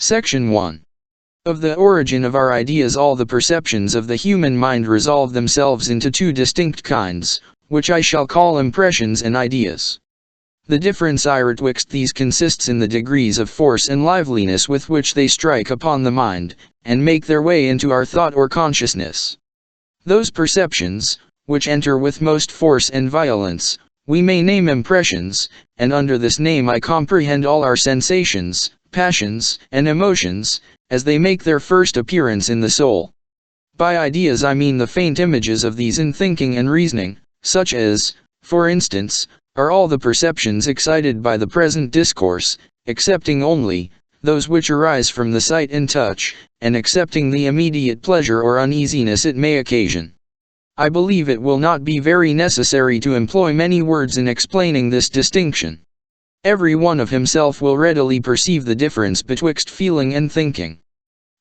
Section 1. Of the origin of our ideas. All the perceptions of the human mind resolve themselves into two distinct kinds, which I shall call impressions and ideas. The difference betwixt these consists in the degrees of force and liveliness with which they strike upon the mind, and make their way into our thought or consciousness. Those perceptions, which enter with most force and violence, we may name impressions, and under this name I comprehend all our sensations, passions, and emotions, as they make their first appearance in the soul. By ideas I mean the faint images of these in thinking and reasoning, such as, for instance, are all the perceptions excited by the present discourse, excepting only those which arise from the sight and touch, and excepting the immediate pleasure or uneasiness it may occasion. I believe it will not be very necessary to employ many words in explaining this distinction. Every one of himself will readily perceive the difference betwixt feeling and thinking.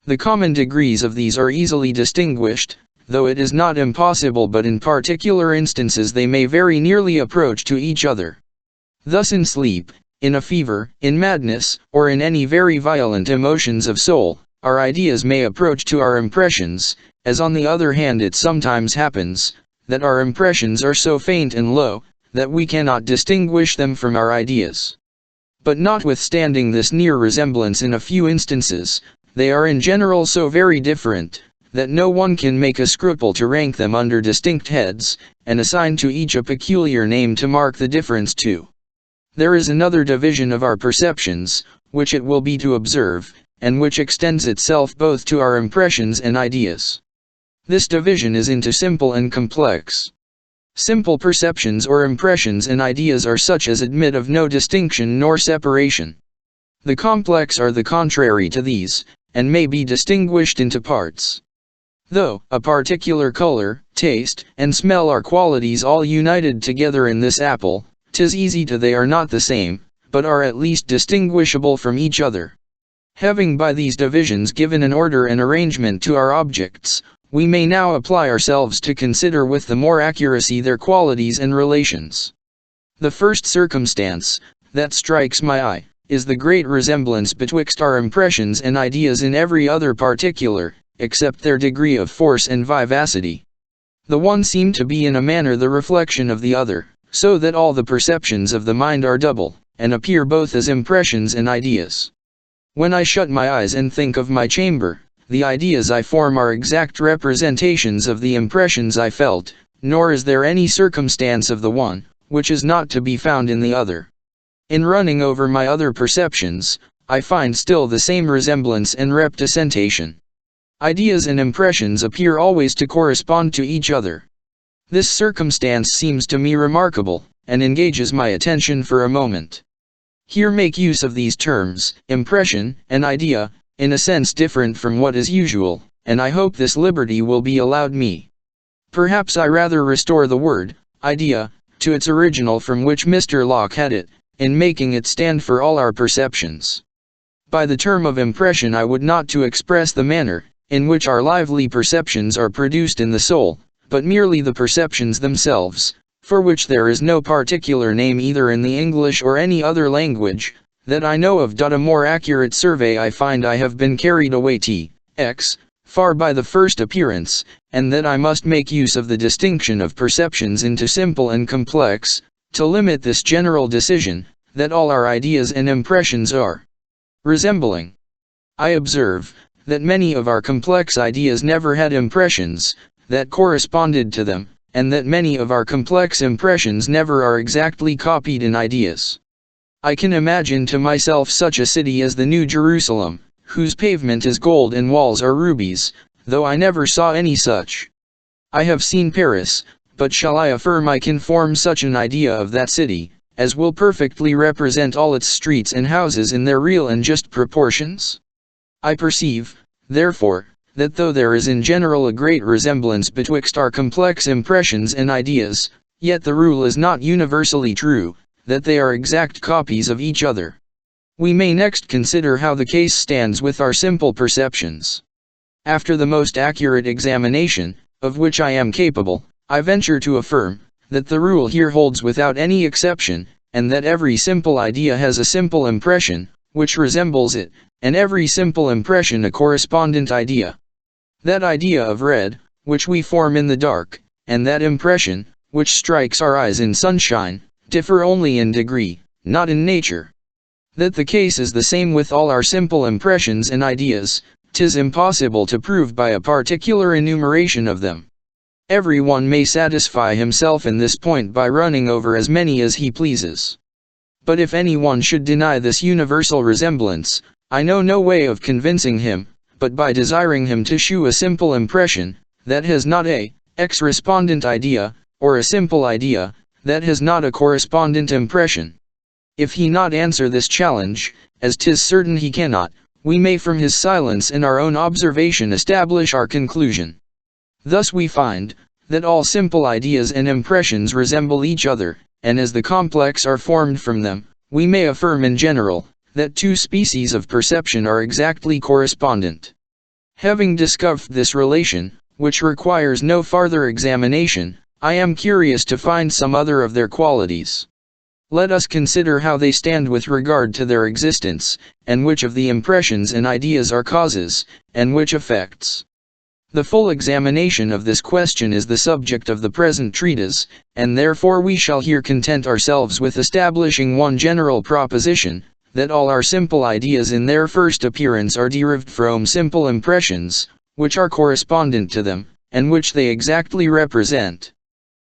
The common degrees of these are easily distinguished, though it is not impossible, but in particular instances they may very nearly approach to each other. Thus in sleep, in a fever, in madness, or in any very violent emotions of soul, our ideas may approach to our impressions, as on the other hand it sometimes happens, that our impressions are so faint and low, that we cannot distinguish them from our ideas. But notwithstanding this near resemblance in a few instances, they are in general so very different, that no one can make a scruple to rank them under distinct heads, and assign to each a peculiar name to mark the difference too. There is another division of our perceptions, which it will be to observe, and which extends itself both to our impressions and ideas. This division is into simple and complex. Simple perceptions or impressions and ideas are such as admit of no distinction nor separation. The complex are the contrary to these, and may be distinguished into parts. Though a particular color, taste, and smell are qualities all united together in this apple, 'tis easy to they are not the same, but are at least distinguishable from each other. Having by these divisions given an order and arrangement to our objects, we may now apply ourselves to consider with the more accuracy their qualities and relations. The first circumstance that strikes my eye is the great resemblance betwixt our impressions and ideas in every other particular, except their degree of force and vivacity. The one seem to be in a manner the reflection of the other, so that all the perceptions of the mind are double, and appear both as impressions and ideas. When I shut my eyes and think of my chamber, the ideas I form are exact representations of the impressions I felt, nor is there any circumstance of the one, which is not to be found in the other. In running over my other perceptions, I find still the same resemblance and representation. Ideas and impressions appear always to correspond to each other. This circumstance seems to me remarkable, and engages my attention for a moment. Here make use of these terms, impression and idea, in a sense different from what is usual, and I hope this liberty will be allowed me. Perhaps I rather restore the word, idea, to its original from which Mr. Locke had it, in making it stand for all our perceptions. By the term of impression I would not to express the manner, in which our lively perceptions are produced in the soul, but merely the perceptions themselves, for which there is no particular name either in the English or any other language, that I know of. A more accurate survey I find I have been carried away far by the first appearance, and that I must make use of the distinction of perceptions into simple and complex, to limit this general decision, that all our ideas and impressions are resembling. I observe, that many of our complex ideas never had impressions that corresponded to them, and that many of our complex impressions never are exactly copied in ideas. I can imagine to myself such a city as the New Jerusalem, whose pavement is gold and walls are rubies, though I never saw any such. I have seen Paris, but shall I affirm I can form such an idea of that city, as will perfectly represent all its streets and houses in their real and just proportions? I perceive, therefore, that though there is in general a great resemblance betwixt our complex impressions and ideas, yet the rule is not universally true, that they are exact copies of each other. We may next consider how the case stands with our simple perceptions. After the most accurate examination, of which I am capable, I venture to affirm, that the rule here holds without any exception, and that every simple idea has a simple impression, which resembles it, and every simple impression a correspondent idea. That idea of red, which we form in the dark, and that impression, which strikes our eyes in sunshine, differ only in degree, not in nature. That the case is the same with all our simple impressions and ideas, 'tis impossible to prove by a particular enumeration of them. Every one may satisfy himself in this point by running over as many as he pleases. But if any one should deny this universal resemblance, I know no way of convincing him, but by desiring him to shew a simple impression, that has not a correspondent idea, or a simple idea, that has not a correspondent impression. If he not answer this challenge, as 'tis certain he cannot, we may from his silence and our own observation establish our conclusion. Thus we find, that all simple ideas and impressions resemble each other, and as the complex are formed from them, we may affirm in general, that two species of perception are exactly correspondent. Having discovered this relation, which requires no farther examination, I am curious to find some other of their qualities. Let us consider how they stand with regard to their existence, and which of the impressions and ideas are causes, and which effects. The full examination of this question is the subject of the present treatise, and therefore we shall here content ourselves with establishing one general proposition, that all our simple ideas in their first appearance are derived from simple impressions, which are correspondent to them, and which they exactly represent.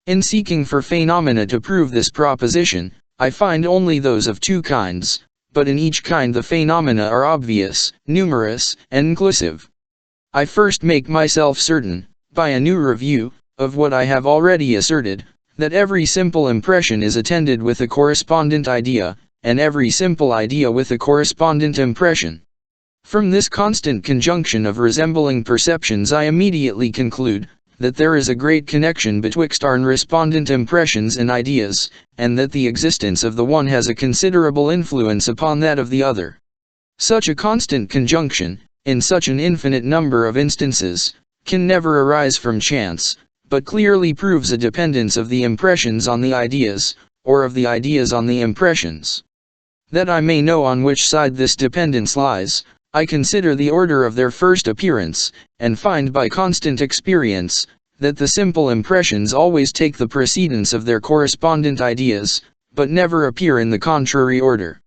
In seeking for phenomena to prove this proposition, I find only those of two kinds, but in each kind the phenomena are obvious, numerous, and inclusive. I first make myself certain, by a new review, of what I have already asserted, that every simple impression is attended with a correspondent idea, and every simple idea with a correspondent impression. From this constant conjunction of resembling perceptions I immediately conclude, that there is a great connection betwixt our respondent impressions and ideas, and that the existence of the one has a considerable influence upon that of the other. Such a constant conjunction, in such an infinite number of instances, can never arise from chance, but clearly proves a dependence of the impressions on the ideas, or of the ideas on the impressions. That I may know on which side this dependence lies, I consider the order of their first appearance, and find by constant experience, that the simple impressions always take the precedence of their correspondent ideas, but never appear in the contrary order.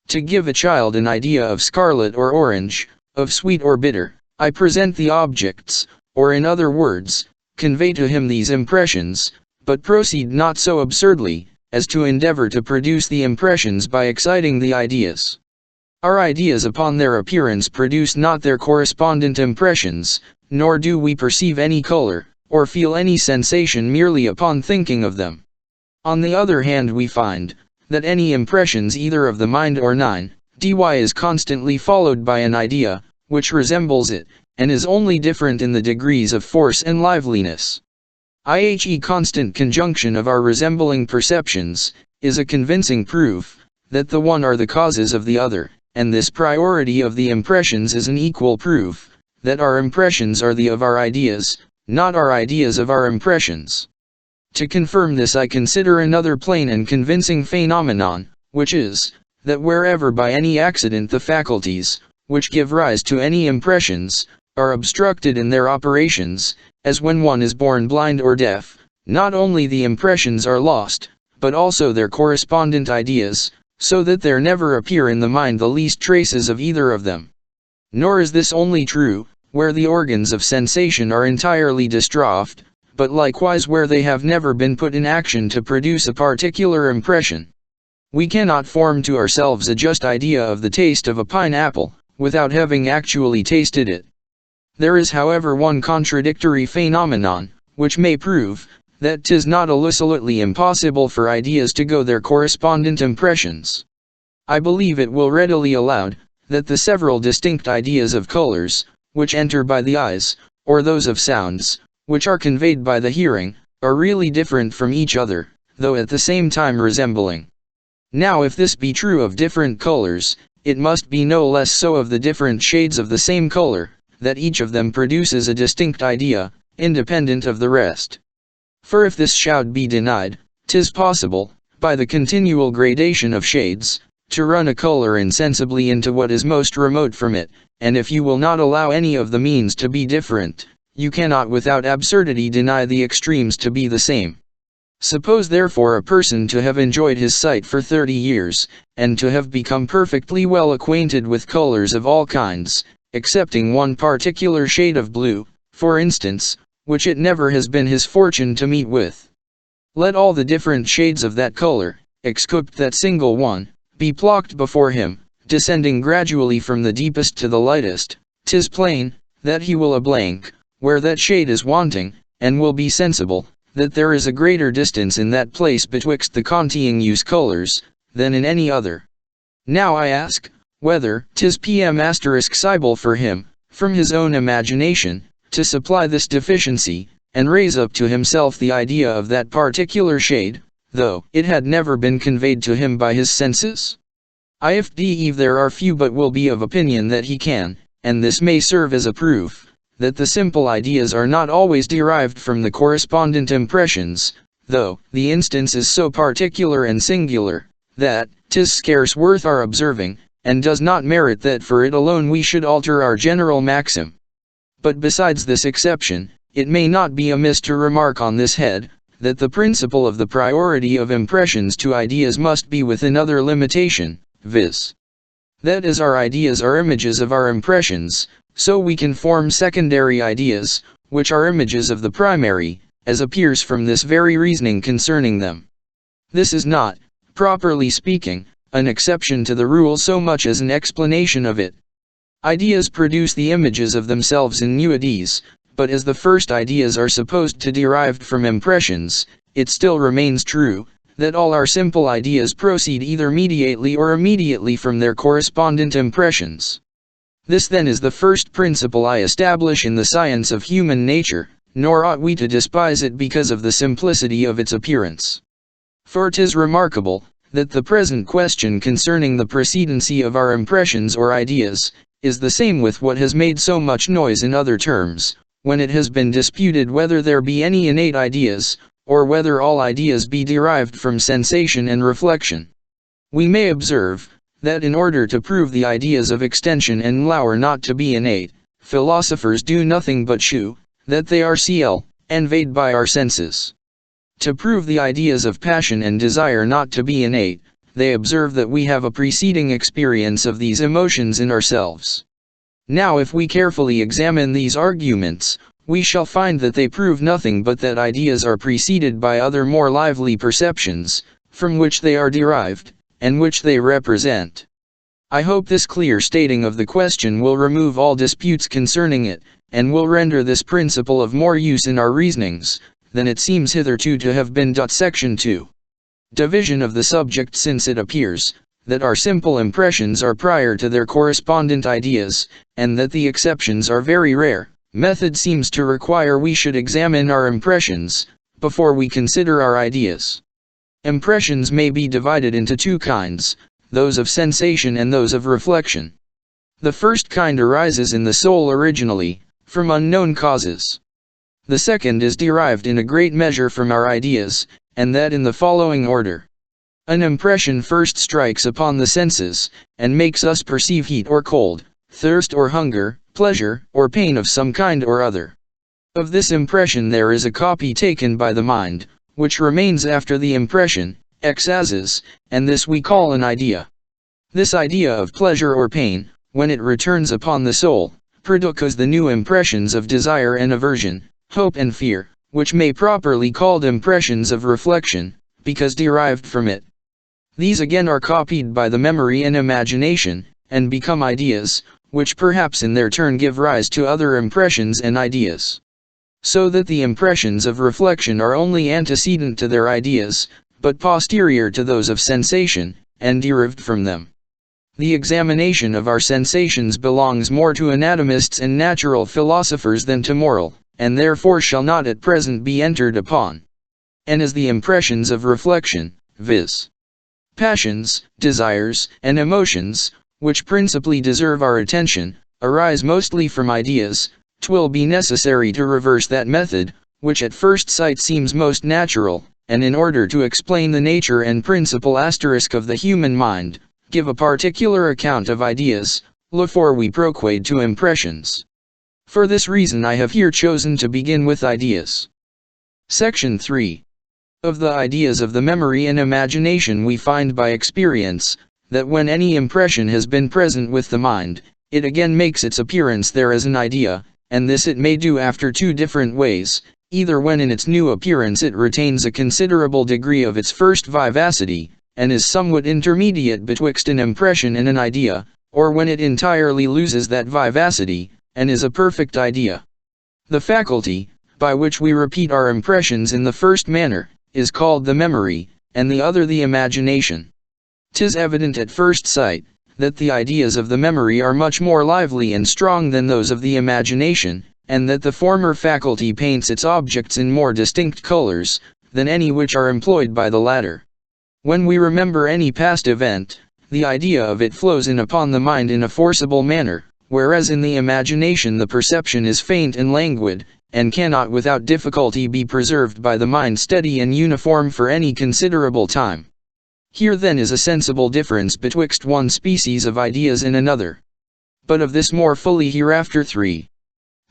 To give a child an idea of scarlet or orange, of sweet or bitter, I present the objects, or in other words, convey to him these impressions, but proceed not so absurdly, as to endeavor to produce the impressions by exciting the ideas. Our ideas upon their appearance produce not their correspondent impressions, nor do we perceive any color, or feel any sensation merely upon thinking of them. On the other hand we find, that any impressions either of the mind or dy is constantly followed by an idea, which resembles it, and is only different in the degrees of force and liveliness. I.e. constant conjunction of our resembling perceptions, is a convincing proof, that the one are the causes of the other, and this priority of the impressions is an equal proof, that our impressions are the of our ideas, not our ideas of our impressions. To confirm this I consider another plain and convincing phenomenon, which is, that wherever by any accident the faculties, which give rise to any impressions, are obstructed in their operations, as when one is born blind or deaf, not only the impressions are lost, but also their correspondent ideas, so that there never appear in the mind the least traces of either of them. Nor is this only true, where the organs of sensation are entirely distraught, but likewise where they have never been put in action to produce a particular impression. We cannot form to ourselves a just idea of the taste of a pineapple, without having actually tasted it. There is however one contradictory phenomenon, which may prove, that 'tis not absolutely impossible for ideas to go their correspondent impressions. I believe it will readily allowed, that the several distinct ideas of colors, which enter by the eyes, or those of sounds, which are conveyed by the hearing, are really different from each other, though at the same time resembling. Now if this be true of different colors, it must be no less so of the different shades of the same color, that each of them produces a distinct idea, independent of the rest. For if this should be denied, 'tis possible, by the continual gradation of shades, to run a color insensibly into what is most remote from it, and if you will not allow any of the means to be different, you cannot without absurdity deny the extremes to be the same. Suppose therefore a person to have enjoyed his sight for 30 years, and to have become perfectly well acquainted with colors of all kinds, excepting one particular shade of blue, for instance, which it never has been his fortune to meet with. Let all the different shades of that color, except that single one, be plucked before him, descending gradually from the deepest to the lightest. 'Tis plain, that he will a blank, where that shade is wanting, and will be sensible, that there is a greater distance in that place betwixt the continuous colors, than in any other. Now I ask, whether 'tis pm Cybele for him, from his own imagination, to supply this deficiency, and raise up to himself the idea of that particular shade, though it had never been conveyed to him by his senses? If there are few but will be of opinion that he can, and this may serve as a proof, that the simple ideas are not always derived from the correspondent impressions, though the instance is so particular and singular, that 'tis scarce worth our observing, and does not merit that for it alone we should alter our general maxim. But besides this exception, it may not be amiss to remark on this head, that the principle of the priority of impressions to ideas must be with another limitation, viz. That as our ideas are images of our impressions, so we can form secondary ideas, which are images of the primary, as appears from this very reasoning concerning them. This is not, properly speaking, an exception to the rule so much as an explanation of it. Ideas produce the images of themselves in nuities, but as the first ideas are supposed to derive from impressions, it still remains true, that all our simple ideas proceed either mediately or immediately from their correspondent impressions. This then is the first principle I establish in the science of human nature, nor ought we to despise it because of the simplicity of its appearance. For 'tis remarkable, that the present question concerning the precedency of our impressions or ideas, is the same with what has made so much noise in other terms, when it has been disputed whether there be any innate ideas, or whether all ideas be derived from sensation and reflection. We may observe, that in order to prove the ideas of extension and flower not to be innate, philosophers do nothing but shew, that they are conveyed by our senses. To prove the ideas of passion and desire not to be innate, they observe that we have a preceding experience of these emotions in ourselves. Now if we carefully examine these arguments, we shall find that they prove nothing but that ideas are preceded by other more lively perceptions, from which they are derived, and which they represent. I hope this clear stating of the question will remove all disputes concerning it, and will render this principle of more use in our reasonings, than it seems hitherto to have been. Section 2. Division of the subject. Since it appears, that our simple impressions are prior to their correspondent ideas, and that the exceptions are very rare, method seems to require we should examine our impressions, before we consider our ideas. Impressions may be divided into two kinds, those of sensation and those of reflection. The first kind arises in the soul originally, from unknown causes. The second is derived in a great measure from our ideas, and that in the following order. An impression first strikes upon the senses, and makes us perceive heat or cold, thirst or hunger, pleasure or pain of some kind or other. Of this impression there is a copy taken by the mind, which remains after the impression, exists, and this we call an idea. This idea of pleasure or pain, when it returns upon the soul, produces the new impressions of desire and aversion, hope and fear, which may properly called impressions of reflection, because derived from it. These again are copied by the memory and imagination, and become ideas, which perhaps in their turn give rise to other impressions and ideas. So that the impressions of reflection are only antecedent to their ideas, but posterior to those of sensation, and derived from them. The examination of our sensations belongs more to anatomists and natural philosophers than to moral, and therefore shall not at present be entered upon. And as the impressions of reflection, viz. Passions, desires, and emotions, which principally deserve our attention, arise mostly from ideas, 'twill be necessary to reverse that method, which at first sight seems most natural, and in order to explain the nature and principle * of the human mind, give a particular account of ideas, before we proceed to impressions. For this reason I have here chosen to begin with ideas. Section 3. Of the ideas of the memory and imagination we find by experience, that when any impression has been present with the mind, it again makes its appearance there as an idea, and this it may do after two different ways, either when in its new appearance it retains a considerable degree of its first vivacity, and is somewhat intermediate betwixt an impression and an idea, or when it entirely loses that vivacity, and is a perfect idea. The faculty, by which we repeat our impressions in the first manner, is called the memory, and the other the imagination. 'Tis evident at first sight, that the ideas of the memory are much more lively and strong than those of the imagination, and that the former faculty paints its objects in more distinct colors, than any which are employed by the latter. When we remember any past event, the idea of it flows in upon the mind in a forcible manner, whereas in the imagination the perception is faint and languid, and cannot without difficulty be preserved by the mind steady and uniform for any considerable time. Here then is a sensible difference betwixt one species of ideas and another. But of this more fully hereafter. 3.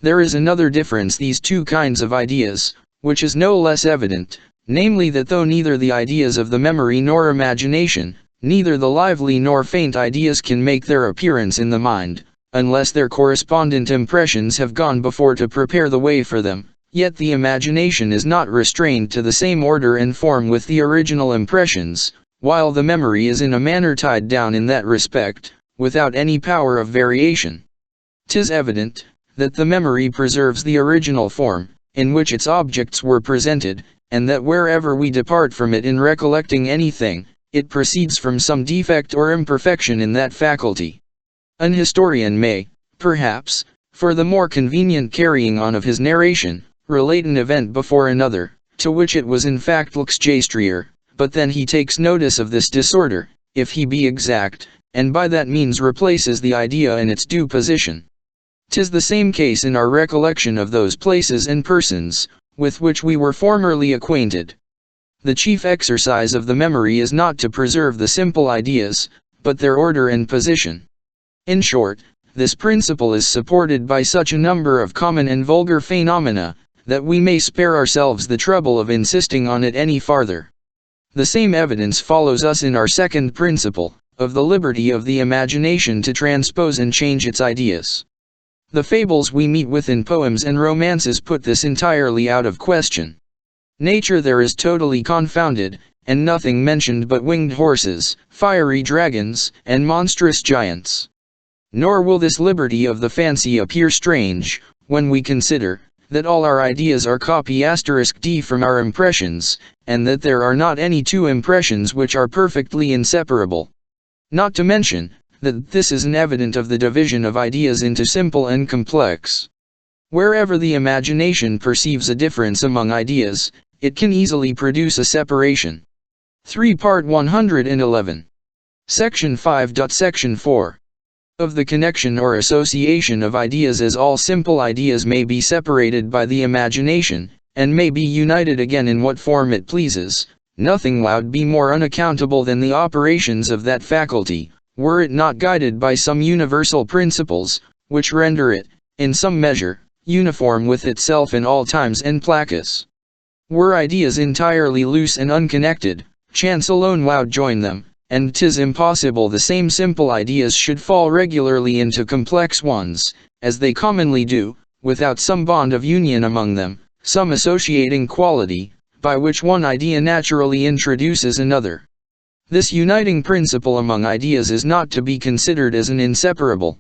There is another difference these two kinds of ideas, which is no less evident, namely that though neither the ideas of the memory nor imagination, neither the lively nor faint ideas can make their appearance in the mind, unless their correspondent impressions have gone before to prepare the way for them, yet the imagination is not restrained to the same order and form with the original impressions, while the memory is in a manner tied down in that respect, without any power of variation. 'Tis evident, that the memory preserves the original form, in which its objects were presented, and that wherever we depart from it in recollecting anything, it proceeds from some defect or imperfection in that faculty. An historian may, perhaps, for the more convenient carrying on of his narration, relate an event before another, to which it was in fact luxgastrier, but then he takes notice of this disorder, if he be exact, and by that means replaces the idea in its due position. 'Tis the same case in our recollection of those places and persons, with which we were formerly acquainted. The chief exercise of the memory is not to preserve the simple ideas, but their order and position. In short, this principle is supported by such a number of common and vulgar phenomena, that we may spare ourselves the trouble of insisting on it any farther. The same evidence follows us in our second principle, of the liberty of the imagination to transpose and change its ideas. The fables we meet with in poems and romances put this entirely out of question. Nature there is totally confounded, and nothing mentioned but winged horses, fiery dragons, and monstrous giants. Nor will this liberty of the fancy appear strange, when we consider, that all our ideas are copy*d from our impressions, and that there are not any two impressions which are perfectly inseparable. Not to mention, that this is an evidence of the division of ideas into simple and complex. Wherever the imagination perceives a difference among ideas, it can easily produce a separation. 3 Part 111. Section 5. Section 4. Of the connection or association of ideas, as all simple ideas may be separated by the imagination, and may be united again in what form it pleases, nothing would be more unaccountable than the operations of that faculty, were it not guided by some universal principles, which render it, in some measure, uniform with itself in all times and places. Were ideas entirely loose and unconnected, chance alone would join them, and 'tis impossible the same simple ideas should fall regularly into complex ones, as they commonly do, without some bond of union among them, some associating quality, by which one idea naturally introduces another. This uniting principle among ideas is not to be considered as an inseparable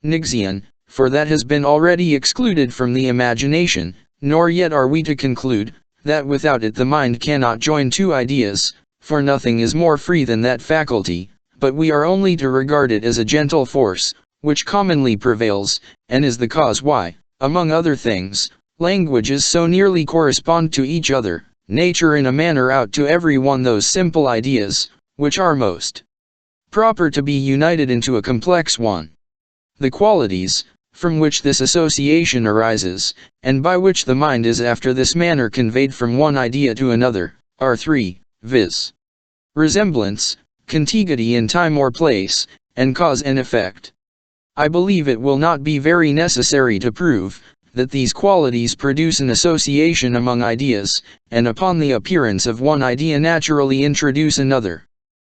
nixion, for that has been already excluded from the imagination, nor yet are we to conclude, that without it the mind cannot join two ideas, for nothing is more free than that faculty, but we are only to regard it as a gentle force, which commonly prevails, and is the cause why, among other things, languages so nearly correspond to each other, nature in a manner out to every one those simple ideas, which are most proper to be united into a complex one. The qualities, from which this association arises, and by which the mind is after this manner conveyed from one idea to another, are three, viz. Resemblance, contiguity in time or place, and cause and effect. I believe it will not be very necessary to prove that these qualities produce an association among ideas, and upon the appearance of one idea naturally introduce another.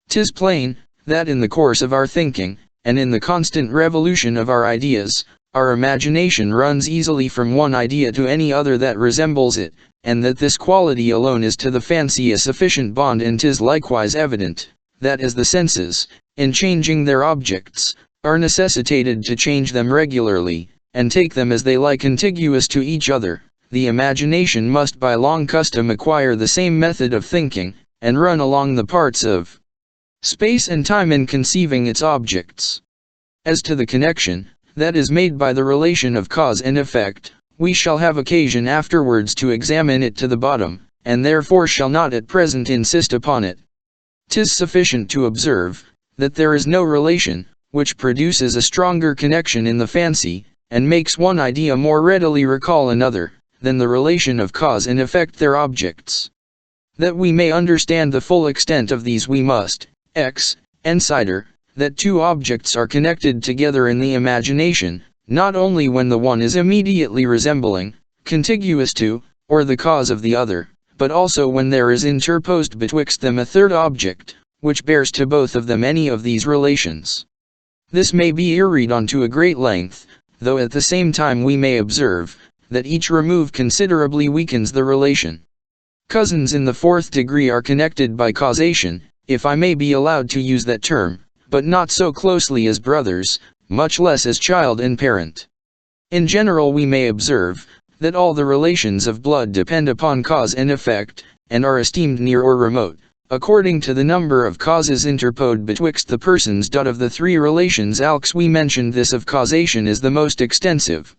'Tis plain, that in the course of our thinking, and in the constant revolution of our ideas, our imagination runs easily from one idea to any other that resembles it, and that this quality alone is to the fancy a sufficient bond, and 'tis likewise evident, that as the senses, in changing their objects, are necessitated to change them regularly, and take them as they lie contiguous to each other, the imagination must by long custom acquire the same method of thinking, and run along the parts of space and time in conceiving its objects. As to the connection that is made by the relation of cause and effect, we shall have occasion afterwards to examine it to the bottom, and therefore shall not at present insist upon it. 'Tis sufficient to observe, that there is no relation, which produces a stronger connection in the fancy, and makes one idea more readily recall another, than the relation of cause and effect their objects. That we may understand the full extent of these we must consider that two objects are connected together in the imagination, not only when the one is immediately resembling, contiguous to, or the cause of the other, but also when there is interposed betwixt them a third object, which bears to both of them any of these relations. This may be irried on to a great length, though at the same time we may observe, that each remove considerably weakens the relation. Cousins in the fourth degree are connected by causation, if I may be allowed to use that term, but not so closely as brothers, much less as child and parent. In general we may observe, that all the relations of blood depend upon cause and effect, and are esteemed near or remote, according to the number of causes interposed betwixt the persons. Of the three relations alx we mentioned, this of causation is the most extensive.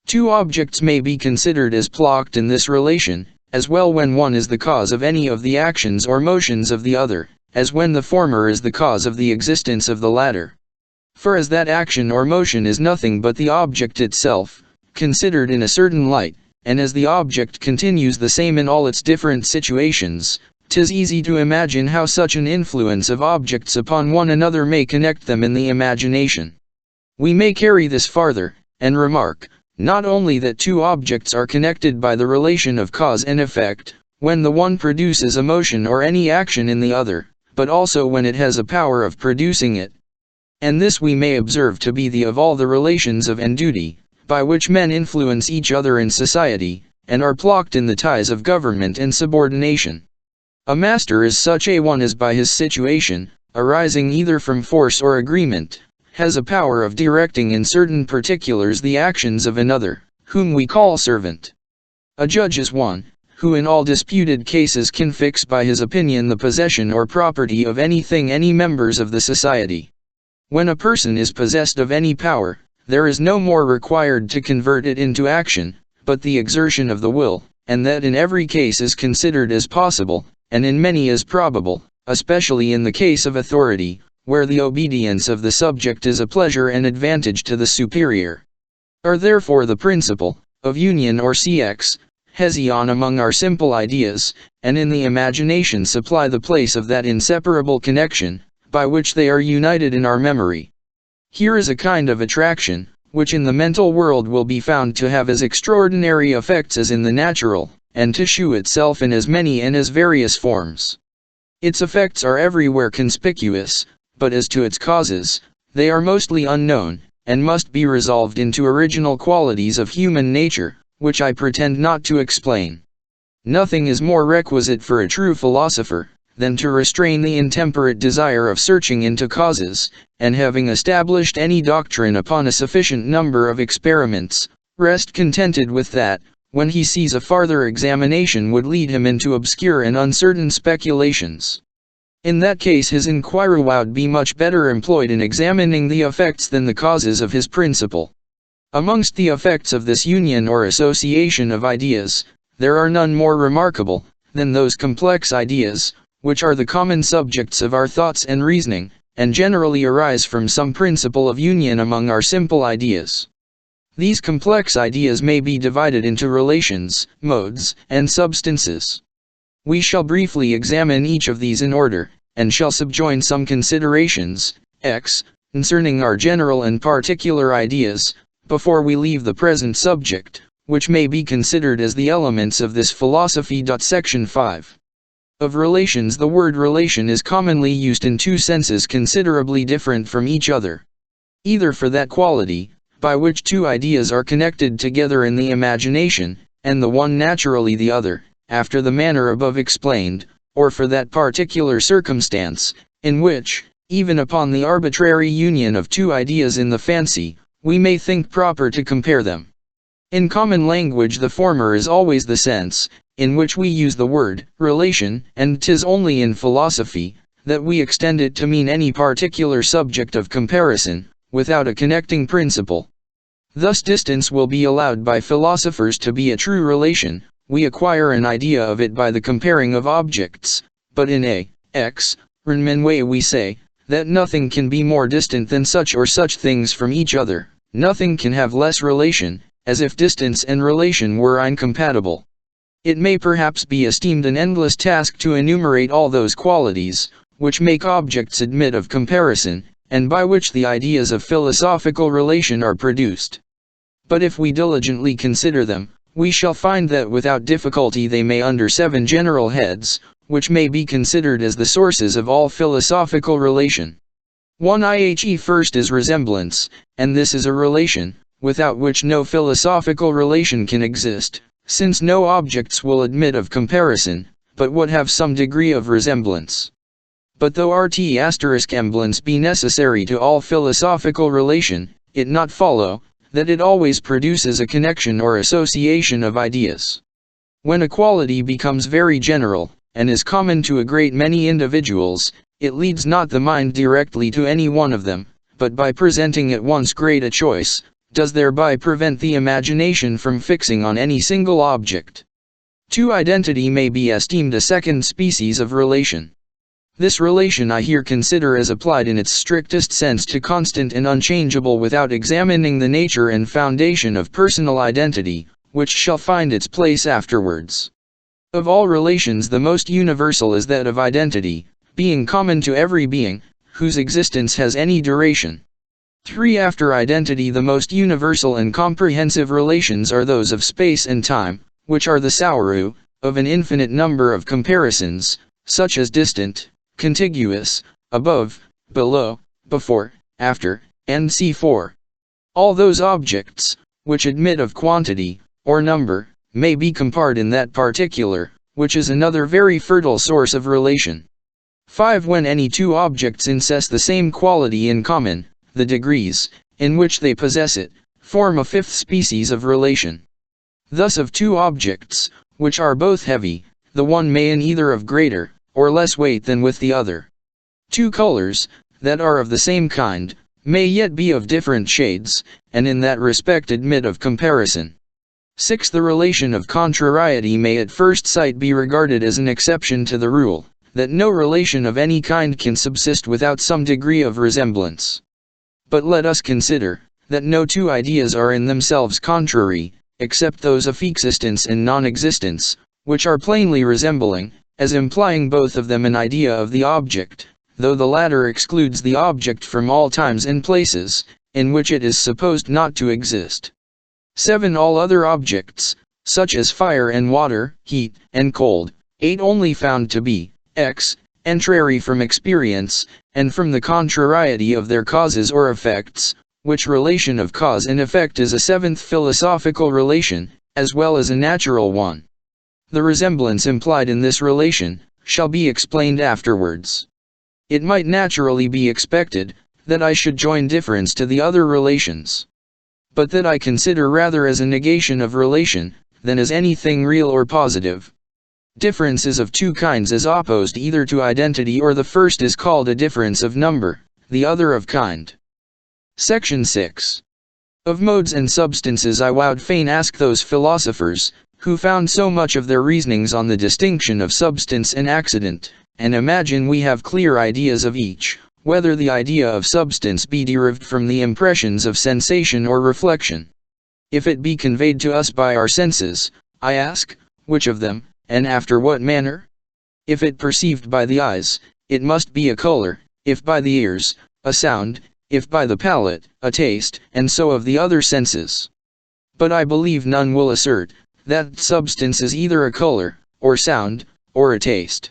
Two objects may be considered as plocked in this relation, as well when one is the cause of any of the actions or motions of the other, as when the former is the cause of the existence of the latter. For as that action or motion is nothing but the object itself, considered in a certain light, and as the object continues the same in all its different situations, 'tis easy to imagine how such an influence of objects upon one another may connect them in the imagination. We may carry this farther, and remark, not only that two objects are connected by the relation of cause and effect, when the one produces a motion or any action in the other, but also when it has a power of producing it. And this we may observe to be the of all the relations of and duty, by which men influence each other in society, and are plocked in the ties of government and subordination. A master is such a one as by his situation, arising either from force or agreement, has a power of directing in certain particulars the actions of another, whom we call servant. A judge is one, who in all disputed cases can fix by his opinion the possession or property of anything any members of the society. When a person is possessed of any power, there is no more required to convert it into action, but the exertion of the will, and that in every case is considered as possible, and in many as probable, especially in the case of authority, where the obedience of the subject is a pleasure and advantage to the superior. Are therefore the principle of union or cohesion among our simple ideas, and in the imagination supply the place of that inseparable connection, by which they are united in our memory. Here is a kind of attraction, which in the mental world will be found to have as extraordinary effects as in the natural, and to shew itself in as many and as various forms. Its effects are everywhere conspicuous, but as to its causes, they are mostly unknown, and must be resolved into original qualities of human nature, which I pretend not to explain. Nothing is more requisite for a true philosopher, than to restrain the intemperate desire of searching into causes, and having established any doctrine upon a sufficient number of experiments, rest contented with that, when he sees a farther examination would lead him into obscure and uncertain speculations. In that case his inquiry would be much better employed in examining the effects than the causes of his principle. Amongst the effects of this union or association of ideas, there are none more remarkable, than those complex ideas, which are the common subjects of our thoughts and reasoning, and generally arise from some principle of union among our simple ideas. These complex ideas may be divided into relations, modes, and substances. We shall briefly examine each of these in order, and shall subjoin some considerations, x, concerning our general and particular ideas, before we leave the present subject, which may be considered as the elements of this philosophy. Section 5. Of relations. The word relation is commonly used in two senses considerably different from each other. Either for that quality, by which two ideas are connected together in the imagination, and the one naturally the other, after the manner above explained, or for that particular circumstance, in which, even upon the arbitrary union of two ideas in the fancy, we may think proper to compare them. In common language the former is always the sense, in which we use the word, relation, and 'tis only in philosophy, that we extend it to mean any particular subject of comparison, without a connecting principle. Thus distance will be allowed by philosophers to be a true relation. We acquire an idea of it by the comparing of objects, but in a Riemann way we say, that nothing can be more distant than such or such things from each other, nothing can have less relation, as if distance and relation were incompatible. It may perhaps be esteemed an endless task to enumerate all those qualities, which make objects admit of comparison, and by which the ideas of philosophical relation are produced. But if we diligently consider them, we shall find that without difficulty they may under 7 general heads, which may be considered as the sources of all philosophical relation. 1. First is resemblance, and this is a relation, without which no philosophical relation can exist, since no objects will admit of comparison, but would have some degree of resemblance. But though resemblance be necessary to all philosophical relation, it not follow, that it always produces a connection or association of ideas. When a quality becomes very general, and is common to a great many individuals, it leads not the mind directly to any one of them, but by presenting at once great a choice, does thereby prevent the imagination from fixing on any single object. 2. Identity may be esteemed a second species of relation. This relation I here consider as applied in its strictest sense to constant and unchangeable without examining the nature and foundation of personal identity, which shall find its place afterwards. Of all relations the most universal is that of identity, being common to every being, whose existence has any duration. 3. After identity the most universal and comprehensive relations are those of space and time, which are the source of an infinite number of comparisons, such as distant, contiguous, above, below, before, after, and c4. All those objects, which admit of quantity, or number, may be compared in that particular, which is another very fertile source of relation. 5. When any two objects possess the same quality in common, the degrees, in which they possess it, form a fifth species of relation. Thus of two objects, which are both heavy, the one may in either of greater, or less weight than with the other. 2 colors, that are of the same kind, may yet be of different shades, and in that respect admit of comparison. 6. The relation of contrariety may at first sight be regarded as an exception to the rule, that no relation of any kind can subsist without some degree of resemblance. But let us consider, that no two ideas are in themselves contrary, except those of existence and non-existence, which are plainly resembling, as implying both of them an idea of the object, though the latter excludes the object from all times and places, in which it is supposed not to exist. 7. All other objects, such as fire and water, heat, and cold. 8. Only found to be, contrary from experience, and from the contrariety of their causes or effects, which relation of cause and effect is a seventh philosophical relation, as well as a natural one. The resemblance implied in this relation, shall be explained afterwards. It might naturally be expected, that I should join difference to the other relations. But that I consider rather as a negation of relation, than as anything real or positive. Difference is of two kinds as opposed either to identity, or the first is called a difference of number, the other of kind. Section 6. Of modes and substances I would fain ask those philosophers, who found so much of their reasonings on the distinction of substance and accident, and imagine we have clear ideas of each, whether the idea of substance be derived from the impressions of sensation or reflection. If it be conveyed to us by our senses, I ask, which of them, and after what manner? If it perceived by the eyes, it must be a color, if by the ears, a sound, if by the palate, a taste, and so of the other senses. But I believe none will assert that substance is either a color, or sound, or a taste.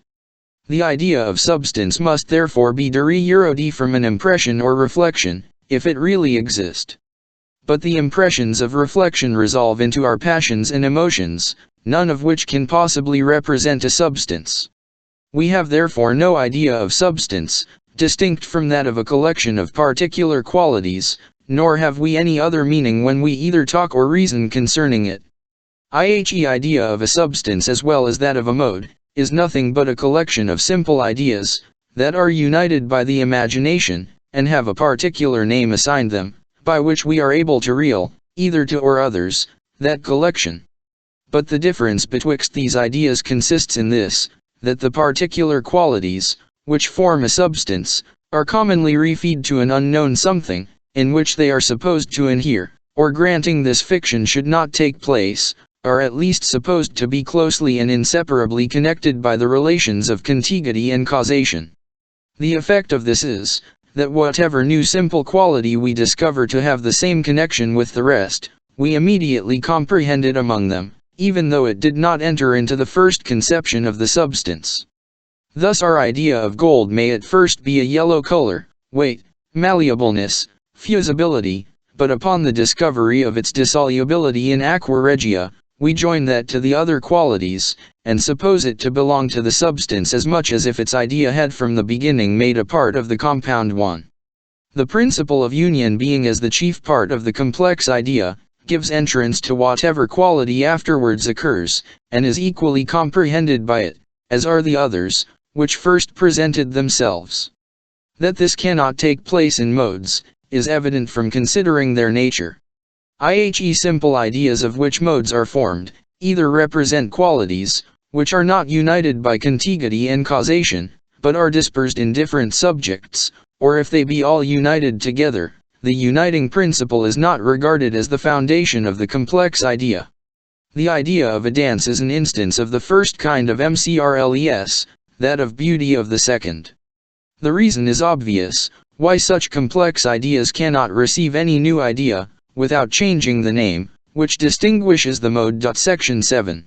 The idea of substance must therefore be derived from an impression or reflection, if it really exist. But the impressions of reflection resolve into our passions and emotions, none of which can possibly represent a substance. We have therefore no idea of substance, distinct from that of a collection of particular qualities, nor have we any other meaning when we either talk or reason concerning it. The idea of a substance as well as that of a mode, is nothing but a collection of simple ideas, that are united by the imagination, and have a particular name assigned them, by which we are able to reel, either to or others, that collection. But the difference betwixt these ideas consists in this, that the particular qualities, which form a substance, are commonly referred to an unknown something, in which they are supposed to inhere, or granting this fiction should not take place, are at least supposed to be closely and inseparably connected by the relations of contiguity and causation. The effect of this is, that whatever new simple quality we discover to have the same connection with the rest, we immediately comprehend it among them, even though it did not enter into the first conception of the substance. Thus our idea of gold may at first be a yellow color, weight, malleableness, fusibility, but upon the discovery of its dissolubility in aqua regia, we join that to the other qualities, and suppose it to belong to the substance as much as if its idea had from the beginning made a part of the compound one. The principle of union being as the chief part of the complex idea, gives entrance to whatever quality afterwards occurs, and is equally comprehended by it, as are the others, which first presented themselves. That this cannot take place in modes, is evident from considering their nature. Simple ideas of which modes are formed, either represent qualities, which are not united by contiguity and causation, but are dispersed in different subjects, or if they be all united together, the uniting principle is not regarded as the foundation of the complex idea. The idea of a dance is an instance of the first kind of MCRLES, that of beauty of the second. The reason is obvious, why such complex ideas cannot receive any new idea, without changing the name, which distinguishes the mode. Section 7.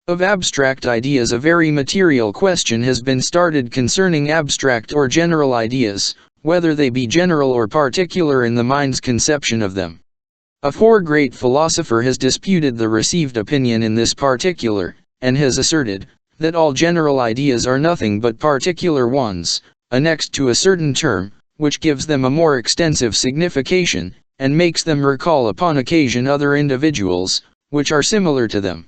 Of abstract ideas a very material question has been started concerning abstract or general ideas, whether they be general or particular in the mind's conception of them. A great philosopher has disputed the received opinion in this particular, and has asserted, that all general ideas are nothing but particular ones, annexed to a certain term, which gives them a more extensive signification, and makes them recall upon occasion other individuals, which are similar to them.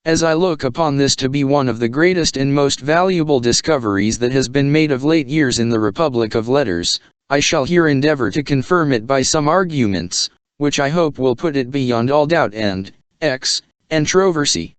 As I look upon this to be one of the greatest and most valuable discoveries that has been made of late years in the Republic of Letters, I shall here endeavor to confirm it by some arguments, which I hope will put it beyond all doubt and controversy.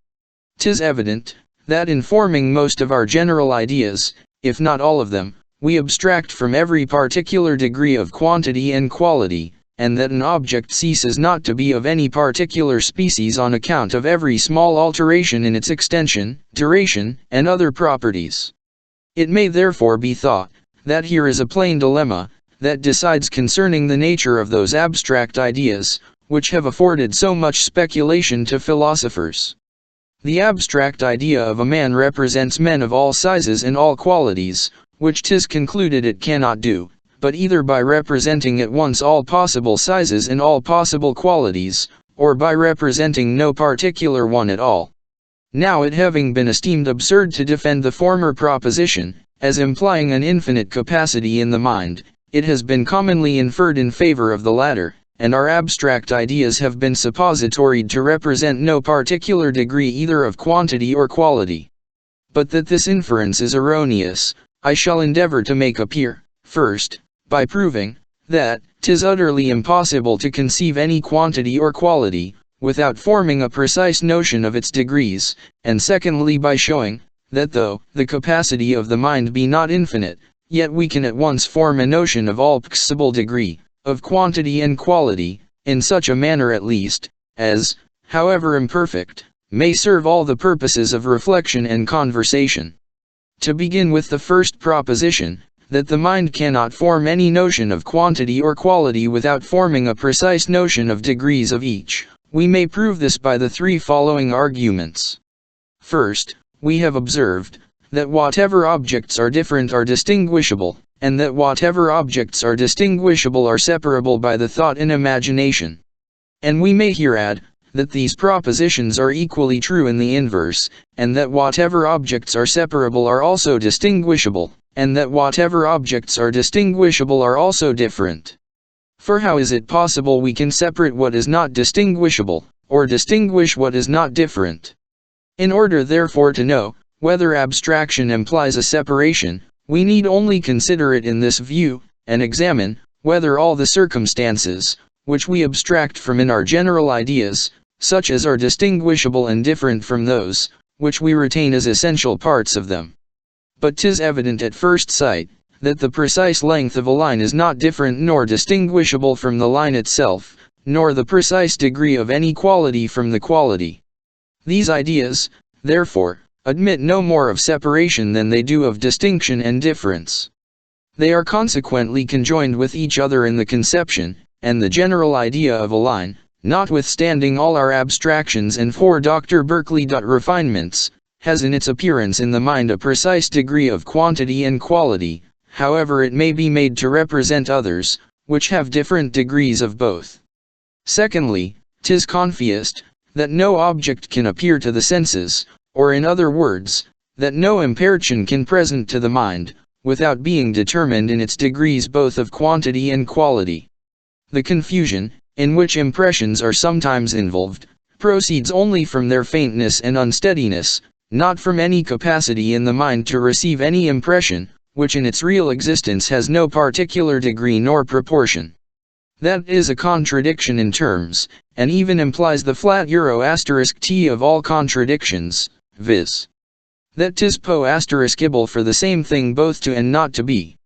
'Tis evident, that in forming most of our general ideas, if not all of them, we abstract from every particular degree of quantity and quality, and that an object ceases not to be of any particular species on account of every small alteration in its extension, duration, and other properties. It may therefore be thought, that here is a plain dilemma, that decides concerning the nature of those abstract ideas, which have afforded so much speculation to philosophers. The abstract idea of a man represents men of all sizes and all qualities, which 'tis concluded it cannot do, but either by representing at once all possible sizes and all possible qualities, or by representing no particular one at all. Now it having been esteemed absurd to defend the former proposition, as implying an infinite capacity in the mind, it has been commonly inferred in favor of the latter, and our abstract ideas have been suppositoried to represent no particular degree either of quantity or quality. But that this inference is erroneous, I shall endeavor to make appear, first, by proving, that 'tis utterly impossible to conceive any quantity or quality, without forming a precise notion of its degrees, and secondly by showing, that though the capacity of the mind be not infinite, yet we can at once form a notion of all possible degree, of quantity and quality, in such a manner at least, as, however imperfect, may serve all the purposes of reflection and conversation. To begin with the first proposition, that the mind cannot form any notion of quantity or quality without forming a precise notion of degrees of each, we may prove this by the three following arguments. First, we have observed that whatever objects are different are distinguishable, and that whatever objects are distinguishable are separable by the thought and imagination. And we may here add, that these propositions are equally true in the inverse, and that whatever objects are separable are also distinguishable, and that whatever objects are distinguishable are also different. For how is it possible we can separate what is not distinguishable, or distinguish what is not different? In order therefore to know whether abstraction implies a separation, we need only consider it in this view, and examine whether all the circumstances, which we abstract from in our general ideas, such as are distinguishable and different from those, which we retain as essential parts of them. But 'tis evident at first sight, that the precise length of a line is not different nor distinguishable from the line itself, nor the precise degree of any quality from the quality. These ideas, therefore, admit no more of separation than they do of distinction and difference. They are consequently conjoined with each other in the conception, and the general idea of a line, notwithstanding all our abstractions and for Dr. Berkeley refinements, has in its appearance in the mind a precise degree of quantity and quality, however it may be made to represent others, which have different degrees of both. Secondly, 'tis confessed, that no object can appear to the senses, or in other words, that no impression can present to the mind, without being determined in its degrees both of quantity and quality. The confusion, in which impressions are sometimes involved, proceeds only from their faintness and unsteadiness, not from any capacity in the mind to receive any impression, which in its real existence has no particular degree nor proportion. That is a contradiction in terms, and even implies the flat *t of all contradictions, viz. that 'tis *able for the same thing both to and not to be.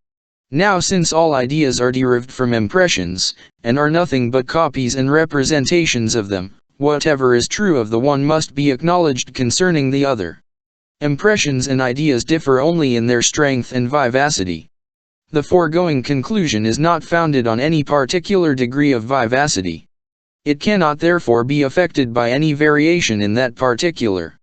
Now since all ideas are derived from impressions, and are nothing but copies and representations of them, whatever is true of the one must be acknowledged concerning the other. Impressions and ideas differ only in their strength and vivacity. The foregoing conclusion is not founded on any particular degree of vivacity. It cannot therefore be affected by any variation in that particular.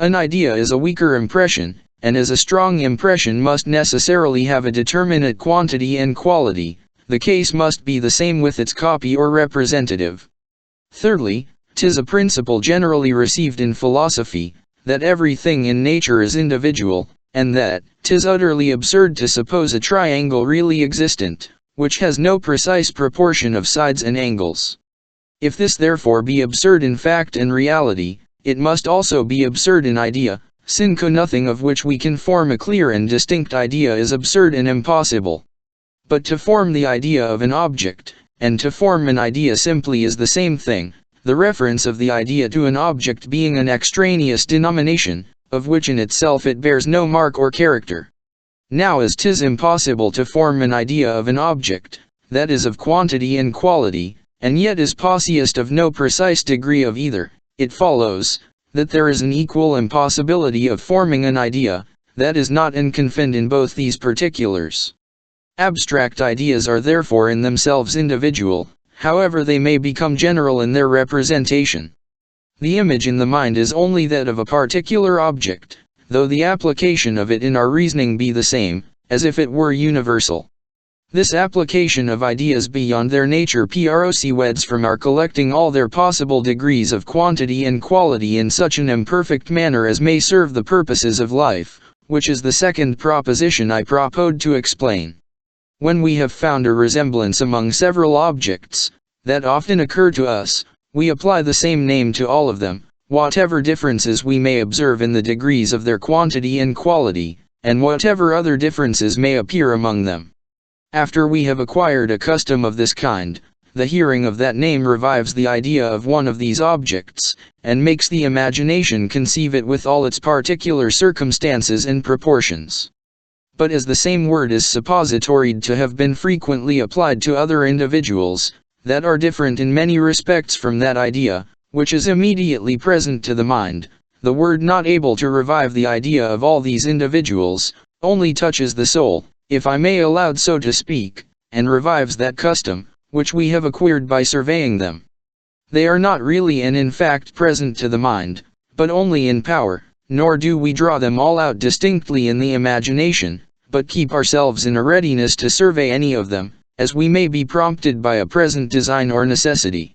An idea is a weaker impression, and as a strong impression must necessarily have a determinate quantity and quality, the case must be the same with its copy or representative. Thirdly, 'tis a principle generally received in philosophy, that everything in nature is individual, and that 'tis utterly absurd to suppose a triangle really existent, which has no precise proportion of sides and angles. If this therefore be absurd in fact and reality, it must also be absurd in idea, since nothing of which we can form a clear and distinct idea is absurd and impossible. But to form the idea of an object, and to form an idea simply is the same thing, the reference of the idea to an object being an extraneous denomination, of which in itself it bears no mark or character. Now as 'tis impossible to form an idea of an object, that is of quantity and quality, and yet is possiest of no precise degree of either, it follows, that there is an equal impossibility of forming an idea, that is not inconfined in both these particulars. Abstract ideas are therefore in themselves individual, however they may become general in their representation. The image in the mind is only that of a particular object, though the application of it in our reasoning be the same, as if it were universal. This application of ideas beyond their nature proceeds from our collecting all their possible degrees of quantity and quality in such an imperfect manner as may serve the purposes of life, which is the second proposition I proposed to explain. When we have found a resemblance among several objects, that often occur to us, we apply the same name to all of them, whatever differences we may observe in the degrees of their quantity and quality, and whatever other differences may appear among them. After we have acquired a custom of this kind, the hearing of that name revives the idea of one of these objects, and makes the imagination conceive it with all its particular circumstances and proportions. But as the same word is suppositoried to have been frequently applied to other individuals, that are different in many respects from that idea, which is immediately present to the mind, the word not able to revive the idea of all these individuals, only touches the soul, if I may allowed so to speak, and revives that custom, which we have acquired by surveying them. They are not really and in fact present to the mind, but only in power, nor do we draw them all out distinctly in the imagination, but keep ourselves in a readiness to survey any of them, as we may be prompted by a present design or necessity.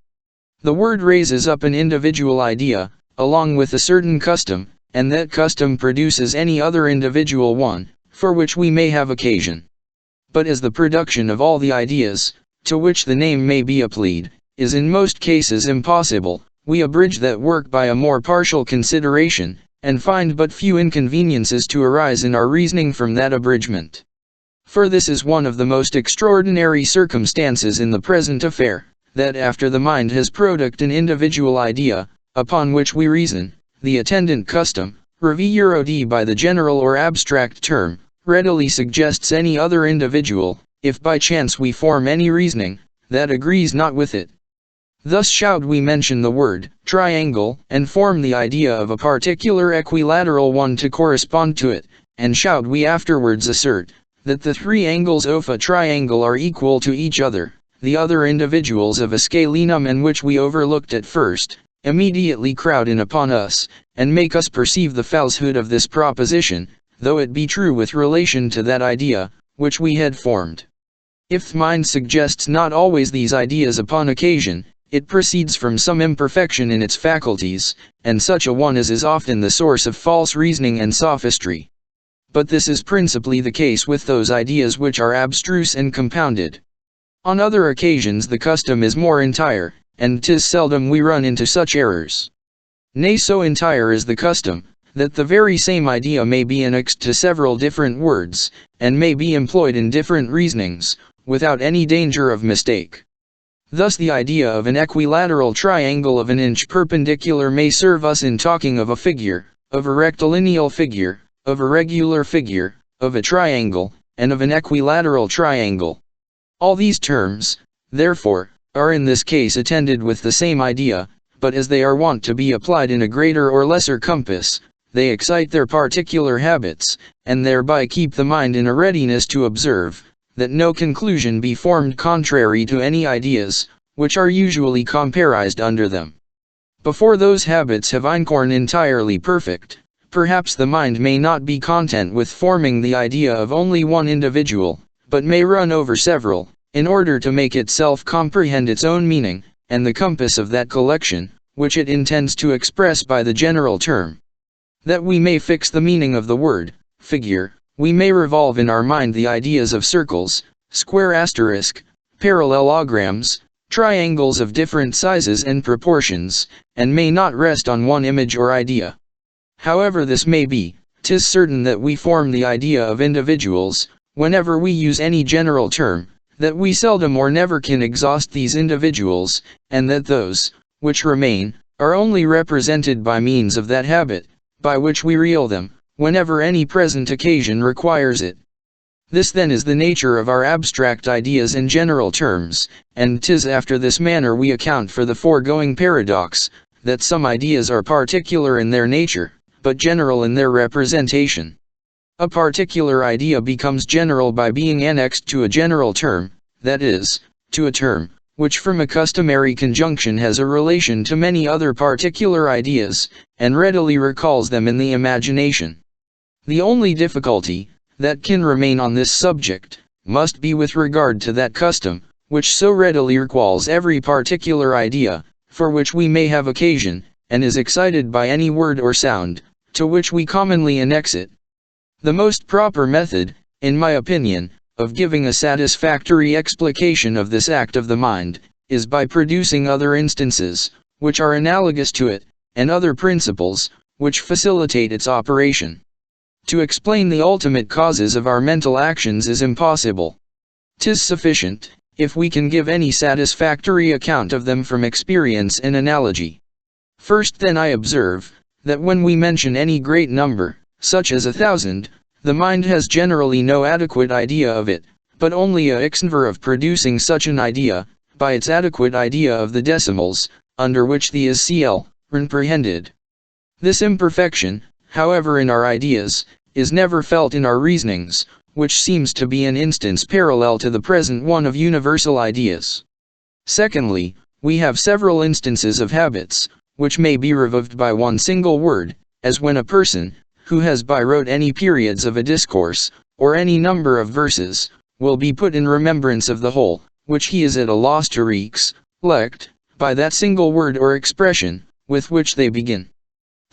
The word raises up an individual idea, along with a certain custom, and that custom produces any other individual one, for which we may have occasion. But as the production of all the ideas, to which the name may be applied, is in most cases impossible, we abridge that work by a more partial consideration, and find but few inconveniences to arise in our reasoning from that abridgment. For this is one of the most extraordinary circumstances in the present affair, that after the mind has produced an individual idea, upon which we reason, the attendant custom, revered by the general or abstract term, readily suggests any other individual, if by chance we form any reasoning, that agrees not with it. Thus shall we mention the word triangle, and form the idea of a particular equilateral one to correspond to it, and shall we afterwards assert, that the three angles of a triangle are equal to each other, the other individuals of a scalenum and which we overlooked at first, immediately crowd in upon us, and make us perceive the falsehood of this proposition, though it be true with relation to that idea, which we had formed. If the mind suggests not always these ideas upon occasion, it proceeds from some imperfection in its faculties, and such a one as is often the source of false reasoning and sophistry. But this is principally the case with those ideas which are abstruse and compounded. On other occasions the custom is more entire, and 'tis seldom we run into such errors. Nay, so entire is the custom, that the very same idea may be annexed to several different words, and may be employed in different reasonings, without any danger of mistake. Thus the idea of an equilateral triangle of an inch perpendicular may serve us in talking of a figure, of a rectilineal figure, of a regular figure, of a triangle, and of an equilateral triangle. All these terms, therefore, are in this case attended with the same idea, but as they are wont to be applied in a greater or lesser compass, they excite their particular habits, and thereby keep the mind in a readiness to observe, that no conclusion be formed contrary to any ideas, which are usually comparised under them. Before those habits have einkorn entirely perfect, perhaps the mind may not be content with forming the idea of only one individual, but may run over several, in order to make itself comprehend its own meaning, and the compass of that collection, which it intends to express by the general term. That we may fix the meaning of the word figure, we may revolve in our mind the ideas of circles, square asterisk, parallelograms, triangles of different sizes and proportions, and may not rest on one image or idea. However this may be, 'tis certain that we form the idea of individuals, whenever we use any general term, that we seldom or never can exhaust these individuals, and that those, which remain, are only represented by means of that habit, by which we reel them, whenever any present occasion requires it. This then is the nature of our abstract ideas and general terms, and 'tis after this manner we account for the foregoing paradox, that some ideas are particular in their nature, but general in their representation. A particular idea becomes general by being annexed to a general term, that is, to a term, which from a customary conjunction has a relation to many other particular ideas, and readily recalls them in the imagination. The only difficulty that can remain on this subject must be with regard to that custom, which so readily recalls every particular idea, for which we may have occasion, and is excited by any word or sound, to which we commonly annex it. The most proper method, in my opinion, of giving a satisfactory explication of this act of the mind, is by producing other instances, which are analogous to it, and other principles, which facilitate its operation. To explain the ultimate causes of our mental actions is impossible. 'Tis sufficient, if we can give any satisfactory account of them from experience and analogy. First then I observe, that when we mention any great number, such as 1,000, the mind has generally no adequate idea of it, but only a exenver of producing such an idea, by its adequate idea of the decimals, under which the is cl. Comprehended. This imperfection, however, in our ideas, is never felt in our reasonings, which seems to be an instance parallel to the present one of universal ideas. Secondly, we have several instances of habits, which may be revived by one single word, as when a person, who has by rote any periods of a discourse, or any number of verses, will be put in remembrance of the whole, which he is at a loss to recollect, by that single word or expression, with which they begin.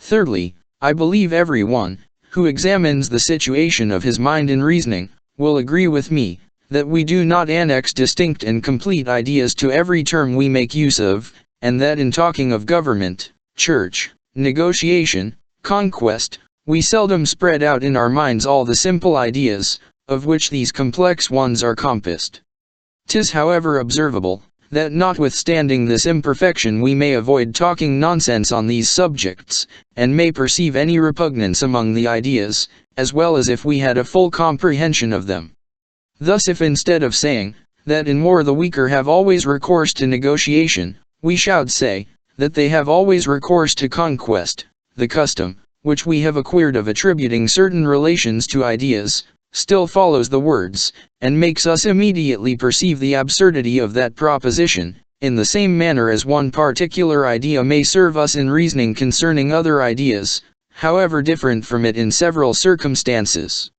Thirdly, I believe every one, who examines the situation of his mind in reasoning, will agree with me, that we do not annex distinct and complete ideas to every term we make use of, and that in talking of government, church, negotiation, conquest, we seldom spread out in our minds all the simple ideas, of which these complex ones are compassed. 'Tis however observable, that notwithstanding this imperfection we may avoid talking nonsense on these subjects, and may perceive any repugnance among the ideas, as well as if we had a full comprehension of them. Thus if instead of saying, that in war the weaker have always recourse to negotiation, we should say, that they have always recourse to conquest, the custom, which we have acquired of attributing certain relations to ideas, still follows the words, and makes us immediately perceive the absurdity of that proposition, in the same manner as one particular idea may serve us in reasoning concerning other ideas, however different from it in several circumstances.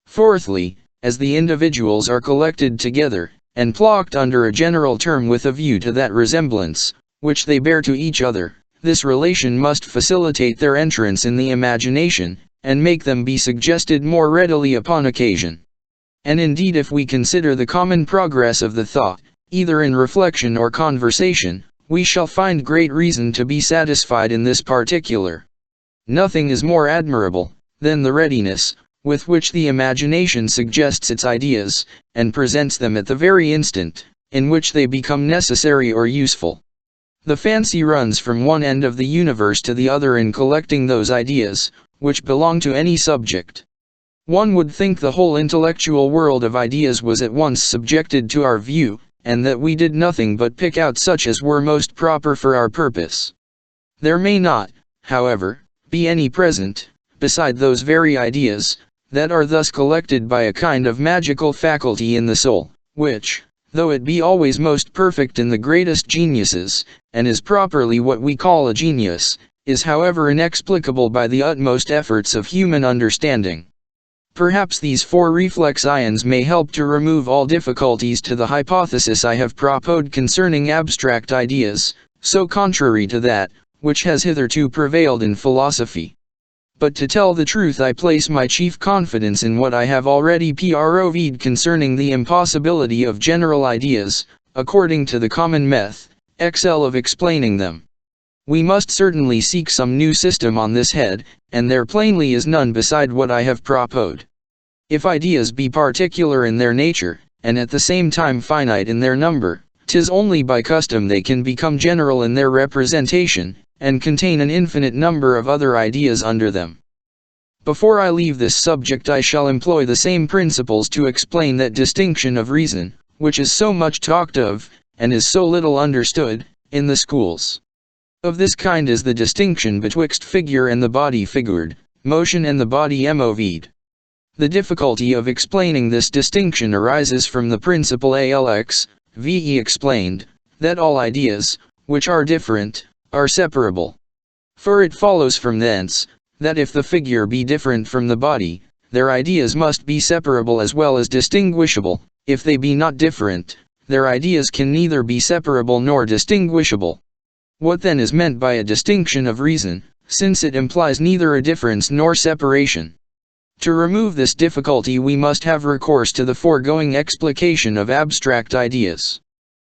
Fourthly, as the individuals are collected together, and flocked under a general term with a view to that resemblance, which they bear to each other, this relation must facilitate their entrance in the imagination, and make them be suggested more readily upon occasion. And indeed if we consider the common progress of the thought, either in reflection or conversation, we shall find great reason to be satisfied in this particular. Nothing is more admirable, than the readiness, with which the imagination suggests its ideas, and presents them at the very instant, in which they become necessary or useful. The fancy runs from one end of the universe to the other in collecting those ideas, which belong to any subject. One would think the whole intellectual world of ideas was at once subjected to our view, and that we did nothing but pick out such as were most proper for our purpose. There may not, however, be any present, beside those very ideas, that are thus collected by a kind of magical faculty in the soul, which, though it be always most perfect in the greatest geniuses, and is properly what we call a genius, is however inexplicable by the utmost efforts of human understanding. Perhaps these four reflex ions may help to remove all difficulties to the hypothesis I have proposed concerning abstract ideas, so contrary to that, which has hitherto prevailed in philosophy. But to tell the truth, I place my chief confidence in what I have already proved concerning the impossibility of general ideas, according to the common method of explaining them. We must certainly seek some new system on this head, and there plainly is none beside what I have proposed. If ideas be particular in their nature, and at the same time finite in their number, 'tis only by custom they can become general in their representation, and contain an infinite number of other ideas under them. Before I leave this subject I shall employ the same principles to explain that distinction of reason, which is so much talked of, and is so little understood, in the schools. Of this kind is the distinction betwixt figure and the body figured, motion and the body moved. The difficulty of explaining this distinction arises from the principle ALXVE explained, that all ideas, which are different, are separable. For it follows from thence, that if the figure be different from the body, their ideas must be separable as well as distinguishable. If they be not different, their ideas can neither be separable nor distinguishable. What then is meant by a distinction of reason, since it implies neither a difference nor separation? To remove this difficulty we must have recourse to the foregoing explication of abstract ideas.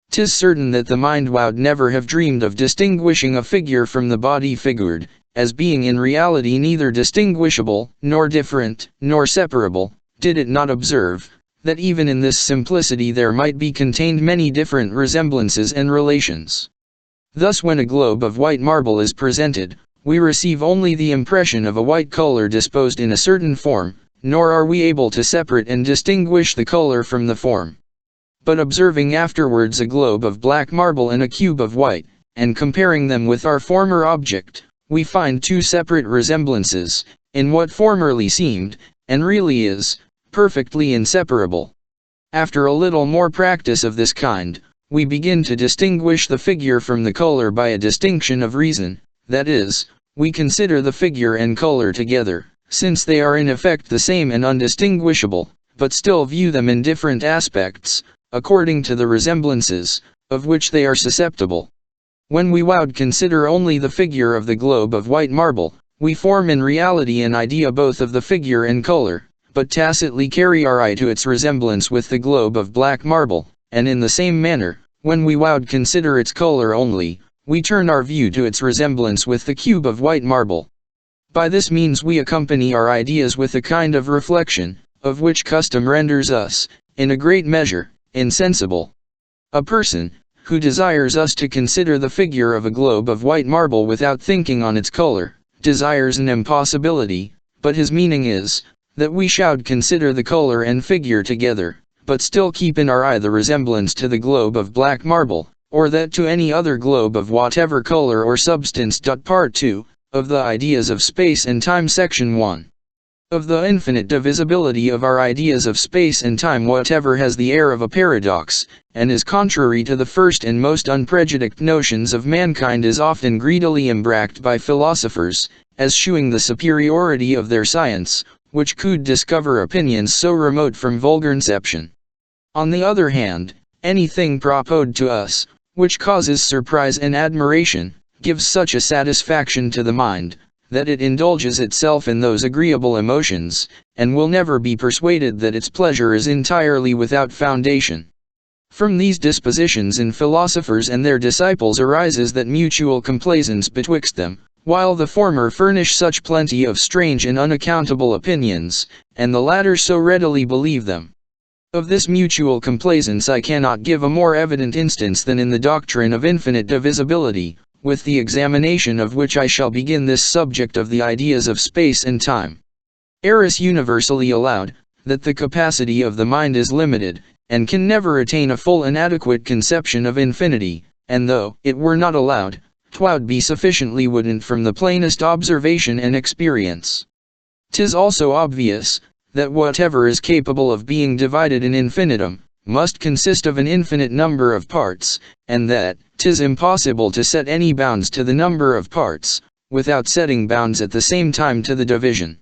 'Tis certain that the mind would never have dreamed of distinguishing a figure from the body figured, as being in reality neither distinguishable, nor different, nor separable, did it not observe, that even in this simplicity there might be contained many different resemblances and relations. Thus when a globe of white marble is presented, we receive only the impression of a white color disposed in a certain form, nor are we able to separate and distinguish the color from the form. But observing afterwards a globe of black marble and a cube of white, and comparing them with our former object, we find two separate resemblances, in what formerly seemed, and really is, perfectly inseparable. After a little more practice of this kind, we begin to distinguish the figure from the color by a distinction of reason, that is, we consider the figure and color together, since they are in effect the same and undistinguishable, but still view them in different aspects, according to the resemblances, of which they are susceptible. When we would consider only the figure of the globe of white marble, we form in reality an idea both of the figure and color, but tacitly carry our eye to its resemblance with the globe of black marble, and in the same manner, when we would consider its color only, we turn our view to its resemblance with the cube of white marble. By this means we accompany our ideas with a kind of reflection, of which custom renders us, in a great measure, insensible. A person, who desires us to consider the figure of a globe of white marble without thinking on its color, desires an impossibility, but his meaning is, that we should consider the color and figure together, but still keep in our eye the resemblance to the globe of black marble, or that to any other globe of whatever color or substance. Part 2, of the Ideas of Space and Time. Section 1. Of the infinite divisibility of our ideas of space and time. Whatever has the air of a paradox, and is contrary to the first and most unprejudiced notions of mankind, is often greedily embraced by philosophers, as shewing the superiority of their science, which could discover opinions so remote from vulgar conception. On the other hand, anything proposed to us, which causes surprise and admiration, gives such a satisfaction to the mind, that it indulges itself in those agreeable emotions, and will never be persuaded that its pleasure is entirely without foundation. From these dispositions in philosophers and their disciples arises that mutual complaisance betwixt them, while the former furnish such plenty of strange and unaccountable opinions, and the latter so readily believe them. Of this mutual complaisance I cannot give a more evident instance than in the doctrine of infinite divisibility, with the examination of which I shall begin this subject of the ideas of space and time. It is universally allowed, that the capacity of the mind is limited, and can never attain a full and adequate conception of infinity, and though it were not allowed, 'twould be sufficiently evident from the plainest observation and experience. 'Tis also obvious, that whatever is capable of being divided in infinitum, must consist of an infinite number of parts, and that 'tis impossible to set any bounds to the number of parts, without setting bounds at the same time to the division.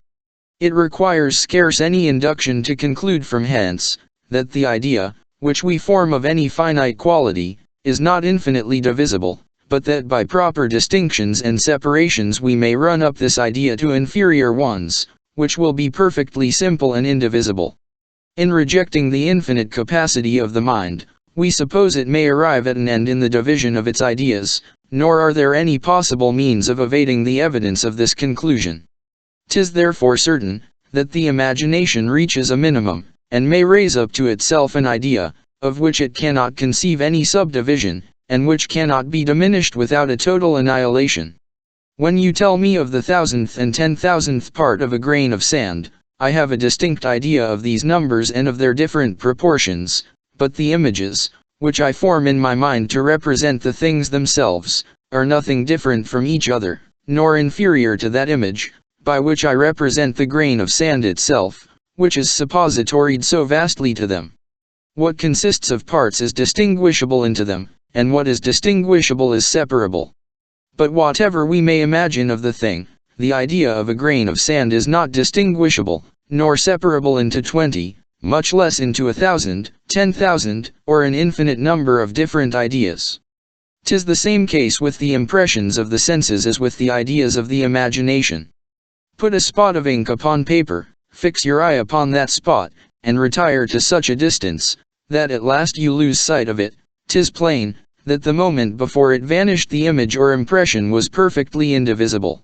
It requires scarce any induction to conclude from hence, that the idea, which we form of any finite quality, is not infinitely divisible, but that by proper distinctions and separations we may run up this idea to inferior ones, which will be perfectly simple and indivisible. In rejecting the infinite capacity of the mind, we suppose it may arrive at an end in the division of its ideas, nor are there any possible means of evading the evidence of this conclusion. 'Tis therefore certain, that the imagination reaches a minimum, and may raise up to itself an idea, of which it cannot conceive any subdivision, and which cannot be diminished without a total annihilation. When you tell me of the 1,000th and 10,000th part of a grain of sand, I have a distinct idea of these numbers and of their different proportions, but the images, which I form in my mind to represent the things themselves, are nothing different from each other, nor inferior to that image, by which I represent the grain of sand itself, which is suppositoried so vastly to them. What consists of parts is distinguishable into them, and what is distinguishable is separable. But whatever we may imagine of the thing, the idea of a grain of sand is not distinguishable, nor separable into 20, much less into 1,000, 10,000, or an infinite number of different ideas. 'Tis the same case with the impressions of the senses as with the ideas of the imagination. Put a spot of ink upon paper, fix your eye upon that spot, and retire to such a distance, that at last you lose sight of it. 'Tis plain, that the moment before it vanished the image or impression was perfectly indivisible.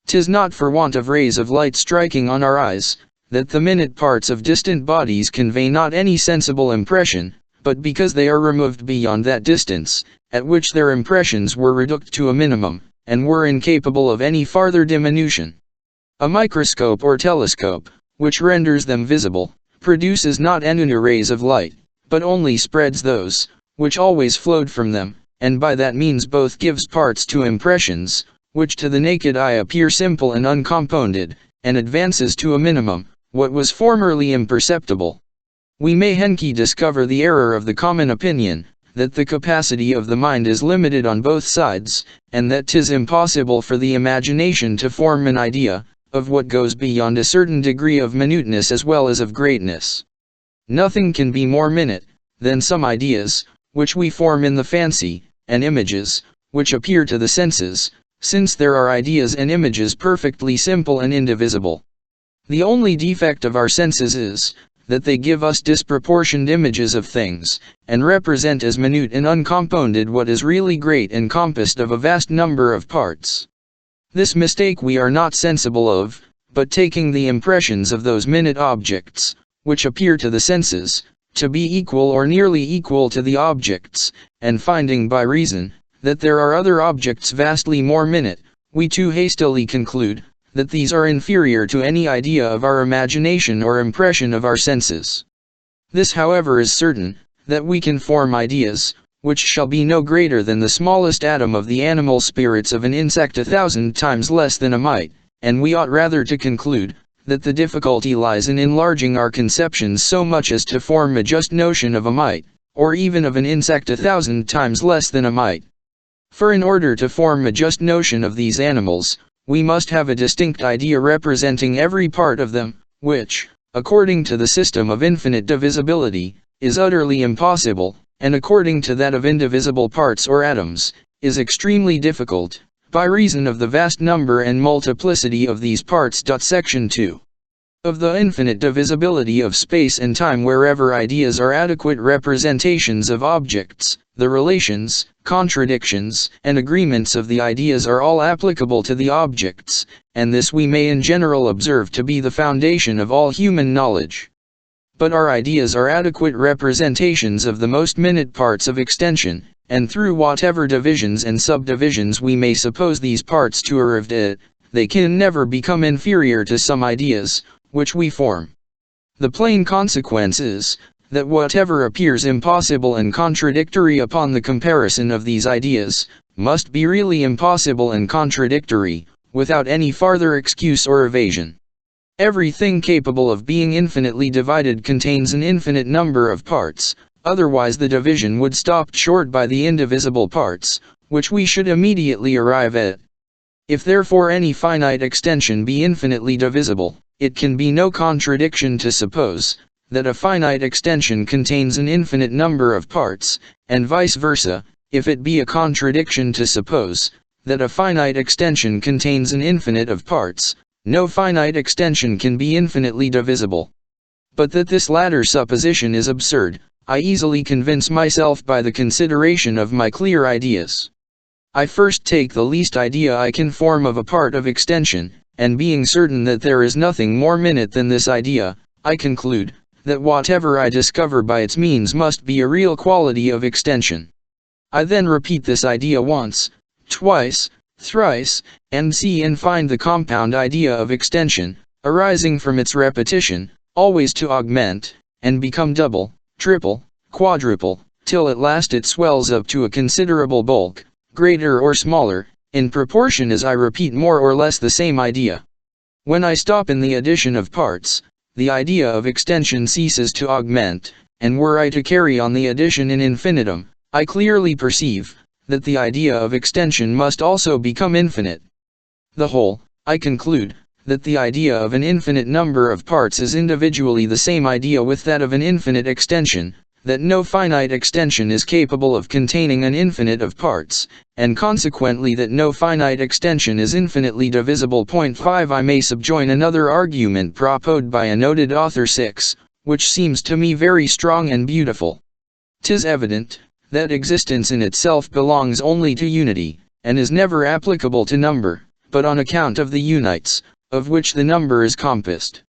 'Tis not for want of rays of light striking on our eyes, that the minute parts of distant bodies convey not any sensible impression, but because they are removed beyond that distance, at which their impressions were reduced to a minimum, and were incapable of any farther diminution. A microscope or telescope, which renders them visible, produces not any rays of light, but only spreads those, which always flowed from them, and by that means both gives parts to impressions, which to the naked eye appear simple and uncompounded, and advances to a minimum, what was formerly imperceptible. We may hence discover the error of the common opinion, that the capacity of the mind is limited on both sides, and that 'tis impossible for the imagination to form an idea, of what goes beyond a certain degree of minuteness as well as of greatness. Nothing can be more minute, than some ideas, which we form in the fancy, and images, which appear to the senses, since there are ideas and images perfectly simple and indivisible. The only defect of our senses is, that they give us disproportioned images of things, and represent as minute and uncompounded what is really great and compassed of a vast number of parts. This mistake we are not sensible of, but taking the impressions of those minute objects, which appear to the senses, to be equal or nearly equal to the objects, and finding by reason, that there are other objects vastly more minute, we too hastily conclude, that these are inferior to any idea of our imagination or impression of our senses. This however is certain, that we can form ideas, which shall be no greater than the smallest atom of the animal spirits of an insect 1,000 times less than a mite, and we ought rather to conclude, that the difficulty lies in enlarging our conceptions so much as to form a just notion of a mite, or even of an insect 1,000 times less than a mite. For in order to form a just notion of these animals, we must have a distinct idea representing every part of them, which, according to the system of infinite divisibility, is utterly impossible, and according to that of indivisible parts or atoms, is extremely difficult, by reason of the vast number and multiplicity of these parts. Section 2. Of the infinite divisibility of space and time. Wherever ideas are adequate representations of objects, the relations, contradictions, and agreements of the ideas are all applicable to the objects, and this we may in general observe to be the foundation of all human knowledge. But our ideas are adequate representations of the most minute parts of extension, and through whatever divisions and subdivisions we may suppose these parts to arrive at, they can never become inferior to some ideas, which we form. The plain consequence is, that whatever appears impossible and contradictory upon the comparison of these ideas, must be really impossible and contradictory, without any farther excuse or evasion. Everything capable of being infinitely divided contains an infinite number of parts, otherwise the division would stop short by the indivisible parts, which we should immediately arrive at. If therefore any finite extension be infinitely divisible, it can be no contradiction to suppose, that a finite extension contains an infinite number of parts, and vice versa, if it be a contradiction to suppose, that a finite extension contains an infinite of parts, no finite extension can be infinitely divisible. But that this latter supposition is absurd, I easily convince myself by the consideration of my clear ideas. I first take the least idea I can form of a part of extension, and being certain that there is nothing more minute than this idea, I conclude, that whatever I discover by its means must be a real quality of extension. I then repeat this idea once, twice, thrice, and see and find the compound idea of extension, arising from its repetition, always to augment, and become double, triple, quadruple, till at last it swells up to a considerable bulk, greater or smaller, in proportion as I repeat more or less the same idea. When I stop in the addition of parts, the idea of extension ceases to augment, and were I to carry on the addition in infinitum, I clearly perceive, that the idea of extension must also become infinite. The whole, I conclude, that the idea of an infinite number of parts is individually the same idea with that of an infinite extension, that no finite extension is capable of containing an infinite of parts, and consequently that no finite extension is infinitely divisible. 5. I may subjoin another argument proposed by a noted author 6, which seems to me very strong and beautiful. 'Tis evident, that existence in itself belongs only to unity, and is never applicable to number, but on account of the unites, of which the number is compassed.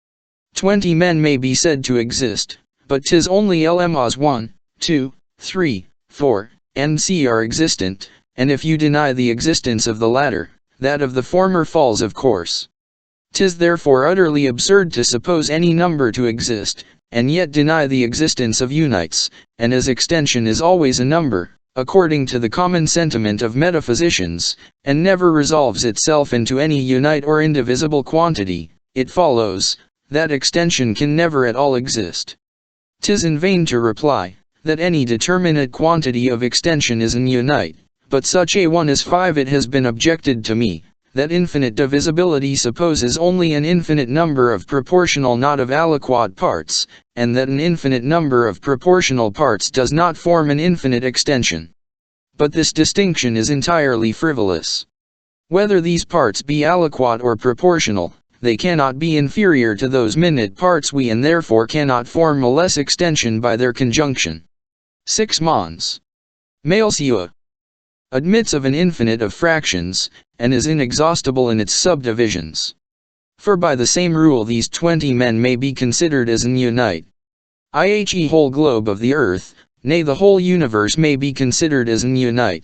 20 men may be said to exist, but 'tis only LMAs 1, 2, 3, 4, and C are existent, and if you deny the existence of the latter, that of the former falls of course. 'Tis therefore utterly absurd to suppose any number to exist, and yet deny the existence of unites, and as extension is always a number, according to the common sentiment of metaphysicians, and never resolves itself into any unite or indivisible quantity, it follows, that extension can never at all exist. 'Tis in vain to reply, that any determinate quantity of extension is an unite, but such a one is 5. It has been objected to me, that infinite divisibility supposes only an infinite number of proportional not of aliquot parts, and that an infinite number of proportional parts does not form an infinite extension. But this distinction is entirely frivolous. Whether these parts be aliquot or proportional, they cannot be inferior to those minute parts and therefore cannot form a less extension by their conjunction. 6 Mons. Malesua admits of an infinite of fractions, and is inexhaustible in its subdivisions. For by the same rule these 20 men may be considered as an unite. I.e. whole globe of the earth, nay the whole universe may be considered as an unite.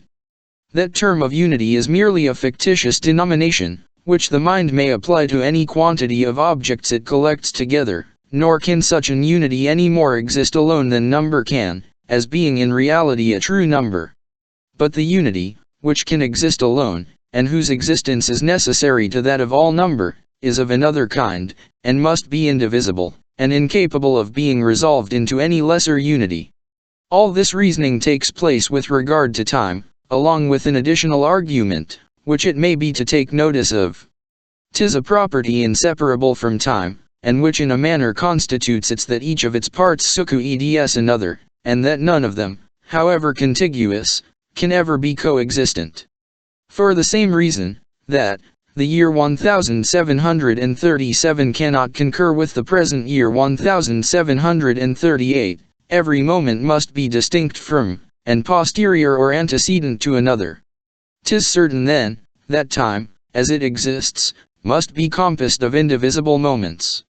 That term of unity is merely a fictitious denomination, which the mind may apply to any quantity of objects it collects together, nor can such an unity any more exist alone than number can, as being in reality a true number. But the unity, which can exist alone, and whose existence is necessary to that of all number, is of another kind, and must be indivisible, and incapable of being resolved into any lesser unity. All this reasoning takes place with regard to time, along with an additional argument, which it may be to take notice of. 'Tis a property inseparable from time, and which in a manner constitutes its that each of its parts eds another, and that none of them, however contiguous, can ever be coexistent. For the same reason, that, the year 1737 cannot concur with the present year 1738, every moment must be distinct from, and posterior or antecedent to another. 'Tis certain then, that time, as it exists, must be compassed of indivisible moments.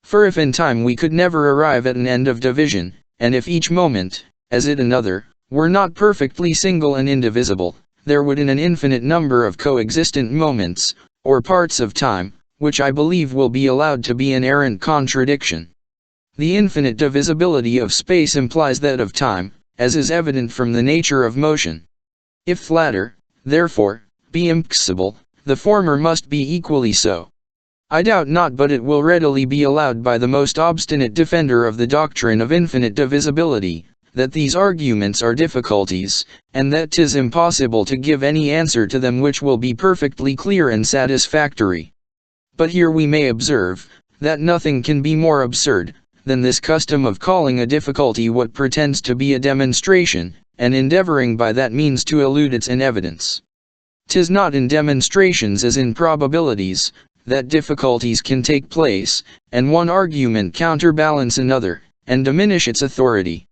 For if in time we could never arrive at an end of division, and if each moment, as it another, were not perfectly single and indivisible, there would in an infinite number of coexistent moments, or parts of time, which I believe will be allowed to be an errant contradiction. The infinite divisibility of space implies that of time, as is evident from the nature of motion. If the latter, therefore, be impossible, the former must be equally so. I doubt not but it will readily be allowed by the most obstinate defender of the doctrine of infinite divisibility, that these arguments are difficulties, and that 'tis impossible to give any answer to them which will be perfectly clear and satisfactory. But here we may observe, that nothing can be more absurd, than this custom of calling a difficulty what pretends to be a demonstration, and endeavoring by that means to elude its inevidence. 'Tis not in demonstrations as in probabilities, that difficulties can take place, and one argument counterbalance another, and diminish its authority.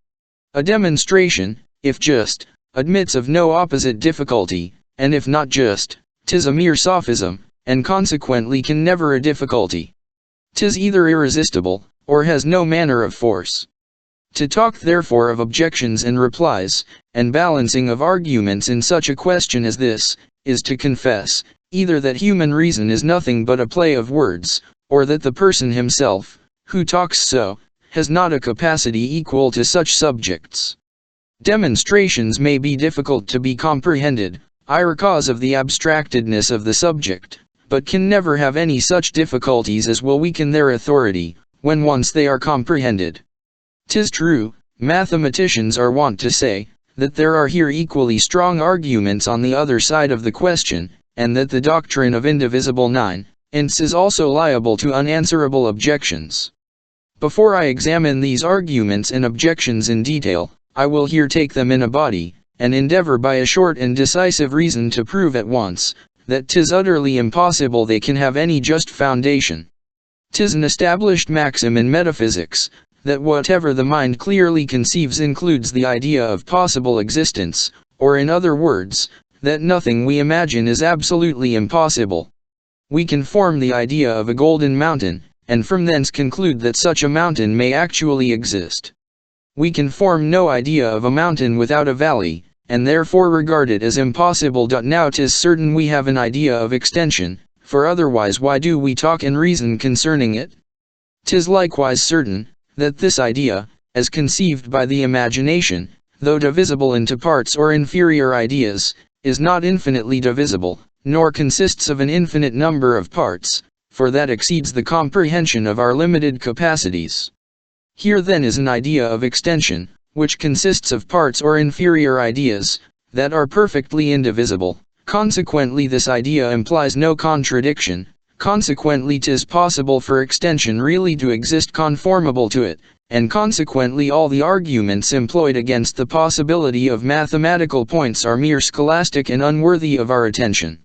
A demonstration, if just, admits of no opposite difficulty, and if not just, 'tis a mere sophism, and consequently can never a difficulty. 'Tis either irresistible, or has no manner of force. To talk therefore of objections and replies, and balancing of arguments in such a question as this, is to confess, either that human reason is nothing but a play of words, or that the person himself, who talks so, has not a capacity equal to such subjects. Demonstrations may be difficult to be comprehended, because of the abstractedness of the subject, but can never have any such difficulties as will weaken their authority, when once they are comprehended. 'Tis true, mathematicians are wont to say, that there are here equally strong arguments on the other side of the question, and that the doctrine of indivisible nine, is also liable to unanswerable objections. Before I examine these arguments and objections in detail, I will here take them in a body, and endeavor by a short and decisive reason to prove at once, that 'tis utterly impossible they can have any just foundation. 'Tis an established maxim in metaphysics, that whatever the mind clearly conceives includes the idea of possible existence, or in other words, that nothing we imagine is absolutely impossible. We can form the idea of a golden mountain, and from thence conclude that such a mountain may actually exist. We can form no idea of a mountain without a valley, and therefore regard it as impossible. Now 'tis certain we have an idea of extension, for otherwise why do we talk and reason concerning it? 'Tis likewise certain, that this idea, as conceived by the imagination, though divisible into parts or inferior ideas, is not infinitely divisible, nor consists of an infinite number of parts, for that exceeds the comprehension of our limited capacities. Here then is an idea of extension, which consists of parts or inferior ideas, that are perfectly indivisible. Consequently this idea implies no contradiction, consequently 'tis possible for extension really to exist conformable to it, and consequently all the arguments employed against the possibility of mathematical points are mere scholastic and unworthy of our attention.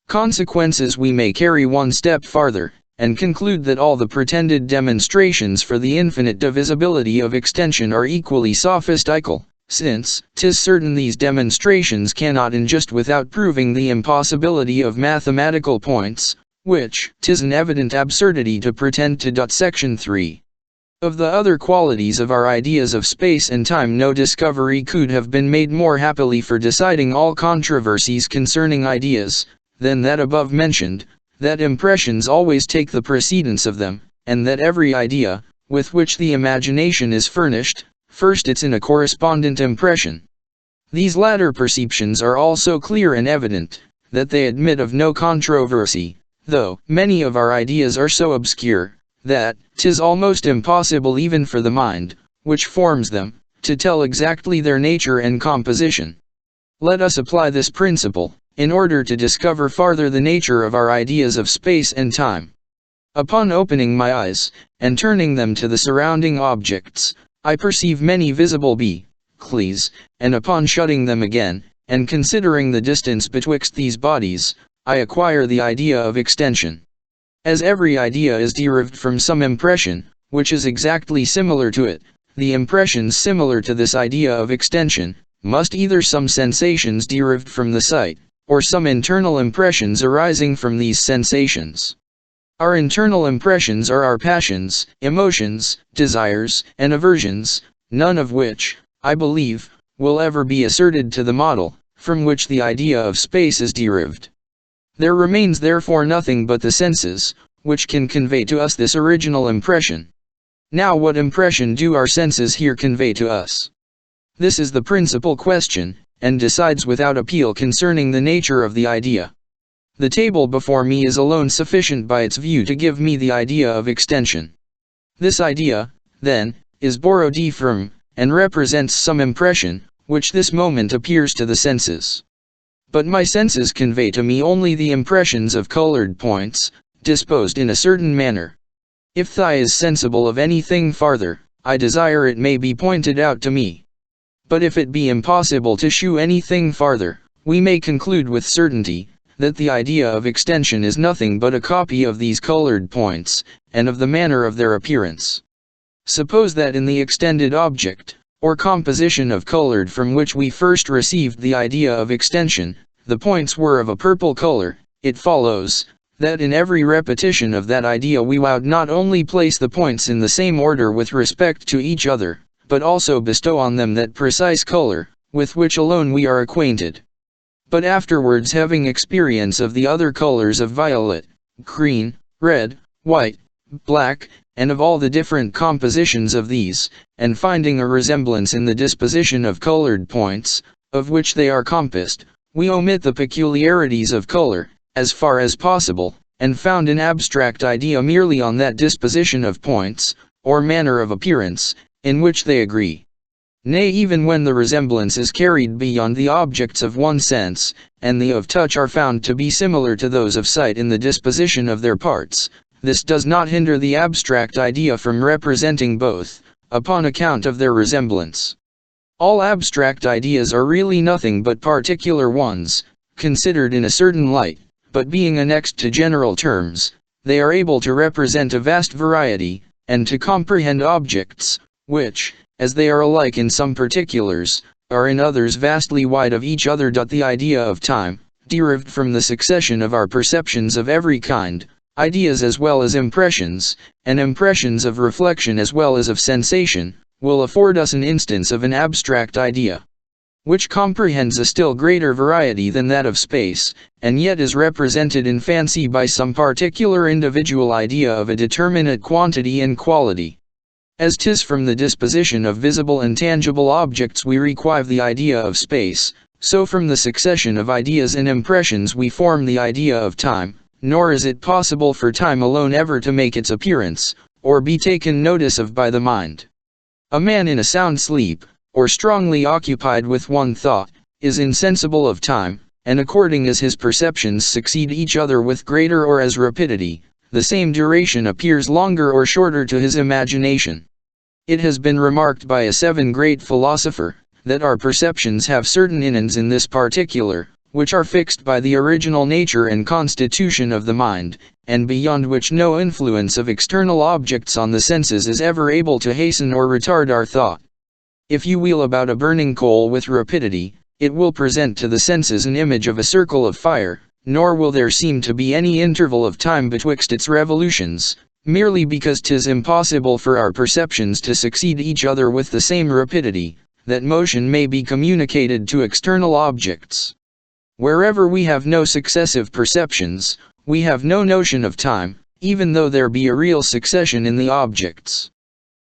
Consequences we may carry one step farther, and conclude that all the pretended demonstrations for the infinite divisibility of extension are equally sophistical, since 'tis certain these demonstrations cannot just without proving the impossibility of mathematical points, which 'tis an evident absurdity to pretend to. Section 3. Of the other qualities of our ideas of space and time no discovery could have been made more happily for deciding all controversies concerning ideas, than that above mentioned, that impressions always take the precedence of them, and that every idea, with which the imagination is furnished, first it's in a correspondent impression. These latter perceptions are all so clear and evident, that they admit of no controversy, though many of our ideas are so obscure, that 'tis almost impossible even for the mind, which forms them, to tell exactly their nature and composition. Let us apply this principle, in order to discover farther the nature of our ideas of space and time. Upon opening my eyes, and turning them to the surrounding objects, I perceive many visible bodies, and upon shutting them again, and considering the distance betwixt these bodies, I acquire the idea of extension. As every idea is derived from some impression, which is exactly similar to it, the impressions similar to this idea of extension, must either some sensations derived from the sight, or some internal impressions arising from these sensations. Our internal impressions are our passions, emotions, desires, and aversions, none of which, I believe, will ever be asserted to the model, from which the idea of space is derived. There remains therefore nothing but the senses, which can convey to us this original impression. Now what impression do our senses here convey to us? This is the principal question, and decides without appeal concerning the nature of the idea. The table before me is alone sufficient by its view to give me the idea of extension. This idea, then, is borrowed from, and represents some impression, which this moment appears to the senses. But my senses convey to me only the impressions of colored points, disposed in a certain manner. If thigh is sensible of anything farther, I desire it may be pointed out to me. But if it be impossible to shew anything farther, we may conclude with certainty, that the idea of extension is nothing but a copy of these colored points, and of the manner of their appearance. Suppose that in the extended object, or composition of colored from which we first received the idea of extension, the points were of a purple color, it follows, that in every repetition of that idea we would not only place the points in the same order with respect to each other, but also bestow on them that precise color, with which alone we are acquainted. But afterwards having experience of the other colors of violet, green, red, white, black, and of all the different compositions of these, and finding a resemblance in the disposition of colored points, of which they are composed, we omit the peculiarities of color, as far as possible, and found an abstract idea merely on that disposition of points, or manner of appearance, in which they agree. Nay, even when the resemblance is carried beyond the objects of one sense, and the of touch are found to be similar to those of sight in the disposition of their parts, this does not hinder the abstract idea from representing both, upon account of their resemblance. All abstract ideas are really nothing but particular ones, considered in a certain light, but being annexed to general terms, they are able to represent a vast variety, and to comprehend objects, which, as they are alike in some particulars, are in others vastly wide of each other. The idea of time, derived from the succession of our perceptions of every kind, ideas as well as impressions, and impressions of reflection as well as of sensation, will afford us an instance of an abstract idea, which comprehends a still greater variety than that of space, and yet is represented in fancy by some particular individual idea of a determinate quantity and quality. As 'tis from the disposition of visible and tangible objects we requive the idea of space, so from the succession of ideas and impressions we form the idea of time, nor is it possible for time alone ever to make its appearance, or be taken notice of by the mind. A man in a sound sleep, or strongly occupied with one thought, is insensible of time, and according as his perceptions succeed each other with greater or as rapidity, the same duration appears longer or shorter to his imagination. It has been remarked by a great philosopher, that our perceptions have certain innends in this particular, which are fixed by the original nature and constitution of the mind, and beyond which no influence of external objects on the senses is ever able to hasten or retard our thought. If you wheel about a burning coal with rapidity, it will present to the senses an image of a circle of fire, nor will there seem to be any interval of time betwixt its revolutions, merely because 'tis impossible for our perceptions to succeed each other with the same rapidity, that motion may be communicated to external objects. Wherever we have no successive perceptions, we have no notion of time, even though there be a real succession in the objects.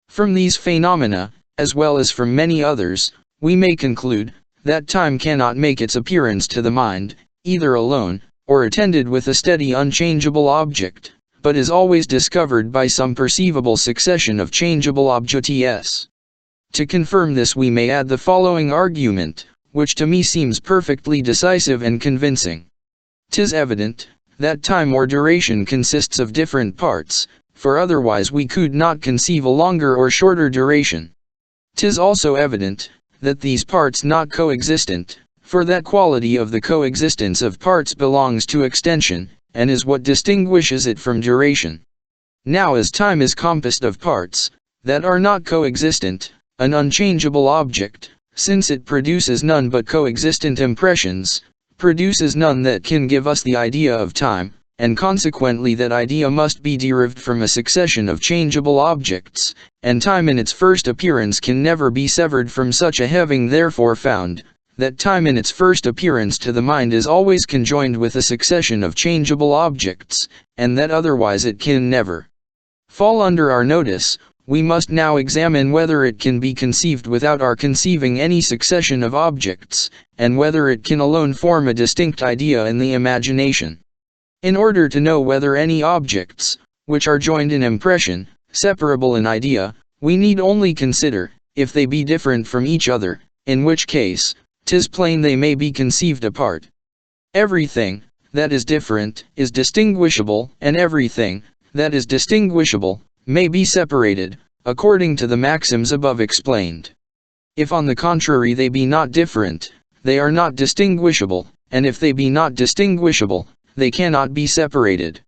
From these phenomena, as well as from many others, we may conclude that time cannot make its appearance to the mind, either alone, or attended with a steady unchangeable object, but is always discovered by some perceivable succession of changeable objects. To confirm this we may add the following argument, which to me seems perfectly decisive and convincing. 'Tis evident, that time or duration consists of different parts, for otherwise we could not conceive a longer or shorter duration. 'Tis also evident, that these parts not coexistent, for that quality of the coexistence of parts belongs to extension, and is what distinguishes it from duration. Now as time is compassed of parts, that are not coexistent, an unchangeable object, since it produces none but coexistent impressions, produces none that can give us the idea of time, and consequently that idea must be derived from a succession of changeable objects, and time in its first appearance can never be severed from such a, having therefore found, that time in its first appearance to the mind is always conjoined with a succession of changeable objects, and that otherwise it can never fall under our notice, we must now examine whether it can be conceived without our conceiving any succession of objects, and whether it can alone form a distinct idea in the imagination. In order to know whether any objects, which are joined in impression, separable in idea, we need only consider, if they be different from each other, in which case, 'tis plain they may be conceived apart. Everything that is different is distinguishable, and everything that is distinguishable may be separated, according to the maxims above explained. If on the contrary they be not different, they are not distinguishable, and if they be not distinguishable, they cannot be separated.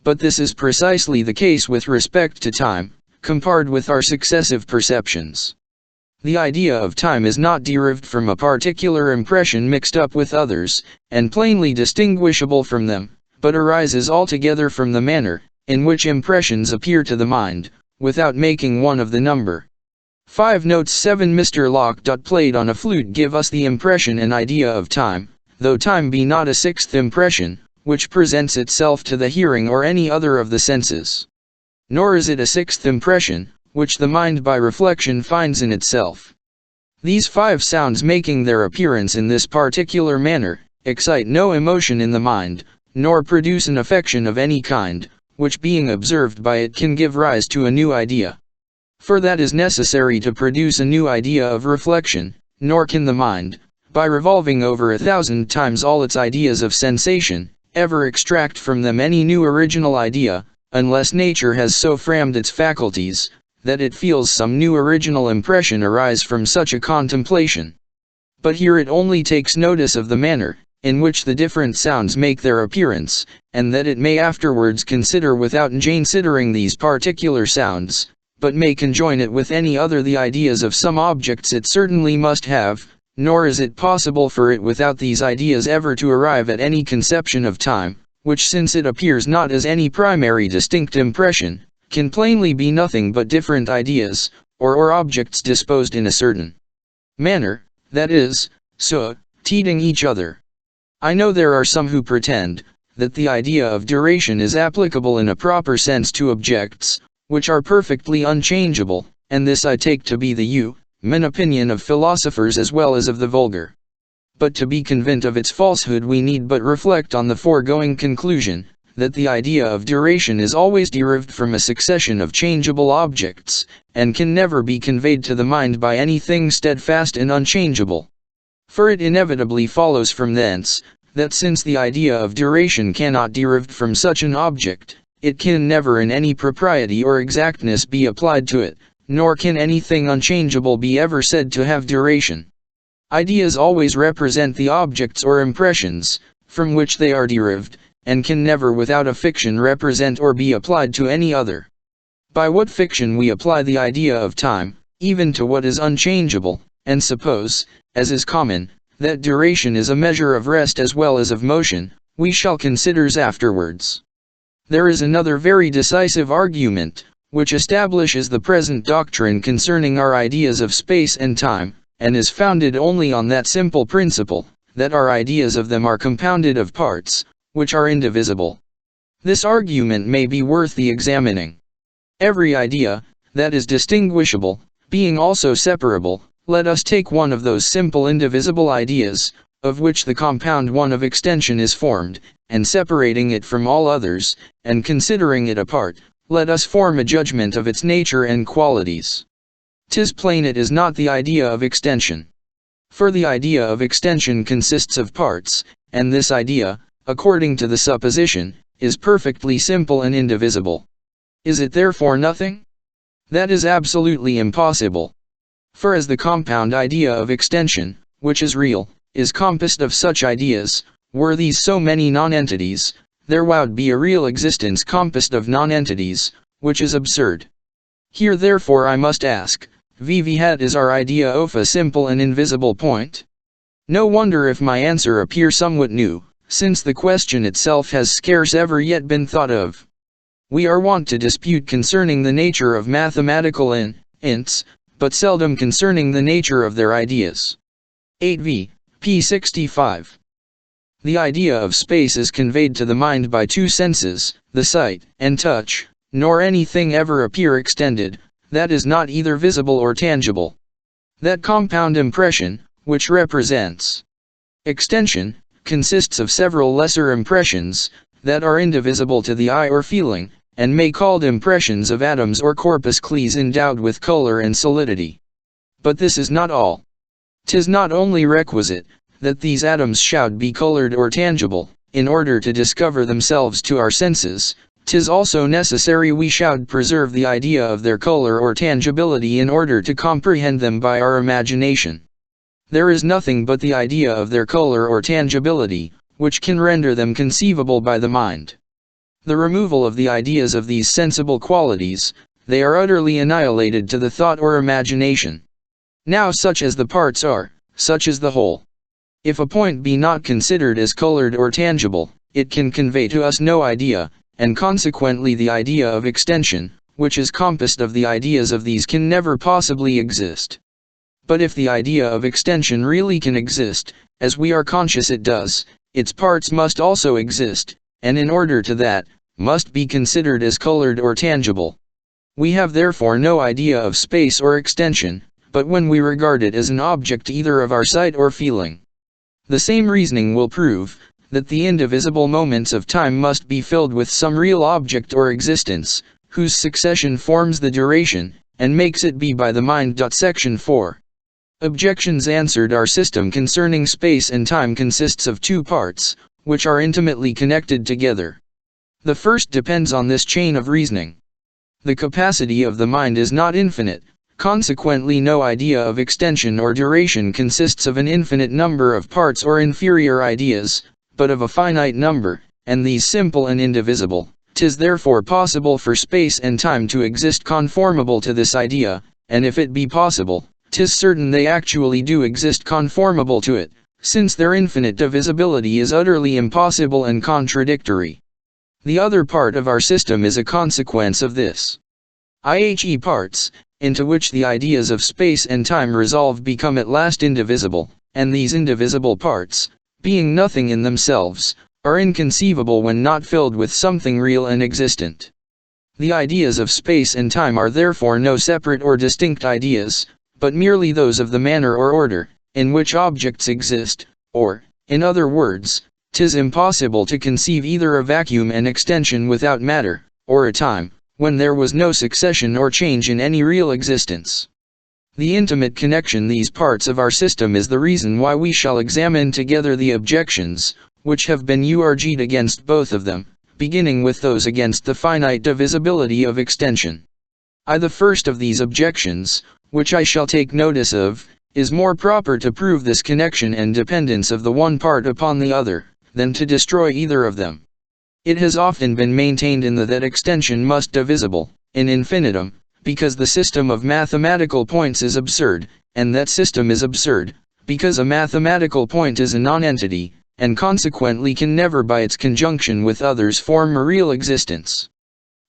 But this is precisely the case with respect to time, compared with our successive perceptions. The idea of time is not derived from a particular impression mixed up with others, and plainly distinguishable from them, but arises altogether from the manner in which impressions appear to the mind, without making one of the number. 5 Notes 7 Mr. Locke. Played on a flute give us the impression and idea of time, though time be not a sixth impression, which presents itself to the hearing or any other of the senses. Nor is it a sixth impression, which the mind by reflection finds in itself. These 5 sounds making their appearance in this particular manner, excite no emotion in the mind, nor produce an affection of any kind, which being observed by it can give rise to a new idea. For that is necessary to produce a new idea of reflection, nor can the mind, by revolving over 1,000 times all its ideas of sensation, ever extract from them any new original idea, unless nature has so framed its faculties, that it feels some new original impression arise from such a contemplation. But here it only takes notice of the manner in which the different sounds make their appearance, and that it may afterwards consider without considering these particular sounds, but may conjoin it with any other the ideas of some objects it certainly must have, nor is it possible for it without these ideas ever to arrive at any conception of time, which since it appears not as any primary distinct impression, can plainly be nothing but different ideas, or objects disposed in a certain manner, that is, succeeding each other. I know there are some who pretend that the idea of duration is applicable in a proper sense to objects, which are perfectly unchangeable, and this I take to be the Hume opinion of philosophers as well as of the vulgar. But to be convinced of its falsehood we need but reflect on the foregoing conclusion, that the idea of duration is always derived from a succession of changeable objects, and can never be conveyed to the mind by anything steadfast and unchangeable. For it inevitably follows from thence, that since the idea of duration cannot derive from such an object, it can never in any propriety or exactness be applied to it, nor can anything unchangeable be ever said to have duration. Ideas always represent the objects or impressions, from which they are derived, and can never without a fiction represent or be applied to any other. By what fiction we apply the idea of time, even to what is unchangeable, and suppose, as is common, that duration is a measure of rest as well as of motion, we shall consider afterwards. There is another very decisive argument, which establishes the present doctrine concerning our ideas of space and time, and is founded only on that simple principle, that our ideas of them are compounded of parts, which are indivisible. This argument may be worth the examining. Every idea, that is distinguishable, being also separable, let us take one of those simple indivisible ideas, of which the compound one of extension is formed, and separating it from all others, and considering it apart, let us form a judgment of its nature and qualities. 'Tis plain it is not the idea of extension. For the idea of extension consists of parts, and this idea, according to the supposition, is perfectly simple and indivisible. Is it therefore nothing? That is absolutely impossible. For as the compound idea of extension, which is real, is composed of such ideas, were these so many non-entities, there would be a real existence composed of non-entities, which is absurd. Here therefore I must ask, vivat is our idea of a simple and invisible point? No wonder if my answer appear somewhat new, since the question itself has scarce ever yet been thought of. We are wont to dispute concerning the nature of mathematical ints, but seldom concerning the nature of their ideas. 8v. p. 65. The idea of space is conveyed to the mind by two senses, the sight and touch, nor anything ever appear extended, that is not either visible or tangible. That compound impression, which represents extension, consists of several lesser impressions, that are indivisible to the eye or feeling, and may called impressions of atoms or corpuscles endowed with color and solidity. But this is not all. 'Tis not only requisite, that these atoms should be colored or tangible, in order to discover themselves to our senses, 'tis also necessary we should preserve the idea of their color or tangibility in order to comprehend them by our imagination. There is nothing but the idea of their color or tangibility, which can render them conceivable by the mind. The removal of the ideas of these sensible qualities, they are utterly annihilated to the thought or imagination. Now such as the parts are, such is the whole. If a point be not considered as colored or tangible, it can convey to us no idea, and consequently the idea of extension, which is composed of the ideas of these, can never possibly exist. But if the idea of extension really can exist, as we are conscious it does, its parts must also exist, and in order to that, must be considered as colored or tangible. We have therefore no idea of space or extension, but when we regard it as an object either of our sight or feeling. The same reasoning will prove, that the indivisible moments of time must be filled with some real object or existence, whose succession forms the duration, and makes it be by the mind. Section 4. Objections answered. Our system concerning space and time consists of two parts, which are intimately connected together. The first depends on this chain of reasoning. The capacity of the mind is not infinite, consequently no idea of extension or duration consists of an infinite number of parts or inferior ideas, but of a finite number, and these simple and indivisible. 'Tis therefore possible for space and time to exist conformable to this idea, and if it be possible, 'tis certain they actually do exist conformable to it, since their infinite divisibility is utterly impossible and contradictory. The other part of our system is a consequence of this. I.e. parts, into which the ideas of space and time resolve, become at last indivisible, and these indivisible parts, being nothing in themselves, are inconceivable when not filled with something real and existent. The ideas of space and time are therefore no separate or distinct ideas, but merely those of the manner or order, in which objects exist, or, in other words, 'tis impossible to conceive either a vacuum and extension without matter, or a time, when there was no succession or change in any real existence. The intimate connection these parts of our system is the reason why we shall examine together the objections, which have been urged against both of them, beginning with those against the finite divisibility of extension. The first of these objections, which I shall take notice of, is more proper to prove this connection and dependence of the one part upon the other, than to destroy either of them. It has often been maintained in that extension must divisible, in infinitum, because the system of mathematical points is absurd, and that system is absurd, because a mathematical point is a nonentity, and consequently can never by its conjunction with others form a real existence.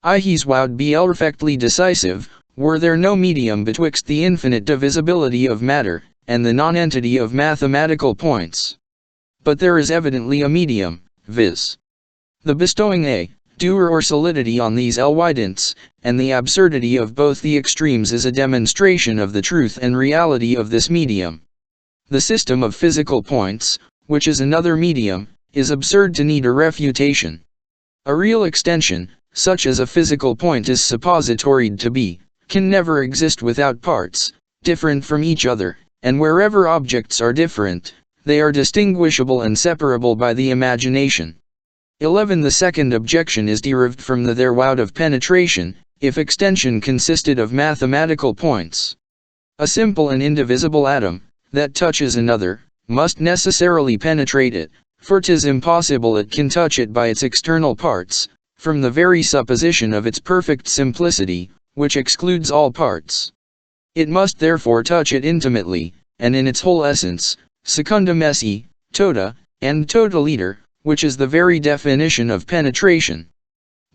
His would be perfectly decisive, were there no medium betwixt the infinite divisibility of matter, and the nonentity of mathematical points. But there is evidently a medium, viz. The bestowing a doer or solidity on these evidents, and the absurdity of both the extremes is a demonstration of the truth and reality of this medium. The system of physical points, which is another medium, is absurd to need a refutation. A real extension, such as a physical point is suppositoried to be, can never exist without parts, different from each other, and wherever objects are different, they are distinguishable and separable by the imagination. 11. The second objection is derived from the there would of penetration, if extension consisted of mathematical points. A simple and indivisible atom, that touches another, must necessarily penetrate it, for 'tis impossible it can touch it by its external parts, from the very supposition of its perfect simplicity, which excludes all parts. It must therefore touch it intimately, and in its whole essence, secundum esse, tota, and totaliter, which is the very definition of penetration.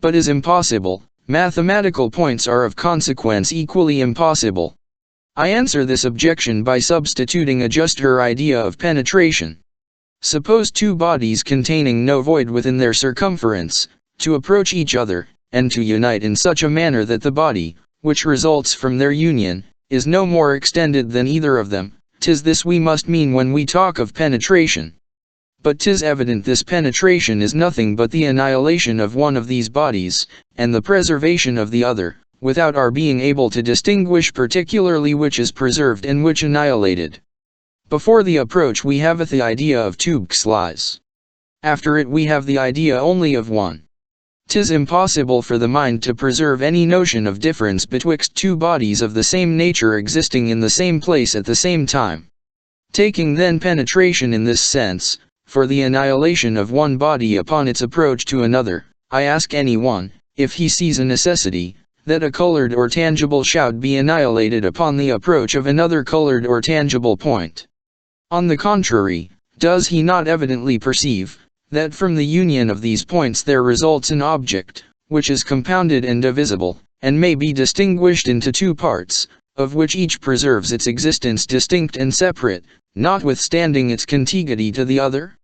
But is impossible, mathematical points are of consequence equally impossible. I answer this objection by substituting a juster idea of penetration. Suppose two bodies containing no void within their circumference, to approach each other, and to unite in such a manner that the body, which results from their union, is no more extended than either of them. 'Tis this we must mean when we talk of penetration. But 'tis evident this penetration is nothing but the annihilation of one of these bodies, and the preservation of the other, without our being able to distinguish particularly which is preserved and which annihilated. Before the approach we have the idea of two lies. After it we have the idea only of one. 'Tis impossible for the mind to preserve any notion of difference betwixt two bodies of the same nature existing in the same place at the same time. Taking then penetration in this sense, for the annihilation of one body upon its approach to another, I ask any one, if he sees a necessity, that a colored or tangible should be annihilated upon the approach of another colored or tangible point. On the contrary, does he not evidently perceive, that from the union of these points there results an object, which is compounded and divisible, and may be distinguished into two parts, of which each preserves its existence distinct and separate, notwithstanding its contiguity to the other?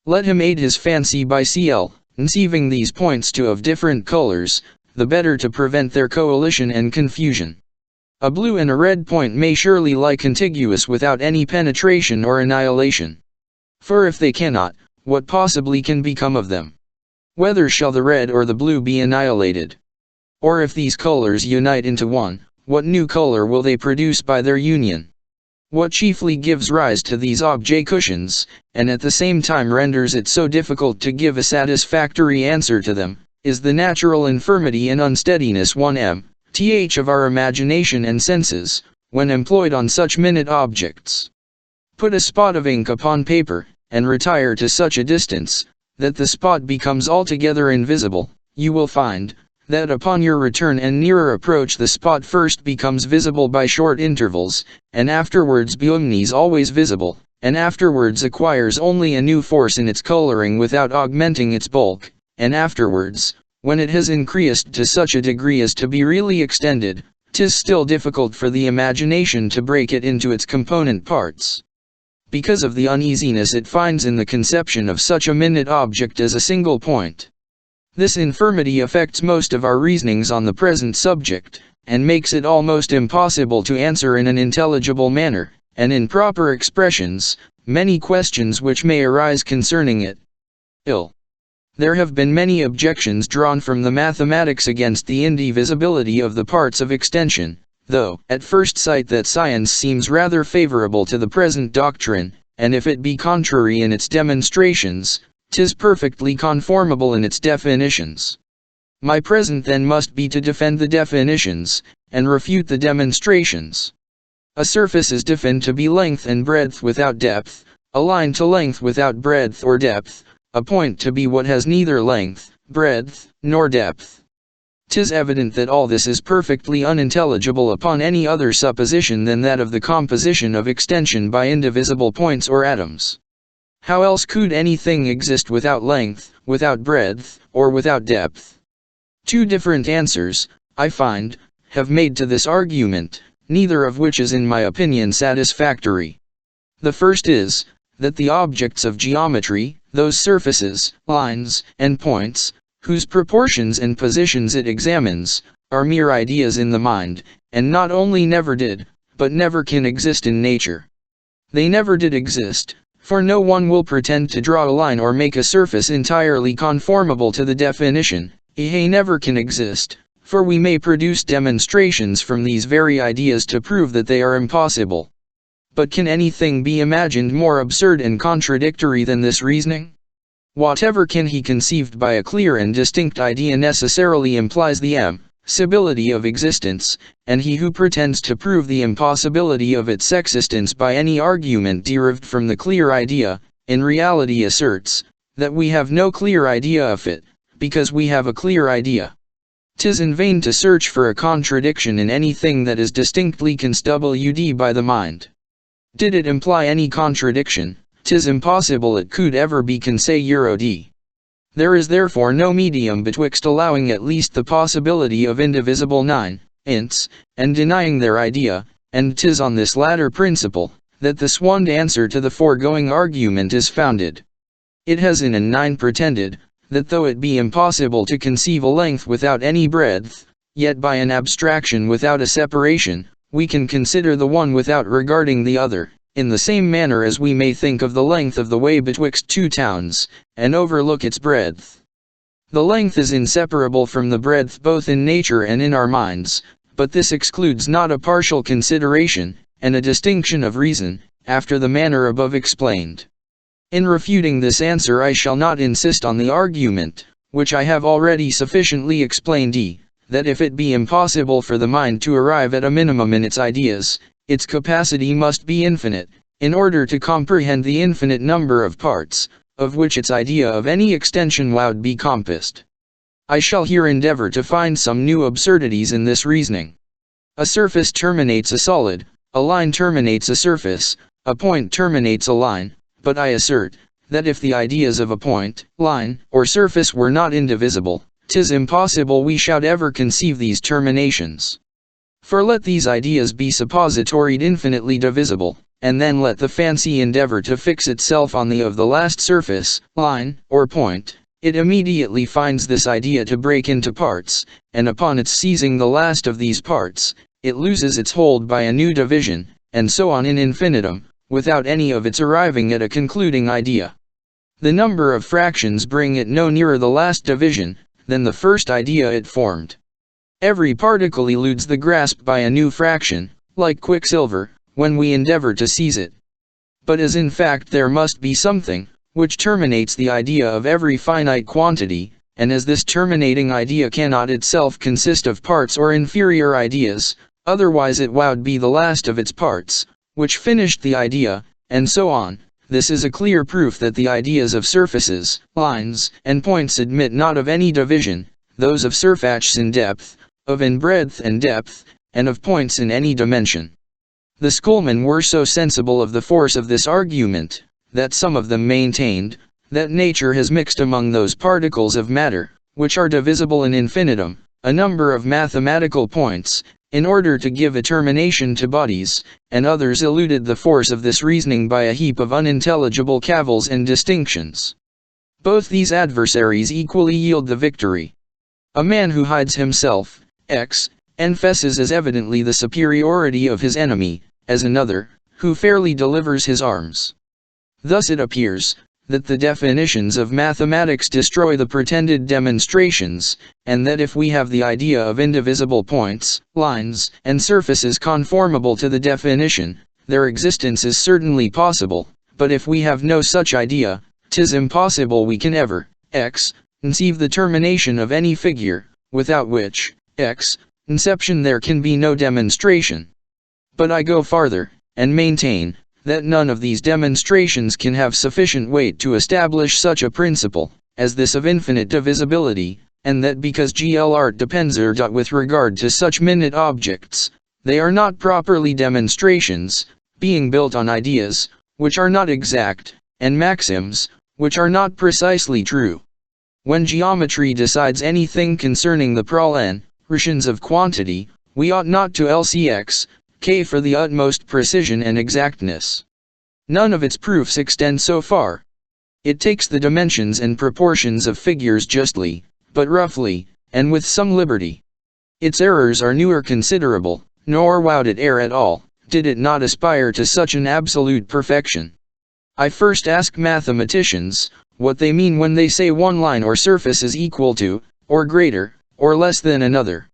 Let him aid his fancy by conceiving these points to of different colors, the better to prevent their coalition and confusion. A blue and a red point may surely lie contiguous without any penetration or annihilation. For if they cannot, what possibly can become of them? Whether shall the red or the blue be annihilated? Or if these colors unite into one, what new color will they produce by their union? What chiefly gives rise to these objections, and at the same time renders it so difficult to give a satisfactory answer to them, is the natural infirmity and unsteadiness of our imagination and senses, when employed on such minute objects. Put a spot of ink upon paper, and retire to such a distance, that the spot becomes altogether invisible, you will find, that upon your return and nearer approach the spot first becomes visible by short intervals, and afterwards becomes always visible, and afterwards acquires only a new force in its coloring without augmenting its bulk, and afterwards, when it has increased to such a degree as to be really extended, 'tis still difficult for the imagination to break it into its component parts. Because of the uneasiness it finds in the conception of such a minute object as a single point. This infirmity affects most of our reasonings on the present subject, and makes it almost impossible to answer in an intelligible manner, and in proper expressions, many questions which may arise concerning it. There have been many objections drawn from the mathematics against the indivisibility of the parts of extension, though, at first sight, that science seems rather favorable to the present doctrine, and if it be contrary in its demonstrations, 'tis perfectly conformable in its definitions. My present then must be to defend the definitions, and refute the demonstrations. A surface is defined to be length and breadth without depth, a line to length without breadth or depth, a point to be what has neither length, breadth, nor depth. 'Tis evident that all this is perfectly unintelligible upon any other supposition than that of the composition of extension by indivisible points or atoms. How else could anything exist without length, without breadth, or without depth? Two different answers, I find, have made to this argument, neither of which is in my opinion satisfactory. The first is, that the objects of geometry, those surfaces, lines, and points, whose proportions and positions it examines, are mere ideas in the mind, and not only never did, but never can exist in nature. They never did exist, for no one will pretend to draw a line or make a surface entirely conformable to the definition. They never can exist, for we may produce demonstrations from these very ideas to prove that they are impossible. But can anything be imagined more absurd and contradictory than this reasoning? Whatever can be conceived by a clear and distinct idea necessarily implies the impossibility of existence, and he who pretends to prove the impossibility of its existence by any argument derived from the clear idea, in reality asserts that we have no clear idea of it, because we have a clear idea. 'Tis in vain to search for a contradiction in anything that is distinctly conceived by the mind. Did it imply any contradiction, 'tis impossible it could ever be conceived. There is therefore no medium betwixt allowing at least the possibility of indivisible nines, and denying their idea, and 'tis on this latter principle, that the swan answer to the foregoing argument is founded. It has in an 9 pretended, that though it be impossible to conceive a length without any breadth, yet by an abstraction without a separation, we can consider the one without regarding the other, in the same manner as we may think of the length of the way betwixt two towns, and overlook its breadth. The length is inseparable from the breadth both in nature and in our minds, but this excludes not a partial consideration, and a distinction of reason, after the manner above explained. In refuting this answer I shall not insist on the argument, which I have already sufficiently explained, that if it be impossible for the mind to arrive at a minimum in its ideas, its capacity must be infinite, in order to comprehend the infinite number of parts, of which its idea of any extension would be compassed. I shall here endeavor to find some new absurdities in this reasoning. A surface terminates a solid, a line terminates a surface, a point terminates a line, but I assert, that if the ideas of a point, line, or surface were not indivisible, 'tis impossible we should ever conceive these terminations. For let these ideas be suppositoried infinitely divisible, and then let the fancy endeavor to fix itself on the of the last surface, line, or point, it immediately finds this idea to break into parts, and upon its seizing the last of these parts, it loses its hold by a new division, and so on in infinitum, without any of its arriving at a concluding idea. The number of fractions bring it no nearer the last division, than the first idea it formed. Every particle eludes the grasp by a new fraction, like quicksilver, when we endeavor to seize it. But as in fact there must be something, which terminates the idea of every finite quantity, and as this terminating idea cannot itself consist of parts or inferior ideas, otherwise it would be the last of its parts, which finished the idea, and so on. This is a clear proof that the ideas of surfaces, lines, and points admit not of any division, those of surfaces in depth, of in breadth and depth, and of points in any dimension. The schoolmen were so sensible of the force of this argument, that some of them maintained, that nature has mixed among those particles of matter, which are divisible in infinitum, a number of mathematical points, in order to give a termination to bodies, and others eluded the force of this reasoning by a heap of unintelligible cavils and distinctions. Both these adversaries equally yield the victory. A man who hides himself, x, confesses as evidently the superiority of his enemy, as another, who fairly delivers his arms. Thus it appears, that the definitions of mathematics destroy the pretended demonstrations, and that if we have the idea of indivisible points, lines, and surfaces conformable to the definition, their existence is certainly possible, but if we have no such idea, 'tis impossible we can ever, x, conceive the termination of any figure, without which, x, conception there can be no demonstration. But I go farther, and maintain, that none of these demonstrations can have sufficient weight to establish such a principle, as this of infinite divisibility, and that because art depends with regard to such minute objects, they are not properly demonstrations, being built on ideas, which are not exact, and maxims, which are not precisely true. When geometry decides anything concerning the relations of quantity, we ought not to LCX, K for the utmost precision and exactness. None of its proofs extend so far. It takes the dimensions and proportions of figures justly, but roughly, and with some liberty. Its errors are newer considerable, nor would it err at all, did it not aspire to such an absolute perfection. I first ask mathematicians, what they mean when they say one line or surface is equal to, or greater, or less than another.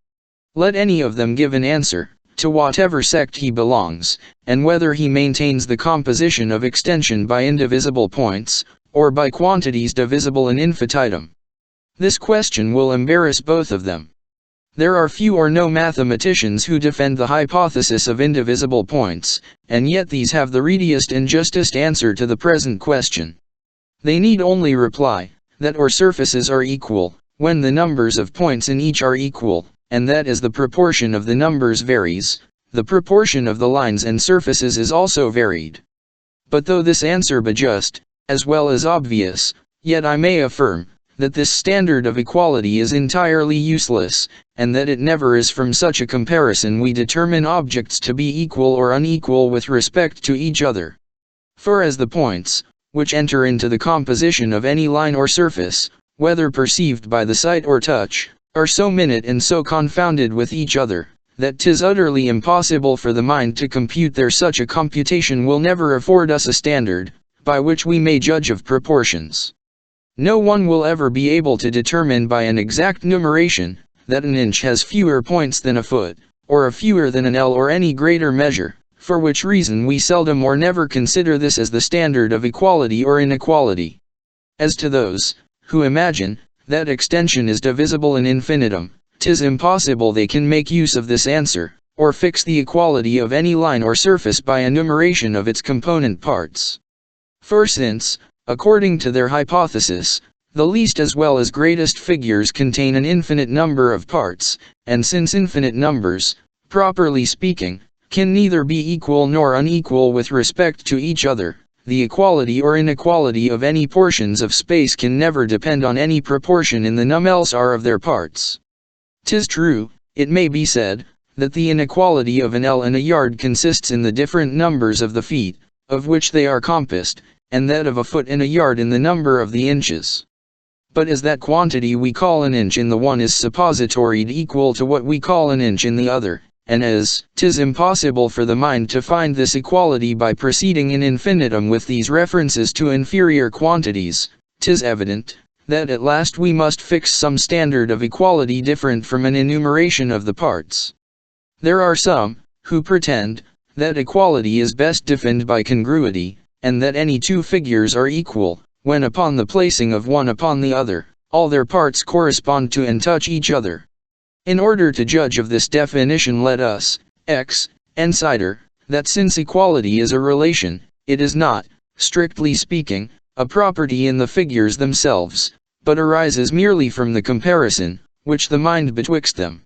Let any of them give an answer, to whatever sect he belongs, and whether he maintains the composition of extension by indivisible points, or by quantities divisible in infinitum. This question will embarrass both of them. There are few or no mathematicians who defend the hypothesis of indivisible points, and yet these have the readiest and justest answer to the present question. They need only reply, that or surfaces are equal, when the numbers of points in each are equal, and that as the proportion of the numbers varies, the proportion of the lines and surfaces is also varied. But though this answer be just, as well as obvious, yet I may affirm, that this standard of equality is entirely useless, and that it never is from such a comparison we determine objects to be equal or unequal with respect to each other. For as the points, which enter into the composition of any line or surface, whether perceived by the sight or touch, are so minute and so confounded with each other, that 'tis utterly impossible for the mind to compute their such a computation will never afford us a standard, by which we may judge of proportions. No one will ever be able to determine by an exact numeration, that an inch has fewer points than a foot, or a fewer than an ell or any greater measure, for which reason we seldom or never consider this as the standard of equality or inequality. As to those, who imagine, that extension is divisible in infinitum, 'tis impossible they can make use of this answer, or fix the equality of any line or surface by enumeration of its component parts. For since, according to their hypothesis, the least as well as greatest figures contain an infinite number of parts, and since infinite numbers, properly speaking, can neither be equal nor unequal with respect to each other, the equality or inequality of any portions of space can never depend on any proportion in the num-else are of their parts. 'Tis true, it may be said, that the inequality of an ell and a yard consists in the different numbers of the feet, of which they are compassed, and that of a foot and a yard in the number of the inches. But as that quantity we call an inch in the one is suppositoried equal to what we call an inch in the other, and as 'tis impossible for the mind to find this equality by proceeding in infinitum with these references to inferior quantities, 'tis evident, that at last we must fix some standard of equality different from an enumeration of the parts. There are some, who pretend, that equality is best defined by congruity, and that any two figures are equal, when upon the placing of one upon the other, all their parts correspond to and touch each other. In order to judge of this definition let us, consider, that since equality is a relation, it is not, strictly speaking, a property in the figures themselves, but arises merely from the comparison, which the mind betwixt them.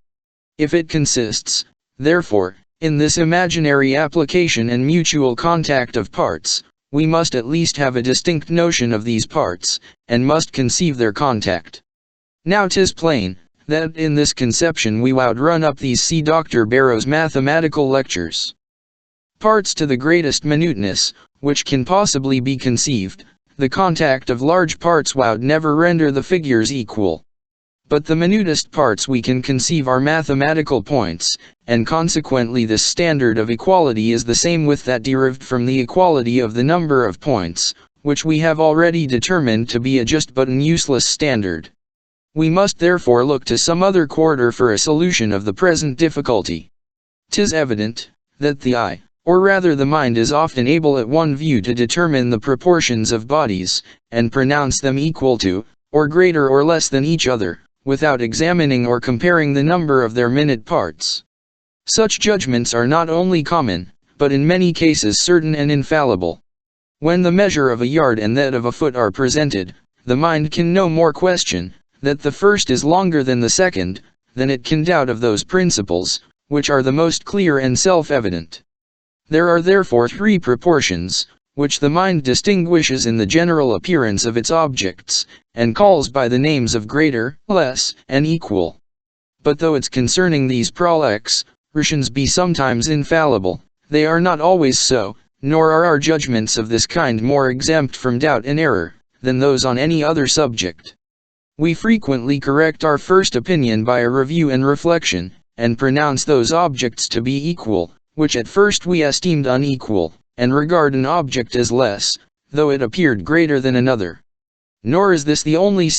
If it consists, therefore, in this imaginary application and mutual contact of parts, we must at least have a distinct notion of these parts, and must conceive their contact. Now 'tis plain, that in this conception we would run up these see Dr. Barrow's mathematical lectures. Parts to the greatest minuteness, which can possibly be conceived, the contact of large parts would never render the figures equal. But the minutest parts we can conceive are mathematical points, and consequently this standard of equality is the same with that derived from the equality of the number of points, which we have already determined to be a just but an useless standard. We must therefore look to some other quarter for a solution of the present difficulty. 'Tis evident, that the eye, or rather the mind, is often able at one view to determine the proportions of bodies, and pronounce them equal to, or greater or less than each other, without examining or comparing the number of their minute parts. Such judgments are not only common, but in many cases certain and infallible. When the measure of a yard and that of a foot are presented, the mind can no more question that the first is longer than the second, than it can doubt of those principles, which are the most clear and self-evident. There are therefore three proportions, which the mind distinguishes in the general appearance of its objects, and calls by the names of greater, less, and equal. But though it's concerning these prolections be sometimes infallible, they are not always so, nor are our judgments of this kind more exempt from doubt and error, than those on any other subject. We frequently correct our first opinion by a review and reflection, and pronounce those objects to be equal, which at first we esteemed unequal, and regard an object as less, though it appeared greater than another. Nor is this the only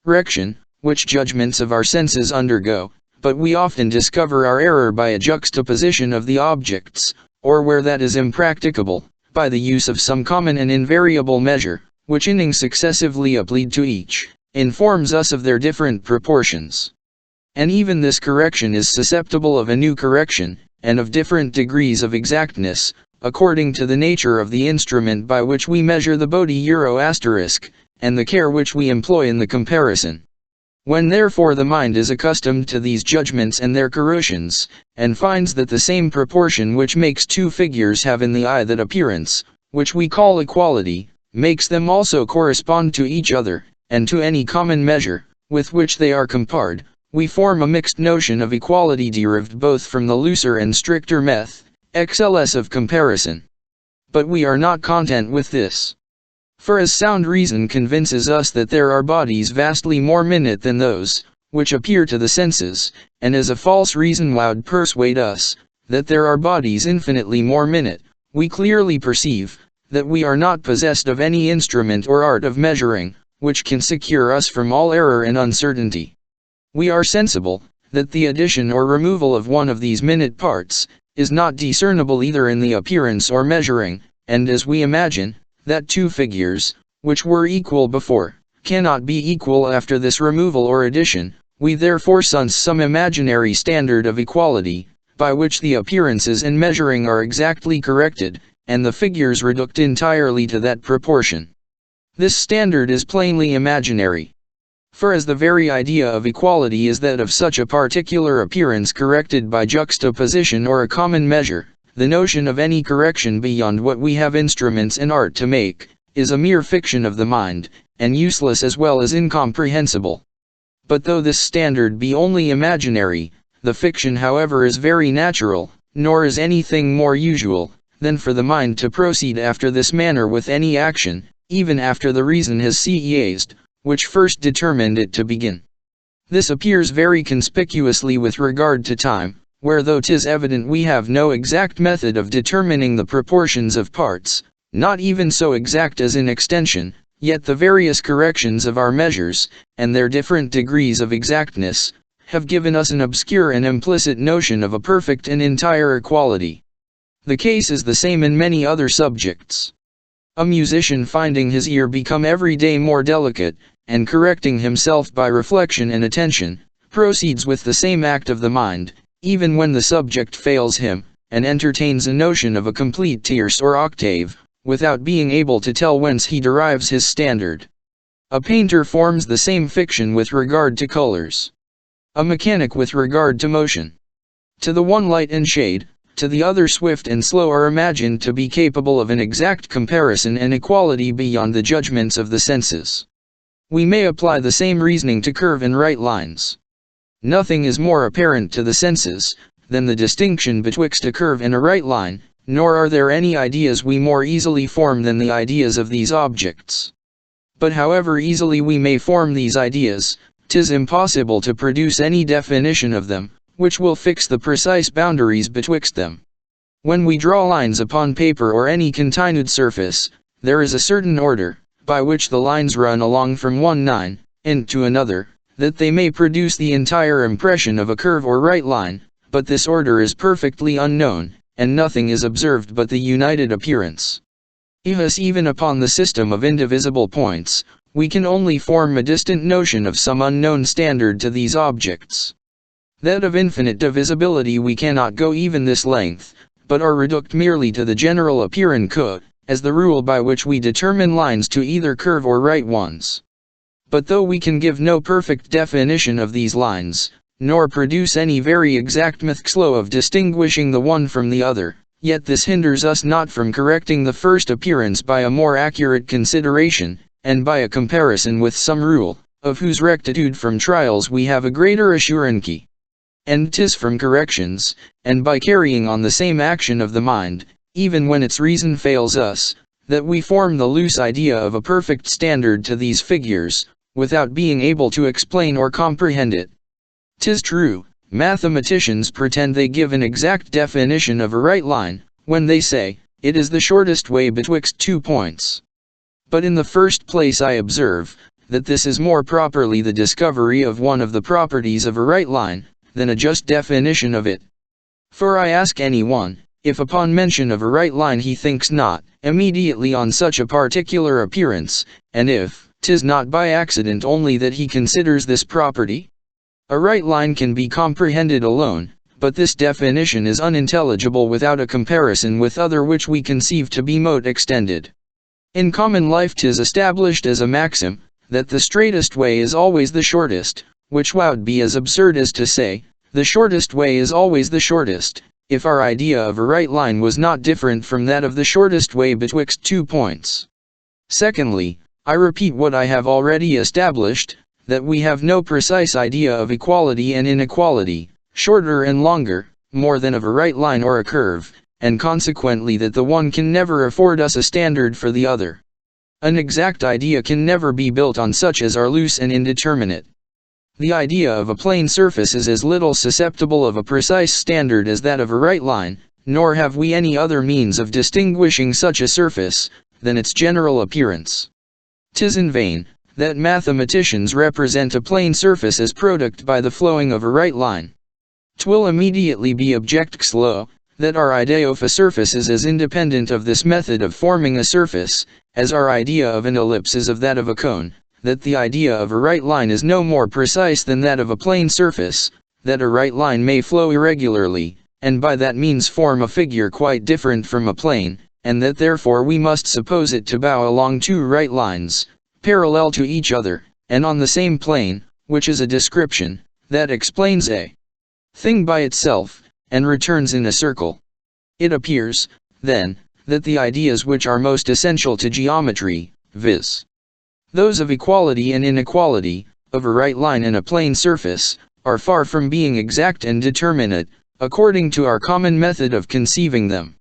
correction, which judgments of our senses undergo, but we often discover our error by a juxtaposition of the objects, or where that is impracticable, by the use of some common and invariable measure, which inning successively applied to each, informs us of their different proportions. And even this correction is susceptible of a new correction, and of different degrees of exactness, according to the nature of the instrument by which we measure the body and the care which we employ in the comparison. When therefore the mind is accustomed to these judgments and their corrosions, and finds that the same proportion which makes two figures have in the eye that appearance, which we call equality, makes them also correspond to each other, and to any common measure, with which they are compared, we form a mixed notion of equality derived both from the looser and stricter XLS of comparison. But we are not content with this. For as sound reason convinces us that there are bodies vastly more minute than those, which appear to the senses, and as a false reason would persuade us, that there are bodies infinitely more minute, we clearly perceive, that we are not possessed of any instrument or art of measuring, which can secure us from all error and uncertainty. We are sensible, that the addition or removal of one of these minute parts, is not discernible either in the appearance or measuring, and as we imagine, that two figures, which were equal before, cannot be equal after this removal or addition, we therefore sense some imaginary standard of equality, by which the appearances and measuring are exactly corrected, and the figures reduced entirely to that proportion. This standard is plainly imaginary. For as the very idea of equality is that of such a particular appearance corrected by juxtaposition or a common measure, the notion of any correction beyond what we have instruments and art to make, is a mere fiction of the mind, and useless as well as incomprehensible. But though this standard be only imaginary, the fiction however is very natural, nor is anything more usual, than for the mind to proceed after this manner with any action, even after the reason has ceased, which first determined it to begin. This appears very conspicuously with regard to time, where though 'tis evident we have no exact method of determining the proportions of parts, not even so exact as in extension, yet the various corrections of our measures, and their different degrees of exactness, have given us an obscure and implicit notion of a perfect and entire equality. The case is the same in many other subjects. A musician finding his ear become every day more delicate, and correcting himself by reflection and attention, proceeds with the same act of the mind, even when the subject fails him, and entertains a notion of a complete tierce or octave, without being able to tell whence he derives his standard. A painter forms the same fiction with regard to colors. A mechanic with regard to motion. To the one light and shade, to the other swift and slow are imagined to be capable of an exact comparison and equality beyond the judgments of the senses. We may apply the same reasoning to curve and right lines. Nothing is more apparent to the senses, than the distinction betwixt a curve and a right line, nor are there any ideas we more easily form than the ideas of these objects. But however easily we may form these ideas, 'tis impossible to produce any definition of them, which will fix the precise boundaries betwixt them. When we draw lines upon paper or any continued surface, there is a certain order, by which the lines run along from one end to another, that they may produce the entire impression of a curve or right line, but this order is perfectly unknown, and nothing is observed but the united appearance. Thus even upon the system of indivisible points, we can only form a distant notion of some unknown standard to these objects. That of infinite divisibility we cannot go even this length, but are reduced merely to the general appearance code, as the rule by which we determine lines to either curve or right ones. But though we can give no perfect definition of these lines, nor produce any very exact method of distinguishing the one from the other, yet this hinders us not from correcting the first appearance by a more accurate consideration, and by a comparison with some rule, of whose rectitude from trials we have a greater assurance. And 'tis from corrections, and by carrying on the same action of the mind, even when its reason fails us, that we form the loose idea of a perfect standard to these figures, without being able to explain or comprehend it. 'Tis true, mathematicians pretend they give an exact definition of a right line, when they say, it is the shortest way betwixt 2 points. But in the first place I observe, that this is more properly the discovery of one of the properties of a right line, than a just definition of it. For I ask any one, if upon mention of a right line he thinks not, immediately on such a particular appearance, and if 'tis not by accident only that he considers this property? A right line can be comprehended alone, but this definition is unintelligible without a comparison with other which we conceive to be mote extended. In common life 'tis established as a maxim, that the straightest way is always the shortest, which would be as absurd as to say, the shortest way is always the shortest, if our idea of a right line was not different from that of the shortest way betwixt 2 points. Secondly, I repeat what I have already established, that we have no precise idea of equality and inequality, shorter and longer, more than of a right line or a curve, and consequently that the one can never afford us a standard for the other. An exact idea can never be built on such as are loose and indeterminate. The idea of a plane surface is as little susceptible of a precise standard as that of a right line, nor have we any other means of distinguishing such a surface, than its general appearance. 'Tis in vain, that mathematicians represent a plane surface as product by the flowing of a right line. 'Twill immediately be objected slow, that our idea of a surface is as independent of this method of forming a surface, as our idea of an ellipse is of that of a cone, that the idea of a right line is no more precise than that of a plane surface, that a right line may flow irregularly, and by that means form a figure quite different from a plane, and that therefore we must suppose it to bow along 2 right lines, parallel to each other, and on the same plane, which is a description, that explains a thing by itself, and returns in a circle. It appears, then, that the ideas which are most essential to geometry, viz. those of equality and inequality, of a right line and a plane surface, are far from being exact and determinate, according to our common method of conceiving them.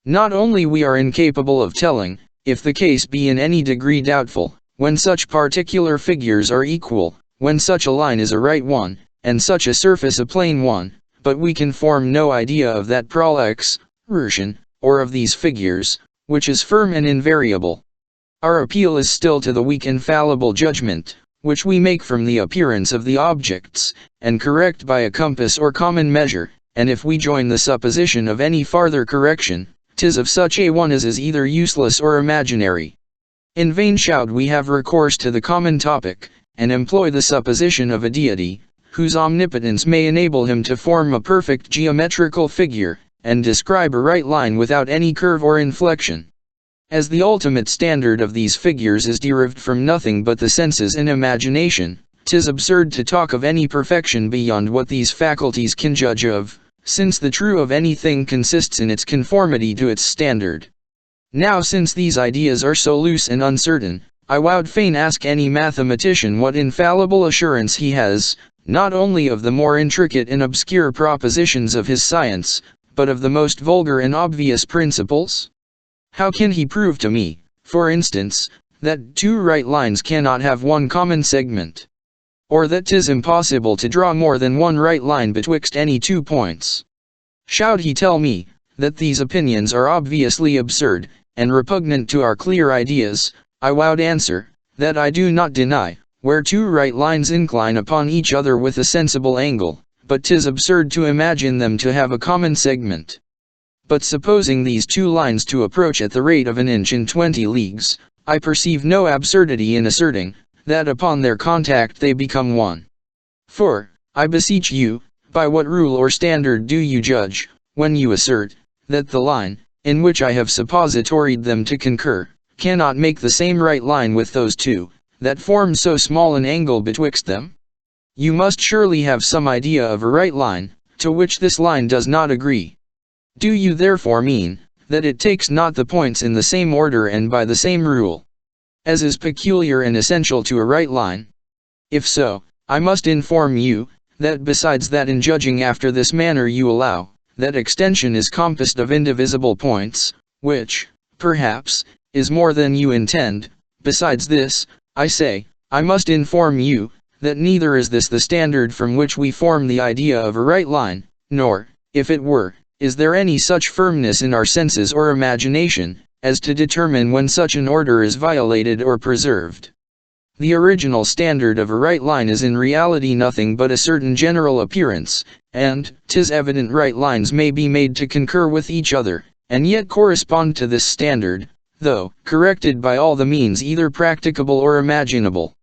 Not only we are incapable of telling, if the case be in any degree doubtful, when such particular figures are equal, when such a line is a right one, and such a surface a plane one, but we can form no idea of that projection, or of these figures, which is firm and invariable. Our appeal is still to the weak infallible judgment, which we make from the appearance of the objects, and correct by a compass or common measure, and if we join the supposition of any farther correction, 'tis of such a one as is either useless or imaginary. In vain should we have recourse to the common topic, and employ the supposition of a deity, whose omnipotence may enable him to form a perfect geometrical figure, and describe a right line without any curve or inflection. As the ultimate standard of these figures is derived from nothing but the senses and imagination, 'tis absurd to talk of any perfection beyond what these faculties can judge of, since the true of anything consists in its conformity to its standard. Now since these ideas are so loose and uncertain, I would fain ask any mathematician what infallible assurance he has, not only of the more intricate and obscure propositions of his science, but of the most vulgar and obvious principles? How can he prove to me, for instance, that two right lines cannot have one common segment? Or that 'tis impossible to draw more than one right line betwixt any two points? Should he tell me, that these opinions are obviously absurd, and repugnant to our clear ideas, I would answer, that I do not deny, where two right lines incline upon each other with a sensible angle, but 'tis absurd to imagine them to have a common segment. But supposing these two lines to approach at the rate of an inch in 20 leagues, I perceive no absurdity in asserting, that upon their contact they become one. For, I beseech you, by what rule or standard do you judge, when you assert, that the line, in which I have suppositoried them to concur, cannot make the same right line with those two, that form so small an angle betwixt them? You must surely have some idea of a right line, to which this line does not agree. Do you therefore mean, that it takes not the points in the same order and by the same rule, as is peculiar and essential to a right line? If so, I must inform you, that besides that in judging after this manner you allow, that extension is compassed of indivisible points, which, perhaps, is more than you intend. Besides this, I say, I must inform you, that neither is this the standard from which we form the idea of a right line, nor, if it were, is there any such firmness in our senses or imagination, as to determine when such an order is violated or preserved. The original standard of a right line is in reality nothing but a certain general appearance, and 'tis evident right lines may be made to concur with each other, and yet correspond to this standard, though corrected by all the means either practicable or imaginable.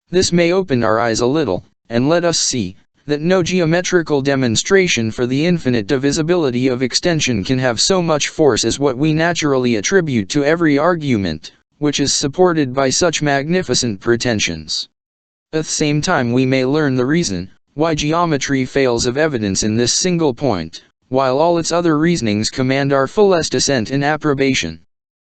This may open our eyes a little, and let us see, that no geometrical demonstration for the infinite divisibility of extension can have so much force as what we naturally attribute to every argument, which is supported by such magnificent pretensions. At the same time we may learn the reason, why geometry fails of evidence in this single point, while all its other reasonings command our fullest assent and approbation.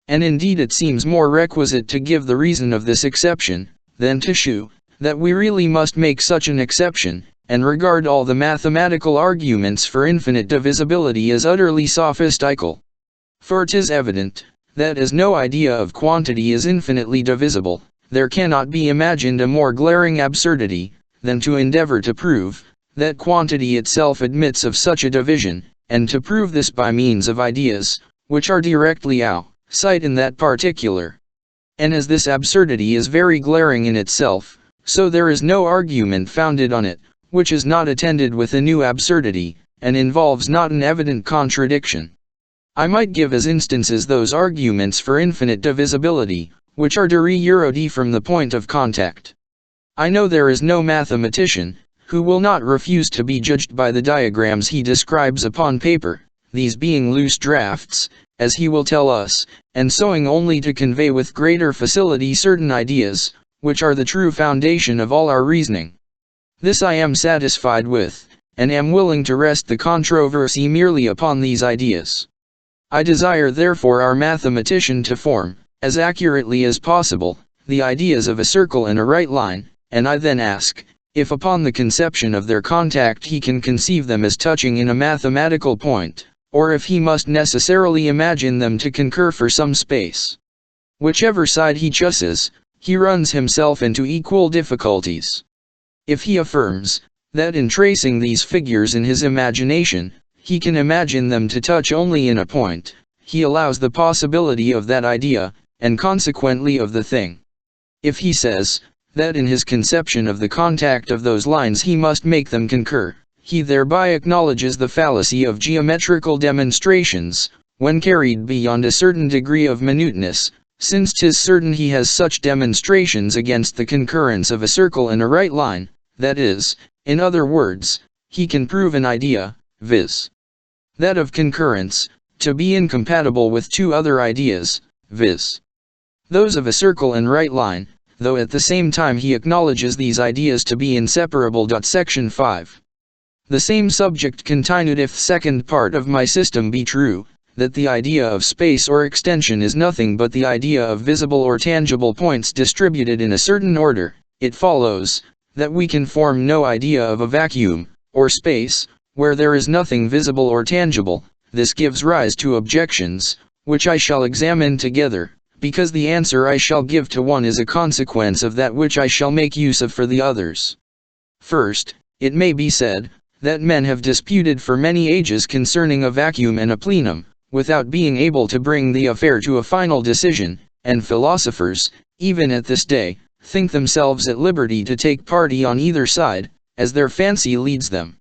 And indeed it seems more requisite to give the reason of this exception, than to shew, that we really must make such an exception, and regard all the mathematical arguments for infinite divisibility as utterly sophistical. For 'tis evident, that as no idea of quantity is infinitely divisible, there cannot be imagined a more glaring absurdity, than to endeavor to prove, that quantity itself admits of such a division, and to prove this by means of ideas, which are directly outside in that particular. And as this absurdity is very glaring in itself, so there is no argument founded on it, which is not attended with a new absurdity, and involves not an evident contradiction. I might give as instances those arguments for infinite divisibility, which are de re from the point of contact. I know there is no mathematician, who will not refuse to be judged by the diagrams he describes upon paper, these being loose drafts, as he will tell us, and sewing only to convey with greater facility certain ideas, which are the true foundation of all our reasoning. This I am satisfied with, and am willing to rest the controversy merely upon these ideas. I desire therefore our mathematician to form, as accurately as possible, the ideas of a circle and a right line, and I then ask, if upon the conception of their contact he can conceive them as touching in a mathematical point, or if he must necessarily imagine them to concur for some space. Whichever side he chooses, he runs himself into equal difficulties. If he affirms, that in tracing these figures in his imagination, he can imagine them to touch only in a point, he allows the possibility of that idea, and consequently of the thing. If he says, that in his conception of the contact of those lines he must make them concur, he thereby acknowledges the fallacy of geometrical demonstrations, when carried beyond a certain degree of minuteness, since 'tis certain he has such demonstrations against the concurrence of a circle and a right line, that is, in other words, he can prove an idea, viz. that of concurrence, to be incompatible with two other ideas, viz. those of a circle and right line, though at the same time he acknowledges these ideas to be inseparable. Section 5. The same subject continued. If the second part of my system be true, that the idea of space or extension is nothing but the idea of visible or tangible points distributed in a certain order, it follows, that we can form no idea of a vacuum, or space, where there is nothing visible or tangible, this gives rise to objections, which I shall examine together, because the answer I shall give to one is a consequence of that which I shall make use of for the others. First, it may be said, that men have disputed for many ages concerning a vacuum and a plenum, without being able to bring the affair to a final decision, and philosophers, even at this day, think themselves at liberty to take party on either side, as their fancy leads them.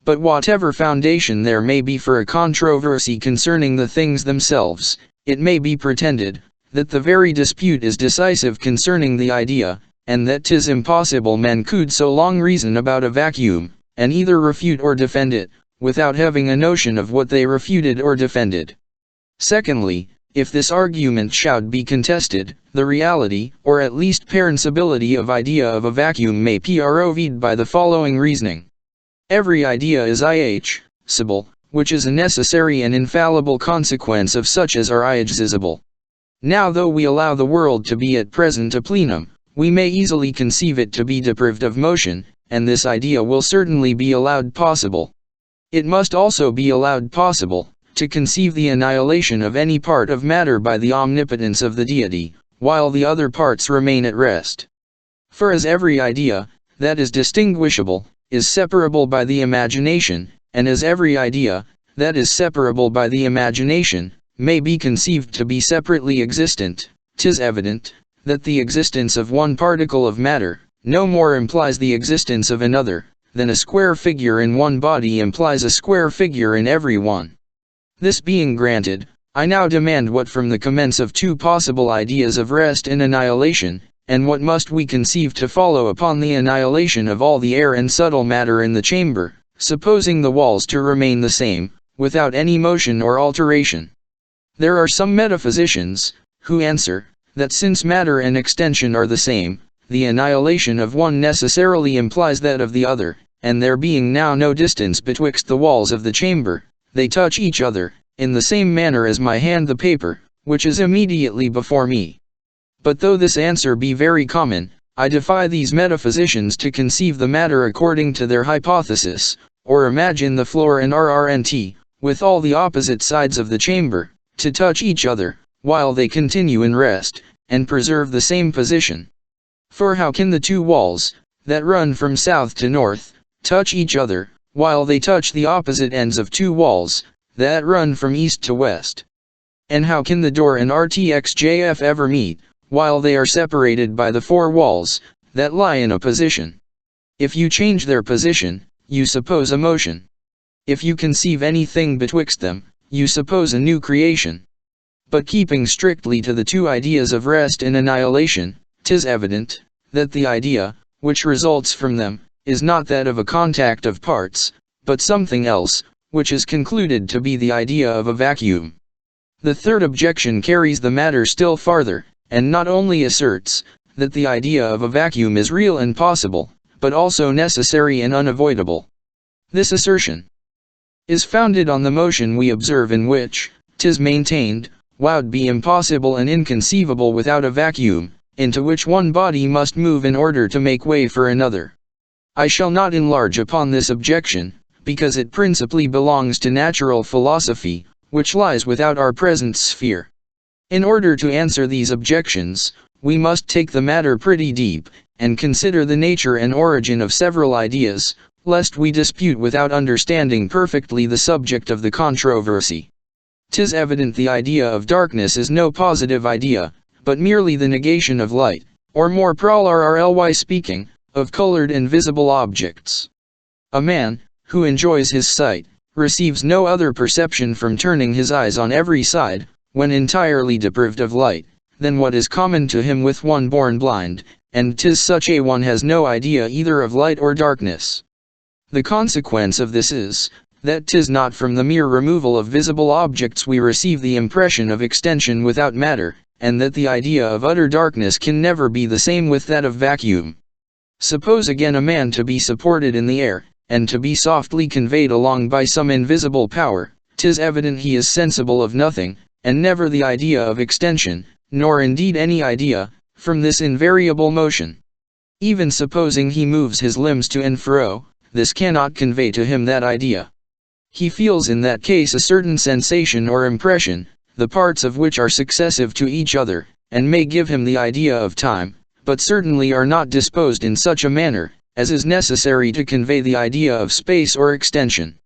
But whatever foundation there may be for a controversy concerning the things themselves, it may be pretended, that the very dispute is decisive concerning the idea, and that 'tis impossible men could so long reason about a vacuum, and either refute or defend it, without having a notion of what they refuted or defended. Secondly, if this argument should be contested, the reality, or at least parensibility of idea of a vacuum may be proved by the following reasoning. Every idea is ihsible, which is a necessary and infallible consequence of such as are ihsible. Now though we allow the world to be at present a plenum, we may easily conceive it to be deprived of motion, and this idea will certainly be allowed possible. It must also be allowed possible, to conceive the annihilation of any part of matter by the omnipotence of the deity, while the other parts remain at rest. For as every idea, that is distinguishable, is separable by the imagination, and as every idea, that is separable by the imagination, may be conceived to be separately existent, 'tis evident, that the existence of one particle of matter, no more implies the existence of another, than a square figure in one body implies a square figure in every one. This being granted, I now demand what from the commence of two possible ideas of rest and annihilation, and what must we conceive to follow upon the annihilation of all the air and subtle matter in the chamber, supposing the walls to remain the same, without any motion or alteration. There are some metaphysicians, who answer, that since matter and extension are the same, the annihilation of one necessarily implies that of the other, and there being now no distance betwixt the walls of the chamber, they touch each other, in the same manner as my hand the paper, which is immediately before me. But though this answer be very common, I defy these metaphysicians to conceive the matter according to their hypothesis, or imagine the floor and RRNT, with all the opposite sides of the chamber, to touch each other, while they continue in rest, and preserve the same position. For how can the two walls, that run from south to north, touch each other, while they touch the opposite ends of two walls, that run from east to west? And how can the door and RTXJF ever meet, while they are separated by the four walls, that lie in a position? If you change their position, you suppose a motion. If you conceive anything betwixt them, you suppose a new creation. But keeping strictly to the two ideas of rest and annihilation, 'tis evident, that the idea, which results from them, is not that of a contact of parts, but something else, which is concluded to be the idea of a vacuum. The third objection carries the matter still farther, and not only asserts, that the idea of a vacuum is real and possible, but also necessary and unavoidable. This assertion is founded on the motion we observe, in which, 'tis maintained, would be impossible and inconceivable without a vacuum, into which one body must move in order to make way for another. I shall not enlarge upon this objection, because it principally belongs to natural philosophy, which lies without our present sphere. In order to answer these objections, we must take the matter pretty deep, and consider the nature and origin of several ideas, lest we dispute without understanding perfectly the subject of the controversy. 'Tis evident the idea of darkness is no positive idea, but merely the negation of light, or more properly speaking, of colored and visible objects. A man, who enjoys his sight, receives no other perception from turning his eyes on every side, when entirely deprived of light, than what is common to him with one born blind, and 'tis such a one has no idea either of light or darkness. The consequence of this is, that 'tis not from the mere removal of visible objects we receive the impression of extension without matter, and that the idea of utter darkness can never be the same with that of vacuum. Suppose again a man to be supported in the air, and to be softly conveyed along by some invisible power, 'tis evident he is sensible of nothing, and never the idea of extension, nor indeed any idea, from this invariable motion. Even supposing he moves his limbs to and fro, this cannot convey to him that idea. He feels in that case a certain sensation or impression, the parts of which are successive to each other, and may give him the idea of time, but certainly are not disposed in such a manner as is necessary to convey the idea of space or extension.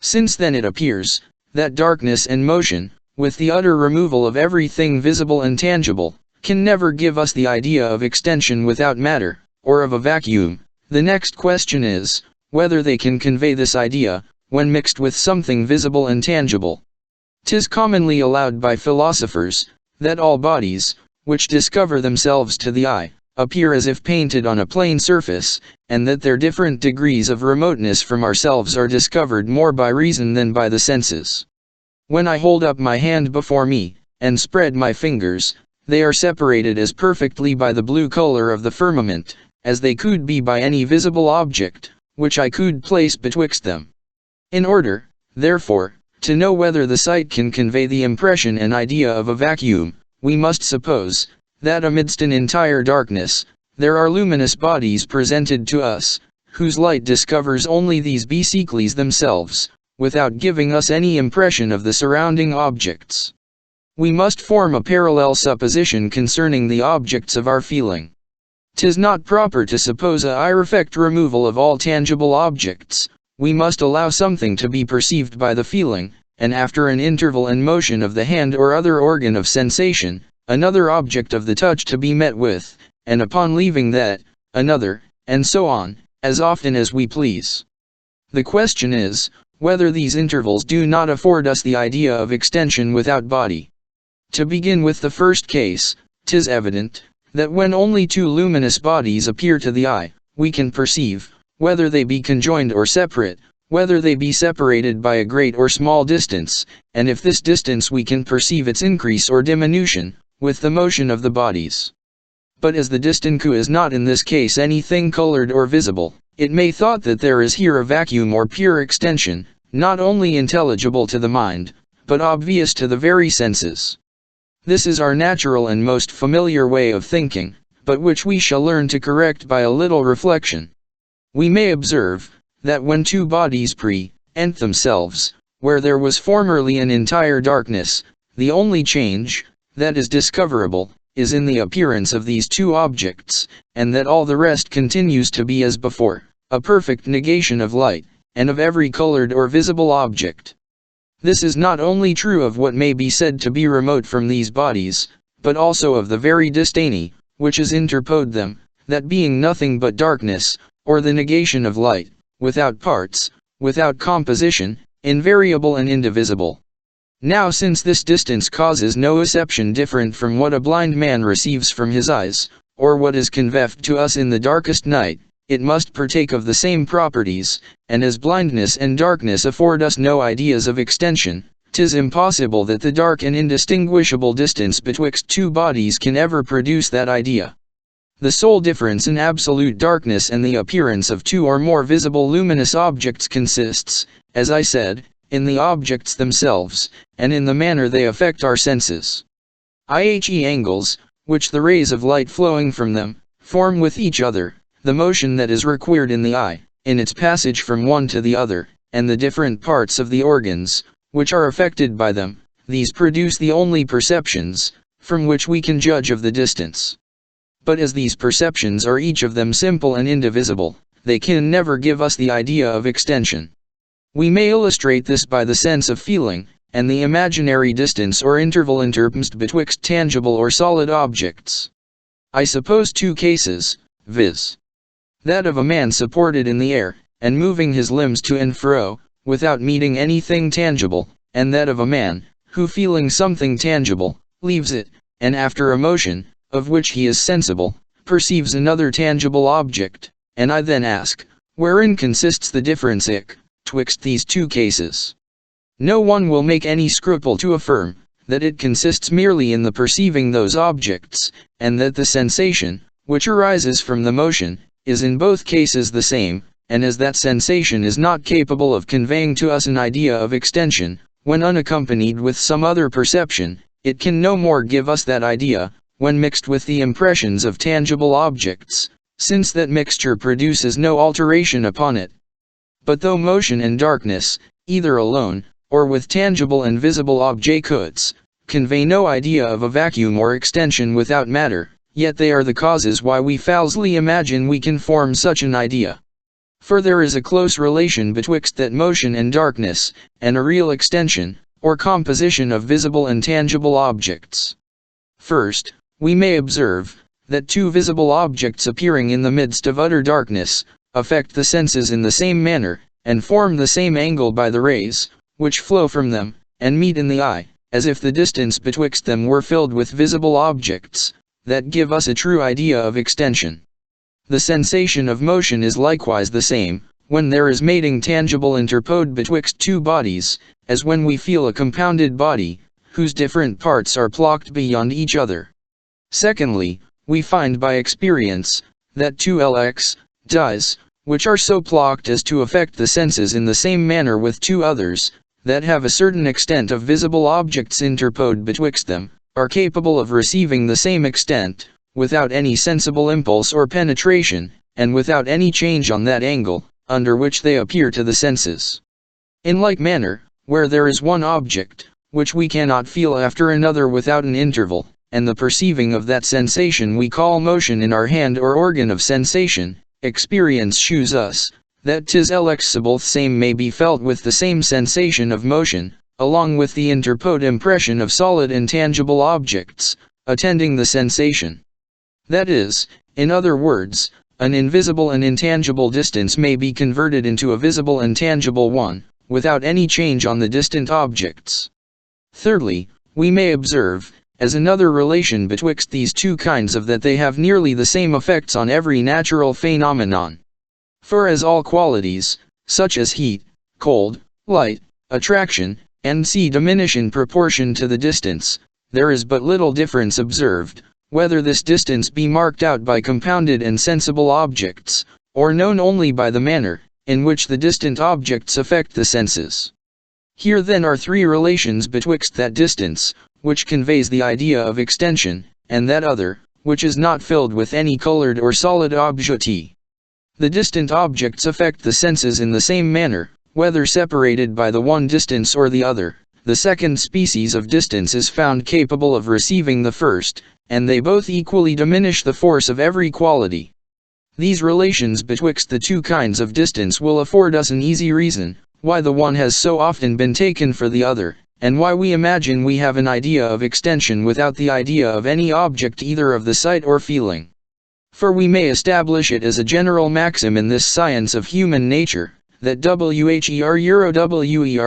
Since then it appears that darkness and motion, with the utter removal of everything visible and tangible, can never give us the idea of extension without matter, or of a vacuum. The next question is, whether they can convey this idea, when mixed with something visible and tangible. 'Tis commonly allowed by philosophers, that all bodies, which discover themselves to the eye, appear as if painted on a plain surface, and that their different degrees of remoteness from ourselves are discovered more by reason than by the senses. When I hold up my hand before me, and spread my fingers, they are separated as perfectly by the blue color of the firmament, as they could be by any visible object, which I could place betwixt them. In order, therefore, to know whether the sight can convey the impression and idea of a vacuum, we must suppose, that amidst an entire darkness, there are luminous bodies presented to us, whose light discovers only these basicles themselves, without giving us any impression of the surrounding objects. We must form a parallel supposition concerning the objects of our feeling. 'Tis not proper to suppose a irrefect removal of all tangible objects. We must allow something to be perceived by the feeling, and after an interval and motion of the hand or other organ of sensation, another object of the touch to be met with, and upon leaving that, another, and so on, as often as we please. The question is, whether these intervals do not afford us the idea of extension without body. To begin with the first case, 'tis evident, that when only two luminous bodies appear to the eye, we can perceive, whether they be conjoined or separate, whether they be separated by a great or small distance, and if this distance we can perceive its increase or diminution, with the motion of the bodies. But as the distincu is not in this case anything colored or visible, it may thought that there is here a vacuum or pure extension, not only intelligible to the mind, but obvious to the very senses. This is our natural and most familiar way of thinking, but which we shall learn to correct by a little reflection. We may observe, that when two bodies present themselves, where there was formerly an entire darkness, the only change that is discoverable is in the appearance of these two objects, and that all the rest continues to be as before, a perfect negation of light, and of every colored or visible object. This is not only true of what may be said to be remote from these bodies, but also of the very distaini, which is interposed them, that being nothing but darkness, or the negation of light, without parts, without composition, invariable and indivisible. Now since this distance causes no acception different from what a blind man receives from his eyes, or what is conveyed to us in the darkest night, it must partake of the same properties, and as blindness and darkness afford us no ideas of extension, 'tis impossible that the dark and indistinguishable distance betwixt two bodies can ever produce that idea. The sole difference in absolute darkness and the appearance of two or more visible luminous objects consists, as I said, in the objects themselves, and in the manner they affect our senses. I.e. angles, which the rays of light flowing from them, form with each other, the motion that is required in the eye, in its passage from one to the other, and the different parts of the organs, which are affected by them, these produce the only perceptions, from which we can judge of the distance. But as these perceptions are each of them simple and indivisible, they can never give us the idea of extension. We may illustrate this by the sense of feeling, and the imaginary distance or interval interposed betwixt tangible or solid objects. I suppose two cases, viz. that of a man supported in the air, and moving his limbs to and fro, without meeting anything tangible, and that of a man, who feeling something tangible, leaves it, and after a motion, of which he is sensible, perceives another tangible object, and I then ask, wherein consists the difference twixt these two cases? No one will make any scruple to affirm, that it consists merely in the perceiving those objects, and that the sensation, which arises from the motion, is in both cases the same, and as that sensation is not capable of conveying to us an idea of extension, when unaccompanied with some other perception, it can no more give us that idea, when mixed with the impressions of tangible objects, since that mixture produces no alteration upon it. But though motion and darkness, either alone, or with tangible and visible objects, convey no idea of a vacuum or extension without matter, yet they are the causes why we falsely imagine we can form such an idea. For there is a close relation betwixt that motion and darkness, and a real extension, or composition of visible and tangible objects. First, we may observe, that two visible objects appearing in the midst of utter darkness, affect the senses in the same manner, and form the same angle by the rays, which flow from them, and meet in the eye, as if the distance betwixt them were filled with visible objects, that give us a true idea of extension. The sensation of motion is likewise the same, when there is mating tangible interpode betwixt two bodies, as when we feel a compounded body, whose different parts are plocked beyond each other. Secondly, we find by experience, that two LX does, which are so plocked as to affect the senses in the same manner with two others, that have a certain extent of visible objects interpode betwixt them, are capable of receiving the same extent, without any sensible impulse or penetration, and without any change on that angle, under which they appear to the senses. In like manner, where there is one object, which we cannot feel after another without an interval, and the perceiving of that sensation we call motion in our hand or organ of sensation, experience shews us, that 'tis elexable same may be felt with the same sensation of motion, along with the interpode impression of solid and tangible objects, attending the sensation. That is, in other words, an invisible and intangible distance may be converted into a visible and tangible one, without any change on the distant objects. Thirdly, we may observe, as another relation betwixt these two kinds of that they have nearly the same effects on every natural phenomenon. For as all qualities, such as heat, cold, light, attraction, and diminish in proportion to the distance, there is but little difference observed, whether this distance be marked out by compounded and sensible objects, or known only by the manner in which the distant objects affect the senses. Here then are three relations betwixt that distance, which conveys the idea of extension, and that other, which is not filled with any colored or solid object. The distant objects affect the senses in the same manner, whether separated by the one distance or the other. The second species of distance is found capable of receiving the first, and they both equally diminish the force of every quality. These relations betwixt the two kinds of distance will afford us an easy reason, why the one has so often been taken for the other, and why we imagine we have an idea of extension without the idea of any object either of the sight or feeling. For we may establish it as a general maxim in this science of human nature, that wher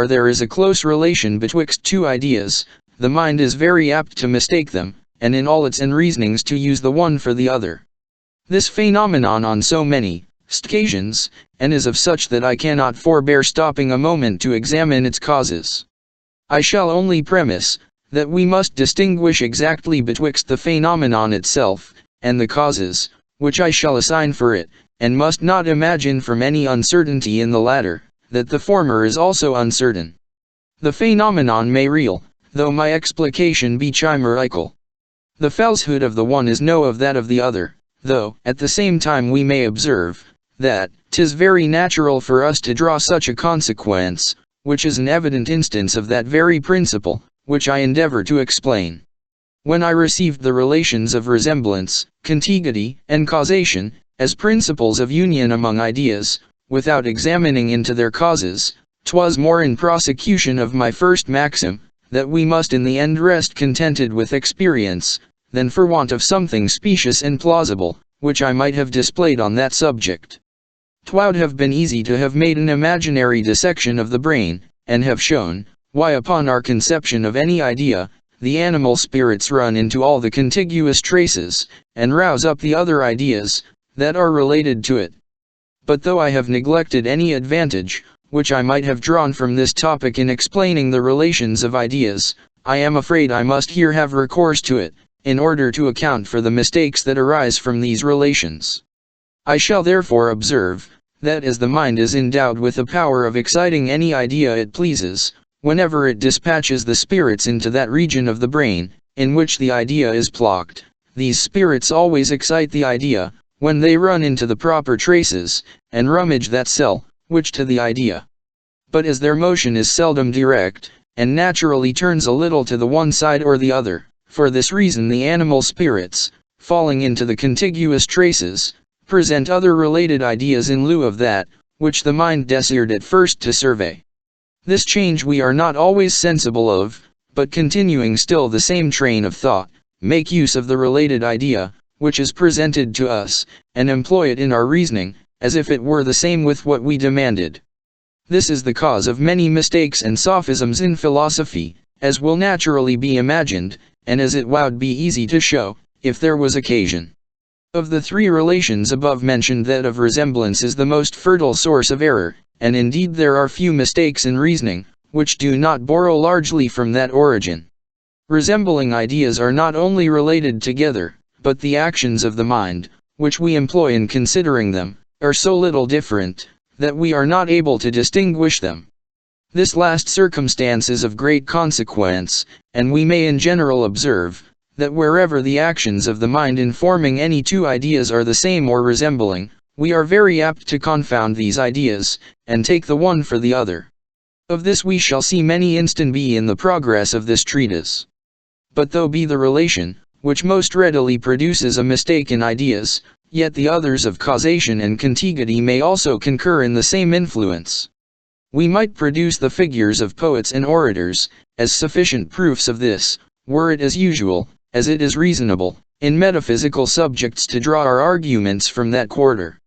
there is a close relation betwixt two ideas, the mind is very apt to mistake them, and in all its unreasonings to use the one for the other. This phenomenon on so many occasions, and is of such that I cannot forbear stopping a moment to examine its causes. I shall only premise, that we must distinguish exactly betwixt the phenomenon itself, and the causes, which I shall assign for it, and must not imagine from any uncertainty in the latter, that the former is also uncertain. The phenomenon may real, though my explication be chimerical. The falsehood of the one is no of that of the other, though, at the same time we may observe, that 'tis very natural for us to draw such a consequence, which is an evident instance of that very principle, which I endeavor to explain. When I received the relations of resemblance, contiguity, and causation, as principles of union among ideas, without examining into their causes, 'twas more in prosecution of my first maxim, that we must in the end rest contented with experience, than for want of something specious and plausible, which I might have displayed on that subject. 'Twould have been easy to have made an imaginary dissection of the brain, and have shown, why upon our conception of any idea, the animal spirits run into all the contiguous traces, and rouse up the other ideas, that are related to it. But though I have neglected any advantage, which I might have drawn from this topic in explaining the relations of ideas, I am afraid I must here have recourse to it, in order to account for the mistakes that arise from these relations. I shall therefore observe, that as the mind is endowed with the power of exciting any idea it pleases, whenever it dispatches the spirits into that region of the brain, in which the idea is plocked, these spirits always excite the idea, when they run into the proper traces, and rummage that cell, which to the idea but as their motion is seldom direct, and naturally turns a little to the one side or the other, for this reason the animal spirits, falling into the contiguous traces, present other related ideas in lieu of that, which the mind desired at first to survey. This change we are not always sensible of, but continuing still the same train of thought, make use of the related idea, which is presented to us, and employ it in our reasoning, as if it were the same with what we demanded. This is the cause of many mistakes and sophisms in philosophy, as will naturally be imagined, and as it would be easy to show, if there was occasion. Of the three relations above mentioned, that of resemblance is the most fertile source of error, and indeed there are few mistakes in reasoning, which do not borrow largely from that origin. Resembling ideas are not only related together, but the actions of the mind, which we employ in considering them, are so little different, that we are not able to distinguish them. This last circumstance is of great consequence, and we may in general observe, that wherever the actions of the mind in forming any two ideas are the same or resembling, we are very apt to confound these ideas, and take the one for the other. Of this we shall see many instances in the progress of this treatise. But though be the relation, which most readily produces a mistake in ideas, yet the others of causation and contiguity may also concur in the same influence. We might produce the figures of poets and orators, as sufficient proofs of this, were it as usual, as it is reasonable, in metaphysical subjects to draw our arguments from that quarter.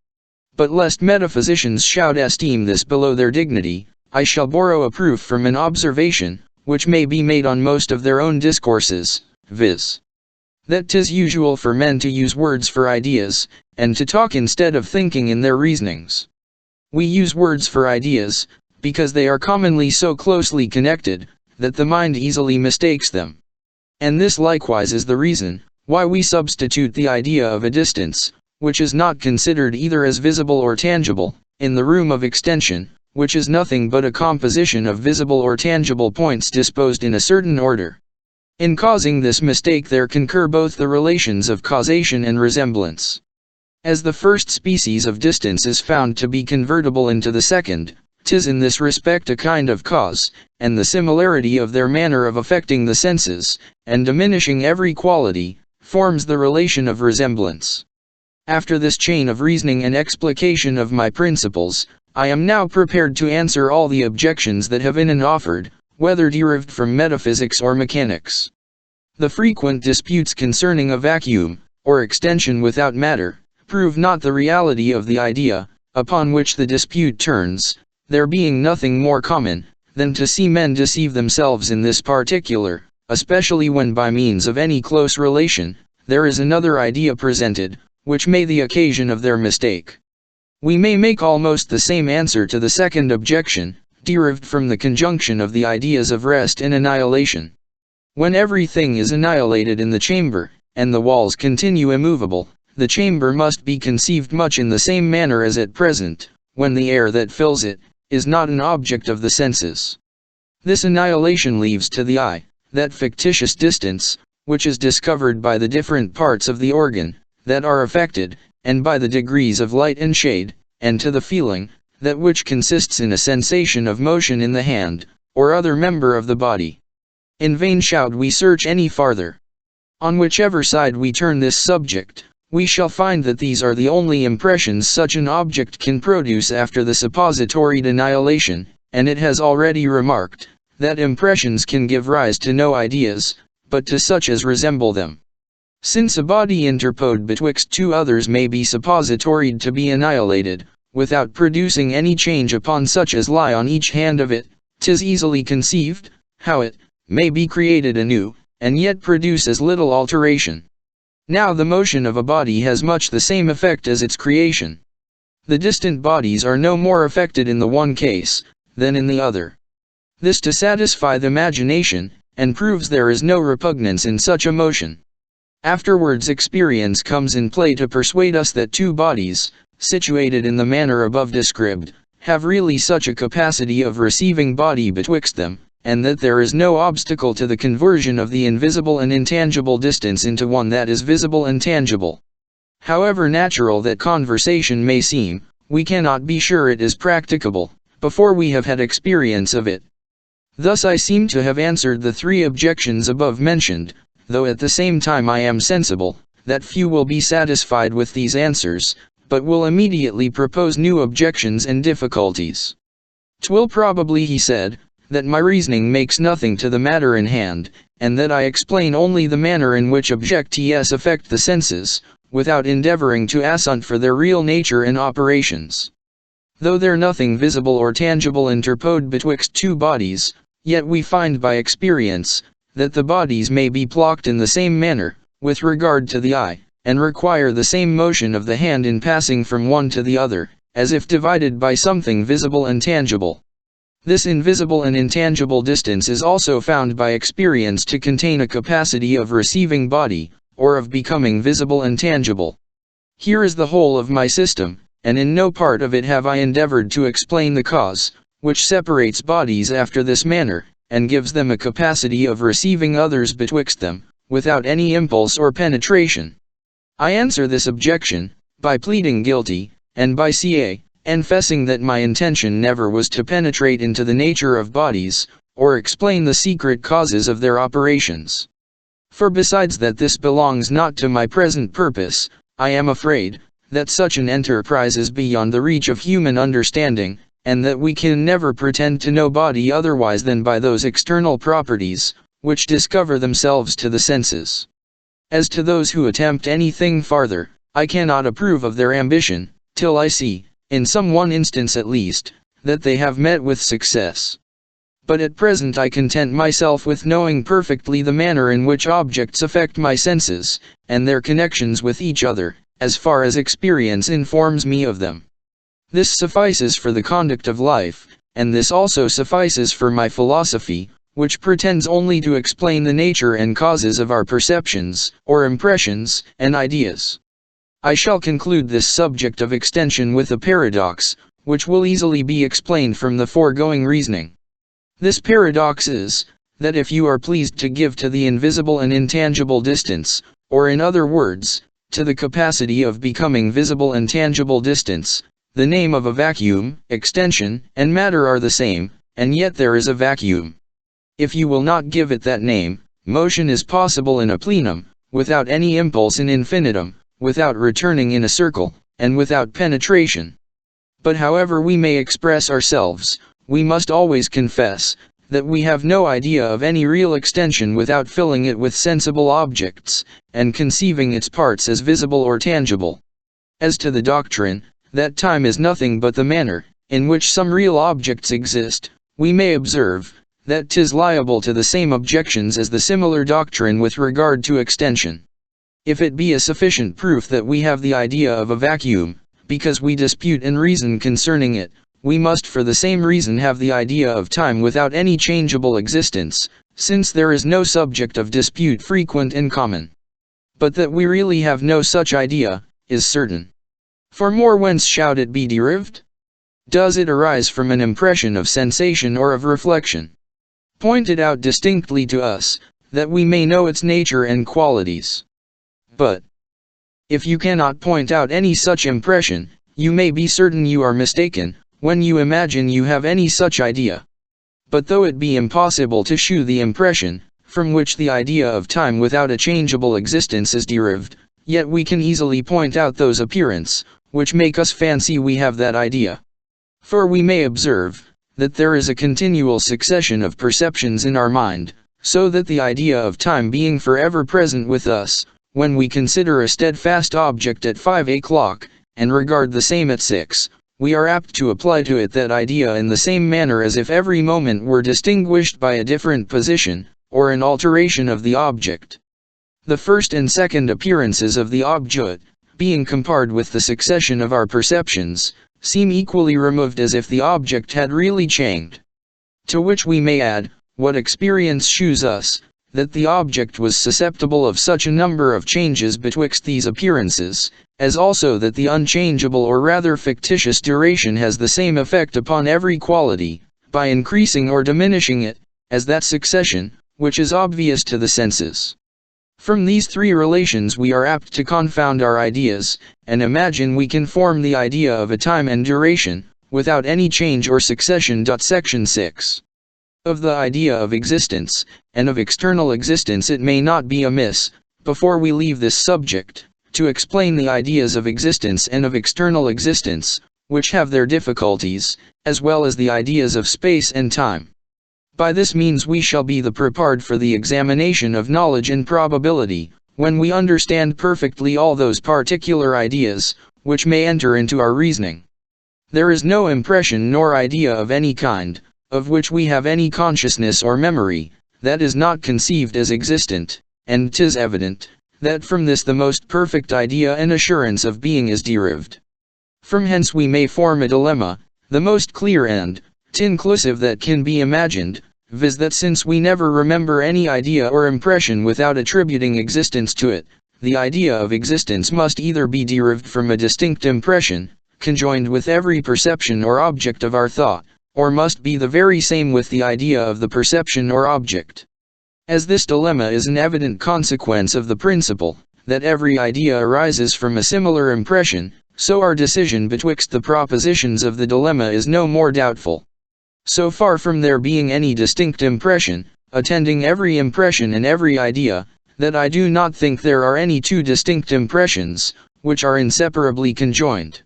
But lest metaphysicians should esteem this below their dignity, I shall borrow a proof from an observation, which may be made on most of their own discourses, viz. That 'tis usual for men to use words for ideas, and to talk instead of thinking in their reasonings. We use words for ideas, because they are commonly so closely connected, that the mind easily mistakes them. And this likewise is the reason, why we substitute the idea of a distance, which is not considered either as visible or tangible, in the room of extension, which is nothing but a composition of visible or tangible points disposed in a certain order. In causing this mistake there concur both the relations of causation and resemblance. As the first species of distance is found to be convertible into the second, 'tis in this respect a kind of cause, and the similarity of their manner of affecting the senses, and diminishing every quality, forms the relation of resemblance. After this chain of reasoning and explication of my principles, I am now prepared to answer all the objections that have been offered, whether derived from metaphysics or mechanics. The frequent disputes concerning a vacuum, or extension without matter, prove not the reality of the idea, upon which the dispute turns, there being nothing more common, than to see men deceive themselves in this particular, especially when by means of any close relation, there is another idea presented, which may the occasion of their mistake. We may make almost the same answer to the second objection, derived from the conjunction of the ideas of rest and annihilation. When everything is annihilated in the chamber, and the walls continue immovable, the chamber must be conceived much in the same manner as at present, when the air that fills it, is not an object of the senses. This annihilation leaves to the eye, that fictitious distance, which is discovered by the different parts of the organ, that are affected, and by the degrees of light and shade, and to the feeling, that which consists in a sensation of motion in the hand, or other member of the body. In vain should we search any farther. On whichever side we turn this subject, we shall find that these are the only impressions such an object can produce after the suppository annihilation, and it has already remarked, that impressions can give rise to no ideas, but to such as resemble them. Since a body interposed betwixt two others may be suppositoried to be annihilated, without producing any change upon such as lie on each hand of it, 'tis easily conceived, how it may be created anew, and yet produce as little alteration. Now the motion of a body has much the same effect as its creation. The distant bodies are no more affected in the one case, than in the other. This to satisfy the imagination, and proves there is no repugnance in such a motion. Afterwards experience comes in play to persuade us that two bodies, situated in the manner above described, have really such a capacity of receiving body betwixt them, and that there is no obstacle to the conversion of the invisible and intangible distance into one that is visible and tangible. However natural that conversation may seem, we cannot be sure it is practicable, before we have had experience of it. Thus I seem to have answered the three objections above mentioned, though at the same time I am sensible that few will be satisfied with these answers, but will immediately propose new objections and difficulties. 'Twill probably, he said, that my reasoning makes nothing to the matter in hand, and that I explain only the manner in which objects affect the senses, without endeavoring to account for their real nature and operations. Though there nothing visible or tangible interpode betwixt two bodies, yet we find by experience, that the bodies may be plocked in the same manner, with regard to the eye, and require the same motion of the hand in passing from one to the other, as if divided by something visible and tangible. This invisible and intangible distance is also found by experience to contain a capacity of receiving body, or of becoming visible and tangible. Here is the whole of my system, and in no part of it have I endeavored to explain the cause, which separates bodies after this manner, and gives them a capacity of receiving others betwixt them, without any impulse or penetration. I answer this objection, by pleading guilty, and by confessing that my intention never was to penetrate into the nature of bodies, or explain the secret causes of their operations. For besides that this belongs not to my present purpose, I am afraid that such an enterprise is beyond the reach of human understanding, and that we can never pretend to know body otherwise than by those external properties, which discover themselves to the senses. As to those who attempt anything farther, I cannot approve of their ambition, till I see, in some one instance at least, that they have met with success. But at present I content myself with knowing perfectly the manner in which objects affect my senses, and their connections with each other, as far as experience informs me of them. This suffices for the conduct of life, and this also suffices for my philosophy, which pretends only to explain the nature and causes of our perceptions, or impressions, and ideas. I shall conclude this subject of extension with a paradox, which will easily be explained from the foregoing reasoning. This paradox is, that if you are pleased to give to the invisible and intangible distance, or in other words, to the capacity of becoming visible and tangible distance, the name of a vacuum, extension, and matter are the same, and yet there is a vacuum. If you will not give it that name, motion is possible in a plenum, without any impulse in infinitum, without returning in a circle, and without penetration. But however we may express ourselves, we must always confess, that we have no idea of any real extension without filling it with sensible objects, and conceiving its parts as visible or tangible. As to the doctrine, that time is nothing but the manner, in which some real objects exist, we may observe, that 'tis liable to the same objections as the similar doctrine with regard to extension. If it be a sufficient proof that we have the idea of a vacuum, because we dispute and reason concerning it, we must for the same reason have the idea of time without any changeable existence, since there is no subject of dispute frequent and common. But that we really have no such idea, is certain. For more whence shall it be derived? Does it arise from an impression of sensation or of reflection? Point it out distinctly to us, that we may know its nature and qualities. But, if you cannot point out any such impression, you may be certain you are mistaken, when you imagine you have any such idea. But though it be impossible to shew the impression, from which the idea of time without a changeable existence is derived, yet we can easily point out those appearances, which make us fancy we have that idea. For we may observe, that there is a continual succession of perceptions in our mind, so that the idea of time being forever present with us, when we consider a steadfast object at 5 o'clock, and regard the same at 6, we are apt to apply to it that idea in the same manner as if every moment were distinguished by a different position, or an alteration of the object. The first and second appearances of the object, being compared with the succession of our perceptions, seem equally removed as if the object had really changed. To which we may add, what experience shews us, that the object was susceptible of such a number of changes betwixt these appearances, as also that the unchangeable or rather fictitious duration has the same effect upon every quality, by increasing or diminishing it, as that succession, which is obvious to the senses. From these three relations we are apt to confound our ideas, and imagine we can form the idea of a time and duration, without any change or succession. Section 6. Of the idea of existence, and of external existence. It may not be amiss, before we leave this subject, to explain the ideas of existence and of external existence, which have their difficulties, as well as the ideas of space and time. By this means we shall be the prepared for the examination of knowledge and probability, when we understand perfectly all those particular ideas, which may enter into our reasoning. There is no impression nor idea of any kind, of which we have any consciousness or memory, that is not conceived as existent, and 'tis evident, that from this the most perfect idea and assurance of being is derived. From hence we may form a dilemma, the most clear and inclusive that can be imagined, viz. That since we never remember any idea or impression without attributing existence to it, the idea of existence must either be derived from a distinct impression, conjoined with every perception or object of our thought, or must be the very same with the idea of the perception or object. As this dilemma is an evident consequence of the principle, that every idea arises from a similar impression, so our decision betwixt the propositions of the dilemma is no more doubtful. So far from there being any distinct impression, attending every impression and every idea, that I do not think there are any two distinct impressions, which are inseparably conjoined.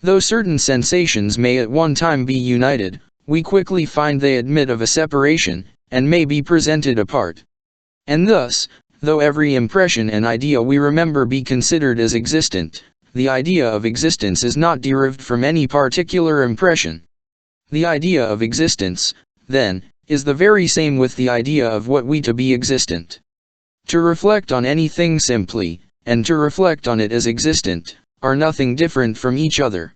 Though certain sensations may at one time be united, we quickly find they admit of a separation, and may be presented apart. And thus, though every impression and idea we remember be considered as existent, the idea of existence is not derived from any particular impression. The idea of existence, then, is the very same with the idea of what we to be existent. To reflect on anything simply, and to reflect on it as existent, are nothing different from each other.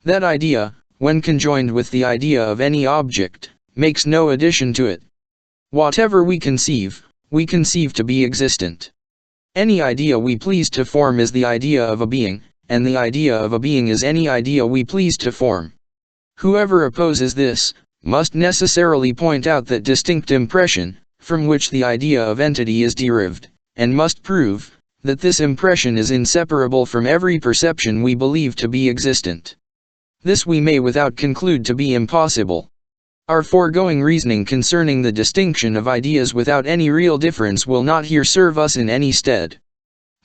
That idea, when conjoined with the idea of any object, makes no addition to it. Whatever we conceive to be existent. Any idea we please to form is the idea of a being, and the idea of a being is any idea we please to form. Whoever opposes this, must necessarily point out that distinct impression, from which the idea of entity is derived, and must prove, that this impression is inseparable from every perception we believe to be existent. This we may without conclude to be impossible. Our foregoing reasoning concerning the distinction of ideas without any real difference will not here serve us in any stead.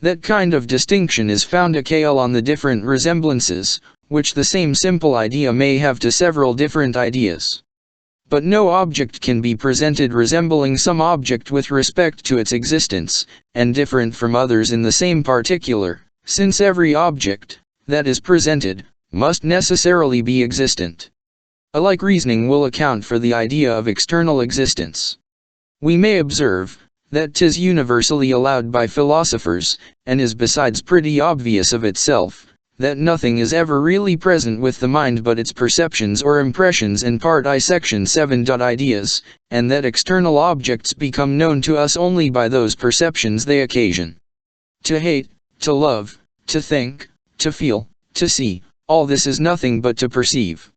That kind of distinction is founded on the different resemblances, which the same simple idea may have to several different ideas. But no object can be presented resembling some object with respect to its existence, and different from others in the same particular, since every object that is presented must necessarily be existent. A like reasoning will account for the idea of external existence. We may observe that 'tis universally allowed by philosophers, and is besides pretty obvious of itself, that nothing is ever really present with the mind but its perceptions or impressions in Part I Section 7. Ideas, and that external objects become known to us only by those perceptions they occasion. To hate, to love, to think, to feel, to see, all this is nothing but to perceive.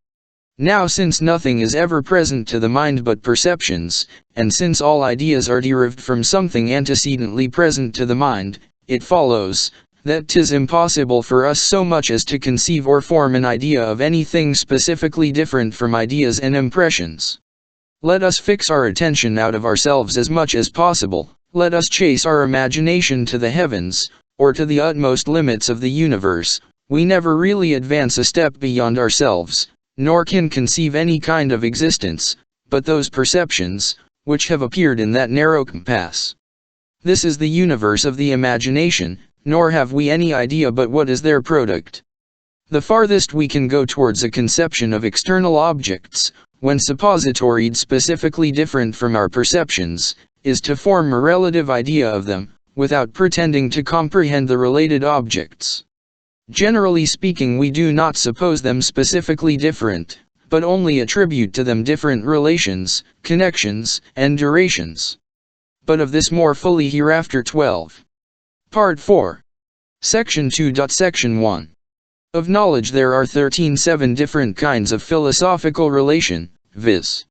Now since nothing is ever present to the mind but perceptions, and since all ideas are derived from something antecedently present to the mind, it follows, that 'tis impossible for us so much as to conceive or form an idea of anything specifically different from ideas and impressions. Let us fix our attention out of ourselves as much as possible, let us chase our imagination to the heavens, or to the utmost limits of the universe. We never really advance a step beyond ourselves, nor can conceive any kind of existence, but those perceptions, which have appeared in that narrow compass. This is the universe of the imagination, nor have we any idea but what is their product. The farthest we can go towards a conception of external objects, when suppositoried specifically different from our perceptions, is to form a relative idea of them, without pretending to comprehend the related objects. Generally speaking, we do not suppose them specifically different, but only attribute to them different relations, connections, and durations. But of this more fully hereafter. 12. Part 4. Section 2. Section 1. Of knowledge there are 7 different kinds of philosophical relation, viz.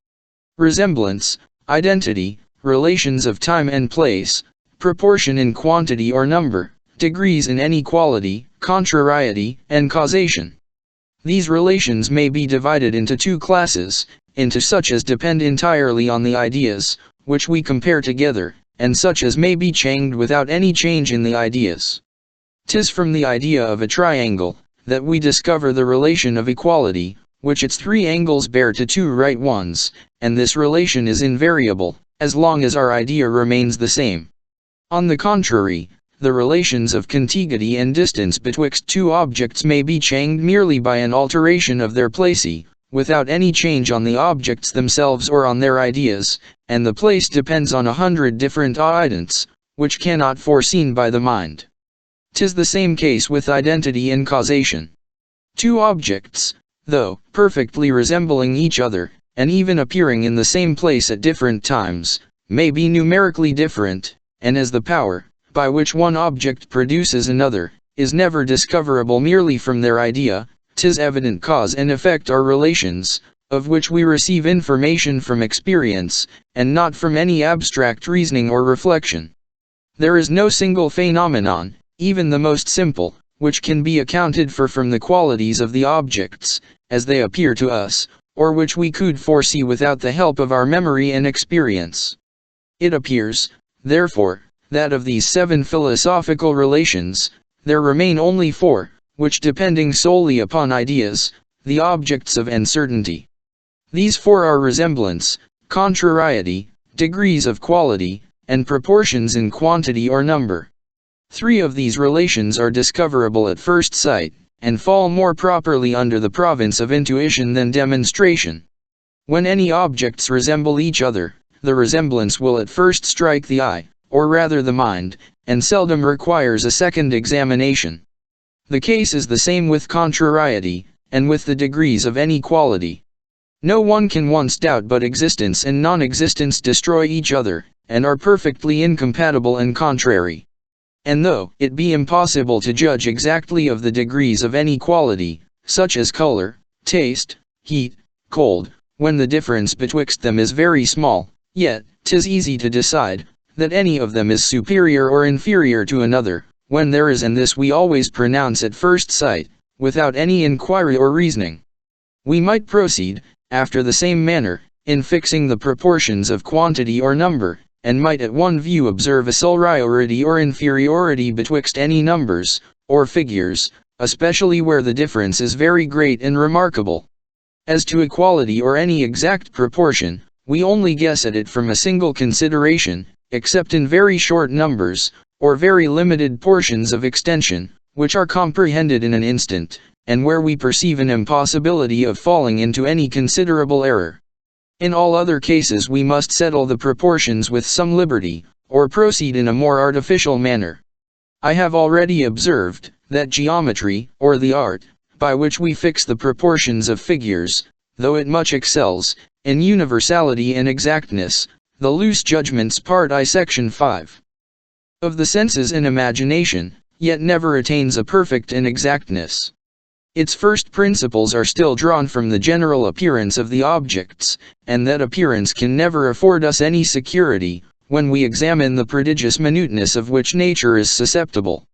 Resemblance, identity, relations of time and place, proportion in quantity or number, degrees in any quality, contrariety, and causation. These relations may be divided into two classes, into such as depend entirely on the ideas, which we compare together, and such as may be changed without any change in the ideas. 'Tis from the idea of a triangle, that we discover the relation of equality, which its three angles bear to two right ones, and this relation is invariable, as long as our idea remains the same. On the contrary, the relations of contiguity and distance betwixt two objects may be changed merely by an alteration of their place, without any change on the objects themselves or on their ideas, and the place depends on 100 different idents, which cannot foreseen by the mind. 'Tis the same case with identity and causation. Two objects, though perfectly resembling each other, and even appearing in the same place at different times, may be numerically different, and as the power, by which one object produces another, is never discoverable merely from their idea, 'tis evident cause and effect are relations, of which we receive information from experience, and not from any abstract reasoning or reflection. There is no single phenomenon, even the most simple, which can be accounted for from the qualities of the objects, as they appear to us, or which we could foresee without the help of our memory and experience. It appears, therefore, that of these 7 philosophical relations, there remain only 4, which depending solely upon ideas, the objects of uncertainty. These 4 are resemblance, contrariety, degrees of quality, and proportions in quantity or number. 3 of these relations are discoverable at first sight, and fall more properly under the province of intuition than demonstration. When any objects resemble each other, the resemblance will at first strike the eye, or rather the mind, and seldom requires a second examination. The case is the same with contrariety, and with the degrees of any quality. No one can once doubt but existence and non-existence destroy each other, and are perfectly incompatible and contrary. And though it be impossible to judge exactly of the degrees of any quality, such as color, taste, heat, cold, when the difference betwixt them is very small, yet 'tis easy to decide that any of them is superior or inferior to another, when there is, and this we always pronounce at first sight, without any inquiry or reasoning. We might proceed, after the same manner, in fixing the proportions of quantity or number, and might at one view observe a superiority or inferiority betwixt any numbers, or figures, especially where the difference is very great and remarkable. As to equality or any exact proportion, we only guess at it from a single consideration, except in very short numbers, or very limited portions of extension, which are comprehended in an instant, and where we perceive an impossibility of falling into any considerable error. In all other cases we must settle the proportions with some liberty, or proceed in a more artificial manner. I have already observed, that geometry, or the art, by which we fix the proportions of figures, though it much excels, in universality and exactness, the loose judgments part I section 5. Of the senses and imagination, yet never attains a perfect in exactness. Its first principles are still drawn from the general appearance of the objects, and that appearance can never afford us any security, when we examine the prodigious minuteness of which nature is susceptible.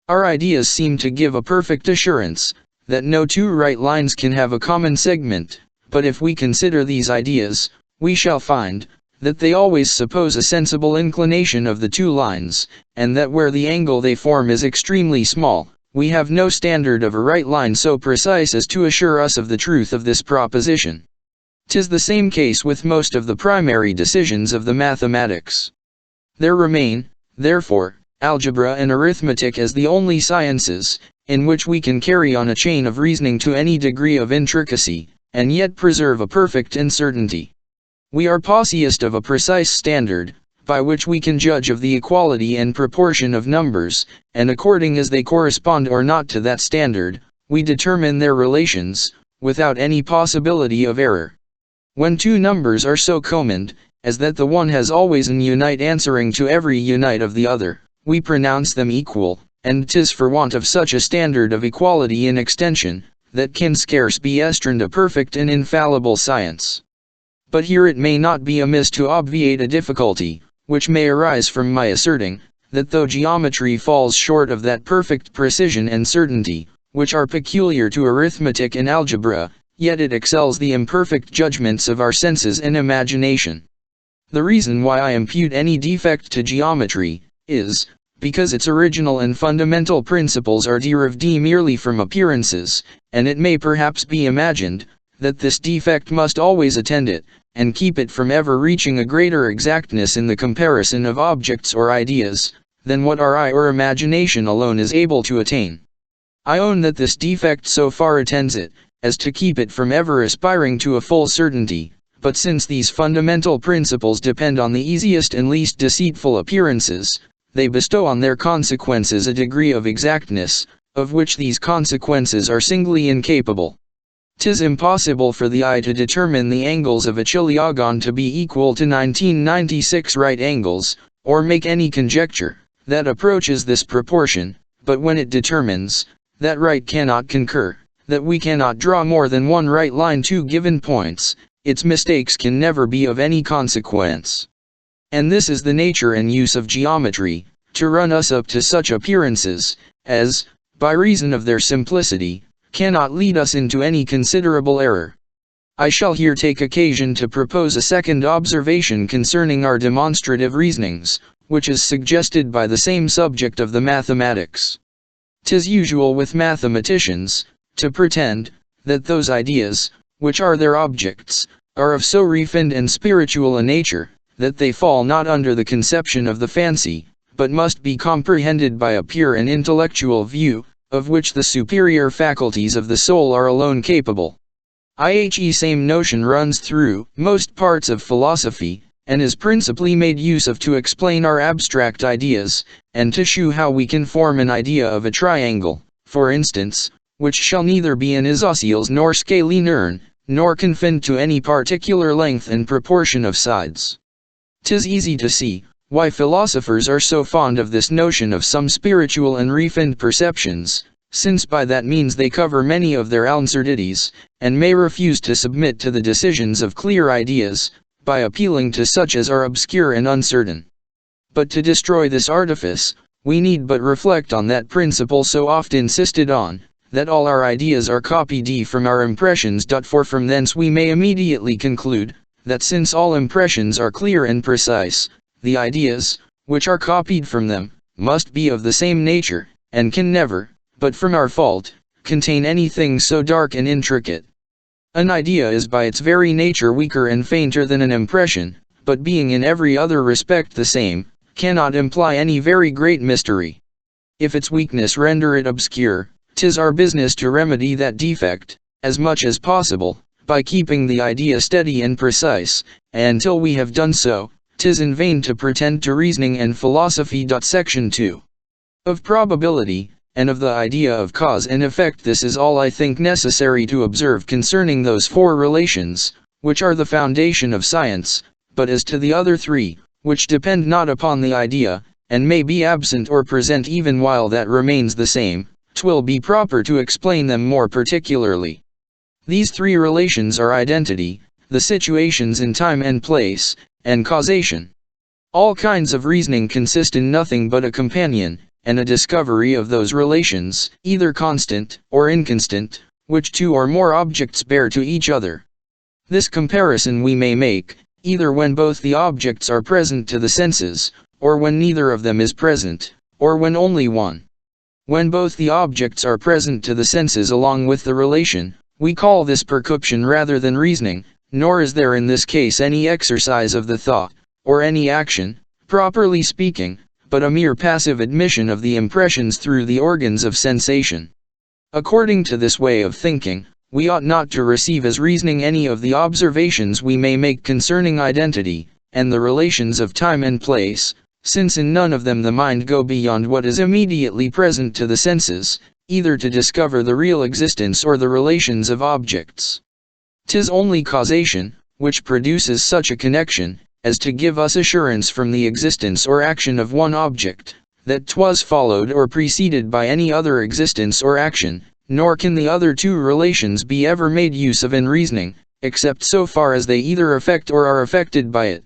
Our ideas seem to give a perfect assurance, that no 2 right lines can have a common segment, but if we consider these ideas, we shall find, that they always suppose a sensible inclination of the 2 lines, and that where the angle they form is extremely small, we have no standard of a right line so precise as to assure us of the truth of this proposition. 'Tis the same case with most of the primary decisions of the mathematics. There remain, therefore, algebra and arithmetic as the only sciences, in which we can carry on a chain of reasoning to any degree of intricacy, and yet preserve a perfect uncertainty. We are possessed of a precise standard, by which we can judge of the equality and proportion of numbers, and according as they correspond or not to that standard, we determine their relations, without any possibility of error. When 2 numbers are so commined, as that the one has always an unite answering to every unite of the other, we pronounce them equal, and 'tis for want of such a standard of equality in extension, that can scarce be esteemed a perfect and infallible science. But here it may not be amiss to obviate a difficulty, which may arise from my asserting, that though geometry falls short of that perfect precision and certainty, which are peculiar to arithmetic and algebra, yet it excels the imperfect judgments of our senses and imagination. The reason why I impute any defect to geometry is because its original and fundamental principles are derived merely from appearances, and it may perhaps be imagined that this defect must always attend it, and keep it from ever reaching a greater exactness in the comparison of objects or ideas, than what our eye or imagination alone is able to attain. I own that this defect so far attends it, as to keep it from ever aspiring to a full certainty, but since these fundamental principles depend on the easiest and least deceitful appearances, they bestow on their consequences a degree of exactness, of which these consequences are singly incapable. 'Tis impossible for the eye to determine the angles of a chiliagon to be equal to 1996 right angles, or make any conjecture that approaches this proportion, but when it determines that right cannot concur, that we cannot draw more than one right line to given points, its mistakes can never be of any consequence. And this is the nature and use of geometry, to run us up to such appearances, as, by reason of their simplicity, cannot lead us into any considerable error. I shall here take occasion to propose a second observation concerning our demonstrative reasonings, which is suggested by the same subject of the mathematics. 'Tis usual with mathematicians to pretend that those ideas, which are their objects, are of so refined and spiritual a nature, that they fall not under the conception of the fancy, but must be comprehended by a pure and intellectual view, of which the superior faculties of the soul are alone capable. The same notion runs through most parts of philosophy, and is principally made use of to explain our abstract ideas, and to shew how we can form an idea of a triangle, for instance, which shall neither be an isosceles nor scalene, nor confined to any particular length and proportion of sides. 'Tis easy to see why philosophers are so fond of this notion of some spiritual and refined perceptions, since by that means they cover many of their absurdities, and may refuse to submit to the decisions of clear ideas, by appealing to such as are obscure and uncertain. But to destroy this artifice, we need but reflect on that principle so oft insisted on, that all our ideas are copied from our impressions. For from thence we may immediately conclude, that since all impressions are clear and precise, the ideas, which are copied from them, must be of the same nature, and can never, but from our fault, contain anything so dark and intricate. An idea is by its very nature weaker and fainter than an impression, but being in every other respect the same, cannot imply any very great mystery. If its weakness render it obscure, 'tis our business to remedy that defect, as much as possible, by keeping the idea steady and precise, and till we have done so, 'tis in vain to pretend to reasoning and philosophy. Section 2. Of probability, and of the idea of cause and effect. This is all I think necessary to observe concerning those four relations, which are the foundation of science, but as to the other three, which depend not upon the idea, and may be absent or present even while that remains the same, 'twill be proper to explain them more particularly. These three relations are identity, the situations in time and place, and causation. All kinds of reasoning consist in nothing but a companion, and a discovery of those relations, either constant, or inconstant, which two or more objects bear to each other. This comparison we may make, either when both the objects are present to the senses, or when neither of them is present, or when only one. When both the objects are present to the senses along with the relation, we call this perception rather than reasoning, nor is there in this case any exercise of the thought, or any action, properly speaking, but a mere passive admission of the impressions through the organs of sensation. According to this way of thinking, we ought not to receive as reasoning any of the observations we may make concerning identity, and the relations of time and place, since in none of them the mind go beyond what is immediately present to the senses, either to discover the real existence or the relations of objects. 'Tis only causation, which produces such a connection, as to give us assurance from the existence or action of one object, that 'twas followed or preceded by any other existence or action, nor can the other two relations be ever made use of in reasoning, except so far as they either affect or are affected by it.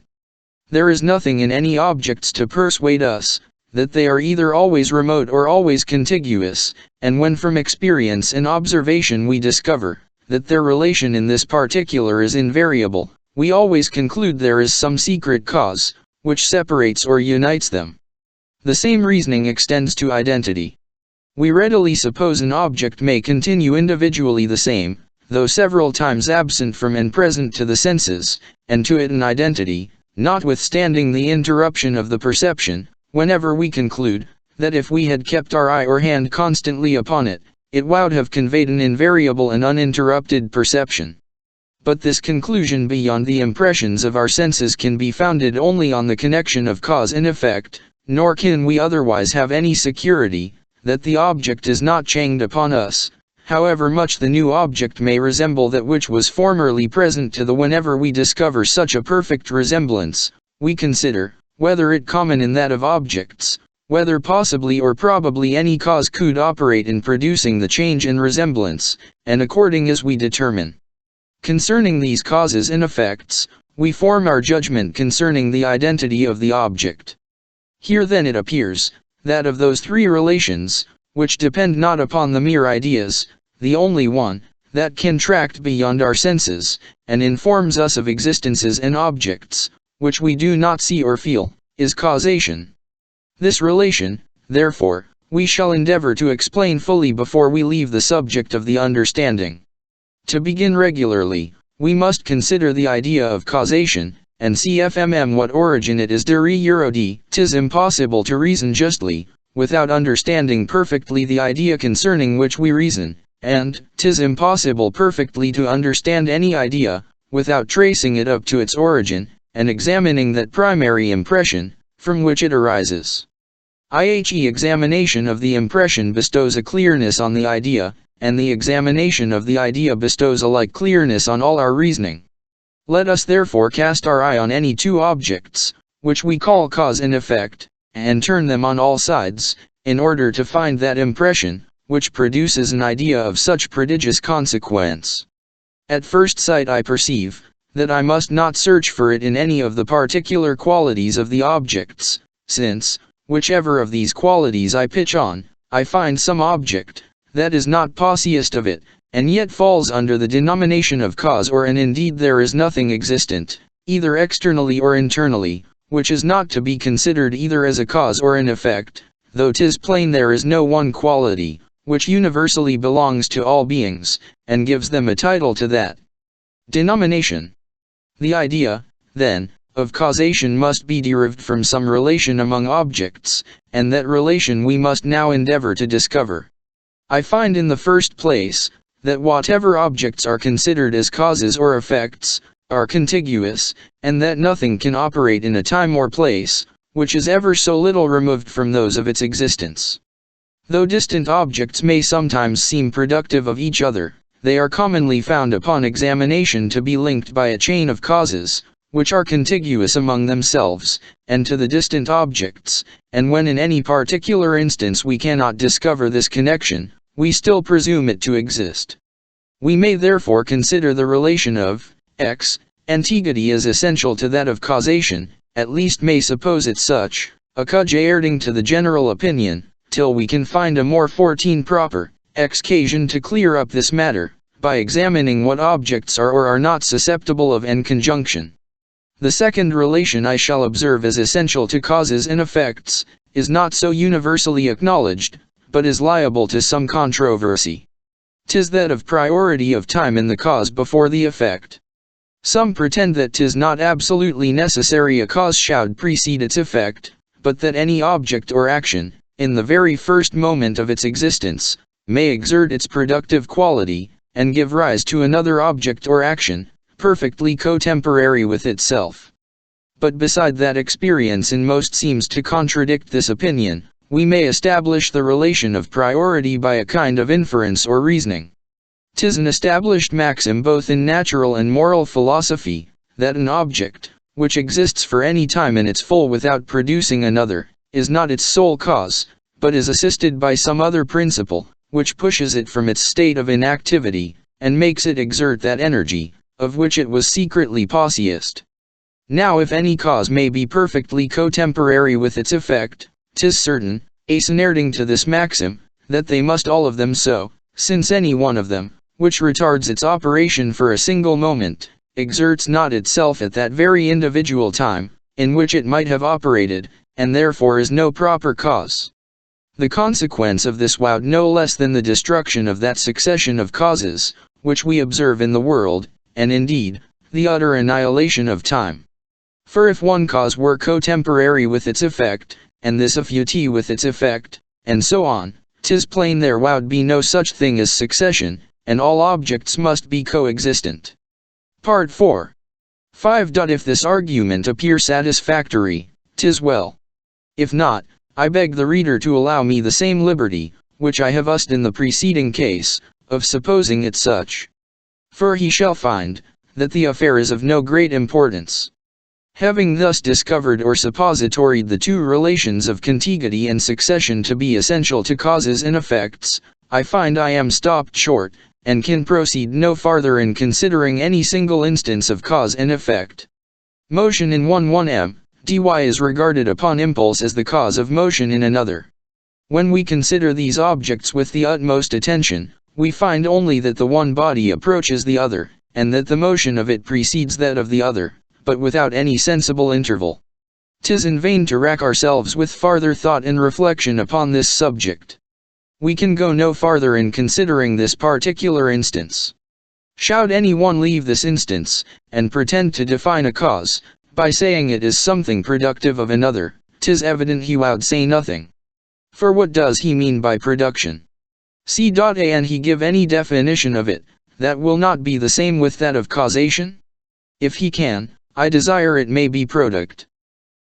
There is nothing in any objects to persuade us, that they are either always remote or always contiguous, and when from experience and observation we discover that their relation in this particular is invariable, we always conclude there is some secret cause, which separates or unites them. The same reasoning extends to identity. We readily suppose an object may continue individually the same, though several times absent from and present to the senses, and to it an identity, notwithstanding the interruption of the perception, whenever we conclude that if we had kept our eye or hand constantly upon it, it would have conveyed an invariable and uninterrupted perception. But this conclusion beyond the impressions of our senses can be founded only on the connection of cause and effect, nor can we otherwise have any security that the object is not chained upon us, however much the new object may resemble that which was formerly present to the whenever we discover such a perfect resemblance, we consider whether it common in that of objects, whether possibly or probably any cause could operate in producing the change in resemblance, and according as we determine concerning these causes and effects, we form our judgment concerning the identity of the object. Here then it appears, that of those three relations, which depend not upon the mere ideas, the only one, that can tract beyond our senses, and informs us of existences and objects, which we do not see or feel, is causation. This relation, therefore, we shall endeavor to explain fully before we leave the subject of the understanding. To begin regularly, we must consider the idea of causation, and see what origin it is de re Eurodi. 'Tis impossible to reason justly, without understanding perfectly the idea concerning which we reason, and 'tis impossible perfectly to understand any idea, without tracing it up to its origin, and examining that primary impression, from which it arises. I.e. examination of the impression bestows a clearness on the idea, and the examination of the idea bestows a like clearness on all our reasoning. Let us therefore cast our eye on any two objects, which we call cause and effect, and turn them on all sides, in order to find that impression, which produces an idea of such prodigious consequence. At first sight I perceive, that I must not search for it in any of the particular qualities of the objects, since, whichever of these qualities I pitch on, I find some object, that is not possiest of it, and yet falls under the denomination of cause and indeed there is nothing existent, either externally or internally, which is not to be considered either as a cause or an effect, though 'tis plain there is no one quality, which universally belongs to all beings, and gives them a title to that denomination. The idea, then, of causation must be derived from some relation among objects, and that relation we must now endeavor to discover. I find in the first place, that whatever objects are considered as causes or effects, are contiguous, and that nothing can operate in a time or place, which is ever so little removed from those of its existence. Though distant objects may sometimes seem productive of each other, they are commonly found upon examination to be linked by a chain of causes, which are contiguous among themselves, and to the distant objects, and when in any particular instance we cannot discover this connection, we still presume it to exist. We may therefore consider the relation of antiguity as essential to that of causation, at least may suppose it such, according to the general opinion, till we can find a more proper occasion to clear up this matter, by examining what objects are or are not susceptible of conjunction. The second relation I shall observe as essential to causes and effects, is not so universally acknowledged, but is liable to some controversy. 'Tis that of priority of time in the cause before the effect. Some pretend that 'tis not absolutely necessary a cause should precede its effect, but that any object or action, in the very first moment of its existence, may exert its productive quality, and give rise to another object or action, perfectly cotemporary with itself. But beside that experience in most seems to contradict this opinion, we may establish the relation of priority by a kind of inference or reasoning. 'Tis an established maxim both in natural and moral philosophy, that an object, which exists for any time in its full without producing another, is not its sole cause, but is assisted by some other principle, which pushes it from its state of inactivity, and makes it exert that energy, of which it was secretly possessed. Now if any cause may be perfectly cotemporary with its effect, 'Tis certain, according to this maxim, that they must all of them so, since any one of them, which retards its operation for a single moment, exerts not itself at that very individual time, in which it might have operated, and therefore is no proper cause. The consequence of this would no less than the destruction of that succession of causes, which we observe in the world, and indeed, the utter annihilation of time. For if one cause were cotemporary with its effect, and this affinity with its effect, and so on, 'tis plain there would be no such thing as succession, and all objects must be coexistent. Part 4. 5. If this argument appear satisfactory, 'tis well. If not, I beg the reader to allow me the same liberty, which I have used in the preceding case, of supposing it such. For he shall find, that the affair is of no great importance. Having thus discovered or suppositoried the two relations of contiguity and succession to be essential to causes and effects, I find I am stopped short, and can proceed no farther in considering any single instance of cause and effect. Motion in 1 dy is regarded upon impulse as the cause of motion in another. When we consider these objects with the utmost attention, we find only that the one body approaches the other, and that the motion of it precedes that of the other, but without any sensible interval. 'Tis in vain to rack ourselves with farther thought and reflection upon this subject. We can go no farther in considering this particular instance. Should any one leave this instance, and pretend to define a cause, by saying it is something productive of another, 'tis evident he would say nothing. For what does he mean by production? And he give any definition of it, that will not be the same with that of causation? If he can, I desire it may be product.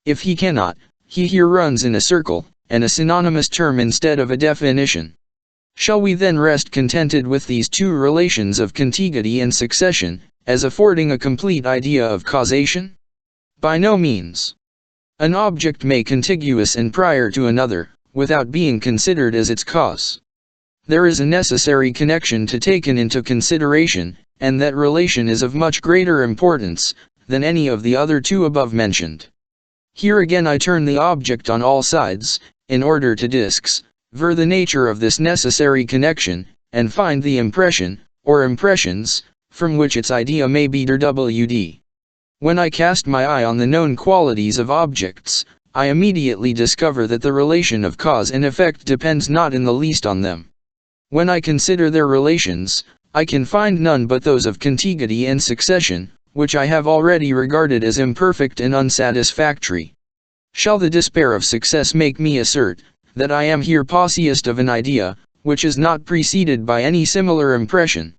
If he cannot, he here runs in a circle, and a synonymous term instead of a definition. Shall we then rest contented with these two relations of contiguity and succession, as affording a complete idea of causation? By no means. An object may contiguous and prior to another, without being considered as its cause. There is a necessary connection to taken into consideration, and that relation is of much greater importance than any of the other two above mentioned. Here again I turn the object on all sides, in order to discover the nature of this necessary connection, and find the impression, or impressions, from which its idea may be derived. When I cast my eye on the known qualities of objects, I immediately discover that the relation of cause and effect depends not in the least on them. When I consider their relations, I can find none but those of contiguity and succession, which I have already regarded as imperfect and unsatisfactory. Shall the despair of success make me assert, that I am here possessed of an idea, which is not preceded by any similar impression?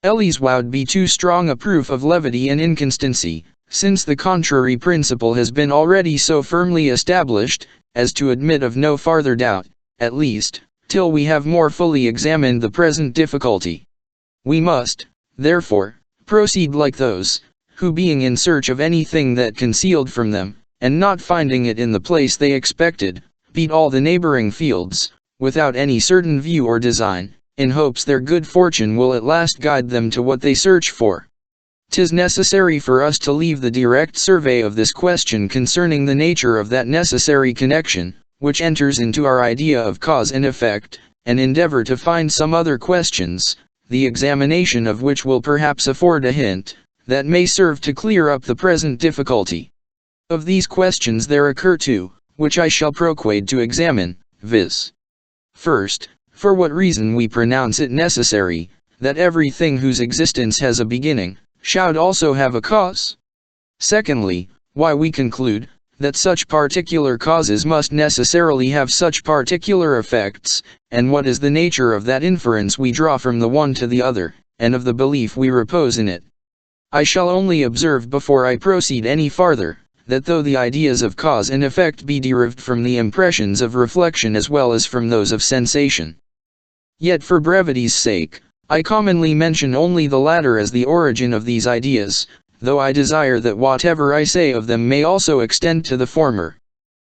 Ellie's would be too strong a proof of levity and inconstancy, since the contrary principle has been already so firmly established, as to admit of no farther doubt, at least, till we have more fully examined the present difficulty. We must, therefore, proceed like those, who being in search of anything that concealed from them, and not finding it in the place they expected, beat all the neighboring fields, without any certain view or design, in hopes their good fortune will at last guide them to what they search for. 'Tis necessary for us to leave the direct survey of this question concerning the nature of that necessary connection, which enters into our idea of cause and effect, and endeavor to find some other questions, the examination of which will perhaps afford a hint, that may serve to clear up the present difficulty. Of these questions there occur two, which I shall proceed to examine, viz. First, for what reason we pronounce it necessary, that everything whose existence has a beginning, should also have a cause? Secondly, why we conclude, that such particular causes must necessarily have such particular effects, and what is the nature of that inference we draw from the one to the other, and of the belief we repose in it. I shall only observe before I proceed any farther, that though the ideas of cause and effect be derived from the impressions of reflection as well as from those of sensation, yet for brevity's sake, I commonly mention only the latter as the origin of these ideas, though I desire that whatever I say of them may also extend to the former.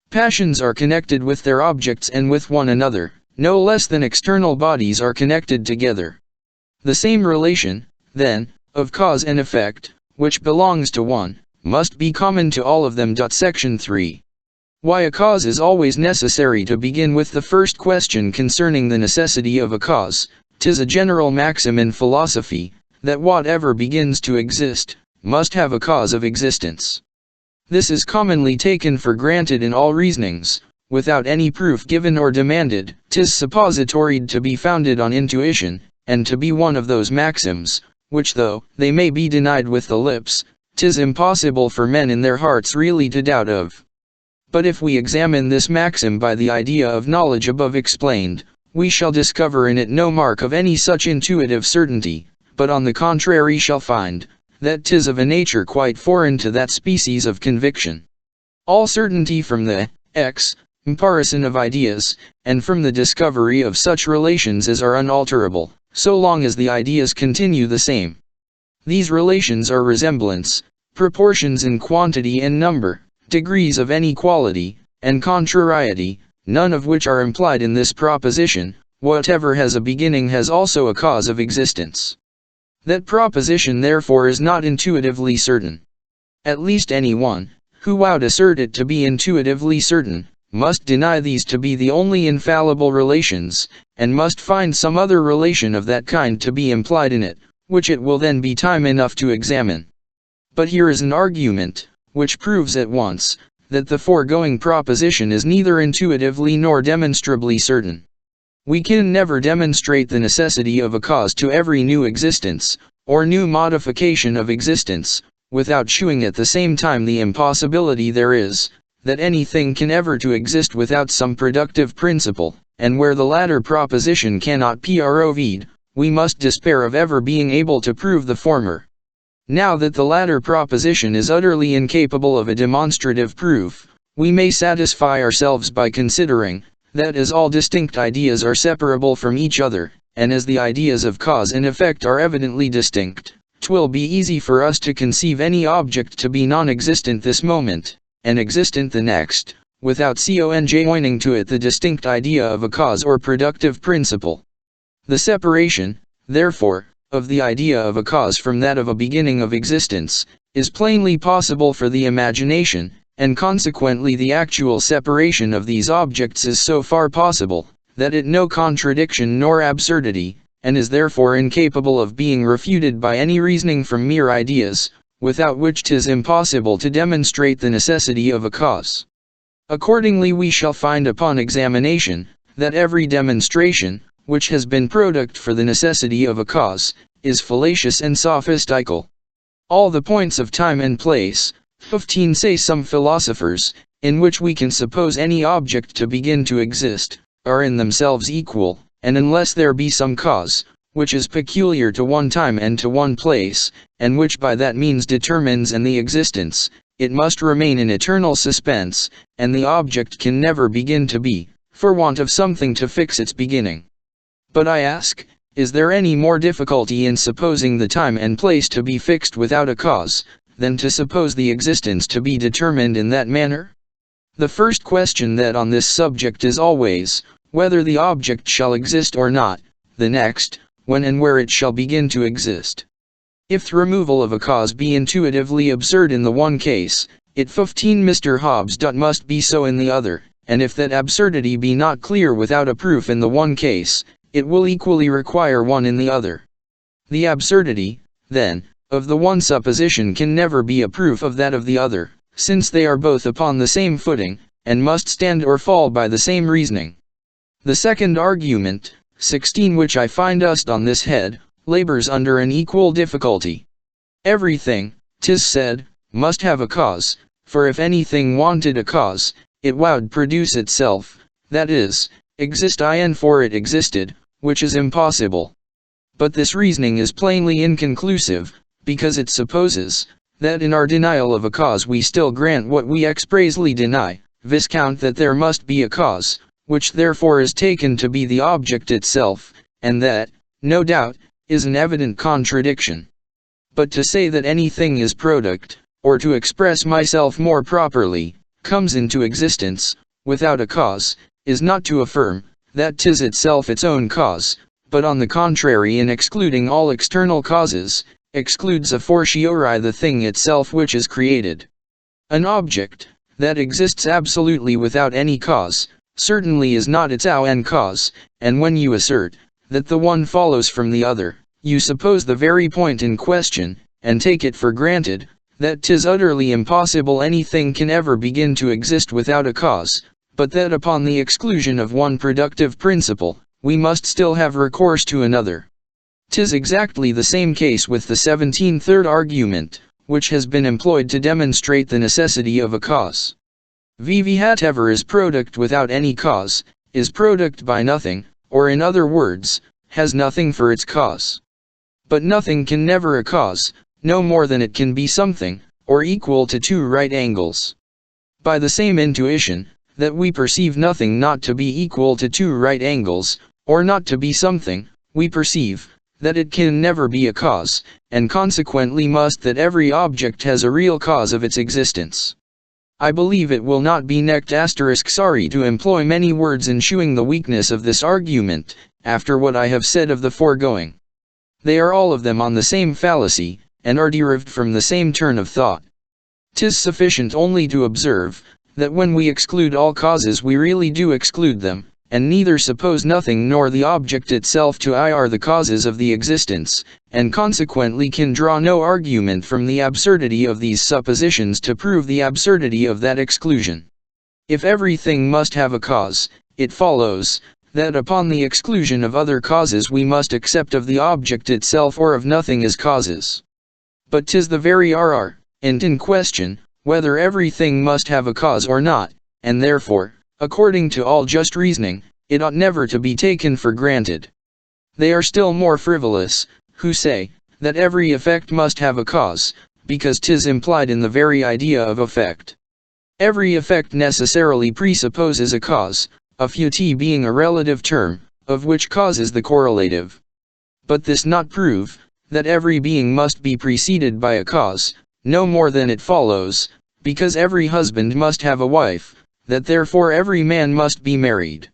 Passions are connected with their objects and with one another, no less than external bodies are connected together. The same relation, then, of cause and effect, which belongs to one, must be common to all of them. Section 3. Why a cause is always necessary. To begin with the first question concerning the necessity of a cause, 'tis a general maxim in philosophy, that whatever begins to exist, must have a cause of existence. This is commonly taken for granted in all reasonings, without any proof given or demanded. 'Tis suppositoried to be founded on intuition, and to be one of those maxims, which though they may be denied with the lips, 'tis impossible for men in their hearts really to doubt of. But if we examine this maxim by the idea of knowledge above explained, we shall discover in it no mark of any such intuitive certainty, but on the contrary shall find, that 'tis of a nature quite foreign to that species of conviction. All certainty from the comparison of ideas, and from the discovery of such relations as are unalterable, so long as the ideas continue the same. These relations are resemblance, proportions in quantity and number, degrees of any quality, and contrariety, none of which are implied in this proposition: whatever has a beginning has also a cause of existence. That proposition therefore is not intuitively certain. At least any one, who would assert it to be intuitively certain, must deny these to be the only infallible relations, and must find some other relation of that kind to be implied in it, which it will then be time enough to examine. But here is an argument, which proves at once, that the foregoing proposition is neither intuitively nor demonstrably certain. We can never demonstrate the necessity of a cause to every new existence, or new modification of existence, without shewing at the same time the impossibility there is, that anything can ever to exist without some productive principle, and where the latter proposition cannot be proved, we must despair of ever being able to prove the former. Now that the latter proposition is utterly incapable of a demonstrative proof, we may satisfy ourselves by considering, that as all distinct ideas are separable from each other, and as the ideas of cause and effect are evidently distinct, 'twill be easy for us to conceive any object to be non-existent this moment, and existent the next, without joining to it the distinct idea of a cause or productive principle. The separation, therefore, of the idea of a cause from that of a beginning of existence, is plainly possible for the imagination, and consequently the actual separation of these objects is so far possible, that it no contradiction nor absurdity, and is therefore incapable of being refuted by any reasoning from mere ideas, without which 'tis impossible to demonstrate the necessity of a cause. Accordingly we shall find upon examination, that every demonstration, which has been product for the necessity of a cause, is fallacious and sophistical. All the points of time and place, 15 say some philosophers, in which we can suppose any object to begin to exist, are in themselves equal, and unless there be some cause, which is peculiar to one time and to one place, and which by that means determines the existence, it must remain in eternal suspense, and the object can never begin to be, for want of something to fix its beginning. But I ask, is there any more difficulty in supposing the time and place to be fixed without a cause, than to suppose the existence to be determined in that manner? The first question that on this subject is always, whether the object shall exist or not; the next, when and where it shall begin to exist. If the removal of a cause be intuitively absurd in the one case, it 15 Mr. Hobbes must be so in the other, and if that absurdity be not clear without a proof in the one case, it will equally require one in the other. The absurdity, then, of the one supposition can never be a proof of that of the other, since they are both upon the same footing, and must stand or fall by the same reasoning. The second argument, 16, which I find used on this head, labors under an equal difficulty. Everything, 'tis said, must have a cause, for if anything wanted a cause, it would produce itself, that is, exist for it existed, which is impossible. But this reasoning is plainly inconclusive, because it supposes, that in our denial of a cause we still grant what we expressly deny, viscount that there must be a cause, which therefore is taken to be the object itself, and that, no doubt, is an evident contradiction. But to say that anything is product, or to express myself more properly, comes into existence, without a cause, is not to affirm, that 'tis itself its own cause, but on the contrary in excluding all external causes, excludes a fortiori the thing itself which is created. An object, that exists absolutely without any cause, certainly is not its own cause, and when you assert that the one follows from the other, you suppose the very point in question, and take it for granted that 'tis utterly impossible anything can ever begin to exist without a cause, but that upon the exclusion of one productive principle, we must still have recourse to another. 'Tis exactly the same case with the 17th argument, which has been employed to demonstrate the necessity of a cause. Whatever is product without any cause, is product by nothing, or in other words, has nothing for its cause. But nothing can never a cause, no more than it can be something, or equal to two right angles. By the same intuition, that we perceive nothing not to be equal to two right angles, or not to be something, we perceive that it can never be a cause, and consequently must that every object has a real cause of its existence. I believe it will not be sorry to employ many words in shewing the weakness of this argument, after what I have said of the foregoing. They are all of them on the same fallacy, and are derived from the same turn of thought. 'Tis sufficient only to observe, that when we exclude all causes we really do exclude them, and neither suppose nothing nor the object itself to are the causes of the existence, and consequently can draw no argument from the absurdity of these suppositions to prove the absurdity of that exclusion. If everything must have a cause, it follows that upon the exclusion of other causes we must accept of the object itself or of nothing as causes. But 'tis the very and in question, whether everything must have a cause or not, and therefore, according to all just reasoning, it ought never to be taken for granted. They are still more frivolous, who say, that every effect must have a cause, because 'tis implied in the very idea of effect. Every effect necessarily presupposes a cause, a fut being a relative term, of which cause is the correlative. But this not prove, that every being must be preceded by a cause, no more than it follows, because every husband must have a wife, that therefore every man must be married.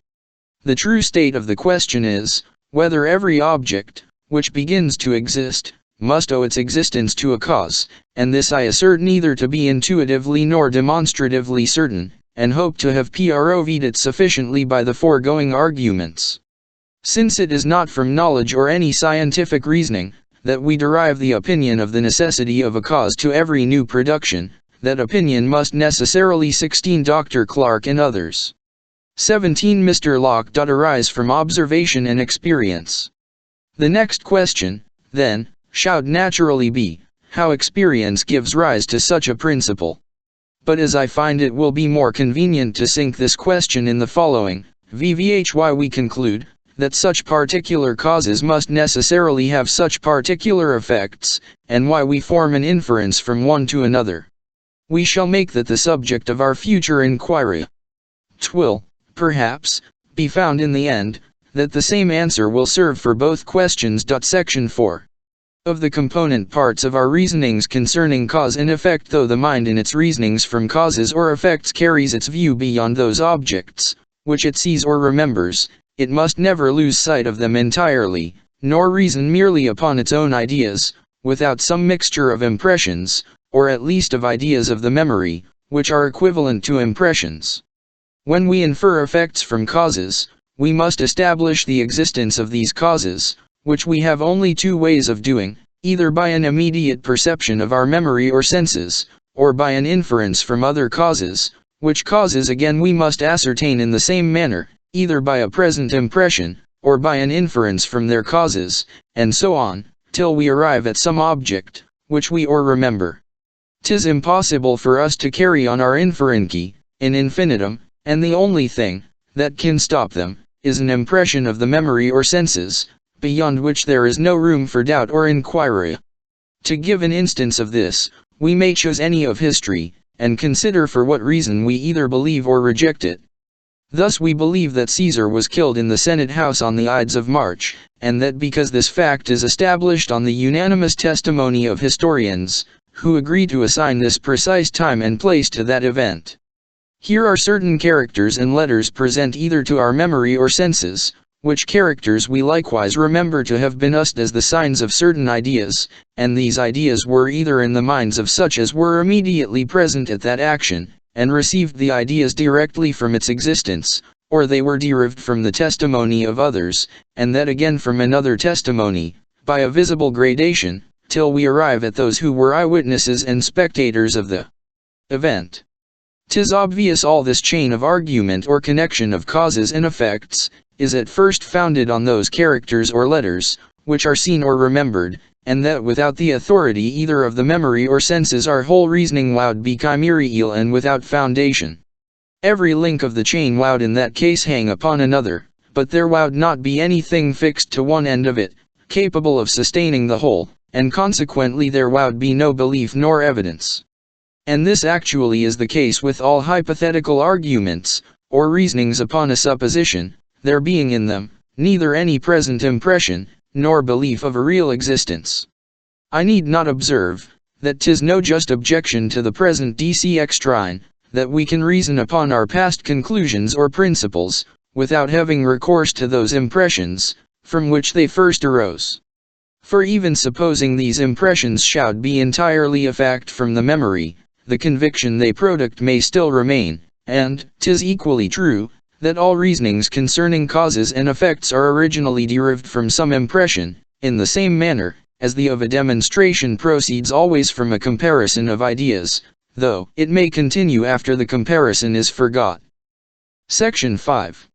The true state of the question is, whether every object, which begins to exist, must owe its existence to a cause, and this I assert neither to be intuitively nor demonstratively certain, and hope to have proved it sufficiently by the foregoing arguments. Since it is not from knowledge or any scientific reasoning, that we derive the opinion of the necessity of a cause to every new production, that opinion must necessarily 16 Dr. Clarke and others. 17 Mr. Locke. Arise from observation and experience. The next question, then, should naturally be, how experience gives rise to such a principle. But as I find it will be more convenient to sink this question in the following, why we conclude, that such particular causes must necessarily have such particular effects, and why we form an inference from one to another. We shall make that the subject of our future inquiry. 'Twill, perhaps, be found in the end, that the same answer will serve for both questions. Section 4. Of the component parts of our reasonings concerning cause and effect. Though the mind in its reasonings from causes or effects carries its view beyond those objects, which it sees or remembers, it must never lose sight of them entirely, nor reason merely upon its own ideas, without some mixture of impressions, or at least of ideas of the memory, which are equivalent to impressions. When we infer effects from causes, we must establish the existence of these causes, which we have only two ways of doing, either by an immediate perception of our memory or senses, or by an inference from other causes, which causes again we must ascertain in the same manner, either by a present impression, or by an inference from their causes, and so on, till we arrive at some object, which we or remember. 'Tis impossible for us to carry on our inferency, in infinitum, and the only thing that can stop them, is an impression of the memory or senses, beyond which there is no room for doubt or inquiry. To give an instance of this, we may choose any of history, and consider for what reason we either believe or reject it. Thus we believe that Caesar was killed in the Senate House on the Ides of March, and that because this fact is established on the unanimous testimony of historians, who agree to assign this precise time and place to that event. Here are certain characters and letters present either to our memory or senses, which characters we likewise remember to have been used as the signs of certain ideas, and these ideas were either in the minds of such as were immediately present at that action, and received the ideas directly from its existence, or they were derived from the testimony of others, and that again from another testimony, by a visible gradation, till we arrive at those who were eyewitnesses and spectators of the event. 'Tis obvious all this chain of argument or connection of causes and effects, is at first founded on those characters or letters, which are seen or remembered, and that without the authority either of the memory or senses our whole reasoning would be chimerical and without foundation. Every link of the chain would in that case hang upon another, but there would not be anything fixed to one end of it, capable of sustaining the whole, and consequently there would be no belief nor evidence. And this actually is the case with all hypothetical arguments, or reasonings upon a supposition, there being in them, neither any present impression, nor belief of a real existence. I need not observe, that 'tis no just objection to the present dextrine, that we can reason upon our past conclusions or principles, without having recourse to those impressions, from which they first arose. For even supposing these impressions should be entirely a fact from the memory, the conviction they product may still remain, and 'tis equally true, that all reasonings concerning causes and effects are originally derived from some impression, in the same manner, as the of a demonstration proceeds always from a comparison of ideas, though it may continue after the comparison is forgot. Section 5.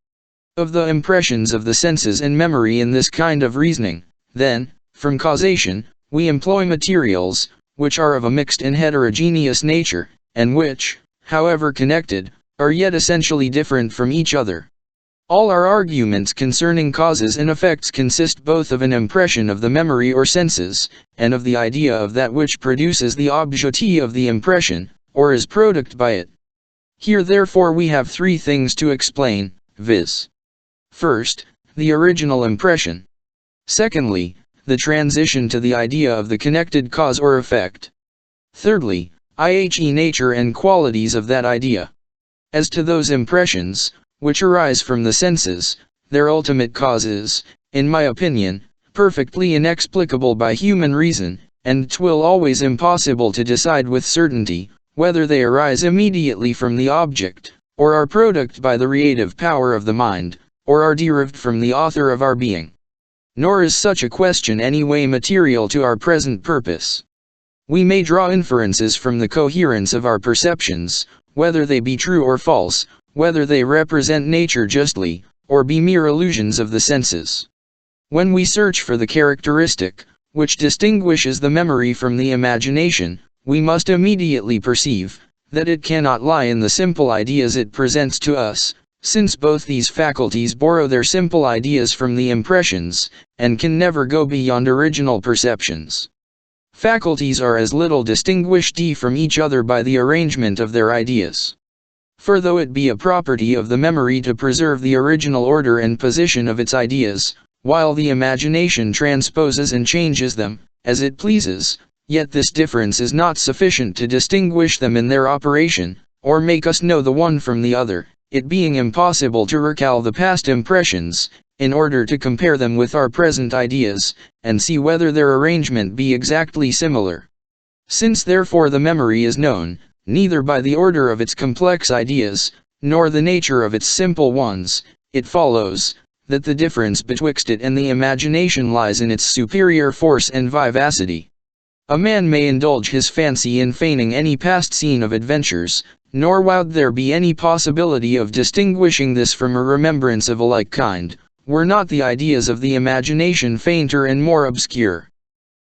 Of the impressions of the senses and memory in this kind of reasoning, then, from causation, we employ materials, which are of a mixed and heterogeneous nature, and which, however connected, are yet essentially different from each other. All our arguments concerning causes and effects consist both of an impression of the memory or senses, and of the idea of that which produces the objective of the impression, or is product by it. Here therefore we have three things to explain, viz. First, the original impression. Secondly, the transition to the idea of the connected cause or effect. Thirdly, i.e. nature and qualities of that idea. As to those impressions, which arise from the senses, their ultimate cause is, in my opinion, perfectly inexplicable by human reason, and 'twill always impossible to decide with certainty, whether they arise immediately from the object, or are product by the creative power of the mind, or are derived from the author of our being. Nor is such a question any way material to our present purpose. We may draw inferences from the coherence of our perceptions, whether they be true or false, whether they represent nature justly, or be mere illusions of the senses. When we search for the characteristic, which distinguishes the memory from the imagination, we must immediately perceive, that it cannot lie in the simple ideas it presents to us, since both these faculties borrow their simple ideas from the impressions, and can never go beyond original perceptions. Faculties are as little distinguished from each other by the arrangement of their ideas. For though it be a property of the memory to preserve the original order and position of its ideas, while the imagination transposes and changes them, as it pleases, yet this difference is not sufficient to distinguish them in their operation, or make us know the one from the other, it being impossible to recall the past impressions, in order to compare them with our present ideas, and see whether their arrangement be exactly similar. Since therefore the memory is known, neither by the order of its complex ideas, nor the nature of its simple ones, it follows, that the difference betwixt it and the imagination lies in its superior force and vivacity. A man may indulge his fancy in feigning any past scene of adventures, nor would there be any possibility of distinguishing this from a remembrance of a like kind, were not the ideas of the imagination fainter and more obscure.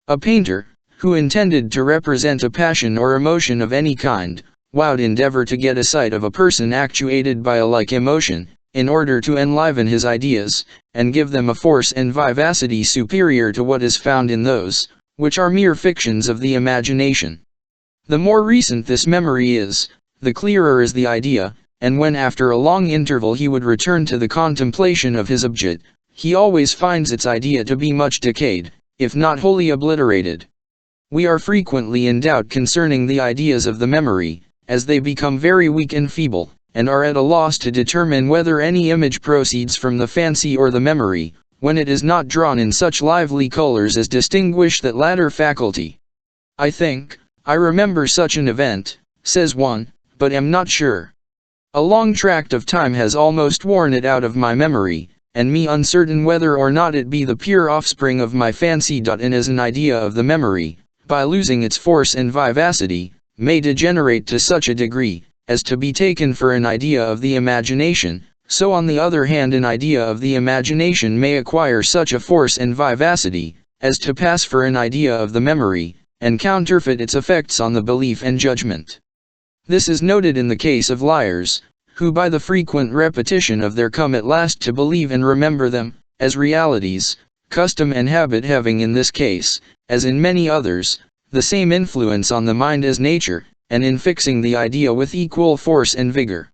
A painter, who intended to represent a passion or emotion of any kind, would endeavor to get a sight of a person actuated by a like emotion, in order to enliven his ideas, and give them a force and vivacity superior to what is found in those, which are mere fictions of the imagination. The more recent this memory is, the clearer is the idea, and when after a long interval he would return to the contemplation of his object, he always finds its idea to be much decayed, if not wholly obliterated. We are frequently in doubt concerning the ideas of the memory, as they become very weak and feeble, and are at a loss to determine whether any image proceeds from the fancy or the memory, when it is not drawn in such lively colors as distinguish that latter faculty. I remember such an event, says one, but am not sure. A long tract of time has almost worn it out of my memory, and me uncertain whether or not it be the pure offspring of my fancy. And as an idea of the memory, by losing its force and vivacity, may degenerate to such a degree, as to be taken for an idea of the imagination, so on the other hand an idea of the imagination may acquire such a force and vivacity, as to pass for an idea of the memory, and counterfeit its effects on the belief and judgment. This is noted in the case of liars, who by the frequent repetition of their come at last to believe and remember them, as realities, custom and habit having in this case, as in many others, the same influence on the mind as nature, and in fixing the idea with equal force and vigor.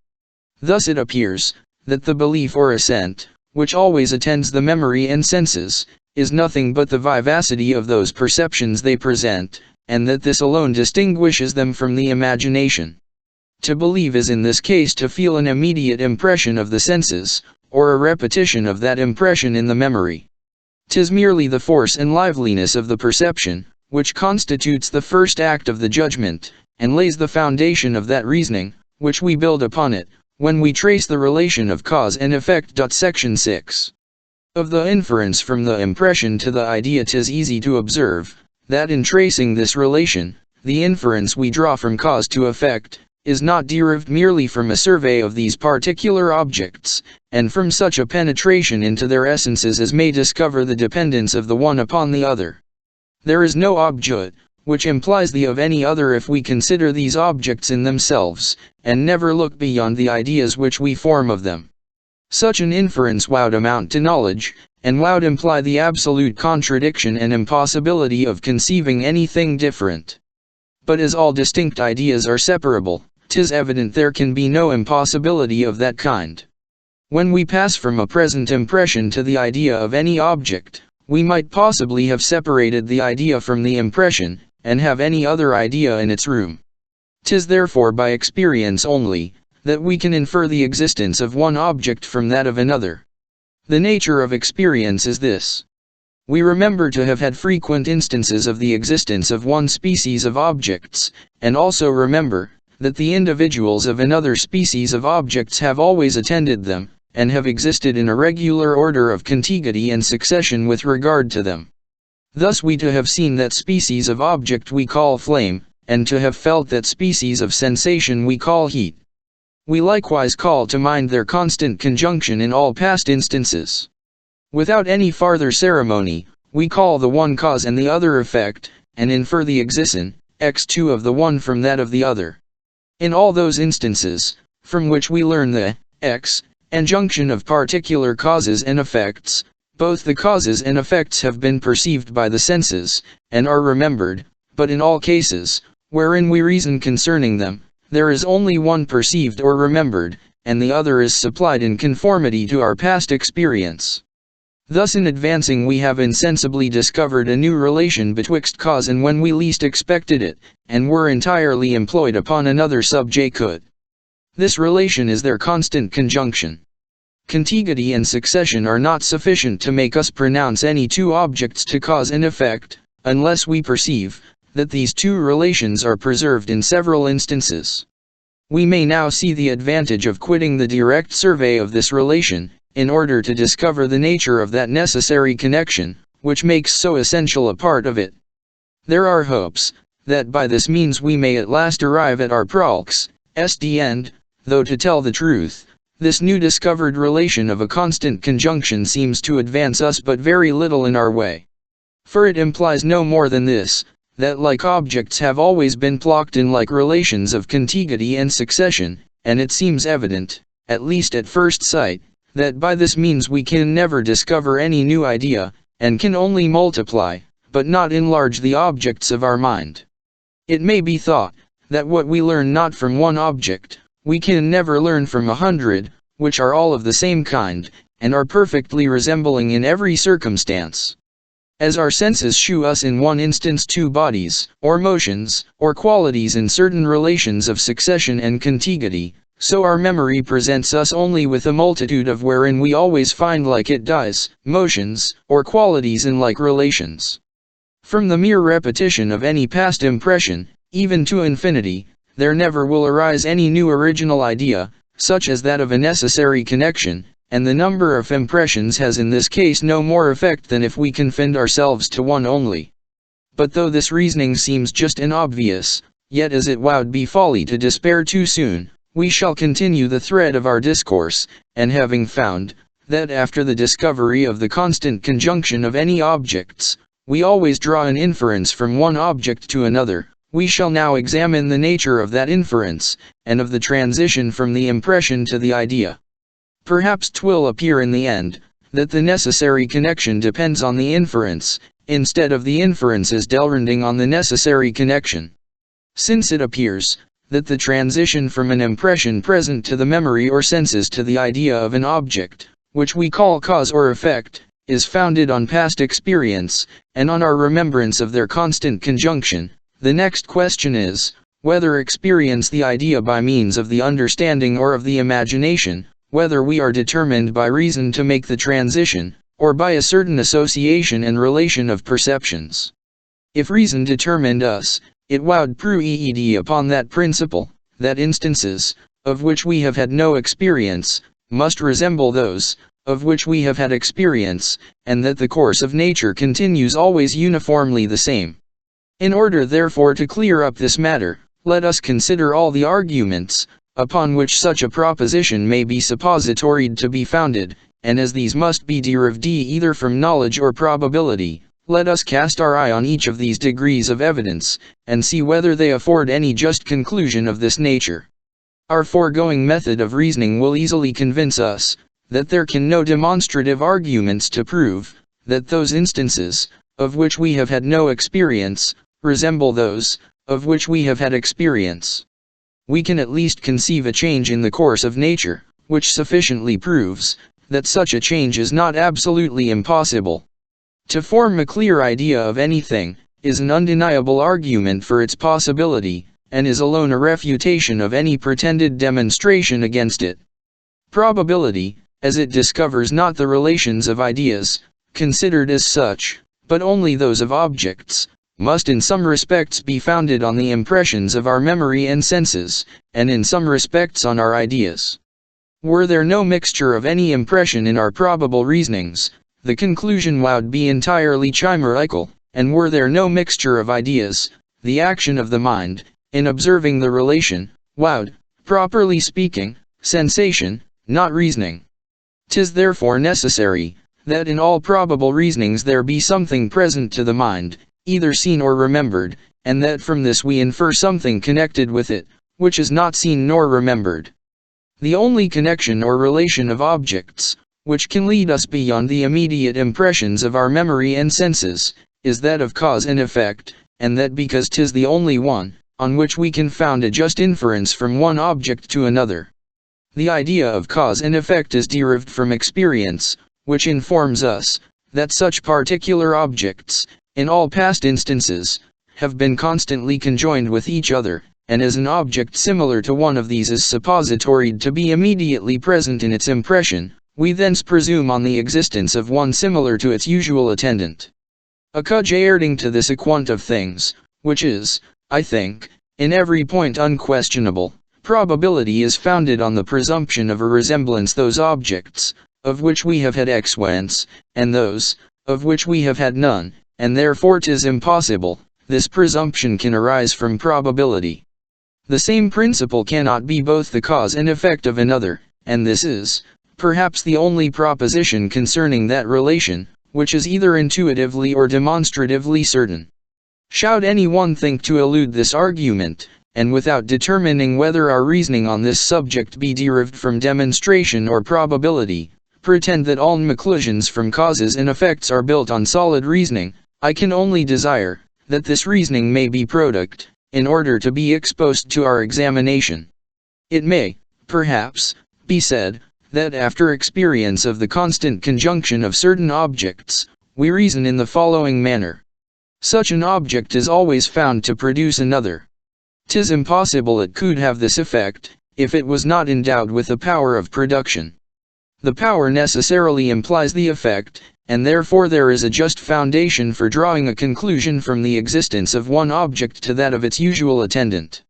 Thus it appears, that the belief or assent, which always attends the memory and senses, is nothing but the vivacity of those perceptions they present, and that this alone distinguishes them from the imagination. To believe is in this case to feel an immediate impression of the senses, or a repetition of that impression in the memory. 'Tis merely the force and liveliness of the perception, which constitutes the first act of the judgment, and lays the foundation of that reasoning, which we build upon it, when we trace the relation of cause and effect. Section 6. Of the inference from the impression to the idea. 'Tis easy to observe, that in tracing this relation, the inference we draw from cause to effect, is not derived merely from a survey of these particular objects, and from such a penetration into their essences as may discover the dependence of the one upon the other. There is no object, which implies the of any other if we consider these objects in themselves, and never look beyond the ideas which we form of them. Such an inference would amount to knowledge, and would imply the absolute contradiction and impossibility of conceiving anything different. But as all distinct ideas are separable, 'tis evident there can be no impossibility of that kind. When we pass from a present impression to the idea of any object, we might possibly have separated the idea from the impression, and have any other idea in its room. 'Tis therefore by experience only, that we can infer the existence of one object from that of another. The nature of experience is this. We remember to have had frequent instances of the existence of one species of objects, and also remember, that the individuals of another species of objects have always attended them, and have existed in a regular order of contiguity and succession with regard to them. Thus we to have seen that species of object we call flame, and to have felt that species of sensation we call heat. We likewise call to mind their constant conjunction in all past instances. Without any farther ceremony, we call the one cause and the other effect, and infer the existence, x2 of the one from that of the other. In all those instances, from which we learn the x and junction of particular causes and effects, both the causes and effects have been perceived by the senses, and are remembered, but in all cases, wherein we reason concerning them, there is only one perceived or remembered, and the other is supplied in conformity to our past experience. Thus in advancing we have insensibly discovered a new relation betwixt cause and when we least expected it, and were entirely employed upon another subject. This relation is their constant conjunction. Contiguity and succession are not sufficient to make us pronounce any two objects to cause and effect, unless we perceive, that these two relations are preserved in several instances. We may now see the advantage of quitting the direct survey of this relation, in order to discover the nature of that necessary connection, which makes so essential a part of it. There are hopes, that by this means we may at last arrive at our prox end, though to tell the truth, this new discovered relation of a constant conjunction seems to advance us but very little in our way. For it implies no more than this, that like objects have always been blocked in like relations of contiguity and succession, and it seems evident, at least at first sight, that by this means we can never discover any new idea, and can only multiply, but not enlarge the objects of our mind. It may be thought, that what we learn not from one object, we can never learn from 100, which are all of the same kind, and are perfectly resembling in every circumstance. As our senses shew us in one instance two bodies, or motions, or qualities in certain relations of succession and contiguity, so our memory presents us only with a multitude of wherein we always find like it does, motions, or qualities in like relations. From the mere repetition of any past impression, even to infinity, there never will arise any new original idea, such as that of a necessary connection, and the number of impressions has in this case no more effect than if we confined ourselves to one only. But though this reasoning seems just and obvious, yet as it would be folly to despair too soon, we shall continue the thread of our discourse, and having found, that after the discovery of the constant conjunction of any objects, we always draw an inference from one object to another, we shall now examine the nature of that inference, and of the transition from the impression to the idea. Perhaps 'twill appear in the end, that the necessary connection depends on the inference, instead of the inferences depending on the necessary connection. Since it appears, that the transition from an impression present to the memory or senses to the idea of an object, which we call cause or effect, is founded on past experience, and on our remembrance of their constant conjunction, the next question is, whether experience the idea by means of the understanding or of the imagination, whether we are determined by reason to make the transition, or by a certain association and relation of perceptions. If reason determined us, it would prove upon that principle, that instances, of which we have had no experience, must resemble those, of which we have had experience, and that the course of nature continues always uniformly the same. In order therefore to clear up this matter, let us consider all the arguments, upon which such a proposition may be suppositoried to be founded, and as these must be derived either from knowledge or probability, let us cast our eye on each of these degrees of evidence, and see whether they afford any just conclusion of this nature. Our foregoing method of reasoning will easily convince us, that there can no demonstrative arguments to prove, that those instances, of which we have had no experience, resemble those, of which we have had experience. We can at least conceive a change in the course of nature, which sufficiently proves, that such a change is not absolutely impossible. To form a clear idea of anything, is an undeniable argument for its possibility, and is alone a refutation of any pretended demonstration against it. Probability, as it discovers not the relations of ideas, considered as such, but only those of objects, must in some respects be founded on the impressions of our memory and senses, and in some respects on our ideas. Were there no mixture of any impression in our probable reasonings, the conclusion would be entirely chimerical, and were there no mixture of ideas, the action of the mind, in observing the relation, would, properly speaking, sensation, not reasoning. 'Tis therefore necessary, that in all probable reasonings there be something present to the mind, either seen or remembered, and that from this we infer something connected with it, which is not seen nor remembered. The only connection or relation of objects, which can lead us beyond the immediate impressions of our memory and senses, is that of cause and effect, and that because 'tis the only one, on which we can found a just inference from one object to another. The idea of cause and effect is derived from experience, which informs us, that such particular objects, in all past instances, have been constantly conjoined with each other, and as an object similar to one of these is suppositoried to be immediately present in its impression, we thence presume on the existence of one similar to its usual attendant. According to this account of things, which is, I think, in every point unquestionable, probability is founded on the presumption of a resemblance those objects, of which we have had experience, and those, of which we have had none, and therefore 'tis impossible, this presumption can arise from probability. The same principle cannot be both the cause and effect of another, and this is, perhaps the only proposition concerning that relation, which is either intuitively or demonstratively certain. Should any one think to elude this argument, and without determining whether our reasoning on this subject be derived from demonstration or probability, pretend that all conclusions from causes and effects are built on solid reasoning, I can only desire, that this reasoning may be product, in order to be exposed to our examination. It may, perhaps, be said, that after experience of the constant conjunction of certain objects, we reason in the following manner. Such an object is always found to produce another. 'Tis impossible it could have this effect, if it was not endowed with the power of production. The power necessarily implies the effect, and therefore there is a just foundation for drawing a conclusion from the existence of one object to that of its usual attendant.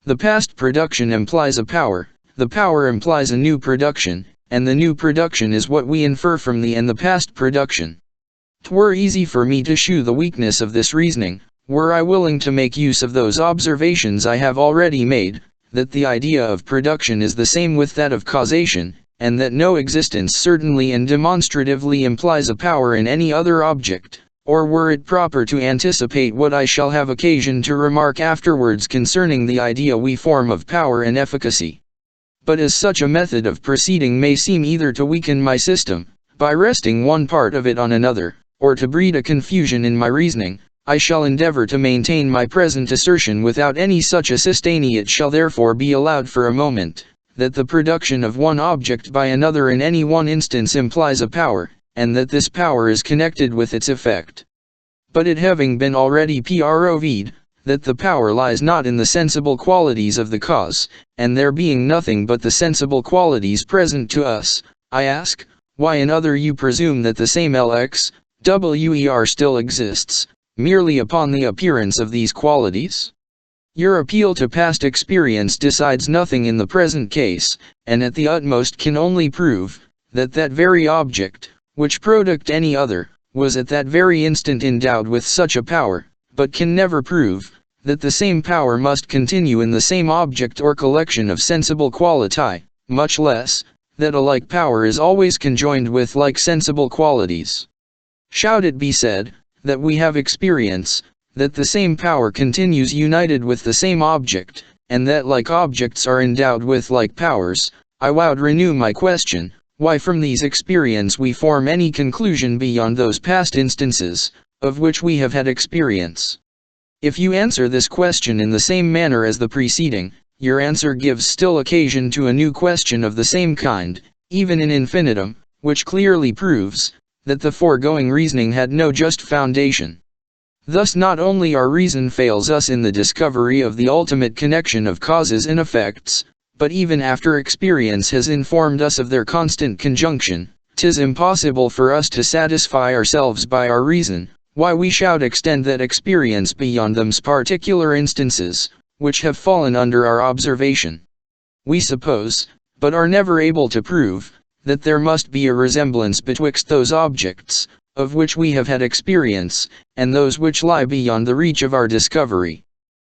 The past production implies a power, the power implies a new production, and the new production is what we infer from the and the past production. 'Twere easy for me to shew the weakness of this reasoning, were I willing to make use of those observations I have already made, that the idea of production is the same with that of causation, and that no existence certainly and demonstratively implies a power in any other object, or were it proper to anticipate what I shall have occasion to remark afterwards concerning the idea we form of power and efficacy. But as such a method of proceeding may seem either to weaken my system, by resting one part of it on another, or to breed a confusion in my reasoning, I shall endeavor to maintain my present assertion without any such assistance. It shall therefore be allowed for a moment, that the production of one object by another in any one instance implies a power, and that this power is connected with its effect. But it having been already proved, that the power lies not in the sensible qualities of the cause, and there being nothing but the sensible qualities present to us, I ask, why in other you presume that the same Lx, Wer still exists, merely upon the appearance of these qualities? Your appeal to past experience decides nothing in the present case, and at the utmost can only prove, that that very object, which product any other, was at that very instant endowed with such a power, but can never prove, that the same power must continue in the same object or collection of sensible quality, much less, that a like power is always conjoined with like sensible qualities. Should it be said, that we have experience, that the same power continues united with the same object, and that like objects are endowed with like powers, I would renew my question, why from these experience we form any conclusion beyond those past instances, of which we have had experience. If you answer this question in the same manner as the preceding, your answer gives still occasion to a new question of the same kind, even in infinitum, which clearly proves, that the foregoing reasoning had no just foundation. Thus not only our reason fails us in the discovery of the ultimate connection of causes and effects, but even after experience has informed us of their constant conjunction, 'tis impossible for us to satisfy ourselves by our reason, why we should extend that experience beyond those particular instances, which have fallen under our observation. We suppose, but are never able to prove, that there must be a resemblance betwixt those objects, of which we have had experience, and those which lie beyond the reach of our discovery.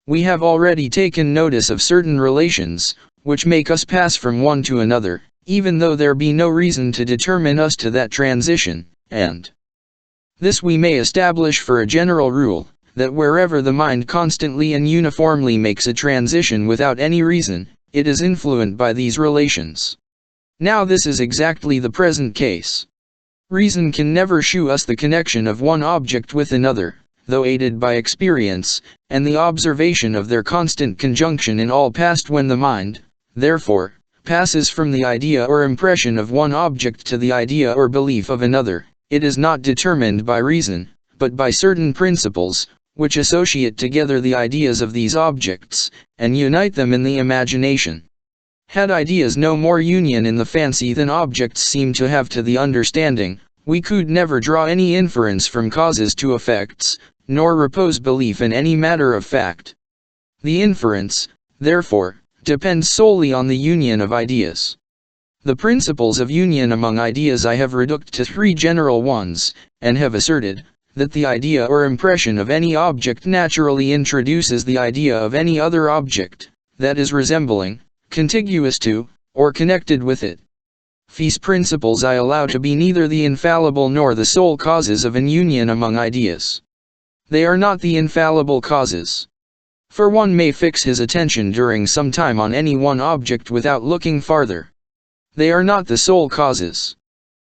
We have already taken notice of certain relations, which make us pass from one to another, even though there be no reason to determine us to that transition, and this we may establish for a general rule, that wherever the mind constantly and uniformly makes a transition without any reason, it is influenced by these relations. Now this is exactly the present case. Reason can never shew us the connection of one object with another, though aided by experience, and the observation of their constant conjunction in all past when the mind, therefore, passes from the idea or impression of one object to the idea or belief of another. It is not determined by reason, but by certain principles, which associate together the ideas of these objects, and unite them in the imagination. Had ideas no more union in the fancy than objects seem to have to the understanding, we could never draw any inference from causes to effects, nor repose belief in any matter of fact. The inference, therefore, depends solely on the union of ideas. The principles of union among ideas I have reduced to three general ones, and have asserted, that the idea or impression of any object naturally introduces the idea of any other object, that is resembling, contiguous to, or connected with it. These principles I allow to be neither the infallible nor the sole causes of an union among ideas. They are not the infallible causes. For one may fix his attention during some time on any one object without looking farther. They are not the sole causes.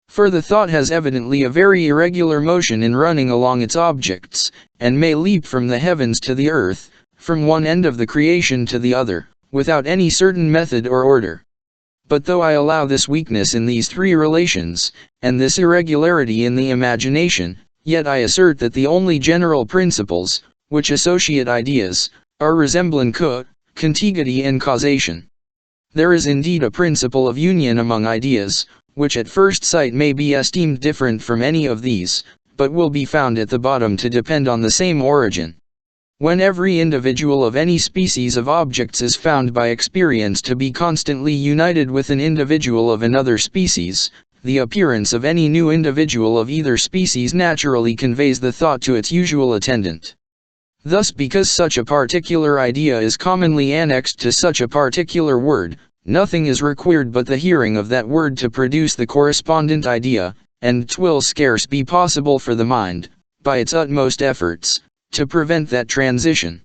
For the thought has evidently a very irregular motion in running along its objects, and may leap from the heavens to the earth, from one end of the creation to the other, without any certain method or order. But though I allow this weakness in these three relations, and this irregularity in the imagination, yet I assert that the only general principles, which associate ideas, are resemblance, contiguity and causation. There is indeed a principle of union among ideas, which at first sight may be esteemed different from any of these, but will be found at the bottom to depend on the same origin. When every individual of any species of objects is found by experience to be constantly united with an individual of another species, the appearance of any new individual of either species naturally conveys the thought to its usual attendant. Thus, because such a particular idea is commonly annexed to such a particular word, nothing is required but the hearing of that word to produce the correspondent idea, and 'twill scarce be possible for the mind, by its utmost efforts, to prevent that transition.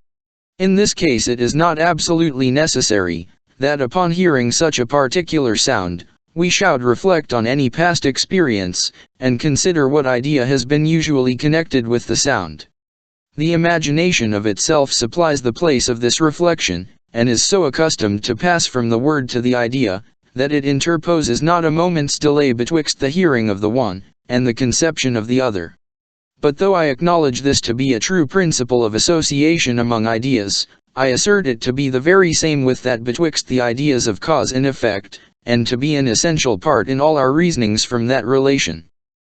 In this case it is not absolutely necessary, that upon hearing such a particular sound, we should reflect on any past experience, and consider what idea has been usually connected with the sound. The imagination of itself supplies the place of this reflection, and is so accustomed to pass from the word to the idea, that it interposes not a moment's delay betwixt the hearing of the one, and the conception of the other. But though I acknowledge this to be a true principle of association among ideas, I assert it to be the very same with that betwixt the ideas of cause and effect, and to be an essential part in all our reasonings from that relation.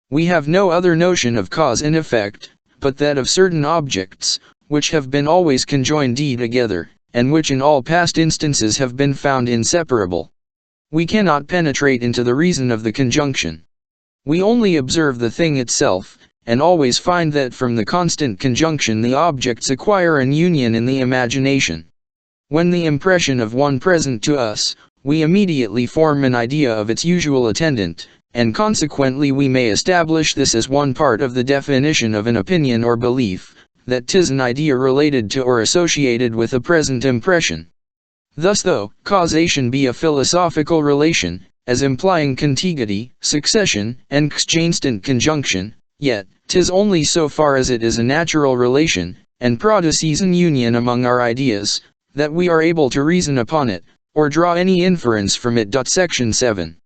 We have no other notion of cause and effect, but that of certain objects, which have been always conjoined together, and which in all past instances have been found inseparable. We cannot penetrate into the reason of the conjunction. We only observe the thing itself, and always find that from the constant conjunction the objects acquire an union in the imagination. When the impression of one present to us, we immediately form an idea of its usual attendant, and consequently we may establish this as one part of the definition of an opinion or belief, that 'tis an idea related to or associated with a present impression. Thus though causation be a philosophical relation, as implying contiguity, succession, and constant conjunction, yet 'tis only so far as it is a natural relation, and produces an union among our ideas, that we are able to reason upon it, or draw any inference from it. Section 7.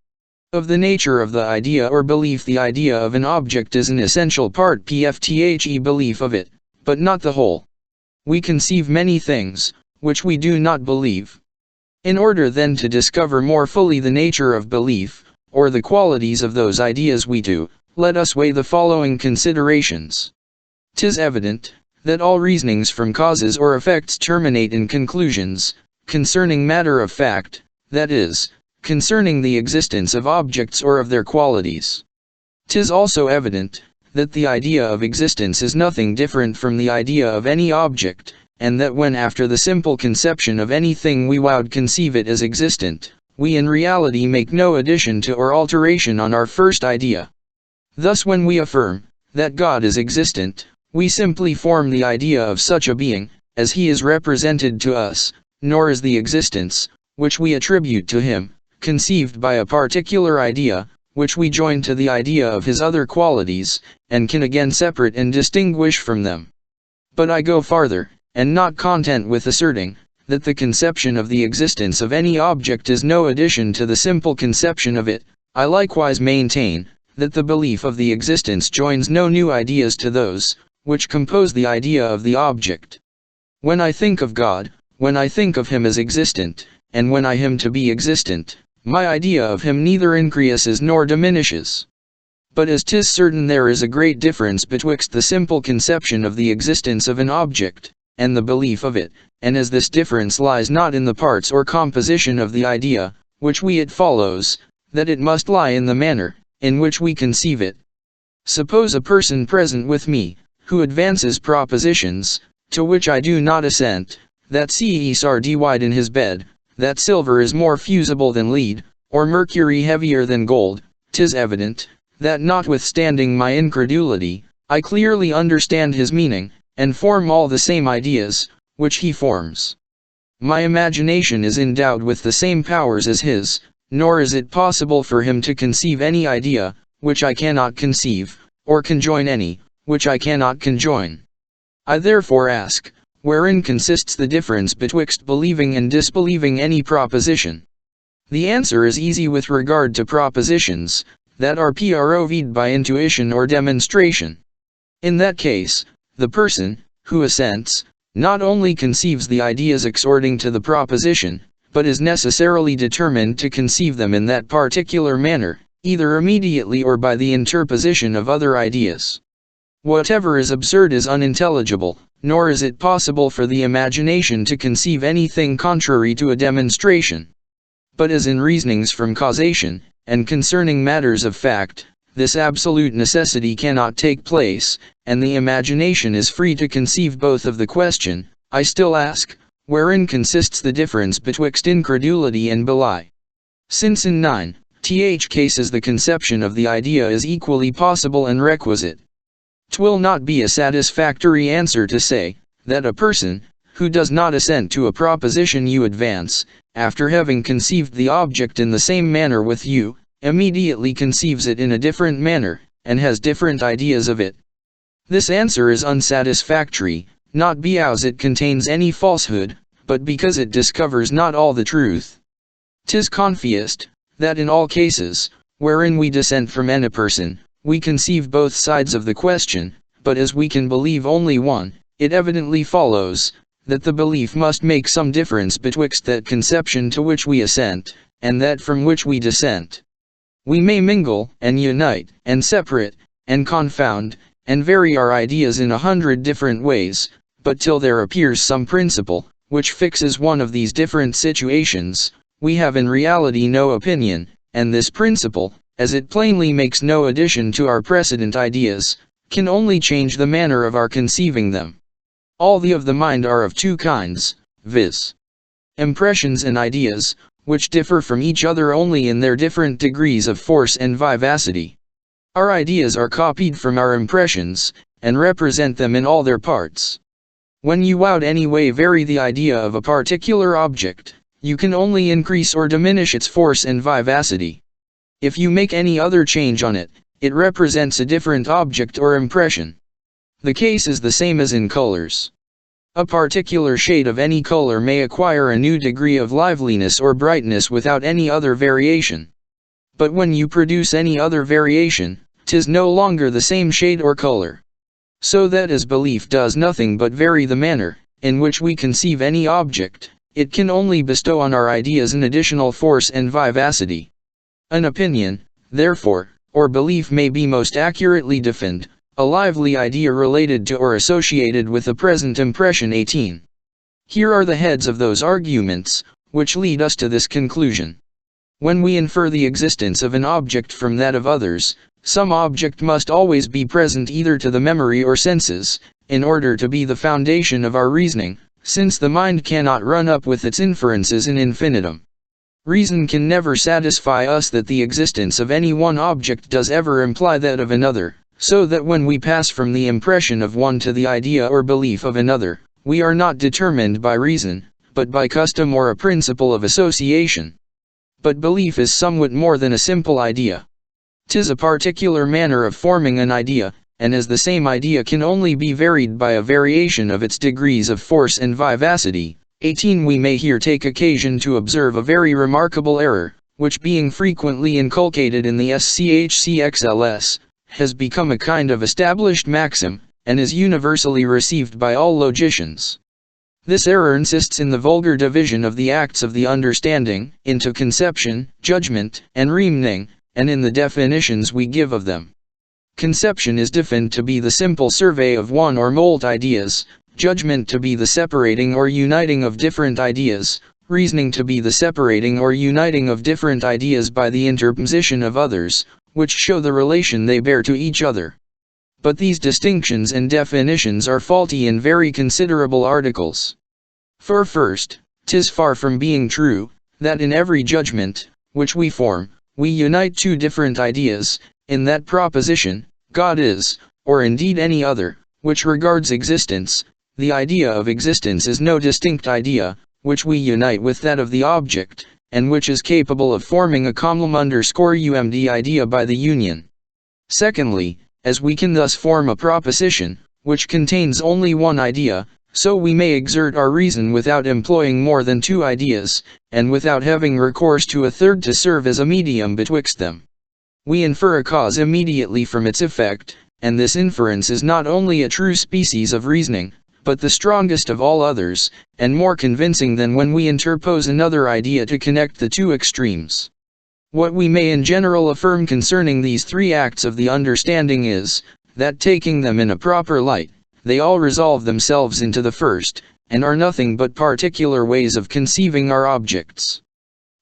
Of the nature of the idea or belief. The idea of an object is an essential part pfthe belief of it, but not the whole. We conceive many things, which we do not believe. In order then to discover more fully the nature of belief, or the qualities of those ideas we do, let us weigh the following considerations. 'Tis evident, that all reasonings from causes or effects terminate in conclusions, concerning matter of fact, that is, concerning the existence of objects or of their qualities. 'Tis also evident, that the idea of existence is nothing different from the idea of any object, and that when after the simple conception of anything we would conceive it as existent, we in reality make no addition to or alteration on our first idea. Thus when we affirm, that God is existent, we simply form the idea of such a being, as he is represented to us, nor is the existence, which we attribute to him, conceived by a particular idea, which we join to the idea of his other qualities, and can again separate and distinguish from them. But I go farther, and not content with asserting, that the conception of the existence of any object is no addition to the simple conception of it, I likewise maintain, that the belief of the existence joins no new ideas to those, which compose the idea of the object. When I think of God, when I think of him as existent, and when I him to be existent, my idea of him neither increases nor diminishes. But as 'tis certain there is a great difference betwixt the simple conception of the existence of an object, and the belief of it, and as this difference lies not in the parts or composition of the idea, which it follows, that it must lie in the manner, in which we conceive it. Suppose a person present with me, who advances propositions, to which I do not assent, that Ces are wide in his bed, that silver is more fusible than lead, or mercury heavier than gold. 'Tis evident, that notwithstanding my incredulity, I clearly understand his meaning, and form all the same ideas, which he forms. My imagination is endowed with the same powers as his, nor is it possible for him to conceive any idea, which I cannot conceive, or conjoin any, which I cannot conjoin. I therefore ask, wherein consists the difference betwixt believing and disbelieving any proposition? The answer is easy with regard to propositions, that are proved by intuition or demonstration. In that case, the person, who assents, not only conceives the ideas according to the proposition, but is necessarily determined to conceive them in that particular manner, either immediately or by the interposition of other ideas. Whatever is absurd is unintelligible, nor is it possible for the imagination to conceive anything contrary to a demonstration. But as in reasonings from causation, and concerning matters of fact, this absolute necessity cannot take place, and the imagination is free to conceive both of the question, I still ask, wherein consists the difference betwixt incredulity and belie? Since in 9th cases the conception of the idea is equally possible and requisite, 'twill not be a satisfactory answer to say, that a person, who does not assent to a proposition you advance, after having conceived the object in the same manner with you, immediately conceives it in a different manner, and has different ideas of it. This answer is unsatisfactory, not because it contains any falsehood, but because it discovers not all the truth. 'Tis confiest, that in all cases, wherein we dissent from any person, we conceive both sides of the question, but as we can believe only one, it evidently follows, that the belief must make some difference betwixt that conception to which we assent, and that from which we dissent. We may mingle, and unite, and separate, and confound, and vary our ideas in 100 different ways, but till there appears some principle, which fixes one of these different situations, we have in reality no opinion, and this principle, as it plainly makes no addition to our precedent ideas, can only change the manner of our conceiving them. All the of the mind are of two kinds, viz. Impressions and ideas, which differ from each other only in their different degrees of force and vivacity. Our ideas are copied from our impressions, and represent them in all their parts. When you would any way vary the idea of a particular object, you can only increase or diminish its force and vivacity. If you make any other change on it, it represents a different object or impression. The case is the same as in colors. A particular shade of any color may acquire a new degree of liveliness or brightness without any other variation. But when you produce any other variation, 'tis no longer the same shade or color. So that as belief does nothing but vary the manner in which we conceive any object, it can only bestow on our ideas an additional force and vivacity. An opinion, therefore, or belief may be most accurately defined, a lively idea related to or associated with the present impression. 18. Here are the heads of those arguments, which lead us to this conclusion. When we infer the existence of an object from that of others, some object must always be present either to the memory or senses, in order to be the foundation of our reasoning, since the mind cannot run up with its inferences in infinitum. Reason can never satisfy us that the existence of any one object does ever imply that of another, so that when we pass from the impression of one to the idea or belief of another, we are not determined by reason, but by custom or a principle of association. But belief is somewhat more than a simple idea. 'Tis a particular manner of forming an idea, and as the same idea can only be varied by a variation of its degrees of force and vivacity. 18. We may here take occasion to observe a very remarkable error, which being frequently inculcated in the SCHCXLS, has become a kind of established maxim, and is universally received by all logicians. This error insists in the vulgar division of the acts of the understanding, into conception, judgment, and reasoning, and in the definitions we give of them. Conception is defined to be the simple survey of one or more ideas, judgment to be the separating or uniting of different ideas, reasoning to be the separating or uniting of different ideas by the interposition of others, which show the relation they bear to each other. But these distinctions and definitions are faulty in very considerable articles. For first, 'tis far from being true, that in every judgment, which we form, we unite two different ideas, in that proposition, God is, or indeed any other, which regards existence. The idea of existence is no distinct idea, which we unite with that of the object, and which is capable of forming a (UMD) idea by the union. Secondly, as we can thus form a proposition, which contains only one idea, so we may exert our reason without employing more than two ideas, and without having recourse to a third to serve as a medium betwixt them. We infer a cause immediately from its effect, and this inference is not only a true species of reasoning, but the strongest of all others, and more convincing than when we interpose another idea to connect the two extremes. What we may in general affirm concerning these three acts of the understanding is, that taking them in a proper light, they all resolve themselves into the first, and are nothing but particular ways of conceiving our objects.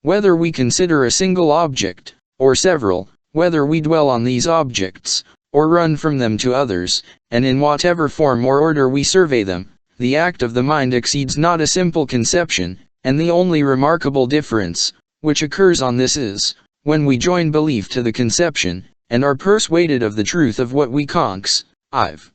Whether we consider a single object, or several, whether we dwell on these objects, or run from them to others, and in whatever form or order we survey them, the act of the mind exceeds not a simple conception, and the only remarkable difference, which occurs on this is, when we join belief to the conception, and are persuaded of the truth of what we conceive.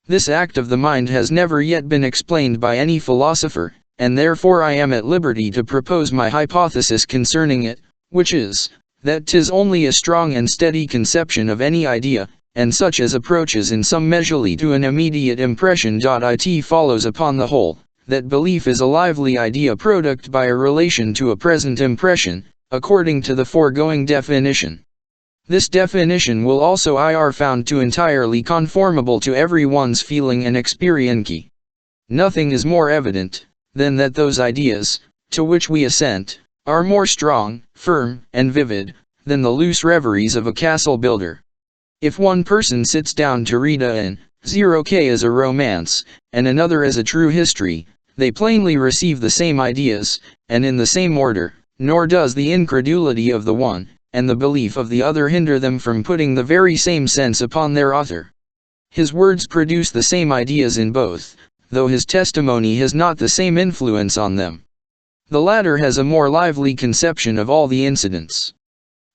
This act of the mind has never yet been explained by any philosopher, and therefore I am at liberty to propose my hypothesis concerning it, which is, that 'tis only a strong and steady conception of any idea, and such as approaches in some measure to an immediate impression. It follows upon the whole, that belief is a lively idea product by a relation to a present impression, according to the foregoing definition. This definition will also be found to entirely conformable to every one's feeling and experience. Nothing is more evident, than that those ideas, to which we assent, are more strong, firm, and vivid, than the loose reveries of a castle builder. If one person sits down to read an 0k as a romance, and another as a true history, they plainly receive the same ideas, and in the same order, nor does the incredulity of the one, and the belief of the other hinder them from putting the very same sense upon their author. His words produce the same ideas in both, though his testimony has not the same influence on them. The latter has a more lively conception of all the incidents.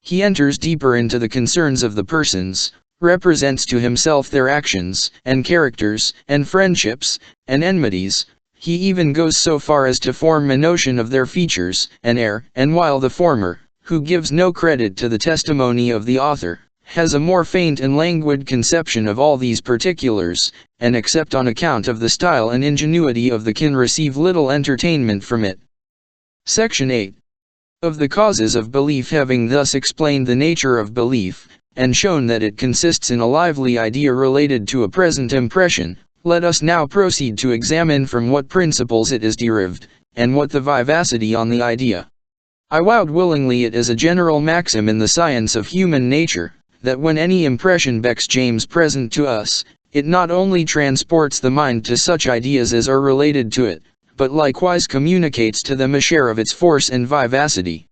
He enters deeper into the concerns of the persons, represents to himself their actions, and characters, and friendships, and enmities. He even goes so far as to form a notion of their features, and air, and while the former, who gives no credit to the testimony of the author, has a more faint and languid conception of all these particulars, and except on account of the style and ingenuity of the can receive little entertainment from it. Section 8. Of the causes of belief. Having thus explained the nature of belief, and shown that it consists in a lively idea related to a present impression, let us now proceed to examine from what principles it is derived, and what the vivacity on the idea. I would willingly it is a general maxim in the science of human nature, that when any impression becomes present to us, it not only transports the mind to such ideas as are related to it, but likewise communicates to them a share of its force and vivacity.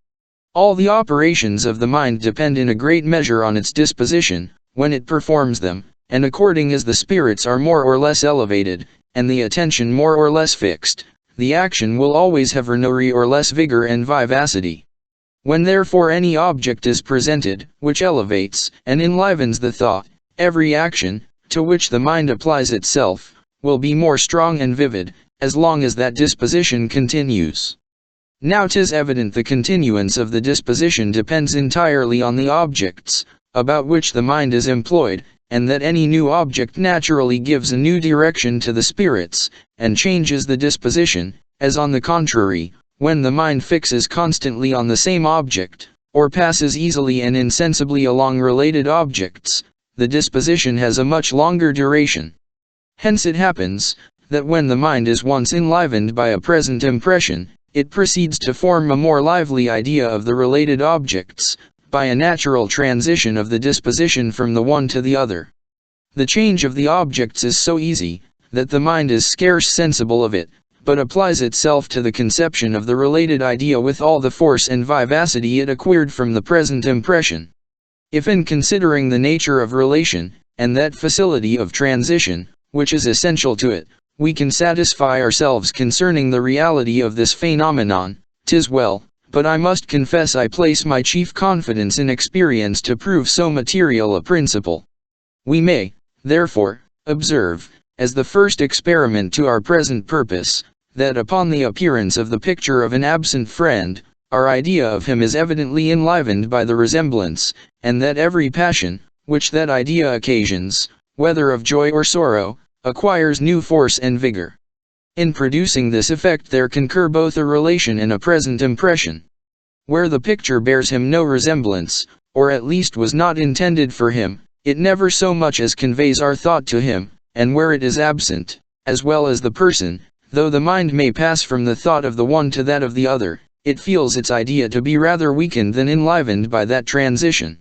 All the operations of the mind depend in a great measure on its disposition, when it performs them, and according as the spirits are more or less elevated, and the attention more or less fixed, the action will always have more or less vigor and vivacity. When therefore any object is presented, which elevates and enlivens the thought, every action, to which the mind applies itself, will be more strong and vivid, as long as that disposition continues. Now 'tis evident the continuance of the disposition depends entirely on the objects, about which the mind is employed, and that any new object naturally gives a new direction to the spirits, and changes the disposition, as on the contrary, when the mind fixes constantly on the same object, or passes easily and insensibly along related objects, the disposition has a much longer duration. Hence it happens, that when the mind is once enlivened by a present impression, it proceeds to form a more lively idea of the related objects, by a natural transition of the disposition from the one to the other. The change of the objects is so easy, that the mind is scarce sensible of it, but applies itself to the conception of the related idea with all the force and vivacity it acquired from the present impression. If in considering the nature of relation, and that facility of transition, which is essential to it, we can satisfy ourselves concerning the reality of this phenomenon, 'tis well, but I must confess I place my chief confidence in experience to prove so material a principle. We may, therefore, observe, as the first experiment to our present purpose, that upon the appearance of the picture of an absent friend, our idea of him is evidently enlivened by the resemblance, and that every passion, which that idea occasions, whether of joy or sorrow, acquires new force and vigor. In producing this effect there concur both a relation and a present impression. Where the picture bears him no resemblance, or at least was not intended for him, it never so much as conveys our thought to him, and where it is absent, as well as the person, though the mind may pass from the thought of the one to that of the other, it feels its idea to be rather weakened than enlivened by that transition.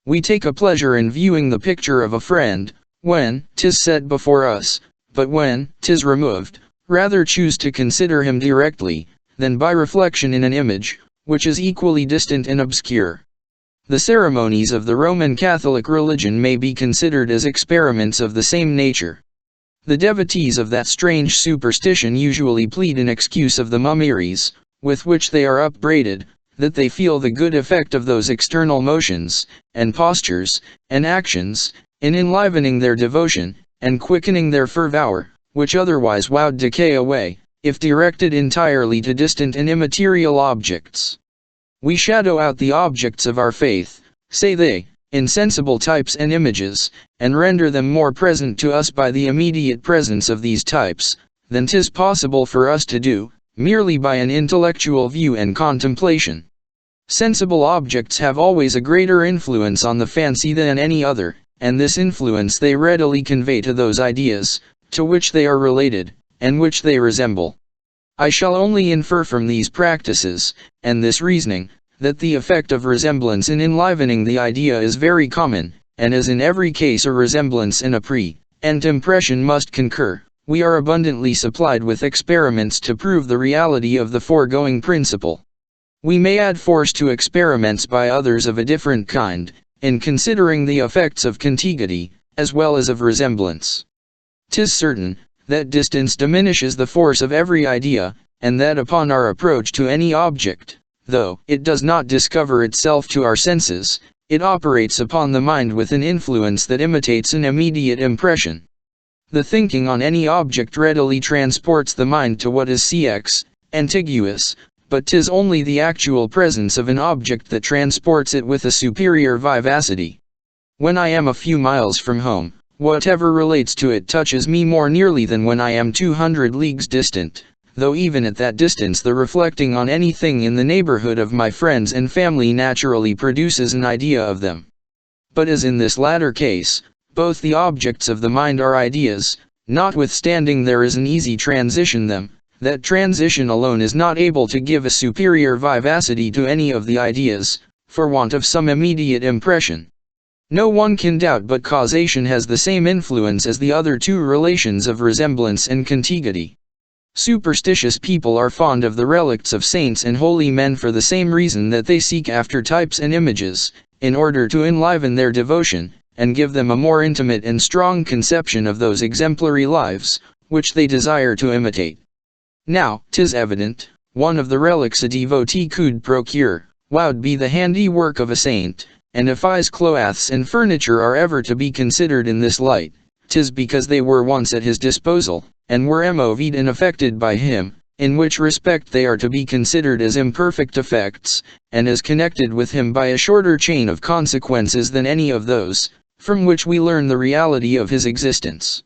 We take a pleasure in viewing the picture of a friend, when 'tis set before us, but when 'tis removed, rather choose to consider him directly, than by reflection in an image, which is equally distant and obscure. The ceremonies of the Roman Catholic religion may be considered as experiments of the same nature. The devotees of that strange superstition usually plead in excuse of the mummeries, with which they are upbraided, that they feel the good effect of those external motions, and postures, and actions, in enlivening their devotion, and quickening their fervour, which otherwise would decay away, if directed entirely to distant and immaterial objects. We shadow out the objects of our faith, say they, in sensible types and images, and render them more present to us by the immediate presence of these types, than 'tis possible for us to do, merely by an intellectual view and contemplation. Sensible objects have always a greater influence on the fancy than any other, and this influence they readily convey to those ideas, to which they are related, and which they resemble. I shall only infer from these practices, and this reasoning, that the effect of resemblance in enlivening the idea is very common, and as in every case a resemblance and a pre-ent impression must concur, we are abundantly supplied with experiments to prove the reality of the foregoing principle. We may add force to experiments by others of a different kind, in considering the effects of contiguity, as well as of resemblance. 'Tis certain, that distance diminishes the force of every idea, and that upon our approach to any object, though it does not discover itself to our senses, it operates upon the mind with an influence that imitates an immediate impression. The thinking on any object readily transports the mind to what is cx, antiguous, but 'tis only the actual presence of an object that transports it with a superior vivacity. When I am a few miles from home, whatever relates to it touches me more nearly than when I am 200 leagues distant, though even at that distance the reflecting on anything in the neighborhood of my friends and family naturally produces an idea of them. But as in this latter case, both the objects of the mind are ideas, notwithstanding there is an easy transition them, that transition alone is not able to give a superior vivacity to any of the ideas, for want of some immediate impression. No one can doubt but causation has the same influence as the other two relations of resemblance and contiguity. Superstitious people are fond of the relicts of saints and holy men for the same reason that they seek after types and images, in order to enliven their devotion, and give them a more intimate and strong conception of those exemplary lives, which they desire to imitate. Now, 'tis evident, one of the relics a devotee could procure, would be the handiwork of a saint. And if his clothes and furniture are ever to be considered in this light, 'tis because they were once at his disposal, and were moved and affected by him, in which respect they are to be considered as imperfect effects, and as connected with him by a shorter chain of consequences than any of those, from which we learn the reality of his existence.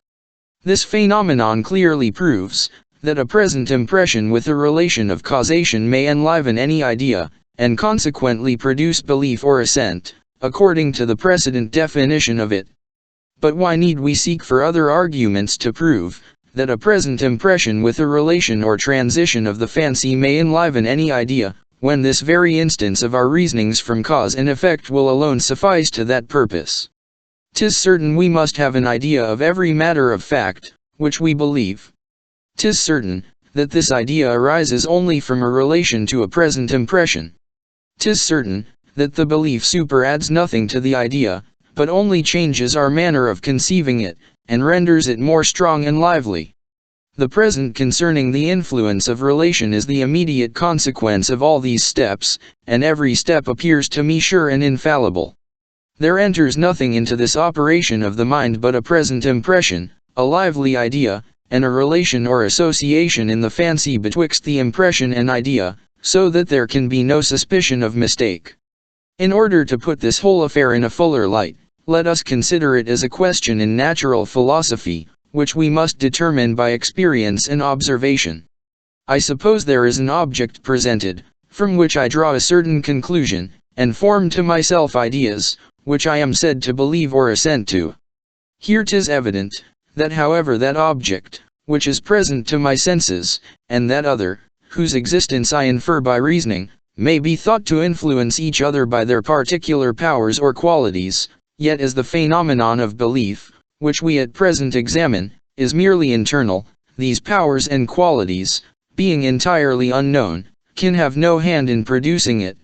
This phenomenon clearly proves, that a present impression with a relation of causation may enliven any idea, and consequently produce belief or assent, according to the precedent definition of it. But why need we seek for other arguments to prove, that a present impression with a relation or transition of the fancy may enliven any idea, when this very instance of our reasonings from cause and effect will alone suffice to that purpose? 'Tis certain we must have an idea of every matter of fact, which we believe. 'Tis certain, that this idea arises only from a relation to a present impression. 'Tis certain, that the belief superadds nothing to the idea, but only changes our manner of conceiving it, and renders it more strong and lively. The present concerning the influence of relation is the immediate consequence of all these steps, and every step appears to me sure and infallible. There enters nothing into this operation of the mind but a present impression, a lively idea, and a relation or association in the fancy betwixt the impression and idea, so that there can be no suspicion of mistake. In order to put this whole affair in a fuller light, let us consider it as a question in natural philosophy, which we must determine by experience and observation. I suppose there is an object presented, from which I draw a certain conclusion, and form to myself ideas, which I am said to believe or assent to. Here 'tis evident, that however that object, which is present to my senses, and that other, whose existence I infer by reasoning, may be thought to influence each other by their particular powers or qualities, yet as the phenomenon of belief, which we at present examine, is merely internal. These powers and qualities, being entirely unknown, can have no hand in producing it.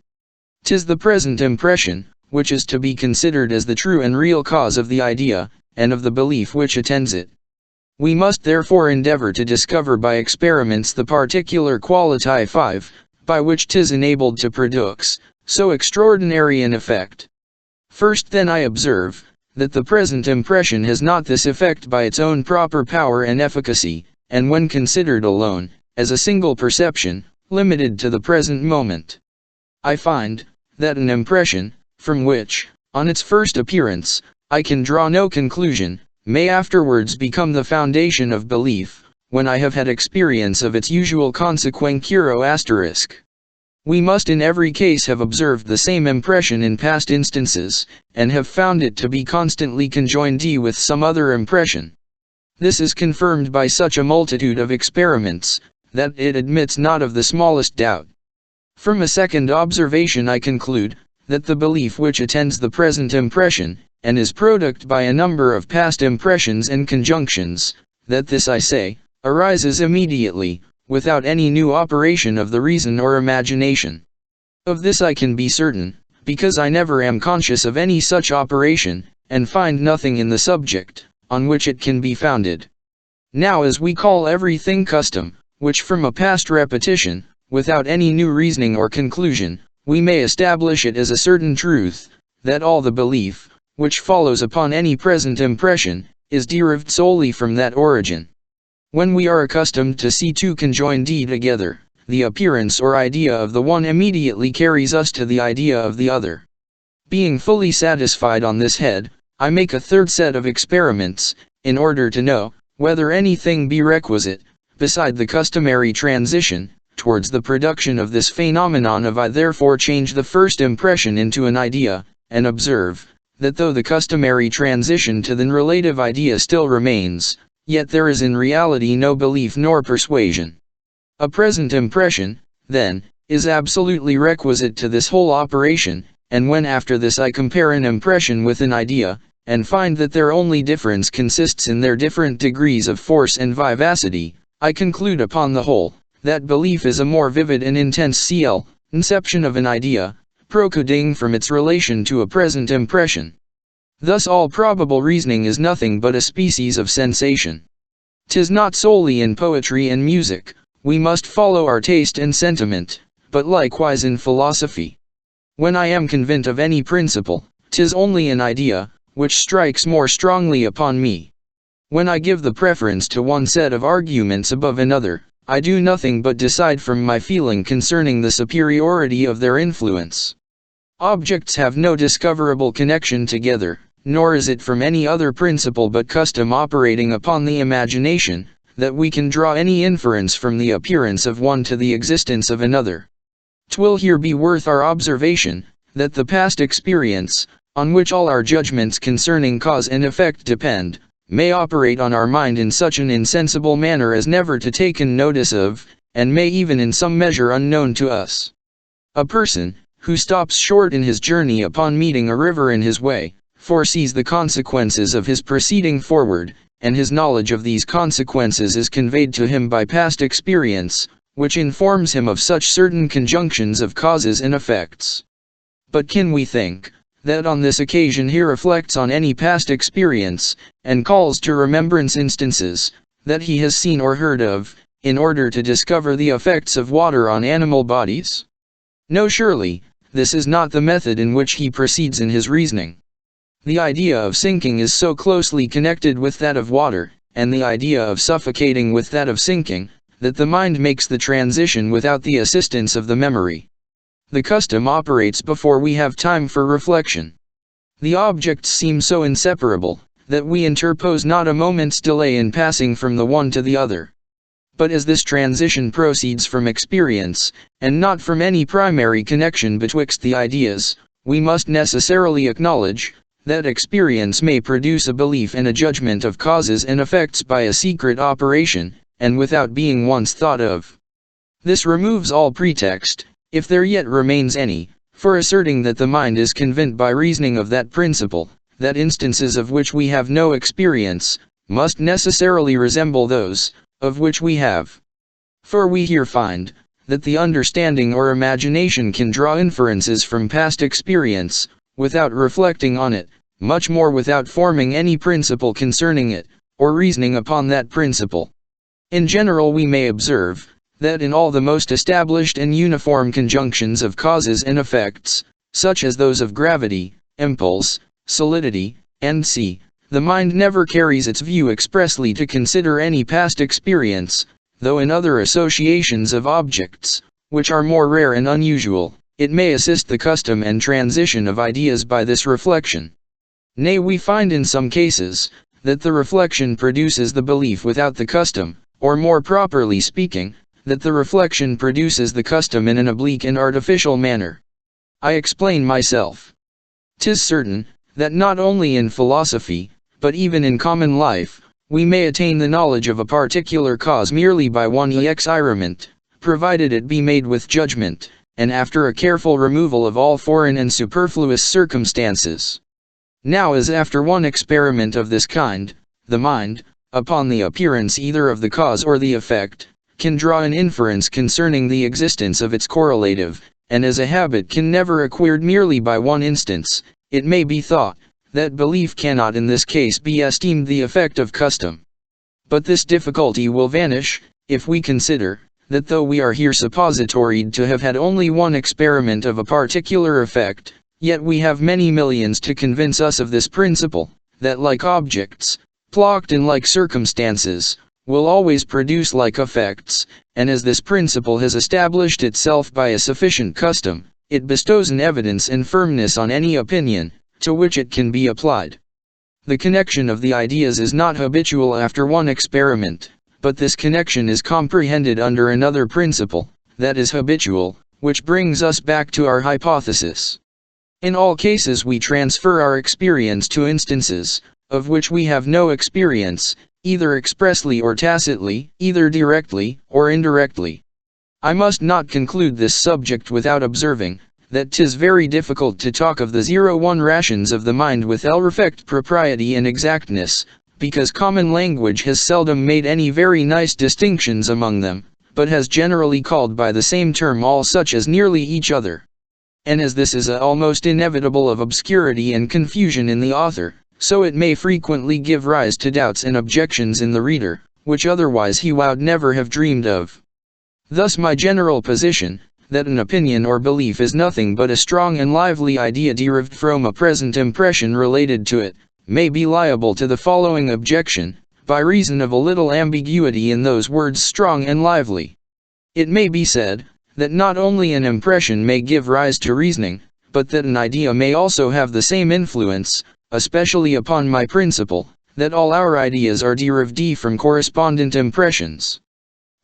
'Tis the present impression, which is to be considered as the true and real cause of the idea, and of the belief which attends it. We must therefore endeavor to discover by experiments the particular quality 5, by which 'tis enabled to produce so extraordinary an effect. First then I observe, that the present impression has not this effect by its own proper power and efficacy, and when considered alone, as a single perception, limited to the present moment. I find, that an impression, from which, on its first appearance, I can draw no conclusion, may afterwards become the foundation of belief, when I have had experience of its usual consequentiero asterisk. We must in every case have observed the same impression in past instances, and have found it to be constantly conjoined with some other impression. This is confirmed by such a multitude of experiments, that it admits not of the smallest doubt. From a second observation I conclude, that the belief which attends the present impression, and is product by a number of past impressions and conjunctions, that this I say, arises immediately, without any new operation of the reason or imagination. Of this I can be certain, because I never am conscious of any such operation, and find nothing in the subject, on which it can be founded. Now as we call everything custom, which from a past repetition, without any new reasoning or conclusion, we may establish it as a certain truth, that all the belief, which follows upon any present impression, is derived solely from that origin. When we are accustomed to see two conjoined together, the appearance or idea of the one immediately carries us to the idea of the other. Being fully satisfied on this head, I make a third set of experiments, in order to know, whether anything be requisite, beside the customary transition, towards the production of this phenomenon of I therefore change the first impression into an idea, and observe, that though the customary transition to the relative idea still remains, yet there is in reality no belief nor persuasion. A present impression, then, is absolutely requisite to this whole operation, and when after this I compare an impression with an idea, and find that their only difference consists in their different degrees of force and vivacity, I conclude upon the whole, that belief is a more vivid and intense conception of an idea, proceeding from its relation to a present impression. Thus all probable reasoning is nothing but a species of sensation. 'Tis not solely in poetry and music, we must follow our taste and sentiment, but likewise in philosophy. When I am convinced of any principle, 'tis only an idea, which strikes more strongly upon me. When I give the preference to one set of arguments above another, I do nothing but decide from my feeling concerning the superiority of their influence. Objects have no discoverable connection together, nor is it from any other principle but custom operating upon the imagination, that we can draw any inference from the appearance of one to the existence of another. 'Twill here be worth our observation, that the past experience, on which all our judgments concerning cause and effect depend, may operate on our mind in such an insensible manner as never to taken notice of, and may even in some measure unknown to us. A person, who stops short in his journey upon meeting a river in his way, foresees the consequences of his proceeding forward, and his knowledge of these consequences is conveyed to him by past experience, which informs him of such certain conjunctions of causes and effects. But can we think, that on this occasion he reflects on any past experience, and calls to remembrance instances, that he has seen or heard of, in order to discover the effects of water on animal bodies? No, surely, this is not the method in which he proceeds in his reasoning. The idea of sinking is so closely connected with that of water, and the idea of suffocating with that of sinking, that the mind makes the transition without the assistance of the memory. The custom operates before we have time for reflection. The objects seem so inseparable, that we interpose not a moment's delay in passing from the one to the other. But as this transition proceeds from experience, and not from any primary connection betwixt the ideas, we must necessarily acknowledge, that experience may produce a belief and a judgment of causes and effects by a secret operation, and without being once thought of. This removes all pretext, if there yet remains any, for asserting that the mind is convinced by reasoning of that principle, that instances of which we have no experience, must necessarily resemble those, of which we have. For we here find, that the understanding or imagination can draw inferences from past experience, without reflecting on it, much more without forming any principle concerning it, or reasoning upon that principle. In general we may observe, that in all the most established and uniform conjunctions of causes and effects, such as those of gravity, impulse, solidity, and the mind never carries its view expressly to consider any past experience, though in other associations of objects, which are more rare and unusual, it may assist the custom and transition of ideas by this reflection. Nay, we find in some cases, that the reflection produces the belief without the custom, or more properly speaking, that the reflection produces the custom in an oblique and artificial manner. I explain myself. 'Tis certain, that not only in philosophy, but even in common life, we may attain the knowledge of a particular cause merely by one experiment, provided it be made with judgment, and after a careful removal of all foreign and superfluous circumstances. Now as after one experiment of this kind, the mind, upon the appearance either of the cause or the effect, can draw an inference concerning the existence of its correlative, and as a habit can never acquired merely by one instance, it may be thought, that belief cannot in this case be esteemed the effect of custom. But this difficulty will vanish, if we consider, that though we are here suppositoried to have had only one experiment of a particular effect, yet we have many millions to convince us of this principle, that like objects, plocked in like circumstances, will always produce like effects, and as this principle has established itself by a sufficient custom, it bestows an evidence and firmness on any opinion, to which it can be applied. The connection of the ideas is not habitual after one experiment, but this connection is comprehended under another principle, that is habitual, which brings us back to our hypothesis. In all cases we transfer our experience to instances, of which we have no experience, either expressly or tacitly, either directly or indirectly. I must not conclude this subject without observing, that 'tis very difficult to talk of the 0-1 rations of the mind with perfect propriety and exactness, because common language has seldom made any very nice distinctions among them, but has generally called by the same term all such as nearly each other. And as this is almost inevitable of obscurity and confusion in the author, so it may frequently give rise to doubts and objections in the reader, which otherwise he would never have dreamed of. Thus my general position, that an opinion or belief is nothing but a strong and lively idea derived from a present impression related to it, may be liable to the following objection, by reason of a little ambiguity in those words strong and lively. It may be said, that not only an impression may give rise to reasoning, but that an idea may also have the same influence, especially upon my principle, that all our ideas are derived from correspondent impressions.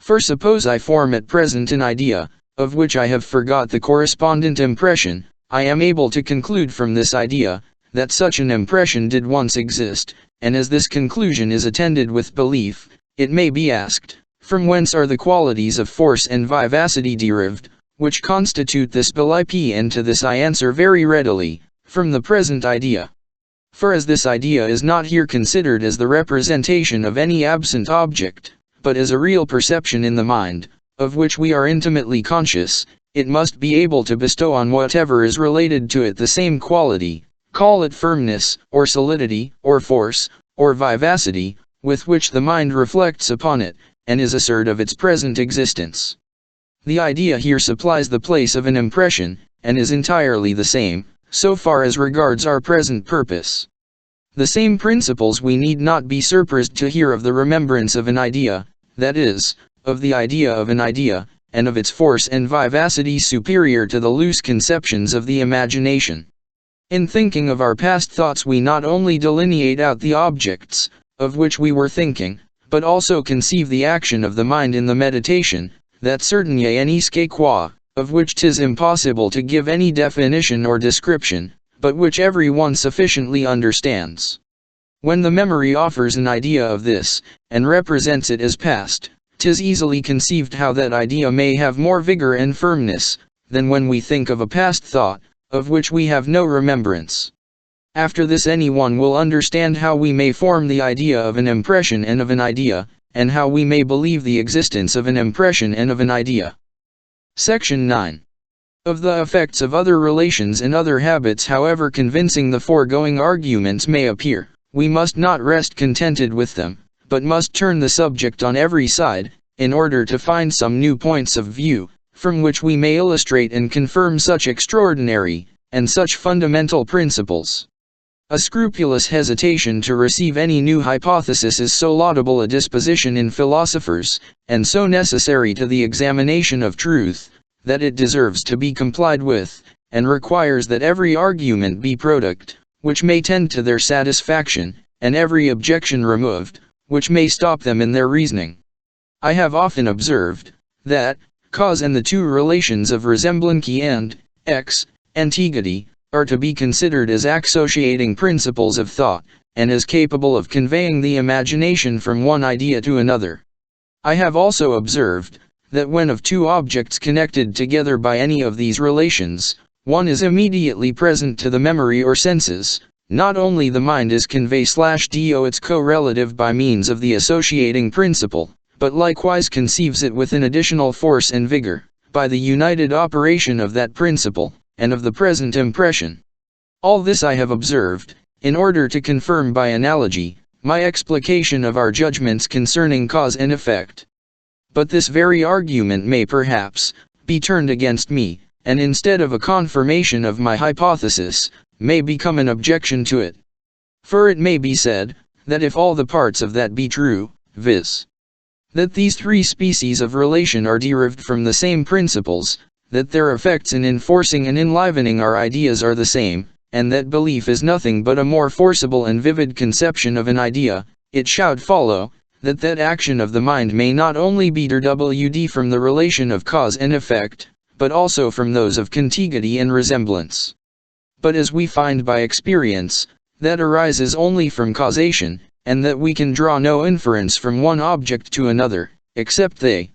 For suppose I form at present an idea, of which I have forgot the correspondent impression, I am able to conclude from this idea, that such an impression did once exist, and as this conclusion is attended with belief, it may be asked, from whence are the qualities of force and vivacity derived, which constitute this belief, and to this I answer very readily, from the present idea. For as this idea is not here considered as the representation of any absent object, but as a real perception in the mind, of which we are intimately conscious, it must be able to bestow on whatever is related to it the same quality, call it firmness, or solidity, or force, or vivacity, with which the mind reflects upon it, and is assured of its present existence. The idea here supplies the place of an impression, and is entirely the same, so far as regards our present purpose. The same principles we need not be surprised to hear of the remembrance of an idea, that is, of the idea of an idea, and of its force and vivacity superior to the loose conceptions of the imagination. In thinking of our past thoughts we not only delineate out the objects, of which we were thinking, but also conceive the action of the mind in the meditation, that certain nisque qua, of which 'tis impossible to give any definition or description, but which every one sufficiently understands. When the memory offers an idea of this, and represents it as past, 'tis easily conceived how that idea may have more vigor and firmness, than when we think of a past thought, of which we have no remembrance. After this anyone will understand how we may form the idea of an impression and of an idea, and how we may believe the existence of an impression and of an idea. Section 9. Of the effects of other relations and other habits. However convincing the foregoing arguments may appear, we must not rest contented with them, but must turn the subject on every side, in order to find some new points of view, from which we may illustrate and confirm such extraordinary, and such fundamental principles. A scrupulous hesitation to receive any new hypothesis is so laudable a disposition in philosophers, and so necessary to the examination of truth, that it deserves to be complied with, and requires that every argument be product, which may tend to their satisfaction, and every objection removed, which may stop them in their reasoning. I have often observed, that, cause and the two relations of resemblancy and, antiguity, are to be considered as associating principles of thought, and as capable of conveying the imagination from one idea to another. I have also observed, that when of two objects connected together by any of these relations, one is immediately present to the memory or senses, not only the mind is convey/do its correlative by means of the associating principle, but likewise conceives it with an additional force and vigor, by the united operation of that principle, and of the present impression. All this I have observed, in order to confirm by analogy, my explication of our judgments concerning cause and effect. But this very argument may perhaps be turned against me, and instead of a confirmation of my hypothesis, may become an objection to it. For it may be said, that if all the parts of that be true, viz., that these three species of relation are derived from the same principles, that their effects in enforcing and enlivening our ideas are the same, and that belief is nothing but a more forcible and vivid conception of an idea, it should follow, that action of the mind may not only be derived from the relation of cause and effect, but also from those of contiguity and resemblance. But as we find by experience, that arises only from causation, and that we can draw no inference from one object to another, except they,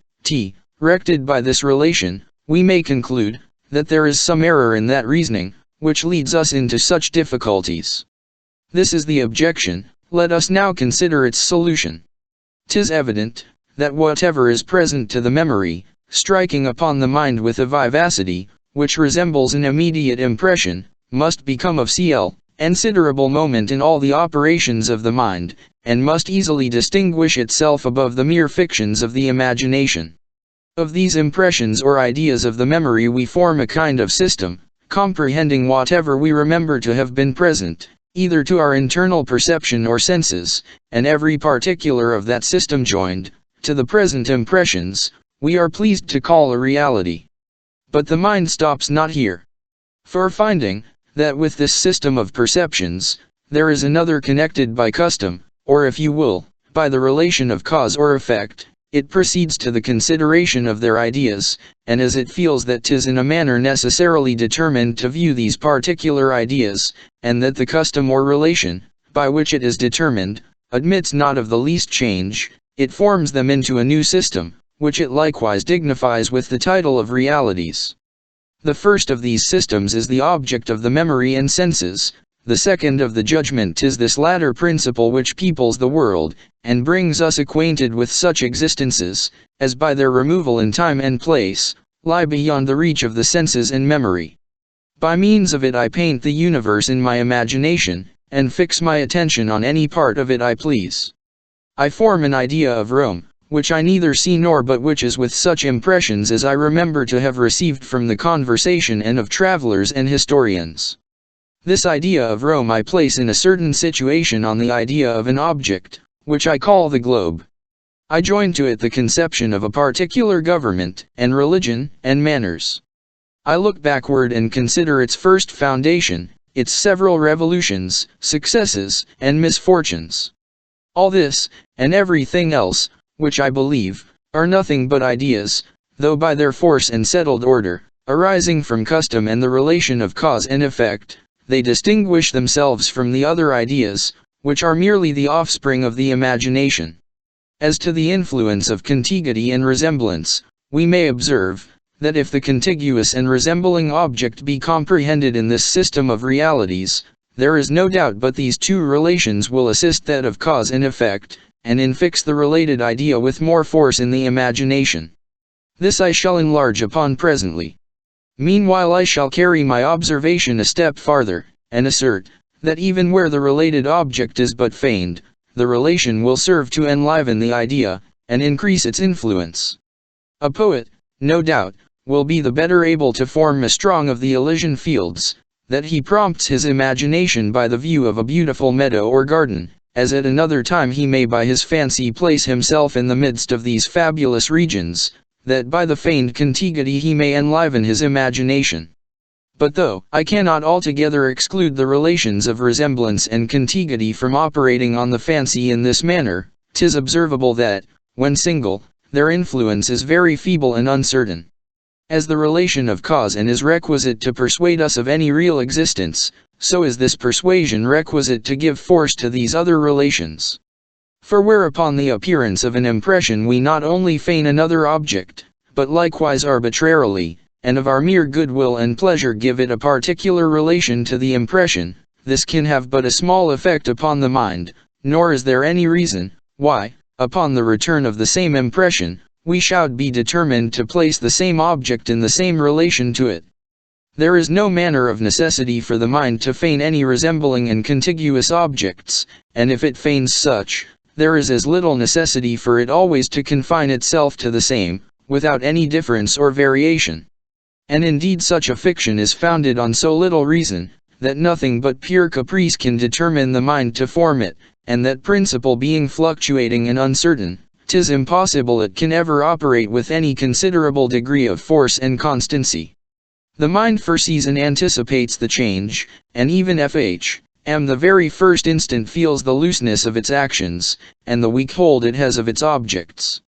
rected by this relation, we may conclude, that there is some error in that reasoning, which leads us into such difficulties. This is the objection, let us now consider its solution. 'Tis evident, that whatever is present to the memory, striking upon the mind with a vivacity, which resembles an immediate impression, must become of considerable moment in all the operations of the mind, and must easily distinguish itself above the mere fictions of the imagination. Of these impressions or ideas of the memory we form a kind of system, comprehending whatever we remember to have been present, either to our internal perception or senses, and every particular of that system joined, to the present impressions, we are pleased to call a reality. But the mind stops not here. For finding, that with this system of perceptions, there is another connected by custom, or if you will, by the relation of cause or effect, it proceeds to the consideration of their ideas, and as it feels that 'tis in a manner necessarily determined to view these particular ideas, and that the custom or relation, by which it is determined, admits not of the least change, it forms them into a new system, which it likewise dignifies with the title of realities. The first of these systems is the object of the memory and senses, the second of the judgment. 'Tis this latter principle which peoples the world, and brings us acquainted with such existences, as by their removal in time and place, lie beyond the reach of the senses and memory. By means of it I paint the universe in my imagination, and fix my attention on any part of it I please. I form an idea of Rome, which I neither see nor but which is with such impressions as I remember to have received from the conversation and of travelers and historians. This idea of Rome I place in a certain situation on the idea of an object, which I call the globe. I join to it the conception of a particular government, and religion, and manners. I look backward and consider its first foundation, its several revolutions, successes, and misfortunes. All this, and everything else, which I believe, are nothing but ideas, though by their force and settled order, arising from custom and the relation of cause and effect, they distinguish themselves from the other ideas, which are merely the offspring of the imagination. As to the influence of contiguity and resemblance, we may observe, that if the contiguous and resembling object be comprehended in this system of realities, there is no doubt but these two relations will assist that of cause and effect, and infix the related idea with more force in the imagination. This I shall enlarge upon presently. Meanwhile I shall carry my observation a step farther, and assert, that even where the related object is but feigned, the relation will serve to enliven the idea, and increase its influence. A poet, no doubt, will be the better able to form a strong of the Elysian fields, that he prompts his imagination by the view of a beautiful meadow or garden, as at another time he may by his fancy place himself in the midst of these fabulous regions, that by the feigned contiguity he may enliven his imagination. But though I cannot altogether exclude the relations of resemblance and contiguity from operating on the fancy in this manner, 'tis observable that, when single, their influence is very feeble and uncertain. As the relation of cause and is requisite to persuade us of any real existence, so is this persuasion requisite to give force to these other relations. For where upon the appearance of an impression we not only feign another object, but likewise arbitrarily, and of our mere goodwill and pleasure give it a particular relation to the impression, this can have but a small effect upon the mind, nor is there any reason why, upon the return of the same impression, we should be determined to place the same object in the same relation to it. There is no manner of necessity for the mind to feign any resembling and contiguous objects, and if it feigns such, there is as little necessity for it always to confine itself to the same, without any difference or variation. And indeed such a fiction is founded on so little reason, that nothing but pure caprice can determine the mind to form it, and that principle being fluctuating and uncertain, 'tis impossible it can ever operate with any considerable degree of force and constancy. The mind foresees and anticipates the change, and even F.H.M. the very first instant feels the looseness of its actions, and the weak hold it has of its objects.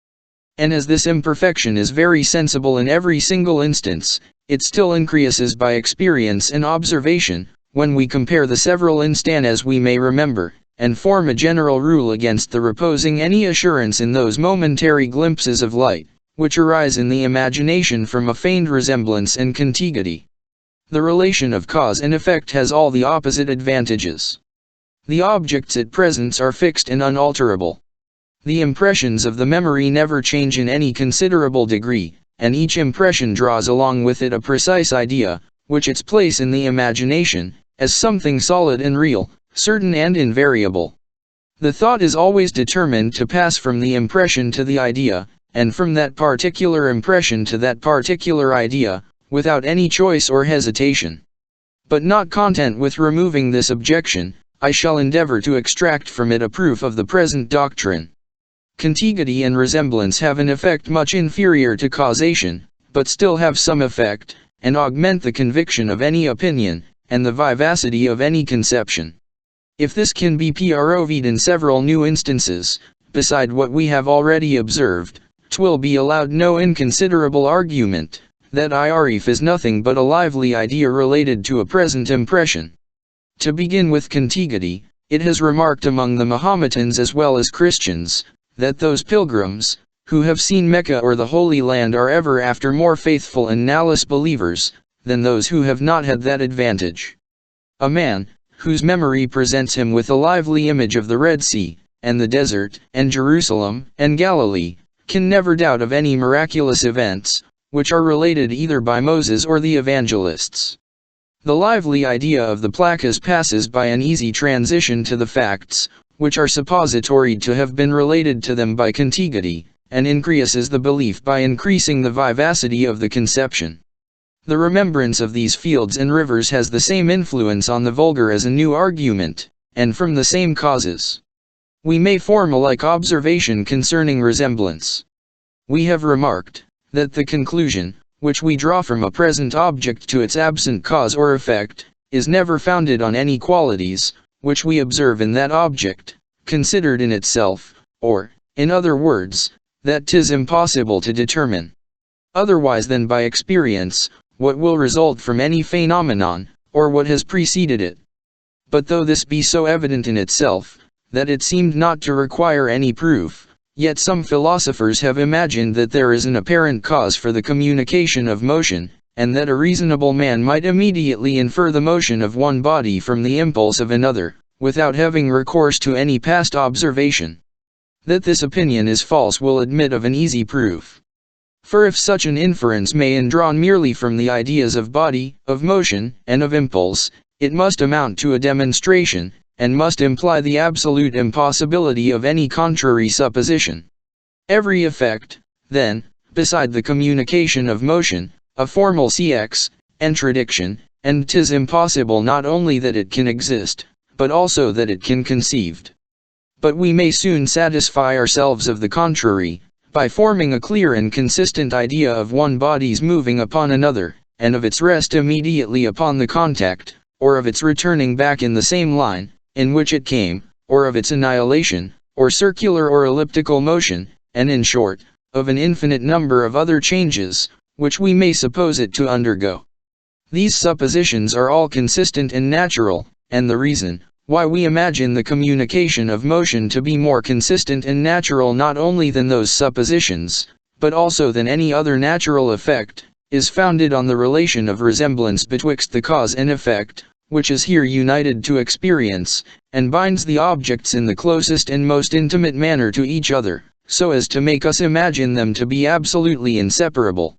And as this imperfection is very sensible in every single instance, it still increases by experience and observation, when we compare the several instances we may remember, and form a general rule against the reposing any assurance in those momentary glimpses of light, which arise in the imagination from a feigned resemblance and contiguity. The relation of cause and effect has all the opposite advantages. The objects it presents are fixed and unalterable. The impressions of the memory never change in any considerable degree, and each impression draws along with it a precise idea, which its place in the imagination, as something solid and real, certain and invariable. The thought is always determined to pass from the impression to the idea, and from that particular impression to that particular idea, without any choice or hesitation. But not content with removing this objection, I shall endeavor to extract from it a proof of the present doctrine. Contiguity and resemblance have an effect much inferior to causation, but still have some effect, and augment the conviction of any opinion, and the vivacity of any conception. If this can be proved in several new instances, beside what we have already observed, 'twill be allowed no inconsiderable argument, that IRF is nothing but a lively idea related to a present impression. To begin with contiguity, it has remarked among the Mahometans as well as Christians, that those pilgrims, who have seen Mecca or the Holy Land are ever after more faithful and nalless believers, than those who have not had that advantage. A man, whose memory presents him with a lively image of the Red Sea, and the desert, and Jerusalem, and Galilee, can never doubt of any miraculous events, which are related either by Moses or the evangelists. The lively idea of the placas passes by an easy transition to the facts, which are suppository to have been related to them by contiguity, and increases the belief by increasing the vivacity of the conception. The remembrance of these fields and rivers has the same influence on the vulgar as a new argument, and from the same causes. We may form a like observation concerning resemblance. We have remarked, that the conclusion, which we draw from a present object to its absent cause or effect, is never founded on any qualities, which we observe in that object, considered in itself, or, in other words, that 'tis impossible to determine, otherwise than by experience, what will result from any phenomenon, or what has preceded it. But though this be so evident in itself, that it seemed not to require any proof, yet some philosophers have imagined that there is an apparent cause for the communication of motion, and that a reasonable man might immediately infer the motion of one body from the impulse of another, without having recourse to any past observation. That this opinion is false will admit of an easy proof. For if such an inference may be drawn merely from the ideas of body, of motion, and of impulse, it must amount to a demonstration, and must imply the absolute impossibility of any contrary supposition. Every effect, then, beside the communication of motion, a formal cx, contradiction, and 'tis impossible not only that it can exist, but also that it can conceived. But we may soon satisfy ourselves of the contrary, by forming a clear and consistent idea of one body's moving upon another, and of its rest immediately upon the contact, or of its returning back in the same line, in which it came, or of its annihilation, or circular or elliptical motion, and in short, of an infinite number of other changes, which we may suppose it to undergo. These suppositions are all consistent and natural, and the reason why we imagine the communication of motion to be more consistent and natural not only than those suppositions, but also than any other natural effect, is founded on the relation of resemblance betwixt the cause and effect, which is here united to experience, and binds the objects in the closest and most intimate manner to each other, so as to make us imagine them to be absolutely inseparable.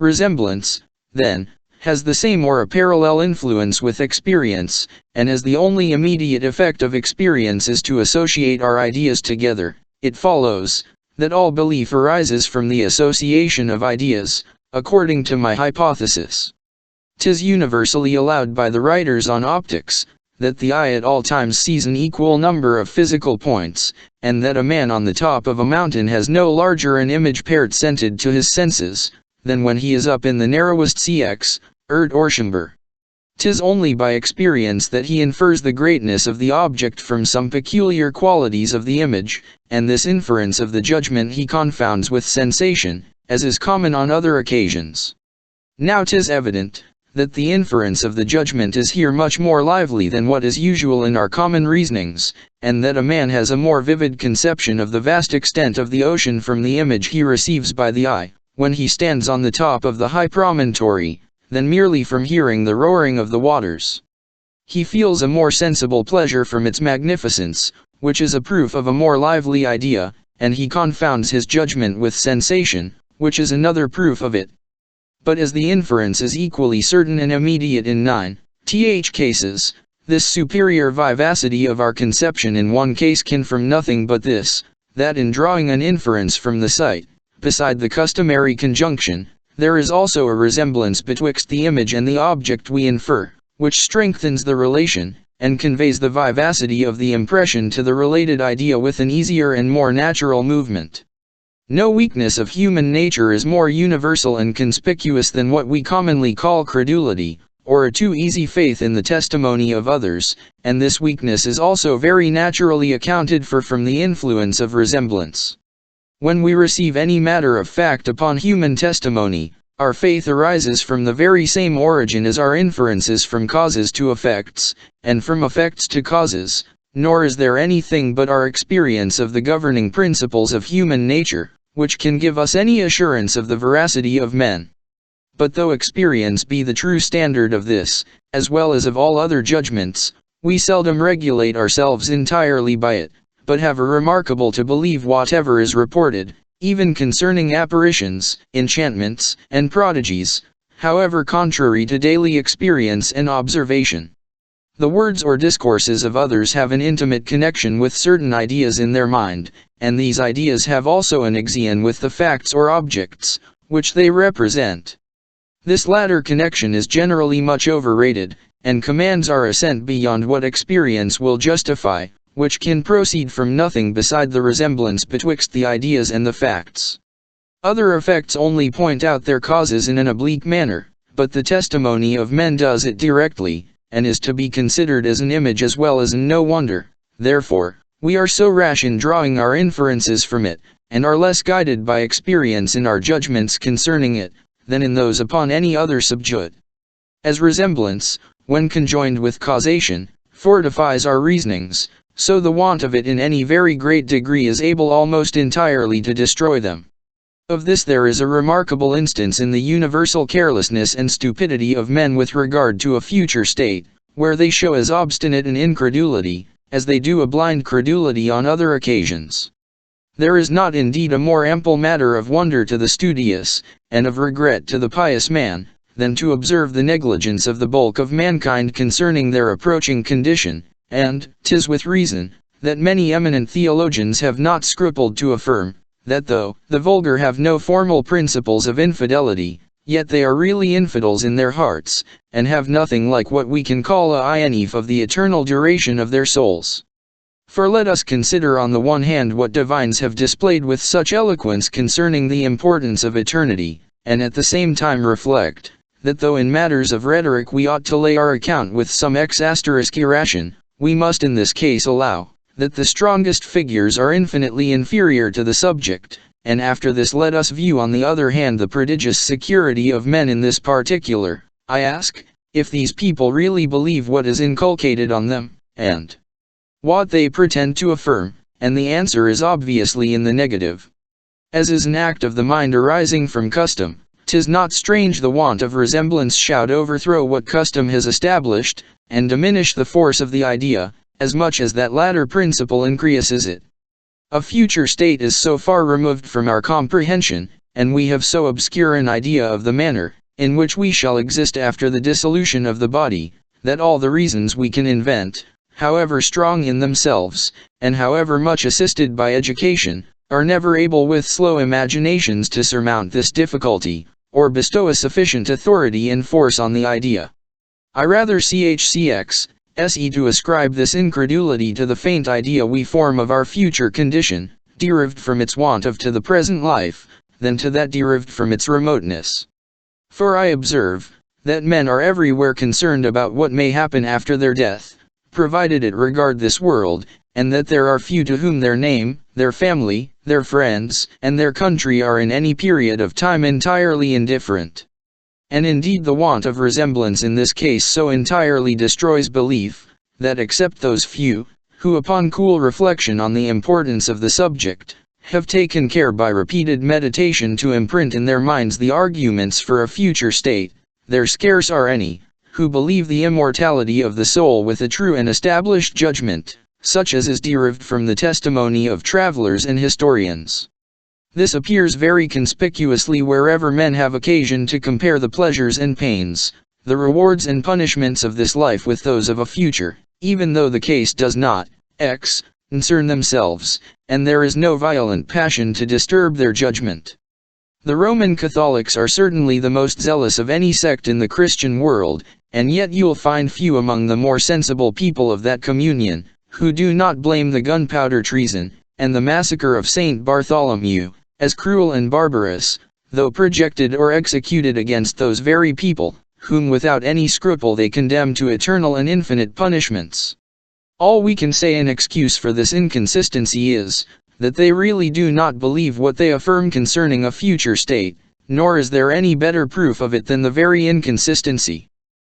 Resemblance, then, has the same or a parallel influence with experience, and as the only immediate effect of experience is to associate our ideas together, it follows, that all belief arises from the association of ideas, according to my hypothesis. 'Tis universally allowed by the writers on optics, that the eye at all times sees an equal number of physical points, and that a man on the top of a mountain has no larger an image presented to his senses, than when he is up in the narrowest cx, or chamber. 'Tis only by experience that he infers the greatness of the object from some peculiar qualities of the image, and this inference of the judgment he confounds with sensation, as is common on other occasions. Now 'tis evident, that the inference of the judgment is here much more lively than what is usual in our common reasonings, and that a man has a more vivid conception of the vast extent of the ocean from the image he receives by the eye, when he stands on the top of the high promontory, than merely from hearing the roaring of the waters. He feels a more sensible pleasure from its magnificence, which is a proof of a more lively idea, and he confounds his judgment with sensation, which is another proof of it. But as the inference is equally certain and immediate in 9th cases, this superior vivacity of our conception in one case can from nothing but this, that in drawing an inference from the sight, beside the customary conjunction, there is also a resemblance betwixt the image and the object we infer, which strengthens the relation, and conveys the vivacity of the impression to the related idea with an easier and more natural movement. No weakness of human nature is more universal and conspicuous than what we commonly call credulity, or a too easy faith in the testimony of others, and this weakness is also very naturally accounted for from the influence of resemblance. When we receive any matter of fact upon human testimony, our faith arises from the very same origin as our inferences from causes to effects, and from effects to causes, nor is there anything but our experience of the governing principles of human nature, which can give us any assurance of the veracity of men. But though experience be the true standard of this, as well as of all other judgments, we seldom regulate ourselves entirely by it, but have a remarkable to believe whatever is reported, even concerning apparitions, enchantments, and prodigies, however contrary to daily experience and observation. The words or discourses of others have an intimate connection with certain ideas in their mind, and these ideas have also an axion with the facts or objects, which they represent. This latter connection is generally much overrated, and commands our assent beyond what experience will justify, which can proceed from nothing beside the resemblance betwixt the ideas and the facts. Other effects only point out their causes in an oblique manner, but the testimony of men does it directly, and is to be considered as an image as well as no wonder. Therefore, we are so rash in drawing our inferences from it, and are less guided by experience in our judgments concerning it, than in those upon any other subject. As resemblance, when conjoined with causation, fortifies our reasonings, so the want of it in any very great degree is able almost entirely to destroy them. Of this there is a remarkable instance in the universal carelessness and stupidity of men with regard to a future state, where they show as obstinate an incredulity, as they do a blind credulity on other occasions. There is not indeed a more ample matter of wonder to the studious, and of regret to the pious man, than to observe the negligence of the bulk of mankind concerning their approaching condition, and 'tis with reason, that many eminent theologians have not scrupled to affirm, that though the vulgar have no formal principles of infidelity, yet they are really infidels in their hearts, and have nothing like what we can call a ionif of the eternal duration of their souls. For let us consider on the one hand what divines have displayed with such eloquence concerning the importance of eternity, and at the same time reflect, that though in matters of rhetoric we ought to lay our account with some irration, we must in this case allow, that the strongest figures are infinitely inferior to the subject, and after this let us view on the other hand the prodigious security of men in this particular. I ask, if these people really believe what is inculcated on them, and what they pretend to affirm, and the answer is obviously in the negative. As is an act of the mind arising from custom, 'tis not strange the want of resemblance should overthrow what custom has established, and diminish the force of the idea, as much as that latter principle increases it. A future state is so far removed from our comprehension, and we have so obscure an idea of the manner in which we shall exist after the dissolution of the body, that all the reasons we can invent, however strong in themselves, and however much assisted by education, are never able with slow imaginations to surmount this difficulty, or bestow a sufficient authority and force on the idea. I rather chcx se to ascribe this incredulity to the faint idea we form of our future condition, derived from its want of to the present life, than to that derived from its remoteness. For I observe, that men are everywhere concerned about what may happen after their death, provided it regard this world, and that there are few to whom their name, their family, their friends, and their country are in any period of time entirely indifferent. And indeed the want of resemblance in this case so entirely destroys belief, that except those few, who upon cool reflection on the importance of the subject, have taken care by repeated meditation to imprint in their minds the arguments for a future state, there scarce are any, who believe the immortality of the soul with a true and established judgment, such as is derived from the testimony of travelers and historians. This appears very conspicuously wherever men have occasion to compare the pleasures and pains, the rewards and punishments of this life with those of a future, even though the case does not concern themselves, and there is no violent passion to disturb their judgment. The Roman Catholics are certainly the most zealous of any sect in the Christian world, and yet you'll find few among the more sensible people of that communion, who do not blame the gunpowder treason, and the massacre of Saint Bartholomew, as cruel and barbarous, though projected or executed against those very people, whom without any scruple they condemn to eternal and infinite punishments. All we can say in excuse for this inconsistency is, that they really do not believe what they affirm concerning a future state, nor is there any better proof of it than the very inconsistency.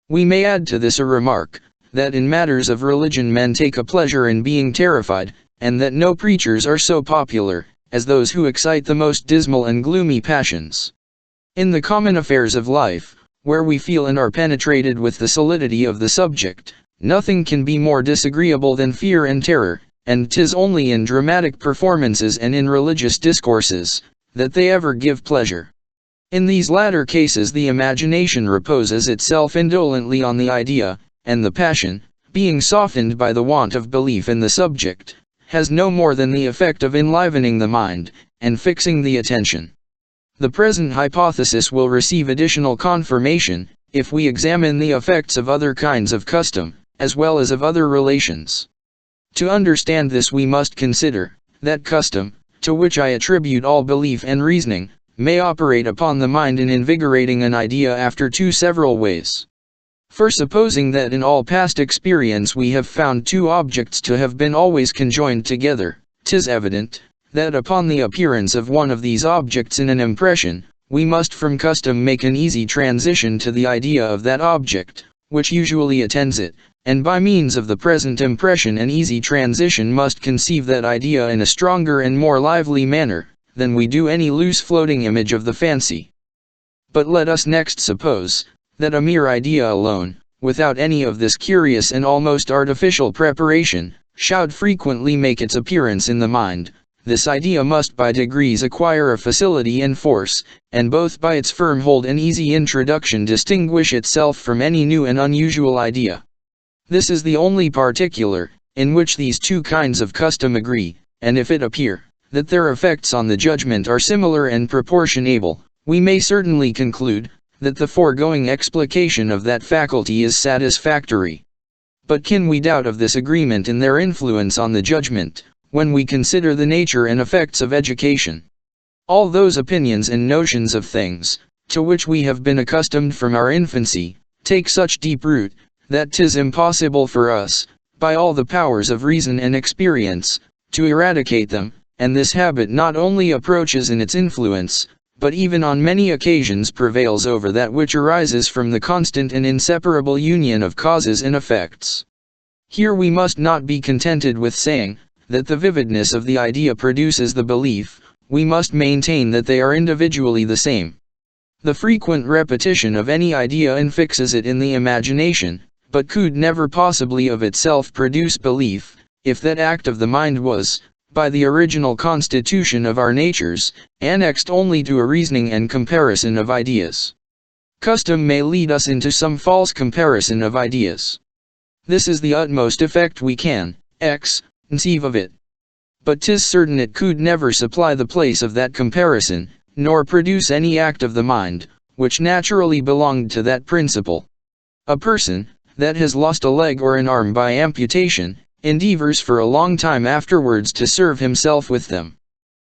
We may add to this a remark, that in matters of religion men take a pleasure in being terrified, and that no preachers are so popular, as those who excite the most dismal and gloomy passions. In the common affairs of life, where we feel and are penetrated with the solidity of the subject, nothing can be more disagreeable than fear and terror, and 'tis only in dramatic performances and in religious discourses, that they ever give pleasure. In these latter cases the imagination reposes itself indolently on the idea, and the passion, being softened by the want of belief in the subject, has no more than the effect of enlivening the mind, and fixing the attention. The present hypothesis will receive additional confirmation, if we examine the effects of other kinds of custom, as well as of other relations. To understand this we must consider, that custom, to which I attribute all belief and reasoning, may operate upon the mind in invigorating an idea after two several ways. For supposing that in all past experience we have found two objects to have been always conjoined together, 'tis evident, that upon the appearance of one of these objects in an impression, we must from custom make an easy transition to the idea of that object, which usually attends it, and by means of the present impression an easy transition must conceive that idea in a stronger and more lively manner, than we do any loose floating image of the fancy. But let us next suppose, that a mere idea alone, without any of this curious and almost artificial preparation, should frequently make its appearance in the mind. This idea must by degrees acquire a facility and force, and both by its firm hold and easy introduction distinguish itself from any new and unusual idea. This is the only particular, in which these two kinds of custom agree, and if it appear, that their effects on the judgment are similar and proportionable, we may certainly conclude, that the foregoing explication of that faculty is satisfactory. But can we doubt of this agreement in their influence on the judgment, when we consider the nature and effects of education? All those opinions and notions of things, to which we have been accustomed from our infancy, take such deep root, that 'tis impossible for us, by all the powers of reason and experience, to eradicate them, and this habit not only approaches in its influence, but even on many occasions prevails over that which arises from the constant and inseparable union of causes and effects. Here we must not be contented with saying, that the vividness of the idea produces the belief, we must maintain that they are individually the same. The frequent repetition of any idea infixes it in the imagination, but could never possibly of itself produce belief, if that act of the mind was, by the original constitution of our natures, annexed only to a reasoning and comparison of ideas. Custom may lead us into some false comparison of ideas. This is the utmost effect we can conceive of it. But 'tis certain it could never supply the place of that comparison, nor produce any act of the mind, which naturally belonged to that principle. A person, that has lost a leg or an arm by amputation, endeavors for a long time afterwards to serve himself with them.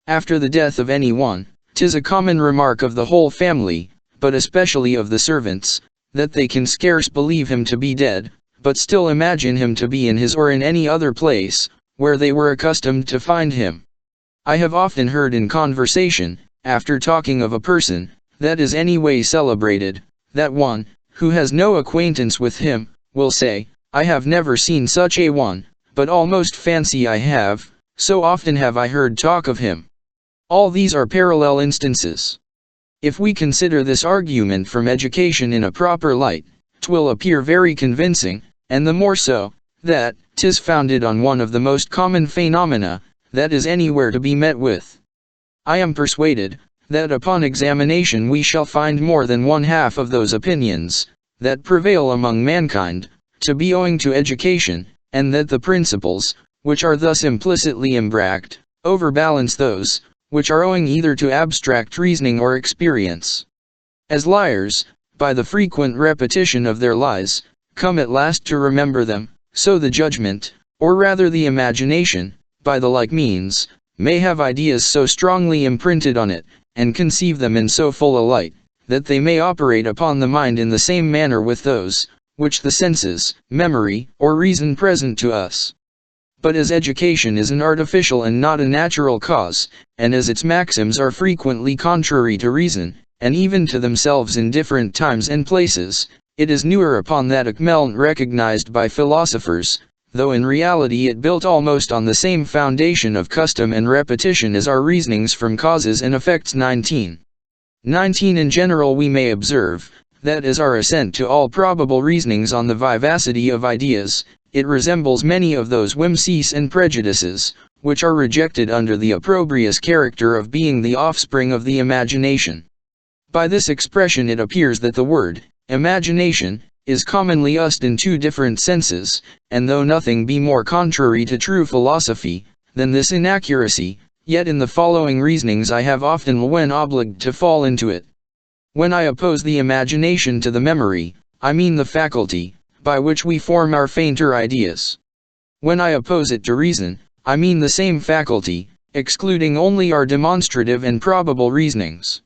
After the death of any one, 'tis a common remark of the whole family, but especially of the servants, that they can scarce believe him to be dead, but still imagine him to be in his or in any other place, where they were accustomed to find him. I have often heard in conversation, after talking of a person, that is any way celebrated, that one, who has no acquaintance with him, will say, "I have never seen such a one, but almost fancy I have, so often have I heard talk of him." All these are parallel instances. If we consider this argument from education in a proper light, 'twill appear very convincing, and the more so, that 'tis founded on one of the most common phenomena, that is anywhere to be met with. I am persuaded, that upon examination we shall find more than one half of those opinions, that prevail among mankind, to be owing to education, and that the principles, which are thus implicitly imbraced, overbalance those, which are owing either to abstract reasoning or experience. As liars, by the frequent repetition of their lies, come at last to remember them, so the judgment, or rather the imagination, by the like means, may have ideas so strongly imprinted on it, and conceive them in so full a light, that they may operate upon the mind in the same manner with those, which the senses, memory, or reason present to us. But as education is an artificial and not a natural cause, and as its maxims are frequently contrary to reason, and even to themselves in different times and places, it is newer upon that acmement recognized by philosophers, though in reality it built almost on the same foundation of custom and repetition as our reasonings from causes and effects. 19. In general we may observe, that as our assent to all probable reasonings on the vivacity of ideas, it resembles many of those whimsies and prejudices, which are rejected under the opprobrious character of being the offspring of the imagination. By this expression it appears that the word, imagination, is commonly used in two different senses, and though nothing be more contrary to true philosophy, than this inaccuracy, yet in the following reasonings I have often been obliged to fall into it. When I oppose the imagination to the memory, I mean the faculty, by which we form our fainter ideas. When I oppose it to reason, I mean the same faculty, excluding only our demonstrative and probable reasonings.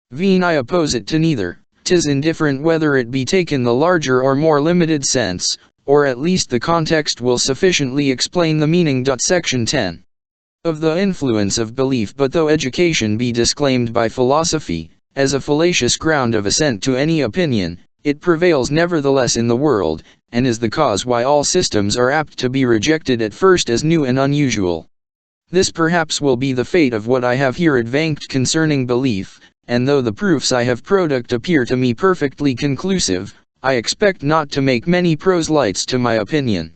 When I oppose it to neither, 'tis indifferent whether it be taken the larger or more limited sense, or at least the context will sufficiently explain the meaning. Section 10. Of the influence of belief. But though education be disclaimed by philosophy, as a fallacious ground of assent to any opinion, it prevails nevertheless in the world, and is the cause why all systems are apt to be rejected at first as new and unusual. This perhaps will be the fate of what I have here advanced concerning belief, and though the proofs I have product appear to me perfectly conclusive, I expect not to make many proselytes to my opinion.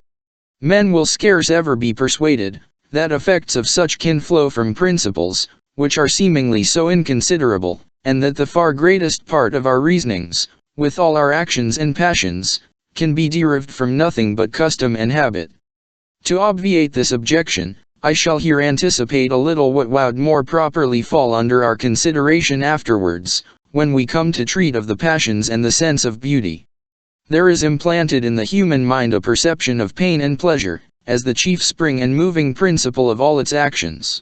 Men will scarce ever be persuaded, that effects of such kin flow from principles, which are seemingly so inconsiderable, and that the far greatest part of our reasonings, with all our actions and passions, can be derived from nothing but custom and habit. To obviate this objection, I shall here anticipate a little what would more properly fall under our consideration afterwards, when we come to treat of the passions and the sense of beauty. There is implanted in the human mind a perception of pain and pleasure, as the chief spring and moving principle of all its actions.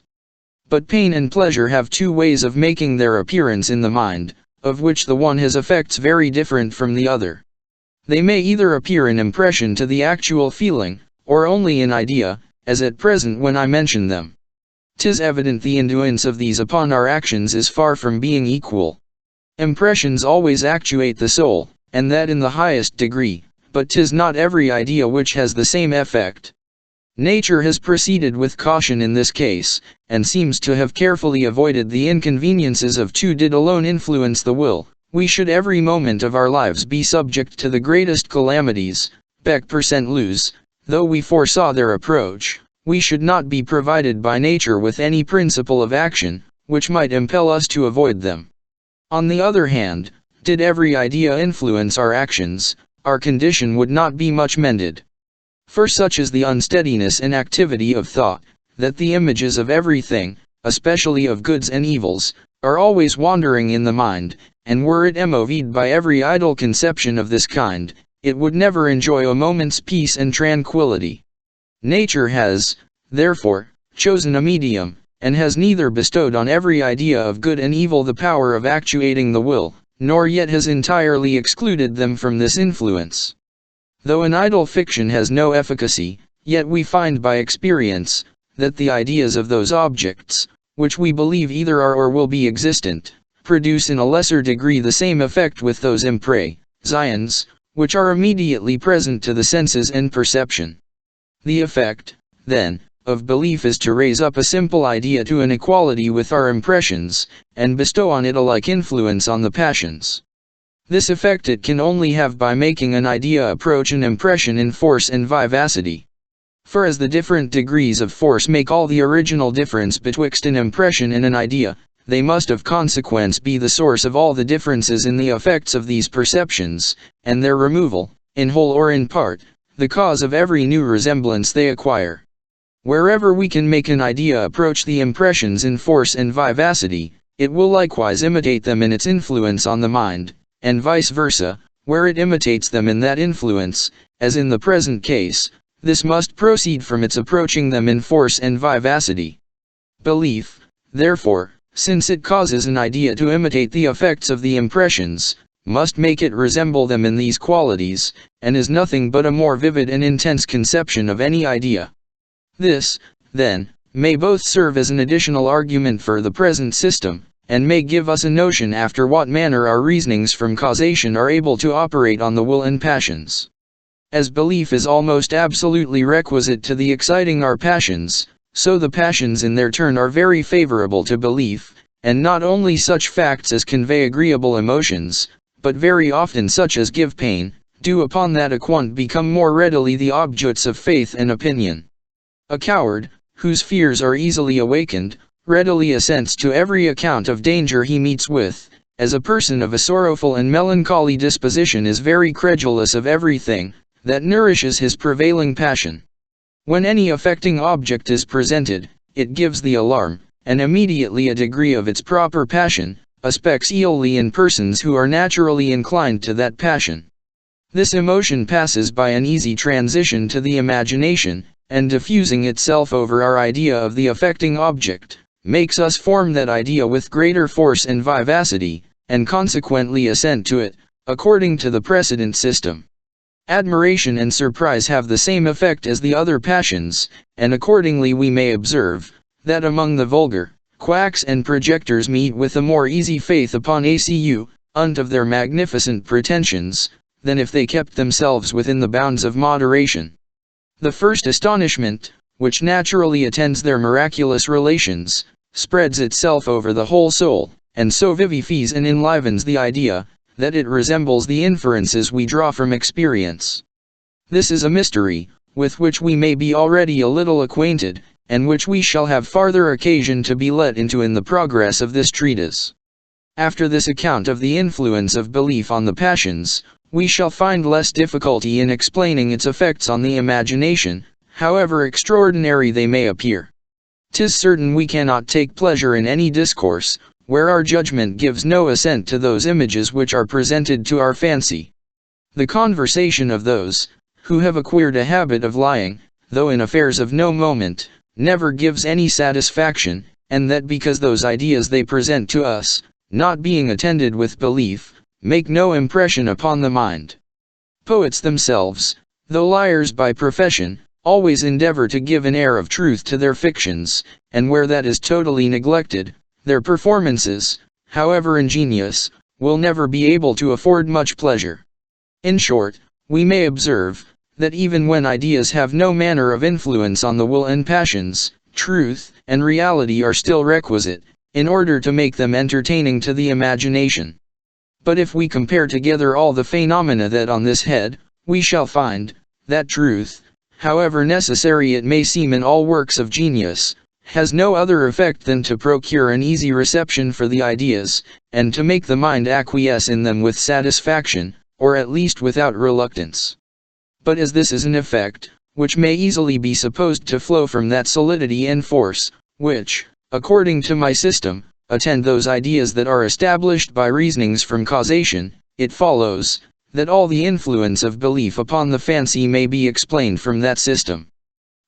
But pain and pleasure have two ways of making their appearance in the mind, of which the one has effects very different from the other. They may either appear in impression to the actual feeling, or only in idea, as at present when I mention them. 'Tis evident the influence of these upon our actions is far from being equal. Impressions always actuate the soul, and that in the highest degree, but 'tis not every idea which has the same effect. Nature has proceeded with caution in this case, and seems to have carefully avoided the inconveniences of two did alone influence the will. We should every moment of our lives be subject to the greatest calamities, bec percent lose, though we foresaw their approach. We should not be provided by nature with any principle of action, which might impel us to avoid them. On the other hand, did every idea influence our actions, our condition would not be much mended. For such is the unsteadiness and activity of thought, that the images of everything, especially of goods and evils, are always wandering in the mind, and were it moved by every idle conception of this kind, it would never enjoy a moment's peace and tranquility. Nature has, therefore, chosen a medium, and has neither bestowed on every idea of good and evil the power of actuating the will, nor yet has entirely excluded them from this influence. Though an idle fiction has no efficacy, yet we find by experience, that the ideas of those objects, which we believe either are or will be existent, produce in a lesser degree the same effect with those impressions, which are immediately present to the senses and perception. The effect, then, of belief is to raise up a simple idea to an equality with our impressions, and bestow on it a like influence on the passions. This effect it can only have by making an idea approach an impression in force and vivacity. For as the different degrees of force make all the original difference betwixt an impression and an idea, they must of consequence be the source of all the differences in the effects of these perceptions, and their removal, in whole or in part, the cause of every new resemblance they acquire. Wherever we can make an idea approach the impressions in force and vivacity, it will likewise imitate them in its influence on the mind, and vice versa, where it imitates them in that influence, as in the present case, this must proceed from its approaching them in force and vivacity. Belief, therefore, since it causes an idea to imitate the effects of the impressions, must make it resemble them in these qualities, and is nothing but a more vivid and intense conception of any idea. This, then, may both serve as an additional argument for the present system, and may give us a notion after what manner our reasonings from causation are able to operate on the will and passions. As belief is almost absolutely requisite to the exciting our passions, so the passions in their turn are very favorable to belief, and not only such facts as convey agreeable emotions, but very often such as give pain, do upon that account become more readily the objects of faith and opinion. A coward, whose fears are easily awakened, readily assents to every account of danger he meets with, as a person of a sorrowful and melancholy disposition is very credulous of everything that nourishes his prevailing passion. When any affecting object is presented, it gives the alarm, and immediately a degree of its proper passion, especially in persons who are naturally inclined to that passion. This emotion passes by an easy transition to the imagination, and diffusing itself over our idea of the affecting object, makes us form that idea with greater force and vivacity, and consequently assent to it, according to the precedent system. Admiration and surprise have the same effect as the other passions, and accordingly we may observe, that among the vulgar, quacks and projectors meet with a more easy faith upon account of their magnificent pretensions, than if they kept themselves within the bounds of moderation. The first astonishment, which naturally attends their miraculous relations, spreads itself over the whole soul, and so vivifies and enlivens the idea, that it resembles the inferences we draw from experience. This is a mystery, with which we may be already a little acquainted, and which we shall have farther occasion to be let into in the progress of this treatise. After this account of the influence of belief on the passions, we shall find less difficulty in explaining its effects on the imagination, however extraordinary they may appear. 'Tis certain we cannot take pleasure in any discourse, where our judgment gives no assent to those images which are presented to our fancy. The conversation of those who have acquired a habit of lying, though in affairs of no moment, never gives any satisfaction, and that because those ideas they present to us, not being attended with belief, make no impression upon the mind. Poets themselves, though liars by profession, always endeavor to give an air of truth to their fictions, and where that is totally neglected, their performances, however ingenious, will never be able to afford much pleasure. In short, we may observe, that even when ideas have no manner of influence on the will and passions, truth and reality are still requisite, in order to make them entertaining to the imagination. But if we compare together all the phenomena that on this head, we shall find, that truth, however necessary it may seem in all works of genius, has no other effect than to procure an easy reception for the ideas, and to make the mind acquiesce in them with satisfaction, or at least without reluctance. But as this is an effect, which may easily be supposed to flow from that solidity and force, which, according to my system, attend those ideas that are established by reasonings from causation, it follows, that all the influence of belief upon the fancy may be explained from that system.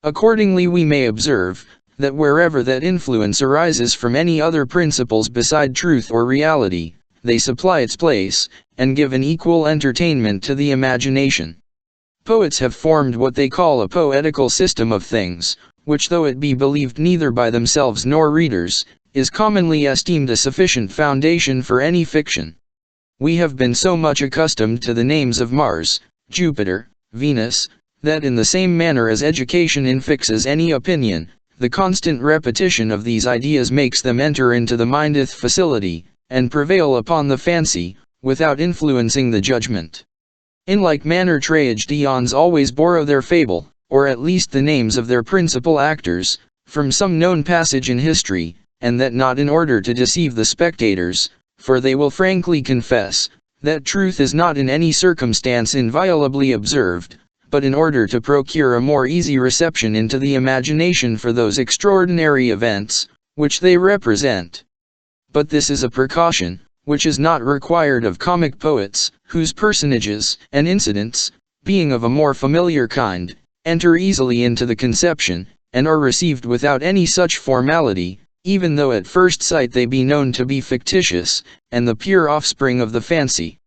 Accordingly we may observe, that wherever that influence arises from any other principles beside truth or reality, they supply its place, and give an equal entertainment to the imagination. Poets have formed what they call a poetical system of things, which though it be believed neither by themselves nor readers, is commonly esteemed a sufficient foundation for any fiction. We have been so much accustomed to the names of Mars, Jupiter, Venus, that in the same manner as education infixes any opinion, the constant repetition of these ideas makes them enter into the mind with facility, and prevail upon the fancy, without influencing the judgment. In like manner tragedians always borrow their fable, or at least the names of their principal actors, from some known passage in history, and that not in order to deceive the spectators, for they will frankly confess, that truth is not in any circumstance inviolably observed, but in order to procure a more easy reception into the imagination for those extraordinary events, which they represent. But this is a precaution, which is not required of comic poets, whose personages and incidents, being of a more familiar kind, enter easily into the conception, and are received without any such formality, even though at first sight they be known to be fictitious, and the pure offspring of the fancy.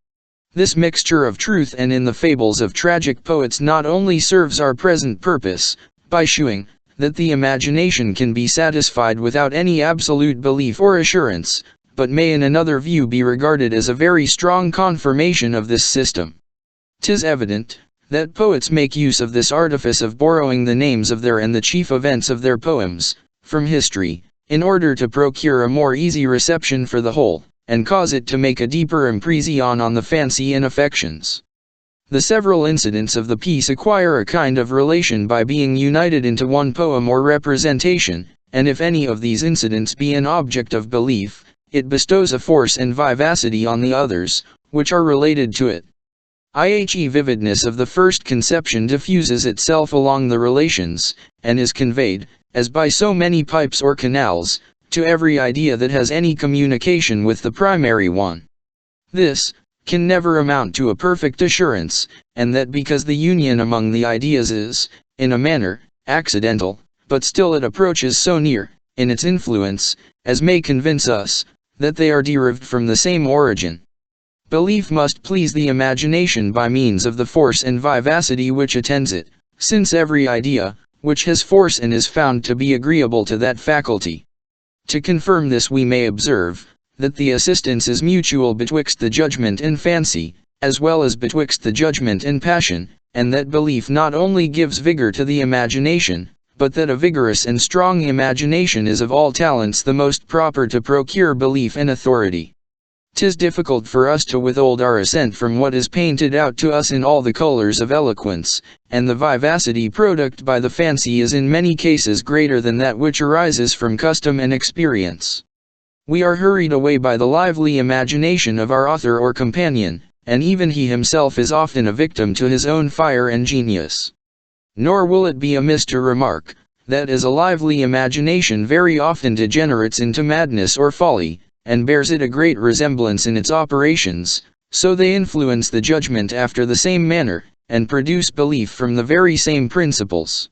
This mixture of truth and in the fables of tragic poets not only serves our present purpose, by shewing that the imagination can be satisfied without any absolute belief or assurance, but may in another view be regarded as a very strong confirmation of this system. 'Tis evident, that poets make use of this artifice of borrowing the names of their and the chief events of their poems, from history, in order to procure a more easy reception for the whole, and cause it to make a deeper impression on the fancy and affections. The several incidents of the piece acquire a kind of relation by being united into one poem or representation, and if any of these incidents be an object of belief, it bestows a force and vivacity on the others, which are related to it. I.e. vividness of the first conception diffuses itself along the relations, and is conveyed, as by so many pipes or canals, to every idea that has any communication with the primary one. This can never amount to a perfect assurance, and that because the union among the ideas is, in a manner, accidental, but still it approaches so near, in its influence, as may convince us, that they are derived from the same origin. Belief must please the imagination by means of the force and vivacity which attends it, since every idea, which has force and is found to be agreeable to that faculty. To confirm this we may observe, that the assistance is mutual betwixt the judgment and fancy, as well as betwixt the judgment and passion, and that belief not only gives vigor to the imagination, but that a vigorous and strong imagination is of all talents the most proper to procure belief and authority. 'Tis difficult for us to withhold our assent from what is painted out to us in all the colors of eloquence, and the vivacity produced by the fancy is in many cases greater than that which arises from custom and experience. We are hurried away by the lively imagination of our author or companion, and even he himself is often a victim to his own fire and genius. Nor will it be amiss to remark, that as a lively imagination very often degenerates into madness or folly, and bears it a great resemblance in its operations, so they influence the judgment after the same manner, and produce belief from the very same principles.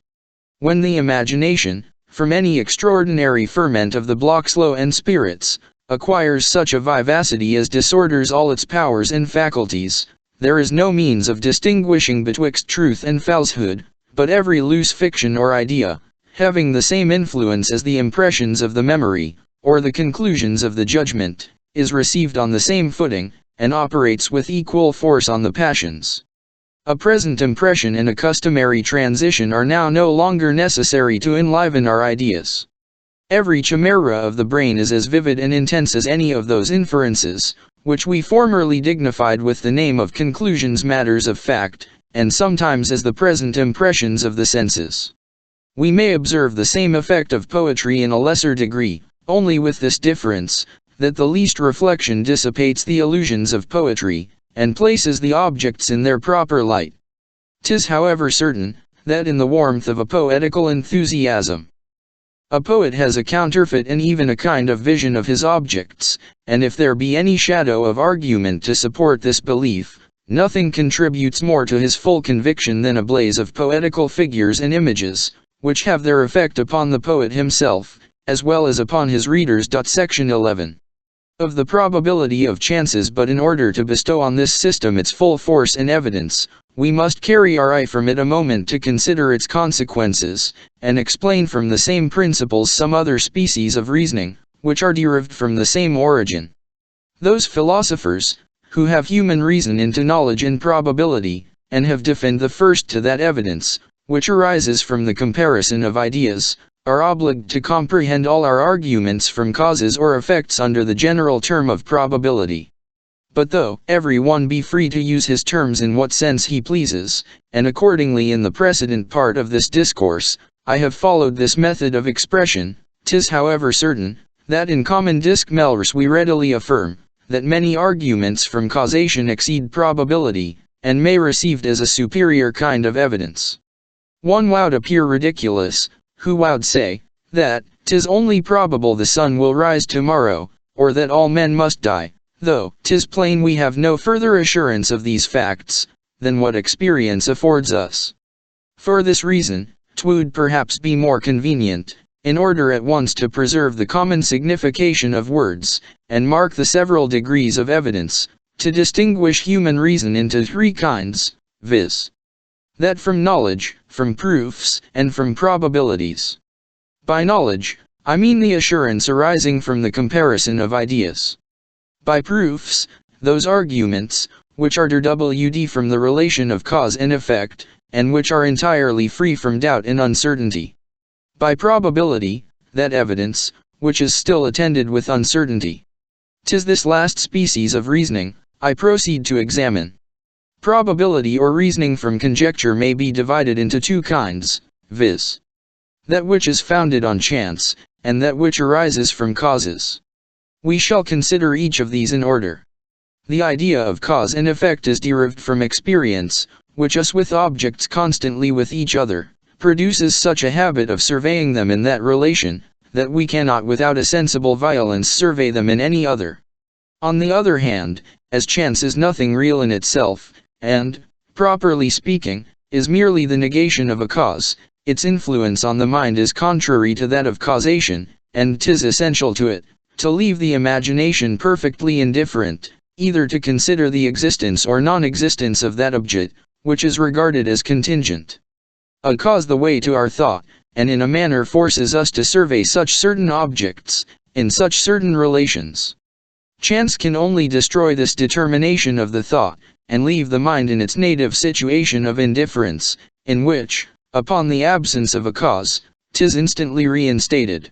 When the imagination, from any extraordinary ferment of the block slow and spirits, acquires such a vivacity as disorders all its powers and faculties, there is no means of distinguishing betwixt truth and falsehood, but every loose fiction or idea, having the same influence as the impressions of the memory, or the conclusions of the judgment, is received on the same footing, and operates with equal force on the passions. A present impression and a customary transition are now no longer necessary to enliven our ideas. Every chimera of the brain is as vivid and intense as any of those inferences, which we formerly dignified with the name of conclusions, matters of fact, and sometimes as the present impressions of the senses. We may observe the same effect of poetry in a lesser degree, only with this difference, that the least reflection dissipates the illusions of poetry, and places the objects in their proper light. 'Tis however certain, that in the warmth of a poetical enthusiasm, a poet has a counterfeit and even a kind of vision of his objects, and if there be any shadow of argument to support this belief, nothing contributes more to his full conviction than a blaze of poetical figures and images, which have their effect upon the poet himself, as well as upon his readers. Section 11. Of the probability of chances. But in order to bestow on this system its full force and evidence, we must carry our eye from it a moment to consider its consequences, and explain from the same principles some other species of reasoning, which are derived from the same origin. Those philosophers, who have human reason into knowledge and probability, and have defined the first to that evidence, which arises from the comparison of ideas, are obliged to comprehend all our arguments from causes or effects under the general term of probability. But though every one be free to use his terms in what sense he pleases, and accordingly in the precedent part of this discourse, I have followed this method of expression, 'tis however certain, that in common discourse we readily affirm, that many arguments from causation exceed probability, and may received as a superior kind of evidence. One would appear ridiculous, who would say, that 'tis only probable the sun will rise tomorrow, or that all men must die, though 'tis plain we have no further assurance of these facts, than what experience affords us. For this reason, 'twould perhaps be more convenient, in order at once to preserve the common signification of words, and mark the several degrees of evidence, to distinguish human reason into three kinds, viz. That from knowledge, from proofs, and from probabilities. By knowledge, I mean the assurance arising from the comparison of ideas. By proofs, those arguments, which are derived from the relation of cause and effect, and which are entirely free from doubt and uncertainty. By probability, that evidence, which is still attended with uncertainty. 'Tis this last species of reasoning, I proceed to examine. Probability or reasoning from conjecture may be divided into two kinds, viz. That which is founded on chance, and that which arises from causes. We shall consider each of these in order. The idea of cause and effect is derived from experience, which us with objects constantly with each other, produces such a habit of surveying them in that relation, that we cannot without a sensible violence survey them in any other. On the other hand, as chance is nothing real in itself, and, properly speaking, is merely the negation of a cause, its influence on the mind is contrary to that of causation, and 'tis essential to it, to leave the imagination perfectly indifferent, either to consider the existence or non-existence of that object, which is regarded as contingent. A cause the way to our thought, and in a manner forces us to survey such certain objects, in such certain relations. Chance can only destroy this determination of the thought, and leave the mind in its native situation of indifference, in which, upon the absence of a cause, 'tis instantly reinstated.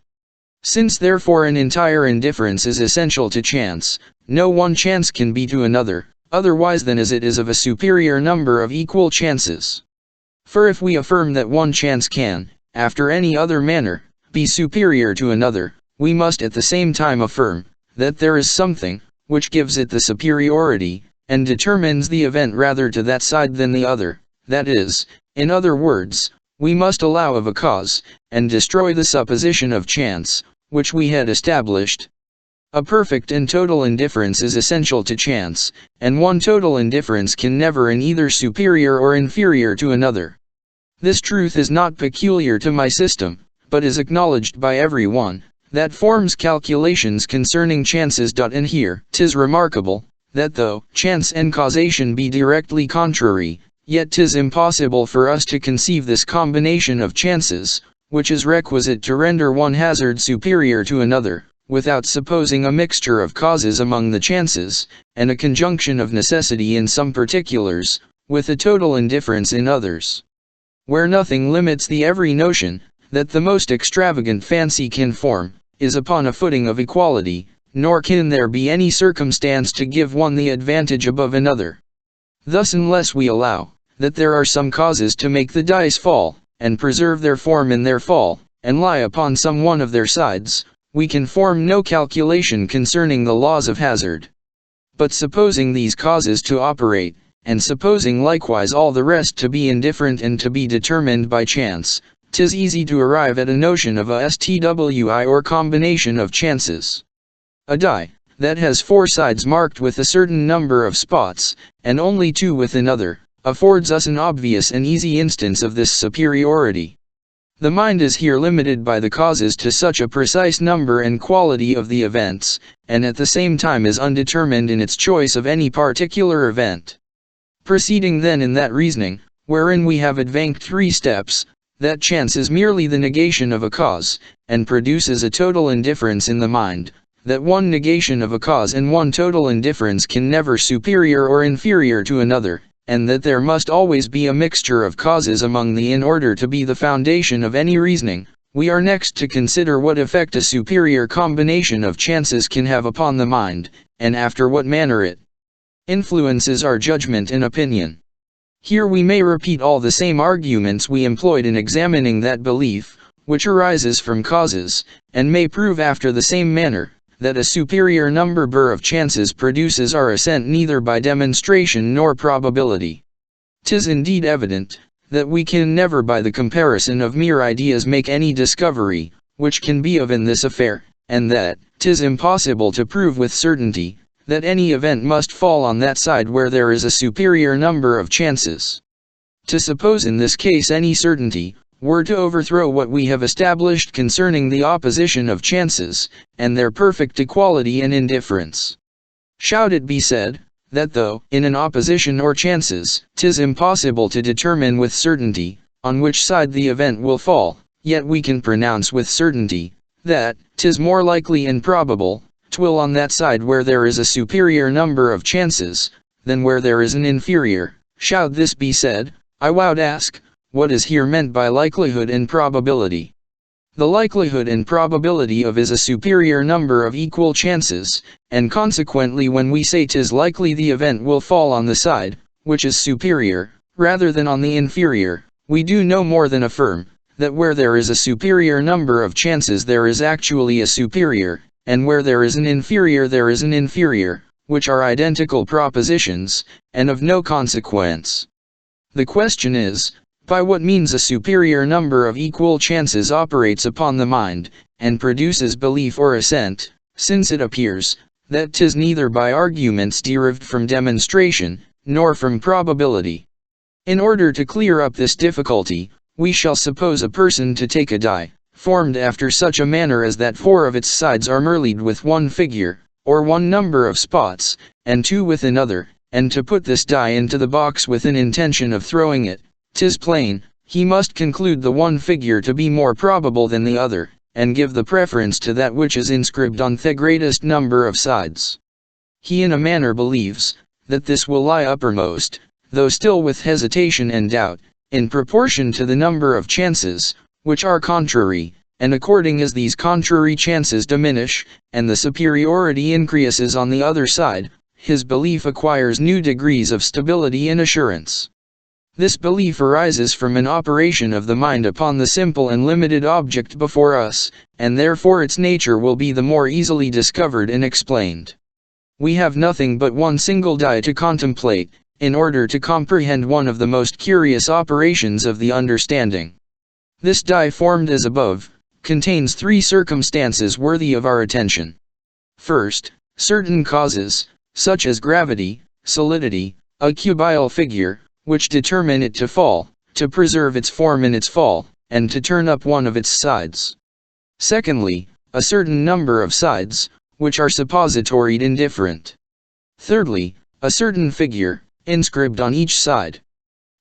Since therefore an entire indifference is essential to chance, no one chance can be to another, otherwise than as it is of a superior number of equal chances. For if we affirm that one chance can, after any other manner, be superior to another, we must at the same time affirm, that there is something, which gives it the superiority, and determines the event rather to that side than the other, that is, in other words, we must allow of a cause, and destroy the supposition of chance, which we had established. A perfect and total indifference is essential to chance, and one total indifference can never be either superior or inferior to another. This truth is not peculiar to my system, but is acknowledged by every one that forms calculations concerning chances. And here, 'tis remarkable, that though chance and causation be directly contrary, yet 'tis impossible for us to conceive this combination of chances, which is requisite to render one hazard superior to another, without supposing a mixture of causes among the chances, and a conjunction of necessity in some particulars, with a total indifference in others. Where nothing limits the every notion, that the most extravagant fancy can form, is upon a footing of equality, nor can there be any circumstance to give one the advantage above another. Thus unless we allow, that there are some causes to make the dice fall, and preserve their form in their fall, and lie upon some one of their sides, we can form no calculation concerning the laws of hazard. But supposing these causes to operate, and supposing likewise all the rest to be indifferent and to be determined by chance, 'tis easy to arrive at a notion of a STWI or combination of chances. A die, that has 4 sides marked with a certain number of spots, and only 2 with another, affords us an obvious and easy instance of this superiority. The mind is here limited by the causes to such a precise number and quality of the events, and at the same time is undetermined in its choice of any particular event. Proceeding then in that reasoning, wherein we have advanced 3 steps, that chance is merely the negation of a cause, and produces a total indifference in the mind, that one negation of a cause and one total indifference can never superior or inferior to another, and that there must always be a mixture of causes among the in order to be the foundation of any reasoning, we are next to consider what effect a superior combination of chances can have upon the mind, and after what manner it influences our judgment and opinion. Here we may repeat all the same arguments we employed in examining that belief, which arises from causes, and may prove after the same manner, that a superior number of chances produces our assent neither by demonstration nor probability. 'Tis indeed evident, that we can never by the comparison of mere ideas make any discovery, which can be of in this affair, and that 'tis impossible to prove with certainty, that any event must fall on that side where there is a superior number of chances. To suppose in this case any certainty, were to overthrow what we have established concerning the opposition of chances, and their perfect equality and indifference. Shall it be said, that though, in an opposition or chances, 'tis impossible to determine with certainty, on which side the event will fall, yet we can pronounce with certainty, that 'tis more likely and probable, 'twill on that side where there is a superior number of chances, than where there is an inferior. Shall this be said, I would ask, what is here meant by likelihood and probability? The likelihood and probability of is a superior number of equal chances, and consequently when we say 'tis likely the event will fall on the side, which is superior, rather than on the inferior, we do no more than affirm, that where there is a superior number of chances there is actually a superior, and where there is an inferior there is an inferior, which are identical propositions, and of no consequence. The question is, by what means a superior number of equal chances operates upon the mind, and produces belief or assent, since it appears, that 'tis neither by arguments derived from demonstration, nor from probability. In order to clear up this difficulty, we shall suppose a person to take a die, formed after such a manner as that 4 of its sides are merlied with one figure, or one number of spots, and 2 with another, and to put this die into the box with an intention of throwing it. 'Tis plain, he must conclude the one figure to be more probable than the other, and give the preference to that which is inscribed on the greatest number of sides. He in a manner believes, that this will lie uppermost, though still with hesitation and doubt, in proportion to the number of chances, which are contrary, and according as these contrary chances diminish, and the superiority increases on the other side, his belief acquires new degrees of stability and assurance. This belief arises from an operation of the mind upon the simple and limited object before us, and therefore its nature will be the more easily discovered and explained. We have nothing but one single die to contemplate, in order to comprehend one of the most curious operations of the understanding. This die formed as above, contains three circumstances worthy of our attention. First, certain causes, such as gravity, solidity, a cubile figure, which determine it to fall, to preserve its form in its fall, and to turn up one of its sides. Secondly, a certain number of sides, which are suppositoried indifferent. Thirdly, a certain figure, inscribed on each side.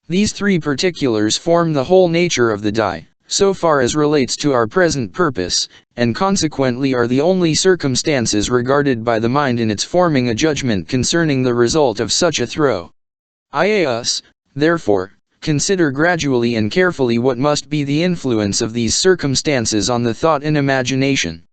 These three particulars form the whole nature of the die, so far as relates to our present purpose, and consequently are the only circumstances regarded by the mind in its forming a judgment concerning the result of such a throw. Us, therefore, consider gradually and carefully what must be the influence of these circumstances on the thought and imagination.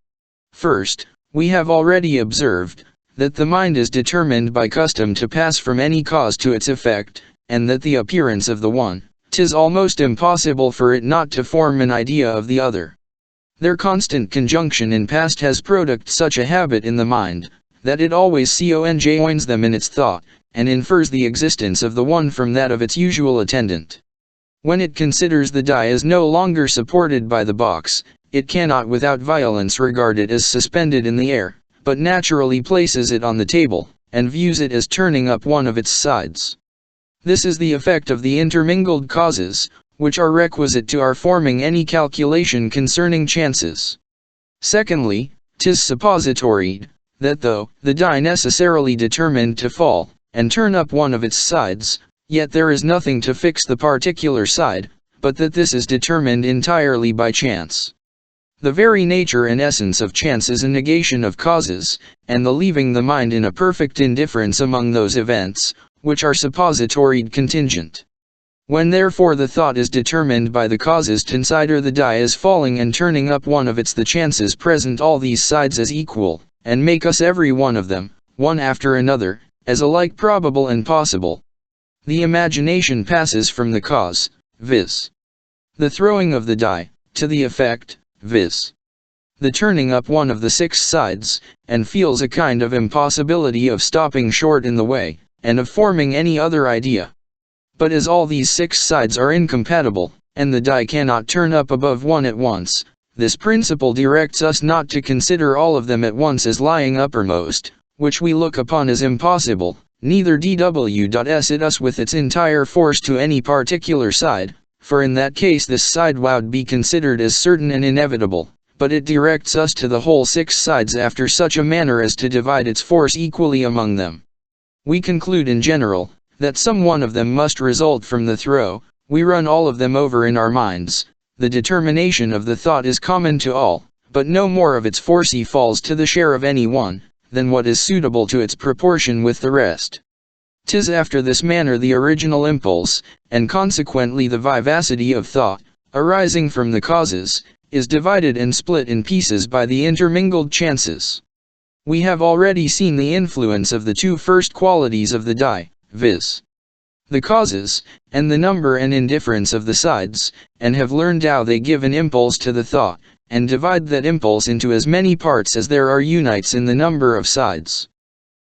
First, we have already observed, that the mind is determined by custom to pass from any cause to its effect, and that the appearance of the one, 'tis almost impossible for it not to form an idea of the other. Their constant conjunction in past has produced such a habit in the mind, that it always conjoins them in its thought, and infers the existence of the one from that of its usual attendant. When it considers the die as no longer supported by the box, it cannot without violence regard it as suspended in the air, but naturally places it on the table, and views it as turning up one of its sides. This is the effect of the intermingled causes, which are requisite to our forming any calculation concerning chances. Secondly, 'tis suppositoried, that though the die necessarily determined to fall, and turn up one of its sides, yet there is nothing to fix the particular side, but that this is determined entirely by chance. The very nature and essence of chance is a negation of causes, and the leaving the mind in a perfect indifference among those events, which are suppositoried contingent. When therefore the thought is determined by the causes to consider the die as falling and turning up one of its the chances present all these sides as equal, and make us every one of them, one after another, as alike probable and possible. The imagination passes from the cause, viz. the throwing of the die, to the effect, viz. the turning up one of the 6 sides, and feels a kind of impossibility of stopping short in the way, and of forming any other idea. But as all these 6 sides are incompatible, and the die cannot turn up above one at once, this principle directs us not to consider all of them at once as lying uppermost, which we look upon as impossible, neither dw's it us with its entire force to any particular side, for in that case this side would be considered as certain and inevitable, but it directs us to the whole 6 sides after such a manner as to divide its force equally among them. We conclude in general, that some one of them must result from the throw. We run all of them over in our minds, the determination of the thought is common to all, but no more of its force falls to the share of any one, than what is suitable to its proportion with the rest. 'Tis after this manner the original impulse, and consequently the vivacity of thought, arising from the causes, is divided and split in pieces by the intermingled chances. We have already seen the influence of the 2 first qualities of the die, viz. the causes, and the number and indifference of the sides, and have learned how they give an impulse to the thought, and divide that impulse into as many parts as there are unites in the number of sides.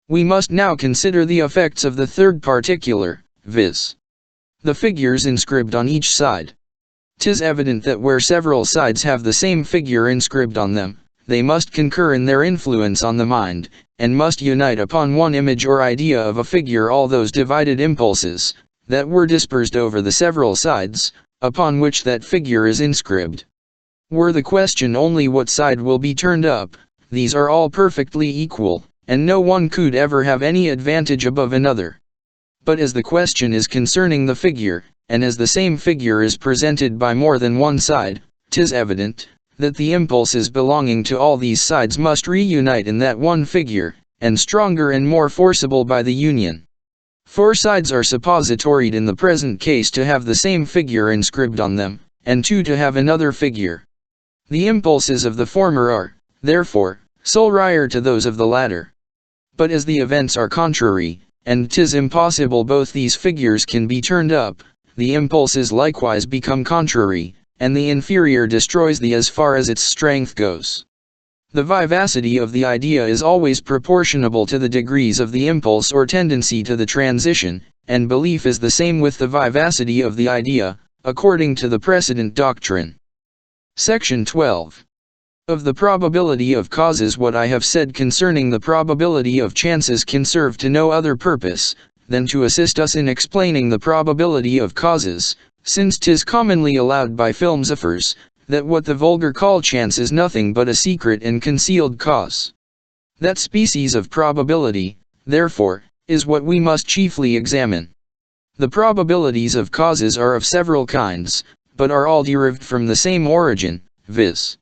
We must now consider the effects of the 3rd particular, viz. the figures inscribed on each side. 'Tis evident that where several sides have the same figure inscribed on them, they must concur in their influence on the mind, and must unite upon one image or idea of a figure all those divided impulses, that were dispersed over the several sides, upon which that figure is inscribed. Were the question only what side will be turned up, these are all perfectly equal, and no one could ever have any advantage above another. But as the question is concerning the figure, and as the same figure is presented by more than one side, 'tis evident, that the impulses belonging to all these sides must reunite in that one figure, and stronger and more forcible by the union. 4 sides are suppositoried in the present case to have the same figure inscribed on them, and 2 to have another figure. The impulses of the former are, therefore, solrier to those of the latter. But as the events are contrary, and 'tis impossible both these figures can be turned up, the impulses likewise become contrary, and the inferior destroys the as far as its strength goes. The vivacity of the idea is always proportionable to the degrees of the impulse or tendency to the transition, and belief is the same with the vivacity of the idea, according to the precedent doctrine. Section 12. Of the probability of causes. What I have said concerning the probability of chances can serve to no other purpose, than to assist us in explaining the probability of causes, since 'tis commonly allowed by philosophers, that what the vulgar call chance is nothing but a secret and concealed cause. That species of probability, therefore, is what we must chiefly examine. The probabilities of causes are of several kinds, but are all derived from the same origin, viz.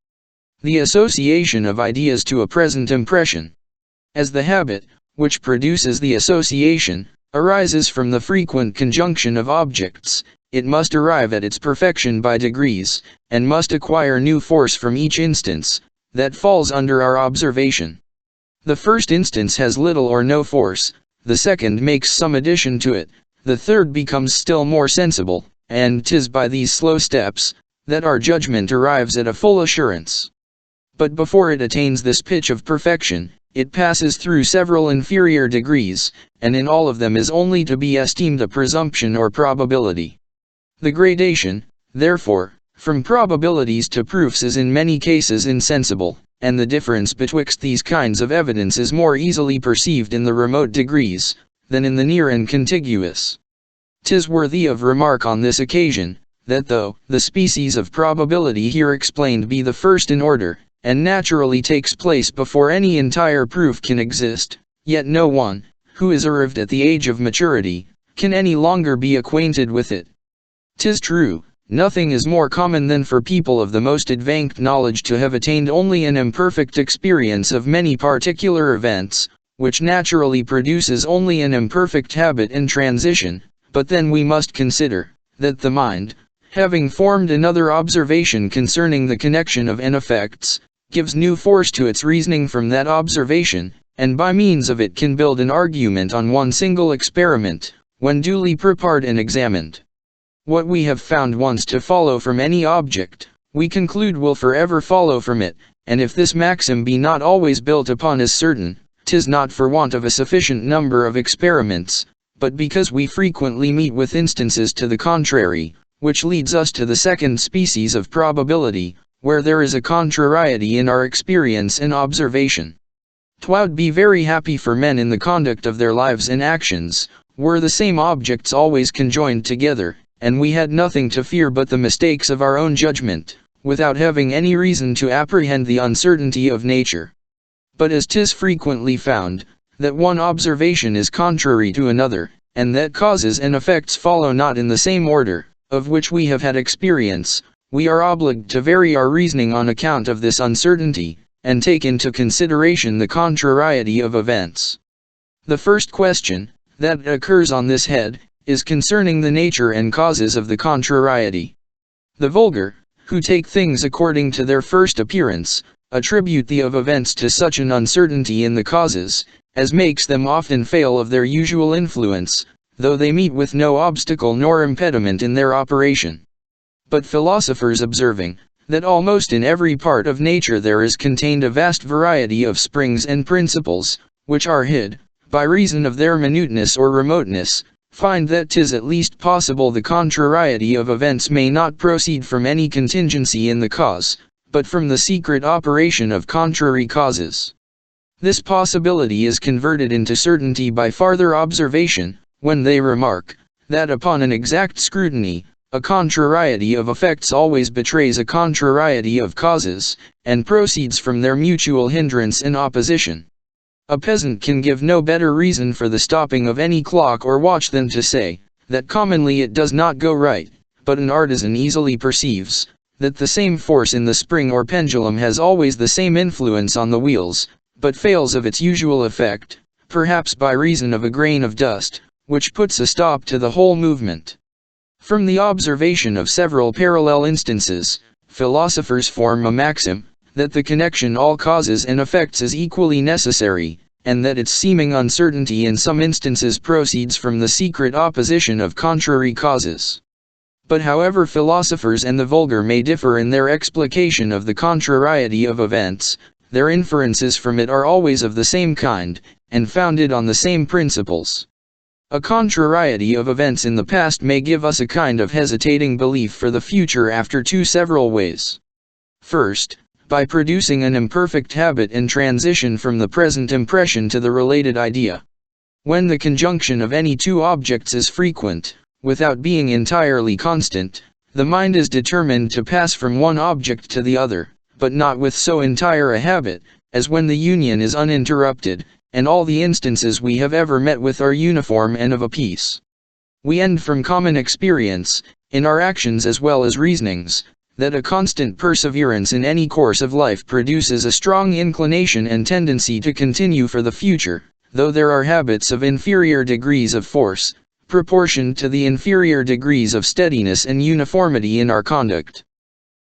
The association of ideas to a present impression. As the habit, which produces the association, arises from the frequent conjunction of objects, it must arrive at its perfection by degrees, and must acquire new force from each instance that falls under our observation. The first instance has little or no force, the second makes some addition to it, the third becomes still more sensible, and 'tis by these slow steps that our judgment arrives at a full assurance. But before it attains this pitch of perfection, it passes through several inferior degrees, and in all of them is only to be esteemed a presumption or probability. The gradation, therefore, from probabilities to proofs is in many cases insensible, and the difference betwixt these kinds of evidence is more easily perceived in the remote degrees, than in the near and contiguous. 'Tis worthy of remark on this occasion, that though the species of probability here explained be the first in order, and naturally takes place before any entire proof can exist, yet no one, who is arrived at the age of maturity, can any longer be acquainted with it. 'Tis true, nothing is more common than for people of the most advanced knowledge to have attained only an imperfect experience of many particular events, which naturally produces only an imperfect habit and transition, but then we must consider, that the mind, having formed another observation concerning the connection of n effects, gives new force to its reasoning from that observation, and by means of it can build an argument on one single experiment, when duly prepared and examined. What we have found once to follow from any object, we conclude will forever follow from it, and if this maxim be not always built upon as certain, 'tis not for want of a sufficient number of experiments, but because we frequently meet with instances to the contrary, which leads us to the second species of probability, where there is a contrariety in our experience and observation. 'Twould be very happy for men in the conduct of their lives and actions, were the same objects always conjoined together, and we had nothing to fear but the mistakes of our own judgment, without having any reason to apprehend the uncertainty of nature. But as 'tis frequently found, that one observation is contrary to another, and that causes and effects follow not in the same order, of which we have had experience, we are obliged to vary our reasoning on account of this uncertainty, and take into consideration the contrariety of events. The first question that occurs on this head is concerning the nature and causes of the contrariety. The vulgar, who take things according to their first appearance, attribute the of events to such an uncertainty in the causes, as makes them often fail of their usual influence, though they meet with no obstacle nor impediment in their operation. But philosophers observing, that almost in every part of nature there is contained a vast variety of springs and principles, which are hid, by reason of their minuteness or remoteness, find that 'tis at least possible the contrariety of events may not proceed from any contingency in the cause, but from the secret operation of contrary causes. This possibility is converted into certainty by farther observation, when they remark, that upon an exact scrutiny, a contrariety of effects always betrays a contrariety of causes, and proceeds from their mutual hindrance and opposition. A peasant can give no better reason for the stopping of any clock or watch than to say, that commonly it does not go right, but an artisan easily perceives, that the same force in the spring or pendulum has always the same influence on the wheels, but fails of its usual effect, perhaps by reason of a grain of dust, which puts a stop to the whole movement. From the observation of several parallel instances, philosophers form a maxim, that the connection all causes and effects is equally necessary, and that its seeming uncertainty in some instances proceeds from the secret opposition of contrary causes. But however philosophers and the vulgar may differ in their explication of the contrariety of events, their inferences from it are always of the same kind, and founded on the same principles. A contrariety of events in the past may give us a kind of hesitating belief for the future after two several ways. First, by producing an imperfect habit and transition from the present impression to the related idea. When the conjunction of any two objects is frequent, without being entirely constant, the mind is determined to pass from one object to the other, but not with so entire a habit, as when the union is uninterrupted, and all the instances we have ever met with are uniform and of a piece. We end from common experience, in our actions as well as reasonings, that a constant perseverance in any course of life produces a strong inclination and tendency to continue for the future, though there are habits of inferior degrees of force, proportioned to the inferior degrees of steadiness and uniformity in our conduct.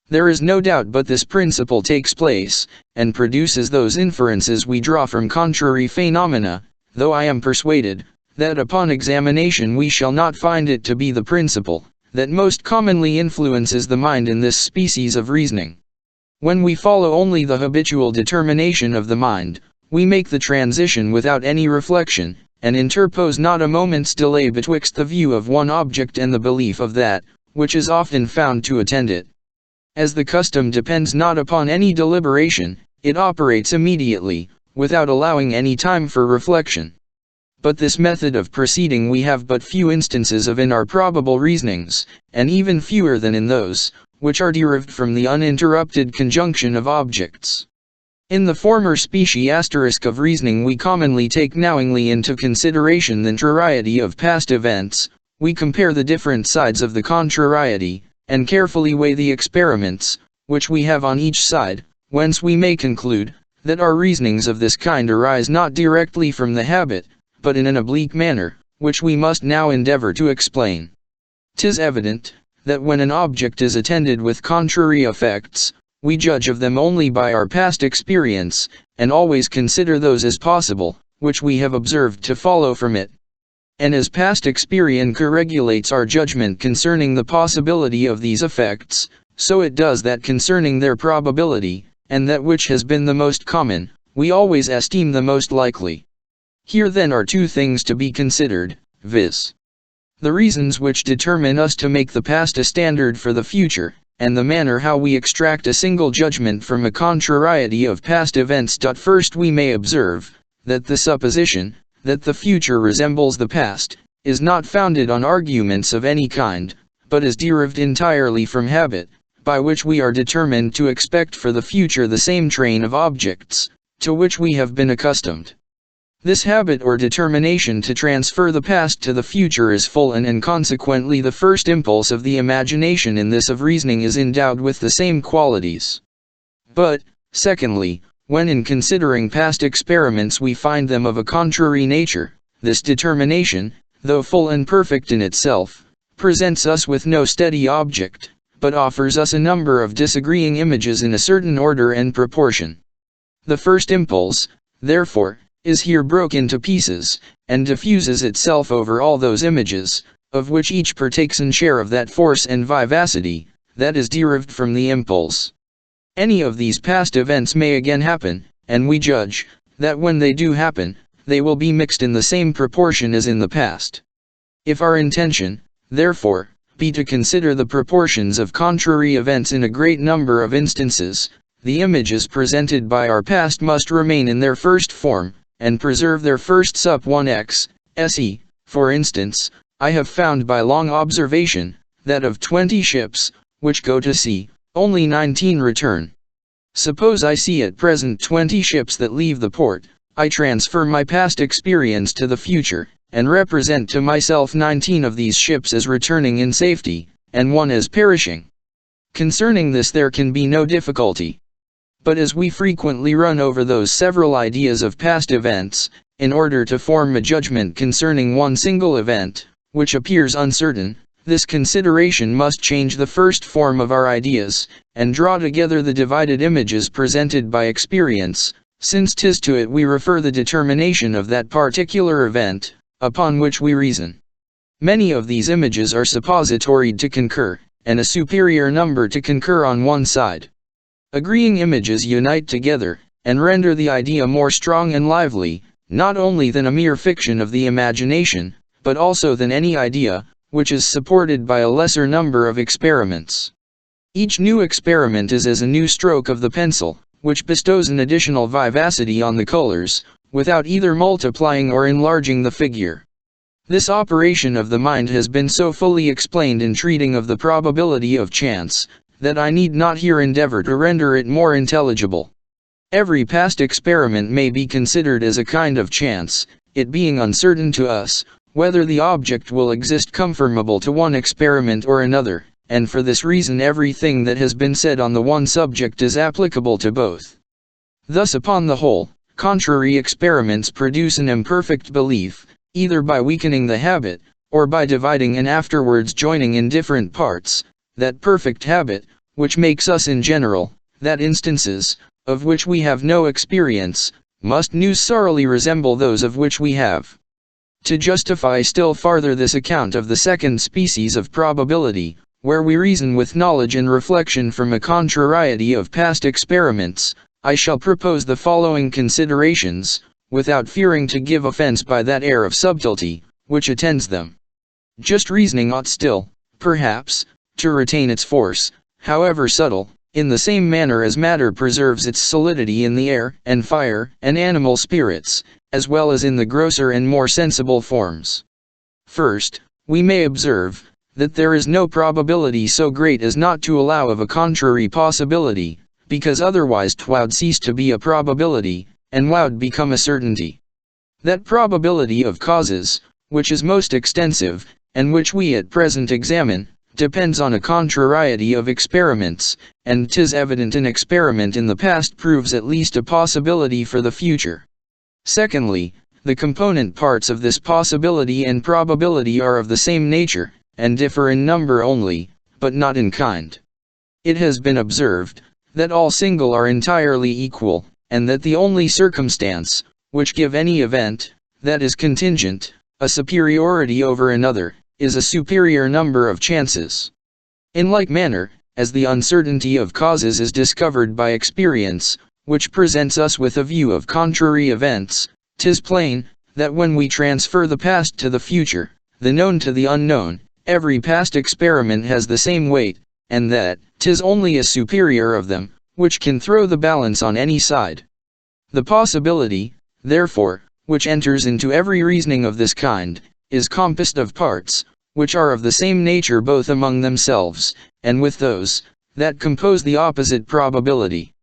There is no doubt but this principle takes place, and produces those inferences we draw from contrary phenomena, though I am persuaded, that upon examination we shall not find it to be the principle that most commonly influences the mind in this species of reasoning. When we follow only the habitual determination of the mind, we make the transition without any reflection, and interpose not a moment's delay betwixt the view of one object and the belief of that, which is often found to attend it. As the custom depends not upon any deliberation, it operates immediately, without allowing any time for reflection. But this method of proceeding we have but few instances of in our probable reasonings, and even fewer than in those, which are derived from the uninterrupted conjunction of objects. In the former species of reasoning we commonly take knowingly into consideration the contrariety of past events, we compare the different sides of the contrariety, and carefully weigh the experiments, which we have on each side, whence we may conclude, that our reasonings of this kind arise not directly from the habit, but in an oblique manner, which we must now endeavor to explain. 'Tis evident, that when an object is attended with contrary effects, we judge of them only by our past experience, and always consider those as possible, which we have observed to follow from it. And as past experience regulates our judgment concerning the possibility of these effects, so it does that concerning their probability, and that which has been the most common, we always esteem the most likely. Here then are two things to be considered, viz. The reasons which determine us to make the past a standard for the future, and the manner how we extract a single judgment from a contrariety of past events. First we may observe, that the supposition, that the future resembles the past, is not founded on arguments of any kind, but is derived entirely from habit, by which we are determined to expect for the future the same train of objects, to which we have been accustomed. This habit or determination to transfer the past to the future is full, and consequently the first impulse of the imagination in this of reasoning is endowed with the same qualities. But, secondly, when in considering past experiments we find them of a contrary nature, this determination, though full and perfect in itself, presents us with no steady object, but offers us a number of disagreeing images in a certain order and proportion. The first impulse, therefore, is here broke into pieces, and diffuses itself over all those images, of which each partakes in share of that force and vivacity, that is derived from the impulse. Any of these past events may again happen, and we judge, that when they do happen, they will be mixed in the same proportion as in the past. If our intention, therefore, be to consider the proportions of contrary events in a great number of instances, the images presented by our past must remain in their first form, and preserve their first sup 1x, se. For instance, I have found by long observation, that of 20 ships, which go to sea, only 19 return. Suppose I see at present 20 ships that leave the port, I transfer my past experience to the future, and represent to myself 19 of these ships as returning in safety, and one as perishing. Concerning this there can be no difficulty. But as we frequently run over those several ideas of past events, in order to form a judgment concerning one single event, which appears uncertain, This consideration must change the first form of our ideas, and draw together the divided images presented by experience, since 'tis to it we refer the determination of that particular event, upon which we reason. Many of these images are suppositoried to concur, and a superior number to concur on one side. Agreeing images unite together, and render the idea more strong and lively, not only than a mere fiction of the imagination, but also than any idea, which is supported by a lesser number of experiments. Each new experiment is as a new stroke of the pencil, which bestows an additional vivacity on the colors, without either multiplying or enlarging the figure. This operation of the mind has been so fully explained in treating of the probability of chance, that I need not here endeavor to render it more intelligible. Every past experiment may be considered as a kind of chance, it being uncertain to us, whether the object will exist conformable to one experiment or another, and for this reason everything that has been said on the one subject is applicable to both. Thus upon the whole, contrary experiments produce an imperfect belief, either by weakening the habit, or by dividing and afterwards joining in different parts, that perfect habit, which makes us in general, that instances, of which we have no experience, must necessarily resemble those of which we have. To justify still farther this account of the second species of probability, where we reason with knowledge and reflection from a contrariety of past experiments, I shall propose the following considerations, without fearing to give offense by that air of subtlety, which attends them. Just reasoning ought still, perhaps, to retain its force, however subtle, in the same manner as matter preserves its solidity in the air, and fire, and animal spirits, as well as in the grosser and more sensible forms. First, we may observe, that there is no probability so great as not to allow of a contrary possibility, because otherwise 'twould cease to be a probability, and would become a certainty. That probability of causes, which is most extensive, and which we at present examine, depends on a contrariety of experiments, and 'tis evident an experiment in the past proves at least a possibility for the future. Secondly, the component parts of this possibility and probability are of the same nature, and differ in number only, but not in kind. It has been observed, that all single are entirely equal, and that the only circumstance, which give any event, that is contingent, a superiority over another, is a superior number of chances. In like manner, as the uncertainty of causes is discovered by experience, which presents us with a view of contrary events, 'tis plain, that when we transfer the past to the future, the known to the unknown, every past experiment has the same weight, and that 'tis only a superior of them, which can throw the balance on any side. The possibility, therefore, which enters into every reasoning of this kind, is compassed of parts, which are of the same nature both among themselves, and with those, that compose the opposite probability.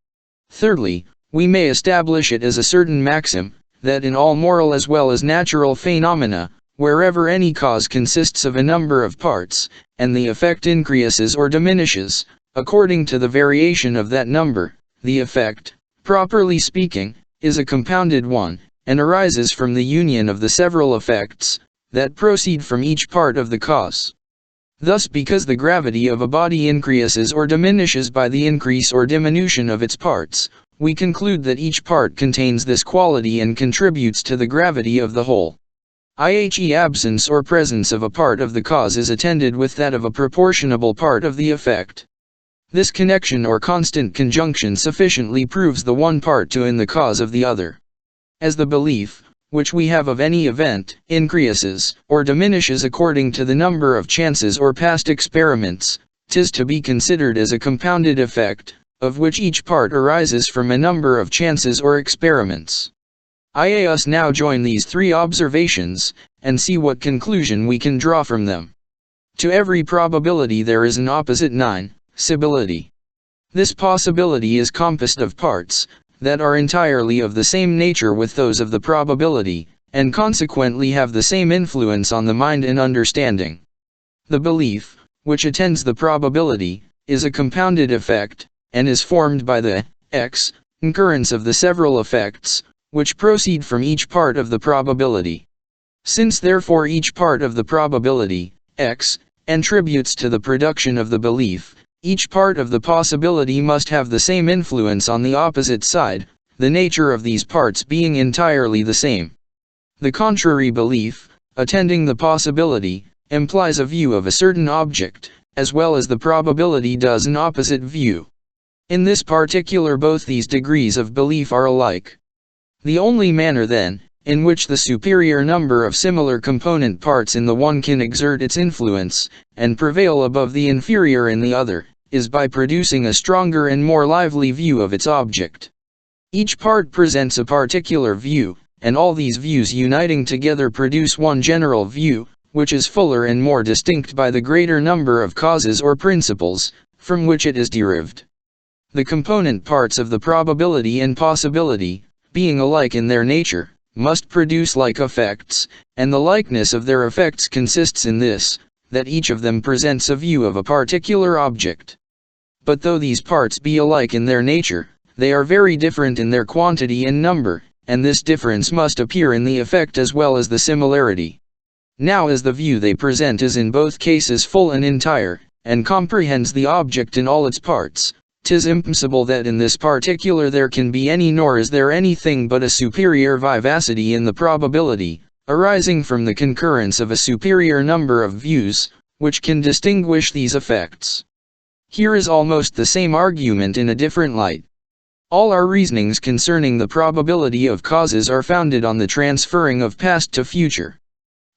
Thirdly, we may establish it as a certain maxim, that in all moral as well as natural phenomena, wherever any cause consists of a number of parts, and the effect increases or diminishes, according to the variation of that number, the effect, properly speaking, is a compounded one, and arises from the union of the several effects, that proceed from each part of the cause. Thus because the gravity of a body increases or diminishes by the increase or diminution of its parts, we conclude that each part contains this quality and contributes to the gravity of the whole. I.e. absence or presence of a part of the cause is attended with that of a proportionable part of the effect. This connection or constant conjunction sufficiently proves the one part to in the cause of the other. As the belief, which we have of any event, increases, or diminishes according to the number of chances or past experiments, 'tis to be considered as a compounded effect, of which each part arises from a number of chances or experiments. Let us now join these three observations, and see what conclusion we can draw from them. To every probability there is an opposite possibility. This possibility is compassed of parts, that are entirely of the same nature with those of the probability, and consequently have the same influence on the mind and understanding. The belief, which attends the probability, is a compounded effect, and is formed by the concurrence of the several effects, which proceed from each part of the probability. Since therefore each part of the probability, attributes to the production of the belief. Each part of the possibility must have the same influence on the opposite side, the nature of these parts being entirely the same. The contrary belief, attending the possibility, implies a view of a certain object, as well as the probability does an opposite view. In this particular both these degrees of belief are alike. The only manner then, in which the superior number of similar component parts in the one can exert its influence, and prevail above the inferior in the other, is by producing a stronger and more lively view of its object. Each part presents a particular view, and all these views uniting together produce one general view, which is fuller and more distinct by the greater number of causes or principles, from which it is derived. The component parts of the probability and possibility, being alike in their nature, must produce like effects, and the likeness of their effects consists in this, that each of them presents a view of a particular object. But though these parts be alike in their nature, they are very different in their quantity and number, and this difference must appear in the effect as well as the similarity. Now as the view they present is in both cases full and entire, and comprehends the object in all its parts, 'tis impossible that in this particular there can be any nor is there anything but a superior vivacity in the probability, arising from the concurrence of a superior number of views, which can distinguish these effects. Here is almost the same argument in a different light. All our reasonings concerning the probability of causes are founded on the transferring of past to future.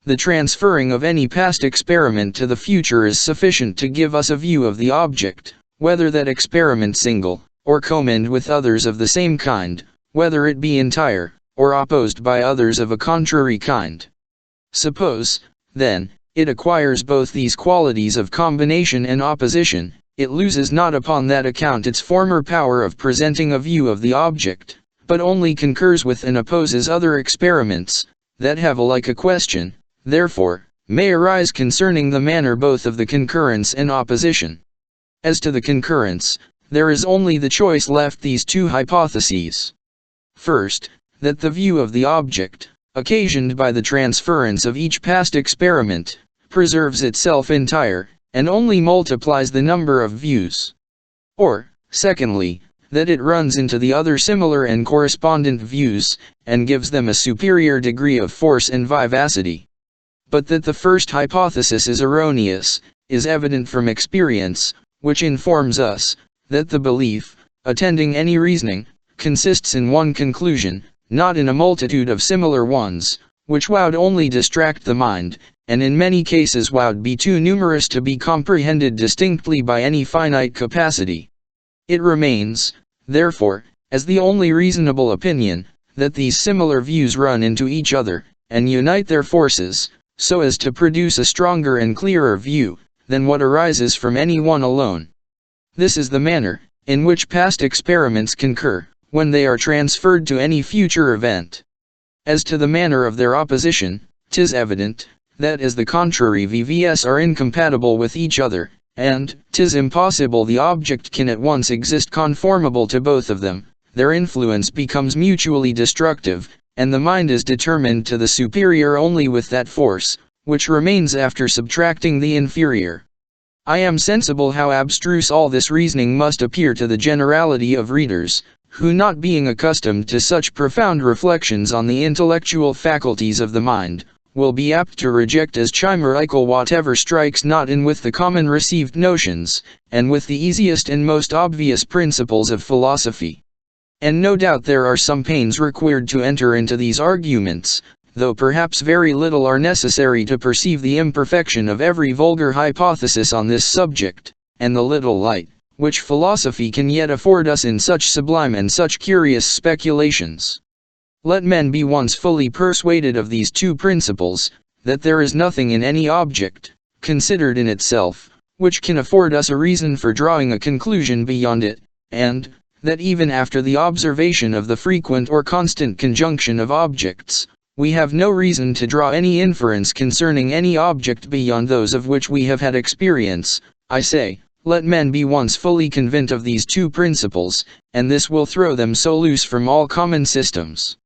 The transferring of any past experiment to the future is sufficient to give us a view of the object, whether that experiment single, or commingled with others of the same kind, whether it be entire, or opposed by others of a contrary kind. Suppose, then, it acquires both these qualities of combination and opposition, it loses not upon that account its former power of presenting a view of the object, but only concurs with and opposes other experiments, that have alike a question, therefore, may arise concerning the manner both of the concurrence and opposition. As to the concurrence, there is only the choice left these two hypotheses. First, that the view of the object, occasioned by the transference of each past experiment, preserves itself entire, and only multiplies the number of views. Or, secondly, that it runs into the other similar and correspondent views, and gives them a superior degree of force and vivacity. But that the first hypothesis is erroneous, is evident from experience, which informs us, that the belief, attending any reasoning, consists in one conclusion, not in a multitude of similar ones, which would only distract the mind, and in many cases would be too numerous to be comprehended distinctly by any finite capacity. It remains, therefore, as the only reasonable opinion, that these similar views run into each other, and unite their forces, so as to produce a stronger and clearer view, than what arises from any one alone. This is the manner, in which past experiments concur, when they are transferred to any future event. As to the manner of their opposition, 'tis evident, that as the contrary VVS are incompatible with each other, and 'tis impossible the object can at once exist conformable to both of them, their influence becomes mutually destructive, and the mind is determined to the superior only with that force, which remains after subtracting the inferior. I am sensible how abstruse all this reasoning must appear to the generality of readers, who not being accustomed to such profound reflections on the intellectual faculties of the mind, will be apt to reject as chimerical whatever strikes not in with the common received notions, and with the easiest and most obvious principles of philosophy. And no doubt there are some pains required to enter into these arguments, though perhaps very little are necessary to perceive the imperfection of every vulgar hypothesis on this subject, and the little light, which philosophy can yet afford us in such sublime and such curious speculations. Let men be once fully persuaded of these two principles, that there is nothing in any object, considered in itself, which can afford us a reason for drawing a conclusion beyond it, and, that even after the observation of the frequent or constant conjunction of objects, we have no reason to draw any inference concerning any object beyond those of which we have had experience. I say, let men be once fully convinced of these two principles, and this will throw them so loose from all common systems,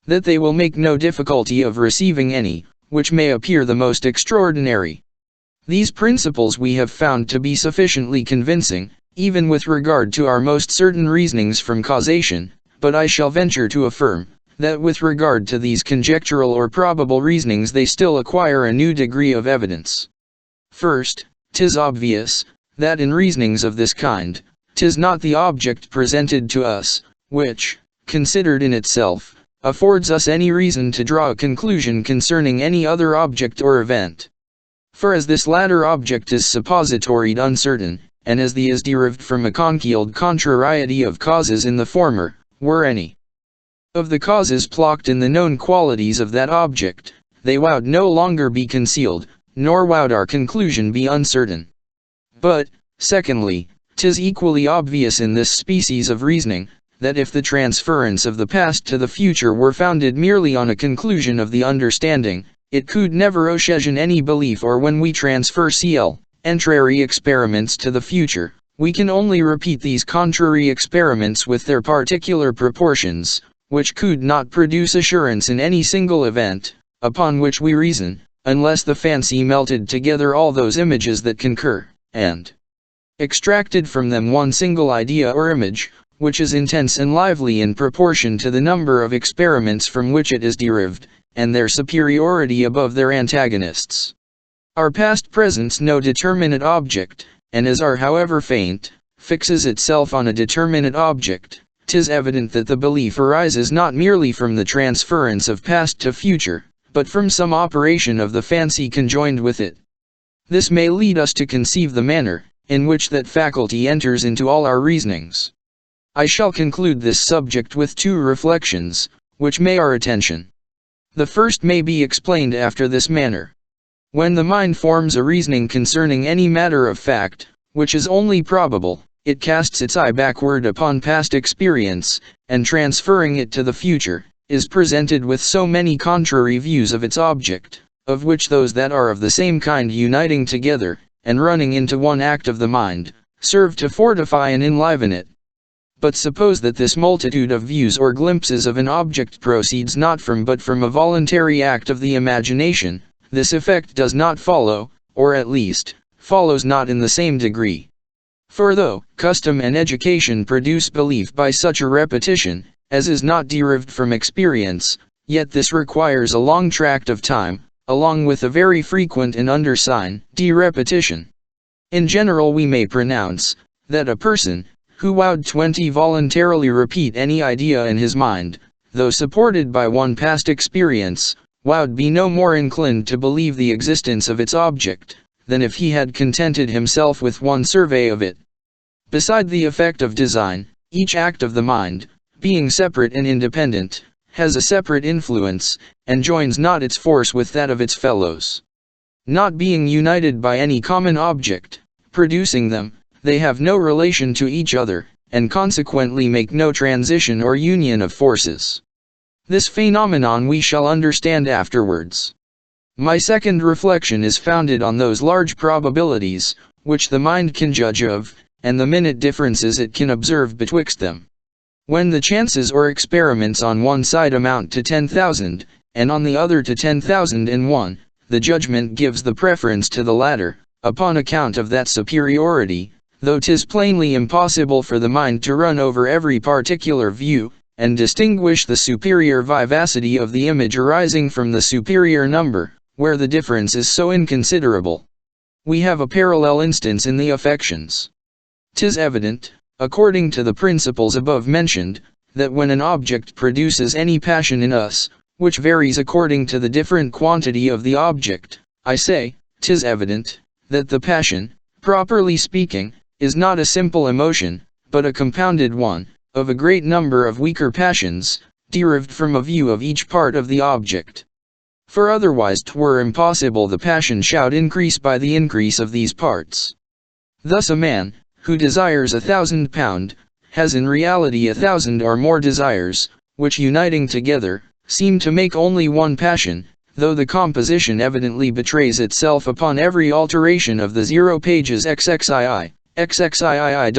that they will make no difficulty of receiving any, which may appear the most extraordinary. These principles we have found to be sufficiently convincing, even with regard to our most certain reasonings from causation, but I shall venture to affirm, that with regard to these conjectural or probable reasonings they still acquire a new degree of evidence. First, 'tis obvious, that in reasonings of this kind, 'tis not the object presented to us, which, considered in itself, affords us any reason to draw a conclusion concerning any other object or event. For as this latter object is suppositoried uncertain, and as the is derived from a concealed contrariety of causes in the former, were any of the causes plocked in the known qualities of that object, they would no longer be concealed, nor would our conclusion be uncertain. But, secondly, 'tis equally obvious in this species of reasoning, that if the transference of the past to the future were founded merely on a conclusion of the understanding, it could never occasion any belief, or when we transfer contrary experiments to the future, we can only repeat these contrary experiments with their particular proportions, which could not produce assurance in any single event, upon which we reason, unless the fancy melted together all those images that concur, and extracted from them one single idea or image, which is intense and lively in proportion to the number of experiments from which it is derived, and their superiority above their antagonists. Our past presents no determinate object, and as our however faint, fixes itself on a determinate object, 'tis evident that the belief arises not merely from the transference of past to future, but from some operation of the fancy conjoined with it. This may lead us to conceive the manner, in which that faculty enters into all our reasonings. I shall conclude this subject with two reflections, which may our attention. The first may be explained after this manner. When the mind forms a reasoning concerning any matter of fact, which is only probable, it casts its eye backward upon past experience, and transferring it to the future, is presented with so many contrary views of its object, of which those that are of the same kind uniting together, and running into one act of the mind, serve to fortify and enliven it. But suppose that this multitude of views or glimpses of an object proceeds not from but from a voluntary act of the imagination, this effect does not follow, or at least, follows not in the same degree. For though custom and education produce belief by such a repetition, as is not derived from experience, yet this requires a long tract of time, along with a very frequent and undersigned repetition. In general we may pronounce, that a person, who would voluntarily repeat any idea in his mind, though supported by one past experience, would be no more inclined to believe the existence of its object, than if he had contented himself with one survey of it. Beside the effect of design, each act of the mind, being separate and independent, has a separate influence, and joins not its force with that of its fellows. Not being united by any common object, producing them, they have no relation to each other, and consequently make no transition or union of forces. This phenomenon we shall understand afterwards. My second reflection is founded on those large probabilities, which the mind can judge of, and the minute differences it can observe betwixt them. When the chances or experiments on one side amount to 10,000, and on the other to 10,001, the judgment gives the preference to the latter, upon account of that superiority, though 'tis plainly impossible for the mind to run over every particular view, and distinguish the superior vivacity of the image arising from the superior number, where the difference is so inconsiderable. We have a parallel instance in the affections. 'Tis evident, according to the principles above mentioned, that when an object produces any passion in us, which varies according to the different quantity of the object, I say, 'tis evident, that the passion, properly speaking, is not a simple emotion, but a compounded one, of a great number of weaker passions, derived from a view of each part of the object. For otherwise 'twere impossible the passion should increase by the increase of these parts. Thus a man, who desires £1,000, has in reality 1,000 or more desires, which uniting together, seem to make only one passion, though the composition evidently betrays itself upon every alteration of the 0 pages XXII. XXII.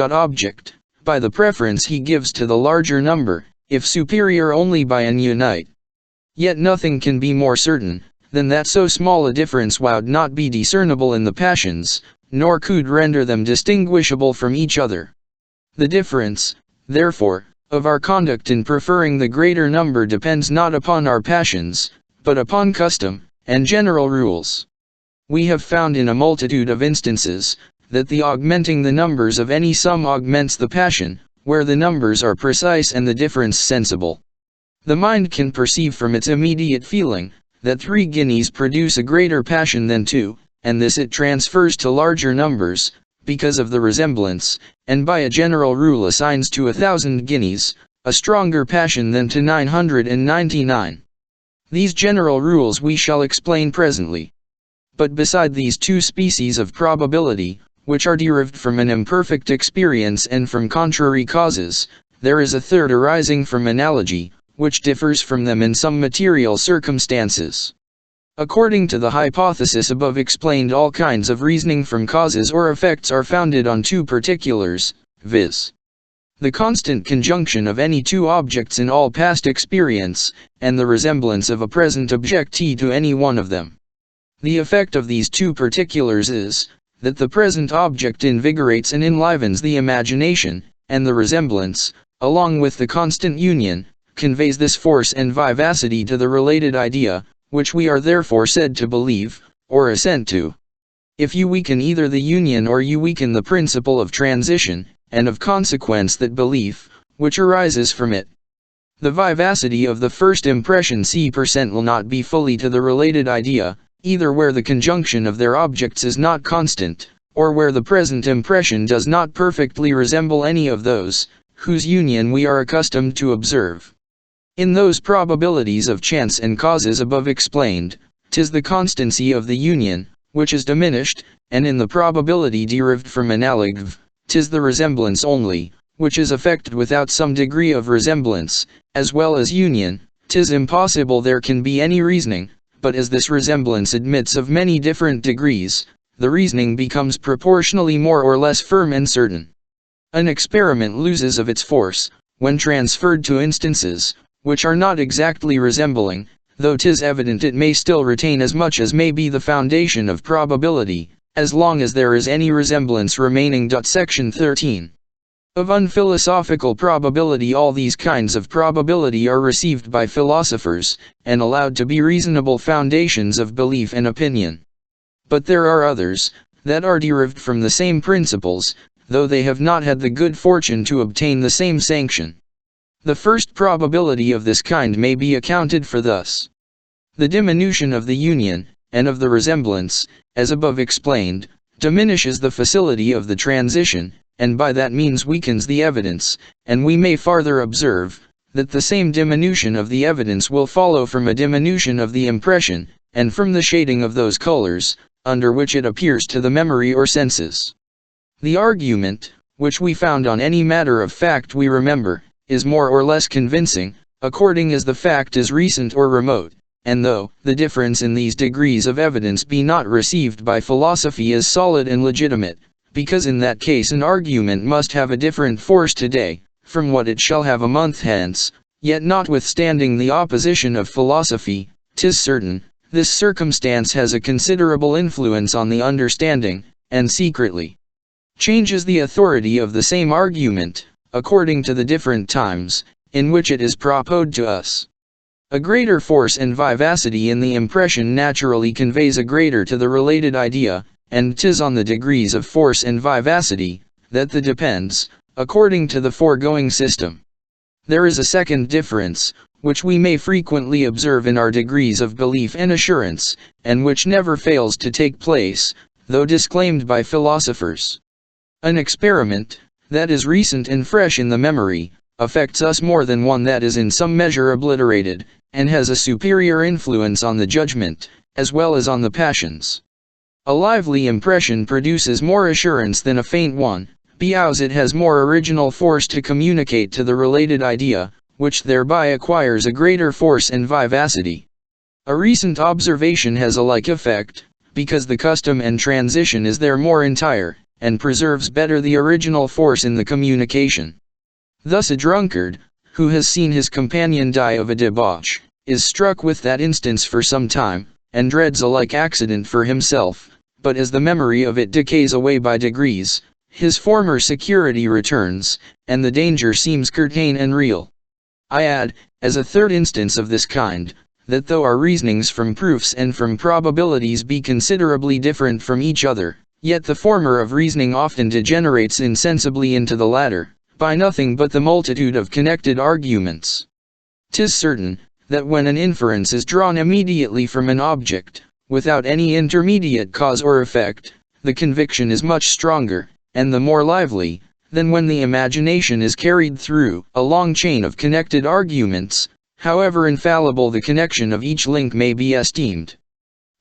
By the preference he gives to the larger number, if superior only by an unite. Yet nothing can be more certain, then that so small a difference would not be discernible in the passions, nor could render them distinguishable from each other. The difference, therefore, of our conduct in preferring the greater number depends not upon our passions, but upon custom, and general rules. We have found in a multitude of instances, that the augmenting the numbers of any sum augments the passion, where the numbers are precise and the difference sensible. The mind can perceive from its immediate feeling, that 3 guineas produce a greater passion than 2, and this it transfers to larger numbers, because of the resemblance, and by a general rule assigns to 1,000 guineas, a stronger passion than to 999. These general rules we shall explain presently. But beside these 2 species of probability, which are derived from an imperfect experience and from contrary causes, there is a third arising from analogy, which differs from them in some material circumstances. According to the hypothesis above explained, all kinds of reasoning from causes or effects are founded on 2 particulars, viz. the constant conjunction of any 2 objects in all past experience, and the resemblance of a present objectee to any one of them. The effect of these 2 particulars is, that the present object invigorates and enlivens the imagination, and the resemblance, along with the constant union, conveys this force and vivacity to the related idea, which we are therefore said to believe, or assent to. If you weaken either the union or you weaken the principle of transition, and of consequence that belief, which arises from it. The vivacity of the first impression C% will not be fully to the related idea, either where the conjunction of their objects is not constant, or where the present impression does not perfectly resemble any of those, whose union we are accustomed to observe. In those probabilities of chance and causes above explained, 'tis the constancy of the union, which is diminished, and in the probability derived from analogy, 'tis the resemblance only, which is effected without some degree of resemblance, as well as union. 'Tis impossible there can be any reasoning, but as this resemblance admits of many different degrees, the reasoning becomes proportionally more or less firm and certain. An experiment loses of its force, when transferred to instances, which are not exactly resembling, though 'tis evident it may still retain as much as may be the foundation of probability, as long as there is any resemblance remaining. Section 13. Of unphilosophical probability. All these kinds of probability are received by philosophers, and allowed to be reasonable foundations of belief and opinion. But there are others, that are derived from the same principles, though they have not had the good fortune to obtain the same sanction. The first probability of this kind may be accounted for thus. The diminution of the union, and of the resemblance, as above explained, diminishes the facility of the transition, and by that means weakens the evidence, and we may farther observe, that the same diminution of the evidence will follow from a diminution of the impression, and from the shading of those colors, under which it appears to the memory or senses. The argument, which we found on any matter of fact we remember, is more or less convincing, according as the fact is recent or remote, and though the difference in these degrees of evidence be not received by philosophy as solid and legitimate, because in that case an argument must have a different force today, from what it shall have a month hence, yet notwithstanding the opposition of philosophy, 'tis certain, this circumstance has a considerable influence on the understanding, and secretly changes the authority of the same argument, according to the different times, in which it is proposed to us. A greater force and vivacity in the impression naturally conveys a greater to the related idea, and 'tis on the degrees of force and vivacity, that the depends, according to the foregoing system. There is a second difference, which we may frequently observe in our degrees of belief and assurance, and which never fails to take place, though disclaimed by philosophers. An experiment, that is recent and fresh in the memory, affects us more than one that is in some measure obliterated, and has a superior influence on the judgment, as well as on the passions. A lively impression produces more assurance than a faint one, because it has more original force to communicate to the related idea, which thereby acquires a greater force and vivacity. A recent observation has a like effect, because the custom and transition is there more entire, and preserves better the original force in the communication. Thus a drunkard, who has seen his companion die of a debauch, is struck with that instance for some time, and dreads a like accident for himself, but as the memory of it decays away by degrees, his former security returns, and the danger seems certain and real. I add, as a third instance of this kind, that though our reasonings from proofs and from probabilities be considerably different from each other, yet the former of reasoning often degenerates insensibly into the latter, by nothing but the multitude of connected arguments. 'Tis certain, that when an inference is drawn immediately from an object, without any intermediate cause or effect, the conviction is much stronger, and the more lively, than when the imagination is carried through a long chain of connected arguments, however infallible the connection of each link may be esteemed.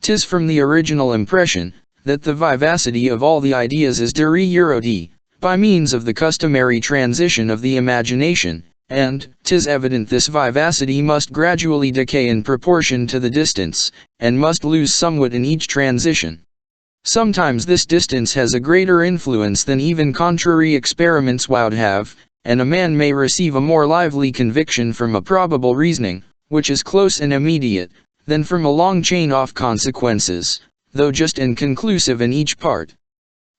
'Tis from the original impression, that the vivacity of all the ideas is de rigueur, by means of the customary transition of the imagination, and 'tis evident this vivacity must gradually decay in proportion to the distance, and must lose somewhat in each transition. Sometimes this distance has a greater influence than even contrary experiments would have, and a man may receive a more lively conviction from a probable reasoning, which is close and immediate, than from a long chain of consequences, though just and conclusive in each part.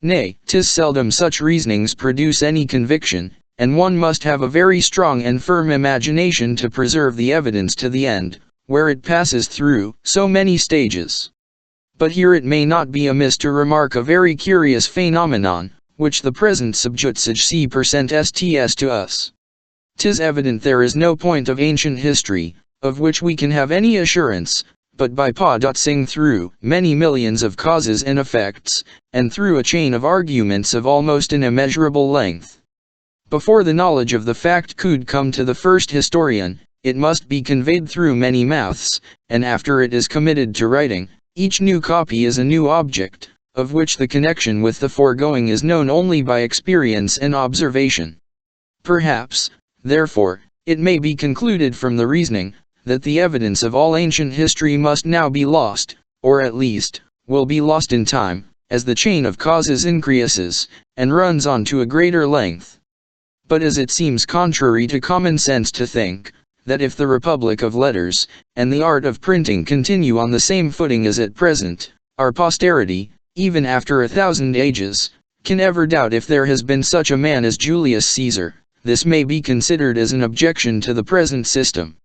Nay, 'tis seldom such reasonings produce any conviction, and one must have a very strong and firm imagination to preserve the evidence to the end, where it passes through so many stages. But here it may not be amiss to remark a very curious phenomenon, which the present subjectage presents to us. 'Tis evident there is no point of ancient history, of which we can have any assurance, but by passing through many millions of causes and effects, and through a chain of arguments of almost an immeasurable length. Before the knowledge of the fact could come to the first historian, it must be conveyed through many mouths, and after it is committed to writing, each new copy is a new object, of which the connection with the foregoing is known only by experience and observation. Perhaps, therefore, it may be concluded from the reasoning, that the evidence of all ancient history must now be lost, or at least, will be lost in time, as the chain of causes increases, and runs on to a greater length. But as it seems contrary to common sense to think, that if the republic of letters, and the art of printing continue on the same footing as at present, our posterity, even after 1,000 ages, can ever doubt if there has been such a man as Julius Caesar, this may be considered as an objection to the present system.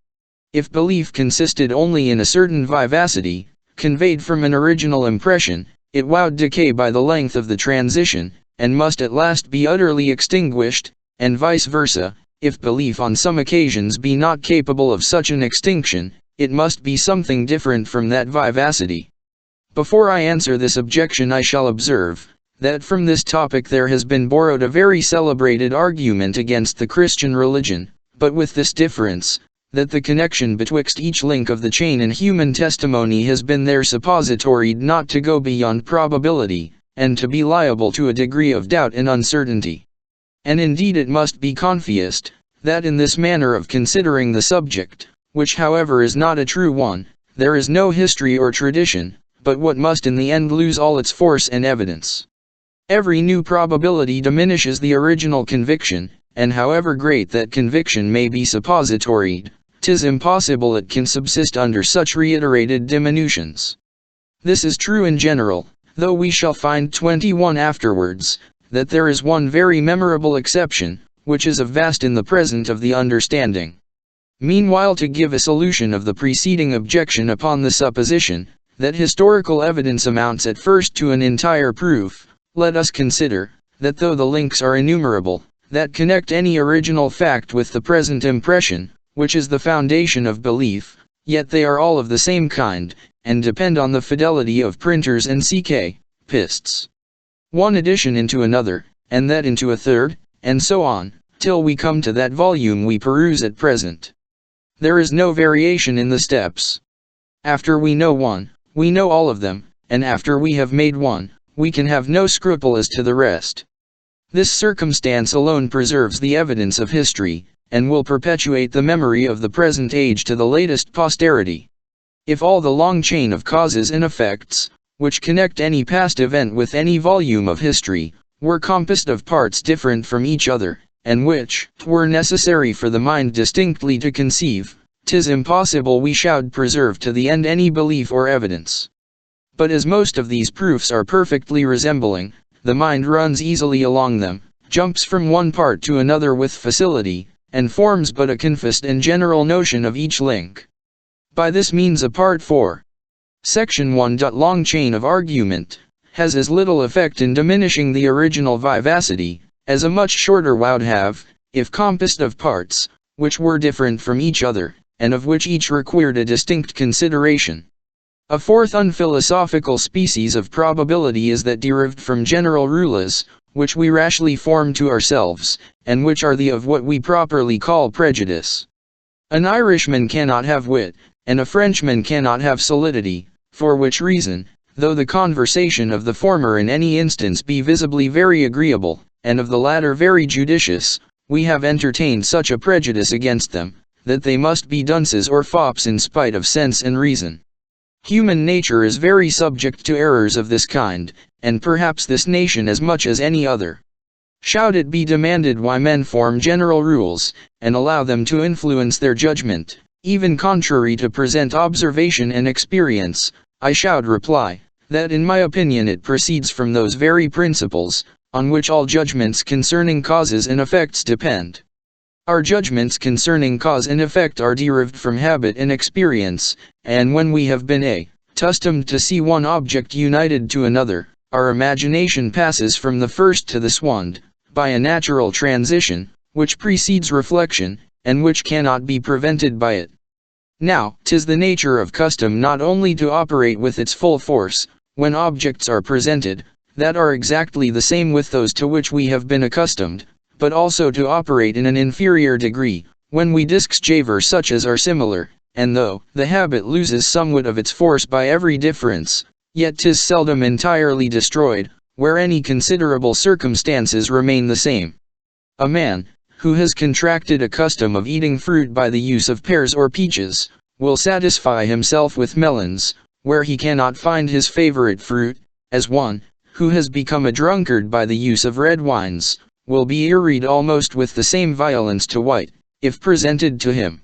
If belief consisted only in a certain vivacity, conveyed from an original impression, it would decay by the length of the transition, and must at last be utterly extinguished, and vice versa. If belief on some occasions be not capable of such an extinction, it must be something different from that vivacity. Before I answer this objection I shall observe, that from this topic there has been borrowed a very celebrated argument against the Christian religion, but with this difference, that the connection betwixt each link of the chain and human testimony has been there suppositoried not to go beyond probability, and to be liable to a degree of doubt and uncertainty. And indeed it must be confessed, that in this manner of considering the subject, which however is not a true one, there is no history or tradition, but what must in the end lose all its force and evidence. Every new probability diminishes the original conviction, and however great that conviction may be suppositoried, 'tis impossible it can subsist under such reiterated diminutions. This is true in general, though we shall find 21 afterwards, that there is one very memorable exception, which is of vast in the present of the understanding. Meanwhile, to give a solution of the preceding objection upon the supposition, that historical evidence amounts at first to an entire proof, let us consider, that though the links are innumerable, that connect any original fact with the present impression, which is the foundation of belief, yet they are all of the same kind, and depend on the fidelity of printers and pists. One edition into another, and that into a third, and so on, till we come to that volume we peruse at present. There is no variation in the steps. After we know one, we know all of them, and after we have made one, we can have no scruple as to the rest. This circumstance alone preserves the evidence of history, and will perpetuate the memory of the present age to the latest posterity. If all the long chain of causes and effects, which connect any past event with any volume of history, were composed of parts different from each other, and which were necessary for the mind distinctly to conceive, 'tis impossible we should preserve to the end any belief or evidence. But as most of these proofs are perfectly resembling, the mind runs easily along them, jumps from one part to another with facility, and forms but a confused and general notion of each link. By this means a part 4. Section 1. Long chain of argument has as little effect in diminishing the original vivacity, as a much shorter would have, if composed of parts, which were different from each other, and of which each required a distinct consideration. A fourth unphilosophical species of probability is that derived from general rules, which we rashly form to ourselves, and which are the of what we properly call prejudice. An Irishman cannot have wit, and a Frenchman cannot have solidity, for which reason, though the conversation of the former in any instance be visibly very agreeable, and of the latter very judicious, we have entertained such a prejudice against them, that they must be dunces or fops in spite of sense and reason. Human nature is very subject to errors of this kind, and perhaps this nation as much as any other. Should it be demanded why men form general rules, and allow them to influence their judgment, even contrary to present observation and experience, I should reply, that in my opinion it proceeds from those very principles, on which all judgments concerning causes and effects depend. Our judgments concerning cause and effect are derived from habit and experience, and when we have been accustomed to see one object united to another, our imagination passes from the first to the second, by a natural transition, which precedes reflection, and which cannot be prevented by it. Now, 'tis the nature of custom not only to operate with its full force, when objects are presented, that are exactly the same with those to which we have been accustomed, but also to operate in an inferior degree, when we discover such as are similar, and though the habit loses somewhat of its force by every difference, yet 'tis seldom entirely destroyed, where any considerable circumstances remain the same. A man, who has contracted a custom of eating fruit by the use of pears or peaches, will satisfy himself with melons, where he cannot find his favorite fruit, as one, who has become a drunkard by the use of red wines, will be irritated almost with the same violence to white, if presented to him.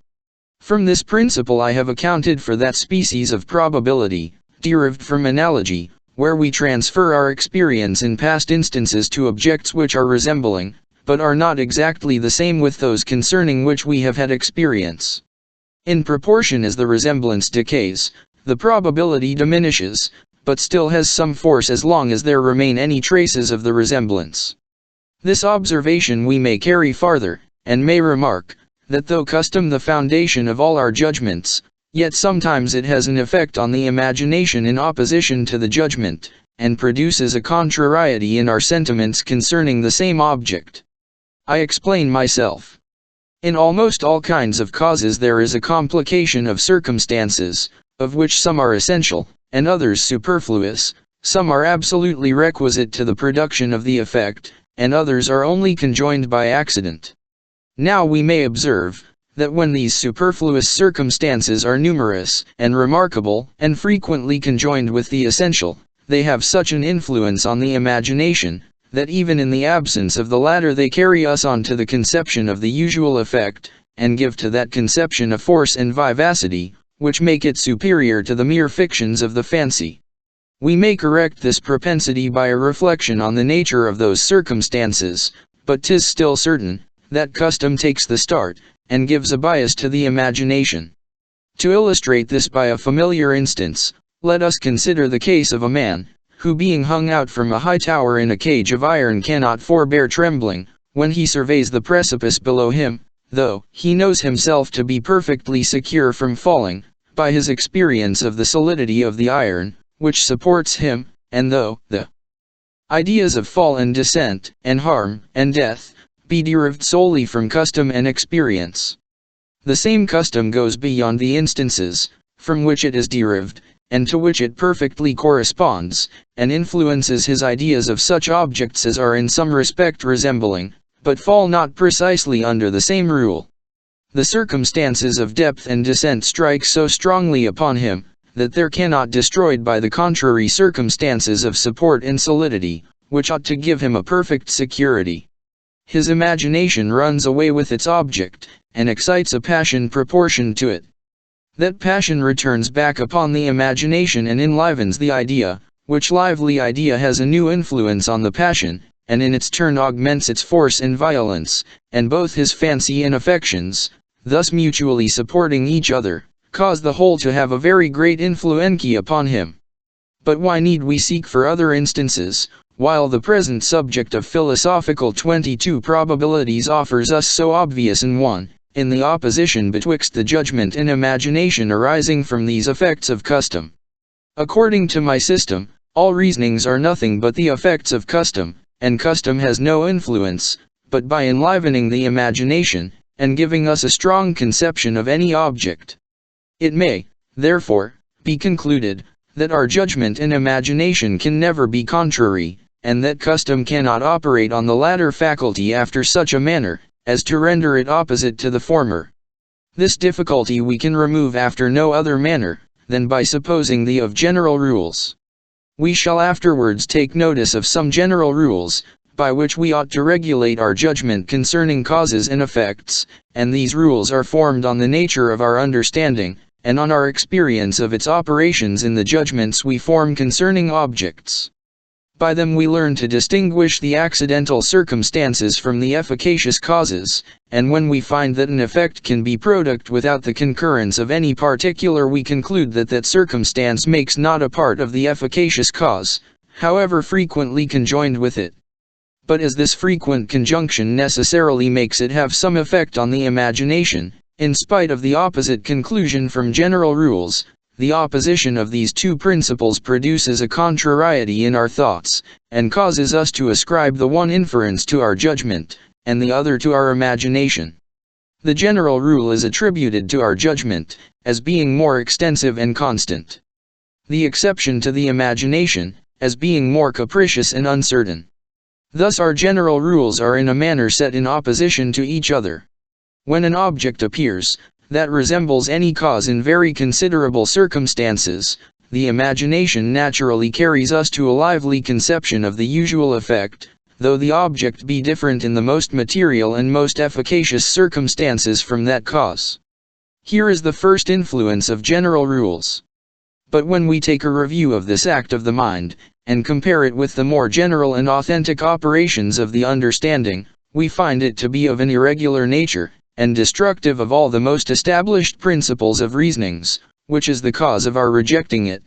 From this principle I have accounted for that species of probability, derived from analogy, where we transfer our experience in past instances to objects which are resembling, but are not exactly the same with those concerning which we have had experience. In proportion as the resemblance decays, the probability diminishes, but still has some force as long as there remain any traces of the resemblance. This observation we may carry farther, and may remark, that though custom the foundation of all our judgments, yet sometimes it has an effect on the imagination in opposition to the judgment, and produces a contrariety in our sentiments concerning the same object. I explain myself. In almost all kinds of causes there is a complication of circumstances, of which some are essential, and others superfluous, some are absolutely requisite to the production of the effect, and others are only conjoined by accident. Now we may observe, that when these superfluous circumstances are numerous, and remarkable, and frequently conjoined with the essential, they have such an influence on the imagination, that even in the absence of the latter they carry us on to the conception of the usual effect, and give to that conception a force and vivacity, which make it superior to the mere fictions of the fancy. We may correct this propensity by a reflection on the nature of those circumstances, but 'tis still certain, that custom takes the start, and gives a bias to the imagination. To illustrate this by a familiar instance, let us consider the case of a man, who being hung out from a high tower in a cage of iron cannot forbear trembling, when he surveys the precipice below him, though he knows himself to be perfectly secure from falling, by his experience of the solidity of the iron, which supports him, and though the ideas of fall and descent, and harm, and death, be derived solely from custom and experience. The same custom goes beyond the instances, from which it is derived, and to which it perfectly corresponds, and influences his ideas of such objects as are in some respect resembling, but fall not precisely under the same rule. The circumstances of depth and descent strike so strongly upon him, that they're cannot destroyed by the contrary circumstances of support and solidity, which ought to give him a perfect security. His imagination runs away with its object, and excites a passion proportioned to it, That passion returns back upon the imagination and enlivens the idea, which lively idea has a new influence on the passion, and in its turn augments its force and violence, and both his fancy and affections, thus mutually supporting each other, cause the whole to have a very great influency upon him. But why need we seek for other instances, while the present subject of philosophical 22 probabilities offers us so obvious an one, in the opposition betwixt the judgment and imagination arising from these effects of custom? According to my system, all reasonings are nothing but the effects of custom, and custom has no influence, but by enlivening the imagination, and giving us a strong conception of any object. It may, therefore, be concluded, that our judgment and imagination can never be contrary, and that custom cannot operate on the latter faculty after such a manner, as to render it opposite to the former. This difficulty we can remove after no other manner, than by supposing the of general rules. We shall afterwards take notice of some general rules, by which we ought to regulate our judgment concerning causes and effects, and these rules are formed on the nature of our understanding, and on our experience of its operations in the judgments we form concerning objects. By them we learn to distinguish the accidental circumstances from the efficacious causes, and when we find that an effect can be product without the concurrence of any particular, we conclude that that circumstance makes not a part of the efficacious cause, however frequently conjoined with it. But as this frequent conjunction necessarily makes it have some effect on the imagination, in spite of the opposite conclusion from general rules, the opposition of these two principles produces a contrariety in our thoughts, and causes us to ascribe the one inference to our judgment, and the other to our imagination. The general rule is attributed to our judgment, as being more extensive and constant. The exception to the imagination, as being more capricious and uncertain. Thus our general rules are in a manner set in opposition to each other. When an object appears, that resembles any cause in very considerable circumstances, the imagination naturally carries us to a lively conception of the usual effect, though the object be different in the most material and most efficacious circumstances from that cause. Here is the first influence of general rules. But when we take a review of this act of the mind, and compare it with the more general and authentic operations of the understanding, we find it to be of an irregular nature, and destructive of all the most established principles of reasonings, which is the cause of our rejecting it.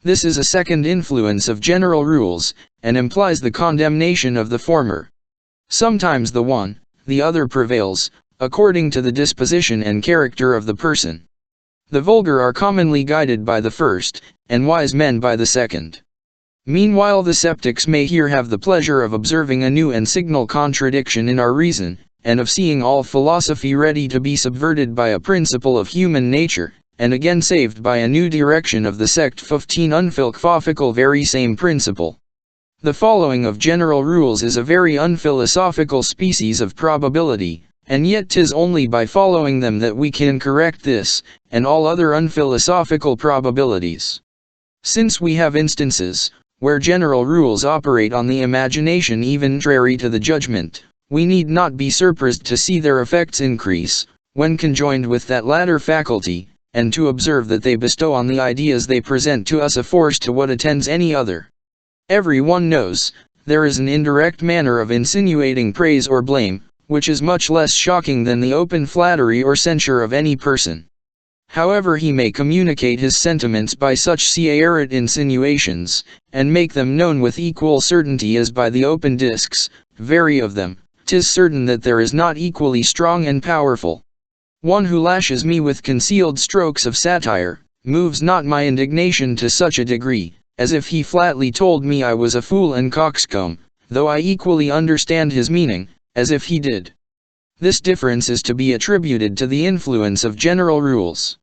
This is a second influence of general rules, and implies the condemnation of the former. Sometimes the one, the other prevails, according to the disposition and character of the person. The vulgar are commonly guided by the first, and wise men by the second. Meanwhile the sceptics may here have the pleasure of observing a new and signal contradiction in our reason, and of seeing all philosophy ready to be subverted by a principle of human nature, and again saved by a new direction of the sect 15 unphilosophical very same principle. The following of general rules is a very unphilosophical species of probability, and yet 'tis only by following them that we can correct this, and all other unphilosophical probabilities. Since we have instances, where general rules operate on the imagination even contrary to the judgment, we need not be surprised to see their effects increase, when conjoined with that latter faculty, and to observe that they bestow on the ideas they present to us a force to what attends any other. Every one knows, there is an indirect manner of insinuating praise or blame, which is much less shocking than the open flattery or censure of any person. However he may communicate his sentiments by such aerate insinuations, and make them known with equal certainty as by the open discs, very of them, 'tis certain that there is not equally strong and powerful. One who lashes me with concealed strokes of satire, moves not my indignation to such a degree, as if he flatly told me I was a fool and coxcomb, though I equally understand his meaning, as if he did. This difference is to be attributed to the influence of general rules.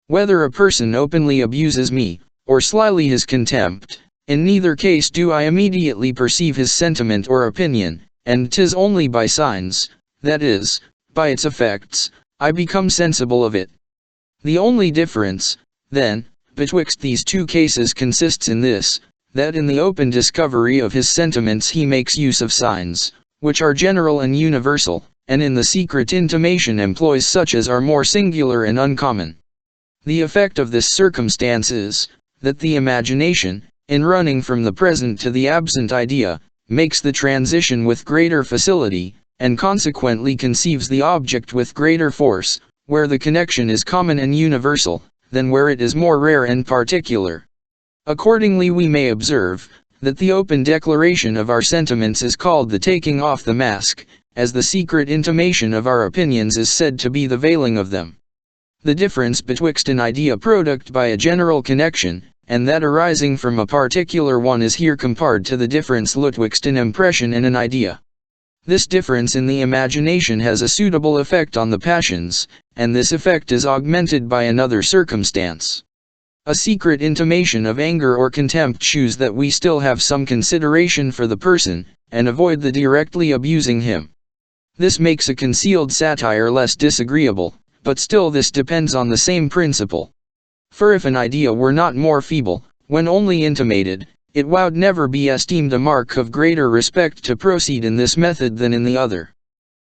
Whether a person openly abuses me, or slyly his contempt, in neither case do I immediately perceive his sentiment or opinion, and 'tis only by signs, that is, by its effects, I become sensible of it. The only difference, then, betwixt these two cases consists in this, that in the open discovery of his sentiments he makes use of signs, which are general and universal, and in the secret intimation employs such as are more singular and uncommon. The effect of this circumstance is, that the imagination, in running from the present to the absent idea, makes the transition with greater facility, and consequently conceives the object with greater force, where the connection is common and universal, than where it is more rare and particular. Accordingly we may observe, that the open declaration of our sentiments is called the taking off the mask, as the secret intimation of our opinions is said to be the veiling of them. The difference betwixt an idea product by a general connection, and that arising from a particular one is here compared to the difference betwixt an impression and an idea. This difference in the imagination has a suitable effect on the passions, and this effect is augmented by another circumstance. A secret intimation of anger or contempt shews that we still have some consideration for the person, and avoid the directly abusing him. This makes a concealed satire less disagreeable, but still this depends on the same principle. For if an idea were not more feeble, when only intimated, it would never be esteemed a mark of greater respect to proceed in this method than in the other.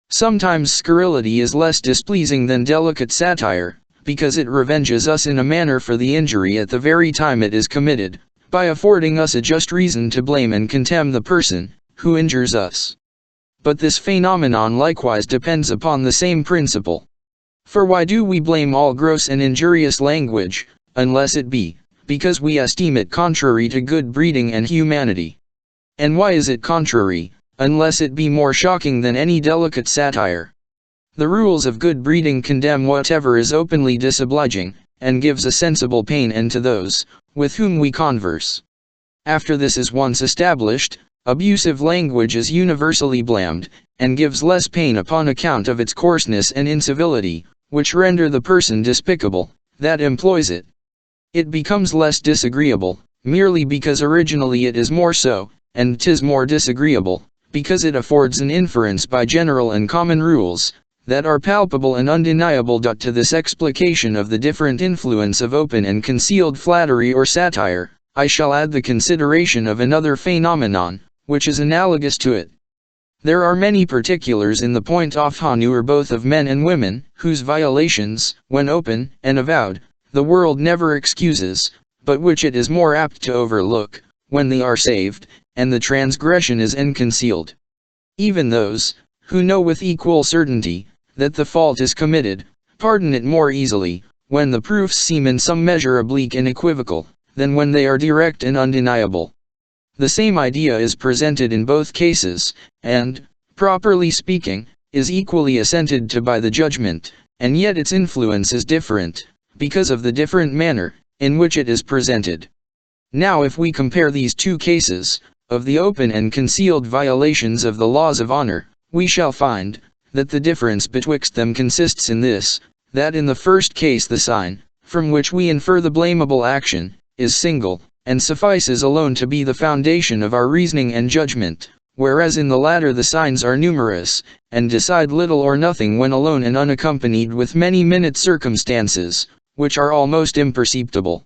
Sometimes scurrility is less displeasing than delicate satire, because it revenges us in a manner for the injury at the very time it is committed, by affording us a just reason to blame and contemn the person who injures us. But this phenomenon likewise depends upon the same principle. For why do we blame all gross and injurious language, unless it be because we esteem it contrary to good breeding and humanity? And why is it contrary, unless it be more shocking than any delicate satire? The rules of good breeding condemn whatever is openly disobliging, and gives a sensible pain end to those with whom we converse. After this is once established, abusive language is universally blamed, and gives less pain upon account of its coarseness and incivility, which render the person despicable that employs it. It becomes less disagreeable, merely because originally it is more so, and 'tis more disagreeable, because it affords an inference by general and common rules, that are palpable and undeniable. To this explication of the different influence of open and concealed flattery or satire, I shall add the consideration of another phenomenon, which is analogous to it. There are many particulars in the point of honor both of men and women, whose violations, when open and avowed, the world never excuses, but which it is more apt to overlook, when they are saved, and the transgression is unconcealed. Even those, who know with equal certainty, that the fault is committed, pardon it more easily, when the proofs seem in some measure oblique and equivocal, than when they are direct and undeniable. The same idea is presented in both cases, and, properly speaking, is equally assented to by the judgment, and yet its influence is different, because of the different manner in which it is presented. Now if we compare these two cases, of the open and concealed violations of the laws of honor, we shall find, that the difference betwixt them consists in this, that in the first case the sign, from which we infer the blamable action, is single, and suffices alone to be the foundation of our reasoning and judgment, whereas in the latter the signs are numerous, and decide little or nothing when alone and unaccompanied with many minute circumstances, which are almost imperceptible.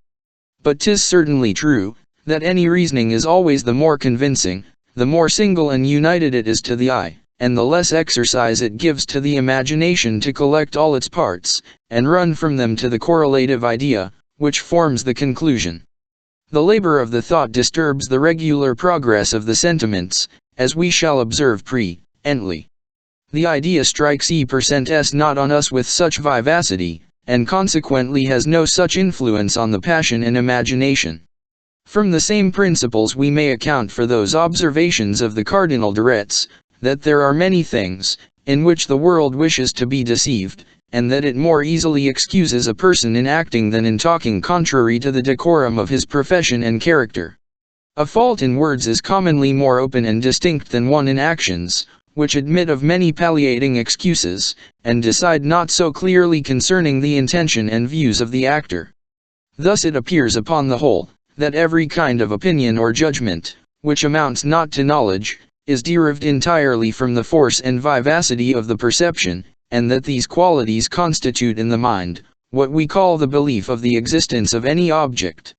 But 'tis certainly true, that any reasoning is always the more convincing, the more single and united it is to the eye, and the less exercise it gives to the imagination to collect all its parts, and run from them to the correlative idea, which forms the conclusion. The labor of the thought disturbs the regular progress of the sentiments, as we shall observe presently. The idea strikes e% not on us with such vivacity, and consequently has no such influence on the passion and imagination. From the same principles we may account for those observations of the Cardinal de Retz, that there are many things, in which the world wishes to be deceived, and that it more easily excuses a person in acting than in talking contrary to the decorum of his profession and character. A fault in words is commonly more open and distinct than one in actions, which admit of many palliating excuses, and decide not so clearly concerning the intention and views of the actor. Thus it appears upon the whole, that every kind of opinion or judgment, which amounts not to knowledge, is derived entirely from the force and vivacity of the perception, and that these qualities constitute in the mind, what we call the belief of the existence of any object.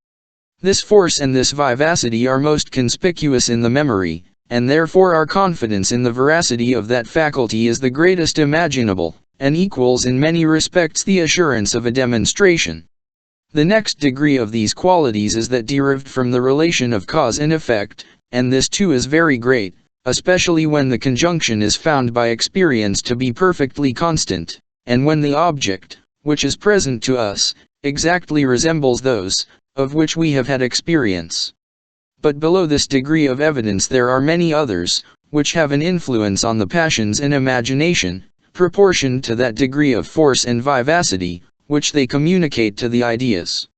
This force and this vivacity are most conspicuous in the memory, and therefore our confidence in the veracity of that faculty is the greatest imaginable, and equals in many respects the assurance of a demonstration. The next degree of these qualities is that derived from the relation of cause and effect, and this too is very great, especially when the conjunction is found by experience to be perfectly constant, and when the object, which is present to us, exactly resembles those, of which we have had experience. But below this degree of evidence there are many others, which have an influence on the passions and imagination, proportioned to that degree of force and vivacity, which they communicate to the ideas.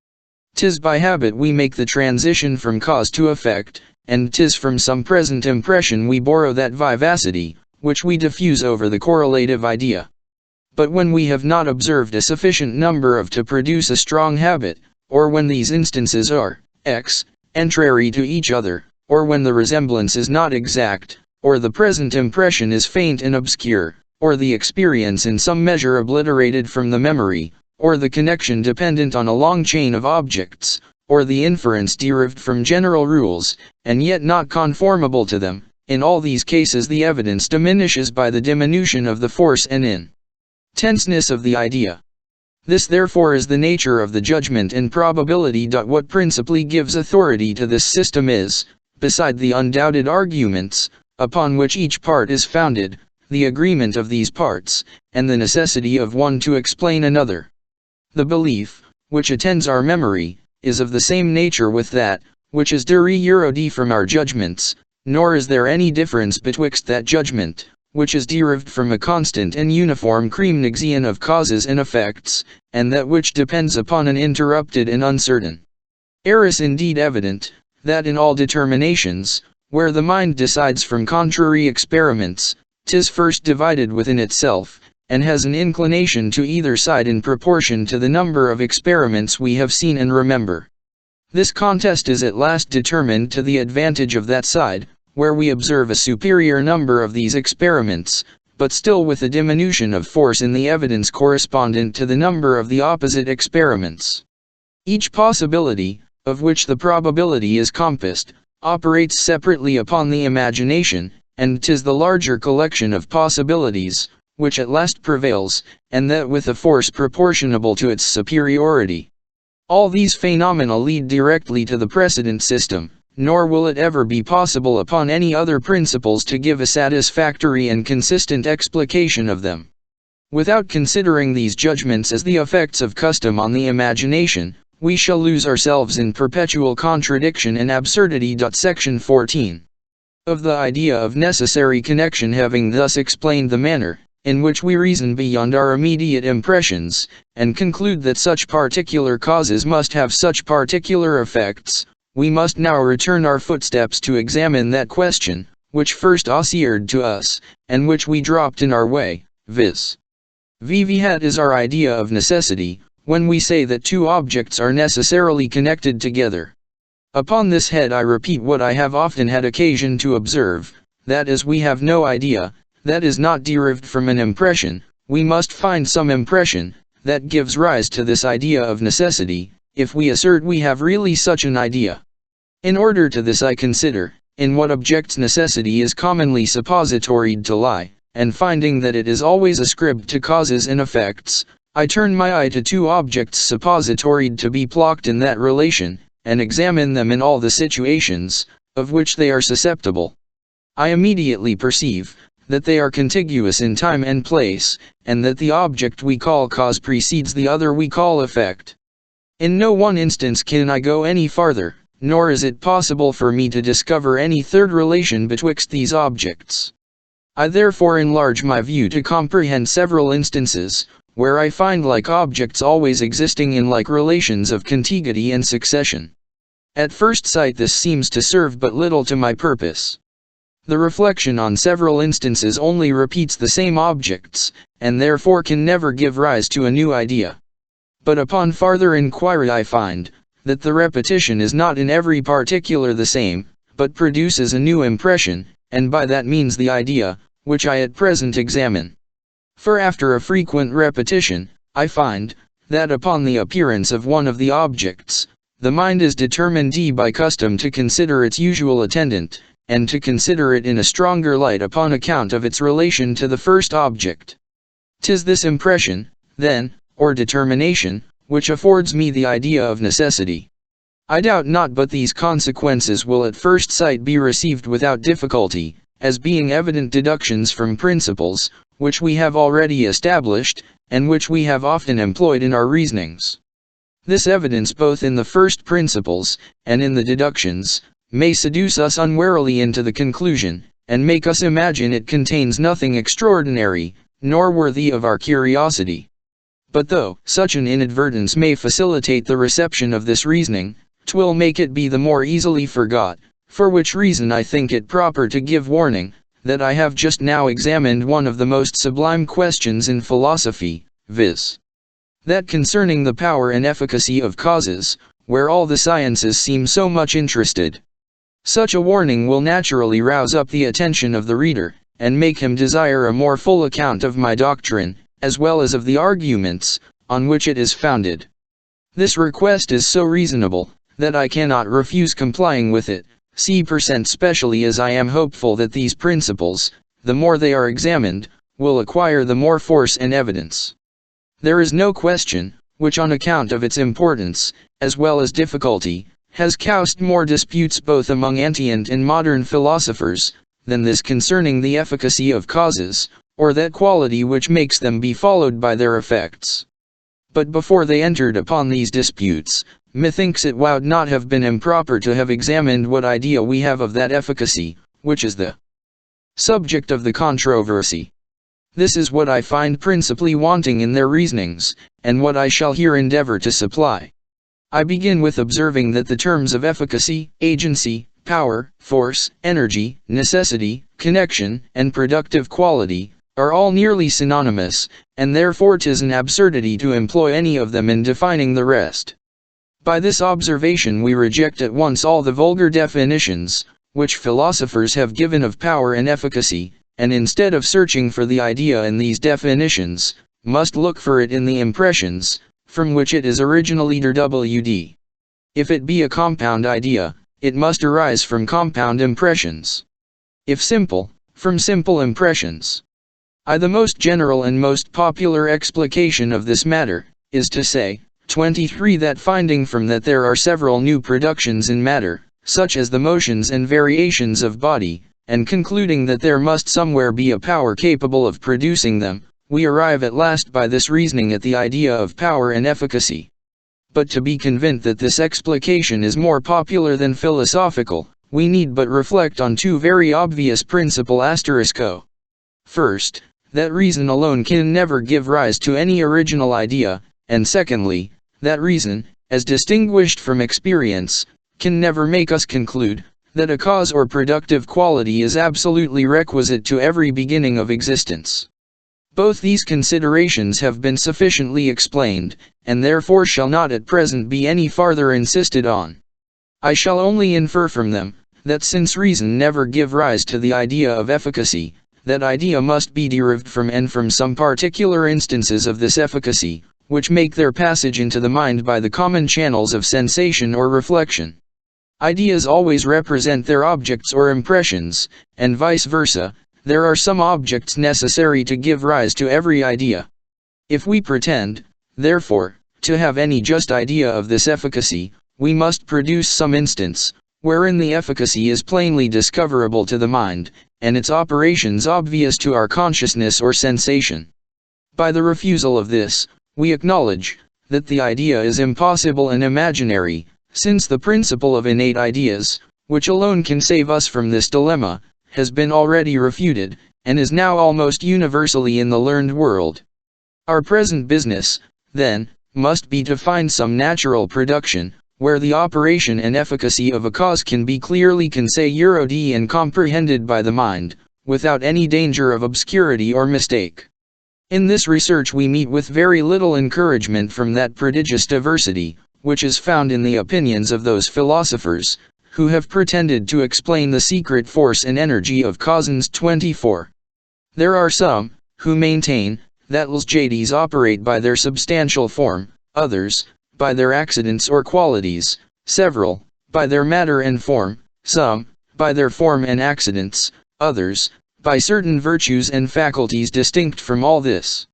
'Tis by habit we make the transition from cause to effect, and 'tis from some present impression we borrow that vivacity, which we diffuse over the correlative idea. But when we have not observed a sufficient number of to produce a strong habit, or when these instances are contrary to each other, or when the resemblance is not exact, or the present impression is faint and obscure, or the experience in some measure obliterated from the memory, or the connection dependent on a long chain of objects, or the inference derived from general rules, and yet not conformable to them, in all these cases the evidence diminishes by the diminution of the force and intenseness of the idea. This therefore is the nature of the judgment and probability. What principally gives authority to this system is, beside the undoubted arguments, upon which each part is founded, the agreement of these parts, and the necessity of one to explain another. The belief, which attends our memory, is of the same nature with that, which is derived from our judgments, nor is there any difference betwixt that judgment, which is derived from a constant and uniform cremnixion of causes and effects, and that which depends upon an interrupted and uncertain. Error is indeed evident, that in all determinations, where the mind decides from contrary experiments, 'tis first divided within itself, and has an inclination to either side in proportion to the number of experiments we have seen and remember. This contest is at last determined to the advantage of that side, where we observe a superior number of these experiments, but still with a diminution of force in the evidence correspondent to the number of the opposite experiments. Each possibility, of which the probability is compassed, operates separately upon the imagination, and 'tis the larger collection of possibilities, which at last prevails, and that with a force proportionable to its superiority. All these phenomena lead directly to the precedent system, nor will it ever be possible upon any other principles to give a satisfactory and consistent explication of them. Without considering these judgments as the effects of custom on the imagination, we shall lose ourselves in perpetual contradiction and absurdity. Section 14. Of the idea of necessary connection. Having thus explained the manner in which we reason beyond our immediate impressions, and conclude that such particular causes must have such particular effects, we must now return our footsteps to examine that question, which first occurred to us, and which we dropped in our way, viz. What is our idea of necessity, when we say that two objects are necessarily connected together. Upon this head I repeat what I have often had occasion to observe, that as we have no idea, that is not derived from an impression, we must find some impression, that gives rise to this idea of necessity, if we assert we have really such an idea. In order to this I consider, in what objects necessity is commonly suppositoried to lie, and finding that it is always ascribed to causes and effects, I turn my eye to two objects suppositoried to be plocked in that relation, and examine them in all the situations, of which they are susceptible. I immediately perceive, that they are contiguous in time and place, and that the object we call cause precedes the other we call effect. In no one instance can I go any farther, nor is it possible for me to discover any third relation betwixt these objects. I therefore enlarge my view to comprehend several instances, where I find like objects always existing in like relations of contiguity and succession. At first sight this seems to serve but little to my purpose. The reflection on several instances only repeats the same objects, and therefore can never give rise to a new idea. But upon farther inquiry I find, that the repetition is not in every particular the same, but produces a new impression, and by that means the idea, which I at present examine. For after a frequent repetition, I find, that upon the appearance of one of the objects, the mind is determined by custom to consider its usual attendant, and to consider it in a stronger light upon account of its relation to the first object. 'Tis this impression, then, or determination, which affords me the idea of necessity. I doubt not but these consequences will at first sight be received without difficulty, as being evident deductions from principles, which we have already established, and which we have often employed in our reasonings. This evidence both in the first principles, and in the deductions, may seduce us unwarily into the conclusion, and make us imagine it contains nothing extraordinary, nor worthy of our curiosity. But though such an inadvertence may facilitate the reception of this reasoning, 'twill make it be the more easily forgot, for which reason I think it proper to give warning, that I have just now examined one of the most sublime questions in philosophy, viz. That concerning the power and efficacy of causes, where all the sciences seem so much interested. Such a warning will naturally rouse up the attention of the reader, and make him desire a more full account of my doctrine, as well as of the arguments, on which it is founded. This request is so reasonable, that I cannot refuse complying with it, specially as I am hopeful that these principles, the more they are examined, will acquire the more force and evidence. There is no question, which on account of its importance, as well as difficulty, has caused more disputes both among ancient and modern philosophers, than this concerning the efficacy of causes, or that quality which makes them be followed by their effects. But before they entered upon these disputes, methinks it would not have been improper to have examined what idea we have of that efficacy, which is the subject of the controversy. This is what I find principally wanting in their reasonings, and what I shall here endeavor to supply. I begin with observing that the terms of efficacy, agency, power, force, energy, necessity, connection, and productive quality, are all nearly synonymous, and therefore 'tis an absurdity to employ any of them in defining the rest. By this observation we reject at once all the vulgar definitions, which philosophers have given of power and efficacy, and instead of searching for the idea in these definitions, must look for it in the impressions, from which it is originally derived. If it be a compound idea, it must arise from compound impressions. If simple, from simple impressions. The most general and most popular explication of this matter, is to say, 23 that finding from that there are several new productions in matter, such as the motions and variations of body, and concluding that there must somewhere be a power capable of producing them, we arrive at last by this reasoning at the idea of power and efficacy. But to be convinced that this explication is more popular than philosophical, we need but reflect on two very obvious principles *. First, that reason alone can never give rise to any original idea, and secondly, that reason, as distinguished from experience, can never make us conclude that a cause or productive quality is absolutely requisite to every beginning of existence. Both these considerations have been sufficiently explained, and therefore shall not at present be any farther insisted on. I shall only infer from them, that since reason never give rise to the idea of efficacy, that idea must be derived from and from some particular instances of this efficacy, which make their passage into the mind by the common channels of sensation or reflection. Ideas always represent their objects or impressions, and vice versa. There are some objects necessary to give rise to every idea. If we pretend, therefore, to have any just idea of this efficacy, we must produce some instance, wherein the efficacy is plainly discoverable to the mind, and its operations obvious to our consciousness or sensation. By the refusal of this, we acknowledge that the idea is impossible and imaginary, since the principle of innate ideas, which alone can save us from this dilemma, has been already refuted, and is now almost universally in the learned world. Our present business, then, must be to find some natural production, where the operation and efficacy of a cause can be clearly considered and comprehended by the mind, without any danger of obscurity or mistake. In this research we meet with very little encouragement from that prodigious diversity, which is found in the opinions of those philosophers, who have pretended to explain the secret force and energy of causes 24. There are some, who maintain, that jades operate by their substantial form, others, by their accidents or qualities, several, by their matter and form, some, by their form and accidents, others, by certain virtues and faculties distinct from all this.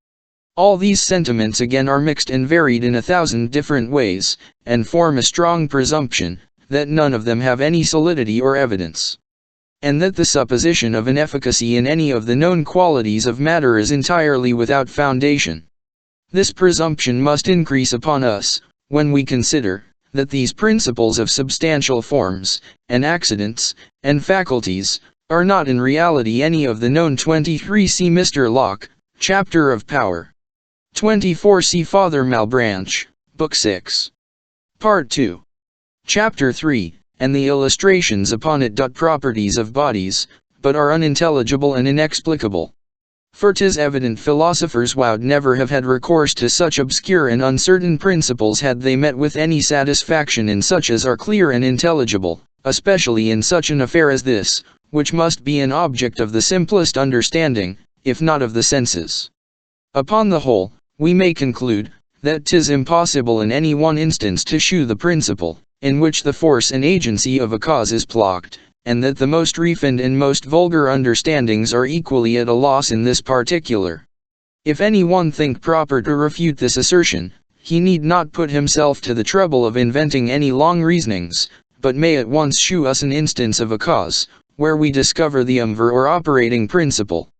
All these sentiments again are mixed and varied in 1,000 different ways, and form a strong presumption, that none of them have any solidity or evidence, and that the supposition of an efficacy in any of the known qualities of matter is entirely without foundation. This presumption must increase upon us, when we consider, that these principles of substantial forms, and accidents, and faculties, are not in reality any of the known 23. See Mr. Locke, Chapter of Power. 24. See Father Malebranche, Book 6. Part 2. Chapter 3, and the illustrations upon it. Properties of bodies, but are unintelligible and inexplicable. For 'tis evident philosophers would never have had recourse to such obscure and uncertain principles had they met with any satisfaction in such as are clear and intelligible, especially in such an affair as this, which must be an object of the simplest understanding, if not of the senses. Upon the whole, we may conclude, that 'tis impossible in any one instance to shew the principle, in which the force and agency of a cause is plocked, and that the most refined and most vulgar understandings are equally at a loss in this particular. If any one think proper to refute this assertion, he need not put himself to the trouble of inventing any long reasonings, but may at once shew us an instance of a cause, where we discover the umver or operating principle.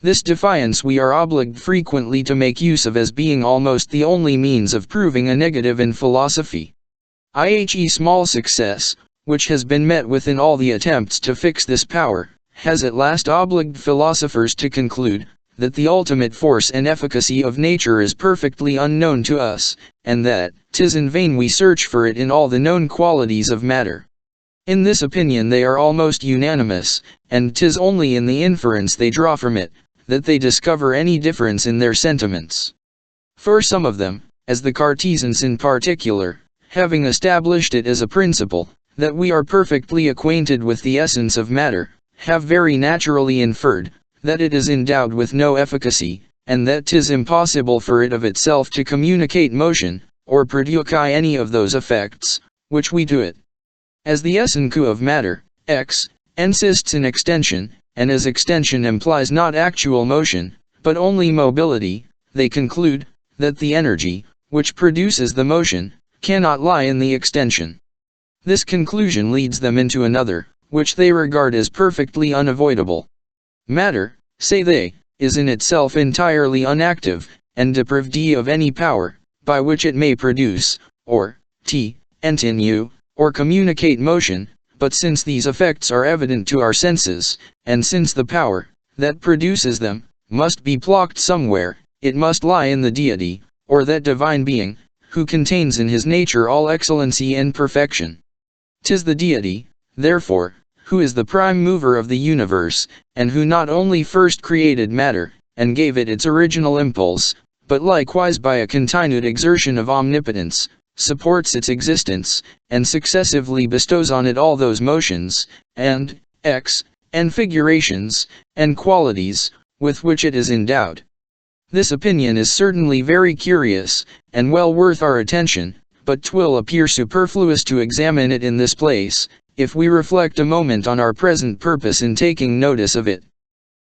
This defiance we are obliged frequently to make use of as being almost the only means of proving a negative in philosophy. I.e. small success, which has been met with in all the attempts to fix this power, has at last obliged philosophers to conclude, that the ultimate force and efficacy of nature is perfectly unknown to us, and that 'tis in vain we search for it in all the known qualities of matter. In this opinion they are almost unanimous, and 'tis only in the inference they draw from it, that they discover any difference in their sentiments. For some of them, as the Cartesians in particular, having established it as a principle, that we are perfectly acquainted with the essence of matter, have very naturally inferred, that it is endowed with no efficacy, and that 'tis impossible for it of itself to communicate motion, or produce any of those effects, which we do it. As the essence of matter, x, insists in extension, and as extension implies not actual motion, but only mobility, they conclude, that the energy, which produces the motion, cannot lie in the extension. This conclusion leads them into another, which they regard as perfectly unavoidable. Matter, say they, is in itself entirely unactive, and deprived of any power, by which it may produce, or continue, or communicate motion, but since these effects are evident to our senses, and since the power, that produces them, must be plocked somewhere, it must lie in the deity, or that divine being, who contains in his nature all excellency and perfection. 'Tis the deity, therefore, who is the prime mover of the universe, and who not only first created matter, and gave it its original impulse, but likewise by a continued exertion of omnipotence, supports its existence, and successively bestows on it all those motions, and figurations, and qualities, with which it is endowed. This opinion is certainly very curious, and well worth our attention, but 'twill appear superfluous to examine it in this place, if we reflect a moment on our present purpose in taking notice of it.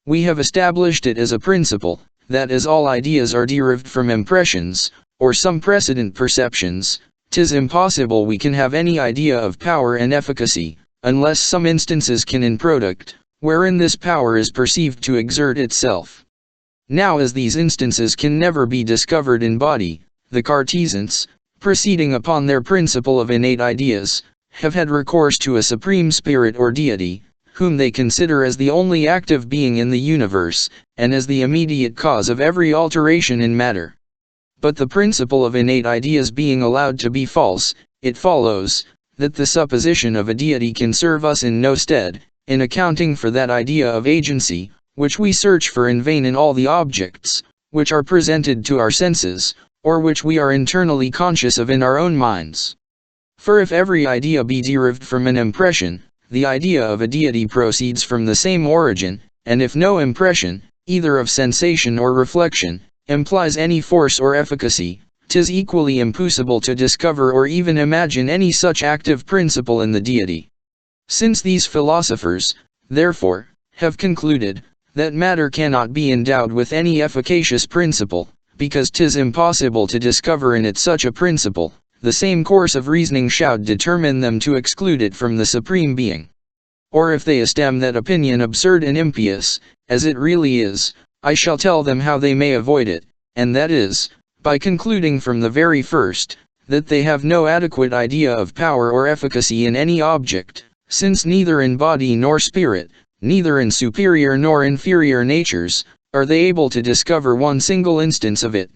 We have established it as a principle, that as all ideas are derived from impressions, or some precedent perceptions, 'tis impossible we can have any idea of power and efficacy, unless some instances can in product, wherein this power is perceived to exert itself. Now as these instances can never be discovered in body, the Cartesians, proceeding upon their principle of innate ideas, have had recourse to a supreme spirit or deity, whom they consider as the only active being in the universe, and as the immediate cause of every alteration in matter. But the principle of innate ideas being allowed to be false, it follows, that the supposition of a deity can serve us in no stead, in accounting for that idea of agency, which we search for in vain in all the objects, which are presented to our senses, or which we are internally conscious of in our own minds. For if every idea be derived from an impression, the idea of a deity proceeds from the same origin, and if no impression, either of sensation or reflection, implies any force or efficacy, 'tis equally impossible to discover or even imagine any such active principle in the deity. Since these philosophers, therefore, have concluded, that matter cannot be endowed with any efficacious principle, because 'tis impossible to discover in it such a principle, the same course of reasoning should determine them to exclude it from the Supreme Being. Or if they esteem that opinion absurd and impious, as it really is, I shall tell them how they may avoid it, and that is, by concluding from the very first, that they have no adequate idea of power or efficacy in any object, since neither in body nor spirit, neither in superior nor inferior natures, are they able to discover one single instance of it.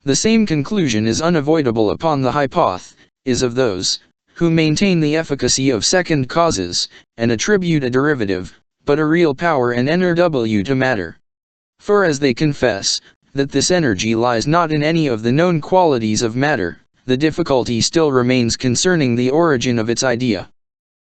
The same conclusion is unavoidable upon the hypothesis of those who maintain the efficacy of second causes, and attribute a derivative, but a real power and energy to matter. For as they confess that this energy lies not in any of the known qualities of matter, the difficulty still remains concerning the origin of its idea.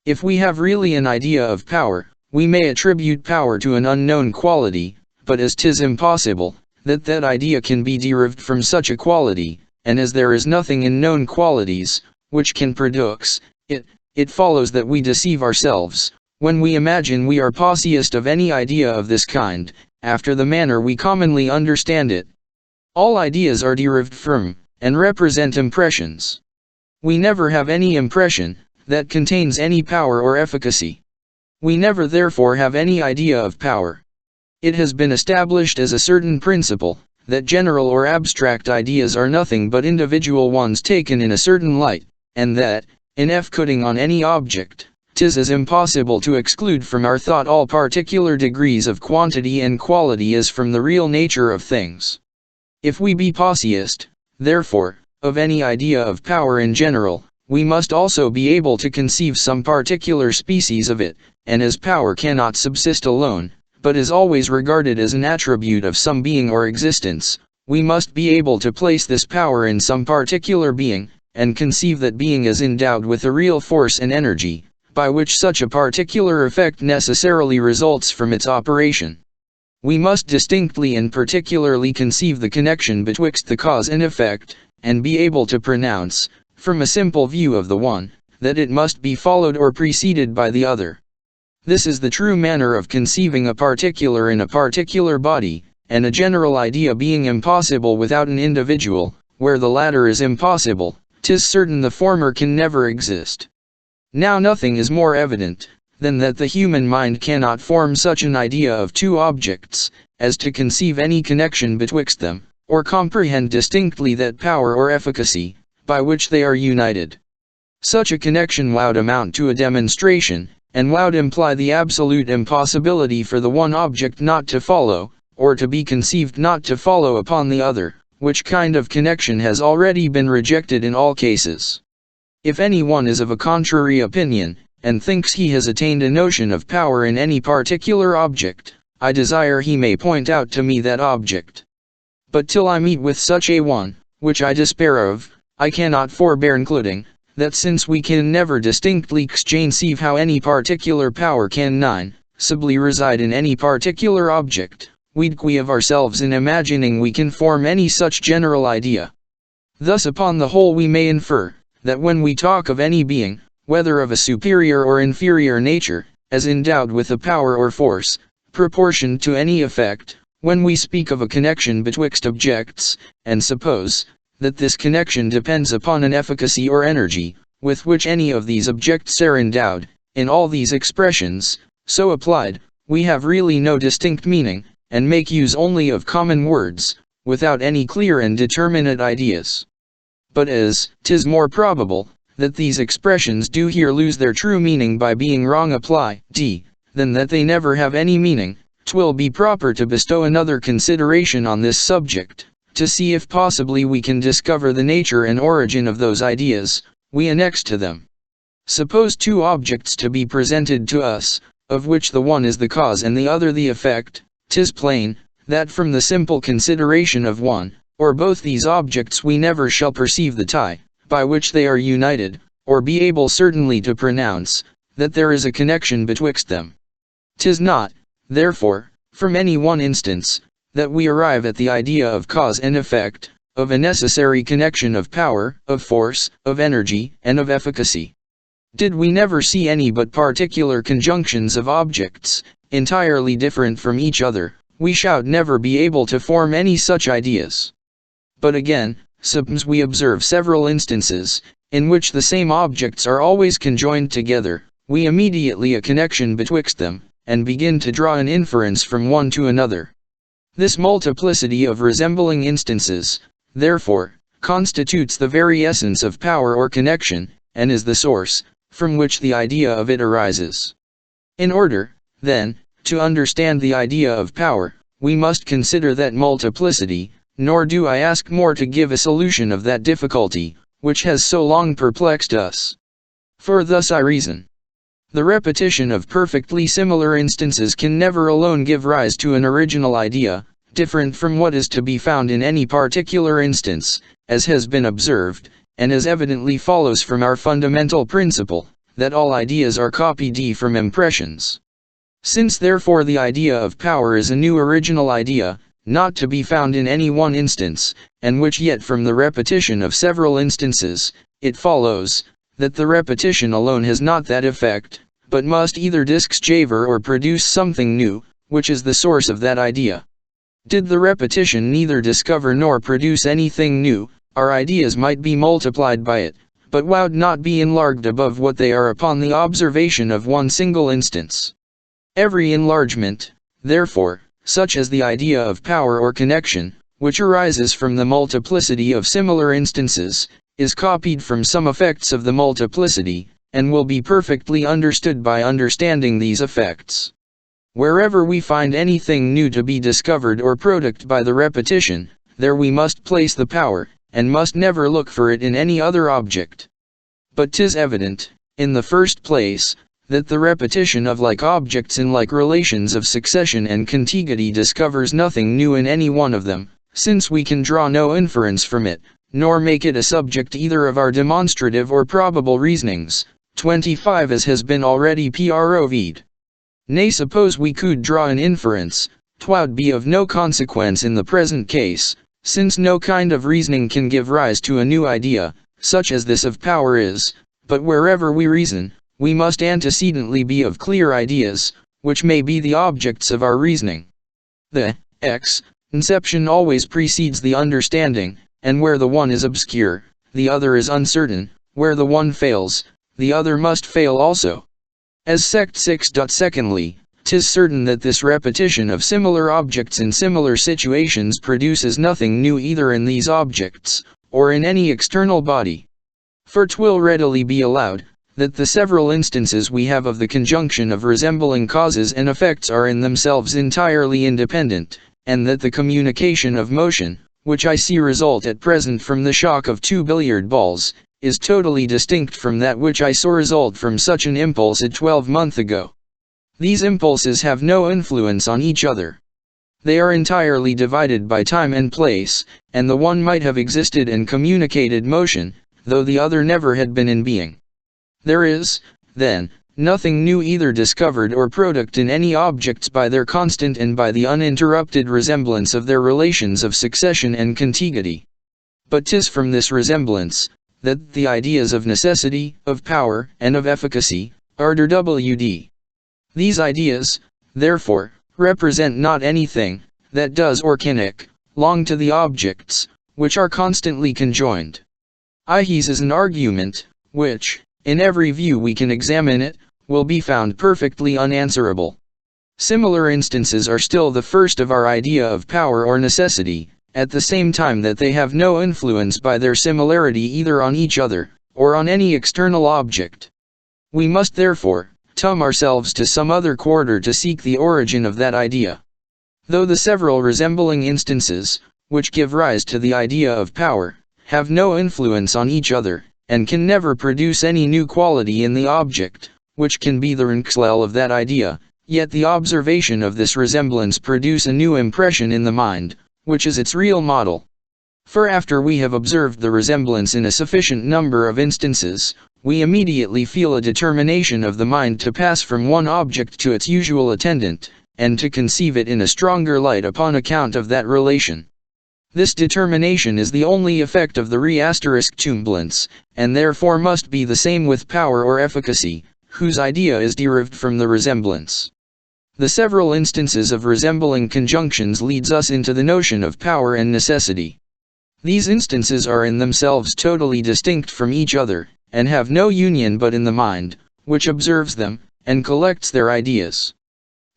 If we have really an idea of power, we may attribute power to an unknown quality, but as 'tis impossible that that idea can be derived from such a quality, and as there is nothing in known qualities which can produce it, it follows that we deceive ourselves when we imagine we are possessed of any idea of this kind, after the manner we commonly understand it. All ideas are derived from, and represent impressions. We never have any impression that contains any power or efficacy. We never therefore have any idea of power. It has been established as a certain principle, that general or abstract ideas are nothing but individual ones taken in a certain light, and that, in focusing on any object, 'tis as impossible to exclude from our thought all particular degrees of quantity and quality as from the real nature of things. If we be possessed, therefore, of any idea of power in general, we must also be able to conceive some particular species of it, and as power cannot subsist alone, but is always regarded as an attribute of some being or existence, we must be able to place this power in some particular being, and conceive that being is endowed with a real force and energy, by which such a particular effect necessarily results from its operation. We must distinctly and particularly conceive the connection betwixt the cause and effect, and be able to pronounce, from a simple view of the one, that it must be followed or preceded by the other. This is the true manner of conceiving a particular in a particular body, and a general idea being impossible without an individual, where the latter is impossible, 'tis certain the former can never exist. Now nothing is more evident than that the human mind cannot form such an idea of two objects, as to conceive any connection betwixt them, or comprehend distinctly that power or efficacy, by which they are united. Such a connection would amount to a demonstration, and would imply the absolute impossibility for the one object not to follow, or to be conceived not to follow upon the other, which kind of connection has already been rejected in all cases. If any one is of a contrary opinion, and thinks he has attained a notion of power in any particular object, I desire he may point out to me that object. But till I meet with such a one, which I despair of, I cannot forbear including, that since we can never distinctly conceive how any particular power can sibly reside in any particular object, we of ourselves in imagining we can form any such general idea. Thus upon the whole we may infer, that when we talk of any being, whether of a superior or inferior nature, as endowed with a power or force, proportioned to any effect, when we speak of a connection betwixt objects, and suppose that this connection depends upon an efficacy or energy, with which any of these objects are endowed, in all these expressions, so applied, we have really no distinct meaning, and make use only of common words, without any clear and determinate ideas. But as 'tis more probable that these expressions do here lose their true meaning by being wrong applied, than that they never have any meaning, 'twill be proper to bestow another consideration on this subject, to see if possibly we can discover the nature and origin of those ideas we annex to them. Suppose two objects to be presented to us, of which the one is the cause and the other the effect, 'tis plain, that from the simple consideration of one, or both these objects we never shall perceive the tie, by which they are united, or be able certainly to pronounce, that there is a connection betwixt them. 'Tis not, therefore, from any one instance, that we arrive at the idea of cause and effect, of a necessary connection of power, of force, of energy, and of efficacy. Did we never see any but particular conjunctions of objects, entirely different from each other, we should never be able to form any such ideas. But again, suppose we observe several instances, in which the same objects are always conjoined together, we immediately a connection betwixt them, and begin to draw an inference from one to another. This multiplicity of resembling instances, therefore, constitutes the very essence of power or connection, and is the source, from which the idea of it arises. In order, then, to understand the idea of power, we must consider that multiplicity, nor do I ask more to give a solution of that difficulty, which has so long perplexed us. For thus I reason. The repetition of perfectly similar instances can never alone give rise to an original idea, different from what is to be found in any particular instance, as has been observed, and as evidently follows from our fundamental principle, that all ideas are copied from impressions. Since therefore the idea of power is a new original idea, not to be found in any one instance, and which yet from the repetition of several instances, it follows, that the repetition alone has not that effect, but must either discover or produce something new, which is the source of that idea. Did the repetition neither discover nor produce anything new, our ideas might be multiplied by it, but would not be enlarged above what they are upon the observation of one single instance. Every enlargement, therefore, such as the idea of power or connection, which arises from the multiplicity of similar instances, is copied from some effects of the multiplicity, and will be perfectly understood by understanding these effects. Wherever we find anything new to be discovered or product by the repetition, there we must place the power, and must never look for it in any other object. But 'tis evident, in the first place, that the repetition of like objects in like relations of succession and contiguity discovers nothing new in any one of them, since we can draw no inference from it, nor make it a subject either of our demonstrative or probable reasonings. 25 As has been already proved. Nay, suppose we could draw an inference, 'twould be of no consequence in the present case, since no kind of reasoning can give rise to a new idea, such as this of power is, but wherever we reason, we must antecedently be of clear ideas, which may be the objects of our reasoning. The conception always precedes the understanding, and where the one is obscure, the other is uncertain, where the one fails, the other must fail also. As sect 6. Secondly, 'tis certain that this repetition of similar objects in similar situations produces nothing new either in these objects, or in any external body. For 'twill readily be allowed, that the several instances we have of the conjunction of resembling causes and effects are in themselves entirely independent, and that the communication of motion, which I see result at present from the shock of two billiard balls, is totally distinct from that which I saw result from such an impulse a 12 months ago. These impulses have no influence on each other. They are entirely divided by time and place, and the one might have existed and communicated motion, though the other never had been in being. There is, then, nothing new either discovered or product in any objects by their constant and by the uninterrupted resemblance of their relations of succession and contiguity. But 'tis from this resemblance, that the ideas of necessity, of power, and of efficacy, are derived. These ideas, therefore, represent not anything, that does or can belong to the objects, which are constantly conjoined. Ihis is an argument, which, in every view we can examine it, will be found perfectly unanswerable. Similar instances are still the first of our idea of power or necessity, at the same time that they have no influence by their similarity either on each other, or on any external object. We must therefore turn ourselves to some other quarter to seek the origin of that idea. Though the several resembling instances, which give rise to the idea of power, have no influence on each other, and can never produce any new quality in the object, which can be the renxel of that idea, yet the observation of this resemblance produce a new impression in the mind, which is its real model. For after we have observed the resemblance in a sufficient number of instances, we immediately feel a determination of the mind to pass from one object to its usual attendant, and to conceive it in a stronger light upon account of that relation. This determination is the only effect of the resemblance, and therefore must be the same with power or efficacy, whose idea is derived from the resemblance. The several instances of resembling conjunctions leads us into the notion of power and necessity. These instances are in themselves totally distinct from each other, and have no union but in the mind, which observes them, and collects their ideas.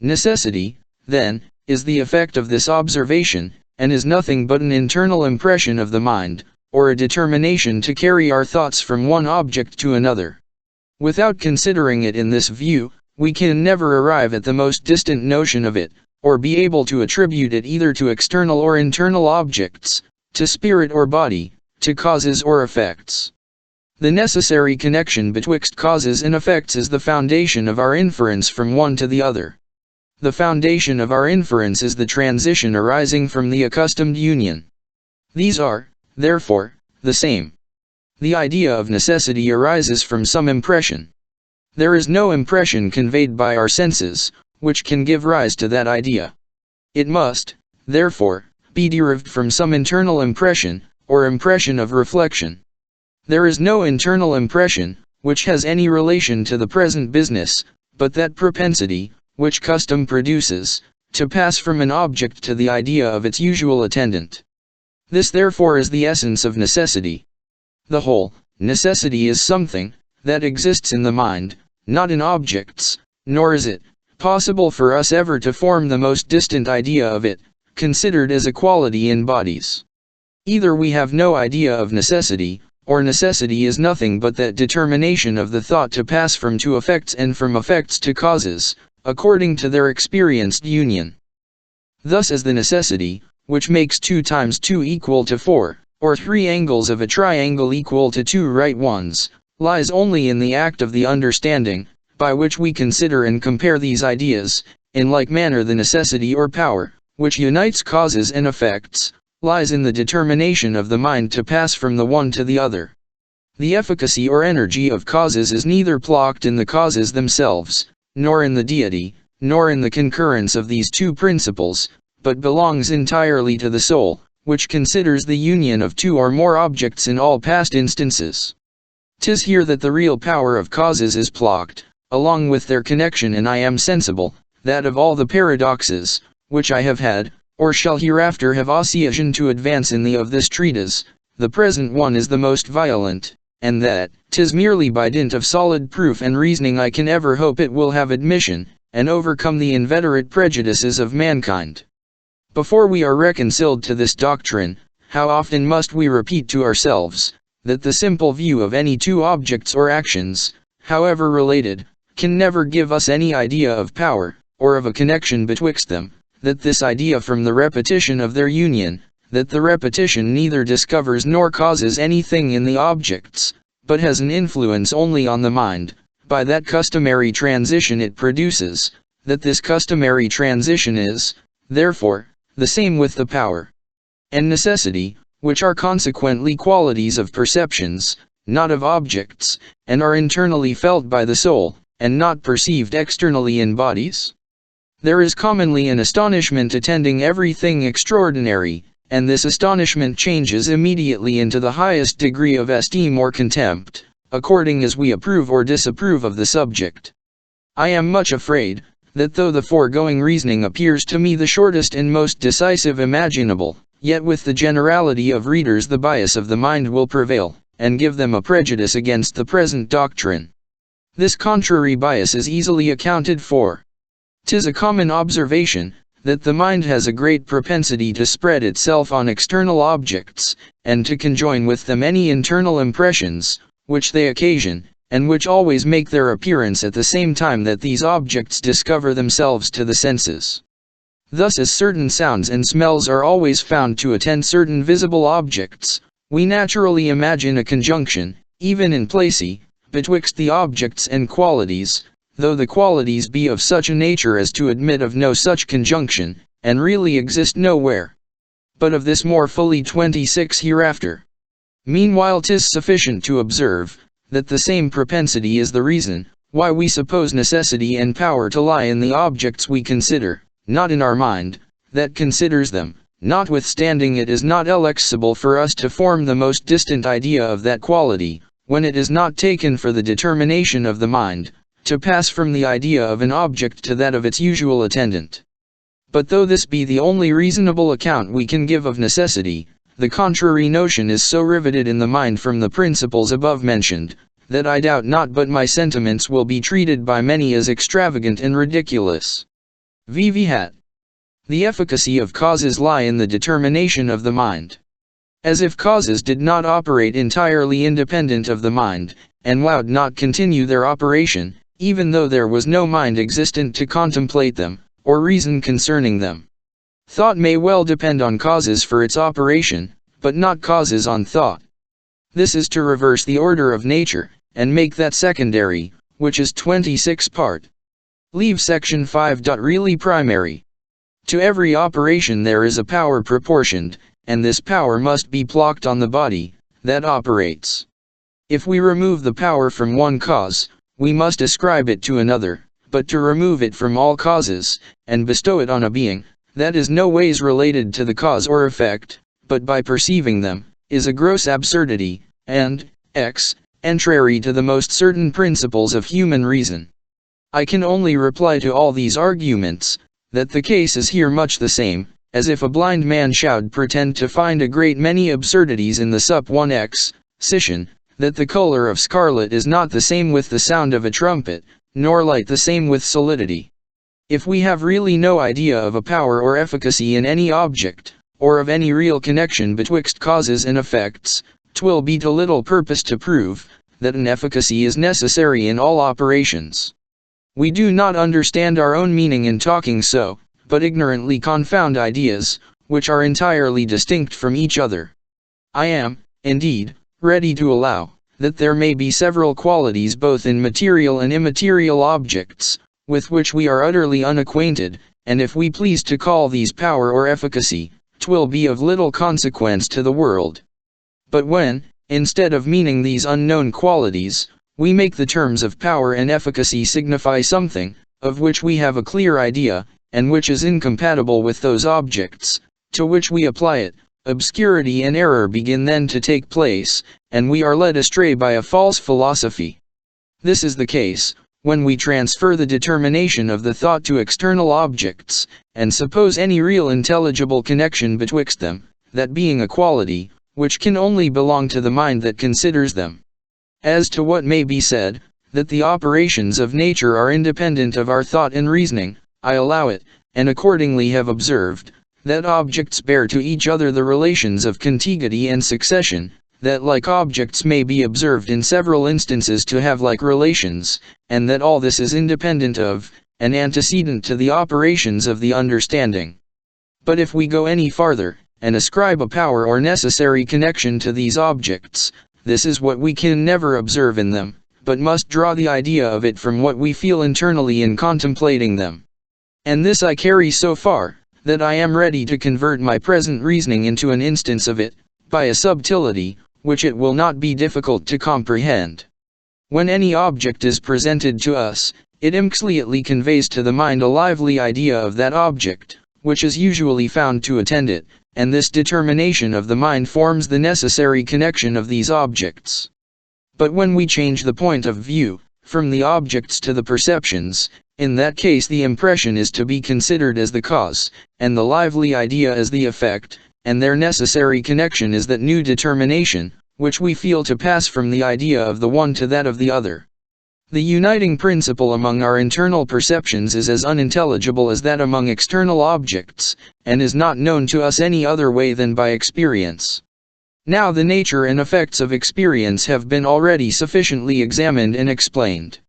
Necessity, then, is the effect of this observation, and is nothing but an internal impression of the mind, or a determination to carry our thoughts from one object to another. Without considering it in this view, we can never arrive at the most distant notion of it, or be able to attribute it either to external or internal objects, to spirit or body, to causes or effects. The necessary connection betwixt causes and effects is the foundation of our inference from one to the other. The foundation of our inference is the transition arising from the accustomed union. These are, therefore, the same. The idea of necessity arises from some impression. There is no impression conveyed by our senses, which can give rise to that idea. It must, therefore, be derived from some internal impression, or impression of reflection. There is no internal impression, which has any relation to the present business, but that propensity, which custom produces, to pass from an object to the idea of its usual attendant. This therefore is the essence of necessity. The whole, necessity is something, that exists in the mind, not in objects, nor is it possible for us ever to form the most distant idea of it, considered as a quality in bodies. Either we have no idea of necessity, or necessity is nothing but that determination of the thought to pass from to effects and from effects to causes, according to their experienced union. Thus as the necessity, which makes 2 times 2 equal to 4, or 3 angles of a triangle equal to 2 right ones, lies only in the act of the understanding, by which we consider and compare these ideas, in like manner the necessity or power, which unites causes and effects, lies in the determination of the mind to pass from the one to the other. The efficacy or energy of causes is neither blocked in the causes themselves, nor in the deity, nor in the concurrence of these 2 principles, but belongs entirely to the soul, which considers the union of 2 or more objects in all past instances. 'Tis here that the real power of causes is blocked, along with their connection, and I am sensible, that of all the paradoxes, which I have had, or shall hereafter have occasion to advance in this treatise, the present one is the most violent, and that 'tis merely by dint of solid proof and reasoning I can ever hope it will have admission, and overcome the inveterate prejudices of mankind. Before we are reconciled to this doctrine, how often must we repeat to ourselves, that the simple view of any 2 objects or actions, however related, can never give us any idea of power, or of a connection betwixt them, that this idea from the repetition of their union, that the repetition neither discovers nor causes anything in the objects, but has an influence only on the mind, by that customary transition it produces, that this customary transition is, therefore, the same with the power and necessity, which are consequently qualities of perceptions, not of objects, and are internally felt by the soul, and not perceived externally in bodies. There is commonly an astonishment attending everything extraordinary, and this astonishment changes immediately into the highest degree of esteem or contempt, according as we approve or disapprove of the subject. I am much afraid, that though the foregoing reasoning appears to me the shortest and most decisive imaginable, yet with the generality of readers the bias of the mind will prevail, and give them a prejudice against the present doctrine. This contrary bias is easily accounted for. 'Tis a common observation, that the mind has a great propensity to spread itself on external objects, and to conjoin with them any internal impressions, which they occasion, and which always make their appearance at the same time that these objects discover themselves to the senses. Thus as certain sounds and smells are always found to attend certain visible objects, we naturally imagine a conjunction, even in place, betwixt the objects and qualities, though the qualities be of such a nature as to admit of no such conjunction, and really exist nowhere. But of this more fully 26 hereafter. Meanwhile 'tis sufficient to observe, that the same propensity is the reason, why we suppose necessity and power to lie in the objects we consider, not in our mind, that considers them, notwithstanding it is not exigible for us to form the most distant idea of that quality, when it is not taken for the determination of the mind, to pass from the idea of an object to that of its usual attendant. But though this be the only reasonable account we can give of necessity, the contrary notion is so riveted in the mind from the principles above mentioned, that I doubt not but my sentiments will be treated by many as extravagant and ridiculous. VV hat. The efficacy of causes lie in the determination of the mind. As if causes did not operate entirely independent of the mind, and would not continue their operation, even though there was no mind existent to contemplate them, or reason concerning them. Thought may well depend on causes for its operation, but not causes on thought. This is to reverse the order of nature, and make that secondary, which is 26 part. Leave section 5. Really primary. To every operation there is a power proportioned, and this power must be blocked on the body that operates. If we remove the power from one cause, we must ascribe it to another, but to remove it from all causes, and bestow it on a being that is no ways related to the cause or effect, but by perceiving them, is a gross absurdity, and contrary to the most certain principles of human reason. I can only reply to all these arguments, that the case is here much the same, as if a blind man should pretend to find a great many absurdities in the sup 1 cision, that the color of scarlet is not the same with the sound of a trumpet, nor light the same with solidity. If we have really no idea of a power or efficacy in any object, or of any real connection betwixt causes and effects, 'twill be to little purpose to prove that an efficacy is necessary in all operations. We do not understand our own meaning in talking so, but ignorantly confound ideas, which are entirely distinct from each other. I am, indeed, ready to allow that there may be several qualities both in material and immaterial objects, with which we are utterly unacquainted, and if we please to call these power or efficacy, 'twill be of little consequence to the world. But when, instead of meaning these unknown qualities, we make the terms of power and efficacy signify something, of which we have a clear idea, and which is incompatible with those objects, to which we apply it, obscurity and error begin then to take place, and we are led astray by a false philosophy. This is the case, when we transfer the determination of the thought to external objects, and suppose any real intelligible connection betwixt them, that being a quality, which can only belong to the mind that considers them. As to what may be said, that the operations of nature are independent of our thought and reasoning, I allow it, and accordingly have observed, that objects bear to each other the relations of contiguity and succession, that like objects may be observed in several instances to have like relations, and that all this is independent of, and antecedent to the operations of the understanding. But if we go any farther, and ascribe a power or necessary connection to these objects, this is what we can never observe in them, but must draw the idea of it from what we feel internally in contemplating them. And this I carry so far, that I am ready to convert my present reasoning into an instance of it, by a subtlety, which it will not be difficult to comprehend. When any object is presented to us, it immediately conveys to the mind a lively idea of that object, which is usually found to attend it, and this determination of the mind forms the necessary connection of these objects. But when we change the point of view, from the objects to the perceptions, in that case the impression is to be considered as the cause, and the lively idea as the effect, and their necessary connection is that new determination, which we feel to pass from the idea of the one to that of the other. The uniting principle among our internal perceptions is as unintelligible as that among external objects, and is not known to us any other way than by experience. Now the nature and effects of experience have been already sufficiently examined and explained.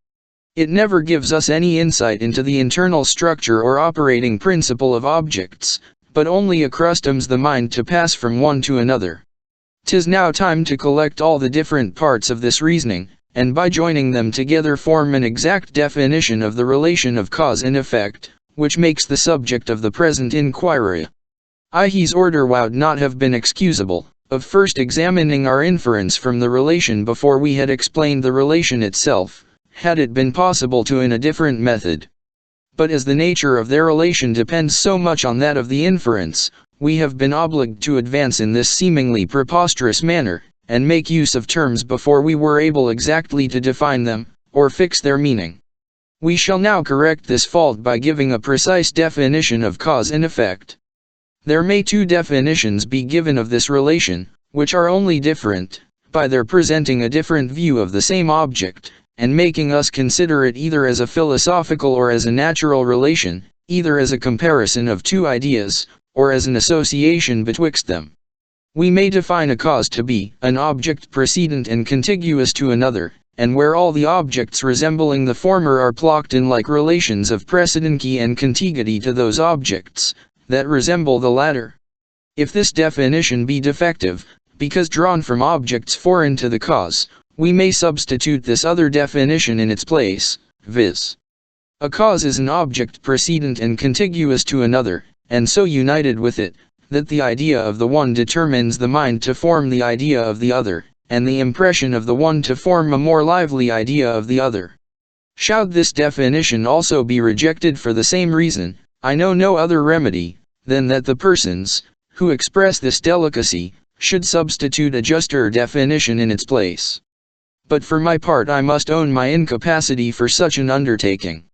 It never gives us any insight into the internal structure or operating principle of objects, but only accustoms the mind to pass from one to another. 'Tis now time to collect all the different parts of this reasoning, and by joining them together form an exact definition of the relation of cause and effect, which makes the subject of the present inquiry. His order would not have been excusable, of first examining our inference from the relation before we had explained the relation itself, had it been possible to in a different method. But as the nature of their relation depends so much on that of the inference, we have been obliged to advance in this seemingly preposterous manner, and make use of terms before we were able exactly to define them, or fix their meaning. We shall now correct this fault by giving a precise definition of cause and effect. There may two definitions be given of this relation, which are only different, by their presenting a different view of the same object, and making us consider it either as a philosophical or as a natural relation, either as a comparison of two ideas, or as an association betwixt them. We may define a cause to be an object precedent and contiguous to another, and where all the objects resembling the former are plocked in like relations of precedency and contiguity to those objects that resemble the latter. If this definition be defective, because drawn from objects foreign to the cause, we may substitute this other definition in its place, viz. A cause is an object precedent and contiguous to another, and so united with it, that the idea of the one determines the mind to form the idea of the other, and the impression of the one to form a more lively idea of the other. Should this definition also be rejected for the same reason, I know no other remedy, than that the persons, who express this delicacy, should substitute a juster definition in its place. But for my part I must own my incapacity for such an undertaking.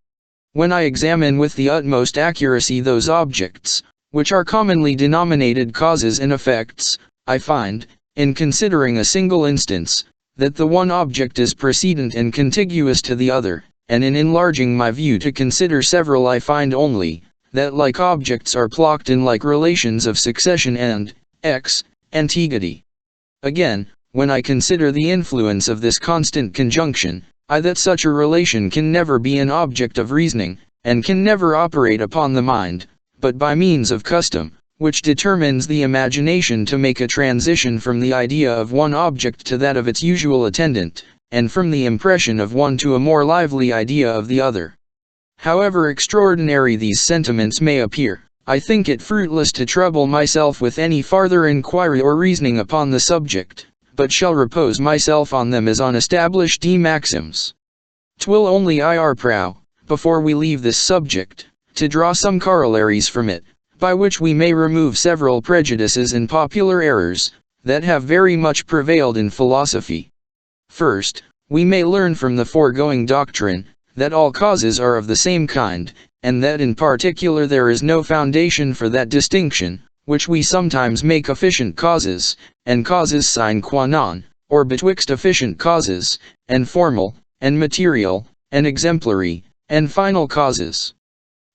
When I examine with the utmost accuracy those objects, which are commonly denominated causes and effects, I find, in considering a single instance, that the one object is precedent and contiguous to the other, and in enlarging my view to consider several I find only, that like objects are plocked in like relations of succession and contiguity. Again, when I consider the influence of this constant conjunction, that such a relation can never be an object of reasoning, and can never operate upon the mind, but by means of custom, which determines the imagination to make a transition from the idea of one object to that of its usual attendant, and from the impression of one to a more lively idea of the other. However extraordinary these sentiments may appear, I think it fruitless to trouble myself with any farther inquiry or reasoning upon the subject, but shall repose myself on them as on established maxims. 'Twill only our prow, before we leave this subject, to draw some corollaries from it, by which we may remove several prejudices and popular errors, that have very much prevailed in philosophy. First, we may learn from the foregoing doctrine, that all causes are of the same kind, and that in particular there is no foundation for that distinction, which we sometimes make efficient causes, and causes sine qua non, or betwixt efficient causes, and formal, and material, and exemplary, and final causes.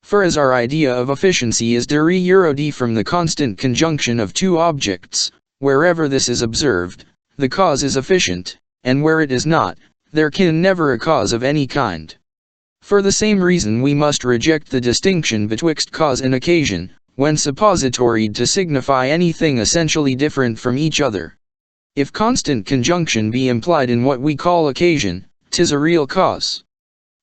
For as our idea of efficiency is derived from the constant conjunction of two objects, wherever this is observed, the cause is efficient, and where it is not, there can never a cause of any kind. For the same reason we must reject the distinction betwixt cause and occasion, when suppositoried to signify anything essentially different from each other. If constant conjunction be implied in what we call occasion, 'tis a real cause.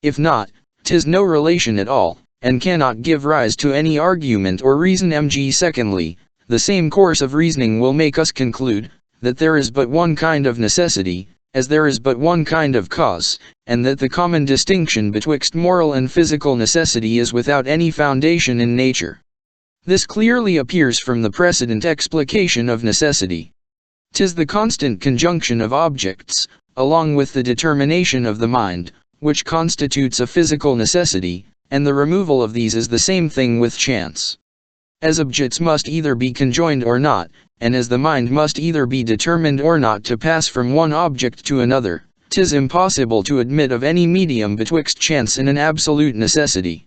If not, 'tis no relation at all, and cannot give rise to any argument or reason. Secondly, the same course of reasoning will make us conclude, that there is but one kind of necessity, as there is but one kind of cause, and that the common distinction betwixt moral and physical necessity is without any foundation in nature. This clearly appears from the precedent explication of necessity. 'Tis the constant conjunction of objects, along with the determination of the mind, which constitutes a physical necessity, and the removal of these is the same thing with chance. As objects must either be conjoined or not, and as the mind must either be determined or not to pass from one object to another, 'tis impossible to admit of any medium betwixt chance and an absolute necessity.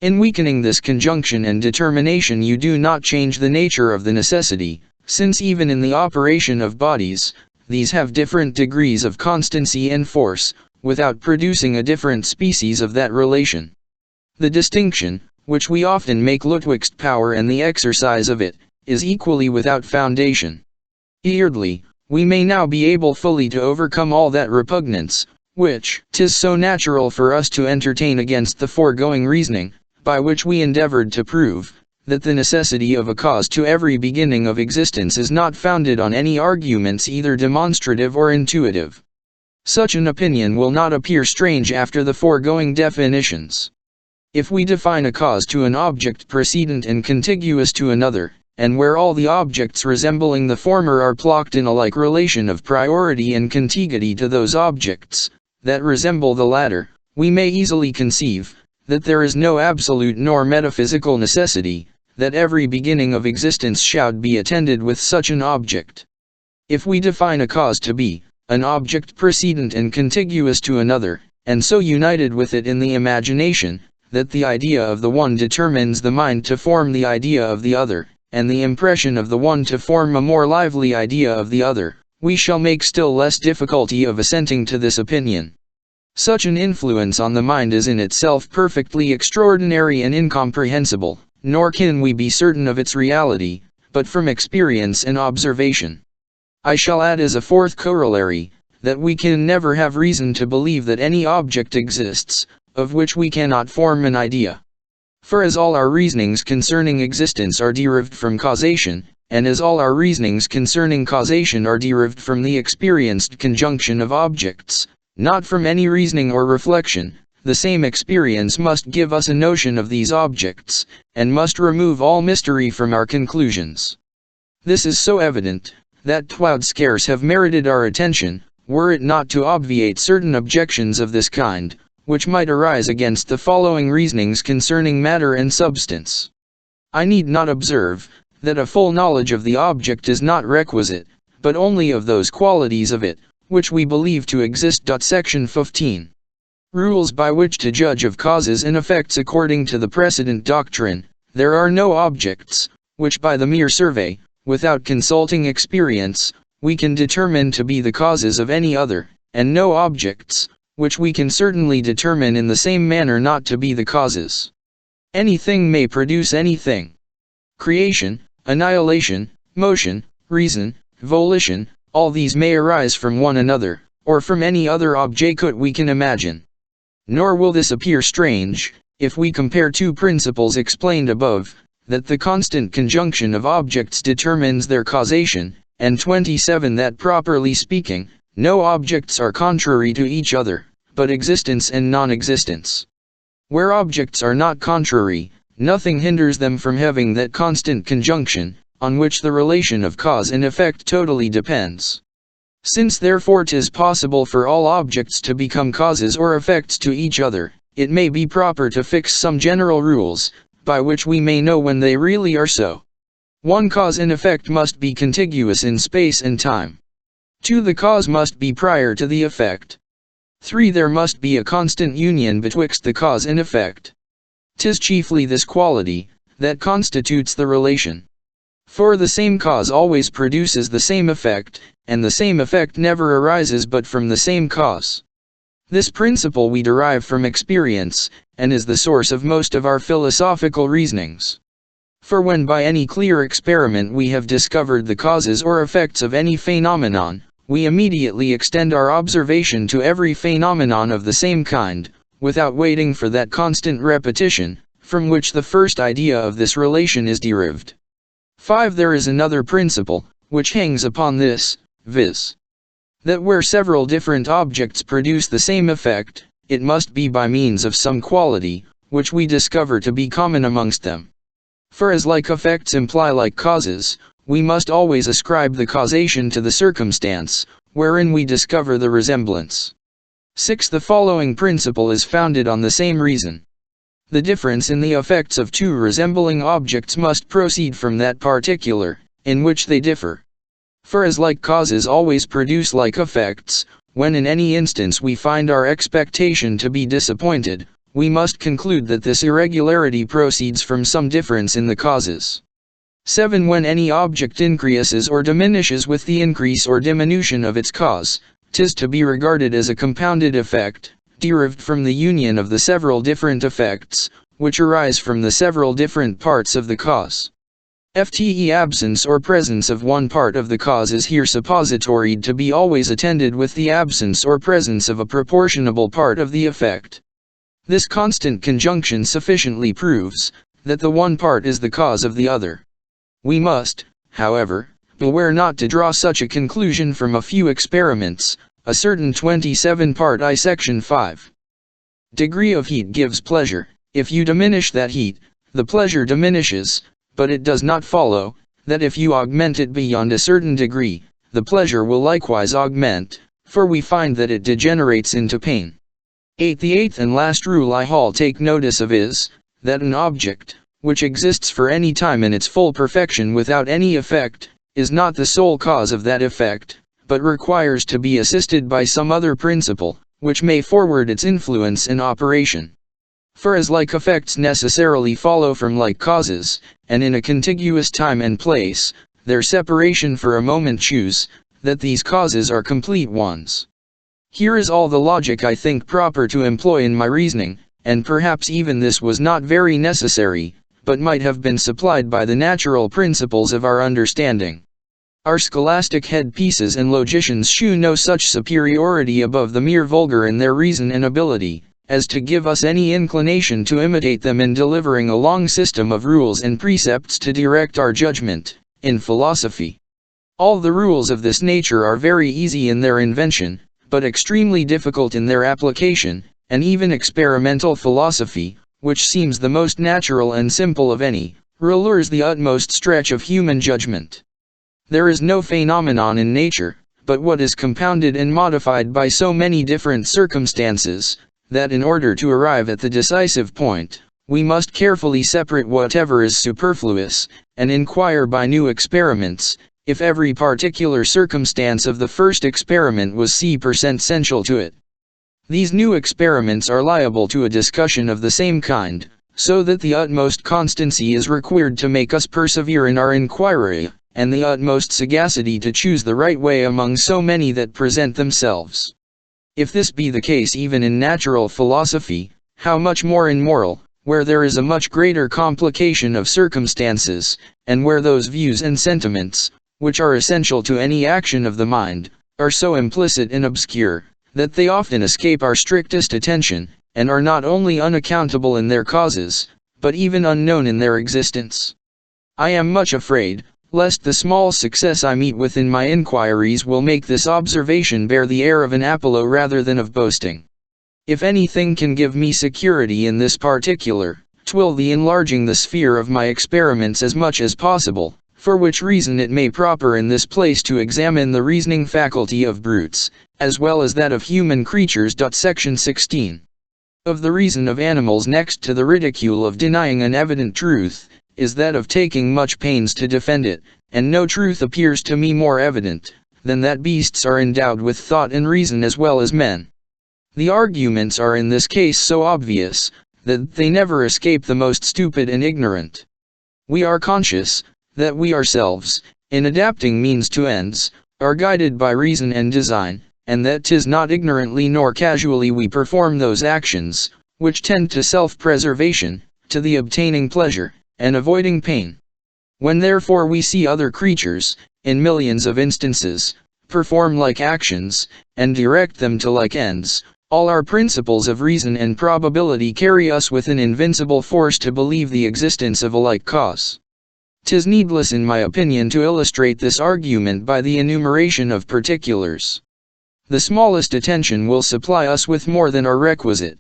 In weakening this conjunction and determination you do not change the nature of the necessity, since even in the operation of bodies, these have different degrees of constancy and force, without producing a different species of that relation. The distinction, which we often make betwixt power and the exercise of it, is equally without foundation. Thirdly, we may now be able fully to overcome all that repugnance, which 'tis so natural for us to entertain against the foregoing reasoning, by which we endeavored to prove, that the necessity of a cause to every beginning of existence is not founded on any arguments either demonstrative or intuitive. Such an opinion will not appear strange after the foregoing definitions. If we define a cause to an object precedent and contiguous to another, and where all the objects resembling the former are plocked in a like relation of priority and contiguity to those objects that resemble the latter, we may easily conceive, that there is no absolute nor metaphysical necessity, that every beginning of existence shall be attended with such an object. If we define a cause to be an object precedent and contiguous to another, and so united with it in the imagination, that the idea of the one determines the mind to form the idea of the other, and the impression of the one to form a more lively idea of the other, we shall make still less difficulty of assenting to this opinion. Such an influence on the mind is in itself perfectly extraordinary and incomprehensible, nor can we be certain of its reality, but from experience and observation. I shall add as a fourth corollary, that we can never have reason to believe that any object exists, of which we cannot form an idea. For as all our reasonings concerning existence are derived from causation, and as all our reasonings concerning causation are derived from the experienced conjunction of objects, not from any reasoning or reflection, the same experience must give us a notion of these objects, and must remove all mystery from our conclusions. This is so evident, that 'twould scarce have merited our attention, were it not to obviate certain objections of this kind, which might arise against the following reasonings concerning matter and substance. I need not observe, that a full knowledge of the object is not requisite, but only of those qualities of it, which we believe to exist. Section 15. Rules by which to judge of causes and effects according to the precedent doctrine. There are no objects, which by the mere survey, without consulting experience, we can determine to be the causes of any other, and no objects, which we can certainly determine in the same manner not to be the causes. Anything may produce anything. Creation, annihilation, motion, reason, volition, all these may arise from one another, or from any other object we can imagine. Nor will this appear strange, if we compare two principles explained above, that the constant conjunction of objects determines their causation, and 27 that properly speaking, no objects are contrary to each other, but existence and non-existence. Where objects are not contrary, nothing hinders them from having that constant conjunction, on which the relation of cause and effect totally depends. Since therefore 'tis possible for all objects to become causes or effects to each other, it may be proper to fix some general rules, by which we may know when they really are so. 1. Cause and effect must be contiguous in space and time. 2. The cause must be prior to the effect. 3. There must be a constant union betwixt the cause and effect. 'Tis chiefly this quality, that constitutes the relation. For the same cause always produces the same effect, and the same effect never arises but from the same cause. This principle we derive from experience, and is the source of most of our philosophical reasonings. For when by any clear experiment we have discovered the causes or effects of any phenomenon, we immediately extend our observation to every phenomenon of the same kind, without waiting for that constant repetition, from which the first idea of this relation is derived. 5. There is another principle, which hangs upon this, viz. That where several different objects produce the same effect, it must be by means of some quality, which we discover to be common amongst them. For as like effects imply like causes, we must always ascribe the causation to the circumstance, wherein we discover the resemblance. 6. The following principle is founded on the same reason. The difference in the effects of two resembling objects must proceed from that particular, in which they differ. For as like causes always produce like effects, when in any instance we find our expectation to be disappointed, we must conclude that this irregularity proceeds from some difference in the causes. 7. When any object increases or diminishes with the increase or diminution of its cause, 'tis to be regarded as a compounded effect, derived from the union of the several different effects, which arise from the several different parts of the cause. The absence or presence of one part of the cause is here suppositoried to be always attended with the absence or presence of a proportionable part of the effect. This constant conjunction sufficiently proves that the one part is the cause of the other. We must, however, beware not to draw such a conclusion from a few experiments. A certain 27 part I section 5. Degree of heat gives pleasure. If you diminish that heat, the pleasure diminishes, but it does not follow, that if you augment it beyond a certain degree, the pleasure will likewise augment, for we find that it degenerates into pain. 8. The eighth and last rule I take notice of is, that an object, which exists for any time in its full perfection without any effect, is not the sole cause of that effect, but requires to be assisted by some other principle, which may forward its influence and operation. For as like effects necessarily follow from like causes, and in a contiguous time and place, their separation for a moment shews that these causes are complete ones. Here is all the logic I think proper to employ in my reasoning, and perhaps even this was not very necessary, but might have been supplied by the natural principles of our understanding. Our scholastic head-pieces and logicians shew no such superiority above the mere vulgar in their reason and ability, as to give us any inclination to imitate them in delivering a long system of rules and precepts to direct our judgment, in philosophy. All the rules of this nature are very easy in their invention, but extremely difficult in their application, and even experimental philosophy, which seems the most natural and simple of any, relures the utmost stretch of human judgment. There is no phenomenon in nature, but what is compounded and modified by so many different circumstances, that in order to arrive at the decisive point, we must carefully separate whatever is superfluous, and inquire by new experiments, if every particular circumstance of the first experiment was C% essential to it. These new experiments are liable to a discussion of the same kind, so that the utmost constancy is required to make us persevere in our inquiry, and the utmost sagacity to choose the right way among so many that present themselves. If this be the case even in natural philosophy, how much more in moral, where there is a much greater complication of circumstances, and where those views and sentiments, which are essential to any action of the mind, are so implicit and obscure, that they often escape our strictest attention, and are not only unaccountable in their causes, but even unknown in their existence. I am much afraid, lest the small success I meet with in my inquiries will make this observation bear the air of an apollo rather than of boasting. If anything can give me security in this particular, 'twill the enlarging the sphere of my experiments as much as possible, for which reason it may proper in this place to examine the reasoning faculty of brutes, as well as that of human creatures. Section 16. Of the reason of animals next to the ridicule of denying an evident truth, is that of taking much pains to defend it, and no truth appears to me more evident, than that beasts are endowed with thought and reason as well as men. The arguments are in this case so obvious, that they never escape the most stupid and ignorant. We are conscious, that we ourselves, in adapting means to ends, are guided by reason and design, and that 'tis not ignorantly nor casually we perform those actions, which tend to self-preservation, to the obtaining pleasure, and avoiding pain. When therefore we see other creatures, in millions of instances, perform like actions, and direct them to like ends, all our principles of reason and probability carry us with an invincible force to believe the existence of a like cause. 'Tis needless in my opinion to illustrate this argument by the enumeration of particulars. The smallest attention will supply us with more than are requisite.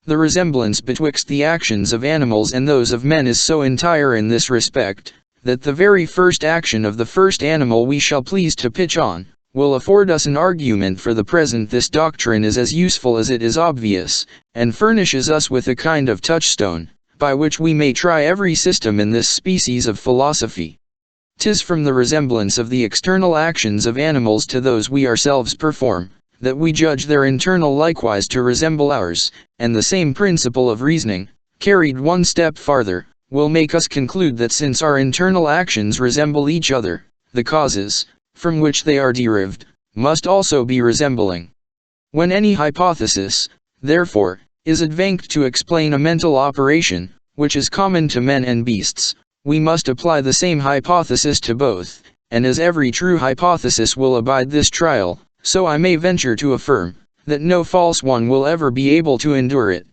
The resemblance betwixt the actions of animals and those of men is so entire in this respect, that the very first action of the first animal we shall please to pitch on, will afford us an argument for the present. This doctrine is as useful as it is obvious, and furnishes us with a kind of touchstone, by which we may try every system in this species of philosophy. 'Tis from the resemblance of the external actions of animals to those we ourselves perform, that we judge their internal likewise to resemble ours, and the same principle of reasoning, carried one step farther, will make us conclude that since our internal actions resemble each other, the causes, from which they are derived, must also be resembling. When any hypothesis, therefore, is advanced to explain a mental operation, which is common to men and beasts, we must apply the same hypothesis to both, and as every true hypothesis will abide this trial, so I may venture to affirm, that no false one will ever be able to endure it.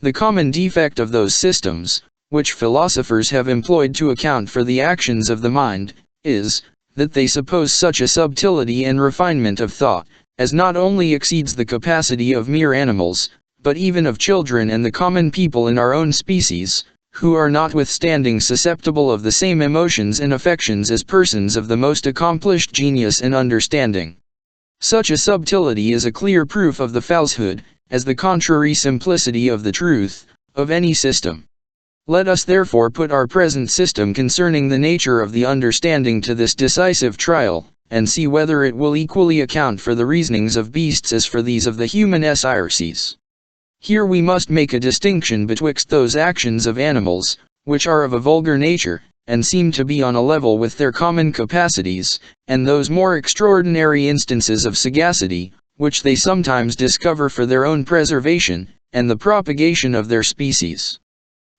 The common defect of those systems, which philosophers have employed to account for the actions of the mind, is, that they suppose such a subtlety and refinement of thought, as not only exceeds the capacity of mere animals, but even of children and the common people in our own species, who are notwithstanding susceptible of the same emotions and affections as persons of the most accomplished genius and understanding. Such a subtlety is a clear proof of the falsehood, as the contrary simplicity of the truth, of any system. Let us therefore put our present system concerning the nature of the understanding to this decisive trial, and see whether it will equally account for the reasonings of beasts as for these of the human irises. Here we must make a distinction betwixt those actions of animals, which are of a vulgar nature, and seem to be on a level with their common capacities, and those more extraordinary instances of sagacity, which they sometimes discover for their own preservation, and the propagation of their species.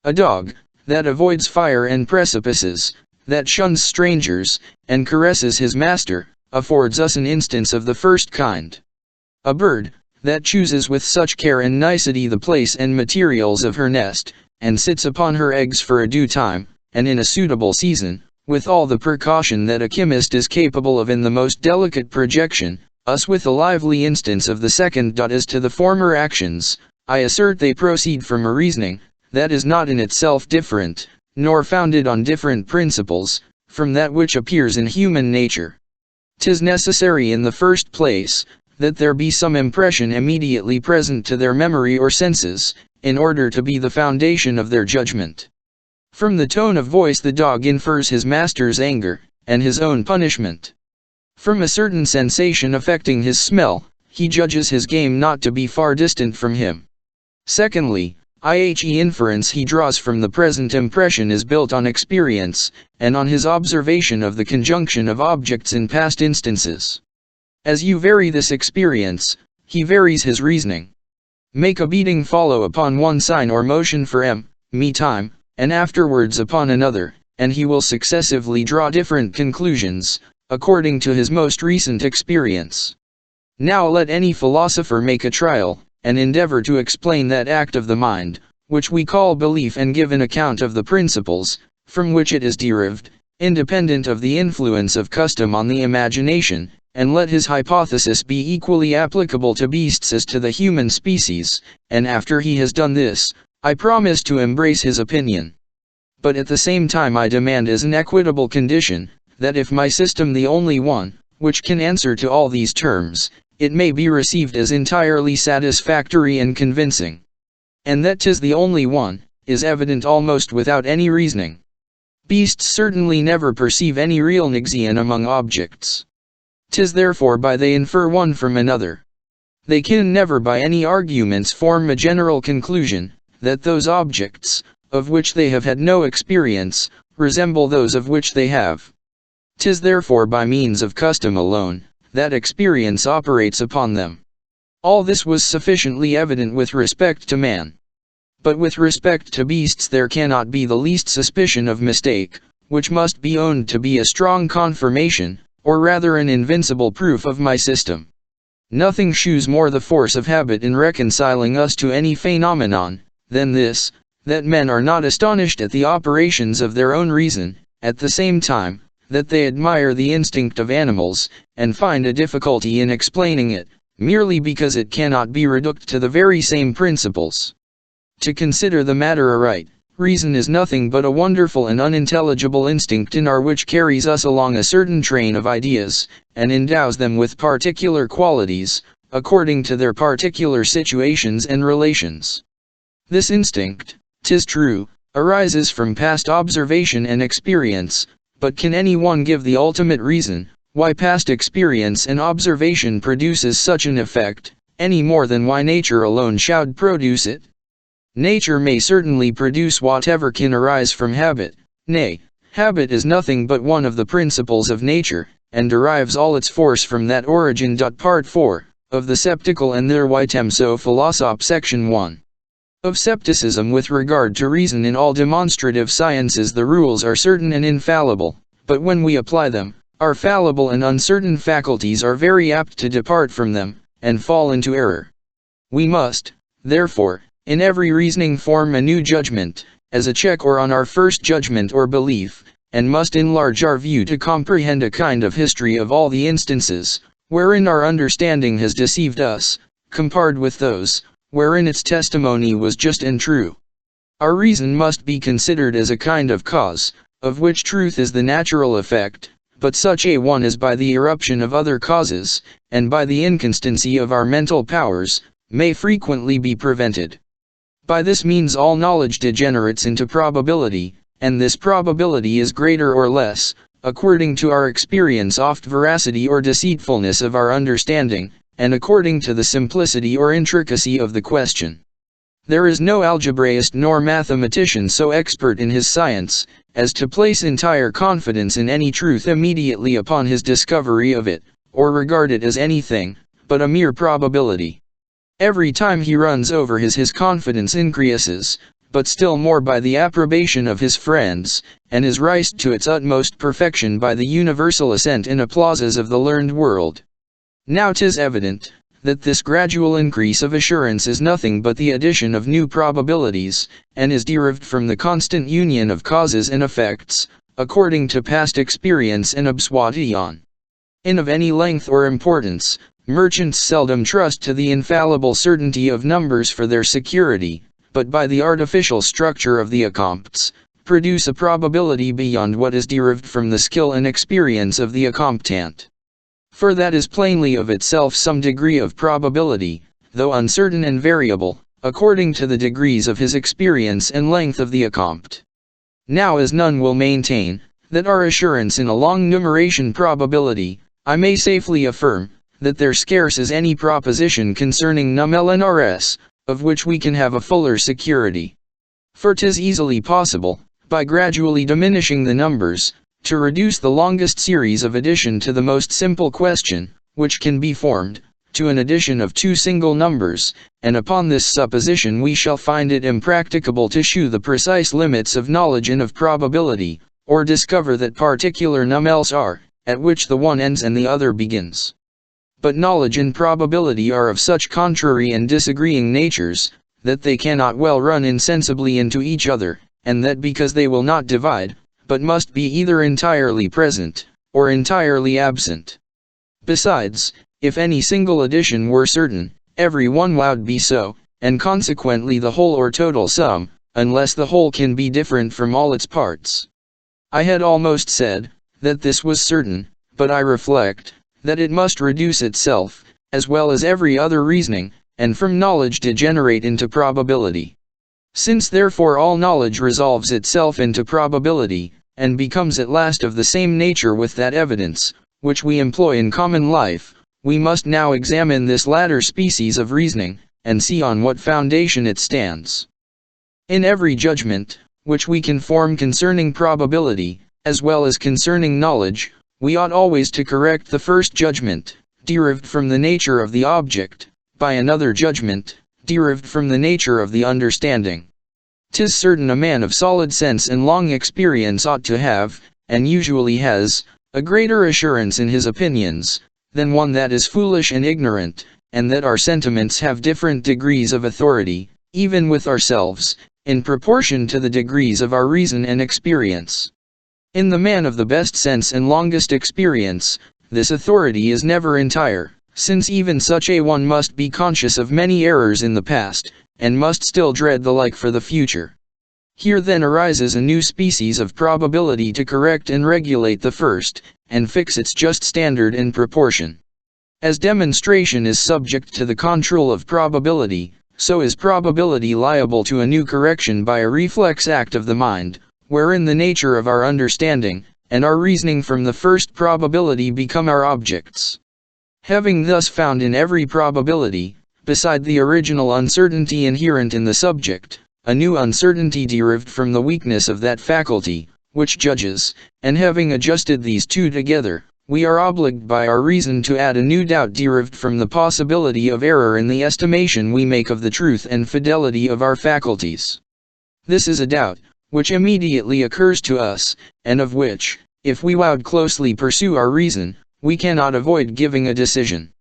A dog, that avoids fire and precipices, that shuns strangers, and caresses his master, affords us an instance of the first kind. A bird, that chooses with such care and nicety the place and materials of her nest, and sits upon her eggs for a due time, and in a suitable season, with all the precaution that a chemist is capable of in the most delicate projection, us with a lively instance of the second. As to the former actions, I assert they proceed from a reasoning, that is not in itself different, nor founded on different principles, from that which appears in human nature. 'Tis necessary in the first place, that there be some impression immediately present to their memory or senses, in order to be the foundation of their judgment. From the tone of voice the dog infers his master's anger, and his own punishment. From a certain sensation affecting his smell, he judges his game not to be far distant from him. Secondly, the inference he draws from the present impression is built on experience, and on his observation of the conjunction of objects in past instances. As you vary this experience, he varies his reasoning. Make a beating follow upon one sign or motion for me time, and afterwards upon another, and he will successively draw different conclusions, according to his most recent experience. Now let any philosopher make a trial, and endeavor to explain that act of the mind, which we call belief, and give an account of the principles, from which it is derived, independent of the influence of custom on the imagination, and let his hypothesis be equally applicable to beasts as to the human species, and after he has done this, I promise to embrace his opinion. But at the same time I demand as an equitable condition, that if my system the only one, which can answer to all these terms, it may be received as entirely satisfactory and convincing. And that 'tis the only one, is evident almost without any reasoning. Beasts certainly never perceive any real nixion among objects. 'Tis therefore by they infer one from another. They can never by any arguments form a general conclusion, that those objects, of which they have had no experience, resemble those of which they have. 'Tis therefore by means of custom alone, that experience operates upon them. All this was sufficiently evident with respect to man. But with respect to beasts there cannot be the least suspicion of mistake, which must be owned to be a strong confirmation, or rather an invincible proof of my system. Nothing shews more the force of habit in reconciling us to any phenomenon, than this, that men are not astonished at the operations of their own reason, at the same time, that they admire the instinct of animals, and find a difficulty in explaining it, merely because it cannot be reduced to the very same principles. To consider the matter aright, reason is nothing but a wonderful and unintelligible instinct in our which carries us along a certain train of ideas, and endows them with particular qualities, according to their particular situations and relations. This instinct, 'tis true, arises from past observation and experience, but can any one give the ultimate reason, why past experience and observation produces such an effect, any more than why nature alone should produce it? Nature may certainly produce whatever can arise from habit, nay, habit is nothing but one of the principles of nature, and derives all its force from that origin. Part 4, of the Sceptical and their Vitemso Philosoph Section 1. Of Scepticism with regard to reason. In all demonstrative sciences the rules are certain and infallible, but when we apply them, our fallible and uncertain faculties are very apt to depart from them, and fall into error. We must, therefore, in every reasoning form a new judgment, as a check or on our first judgment or belief, and must enlarge our view to comprehend a kind of history of all the instances, wherein our understanding has deceived us, compared with those, wherein its testimony was just and true. Our reason must be considered as a kind of cause, of which truth is the natural effect, but such a one as by the irruption of other causes, and by the inconstancy of our mental powers, may frequently be prevented. By this means all knowledge degenerates into probability, and this probability is greater or less, according to our experience oft veracity or deceitfulness of our understanding, and according to the simplicity or intricacy of the question. There is no algebraist nor mathematician so expert in his science, as to place entire confidence in any truth immediately upon his discovery of it, or regard it as anything but a mere probability. Every time he runs over his confidence increases, but still more by the approbation of his friends, and is raised to its utmost perfection by the universal assent and applauses of the learned world. Now 'tis evident that this gradual increase of assurance is nothing but the addition of new probabilities, and is derived from the constant union of causes and effects, according to past experience and abswation. In of any length or importance, merchants seldom trust to the infallible certainty of numbers for their security, but by the artificial structure of the accompts, produce a probability beyond what is derived from the skill and experience of the accomptant. For that is plainly of itself some degree of probability, though uncertain and variable, according to the degrees of his experience and length of the accompt. Now as none will maintain, that our assurance in a long numeration probability, I may safely affirm, that there scarce is any proposition concerning num LNRS, of which we can have a fuller security. For 'tis easily possible, by gradually diminishing the numbers, to reduce the longest series of addition to the most simple question, which can be formed, to an addition of two single numbers, and upon this supposition we shall find it impracticable to shew the precise limits of knowledge and of probability, or discover that particular num-else are, at which the one ends and the other begins. But knowledge and probability are of such contrary and disagreeing natures, that they cannot well run insensibly into each other, and that because they will not divide, but must be either entirely present, or entirely absent. Besides, if any single addition were certain, every one would be so, and consequently the whole or total sum, unless the whole can be different from all its parts. I had almost said, that this was certain, but I reflect, that it must reduce itself, as well as every other reasoning, and from knowledge degenerate into probability. Since therefore all knowledge resolves itself into probability, and becomes at last of the same nature with that evidence, which we employ in common life, we must now examine this latter species of reasoning, and see on what foundation it stands. In every judgment, which we can form concerning probability, as well as concerning knowledge, we ought always to correct the first judgment, derived from the nature of the object, by another judgment, derived from the nature of the understanding. 'Tis certain a man of solid sense and long experience ought to have, and usually has, a greater assurance in his opinions, than one that is foolish and ignorant, and that our sentiments have different degrees of authority, even with ourselves, in proportion to the degrees of our reason and experience. In the man of the best sense and longest experience, this authority is never entire, since even such a one must be conscious of many errors in the past, and must still dread the like for the future. Here then arises a new species of probability to correct and regulate the first, and fix its just standard and proportion. As demonstration is subject to the control of probability, so is probability liable to a new correction by a reflex act of the mind, wherein the nature of our understanding, and our reasoning from the first probability become our objects. Having thus found in every probability, beside the original uncertainty inherent in the subject, a new uncertainty derived from the weakness of that faculty, which judges, and having adjusted these two together, we are obliged by our reason to add a new doubt derived from the possibility of error in the estimation we make of the truth and fidelity of our faculties. This is a doubt, which immediately occurs to us, and of which, if we would closely pursue our reason, we cannot avoid giving a decision.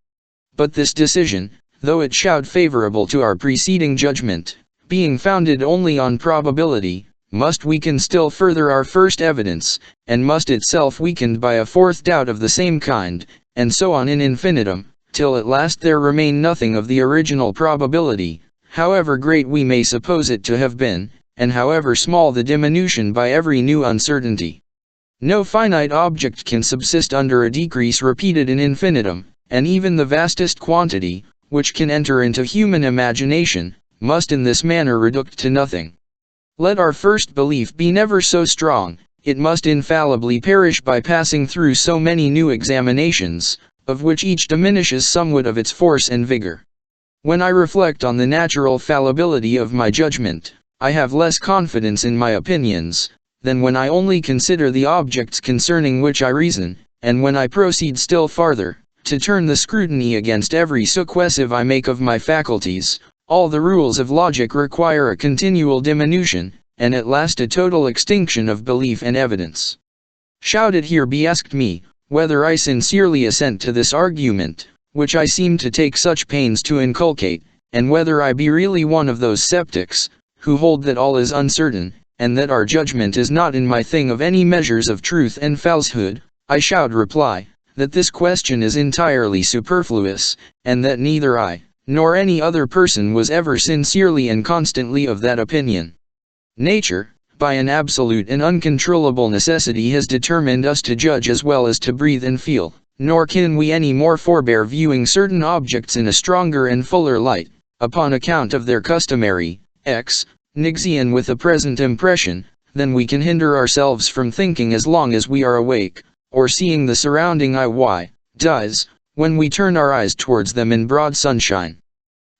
But this decision, though it showed favorable to our preceding judgment, being founded only on probability, must weaken still further our first evidence, and must itself weakened by a fourth doubt of the same kind, and so on in infinitum, till at last there remain nothing of the original probability, however great we may suppose it to have been, and however small the diminution by every new uncertainty. No finite object can subsist under a decrease repeated in infinitum, and even the vastest quantity, which can enter into human imagination, must in this manner reduct to nothing. Let our first belief be never so strong, it must infallibly perish by passing through so many new examinations, of which each diminishes somewhat of its force and vigor. When I reflect on the natural fallibility of my judgment, I have less confidence in my opinions, than when I only consider the objects concerning which I reason, and when I proceed still farther, to turn the scrutiny against every successive I make of my faculties. All the rules of logic require a continual diminution, and at last a total extinction of belief and evidence. Should it here be asked me, whether I sincerely assent to this argument, which I seem to take such pains to inculcate, and whether I be really one of those sceptics, who hold that all is uncertain, and that our judgment is not in my thing of any measures of truth and falsehood, I should reply, that this question is entirely superfluous, and that neither I, nor any other person was ever sincerely and constantly of that opinion. Nature, by an absolute and uncontrollable necessity, has determined us to judge as well as to breathe and feel, nor can we any more forbear viewing certain objects in a stronger and fuller light, upon account of their customary nixion with a present impression, than we can hinder ourselves from thinking as long as we are awake, or seeing the surrounding does, when we turn our eyes towards them in broad sunshine.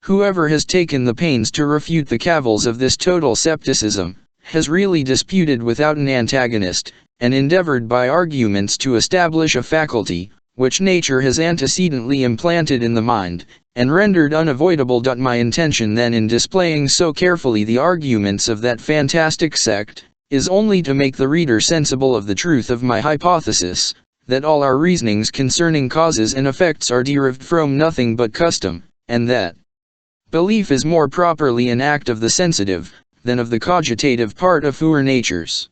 Whoever has taken the pains to refute the cavils of this total scepticism, has really disputed without an antagonist, and endeavored by arguments to establish a faculty, which nature has antecedently implanted in the mind, and rendered unavoidable. My intention then in displaying so carefully the arguments of that fantastic sect, is only to make the reader sensible of the truth of my hypothesis, that all our reasonings concerning causes and effects are derived from nothing but custom, and that belief is more properly an act of the sensitive, than of the cogitative part of our natures.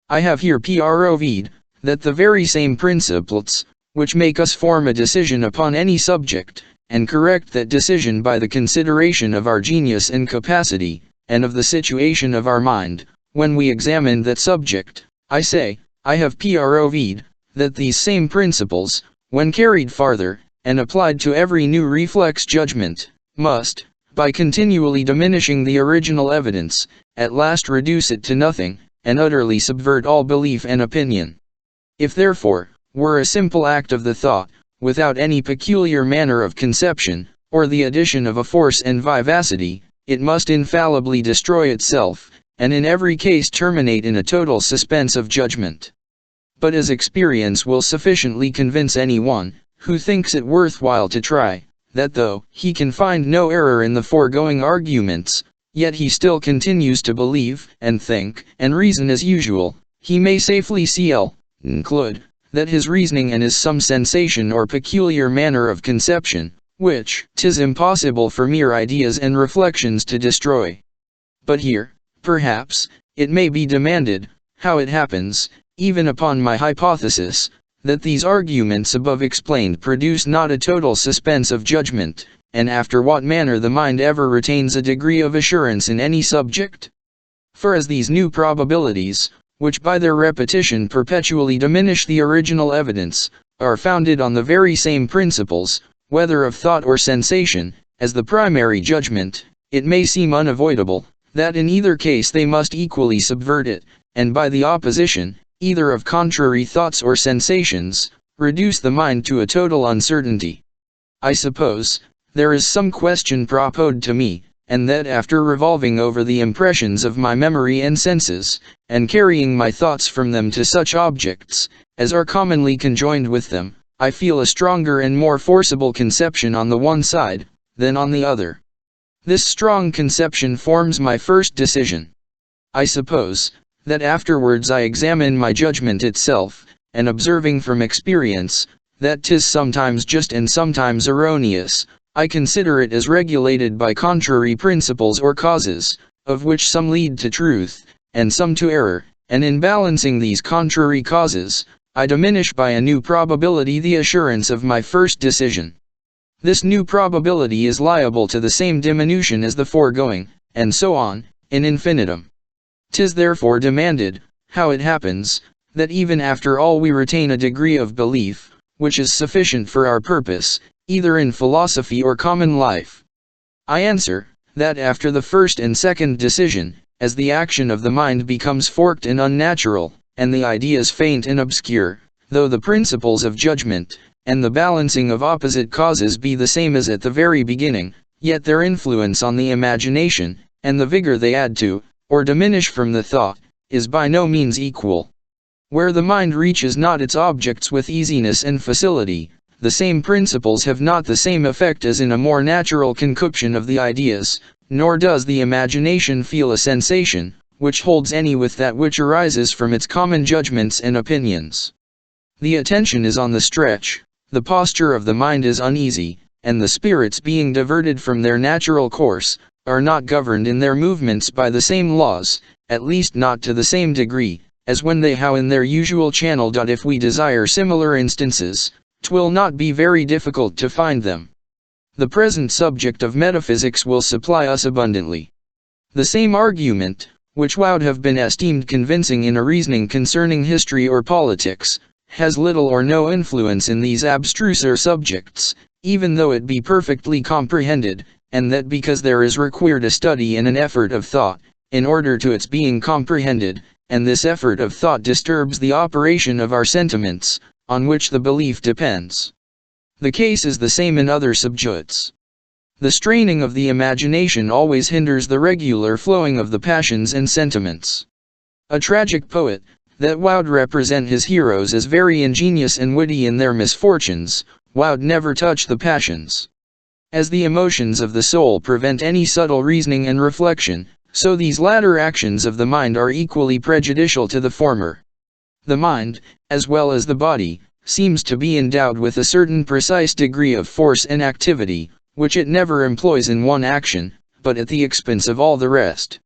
I have here proved, that the very same principles, which make us form a decision upon any subject, and correct that decision by the consideration of our genius and capacity, and of the situation of our mind, when we examine that subject, I say, I have proved, that these same principles, when carried farther, and applied to every new reflex judgment, must, by continually diminishing the original evidence, at last reduce it to nothing, and utterly subvert all belief and opinion. If therefore, were a simple act of the thought, without any peculiar manner of conception, or the addition of a force and vivacity, it must infallibly destroy itself, and in every case terminate in a total suspense of judgment. But as experience will sufficiently convince anyone, who thinks it worthwhile to try, that though he can find no error in the foregoing arguments, yet he still continues to believe, and think, and reason as usual, he may safely conclude, that his reasoning and is some sensation or peculiar manner of conception, which 'tis impossible for mere ideas and reflections to destroy. But here, perhaps, it may be demanded, how it happens, even upon my hypothesis, that these arguments above explained produce not a total suspense of judgment, and after what manner the mind ever retains a degree of assurance in any subject? For as these new probabilities, which by their repetition perpetually diminish the original evidence, are founded on the very same principles, whether of thought or sensation, as the primary judgment, it may seem unavoidable, that in either case they must equally subvert it, and by the opposition, either of contrary thoughts or sensations, reduce the mind to a total uncertainty. I suppose, there is some question proposed to me, and that after revolving over the impressions of my memory and senses, and carrying my thoughts from them to such objects, as are commonly conjoined with them, I feel a stronger and more forcible conception on the one side, than on the other. This strong conception forms my first decision. I suppose, that afterwards I examine my judgment itself, and observing from experience, that 'tis sometimes just and sometimes erroneous, I consider it as regulated by contrary principles or causes, of which some lead to truth, and some to error, and in balancing these contrary causes, I diminish by a new probability the assurance of my first decision. This new probability is liable to the same diminution as the foregoing, and so on, in infinitum. 'Tis therefore demanded, how it happens, that even after all we retain a degree of belief, which is sufficient for our purpose, either in philosophy or common life. I answer, that after the first and second decision, as the action of the mind becomes forked and unnatural, and the ideas faint and obscure, though the principles of judgment, and the balancing of opposite causes be the same as at the very beginning, yet their influence on the imagination, and the vigor they add to, or diminish from the thought, is by no means equal. Where the mind reaches not its objects with easiness and facility, the same principles have not the same effect as in a more natural concoction of the ideas, nor does the imagination feel a sensation, which holds any with that which arises from its common judgments and opinions. The attention is on the stretch, the posture of the mind is uneasy, and the spirits being diverted from their natural course, are not governed in their movements by the same laws, at least not to the same degree, as when they how in their usual channel. If we desire similar instances, 'twill not be very difficult to find them. The present subject of metaphysics will supply us abundantly. The same argument, which would have been esteemed convincing in a reasoning concerning history or politics, has little or no influence in these abstruser subjects, even though it be perfectly comprehended, and that because there is required a study and an effort of thought, in order to its being comprehended, and this effort of thought disturbs the operation of our sentiments, on which the belief depends. The case is the same in other subjects. The straining of the imagination always hinders the regular flowing of the passions and sentiments. A tragic poet, that would represent his heroes as very ingenious and witty in their misfortunes, would never touch the passions. As the emotions of the soul prevent any subtle reasoning and reflection, so these latter actions of the mind are equally prejudicial to the former. The mind, as well as the body, seems to be endowed with a certain precise degree of force and activity, which it never employs in one action, but at the expense of all the rest.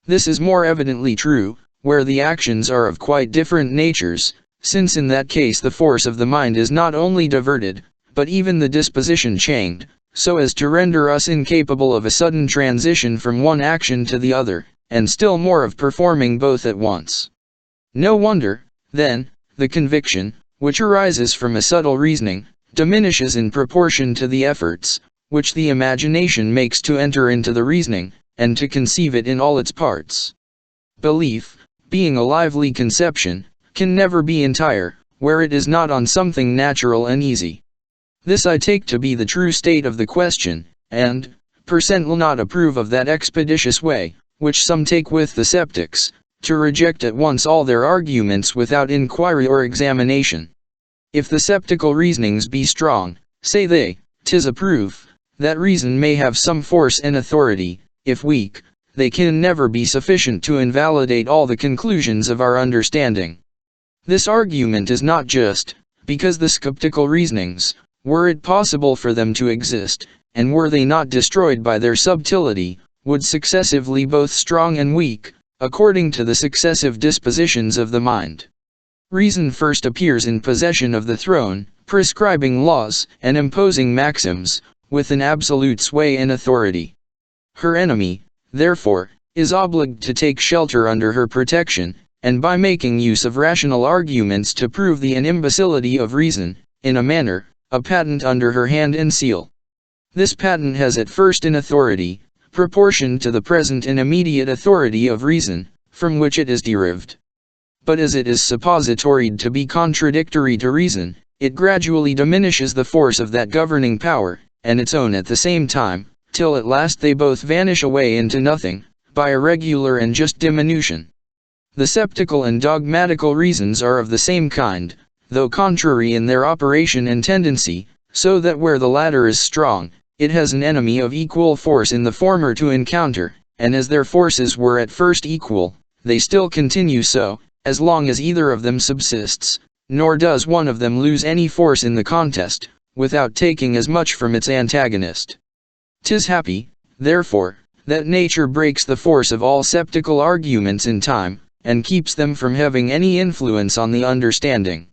This is more evidently true, where the actions are of quite different natures, since in that case the force of the mind is not only diverted, but even the disposition chained, so as to render us incapable of a sudden transition from one action to the other, and still more of performing both at once. No wonder, then, the conviction, which arises from a subtle reasoning, diminishes in proportion to the efforts, which the imagination makes to enter into the reasoning, and to conceive it in all its parts. Belief, being a lively conception, can never be entire, where it is not on something natural and easy. This I take to be the true state of the question, and, will not approve of that expeditious way, which some take with the sceptics, to reject at once all their arguments without inquiry or examination. If the sceptical reasonings be strong, say they, 'tis a proof, that reason may have some force and authority; if weak, they can never be sufficient to invalidate all the conclusions of our understanding. This argument is not just, because the skeptical reasonings, were it possible for them to exist, and were they not destroyed by their subtlety, would successively both strong and weak, according to the successive dispositions of the mind. Reason first appears in possession of the throne, prescribing laws, and imposing maxims, with an absolute sway and authority. Her enemy, therefore, is obliged to take shelter under her protection, and by making use of rational arguments to prove the imbecility of reason, in a manner, a patent under her hand and seal. This patent has at first an authority, proportioned to the present and immediate authority of reason, from which it is derived. But as it is suppositoried to be contradictory to reason, it gradually diminishes the force of that governing power, and its own at the same time, till at last they both vanish away into nothing, by a regular and just diminution. The sceptical and dogmatical reasons are of the same kind, though contrary in their operation and tendency, so that where the latter is strong, it has an enemy of equal force in the former to encounter, and as their forces were at first equal, they still continue so, as long as either of them subsists, nor does one of them lose any force in the contest, without taking as much from its antagonist. 'Tis happy, therefore, that nature breaks the force of all sceptical arguments in time, and keeps them from having any influence on the understanding.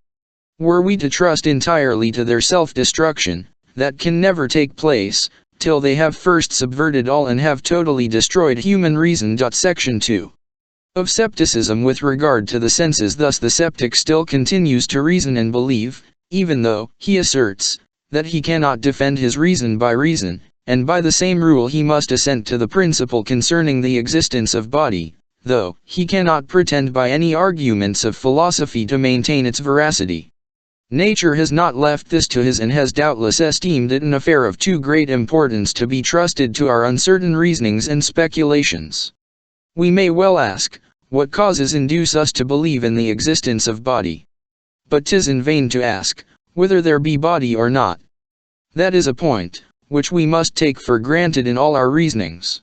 Were we to trust entirely to their self-destruction, that can never take place, till they have first subverted all and have totally destroyed human reason. Section 2. Of Scepticism with regard to the senses. Thus the sceptic still continues to reason and believe, even though he asserts that he cannot defend his reason by reason, and by the same rule he must assent to the principle concerning the existence of body, though he cannot pretend by any arguments of philosophy to maintain its veracity. Nature has not left this to his and has doubtless esteemed it an affair of too great importance to be trusted to our uncertain reasonings and speculations. We may well ask, what causes induce us to believe in the existence of body? But 'tis in vain to ask, whether there be body or not. That is a point, which we must take for granted in all our reasonings.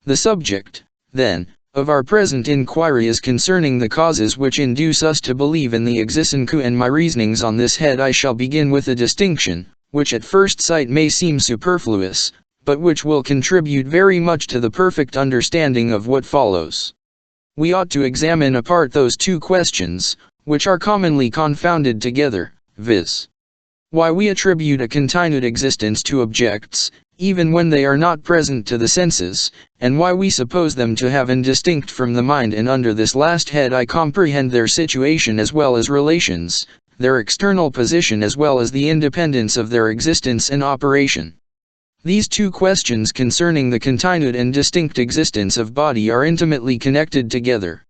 The subject, then, of our present inquiry is concerning the causes which induce us to believe in the existence, and my reasonings on this head I shall begin with a distinction, which at first sight may seem superfluous, but which will contribute very much to the perfect understanding of what follows. We ought to examine apart those two questions, which are commonly confounded together, viz. Why we attribute a continued existence to objects, even when they are not present to the senses, and why we suppose them to have been distinct from the mind. And under this last head I comprehend their situation as well as relations, their external position as well as the independence of their existence and operation. These two questions concerning the continued and distinct existence of body are intimately connected together.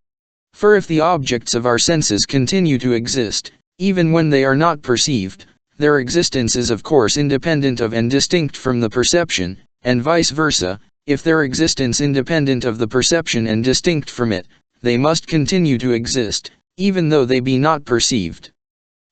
For if the objects of our senses continue to exist, even when they are not perceived, their existence is of course independent of and distinct from the perception, and vice versa. If their existence independent of the perception and distinct from it, they must continue to exist, even though they be not perceived.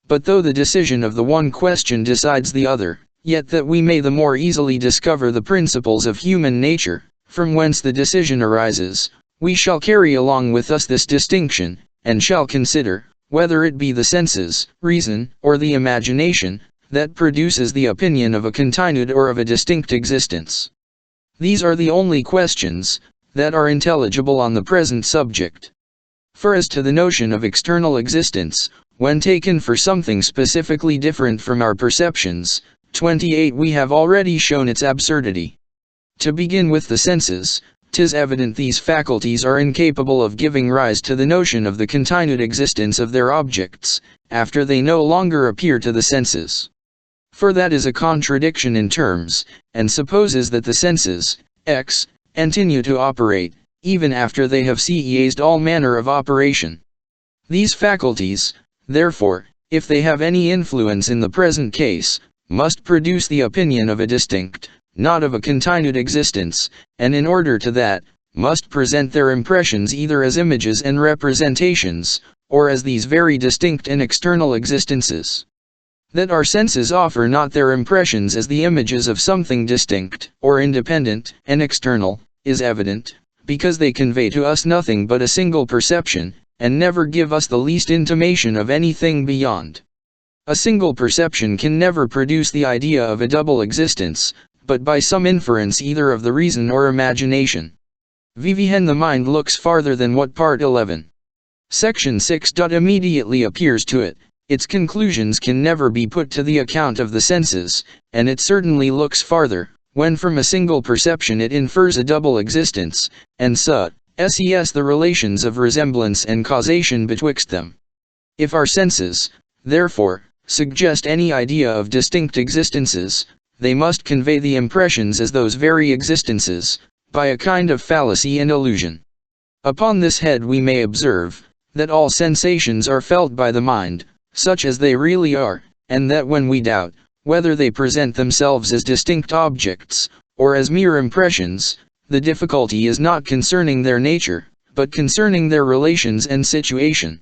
But though the decision of the one question decides the other, yet that we may the more easily discover the principles of human nature, from whence the decision arises, we shall carry along with us this distinction, and shall consider, whether it be the senses, reason, or the imagination, that produces the opinion of a continued or of a distinct existence. These are the only questions that are intelligible on the present subject. For as to the notion of external existence, when taken for something specifically different from our perceptions, 28 we have already shown its absurdity. To begin with the senses, 'tis evident these faculties are incapable of giving rise to the notion of the continued existence of their objects, after they no longer appear to the senses. For that is a contradiction in terms, and supposes that the senses, continue to operate, even after they have ceased all manner of operation. These faculties, therefore, if they have any influence in the present case, must produce the opinion of a distinct, not of a continued existence, and in order to that, must present their impressions either as images and representations, or as these very distinct and external existences. That our senses offer not their impressions as the images of something distinct, or independent, and external, is evident, because they convey to us nothing but a single perception, and never give us the least intimation of anything beyond. A single perception can never produce the idea of a double existence, but by some inference either of the reason or imagination. Vivien the mind looks farther than what part 11. Section 6. Immediately appears to it, its conclusions can never be put to the account of the senses, and it certainly looks farther, when from a single perception it infers a double existence, and ses the relations of resemblance and causation betwixt them. If our senses, therefore, suggest any idea of distinct existences, they must convey the impressions as those very existences, by a kind of fallacy and illusion. Upon this head we may observe, that all sensations are felt by the mind, such as they really are, and that when we doubt, whether they present themselves as distinct objects, or as mere impressions, the difficulty is not concerning their nature, but concerning their relations and situation.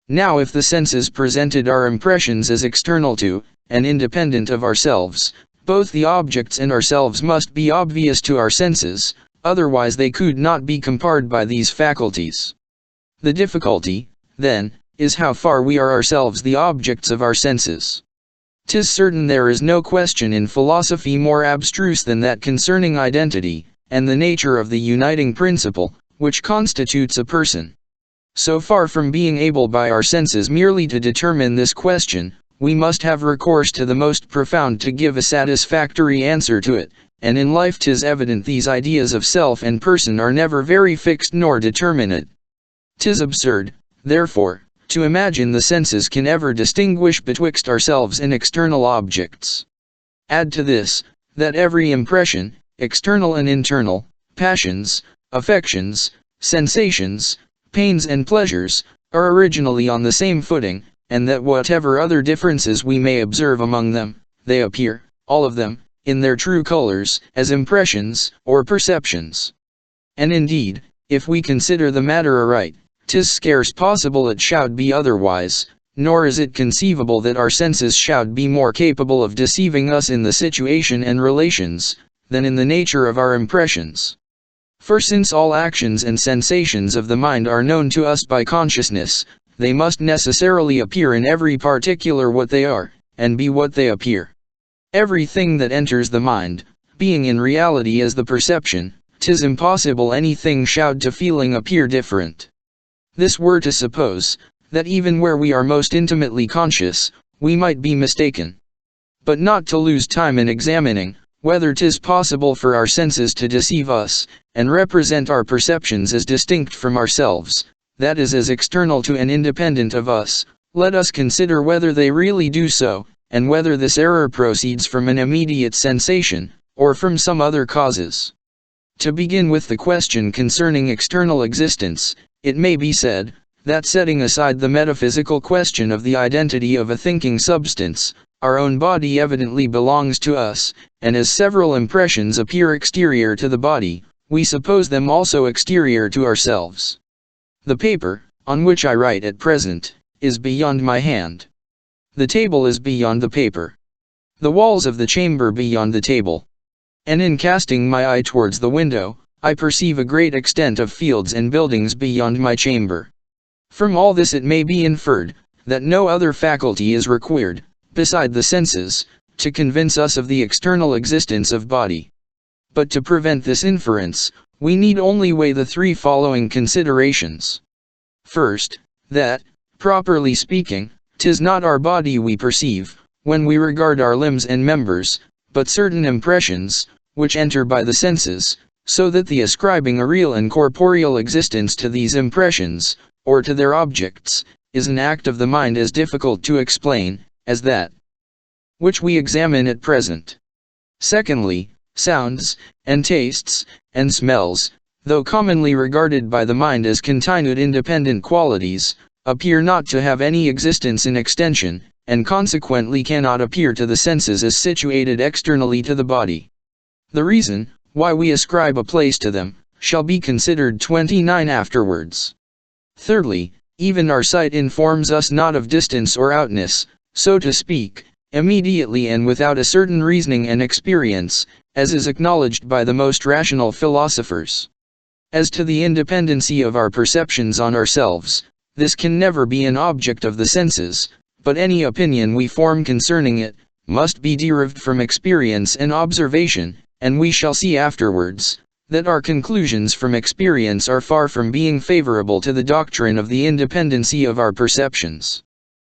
Now if the senses presented our impressions as external to, and independent of ourselves, both the objects and ourselves must be obvious to our senses, otherwise they could not be compared by these faculties. The difficulty, then, is how far we are ourselves the objects of our senses. 'Tis certain there is no question in philosophy more abstruse than that concerning identity, and the nature of the uniting principle, which constitutes a person. So far from being able by our senses merely to determine this question, we must have recourse to the most profound to give a satisfactory answer to it, and in life 'tis evident these ideas of self and person are never very fixed nor determinate. 'Tis absurd, therefore, to imagine the senses can ever distinguish betwixt ourselves and external objects. Add to this, that every impression, external and internal, passions, affections, sensations, pains and pleasures, are originally on the same footing, and that whatever other differences we may observe among them, they appear, all of them, in their true colors, as impressions, or perceptions. And indeed, if we consider the matter aright, 'tis scarce possible it should be otherwise, nor is it conceivable that our senses should be more capable of deceiving us in the situation and relations, than in the nature of our impressions. For since all actions and sensations of the mind are known to us by consciousness, they must necessarily appear in every particular what they are, and be what they appear. Everything that enters the mind, being in reality as the perception, 'tis impossible anything should to feeling appear different. This were to suppose, that even where we are most intimately conscious, we might be mistaken. But not to lose time in examining, whether 'tis possible for our senses to deceive us, and represent our perceptions as distinct from ourselves, that is as external to and independent of us, let us consider whether they really do so, and whether this error proceeds from an immediate sensation, or from some other causes. To begin with the question concerning external existence, it may be said, that setting aside the metaphysical question of the identity of a thinking substance, our own body evidently belongs to us, and as several impressions appear exterior to the body, we suppose them also exterior to ourselves. The paper, on which I write at present, is beyond my hand. The table is beyond the paper. The walls of the chamber beyond the table. And in casting my eye towards the window, I perceive a great extent of fields and buildings beyond my chamber. From all this it may be inferred, that no other faculty is required, beside the senses, to convince us of the external existence of body. But to prevent this inference, we need only weigh the three following considerations. First, that, properly speaking, 'tis not our body we perceive, when we regard our limbs and members, but certain impressions, which enter by the senses, so that the ascribing a real and corporeal existence to these impressions, or to their objects, is an act of the mind as difficult to explain, as that which we examine at present. Secondly, sounds, and tastes, and smells, though commonly regarded by the mind as continued independent qualities, appear not to have any existence in extension, and consequently cannot appear to the senses as situated externally to the body. The reason why we ascribe a place to them shall be considered 29 afterwards. Thirdly, even our sight informs us not of distance or outness, so to speak, immediately and without a certain reasoning and experience, as is acknowledged by the most rational philosophers. As to the independency of our perceptions on ourselves, this can never be an object of the senses, but any opinion we form concerning it, must be derived from experience and observation, and we shall see afterwards, that our conclusions from experience are far from being favorable to the doctrine of the independency of our perceptions.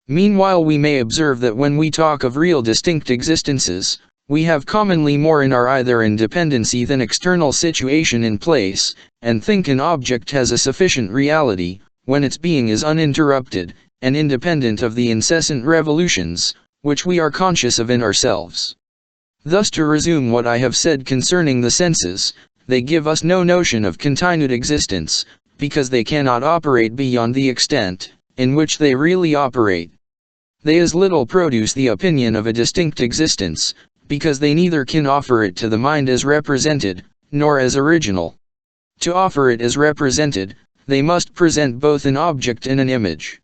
Meanwhile we may observe that when we talk of real distinct existences, we have commonly more in our eye their independency than external situation in place, and think an object has a sufficient reality, when its being is uninterrupted, and independent of the incessant revolutions, which we are conscious of in ourselves. Thus to resume what I have said concerning the senses, they give us no notion of continued existence, because they cannot operate beyond the extent in which they really operate. They as little produce the opinion of a distinct existence, because they neither can offer it to the mind as represented, nor as original. To offer it as represented, they must present both an object and an image.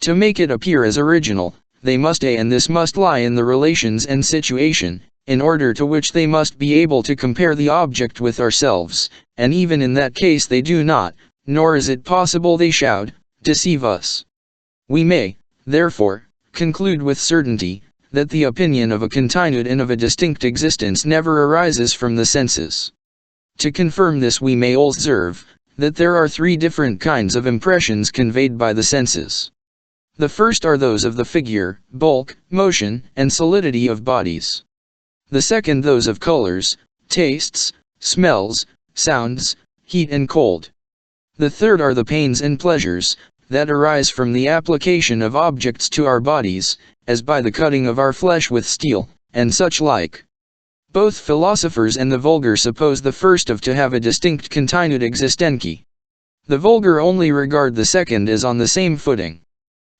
To make it appear as original, they must and this must lie in the relations and situation, in order to which they must be able to compare the object with ourselves, and even in that case they do not, nor is it possible they should, deceive us. We may, therefore, conclude with certainty, that the opinion of a continued and of a distinct existence never arises from the senses. To confirm this we may observe, that there are three different kinds of impressions conveyed by the senses. The first are those of the figure, bulk, motion, and solidity of bodies. The second those of colors, tastes, smells, sounds, heat and cold. The third are the pains and pleasures, that arise from the application of objects to our bodies, as by the cutting of our flesh with steel, and such like. Both philosophers and the vulgar suppose the first of to have a distinct continued existency. The vulgar only regard the second as on the same footing.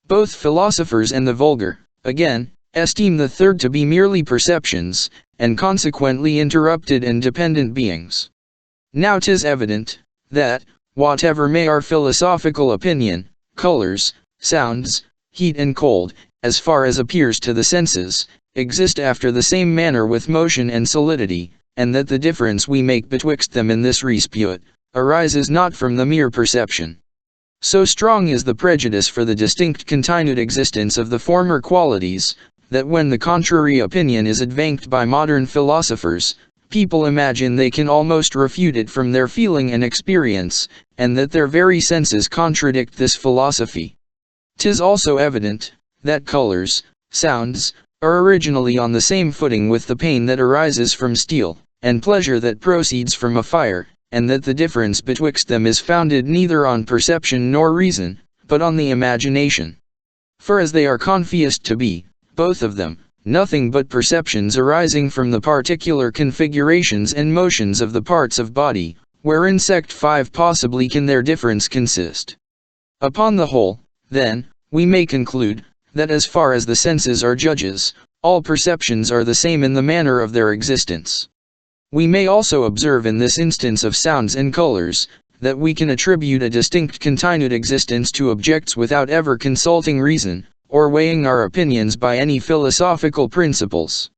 Both philosophers and the vulgar, again, esteem the third to be merely perceptions, and consequently interrupted and dependent beings. Now 'tis evident, that, whatever may our philosophical opinion, colors, sounds, heat and cold, as far as appears to the senses, exist after the same manner with motion and solidity, and that the difference we make betwixt them in this respect, arises not from the mere perception. So strong is the prejudice for the distinct continued existence of the former qualities, that when the contrary opinion is advanced by modern philosophers, people imagine they can almost refute it from their feeling and experience, and that their very senses contradict this philosophy. 'Tis also evident, that colors, sounds, are originally on the same footing with the pain that arises from steel, and pleasure that proceeds from a fire, and that the difference betwixt them is founded neither on perception nor reason, but on the imagination. For as they are confessed to be, both of them, nothing but perceptions arising from the particular configurations and motions of the parts of body, wherein sect 5 possibly can their difference consist. Upon the whole, then, we may conclude, that as far as the senses are judges, all perceptions are the same in the manner of their existence. We may also observe in this instance of sounds and colors, that we can attribute a distinct continued existence to objects without ever consulting reason, or weighing our opinions by any philosophical principles.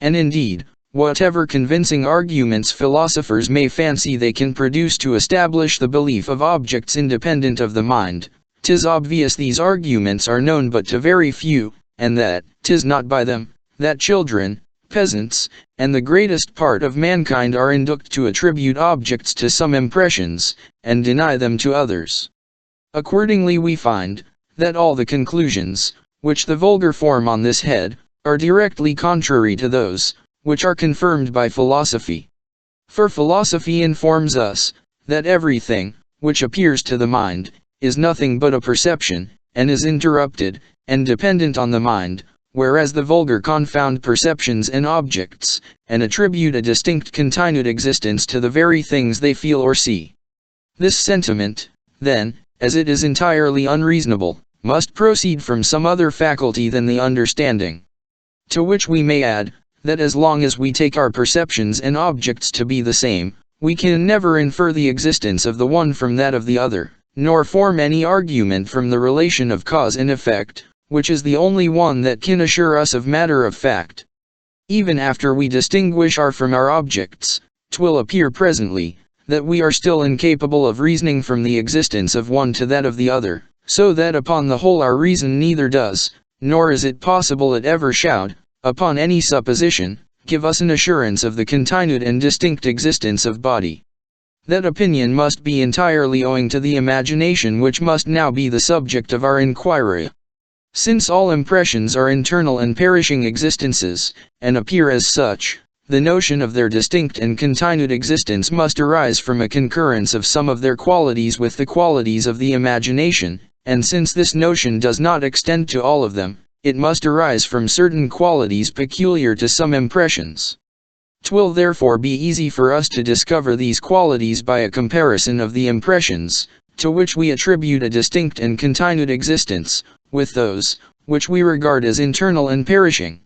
And indeed, whatever convincing arguments philosophers may fancy they can produce to establish the belief of objects independent of the mind, 'tis obvious these arguments are known but to very few, and that 'tis not by them, that children, peasants, and the greatest part of mankind are induced to attribute objects to some impressions, and deny them to others. Accordingly we find, that all the conclusions, which the vulgar form on this head, are directly contrary to those, which are confirmed by philosophy. For philosophy informs us, that everything, which appears to the mind, is nothing but a perception, and is interrupted, and dependent on the mind, whereas the vulgar confound perceptions and objects, and attribute a distinct continued existence to the very things they feel or see. This sentiment, then, as it is entirely unreasonable, must proceed from some other faculty than the understanding. To which we may add, that as long as we take our perceptions and objects to be the same, we can never infer the existence of the one from that of the other, nor form any argument from the relation of cause and effect, which is the only one that can assure us of matter of fact. Even after we distinguish our from our objects, 'twill appear presently, that we are still incapable of reasoning from the existence of one to that of the other, so that upon the whole our reason neither does, nor is it possible it ever shall, upon any supposition, give us an assurance of the continued and distinct existence of body. That opinion must be entirely owing to the imagination, which must now be the subject of our inquiry. Since all impressions are internal and perishing existences, and appear as such, the notion of their distinct and continued existence must arise from a concurrence of some of their qualities with the qualities of the imagination, and since this notion does not extend to all of them, it must arise from certain qualities peculiar to some impressions. 'Twill therefore be easy for us to discover these qualities by a comparison of the impressions, to which we attribute a distinct and continued existence, with those, which we regard as internal and perishing.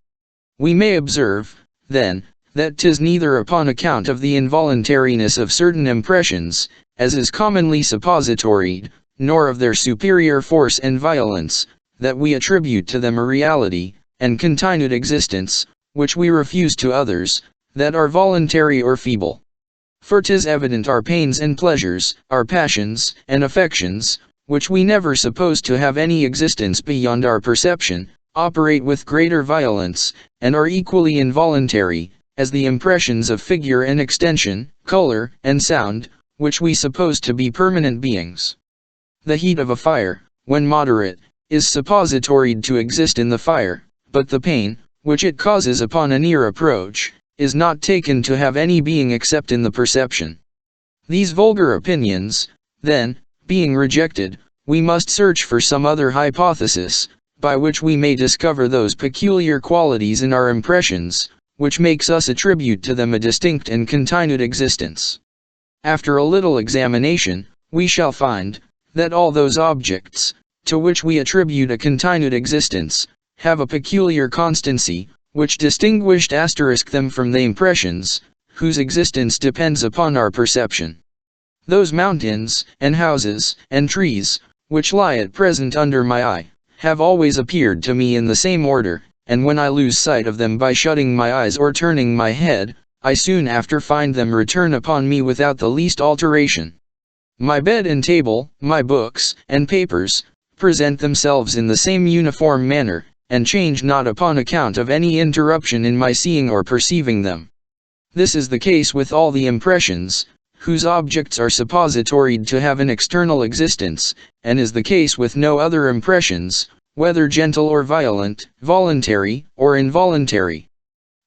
We may observe, then, that 'tis neither upon account of the involuntariness of certain impressions, as is commonly suppositoried, nor of their superior force and violence, that we attribute to them a reality, and continued existence, which we refuse to others, that are voluntary or feeble. For 'tis evident our pains and pleasures, our passions and affections, which we never suppose to have any existence beyond our perception, operate with greater violence, and are equally involuntary, as the impressions of figure and extension, color and sound, which we suppose to be permanent beings. The heat of a fire, when moderate, is suppositoried to exist in the fire, but the pain, which it causes upon a near approach, is not taken to have any being except in the perception. These vulgar opinions, then, being rejected, we must search for some other hypothesis, by which we may discover those peculiar qualities in our impressions, which makes us attribute to them a distinct and continued existence. After a little examination, we shall find that all those objects, to which we attribute a continued existence, have a peculiar constancy, which distinguished them from the impressions, whose existence depends upon our perception. Those mountains, and houses, and trees, which lie at present under my eye, have always appeared to me in the same order, and when I lose sight of them by shutting my eyes or turning my head, I soon after find them return upon me without the least alteration. My bed and table, my books, and papers, present themselves in the same uniform manner, and change not upon account of any interruption in my seeing or perceiving them. This is the case with all the impressions, whose objects are suppositoried to have an external existence, and is the case with no other impressions, whether gentle or violent, voluntary or involuntary.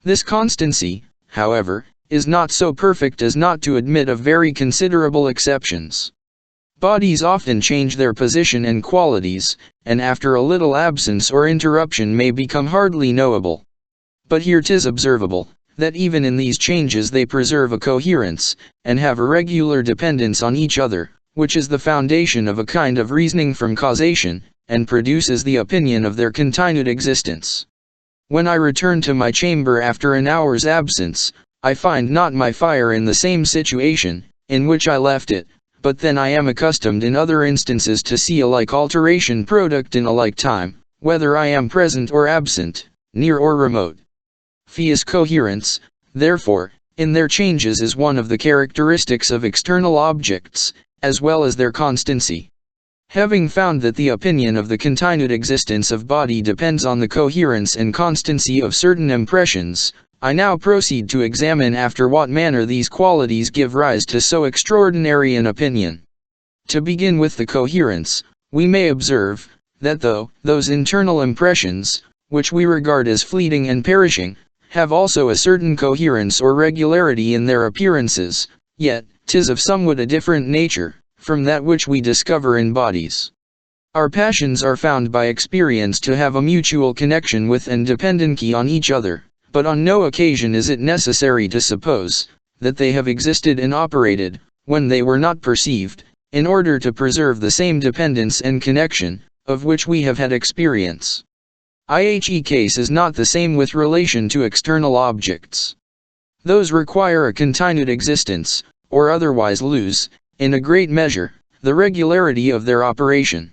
This constancy, however, is not so perfect as not to admit of very considerable exceptions. Bodies often change their position and qualities, and after a little absence or interruption may become hardly knowable. But here 'tis observable, that even in these changes they preserve a coherence, and have a regular dependence on each other, which is the foundation of a kind of reasoning from causation, and produces the opinion of their continued existence. When I return to my chamber after an hour's absence, I find not my fire in the same situation, in which I left it, but then I am accustomed in other instances to see a like alteration product in a like time, whether I am present or absent, near or remote. Fiat coherence, therefore, in their changes is one of the characteristics of external objects, as well as their constancy. Having found that the opinion of the continued existence of body depends on the coherence and constancy of certain impressions, I now proceed to examine after what manner these qualities give rise to so extraordinary an opinion. To begin with the coherence, we may observe, that those internal impressions, which we regard as fleeting and perishing, have also a certain coherence or regularity in their appearances, yet 'tis of somewhat a different nature, from that which we discover in bodies. Our passions are found by experience to have a mutual connection with and dependency on each other, but on no occasion is it necessary to suppose that they have existed and operated, when they were not perceived, in order to preserve the same dependence and connection, of which we have had experience. The case is not the same with relation to external objects. Those require a continued existence, or otherwise lose, in a great measure, the regularity of their operation.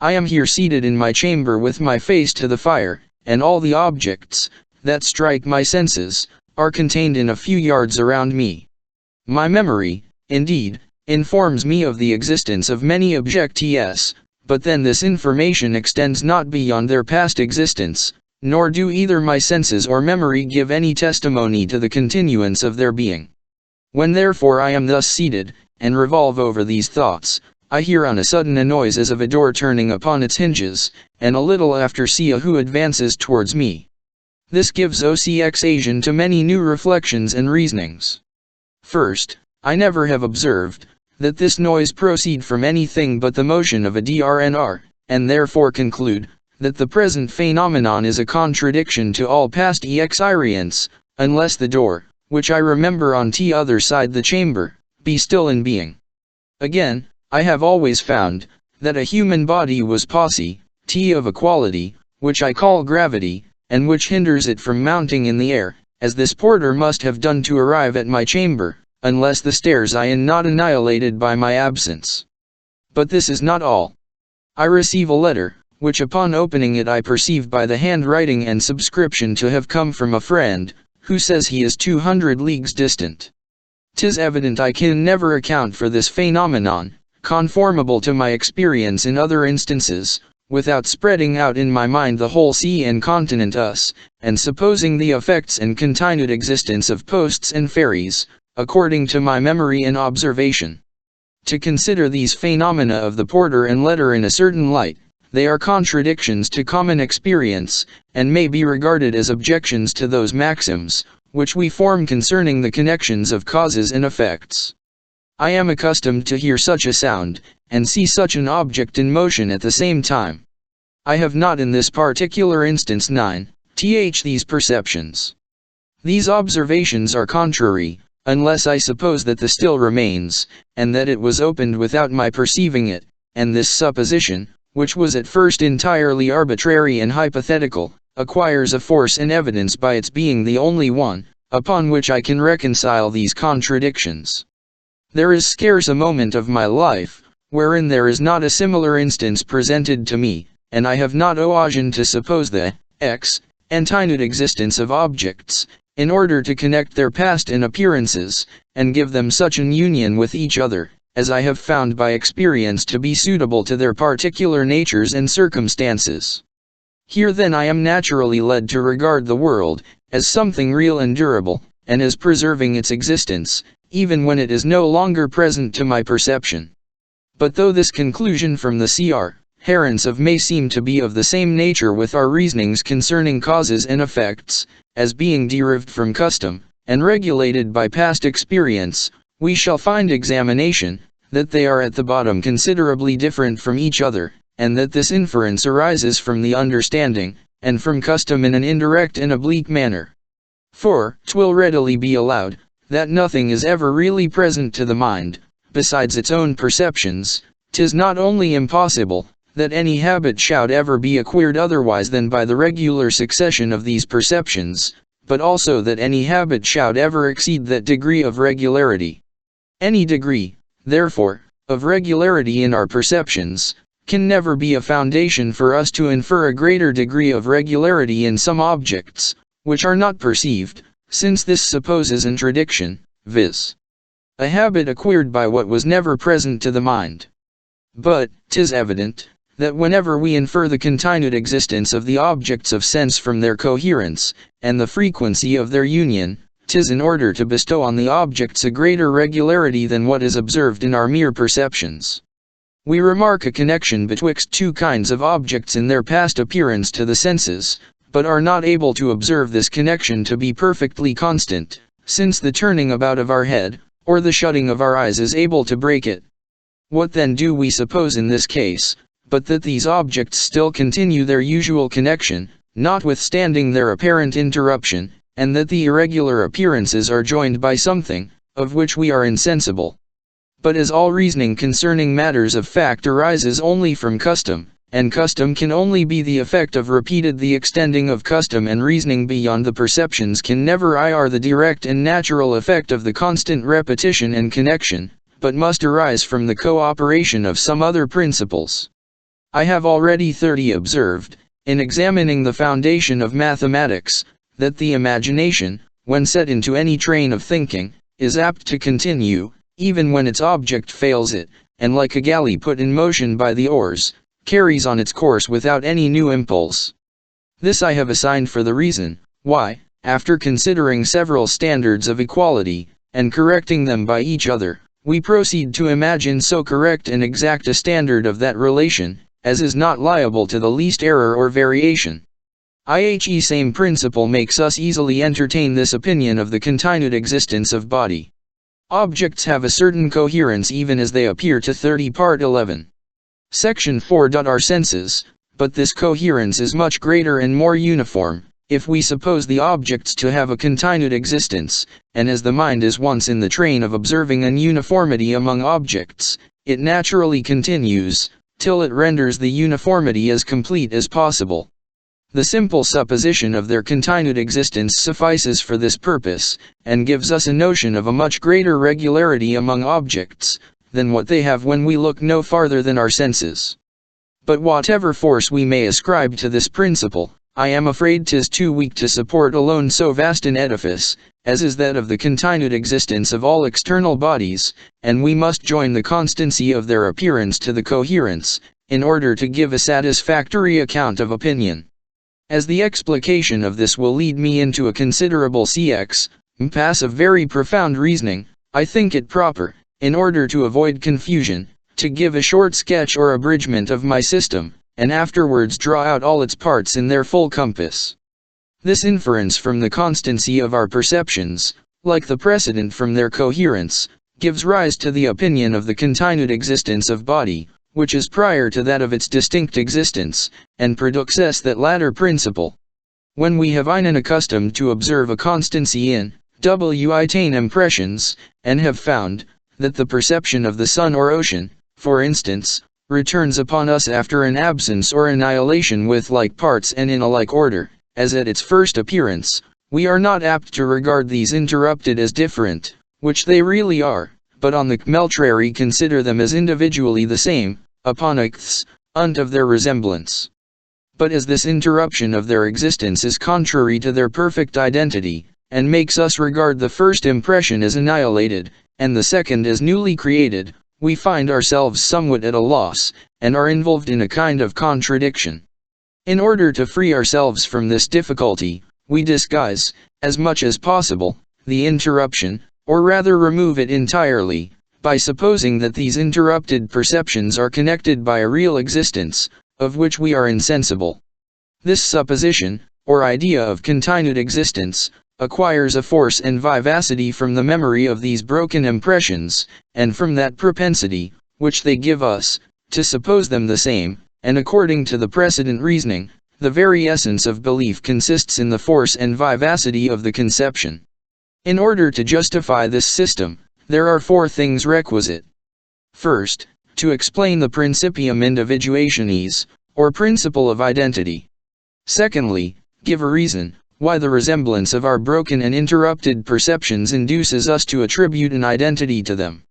I am here seated in my chamber with my face to the fire, and all the objects that strike my senses are contained in a few yards around me. My memory, indeed, informs me of the existence of many objects, but then this information extends not beyond their past existence, nor do either my senses or memory give any testimony to the continuance of their being. When therefore I am thus seated, and revolve over these thoughts, I hear on a sudden a noise as of a door turning upon its hinges, and a little after see a who advances towards me. This gives occasion to many new reflections and reasonings. First, I never have observed that this noise proceed from anything but the motion of a drnr, and therefore conclude that the present phenomenon is a contradiction to all past experience, unless the door, which I remember on the other side the chamber, be still in being. Again, I have always found that a human body was posse, of a quality, which I call gravity, and which hinders it from mounting in the air, as this porter must have done to arrive at my chamber, unless the stairs I am not annihilated by my absence. But this is not all. I receive a letter, which upon opening it I perceive by the handwriting and subscription to have come from a friend, who says he is 200 leagues distant. 'Tis evident I can never account for this phenomenon, conformable to my experience in other instances, without spreading out in my mind the whole sea and continent and supposing the effects and continued existence of posts and ferries, according to my memory and observation. To consider these phenomena of the porter and letter in a certain light, they are contradictions to common experience, and may be regarded as objections to those maxims, which we form concerning the connections of causes and effects. I am accustomed to hear such a sound, and see such an object in motion at the same time. I have not in this particular instance these perceptions. These observations are contrary, unless I suppose that the still remains, and that it was opened without my perceiving it, and this supposition, which was at first entirely arbitrary and hypothetical, acquires a force and evidence by its being the only one, upon which I can reconcile these contradictions. There is scarce a moment of my life, wherein there is not a similar instance presented to me, and I have not occasion to suppose the antinute existence of objects, in order to connect their past and appearances, and give them such an union with each other, as I have found by experience to be suitable to their particular natures and circumstances. Here then I am naturally led to regard the world, as something real and durable, and as preserving its existence, even when it is no longer present to my perception. But though this conclusion from the coherence of may seem to be of the same nature with our reasonings concerning causes and effects, as being derived from custom, and regulated by past experience, we shall find examination, that they are at the bottom considerably different from each other, and that this inference arises from the understanding, and from custom in an indirect and oblique manner. For, 'twill readily be allowed, that nothing is ever really present to the mind, besides its own perceptions. 'Tis not only impossible, that any habit should ever be acquired otherwise than by the regular succession of these perceptions, but also that any habit should ever exceed that degree of regularity. Any degree, therefore, of regularity in our perceptions, can never be a foundation for us to infer a greater degree of regularity in some objects, which are not perceived, since this supposes an contradiction, viz. A habit acquired by what was never present to the mind. But, 'tis evident, that whenever we infer the continued existence of the objects of sense from their coherence, and the frequency of their union, 'tis in order to bestow on the objects a greater regularity than what is observed in our mere perceptions. We remark a connection betwixt two kinds of objects in their past appearance to the senses, but are not able to observe this connection to be perfectly constant, since the turning about of our head, or the shutting of our eyes is able to break it. What then do we suppose in this case, but that these objects still continue their usual connection, notwithstanding their apparent interruption, and that the irregular appearances are joined by something, of which we are insensible. But as all reasoning concerning matters of fact arises only from custom, and custom can only be the effect of the extending of custom, and reasoning beyond the perceptions can never be the direct and natural effect of the constant repetition and connection, but must arise from the cooperation of some other principles. I have already observed, in examining the foundation of mathematics, that the imagination, when set into any train of thinking, is apt to continue, even when its object fails it, and like a galley put in motion by the oars, carries on its course without any new impulse. This I have assigned for the reason, why, after considering several standards of equality, and correcting them by each other, we proceed to imagine so correct and exact a standard of that relation, as is not liable to the least error or variation. The same principle makes us easily entertain this opinion of the continued existence of body. Objects have a certain coherence even as they appear to Part 11. Section 4. Our senses, but this coherence is much greater and more uniform, if we suppose the objects to have a continued existence, and as the mind is once in the train of observing an uniformity among objects, it naturally continues, till it renders the uniformity as complete as possible. The simple supposition of their continued existence suffices for this purpose, and gives us a notion of a much greater regularity among objects, than what they have when we look no farther than our senses. But whatever force we may ascribe to this principle, I am afraid 'tis too weak to support alone so vast an edifice, as is that of the continued existence of all external bodies, and we must join the constancy of their appearance to the coherence, in order to give a satisfactory account of opinion. As the explication of this will lead me into a considerable pass of very profound reasoning, I think it proper, in order to avoid confusion, to give a short sketch or abridgment of my system, and afterwards draw out all its parts in their full compass. This inference from the constancy of our perceptions, like the precedent from their coherence, gives rise to the opinion of the continued existence of body, which is prior to that of its distinct existence, and produces that latter principle. When we have been accustomed to observe a constancy in w-ine impressions, and have found that the perception of the sun or ocean, for instance, returns upon us after an absence or annihilation with like parts and in a like order, as at its first appearance, we are not apt to regard these interrupted as different, which they really are, but on the contrary consider them as individually the same, upon acts of their resemblance. But as this interruption of their existence is contrary to their perfect identity, and makes us regard the first impression as annihilated, and the second as newly created, we find ourselves somewhat at a loss, and are involved in a kind of contradiction. In order to free ourselves from this difficulty, we disguise, as much as possible, the interruption, or rather remove it entirely, by supposing that these interrupted perceptions are connected by a real existence, of which we are insensible. This supposition, or idea of continued existence, acquires a force and vivacity from the memory of these broken impressions, and from that propensity, which they give us, to suppose them the same, and according to the precedent reasoning, the very essence of belief consists in the force and vivacity of the conception. In order to justify this system, there are four things requisite. First, to explain the principium individuationis, or principle of identity. Secondly, give a reason why the resemblance of our broken and interrupted perceptions induces us to attribute an identity to them.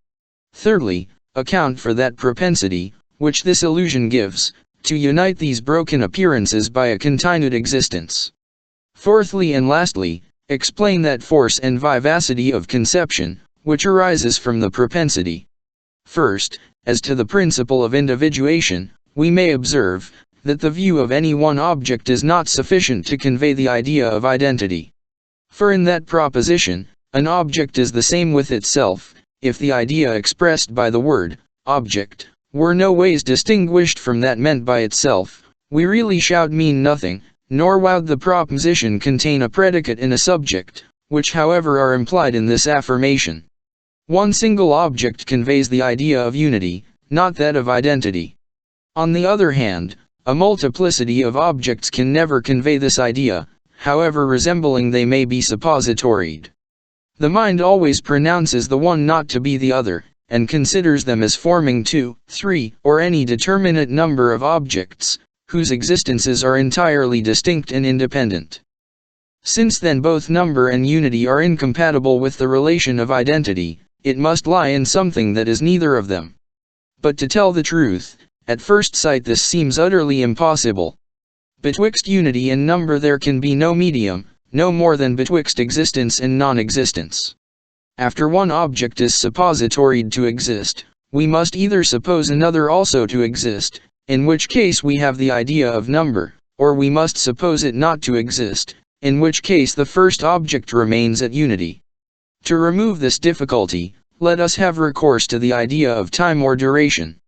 Thirdly, account for that propensity, which this illusion gives, to unite these broken appearances by a continued existence. Fourthly and lastly, explain that force and vivacity of conception, which arises from the propensity. First, as to the principle of individuation, we may observe that the view of any one object is not sufficient to convey the idea of identity. For in that proposition, an object is the same with itself, if the idea expressed by the word object were no ways distinguished from that meant by itself, we really should mean nothing, nor would the proposition contain a predicate and a subject, which however are implied in this affirmation. One single object conveys the idea of unity, not that of identity. On the other hand, a multiplicity of objects can never convey this idea, however resembling they may be suppositoried. The mind always pronounces the one not to be the other, and considers them as forming two, three, or any determinate number of objects, whose existences are entirely distinct and independent. Since then both number and unity are incompatible with the relation of identity, it must lie in something that is neither of them. But to tell the truth, at first sight this seems utterly impossible. Betwixt unity and number there can be no medium, no more than betwixt existence and non-existence. After one object is suppositoried to exist, we must either suppose another also to exist, in which case we have the idea of number, or we must suppose it not to exist, in which case the first object remains at unity. To remove this difficulty, let us have recourse to the idea of time or duration.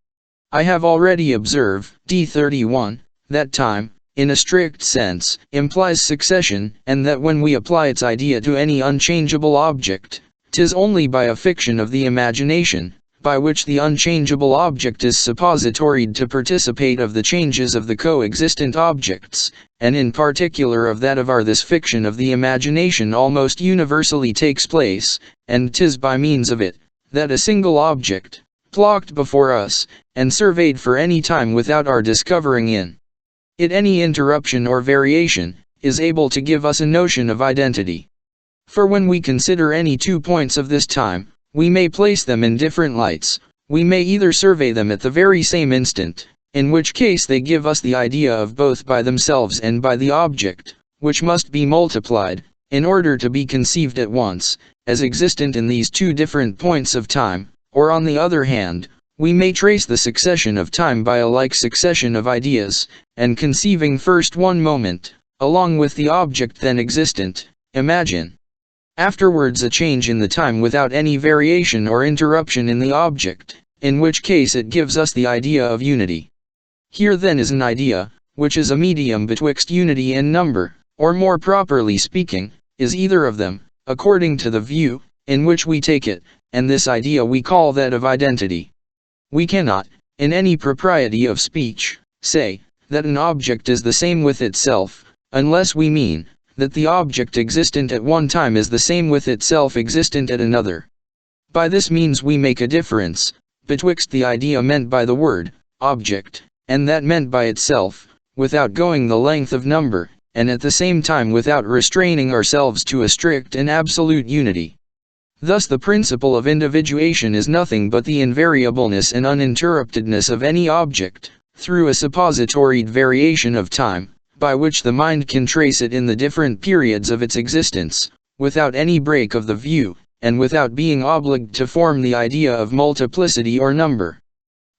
I have already observed, d31, that time, in a strict sense, implies succession, and that when we apply its idea to any unchangeable object, 'tis only by a fiction of the imagination, by which the unchangeable object is suppositoried to participate of the changes of the co-existent objects, and in particular of that of our this fiction of the imagination almost universally takes place, and 'tis by means of it, that a single object, plucked before us, and surveyed for any time without our discovering in it any interruption or variation, is able to give us a notion of identity. For when we consider any 2 points of this time, we may place them in different lights, we may either survey them at the very same instant, in which case they give us the idea of both by themselves and by the object, which must be multiplied, in order to be conceived at once, as existent in these 2 different points of time, or on the other hand, we may trace the succession of time by a like succession of ideas, and conceiving first one moment, along with the object then existent, imagine afterwards a change in the time without any variation or interruption in the object, in which case it gives us the idea of unity. Here then is an idea, which is a medium betwixt unity and number, or more properly speaking, is either of them, according to the view in which we take it, and this idea we call that of identity. We cannot, in any propriety of speech, say that an object is the same with itself, unless we mean that the object existent at one time is the same with itself existent at another. By this means we make a difference betwixt the idea meant by the word object, and that meant by itself, without going the length of number, and at the same time without restraining ourselves to a strict and absolute unity. Thus the principle of individuation is nothing but the invariableness and uninterruptedness of any object, through a suppositoried variation of time, by which the mind can trace it in the different periods of its existence, without any break of the view, and without being obliged to form the idea of multiplicity or number.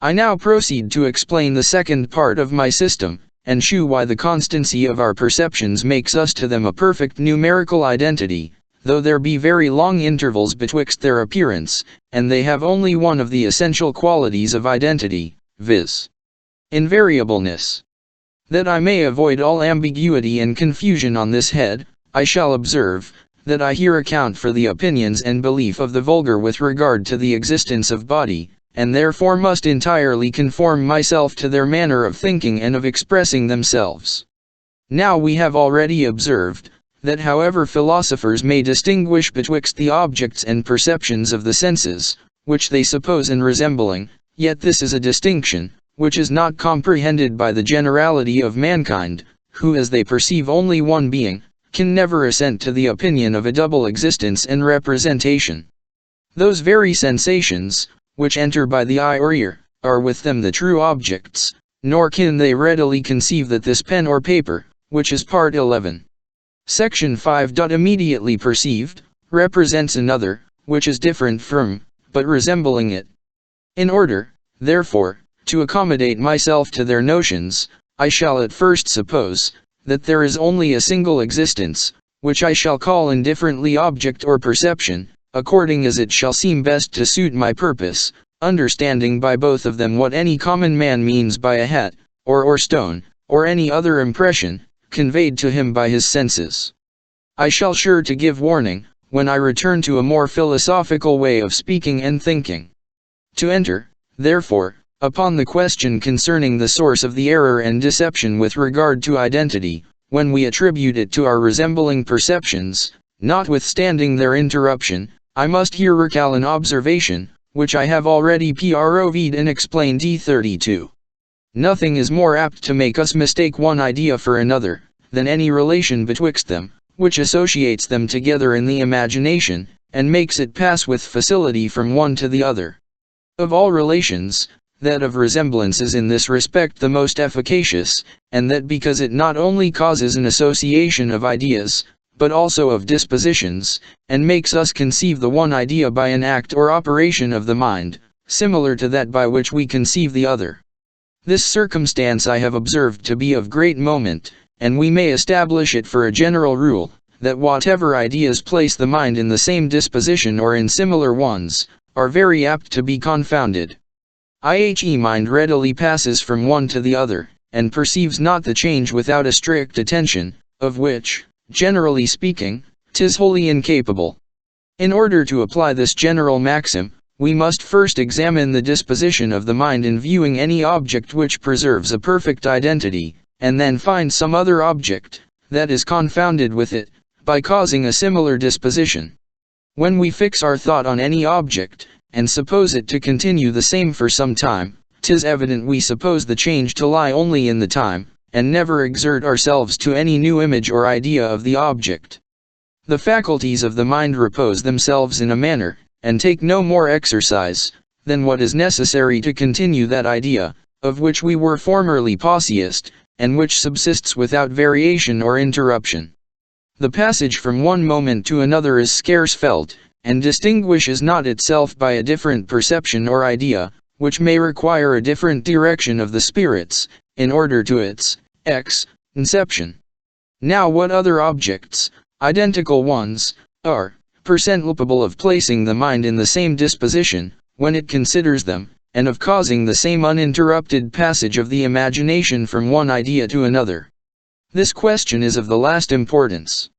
I now proceed to explain the second part of my system, and shew why the constancy of our perceptions makes us to them a perfect numerical identity, though there be very long intervals betwixt their appearance, and they have only one of the essential qualities of identity, viz. Invariableness. That I may avoid all ambiguity and confusion on this head, I shall observe, that I here account for the opinions and belief of the vulgar with regard to the existence of body, and therefore must entirely conform myself to their manner of thinking and of expressing themselves. Now we have already observed, that however philosophers may distinguish betwixt the objects and perceptions of the senses, which they suppose in resembling, yet this is a distinction, which is not comprehended by the generality of mankind, who as they perceive only one being, can never assent to the opinion of a double existence and representation. Those very sensations, which enter by the eye or ear, are with them the true objects, nor can they readily conceive that this pen or paper, which is part 11. Section 5. Immediately perceived, represents another, which is different from, but resembling it. In order, therefore, to accommodate myself to their notions, I shall at first suppose, that there is only a single existence, which I shall call indifferently object or perception, according as it shall seem best to suit my purpose, understanding by both of them what any common man means by a hat, or stone, or any other impression, conveyed to him by his senses. I shall sure to give warning, when I return to a more philosophical way of speaking and thinking. To enter, therefore, upon the question concerning the source of the error and deception with regard to identity, when we attribute it to our resembling perceptions, notwithstanding their interruption, I must here recall an observation, which I have already proved and explained d32. Nothing is more apt to make us mistake one idea for another, than any relation betwixt them, which associates them together in the imagination, and makes it pass with facility from one to the other. Of all relations, that of resemblance is in this respect the most efficacious, and that because it not only causes an association of ideas, but also of dispositions, and makes us conceive the one idea by an act or operation of the mind, similar to that by which we conceive the other. This circumstance I have observed to be of great moment, and we may establish it for a general rule, that whatever ideas place the mind in the same disposition or in similar ones, are very apt to be confounded. I.e. mind readily passes from one to the other, and perceives not the change without a strict attention, of which, generally speaking, 'tis wholly incapable. In order to apply this general maxim, we must first examine the disposition of the mind in viewing any object which preserves a perfect identity, and then find some other object, that is confounded with it, by causing a similar disposition. When we fix our thought on any object, and suppose it to continue the same for some time, 'tis evident we suppose the change to lie only in the time, and never exert ourselves to any new image or idea of the object. The faculties of the mind repose themselves in a manner, and take no more exercise, than what is necessary to continue that idea, of which we were formerly possessed, and which subsists without variation or interruption. The passage from one moment to another is scarce felt, and distinguishes not itself by a different perception or idea, which may require a different direction of the spirits, in order to its inception. Now what other objects, identical ones, are perceptible of placing the mind in the same disposition, when it considers them, and of causing the same uninterrupted passage of the imagination from one idea to another? This question is of the last importance.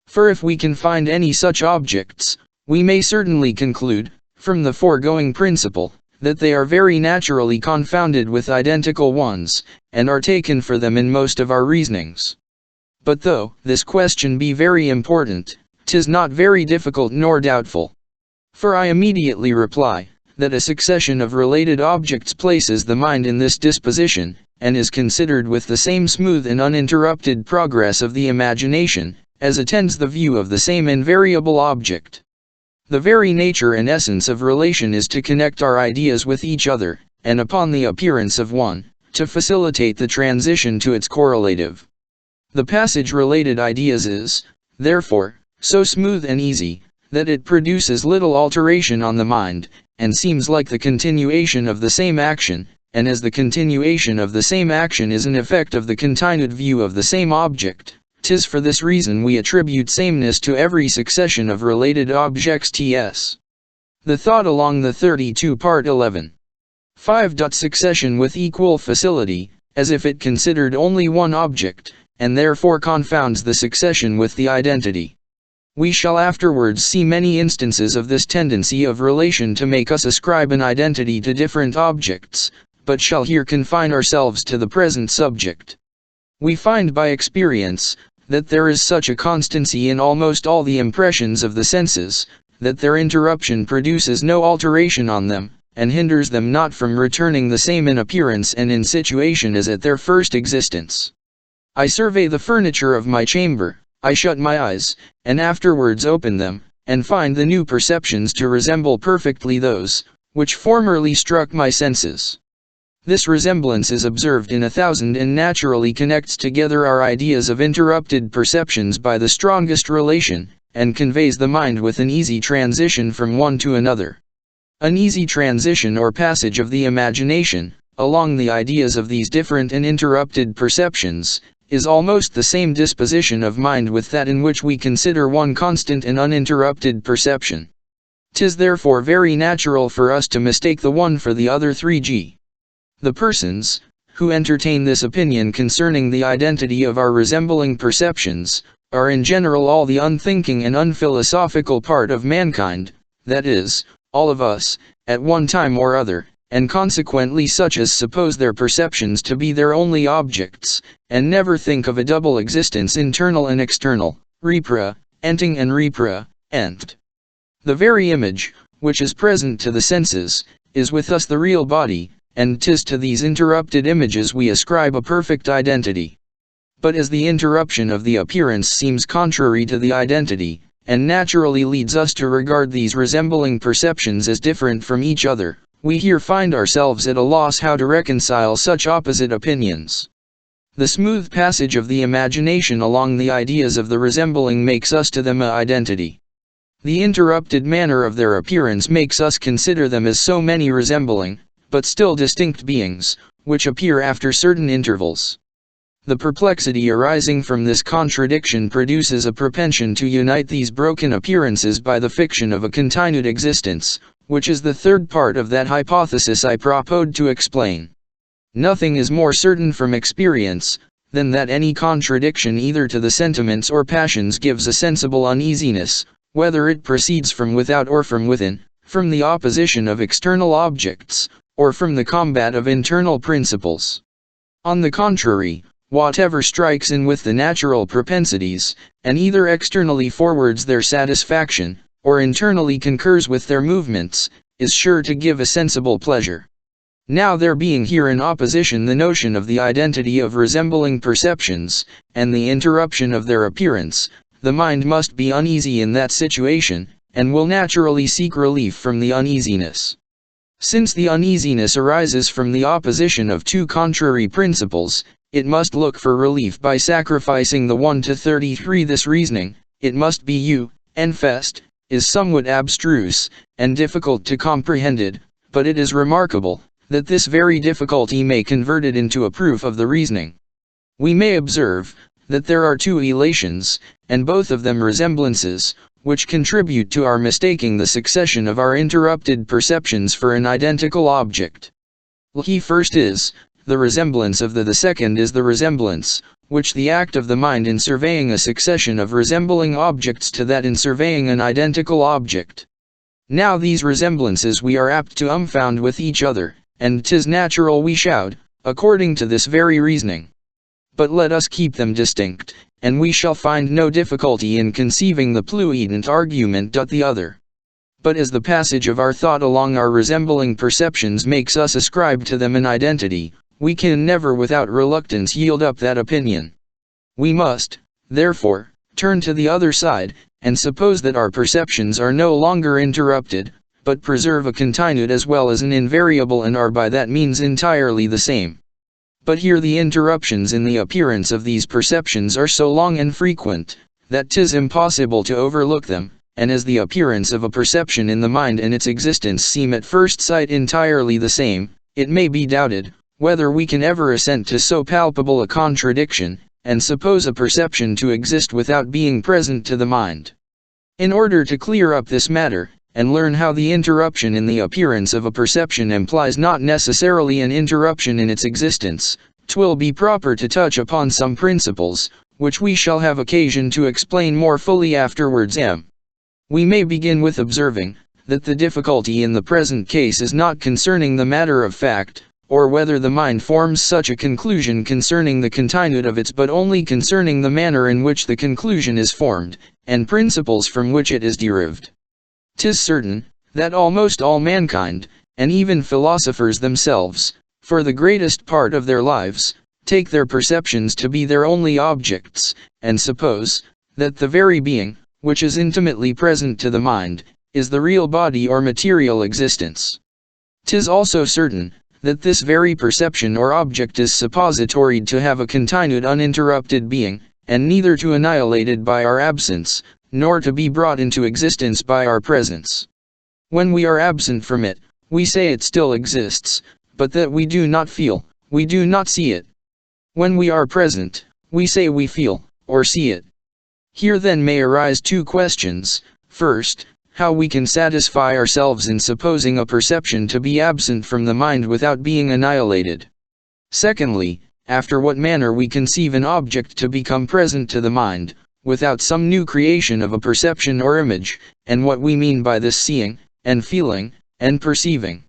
For if we can find any such objects, we may certainly conclude, from the foregoing principle, that they are very naturally confounded with identical ones, and are taken for them in most of our reasonings. But though this question be very important, 'tis not very difficult nor doubtful. For I immediately reply, that a succession of related objects places the mind in this disposition, and is considered with the same smooth and uninterrupted progress of the imagination, as attends the view of the same invariable object. The very nature and essence of relation is to connect our ideas with each other, and upon the appearance of one, to facilitate the transition to its correlative. The passage related ideas is, therefore, so smooth and easy, that it produces little alteration on the mind, and seems like the continuation of the same action, and as the continuation of the same action is an effect of the continued view of the same object, 'tis for this reason we attribute sameness to every succession of related objects ts. The thought along the 32 part 11. 5. Succession with equal facility, as if it considered only one object, and therefore confounds the succession with the identity. We shall afterwards see many instances of this tendency of relation to make us ascribe an identity to different objects, but shall here confine ourselves to the present subject. We find by experience, that there is such a constancy in almost all the impressions of the senses, that their interruption produces no alteration on them, and hinders them not from returning the same in appearance and in situation as at their first existence. I survey the furniture of my chamber, I shut my eyes, and afterwards open them, and find the new perceptions to resemble perfectly those, which formerly struck my senses. This resemblance is observed in 1,000 and naturally connects together our ideas of interrupted perceptions by the strongest relation, and conveys the mind with an easy transition from one to another. An easy transition or passage of the imagination, along the ideas of these different and interrupted perceptions, is almost the same disposition of mind with that in which we consider one constant and uninterrupted perception. 'Tis therefore very natural for us to mistake the one for the other 3g. The persons, who entertain this opinion concerning the identity of our resembling perceptions, are in general all the unthinking and unphilosophical part of mankind, that is, all of us, at one time or other, and consequently such as suppose their perceptions to be their only objects, and never think of a double existence internal and external, repre-enting and repre-ent. The very image, which is present to the senses, is with us the real body, and 'tis to these interrupted images we ascribe a perfect identity. But as the interruption of the appearance seems contrary to the identity, and naturally leads us to regard these resembling perceptions as different from each other, we here find ourselves at a loss how to reconcile such opposite opinions. The smooth passage of the imagination along the ideas of the resembling makes us to them a identity. The interrupted manner of their appearance makes us consider them as so many resembling, but still distinct beings, which appear after certain intervals. The perplexity arising from this contradiction produces a propension to unite these broken appearances by the fiction of a continued existence, which is the third part of that hypothesis I proposed to explain. Nothing is more certain from experience, than that any contradiction either to the sentiments or passions gives a sensible uneasiness, whether it proceeds from without or from within, from the opposition of external objects, or from the combat of internal principles. On the contrary, whatever strikes in with the natural propensities, and either externally forwards their satisfaction, or internally concurs with their movements, is sure to give a sensible pleasure. Now there being here in opposition the notion of the identity of resembling perceptions, and the interruption of their appearance, the mind must be uneasy in that situation, and will naturally seek relief from the uneasiness. Since the uneasiness arises from the opposition of two contrary principles, it must look for relief by sacrificing the one to 33. This reasoning, it must be you, enfest, is somewhat abstruse, and difficult to comprehend, but it is remarkable, that this very difficulty may convert it into a proof of the reasoning. We may observe, that there are two elations, and both of them resemblances, which contribute to our mistaking the succession of our interrupted perceptions for an identical object. The first is, the resemblance of the second is the resemblance, which the act of the mind in surveying a succession of resembling objects to that in surveying an identical object. Now these resemblances we are apt to confound with each other, and 'tis natural we should, according to this very reasoning. But let us keep them distinct, and we shall find no difficulty in conceiving the pluident argument. The other. But as the passage of our thought along our resembling perceptions makes us ascribe to them an identity, we can never without reluctance yield up that opinion. We must, therefore, turn to the other side, and suppose that our perceptions are no longer interrupted, but preserve a continued as well as an invariable, and are by that means entirely the same. But here the interruptions in the appearance of these perceptions are so long and frequent, that 'tis impossible to overlook them, and as the appearance of a perception in the mind and its existence seem at first sight entirely the same, it may be doubted, whether we can ever assent to so palpable a contradiction, and suppose a perception to exist without being present to the mind. In order to clear up this matter, and learn how the interruption in the appearance of a perception implies not necessarily an interruption in its existence, 'twill be proper to touch upon some principles, which we shall have occasion to explain more fully afterwards. We may begin with observing, that the difficulty in the present case is not concerning the matter of fact, or whether the mind forms such a conclusion concerning the continued of its, but only concerning the manner in which the conclusion is formed, and principles from which it is derived. 'Tis certain, that almost all mankind, and even philosophers themselves, for the greatest part of their lives, take their perceptions to be their only objects, and suppose, that the very being, which is intimately present to the mind, is the real body or material existence. 'Tis also certain, that this very perception or object is suppositoried to have a continued uninterrupted being, and neither to annihilated by our absence, nor to be brought into existence by our presence. When we are absent from it, we say it still exists, but that we do not feel, we do not see it. When we are present, we say we feel, or see it. Here then may arise two questions. First, how we can satisfy ourselves in supposing a perception to be absent from the mind without being annihilated. Secondly, after what manner we conceive an object to become present to the mind, without some new creation of a perception or image, and what we mean by this seeing, and feeling, and perceiving.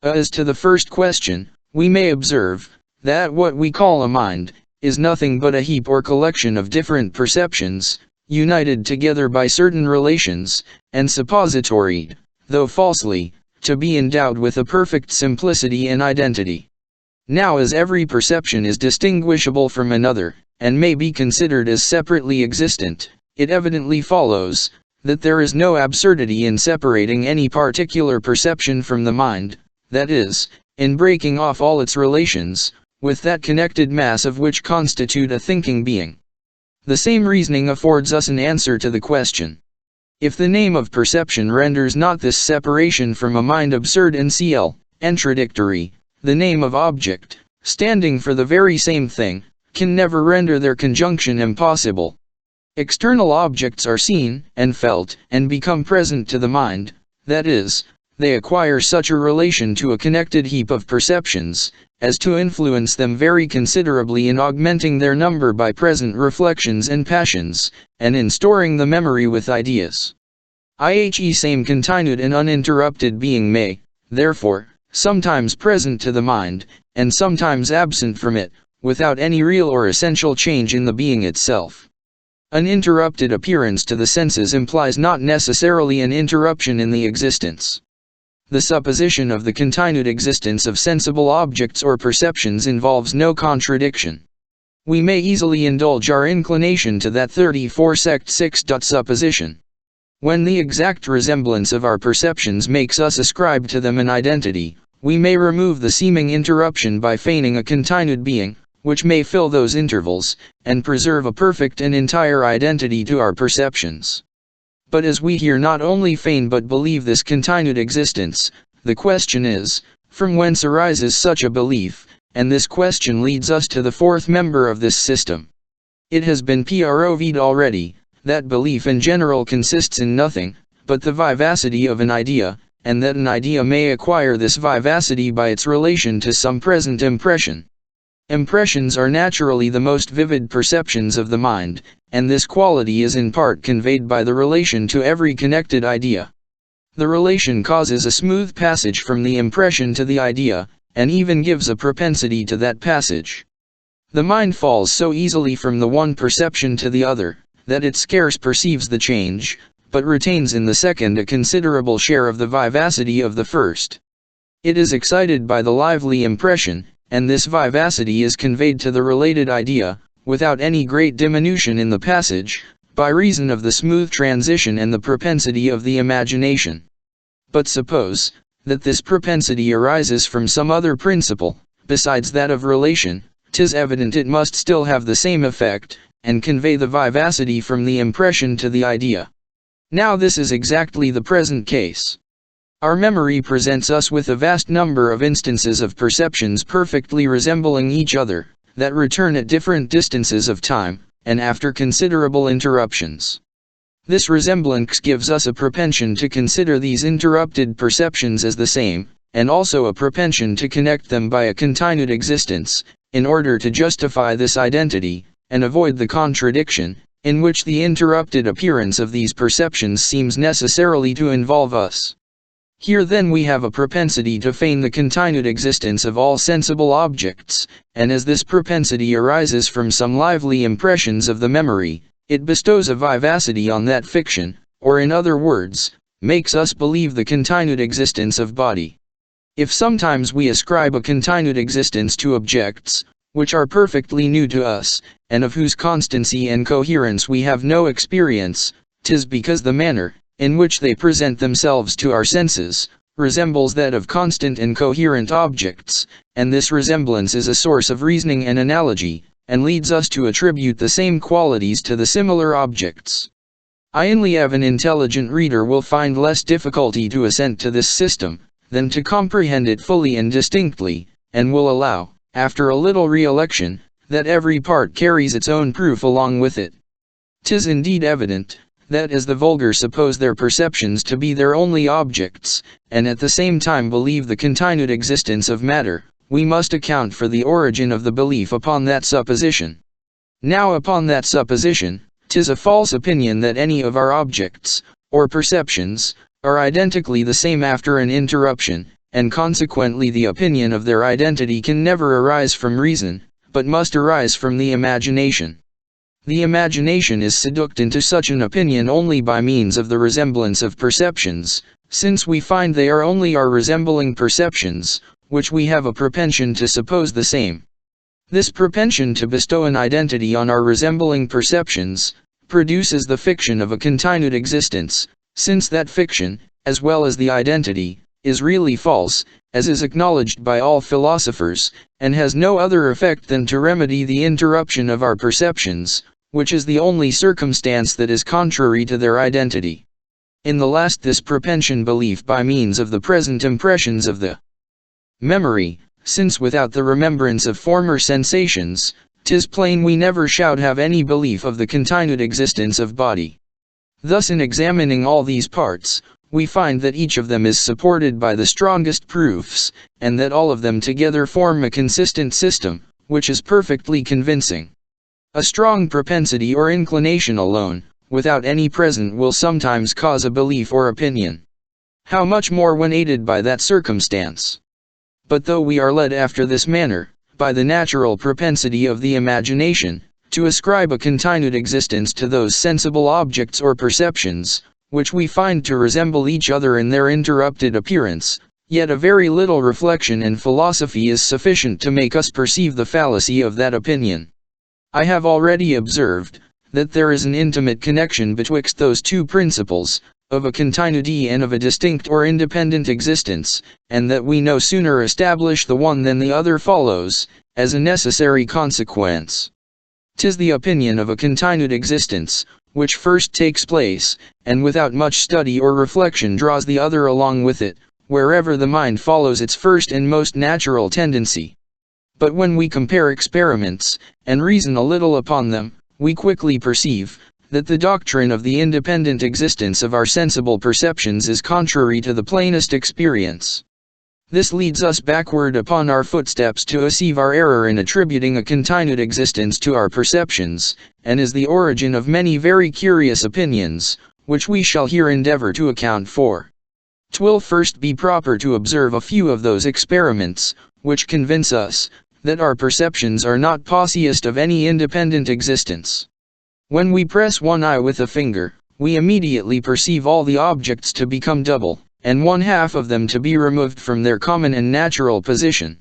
As to the first question, we may observe, that what we call a mind, is nothing but a heap or collection of different perceptions, united together by certain relations, and suppositoried, though falsely, to be endowed with a perfect simplicity and identity. Now as every perception is distinguishable from another, and may be considered as separately existent, it evidently follows, that there is no absurdity in separating any particular perception from the mind, that is, in breaking off all its relations, with that connected mass of which constitute a thinking being. The same reasoning affords us an answer to the question. If the name of perception renders not this separation from a mind absurd and contradictory, the name of object, standing for the very same thing, can never render their conjunction impossible. External objects are seen, and felt, and become present to the mind, that is, they acquire such a relation to a connected heap of perceptions, as to influence them very considerably in augmenting their number by present reflections and passions, and in storing the memory with ideas. I.e. same continued and uninterrupted being may, therefore, sometimes present to the mind, and sometimes absent from it, without any real or essential change in the being itself. An interrupted appearance to the senses implies not necessarily an interruption in the existence. The supposition of the continued existence of sensible objects or perceptions involves no contradiction. We may easily indulge our inclination to that 34 sect 6. Supposition. When the exact resemblance of our perceptions makes us ascribe to them an identity, we may remove the seeming interruption by feigning a continued being, which may fill those intervals, and preserve a perfect and entire identity to our perceptions. But as we here not only feign but believe this continued existence, the question is, from whence arises such a belief, and this question leads us to the fourth member of this system. It has been proved already, that belief in general consists in nothing, but the vivacity of an idea, and that an idea may acquire this vivacity by its relation to some present impression. Impressions are naturally the most vivid perceptions of the mind, and this quality is in part conveyed by the relation to every connected idea. The relation causes a smooth passage from the impression to the idea, and even gives a propensity to that passage. The mind falls so easily from the one perception to the other, that it scarce perceives the change, but retains in the second a considerable share of the vivacity of the first. It is excited by the lively impression, and this vivacity is conveyed to the related idea, without any great diminution in the passage, by reason of the smooth transition and the propensity of the imagination. But suppose that this propensity arises from some other principle, besides that of relation, 'tis evident it must still have the same effect, and convey the vivacity from the impression to the idea. Now this is exactly the present case. Our memory presents us with a vast number of instances of perceptions perfectly resembling each other, that return at different distances of time, and after considerable interruptions. This resemblance gives us a propension to consider these interrupted perceptions as the same, and also a propension to connect them by a continued existence, in order to justify this identity, and avoid the contradiction, in which the interrupted appearance of these perceptions seems necessarily to involve us. Here then we have a propensity to feign the continued existence of all sensible objects, and as this propensity arises from some lively impressions of the memory, it bestows a vivacity on that fiction, or in other words, makes us believe the continued existence of body. If sometimes we ascribe a continued existence to objects, which are perfectly new to us, and of whose constancy and coherence we have no experience, 'tis because the manner, in which they present themselves to our senses, resembles that of constant and coherent objects, and this resemblance is a source of reasoning and analogy, and leads us to attribute the same qualities to the similar objects. Only an intelligent reader will find less difficulty to assent to this system, than to comprehend it fully and distinctly, and will allow, after a little recollection, that every part carries its own proof along with it. 'Tis indeed evident, that as the vulgar suppose their perceptions to be their only objects, and at the same time believe the continued existence of matter, we must account for the origin of the belief upon that supposition. Now upon that supposition, 'tis a false opinion that any of our objects, or perceptions, are identically the same after an interruption, and consequently the opinion of their identity can never arise from reason, but must arise from the imagination. The imagination is seduced into such an opinion only by means of the resemblance of perceptions, since we find they are only our resembling perceptions, which we have a propension to suppose the same. This propension to bestow an identity on our resembling perceptions, produces the fiction of a continued existence, since that fiction, as well as the identity, is really false, as is acknowledged by all philosophers, and has no other effect than to remedy the interruption of our perceptions, which is the only circumstance that is contrary to their identity. In the last, this propension belief by means of the present impressions of the memory, since without the remembrance of former sensations, 'tis plain we never should have any belief of the continued existence of body. Thus in examining all these parts, we find that each of them is supported by the strongest proofs, and that all of them together form a consistent system, which is perfectly convincing. A strong propensity or inclination alone, without any present, will sometimes cause a belief or opinion. How much more when aided by that circumstance? But though we are led after this manner, by the natural propensity of the imagination, to ascribe a continued existence to those sensible objects or perceptions, which we find to resemble each other in their interrupted appearance, yet a very little reflection and philosophy is sufficient to make us perceive the fallacy of that opinion. I have already observed, that there is an intimate connection betwixt those two principles, of a continuity and of a distinct or independent existence, and that we no sooner establish the one than the other follows, as a necessary consequence. 'Tis the opinion of a continued existence, which first takes place, and without much study or reflection draws the other along with it, wherever the mind follows its first and most natural tendency. But when we compare experiments, and reason a little upon them, we quickly perceive, that the doctrine of the independent existence of our sensible perceptions is contrary to the plainest experience. This leads us backward upon our footsteps to perceive our error in attributing a continued existence to our perceptions, and is the origin of many very curious opinions, which we shall here endeavor to account for. 'Twill first be proper to observe a few of those experiments, which convince us, that our perceptions are not possessed of any independent existence. When we press one eye with a finger, we immediately perceive all the objects to become double, and one half of them to be removed from their common and natural position.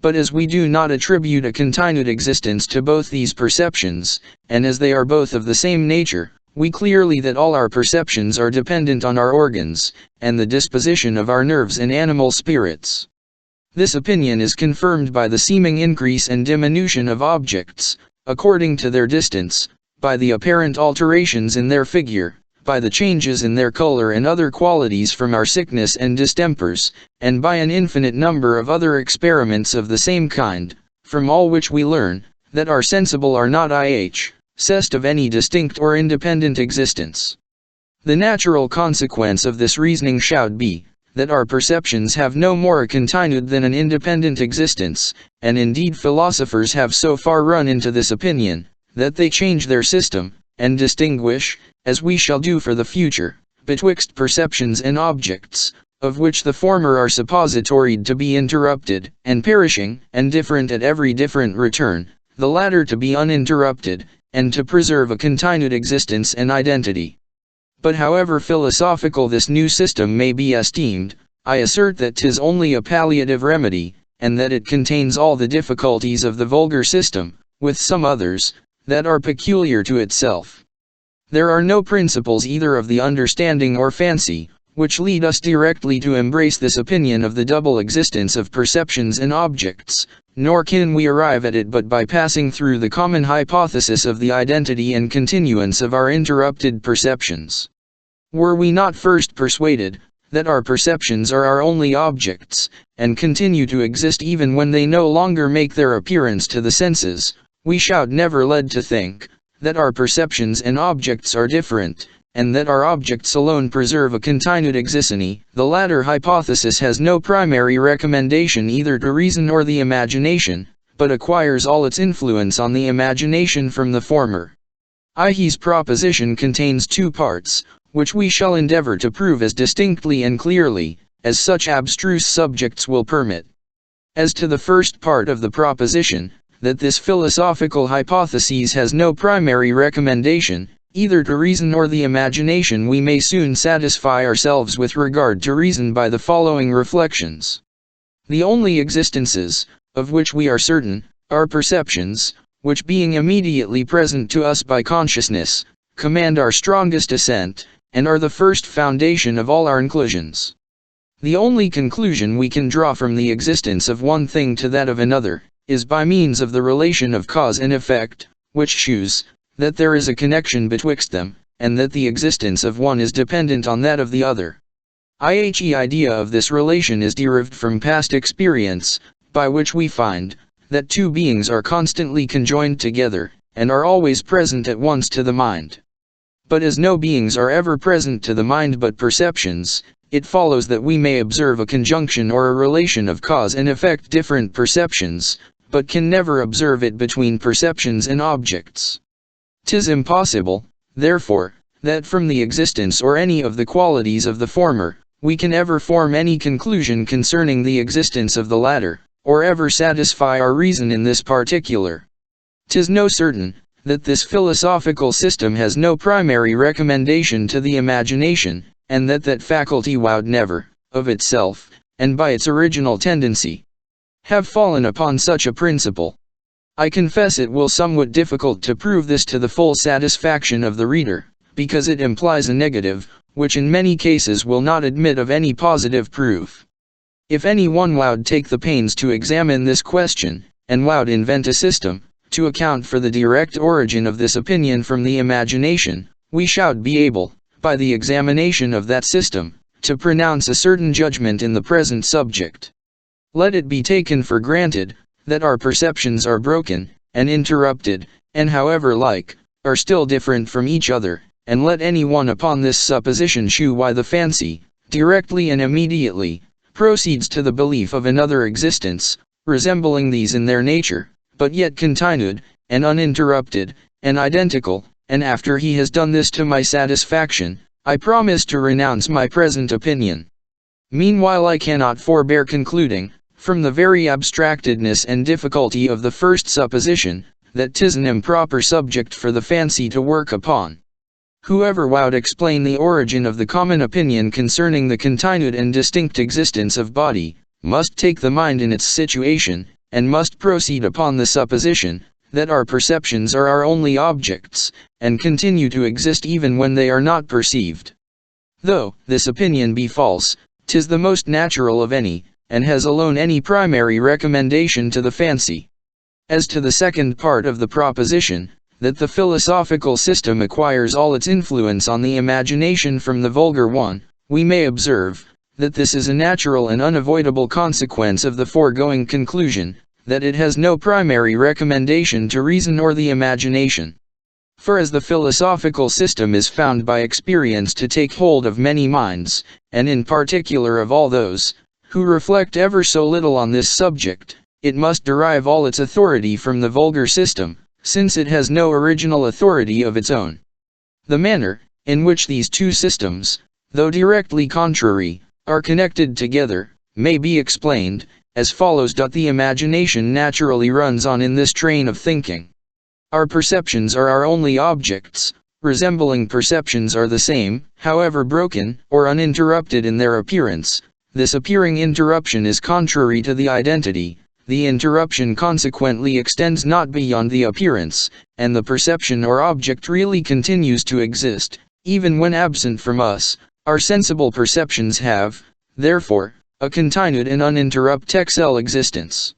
But as we do not attribute a continued existence to both these perceptions, and as they are both of the same nature, we clearly that all our perceptions are dependent on our organs, and the disposition of our nerves and animal spirits. This opinion is confirmed by the seeming increase and diminution of objects, according to their distance, by the apparent alterations in their figure, by the changes in their color and other qualities from our sickness and distempers, and by an infinite number of other experiments of the same kind, from all which we learn, that our sensible are not possessed of any distinct or independent existence. The natural consequence of this reasoning should be, that our perceptions have no more a continued than an independent existence, and indeed philosophers have so far run into this opinion, that they change their system, and distinguish, as we shall do for the future, betwixt perceptions and objects, of which the former are suppositoried to be interrupted, and perishing, and different at every different return, the latter to be uninterrupted, and to preserve a continued existence and identity. But however philosophical this new system may be esteemed, I assert that 'tis only a palliative remedy, and that it contains all the difficulties of the vulgar system, with some others, that are peculiar to itself. There are no principles either of the understanding or fancy, which lead us directly to embrace this opinion of the double existence of perceptions and objects, nor can we arrive at it but by passing through the common hypothesis of the identity and continuance of our interrupted perceptions. Were we not first persuaded, that our perceptions are our only objects, and continue to exist even when they no longer make their appearance to the senses, we should never led to think, that our perceptions and objects are different, and that our objects alone preserve a continued existence. The latter hypothesis has no primary recommendation either to reason or the imagination, but acquires all its influence on the imagination from the former. His proposition contains two parts, which we shall endeavor to prove as distinctly and clearly, as such abstruse subjects will permit. As to the first part of the proposition, that this philosophical hypothesis has no primary recommendation, either to reason or the imagination, we may soon satisfy ourselves with regard to reason by the following reflections. The only existences, of which we are certain, are perceptions, which being immediately present to us by consciousness, command our strongest assent, and are the first foundation of all our conclusions. The only conclusion we can draw from the existence of one thing to that of another, is by means of the relation of cause and effect, which shews, that there is a connection betwixt them, and that the existence of one is dependent on that of the other. The idea of this relation is derived from past experience, by which we find, that two beings are constantly conjoined together, and are always present at once to the mind. But as no beings are ever present to the mind but perceptions, it follows that we may observe a conjunction or a relation of cause and effect different perceptions, but can never observe it between perceptions and objects. 'Tis impossible, therefore, that from the existence or any of the qualities of the former, we can ever form any conclusion concerning the existence of the latter, or ever satisfy our reason in this particular. 'Tis no certain, that this philosophical system has no primary recommendation to the imagination, and that faculty would never, of itself, and by its original tendency, have fallen upon such a principle. I confess it will somewhat difficult to prove this to the full satisfaction of the reader, because it implies a negative, which in many cases will not admit of any positive proof. If any one would take the pains to examine this question, and would invent a system, to account for the direct origin of this opinion from the imagination, we should be able, by the examination of that system, to pronounce a certain judgment in the present subject. Let it be taken for granted, that our perceptions are broken, and interrupted, and however like, are still different from each other, and let any one upon this supposition shew why the fancy, directly and immediately, proceeds to the belief of another existence, resembling these in their nature, but yet continued, and uninterrupted, and identical, and after he has done this to my satisfaction, I promise to renounce my present opinion. Meanwhile I cannot forbear concluding, from the very abstractedness and difficulty of the first supposition, that 'tis an improper subject for the fancy to work upon. Whoever would explain the origin of the common opinion concerning the continued and distinct existence of body, must take the mind in its situation, and must proceed upon the supposition, that our perceptions are our only objects, and continue to exist even when they are not perceived. Though this opinion be false, 'tis the most natural of any, and has alone any primary recommendation to the fancy. As to the second part of the proposition, that the philosophical system acquires all its influence on the imagination from the vulgar one, we may observe, that this is a natural and unavoidable consequence of the foregoing conclusion, that it has no primary recommendation to reason or the imagination. For as the philosophical system is found by experience to take hold of many minds, and in particular of all those, who reflect ever so little on this subject, it must derive all its authority from the vulgar system, since it has no original authority of its own. The manner, in which these two systems, though directly contrary, are connected together, may be explained, as follows. The imagination naturally runs on in this train of thinking. Our perceptions are our only objects, resembling perceptions are the same, however broken, or uninterrupted in their appearance. This appearing interruption is contrary to the identity. The interruption consequently extends not beyond the appearance, and the perception or object really continues to exist, even when absent from us. Our sensible perceptions have, therefore, a continued and uninterrupted existence.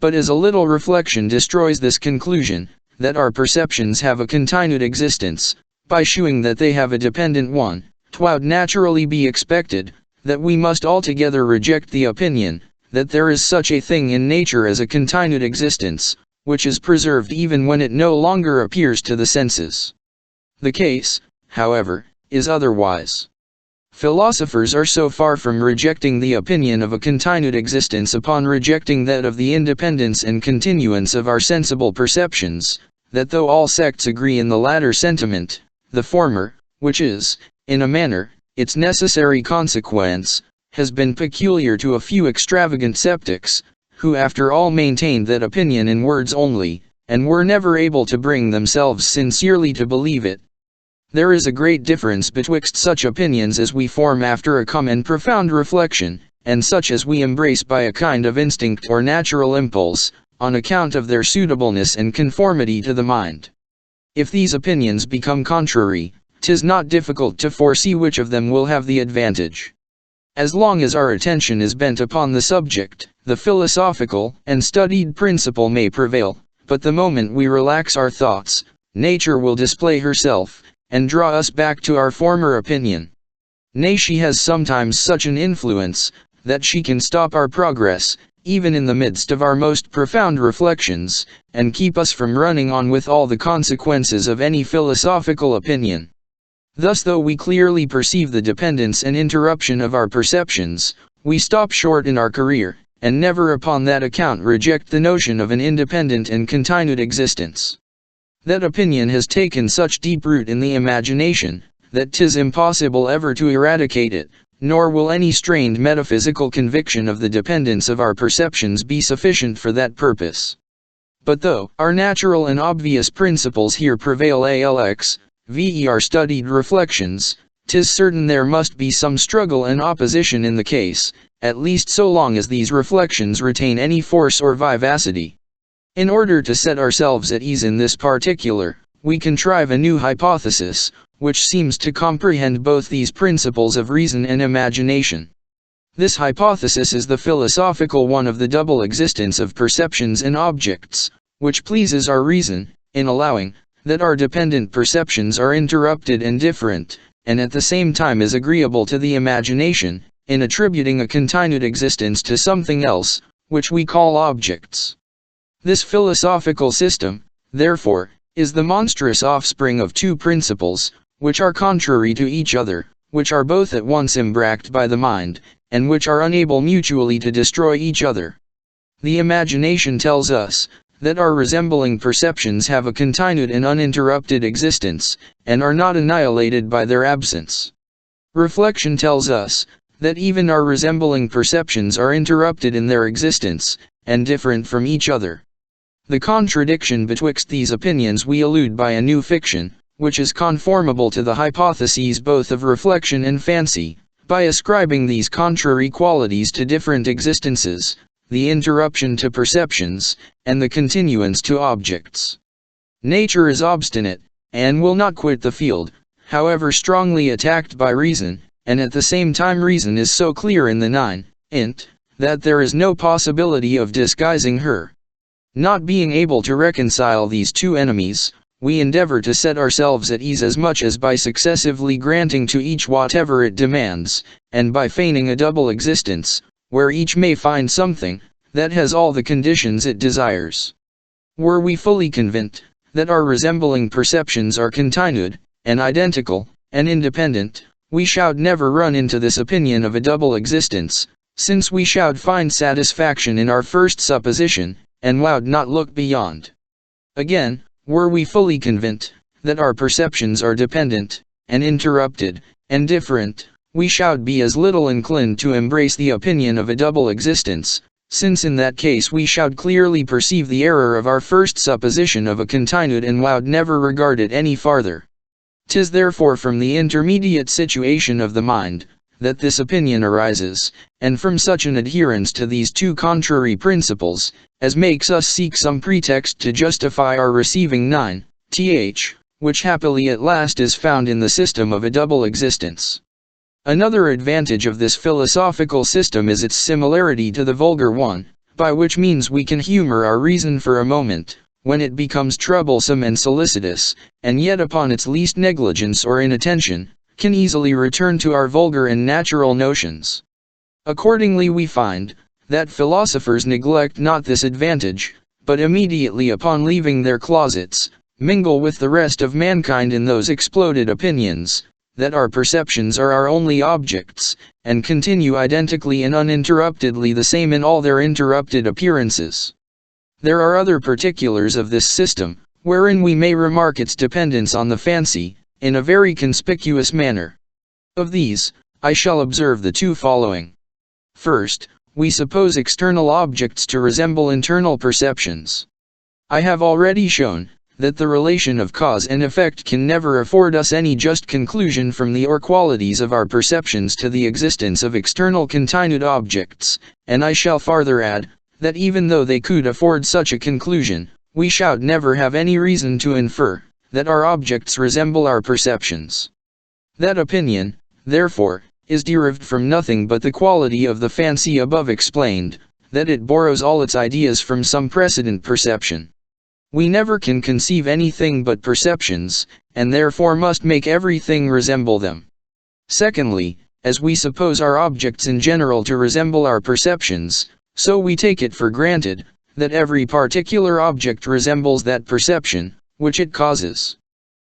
But as a little reflection destroys this conclusion, that our perceptions have a continued existence, by shewing that they have a dependent one, 'twould naturally be expected, that we must altogether reject the opinion, that there is such a thing in nature as a continued existence, which is preserved even when it no longer appears to the senses. The case, however, is otherwise. Philosophers are so far from rejecting the opinion of a continued existence upon rejecting that of the independence and continuance of our sensible perceptions, that though all sects agree in the latter sentiment, the former, which is, in a manner, its necessary consequence, has been peculiar to a few extravagant sceptics, who after all maintained that opinion in words only, and were never able to bring themselves sincerely to believe it. There is a great difference betwixt such opinions as we form after a calm and profound reflection, and such as we embrace by a kind of instinct or natural impulse, on account of their suitableness and conformity to the mind. If these opinions become contrary, 'tis not difficult to foresee which of them will have the advantage. As long as our attention is bent upon the subject, the philosophical and studied principle may prevail, but the moment we relax our thoughts, nature will display herself, and draw us back to our former opinion. Nay, she has sometimes such an influence, that she can stop our progress, even in the midst of our most profound reflections, and keep us from running on with all the consequences of any philosophical opinion. Thus, though we clearly perceive the dependence and interruption of our perceptions, we stop short in our career, and never upon that account reject the notion of an independent and continued existence. That opinion has taken such deep root in the imagination, that 'tis impossible ever to eradicate it, nor will any strained metaphysical conviction of the dependence of our perceptions be sufficient for that purpose. But though our natural and obvious principles here prevail our studied reflections, 'tis certain there must be some struggle and opposition in the case, at least so long as these reflections retain any force or vivacity. In order to set ourselves at ease in this particular, we contrive a new hypothesis, which seems to comprehend both these principles of reason and imagination. This hypothesis is the philosophical one of the double existence of perceptions and objects, which pleases our reason, in allowing that our dependent perceptions are interrupted and different, and at the same time is agreeable to the imagination, in attributing a continued existence to something else, which we call objects. This philosophical system, therefore, is the monstrous offspring of two principles, which are contrary to each other, which are both at once embraced by the mind, and which are unable mutually to destroy each other. The imagination tells us, that our resembling perceptions have a continued and uninterrupted existence, and are not annihilated by their absence. Reflection tells us, that even our resembling perceptions are interrupted in their existence, and different from each other. The contradiction betwixt these opinions we elude by a new fiction, which is conformable to the hypotheses both of reflection and fancy, by ascribing these contrary qualities to different existences, the interruption to perceptions, and the continuance to objects. Nature is obstinate, and will not quit the field, however strongly attacked by reason, and at the same time reason is so clear in the nine int, that there is no possibility of disguising her. Not being able to reconcile these two enemies, we endeavor to set ourselves at ease as much as by successively granting to each whatever it demands, and by feigning a double existence, where each may find something that has all the conditions it desires. Were we fully convinced that our resembling perceptions are continued, and identical, and independent, we should never run into this opinion of a double existence, since we should find satisfaction in our first supposition, and would not look beyond. Again, were we fully convinced that our perceptions are dependent, and interrupted, and different, we should be as little inclined to embrace the opinion of a double existence, since in that case we should clearly perceive the error of our first supposition of a continued and would never regard it any farther. 'Tis therefore from the intermediate situation of the mind, that this opinion arises, and from such an adherence to these two contrary principles, as makes us seek some pretext to justify our receiving 9th, which happily at last is found in the system of a double existence. Another advantage of this philosophical system is its similarity to the vulgar one, by which means we can humor our reason for a moment, when it becomes troublesome and solicitous, and yet upon its least negligence or inattention, can easily return to our vulgar and natural notions. Accordingly we find, that philosophers neglect not this advantage, but immediately upon leaving their closets, mingle with the rest of mankind in those exploded opinions, that our perceptions are our only objects, and continue identically and uninterruptedly the same in all their interrupted appearances. There are other particulars of this system, wherein we may remark its dependence on the fancy, in a very conspicuous manner. Of these, I shall observe the two following. First, we suppose external objects to resemble internal perceptions. I have already shown, that the relation of cause and effect can never afford us any just conclusion from the or qualities of our perceptions to the existence of external continued objects, and I shall farther add, that even though they could afford such a conclusion, we should never have any reason to infer, that our objects resemble our perceptions. That opinion, therefore, is derived from nothing but the quality of the fancy above explained, that it borrows all its ideas from some precedent perception. We never can conceive anything but perceptions, and therefore must make everything resemble them. Secondly, as we suppose our objects in general to resemble our perceptions, so we take it for granted, that every particular object resembles that perception, which it causes.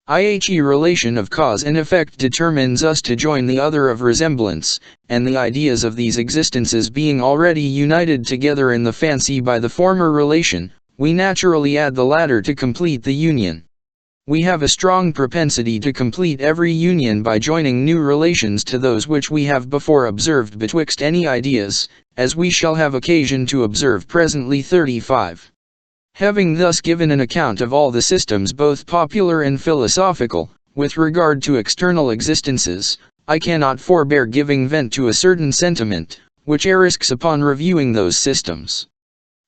I.e. relation of cause and effect determines us to join the other of resemblance, and the ideas of these existences being already united together in the fancy by the former relation, we naturally add the latter to complete the union. We have a strong propensity to complete every union by joining new relations to those which we have before observed betwixt any ideas, as we shall have occasion to observe presently. 35. Having thus given an account of all the systems both popular and philosophical, with regard to external existences, I cannot forbear giving vent to a certain sentiment, which risks upon reviewing those systems.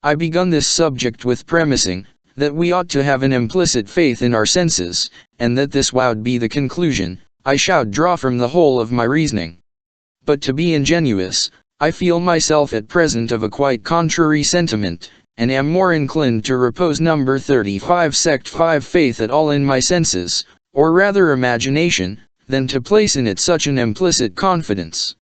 I begun this subject with premising, that we ought to have an implicit faith in our senses, and that this would be the conclusion I should draw from the whole of my reasoning. But to be ingenuous, I feel myself at present of a quite contrary sentiment, and am more inclined to repose number 35 sect 5 faith at all in my senses, or rather imagination, than to place in it such an implicit confidence.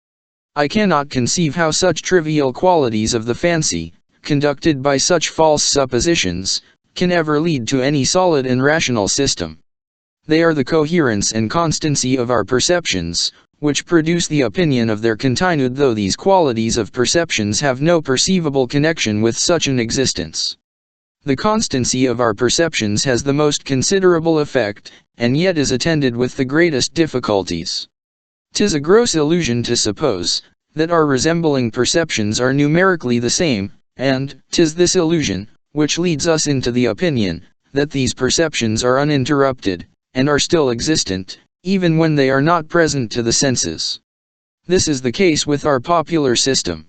I cannot conceive how such trivial qualities of the fancy, conducted by such false suppositions, can ever lead to any solid and rational system. They are the coherence and constancy of our perceptions, which produce the opinion of their continued, though these qualities of perceptions have no perceivable connection with such an existence. The constancy of our perceptions has the most considerable effect, and yet is attended with the greatest difficulties. 'Tis a gross illusion to suppose, that our resembling perceptions are numerically the same, and 'tis this illusion which leads us into the opinion that these perceptions are uninterrupted, and are still existent, even when they are not present to the senses. This is the case with our popular system.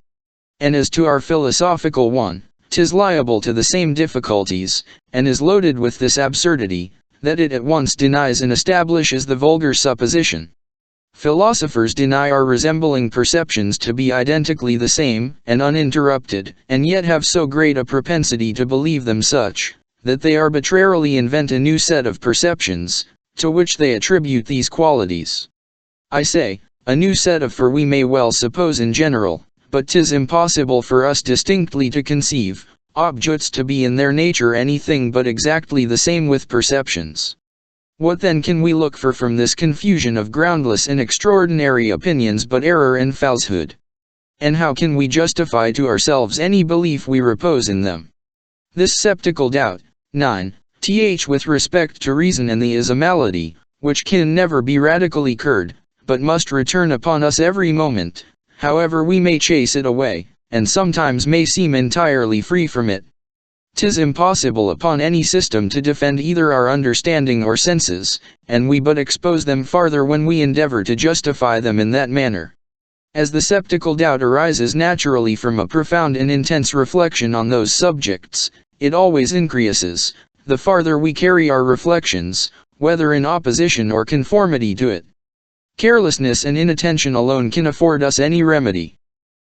And as to our philosophical one, 'tis liable to the same difficulties, and is loaded with this absurdity, that it at once denies and establishes the vulgar supposition. Philosophers deny our resembling perceptions to be identically the same, and uninterrupted, and yet have so great a propensity to believe them such, that they arbitrarily invent a new set of perceptions, to which they attribute these qualities. I say, a new set of, for we may well suppose in general, but 'tis impossible for us distinctly to conceive, objects to be in their nature anything but exactly the same with perceptions. What then can we look for from this confusion of groundless and extraordinary opinions but error and falsehood? And how can we justify to ourselves any belief we repose in them? This sceptical doubt, 9th with respect to reason and the is a malady, which can never be radically cured, but must return upon us every moment, however we may chase it away, and sometimes may seem entirely free from it. 'Tis impossible upon any system to defend either our understanding or senses, and we but expose them farther when we endeavor to justify them in that manner. As the sceptical doubt arises naturally from a profound and intense reflection on those subjects, it always increases, the farther we carry our reflections, whether in opposition or conformity to it. Carelessness and inattention alone can afford us any remedy.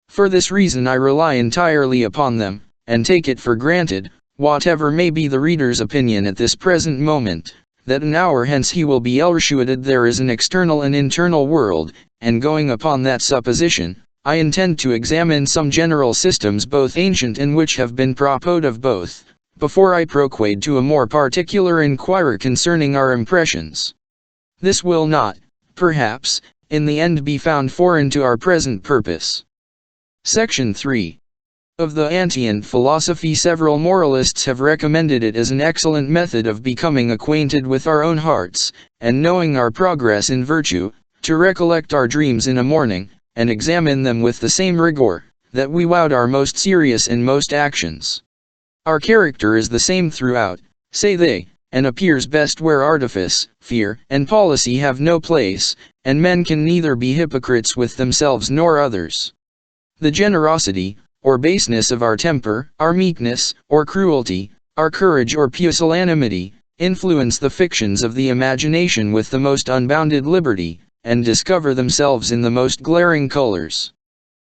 For this reason I rely entirely upon them, and take it for granted, whatever may be the reader's opinion at this present moment, that an hour hence he will be persuaded there is an external and internal world, and going upon that supposition, I intend to examine some general systems both ancient and which have been proposed of both, before I proceed to a more particular inquiry concerning our impressions. This will not, perhaps, in the end be found foreign to our present purpose. Section 3. Of the Antient philosophy, several moralists have recommended it as an excellent method of becoming acquainted with our own hearts, and knowing our progress in virtue, to recollect our dreams in a morning, and examine them with the same rigor, that we wot our most serious and most actions. Our character is the same throughout, say they, and appears best where artifice, fear, and policy have no place, and men can neither be hypocrites with themselves nor others. The generosity, or baseness of our temper, our meekness, or cruelty, our courage or pusillanimity, influence the fictions of the imagination with the most unbounded liberty, and discover themselves in the most glaring colors.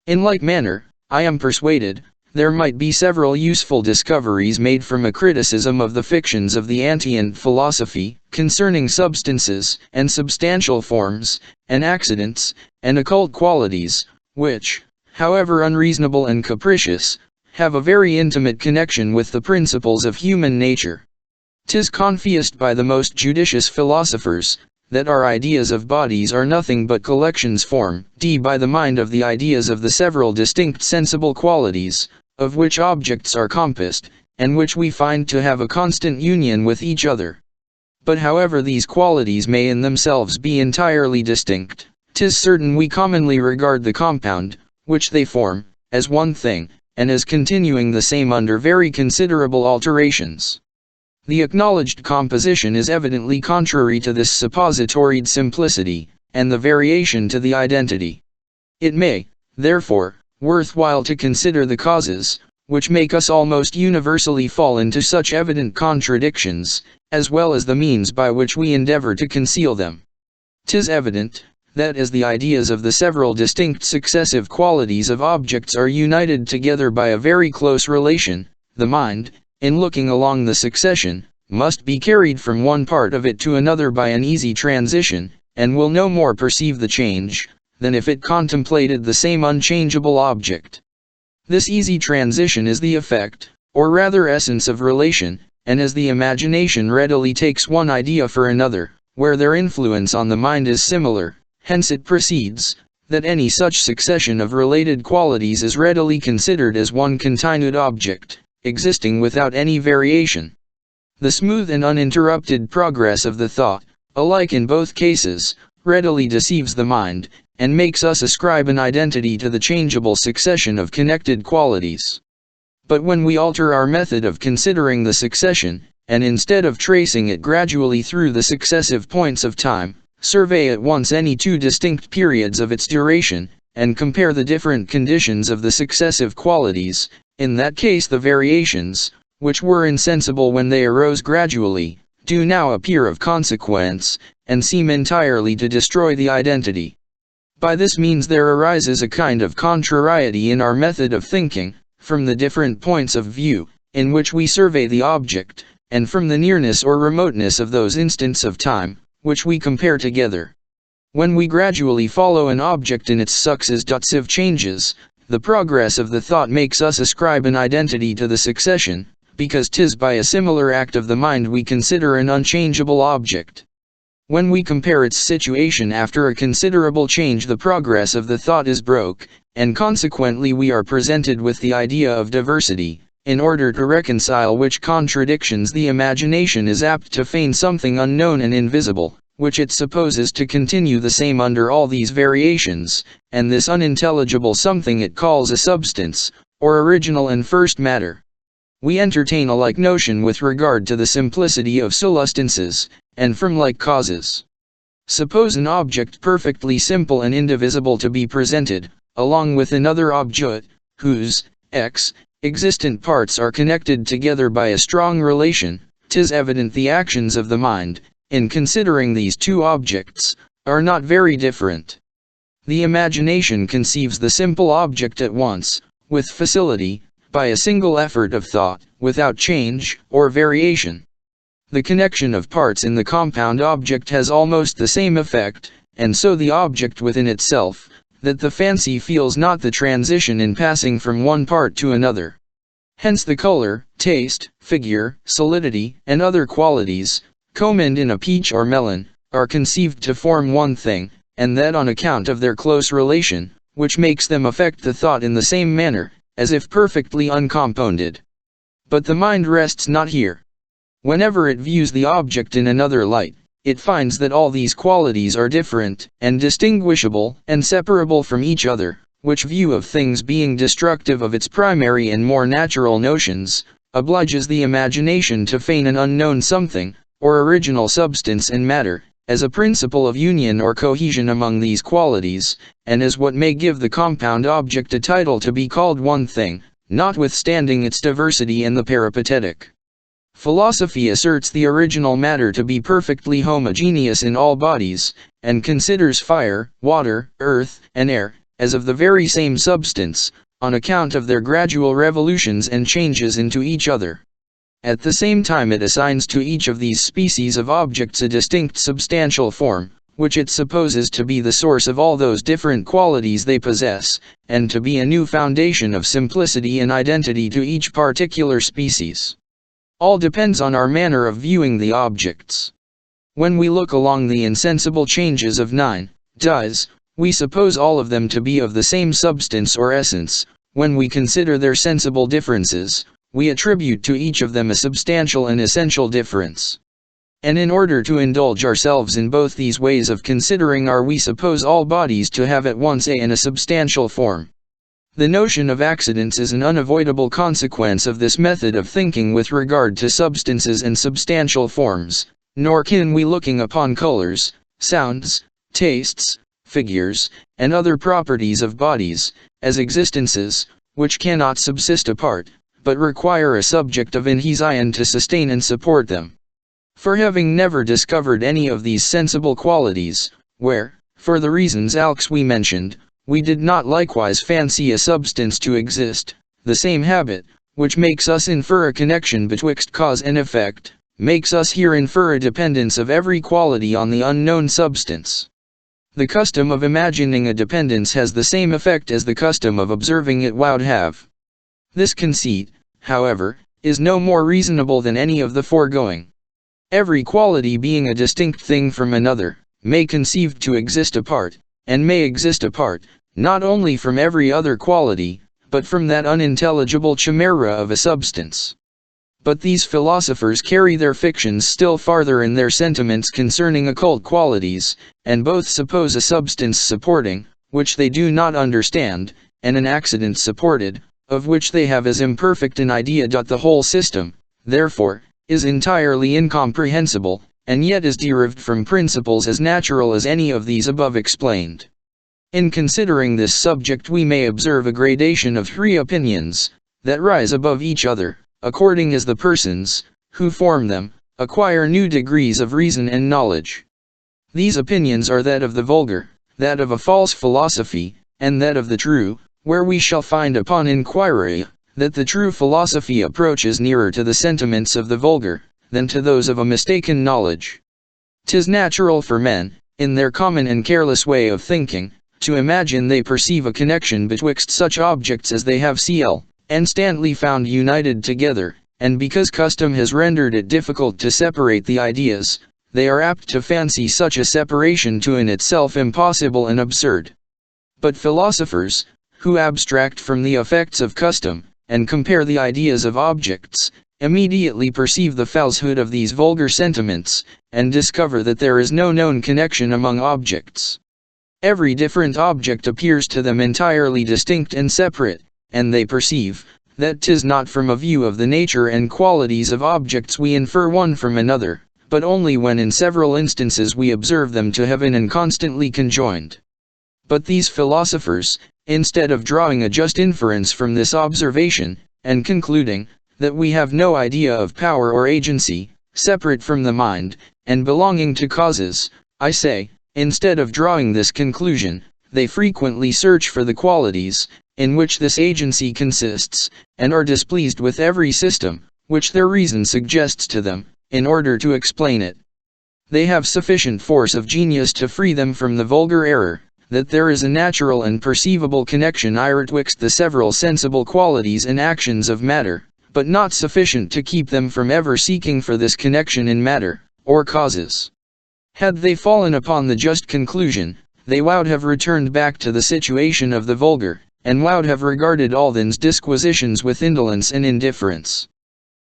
In like manner, I am persuaded, there might be several useful discoveries made from a criticism of the fictions of the Antient philosophy, concerning substances, and substantial forms, and accidents, and occult qualities, which, however unreasonable and capricious, have a very intimate connection with the principles of human nature. 'Tis confessed by the most judicious philosophers, that our ideas of bodies are nothing but collections formed by the mind of the ideas of the several distinct sensible qualities, of which objects are compassed, and which we find to have a constant union with each other. But however these qualities may in themselves be entirely distinct, 'tis certain we commonly regard the compound, which they form, as one thing, and as continuing the same under very considerable alterations. The acknowledged composition is evidently contrary to this suppositoried simplicity, and the variation to the identity. It may, therefore, worthwhile to consider the causes, which make us almost universally fall into such evident contradictions, as well as the means by which we endeavor to conceal them. 'Tis evident, that as the ideas of the several distinct successive qualities of objects are united together by a very close relation, the mind, in looking along the succession, must be carried from one part of it to another by an easy transition, and will no more perceive the change, than if it contemplated the same unchangeable object. This easy transition is the effect, or rather essence of relation, and as the imagination readily takes one idea for another, where their influence on the mind is similar, hence it proceeds, that any such succession of related qualities is readily considered as one continued object, existing without any variation. The smooth and uninterrupted progress of the thought, alike in both cases, readily deceives the mind, and makes us ascribe an identity to the changeable succession of connected qualities. But when we alter our method of considering the succession, and instead of tracing it gradually through the successive points of time, survey at once any two distinct periods of its duration, and compare the different conditions of the successive qualities, in that case the variations, which were insensible when they arose gradually, do now appear of consequence, and seem entirely to destroy the identity. By this means there arises a kind of contrariety in our method of thinking, from the different points of view, in which we survey the object, and from the nearness or remoteness of those instants of time, which we compare together. When we gradually follow an object in its successive changes, the progress of the thought makes us ascribe an identity to the succession, because 'tis by a similar act of the mind we consider an unchangeable object. When we compare its situation after a considerable change, the progress of the thought is broke, and consequently we are presented with the idea of diversity, in order to reconcile which contradictions the imagination is apt to feign something unknown and invisible, which it supposes to continue the same under all these variations, and this unintelligible something it calls a substance, or original and first matter. We entertain a like notion with regard to the simplicity of substances, and from like causes. Suppose an object perfectly simple and indivisible to be presented, along with another object, whose existent parts are connected together by a strong relation. 'Tis evident the actions of the mind, in considering these two objects, are not very different. The imagination conceives the simple object at once, with facility, by a single effort of thought, without change or variation. The connection of parts in the compound object has almost the same effect, and so the object within itself, that the fancy feels not the transition in passing from one part to another. Hence the color, taste, figure, solidity, and other qualities, common in a peach or melon, are conceived to form one thing, and that on account of their close relation, which makes them affect the thought in the same manner, as if perfectly uncompounded. But the mind rests not here. Whenever it views the object in another light, it finds that all these qualities are different, and distinguishable, and separable from each other, which view of things being destructive of its primary and more natural notions, obliges the imagination to feign an unknown something, or original substance and matter, as a principle of union or cohesion among these qualities, and as what may give the compound object a title to be called one thing, notwithstanding its diversity and the peripatetic. Philosophy asserts the original matter to be perfectly homogeneous in all bodies, and considers fire, water, earth, and air, as of the very same substance, on account of their gradual revolutions and changes into each other. At the same time it assigns to each of these species of objects a distinct substantial form, which it supposes to be the source of all those different qualities they possess, and to be a new foundation of simplicity and identity to each particular species. All depends on our manner of viewing the objects. When we look along the insensible changes of 9, we suppose all of them to be of the same substance or essence. When we consider their sensible differences, we attribute to each of them a substantial and essential difference. And in order to indulge ourselves in both these ways of considering we suppose all bodies to have at once a substantial form. The notion of accidents is an unavoidable consequence of this method of thinking with regard to substances and substantial forms, nor can we, looking upon colors, sounds, tastes, figures, and other properties of bodies, as existences, which cannot subsist apart, but require a subject of inhesion to sustain and support them. For having never discovered any of these sensible qualities, where, for the reasons else we mentioned, we did not likewise fancy a substance to exist, the same habit, which makes us infer a connection betwixt cause and effect, makes us here infer a dependence of every quality on the unknown substance. The custom of imagining a dependence has the same effect as the custom of observing it would have. This conceit, however, is no more reasonable than any of the foregoing. Every quality being a distinct thing from another, may conceive to exist apart, and may exist apart, not only from every other quality, but from that unintelligible chimera of a substance. But these philosophers carry their fictions still farther in their sentiments concerning occult qualities, and both suppose a substance supporting, which they do not understand, and an accident supported, of which they have as imperfect an idea. The whole system, therefore, is entirely incomprehensible, and yet is derived from principles as natural as any of these above explained. In considering this subject we may observe a gradation of three opinions, that rise above each other, according as the persons, who form them, acquire new degrees of reason and knowledge. These opinions are that of the vulgar, that of a false philosophy, and that of the true, where we shall find upon inquiry, that the true philosophy approaches nearer to the sentiments of the vulgar, than to those of a mistaken knowledge. 'Tis natural for men, in their common and careless way of thinking, to imagine they perceive a connection betwixt such objects as they have instantly found united together, and because custom has rendered it difficult to separate the ideas, they are apt to fancy such a separation to in itself impossible and absurd. But philosophers, who abstract from the effects of custom, and compare the ideas of objects, immediately perceive the falsehood of these vulgar sentiments, and discover that there is no known connection among objects. Every different object appears to them entirely distinct and separate, and they perceive, that 'tis not from a view of the nature and qualities of objects we infer one from another, but only when in several instances we observe them to have been and constantly conjoined. But these philosophers, instead of drawing a just inference from this observation, and concluding, that we have no idea of power or agency, separate from the mind, and belonging to causes, I say, instead of drawing this conclusion, they frequently search for the qualities, in which this agency consists, and are displeased with every system, which their reason suggests to them, in order to explain it. They have sufficient force of genius to free them from the vulgar error, that there is a natural and perceivable connection twixt the several sensible qualities and actions of matter, but not sufficient to keep them from ever seeking for this connection in matter, or causes. Had they fallen upon the just conclusion, they would have returned back to the situation of the vulgar, and would have regarded all these disquisitions with indolence and indifference.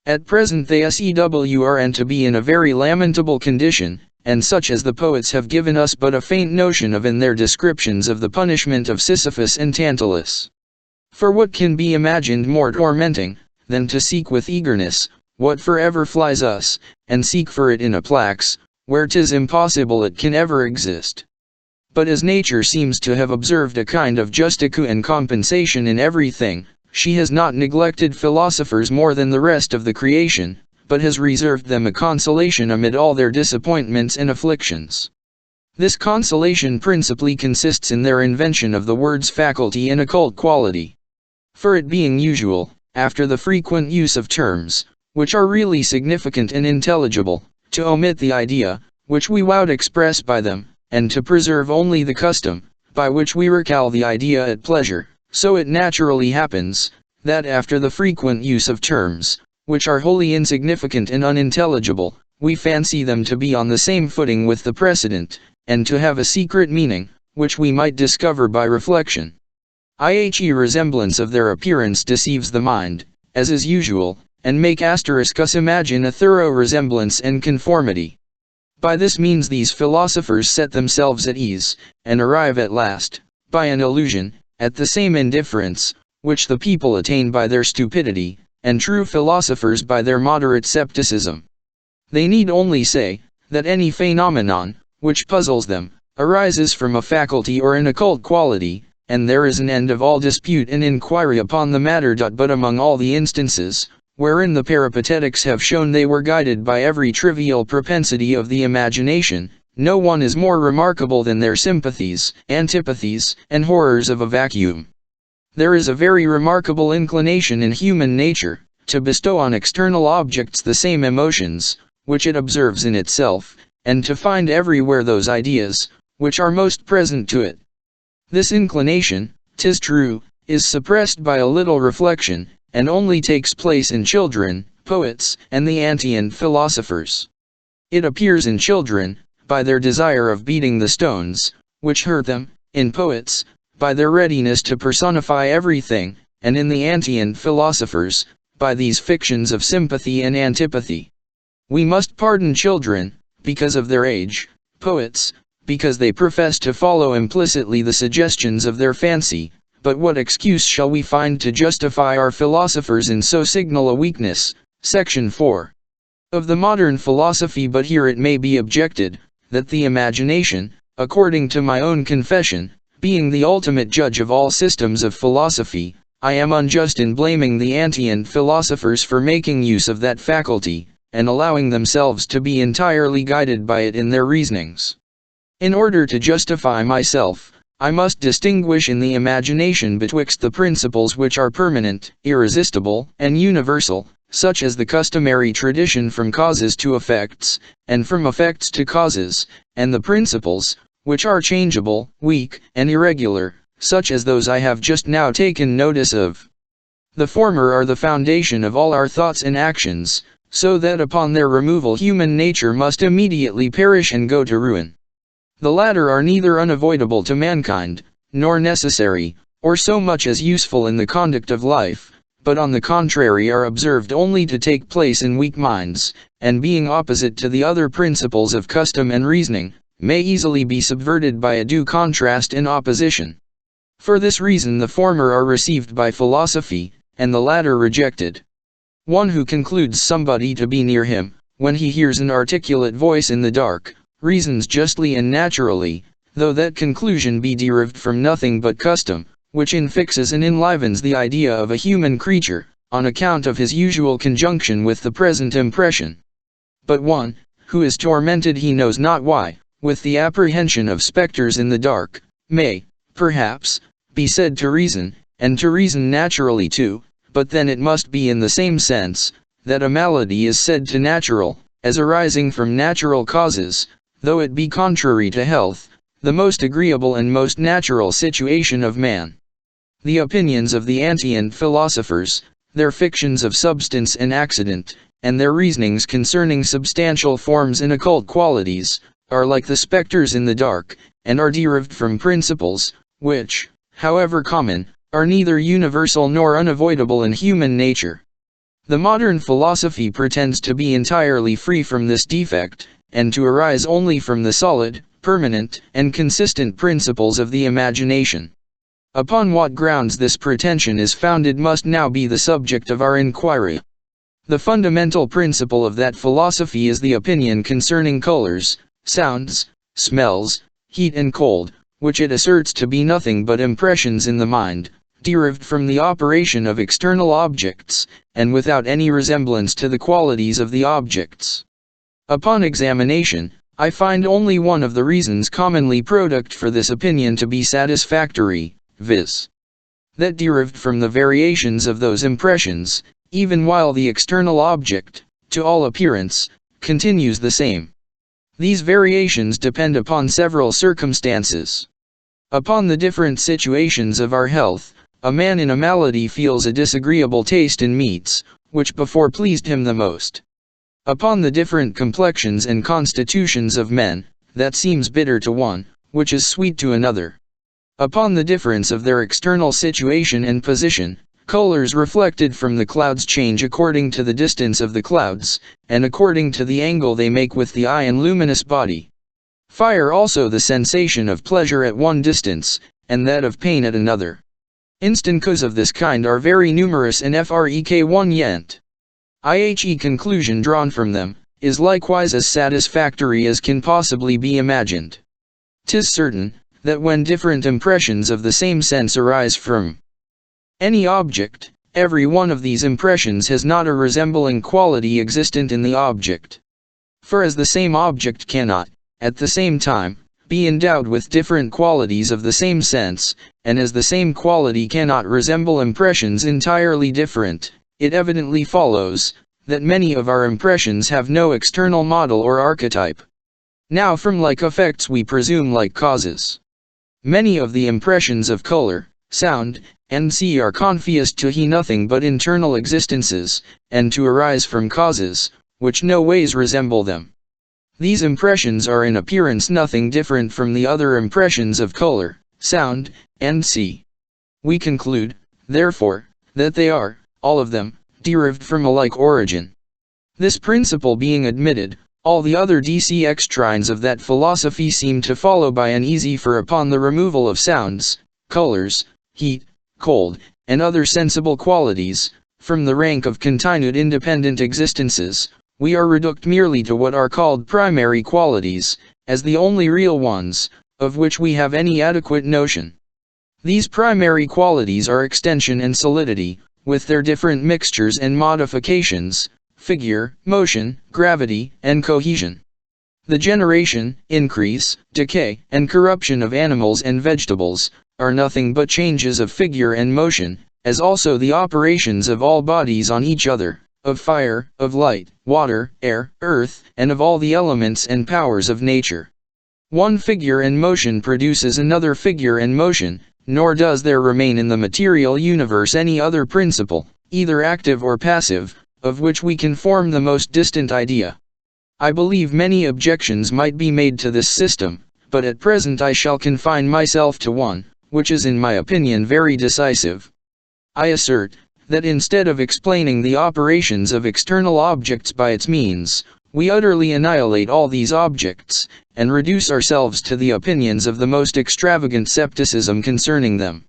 At present they are to be in a very lamentable condition, and such as the poets have given us but a faint notion of in their descriptions of the punishment of Sisyphus and Tantalus. For what can be imagined more tormenting, than to seek with eagerness, what forever flies us, and seek for it in a place, where 'tis impossible it can ever exist? But as nature seems to have observed a kind of justice and compensation in everything, she has not neglected philosophers more than the rest of the creation, but has reserved them a consolation amid all their disappointments and afflictions. This consolation principally consists in their invention of the words faculty and occult quality. For it being usual, after the frequent use of terms, which are really significant and intelligible, to omit the idea, which we would express by them, and to preserve only the custom, by which we recall the idea at pleasure, so it naturally happens, that after the frequent use of terms, which are wholly insignificant and unintelligible, we fancy them to be on the same footing with the precedent, and to have a secret meaning, which we might discover by reflection. The resemblance of their appearance deceives the mind, as is usual, and make us imagine a thorough resemblance and conformity. By this means these philosophers set themselves at ease, and arrive at last, by an illusion, at the same indifference, which the people attain by their stupidity, and true philosophers by their moderate scepticism. They need only say, that any phenomenon, which puzzles them, arises from a faculty or an occult quality, and there is an end of all dispute and inquiry upon the matter. But among all the instances, wherein the Peripatetics have shown they were guided by every trivial propensity of the imagination, no one is more remarkable than their sympathies, antipathies, and horrors of a vacuum. There is a very remarkable inclination in human nature, to bestow on external objects the same emotions, which it observes in itself, and to find everywhere those ideas, which are most present to it. This inclination, 'tis true, is suppressed by a little reflection, and only takes place in children, poets, and the Antean philosophers. It appears in children, by their desire of beating the stones, which hurt them, in poets, by their readiness to personify everything, and in the Antean philosophers, by these fictions of sympathy and antipathy. We must pardon children, because of their age, poets, because they profess to follow implicitly the suggestions of their fancy, but what excuse shall we find to justify our philosophers in so signal a weakness? Section 4. Of the modern philosophy. But here it may be objected, that the imagination, according to my own confession, being the ultimate judge of all systems of philosophy, I am unjust in blaming the antient philosophers for making use of that faculty, and allowing themselves to be entirely guided by it in their reasonings. In order to justify myself, I must distinguish in the imagination betwixt the principles which are permanent, irresistible, and universal, such as the customary tradition from causes to effects, and from effects to causes, and the principles, which are changeable, weak, and irregular, such as those I have just now taken notice of. The former are the foundation of all our thoughts and actions, so that upon their removal human nature must immediately perish and go to ruin. The latter are neither unavoidable to mankind, nor necessary, or so much as useful in the conduct of life, but on the contrary are observed only to take place in weak minds, and being opposite to the other principles of custom and reasoning, may easily be subverted by a due contrast and opposition. For this reason the former are received by philosophy, and the latter rejected. One who concludes somebody to be near him, when he hears an articulate voice in the dark, reasons justly and naturally, though that conclusion be derived from nothing but custom, which infixes and enlivens the idea of a human creature, on account of his usual conjunction with the present impression. But one, who is tormented he knows not why, with the apprehension of spectres in the dark, may, perhaps, be said to reason, and to reason naturally too, but then it must be in the same sense, that a malady is said to natural, as arising from natural causes, though it be contrary to health, the most agreeable and most natural situation of man. The opinions of the antient philosophers, their fictions of substance and accident, and their reasonings concerning substantial forms and occult qualities, are like the spectres in the dark, and are derived from principles, which, however common, are neither universal nor unavoidable in human nature. The modern philosophy pretends to be entirely free from this defect, and to arise only from the solid, permanent, and consistent principles of the imagination. Upon what grounds this pretension is founded must now be the subject of our inquiry. The fundamental principle of that philosophy is the opinion concerning colors, sounds, smells, heat and cold, which it asserts to be nothing but impressions in the mind, derived from the operation of external objects, and without any resemblance to the qualities of the objects. Upon examination, I find only one of the reasons commonly product for this opinion to be satisfactory, viz. That derived from the variations of those impressions, even while the external object, to all appearance, continues the same. These variations depend upon several circumstances. Upon the different situations of our health, a man in a malady feels a disagreeable taste in meats, which before pleased him the most. Upon the different complexions and constitutions of men, that seems bitter to one, which is sweet to another. Upon the difference of their external situation and position, colors reflected from the clouds change according to the distance of the clouds, and according to the angle they make with the eye and luminous body. Fire also the sensation of pleasure at one distance, and that of pain at another. Instances of this kind are very numerous and frek1 yent. IHE conclusion drawn from them, is likewise as satisfactory as can possibly be imagined. 'Tis certain, that when different impressions of the same sense arise from any object, every one of these impressions has not a resembling quality existent in the object. For as the same object cannot, at the same time, be endowed with different qualities of the same sense, and as the same quality cannot resemble impressions entirely different, it evidently follows, that many of our impressions have no external model or archetype. Now from like effects we presume like causes. Many of the impressions of color, sound, and see are confious to he nothing but internal existences, and to arise from causes, which no ways resemble them. These impressions are in appearance nothing different from the other impressions of color, sound, and see. We conclude, therefore, that they are, all of them, derived from a like origin. This principle being admitted, all the other doctrines of that philosophy seem to follow by an easy, for upon the removal of sounds, colors, heat, cold, and other sensible qualities, from the rank of continued independent existences, we are reduced merely to what are called primary qualities, as the only real ones, of which we have any adequate notion. These primary qualities are extension and solidity, with their different mixtures and modifications, figure, motion, gravity, and cohesion. The generation, increase, decay, and corruption of animals and vegetables, are nothing but changes of figure and motion, as also the operations of all bodies on each other, of fire, of light, water, air, earth, and of all the elements and powers of nature. One figure and motion produces another figure and motion, nor does there remain in the material universe any other principle, either active or passive, of which we can form the most distant idea. I believe many objections might be made to this system, but at present I shall confine myself to one, which is in my opinion very decisive. I assert, that instead of explaining the operations of external objects by its means, we utterly annihilate all these objects, and reduce ourselves to the opinions of the most extravagant scepticism concerning them.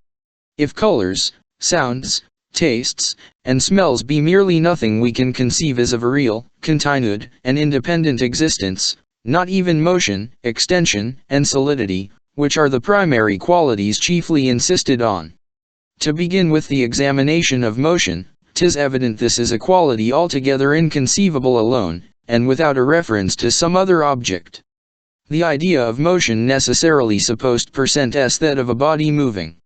If colors, sounds, tastes, and smells be merely nothing we can conceive as of a real, continued, and independent existence, not even motion, extension, and solidity, which are the primary qualities chiefly insisted on. To begin with the examination of motion, 'tis evident this is a quality altogether inconceivable alone, and without a reference to some other object. The idea of motion necessarily supposed % that of a body moving.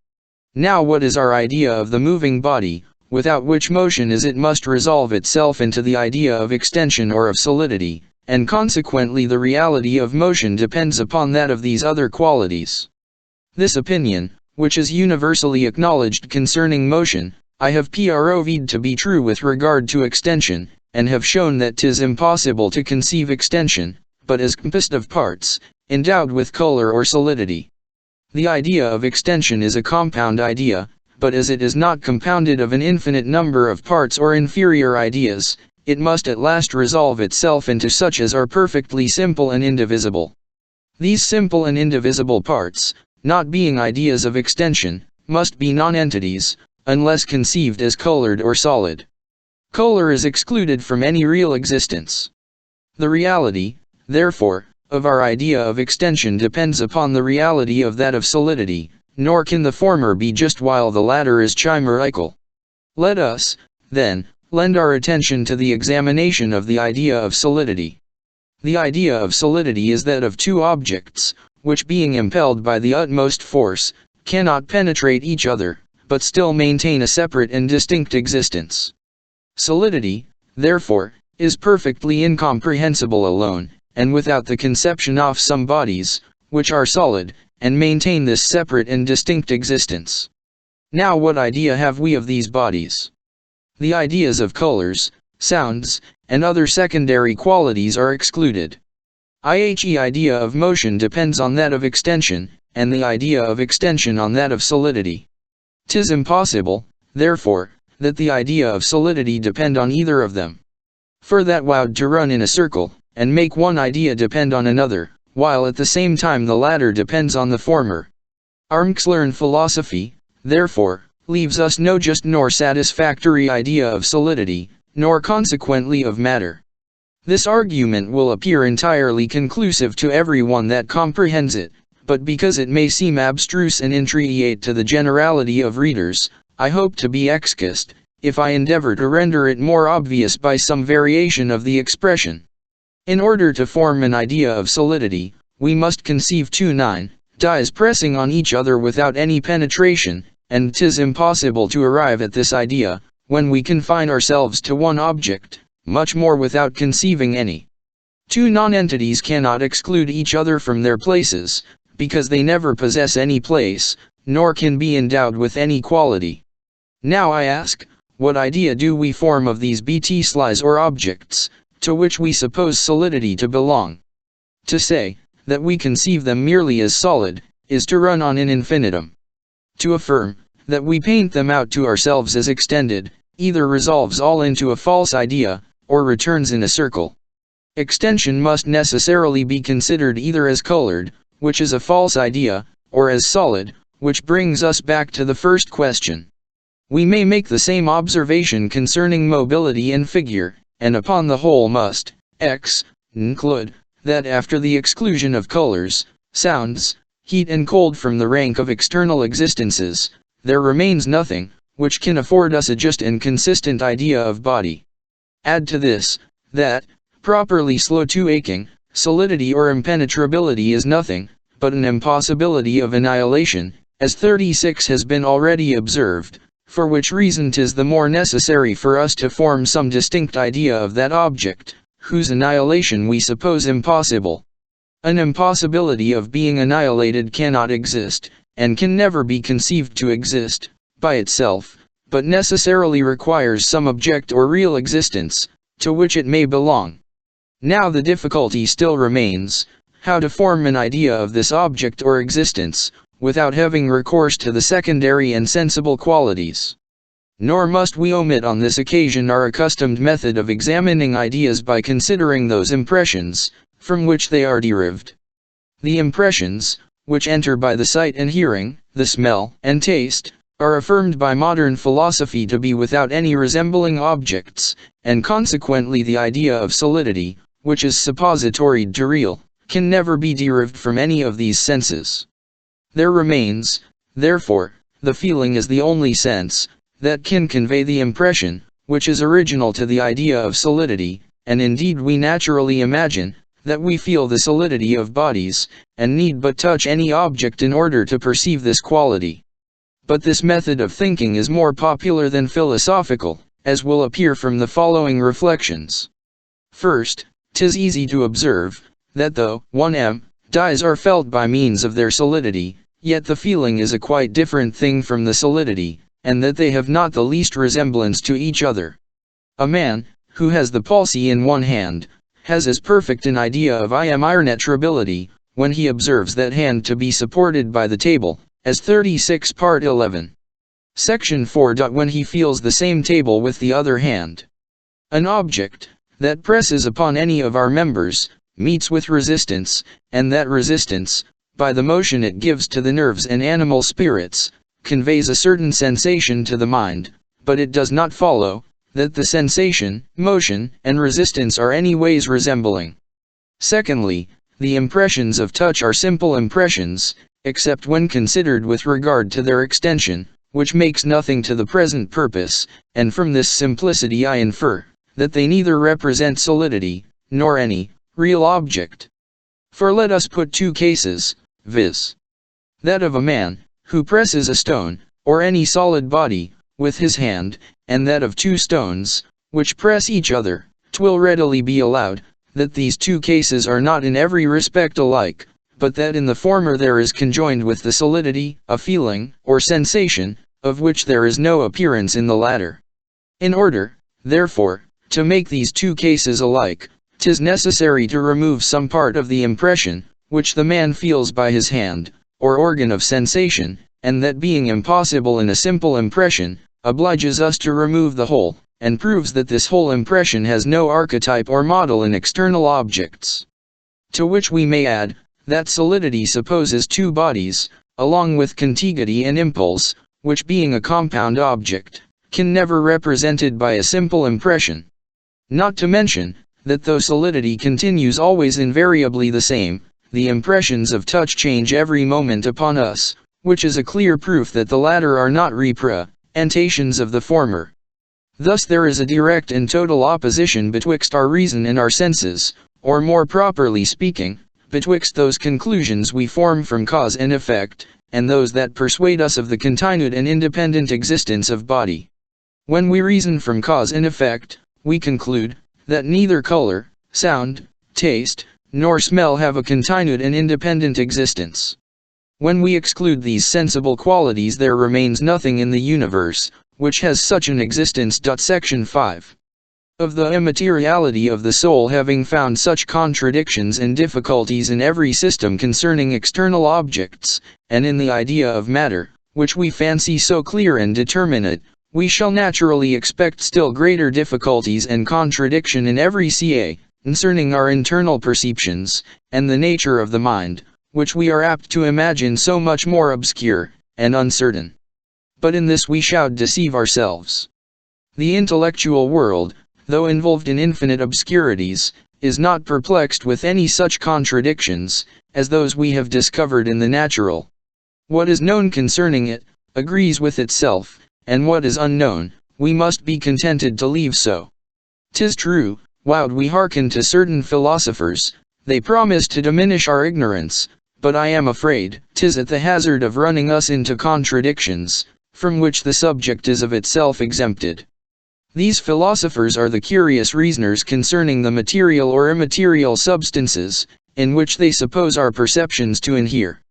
Now what is our idea of the moving body, without which motion is it must resolve itself into the idea of extension or of solidity, and consequently the reality of motion depends upon that of these other qualities. This opinion, which is universally acknowledged concerning motion, I have proved to be true with regard to extension, and have shown that 'tis impossible to conceive extension, but as composed of parts, endowed with color or solidity. The idea of extension is a compound idea, but as it is not compounded of an infinite number of parts or inferior ideas, it must at last resolve itself into such as are perfectly simple and indivisible. These simple and indivisible parts, not being ideas of extension, must be non-entities, unless conceived as colored or solid. Color is excluded from any real existence. The reality, therefore, of our idea of extension depends upon the reality of that of solidity, nor can the former be just while the latter is chimerical. Let us, then, lend our attention to the examination of the idea of solidity. The idea of solidity is that of two objects, which being impelled by the utmost force, cannot penetrate each other, but still maintain a separate and distinct existence. Solidity, therefore, is perfectly incomprehensible alone, and without the conception of some bodies, which are solid, and maintain this separate and distinct existence. Now what idea have we of these bodies? The ideas of colors, sounds, and other secondary qualities are excluded. The idea of motion depends on that of extension, and the idea of extension on that of solidity. 'Tis impossible, therefore, that the idea of solidity depend on either of them. For that would to run in a circle, and make one idea depend on another, while at the same time the latter depends on the former. Our learned philosophy, therefore, leaves us no just nor satisfactory idea of solidity, nor consequently of matter. This argument will appear entirely conclusive to everyone that comprehends it, but because it may seem abstruse and intricate to the generality of readers, I hope to be excused, if I endeavor to render it more obvious by some variation of the expression. In order to form an idea of solidity, we must conceive two dies pressing on each other without any penetration, and 'tis impossible to arrive at this idea, when we confine ourselves to one object, much more without conceiving any. Two non-entities cannot exclude each other from their places, because they never possess any place, nor can be endowed with any quality. Now I ask, what idea do we form of these bts or objects, to which we suppose solidity to belong? To say, that we conceive them merely as solid, is to run on in infinitum. To affirm, that we paint them out to ourselves as extended, either resolves all into a false idea, or returns in a circle. Extension must necessarily be considered either as colored, which is a false idea, or as solid, which brings us back to the first question. We may make the same observation concerning mobility and figure, and upon the whole must conclude that after the exclusion of colors, sounds, heat and cold from the rank of external existences, there remains nothing which can afford us a just and consistent idea of body. Add to this, that, properly slow to aching, solidity or impenetrability is nothing but an impossibility of annihilation, as 36 has been already observed, for which reason 'tis the more necessary for us to form some distinct idea of that object, whose annihilation we suppose impossible. An impossibility of being annihilated cannot exist, and can never be conceived to exist, by itself, but necessarily requires some object or real existence, to which it may belong. Now the difficulty still remains, how to form an idea of this object or existence, without having recourse to the secondary and sensible qualities. Nor must we omit on this occasion our accustomed method of examining ideas by considering those impressions, from which they are derived. The impressions, which enter by the sight and hearing, the smell and taste, are affirmed by modern philosophy to be without any resembling objects, and consequently the idea of solidity, which is suppository to real, can never be derived from any of these senses. There remains, therefore, the feeling as the only sense that can convey the impression, which is original to the idea of solidity, and indeed we naturally imagine that we feel the solidity of bodies, and need but touch any object in order to perceive this quality. But this method of thinking is more popular than philosophical, as will appear from the following reflections. First, 'tis easy to observe, that though 1m dies are felt by means of their solidity, yet the feeling is a quite different thing from the solidity, and that they have not the least resemblance to each other. A man, who has the palsy in one hand, has as perfect an idea of impenetrability, when he observes that hand to be supported by the table, as 36 part 11. Section 4. When he feels the same table with the other hand. An object that presses upon any of our members meets with resistance, and that resistance, by the motion it gives to the nerves and animal spirits, conveys a certain sensation to the mind, but it does not follow that the sensation, motion, and resistance are any ways resembling. Secondly, the impressions of touch are simple impressions, except when considered with regard to their extension, which makes nothing to the present purpose, and from this simplicity I infer that they neither represent solidity, nor any real object. For let us put two cases, viz. that of a man, who presses a stone, or any solid body, with his hand, and that of two stones, which press each other. 'Twill readily be allowed, that these two cases are not in every respect alike, but that in the former there is conjoined with the solidity, a feeling, or sensation, of which there is no appearance in the latter. In order, therefore, to make these two cases alike, 'tis necessary to remove some part of the impression, which the man feels by his hand, or organ of sensation, and that being impossible in a simple impression, obliges us to remove the whole, and proves that this whole impression has no archetype or model in external objects. To which we may add, that solidity supposes two bodies, along with contiguity and impulse, which being a compound object, can never represented by a simple impression. Not to mention, that though solidity continues always invariably the same, the impressions of touch change every moment upon us, which is a clear proof that the latter are not representations of the former. Thus there is a direct and total opposition betwixt our reason and our senses, or more properly speaking, betwixt those conclusions we form from cause and effect, and those that persuade us of the continued and independent existence of body. When we reason from cause and effect, we conclude that neither color, sound, taste, nor smell have a continued and independent existence. When we exclude these sensible qualities, there remains nothing in the universe which has such an existence. Section 5. Of the immateriality of the soul, having found such contradictions and difficulties in every system concerning external objects, and in the idea of matter, which we fancy so clear and determinate, we shall naturally expect still greater difficulties and contradiction in every ca concerning our internal perceptions, and the nature of the mind, which we are apt to imagine so much more obscure and uncertain. But in this we should deceive ourselves. The intellectual world, though involved in infinite obscurities, is not perplexed with any such contradictions as those we have discovered in the natural. What is known concerning it agrees with itself, and what is unknown, we must be contented to leave so. 'Tis true, while we hearken to certain philosophers, they promise to diminish our ignorance, but I am afraid 'tis at the hazard of running us into contradictions, from which the subject is of itself exempted. These philosophers are the curious reasoners concerning the material or immaterial substances, in which they suppose our perceptions to inhere.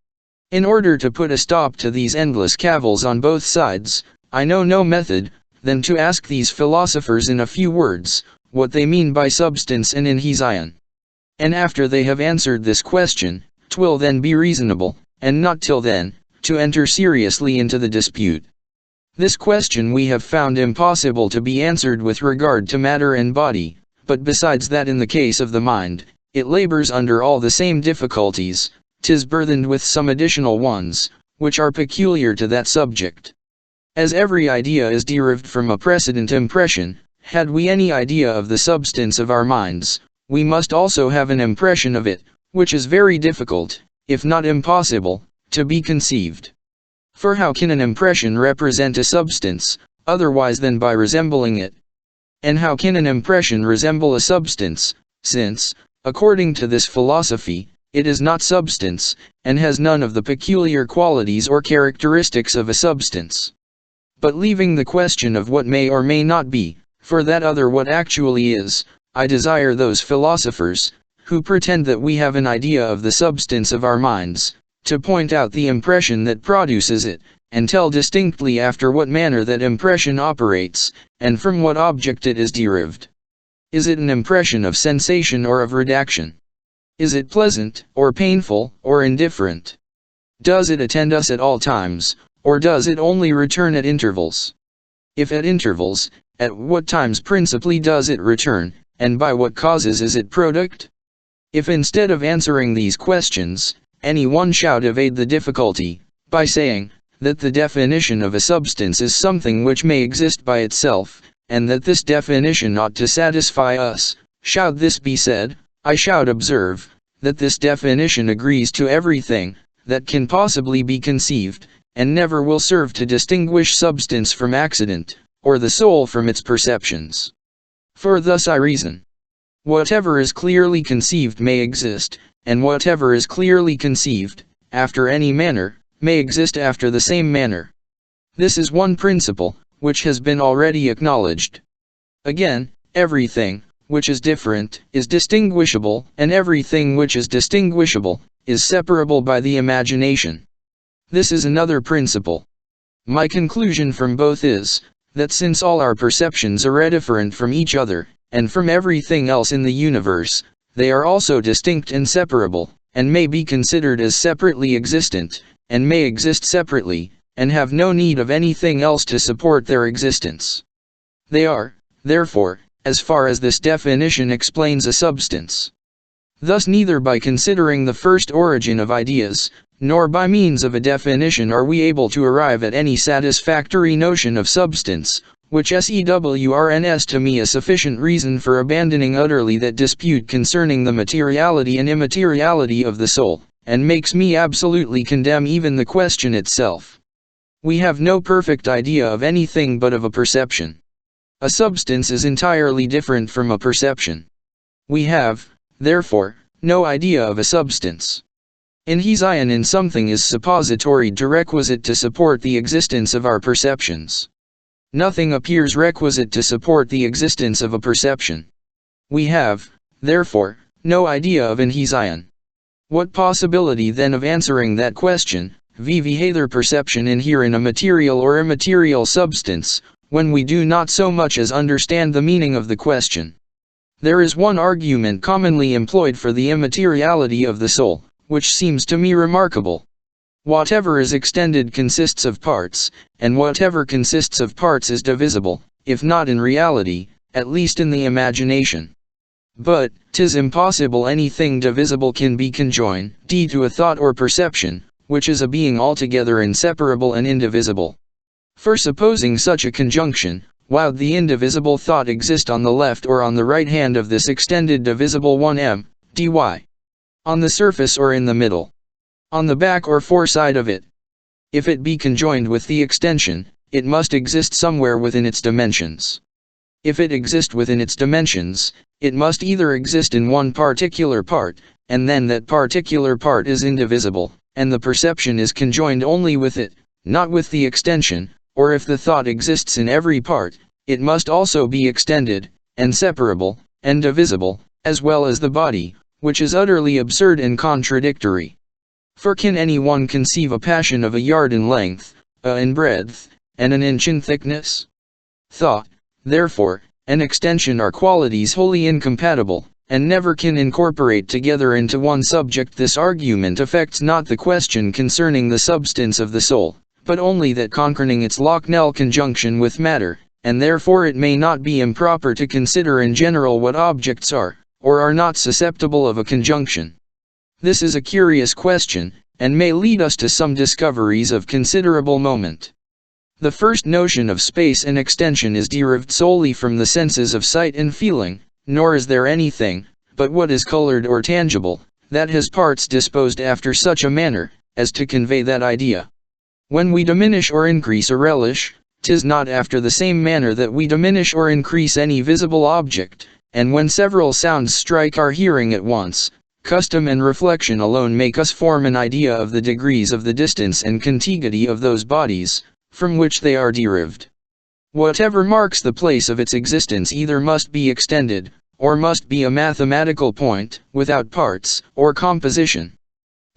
In order to put a stop to these endless cavils on both sides, I know no method, than to ask these philosophers in a few words, what they mean by substance and inhesion. And after they have answered this question, 'twill then be reasonable, and not till then, to enter seriously into the dispute. This question we have found impossible to be answered with regard to matter and body, but besides that in the case of the mind, it labors under all the same difficulties, 'tis burthened with some additional ones, which are peculiar to that subject. As every idea is derived from a precedent impression, had we any idea of the substance of our minds, we must also have an impression of it, which is very difficult, if not impossible, to be conceived. For how can an impression represent a substance, otherwise than by resembling it? And how can an impression resemble a substance, since, according to this philosophy, it is not substance, and has none of the peculiar qualities or characteristics of a substance? But leaving the question of what may or may not be, for that other what actually is, I desire those philosophers, who pretend that we have an idea of the substance of our minds, to point out the impression that produces it, and tell distinctly after what manner that impression operates, and from what object it is derived. Is it an impression of sensation or of redaction? Is it pleasant, or painful, or indifferent? Does it attend us at all times, or does it only return at intervals? If at intervals, at what times principally does it return, and by what causes is it product? If instead of answering these questions, any one should evade the difficulty, by saying, that the definition of a substance is something which may exist by itself, and that this definition ought to satisfy us, should this be said, I should observe, that this definition agrees to everything that can possibly be conceived, and never will serve to distinguish substance from accident, or the soul from its perceptions. For thus I reason. Whatever is clearly conceived may exist, and whatever is clearly conceived, after any manner, may exist after the same manner. This is one principle, which has been already acknowledged. Again, everything, which is different, is distinguishable, and everything which is distinguishable, is separable by the imagination. This is another principle. My conclusion from both is, that since all our perceptions are different from each other, and from everything else in the universe, they are also distinct and separable, and may be considered as separately existent, and may exist separately, and have no need of anything else to support their existence. They are, therefore, as far as this definition explains a substance. Thus neither by considering the first origin of ideas, nor by means of a definition are we able to arrive at any satisfactory notion of substance, which sewerns to me a sufficient reason for abandoning utterly that dispute concerning the materiality and immateriality of the soul, and makes me absolutely condemn even the question itself. We have no perfect idea of anything but of a perception. A substance is entirely different from a perception. We have, therefore, no idea of a substance. Inhesion in something is suppository requisite to support the existence of our perceptions. Nothing appears requisite to support the existence of a perception. We have, therefore, no idea of inhesion. What possibility then of answering that question, viz. Either perception inhere in a material or immaterial substance, when we do not so much as understand the meaning of the question? There is one argument commonly employed for the immateriality of the soul, which seems to me remarkable. Whatever is extended consists of parts, and whatever consists of parts is divisible, if not in reality, at least in the imagination. But 'tis impossible anything divisible can be conjoined to a thought or perception, which is a being altogether inseparable and indivisible. For supposing such a conjunction, while the indivisible thought exist on the left or on the right hand of this extended divisible 1m, dy, on the surface or in the middle, on the back or foreside of it, if it be conjoined with the extension, it must exist somewhere within its dimensions. If it exist within its dimensions, it must either exist in one particular part, and then that particular part is indivisible, and the perception is conjoined only with it, not with the extension, or if the thought exists in every part, it must also be extended, and separable, and divisible, as well as the body, which is utterly absurd and contradictory. For can any one conceive a passion of a yard in length, in breadth, and an inch in thickness? Thought, therefore, and extension are qualities wholly incompatible, and never can incorporate together into one subject. This argument affects not the question concerning the substance of the soul, but only that concerning its local conjunction with matter, and therefore it may not be improper to consider in general what objects are, or are not susceptible of a conjunction. This is a curious question, and may lead us to some discoveries of considerable moment. The first notion of space and extension is derived solely from the senses of sight and feeling, nor is there anything, but what is colored or tangible, that has parts disposed after such a manner, as to convey that idea. When we diminish or increase a relish, 'tis not after the same manner that we diminish or increase any visible object, and when several sounds strike our hearing at once, custom and reflection alone make us form an idea of the degrees of the distance and contiguity of those bodies, from which they are derived. Whatever marks the place of its existence either must be extended, or must be a mathematical point, without parts, or composition.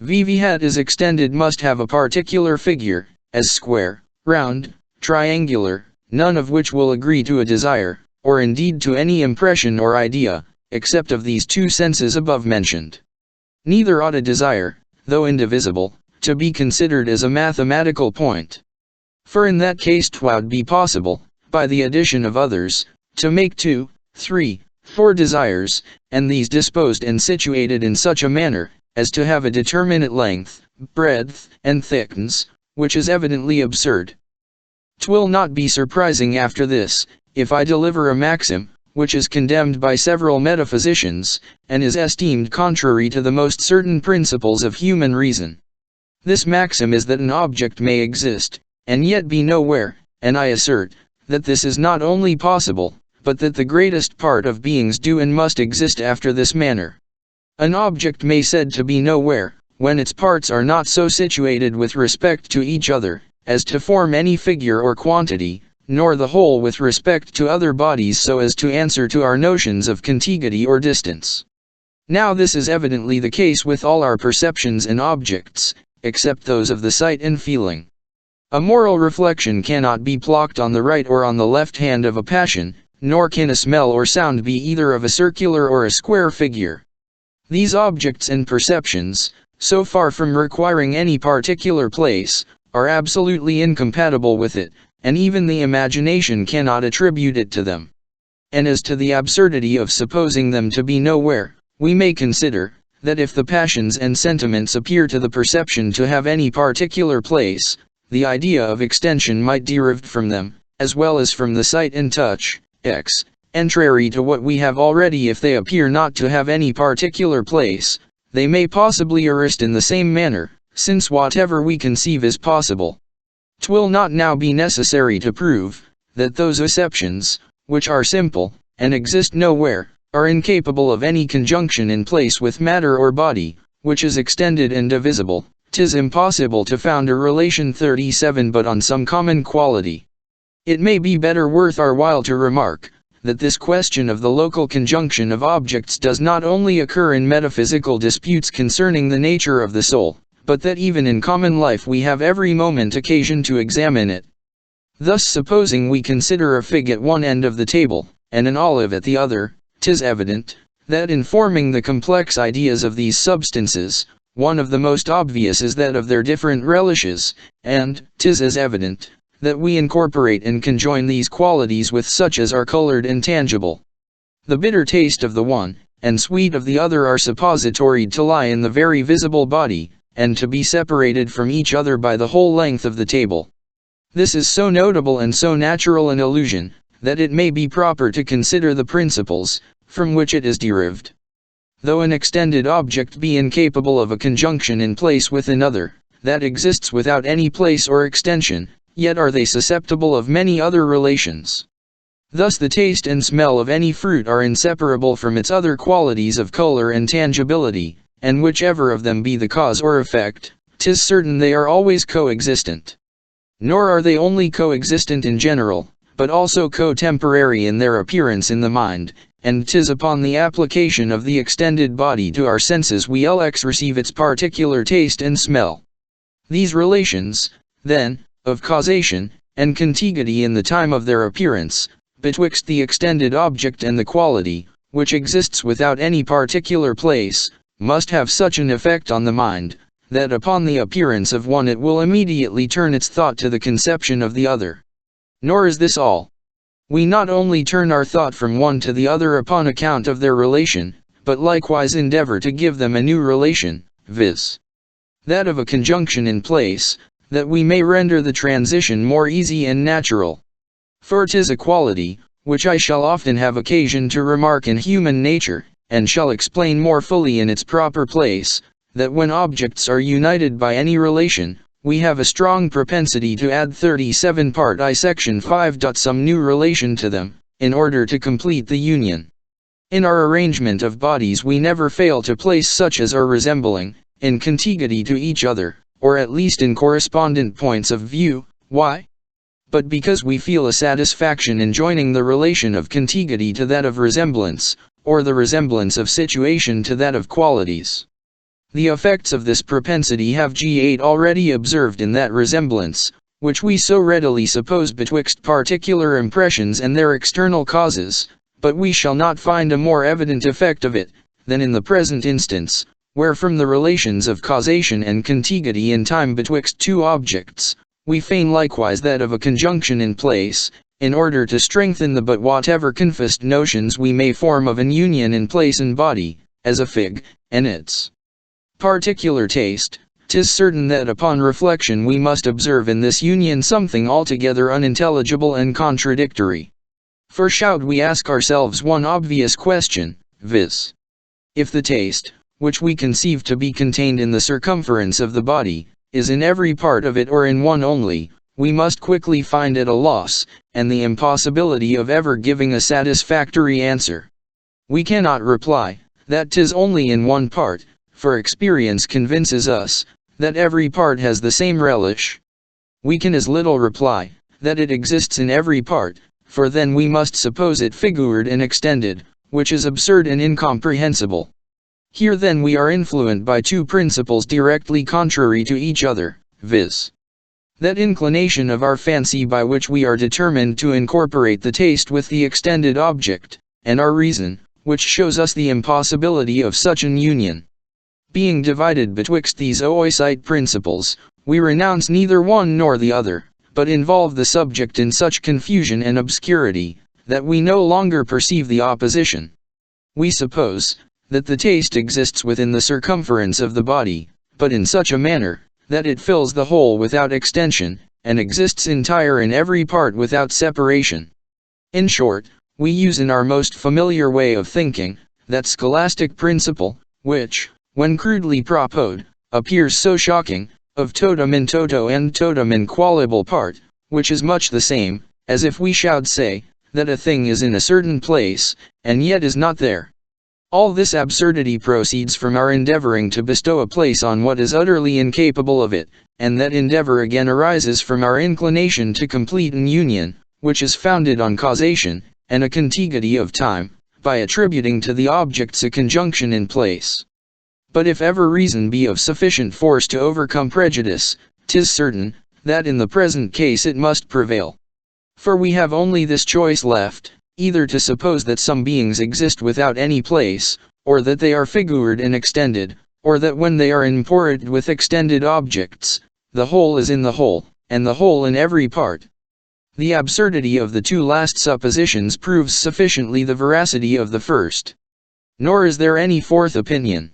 VV hat is extended must have a particular figure, as square, round, triangular, none of which will agree to a desire, or indeed to any impression or idea, except of these two senses above mentioned. Neither ought a desire, though indivisible, to be considered as a mathematical point. For in that case 'twould be possible, by the addition of others, to make 2, 3, 4 desires, and these disposed and situated in such a manner, as to have a determinate length, breadth, and thickness, which is evidently absurd. 'Twill not be surprising after this, if I deliver a maxim, which is condemned by several metaphysicians, and is esteemed contrary to the most certain principles of human reason. This maxim is that an object may exist, and yet be nowhere, and I assert, that this is not only possible, but that the greatest part of beings do and must exist after this manner. An object may be said to be nowhere, when its parts are not so situated with respect to each other, as to form any figure or quantity, nor the whole with respect to other bodies so as to answer to our notions of contiguity or distance. Now this is evidently the case with all our perceptions and objects, except those of the sight and feeling. A moral reflection cannot be blocked on the right or on the left hand of a passion, nor can a smell or sound be either of a circular or a square figure. These objects and perceptions, so far from requiring any particular place, are absolutely incompatible with it, and even the imagination cannot attribute it to them. And as to the absurdity of supposing them to be nowhere, we may consider, that if the passions and sentiments appear to the perception to have any particular place, the idea of extension might derive from them, as well as from the sight and touch, contrary to what we have already. If they appear not to have any particular place, they may possibly arrest in the same manner, since whatever we conceive is possible. 'Twill not now be necessary to prove, that those acceptions, which are simple, and exist nowhere, are incapable of any conjunction in place with matter or body, which is extended and divisible. 'Tis impossible to found a relation 37 but on some common quality. It may be better worth our while to remark, that this question of the local conjunction of objects does not only occur in metaphysical disputes concerning the nature of the soul, but that even in common life we have every moment occasion to examine it. Thus supposing we consider a fig at one end of the table, and an olive at the other, 'tis evident, that in forming the complex ideas of these substances, One of the most obvious is that of their different relishes, and 'tis as evident, that we incorporate and conjoin these qualities with such as are colored and tangible. The bitter taste of the one, and sweet of the other are suppositoried to lie in the very visible body, and to be separated from each other by the whole length of the table. This is so notable and so natural an illusion, that it may be proper to consider the principles, from which it is derived. Though an extended object be incapable of a conjunction in place with another, that exists without any place or extension, yet are they susceptible of many other relations. Thus the taste and smell of any fruit are inseparable from its other qualities of color and tangibility, and whichever of them be the cause or effect, 'tis certain they are always coexistent. Nor are they only coexistent in general, but also co-temporary in their appearance in the mind, and 'tis upon the application of the extended body to our senses we receive its particular taste and smell. These relations, then, of causation, and contiguity in the time of their appearance, betwixt the extended object and the quality, which exists without any particular place, must have such an effect on the mind, that upon the appearance of one it will immediately turn its thought to the conception of the other. Nor is this all. We not only turn our thought from one to the other upon account of their relation, but likewise endeavor to give them a new relation, viz. that of a conjunction in place, that we may render the transition more easy and natural. For 'tis a quality, which I shall often have occasion to remark in human nature, and shall explain more fully in its proper place, that when objects are united by any relation, we have a strong propensity to add 37 part I section 5. Some new relation to them, in order to complete the union. In our arrangement of bodies we never fail to place such as are resembling, in contiguity to each other, or at least in correspondent points of view. Why? But because we feel a satisfaction in joining the relation of contiguity to that of resemblance, or the resemblance of situation to that of qualities. The effects of this propensity have G8 already observed in that resemblance, which we so readily suppose betwixt particular impressions and their external causes, but we shall not find a more evident effect of it, than in the present instance, where from the relations of causation and contiguity in time betwixt two objects, we feign likewise that of a conjunction in place, in order to strengthen the but whatever confessed notions we may form of an union in place and body, as a fig, and its particular taste. 'Tis certain that upon reflection we must observe in this union something altogether unintelligible and contradictory. For should we ask ourselves one obvious question, viz. If the taste, which we conceive to be contained in the circumference of the body, is in every part of it or in one only, we must quickly find it a loss, and the impossibility of ever giving a satisfactory answer. We cannot reply, that 'tis only in one part, for experience convinces us, that every part has the same relish. We can as little reply, that it exists in every part, for then we must suppose it figured and extended, which is absurd and incomprehensible. Here then we are influenced by two principles directly contrary to each other, viz. that inclination of our fancy by which we are determined to incorporate the taste with the extended object, and our reason, which shows us the impossibility of such an union. Being divided betwixt these oocyte principles, we renounce neither one nor the other, but involve the subject in such confusion and obscurity, that we no longer perceive the opposition. We suppose that the taste exists within the circumference of the body, but in such a manner, that it fills the whole without extension, and exists entire in every part without separation. In short, we use in our most familiar way of thinking, that scholastic principle, which, when crudely proposed, appears so shocking, of totum in toto and totum in qualibel part, which is much the same, as if we should say, that a thing is in a certain place, and yet is not there. All this absurdity proceeds from our endeavoring to bestow a place on what is utterly incapable of it, and that endeavor again arises from our inclination to complete an union, which is founded on causation, and a contiguity of time, by attributing to the objects a conjunction in place. But if ever reason be of sufficient force to overcome prejudice, 'tis certain, that in the present case it must prevail. For we have only this choice left, either to suppose that some beings exist without any place, or that they are figured and extended, or that when they are imported with extended objects, the whole is in the whole, and the whole in every part. The absurdity of the two last suppositions proves sufficiently the veracity of the first. Nor is there any fourth opinion.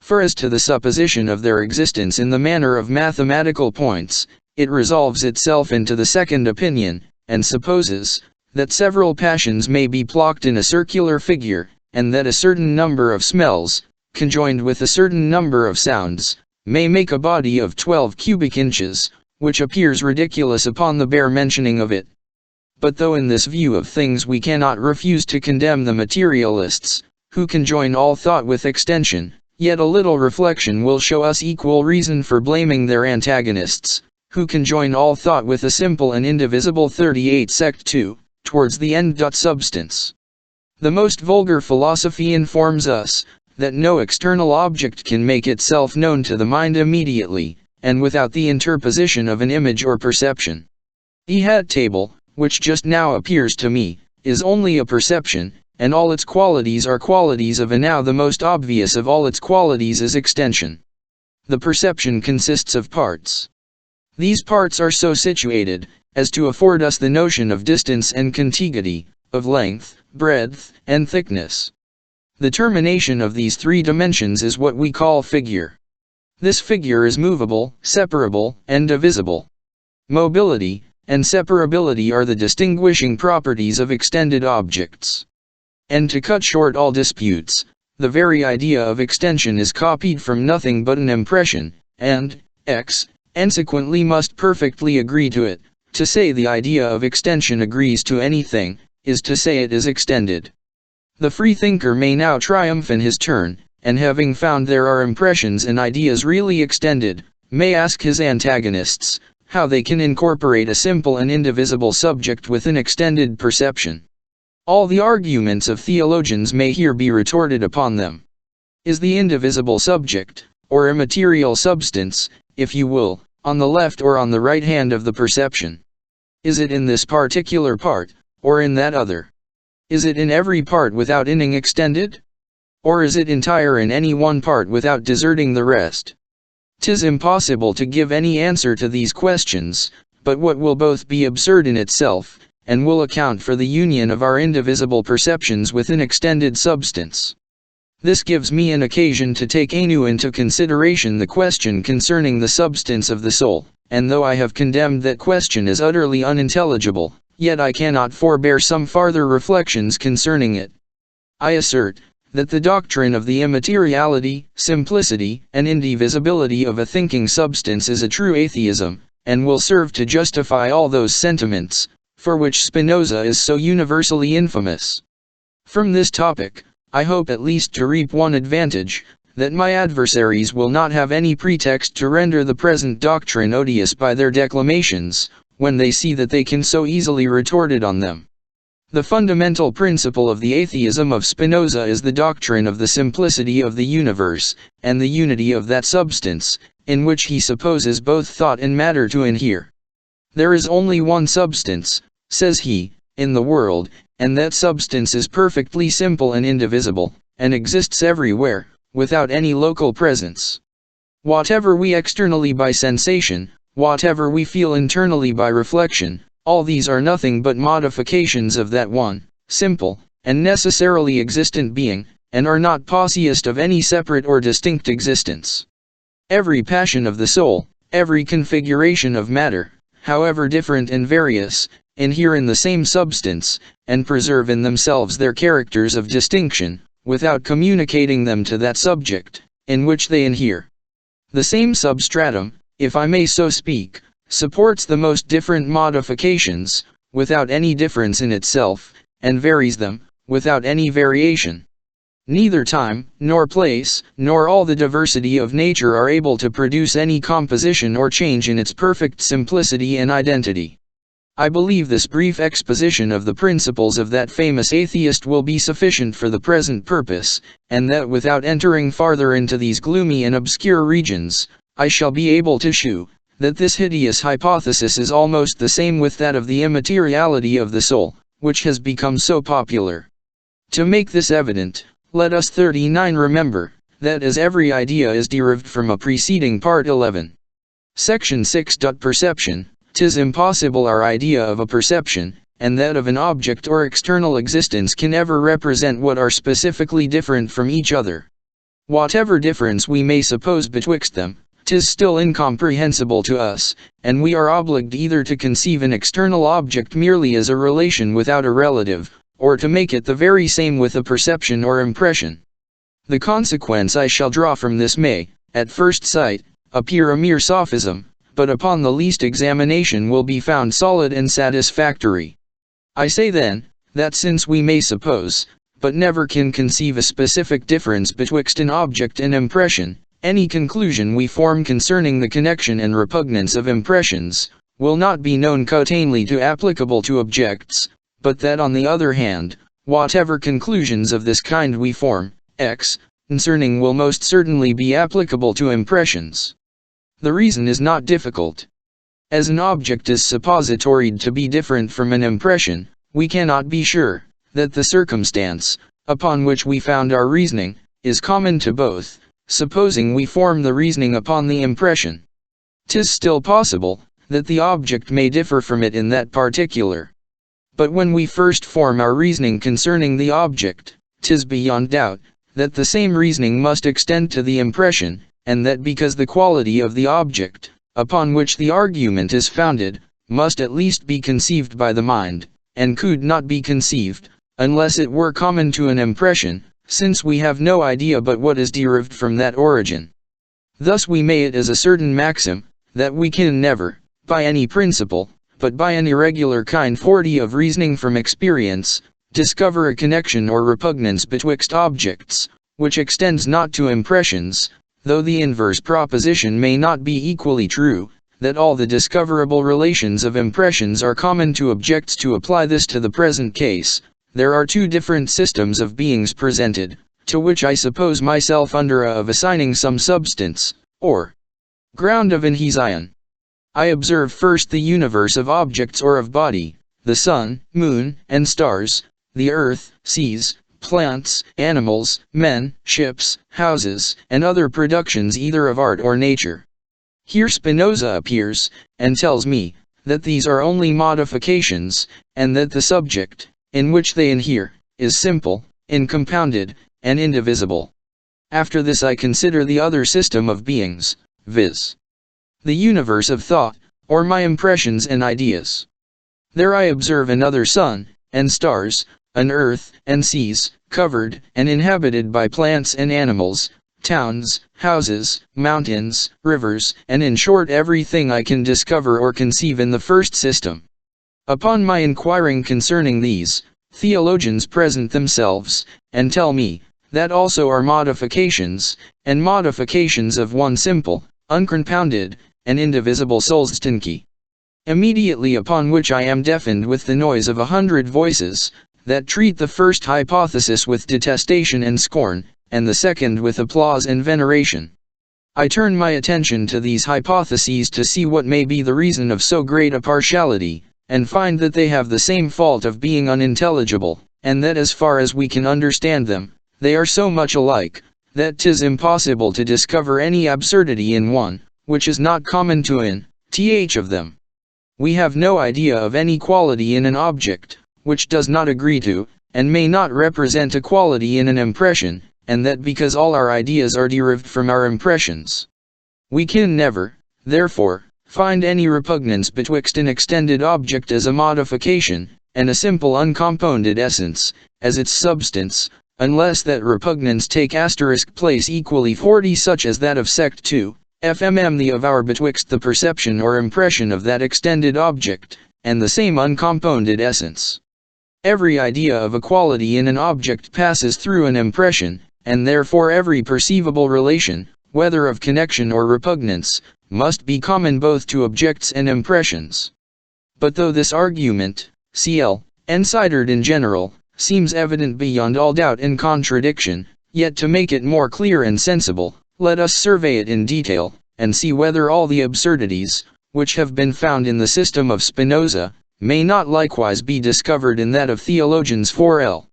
For as to the supposition of their existence in the manner of mathematical points, it resolves itself into the second opinion, and supposes that several passions may be plocked in a circular figure, and that a certain number of smells, conjoined with a certain number of sounds, may make a body of 12 cubic inches, which appears ridiculous upon the bare mentioning of it. But though in this view of things we cannot refuse to condemn the materialists, who conjoin all thought with extension, yet a little reflection will show us equal reason for blaming their antagonists, who conjoin all thought with a simple and indivisible 38 sect 2, towards the end. Substance. The most vulgar philosophy informs us, that no external object can make itself known to the mind immediately, and without the interposition of an image or perception. The table, which just now appears to me, is only a perception, and all its qualities are qualities of a now. The most obvious of all its qualities is extension. The perception consists of parts. These parts are so situated, as to afford us the notion of distance and contiguity, of length, breadth, and thickness. The termination of these three dimensions is what we call figure. This figure is movable, separable, and divisible. Mobility and separability are the distinguishing properties of extended objects. And to cut short all disputes, the very idea of extension is copied from nothing but an impression, and consequently must perfectly agree to it. To say the idea of extension agrees to anything, is to say it is extended. The freethinker may now triumph in his turn, and having found there are impressions and ideas really extended, may ask his antagonists, how they can incorporate a simple and indivisible subject with an extended perception. All the arguments of theologians may here be retorted upon them. Is the indivisible subject, or immaterial substance, if you will, on the left or on the right hand of the perception? Is it in this particular part, or in that other? Is it in every part without inning extended? Or is it entire in any one part without deserting the rest? 'Tis impossible to give any answer to these questions, but what will both be absurd in itself, and will account for the union of our indivisible perceptions with an extended substance. This gives me an occasion to take anew into consideration the question concerning the substance of the soul, and though I have condemned that question as utterly unintelligible, yet I cannot forbear some farther reflections concerning it. I assert, that the doctrine of the immateriality, simplicity, and indivisibility of a thinking substance is a true atheism, and will serve to justify all those sentiments, for which Spinoza is so universally infamous. From this topic, I hope at least to reap one advantage, that my adversaries will not have any pretext to render the present doctrine odious by their declamations, when they see that they can so easily retort it on them. The fundamental principle of the atheism of Spinoza is the doctrine of the simplicity of the universe, and the unity of that substance, in which he supposes both thought and matter to inhere. There is only one substance, says he, in the world, and that substance is perfectly simple and indivisible, and exists everywhere, without any local presence. Whatever we externally by sensation, whatever we feel internally by reflection, all these are nothing but modifications of that one, simple, and necessarily existent being, and are not possessed of any separate or distinct existence. Every passion of the soul, every configuration of matter, however different and various, inhere in the same substance, and preserve in themselves their characters of distinction, without communicating them to that subject, in which they inhere. The same substratum, if I may so speak, supports the most different modifications, without any difference in itself, and varies them, without any variation. Neither time, nor place, nor all the diversity of nature are able to produce any composition or change in its perfect simplicity and identity. I believe this brief exposition of the principles of that famous atheist will be sufficient for the present purpose, and that without entering farther into these gloomy and obscure regions, I shall be able to shew that this hideous hypothesis is almost the same with that of the immateriality of the soul, which has become so popular. To make this evident, let us 39 remember, that as every idea is derived from a preceding part 11. Section 6. Perception. 'Tis impossible our idea of a perception, and that of an object or external existence can ever represent what are specifically different from each other. Whatever difference we may suppose betwixt them, 'tis still incomprehensible to us, and we are obliged either to conceive an external object merely as a relation without a relative, or to make it the very same with a perception or impression. The consequence I shall draw from this may, at first sight, appear a mere sophism, but upon the least examination will be found solid and satisfactory. I say then, that since we may suppose, but never can conceive a specific difference betwixt an object and impression, any conclusion we form concerning the connection and repugnance of impressions, will not be known cotainely to applicable to objects, but that on the other hand, whatever conclusions of this kind we form, concerning will most certainly be applicable to impressions. The reason is not difficult. As an object is suppositoried to be different from an impression, we cannot be sure that the circumstance, upon which we found our reasoning, is common to both, supposing we form the reasoning upon the impression. 'Tis still possible that the object may differ from it in that particular. But when we first form our reasoning concerning the object, 'tis beyond doubt that the same reasoning must extend to the impression, and that because the quality of the object, upon which the argument is founded, must at least be conceived by the mind, and could not be conceived, unless it were common to an impression, since we have no idea but what is derived from that origin. Thus we may it as a certain maxim, that we can never, by any principle, but by an irregular kind 40 of reasoning from experience, discover a connection or repugnance betwixt objects, which extends not to impressions, though the inverse proposition may not be equally true, that all the discoverable relations of impressions are common to objects. To apply this to the present case, there are two different systems of beings presented, to which I suppose myself under of assigning some substance, or ground of inhesion. I observe first the universe of objects or of body, the sun, moon, and stars, the earth, seas, plants, animals, men, ships, houses, and other productions either of art or nature. Here Spinoza appears, and tells me, that these are only modifications, and that the subject, in which they inhere, is simple, incompounded, and indivisible. After this I consider the other system of beings, viz. the universe of thought, or my impressions and ideas. There I observe another sun, and stars, an earth, and seas, covered and inhabited by plants and animals, towns, houses, mountains, rivers, and in short everything I can discover or conceive in the first system. Upon my inquiring concerning these, theologians present themselves, and tell me, that also are modifications, and modifications of one simple, uncompounded, and indivisible substantia. Immediately upon which I am deafened with the noise of 100 voices, that treat the first hypothesis with detestation and scorn, and the second with applause and veneration. I turn my attention to these hypotheses to see what may be the reason of so great a partiality, and find that they have the same fault of being unintelligible, and that as far as we can understand them, they are so much alike, that 'tis impossible to discover any absurdity in one, which is not common to an th of them. We have no idea of any quality in an object, which does not agree to, and may not represent a quality in an impression, and that because all our ideas are derived from our impressions. We can never, therefore, find any repugnance betwixt an extended object as a modification, and a simple uncompounded essence, as its substance, unless that repugnance take asterisk place equally 40 such as that of sect 2, FMM the of our betwixt the perception or impression of that extended object, and the same uncompounded essence. Every idea of a quality in an object passes through an impression, and therefore every perceivable relation, whether of connection or repugnance, must be common both to objects and impressions. But though this argument, cl. considered in general, seems evident beyond all doubt and contradiction, yet to make it more clear and sensible, let us survey it in detail, and see whether all the absurdities, which have been found in the system of Spinoza, may not likewise be discovered in that of theologians 4L.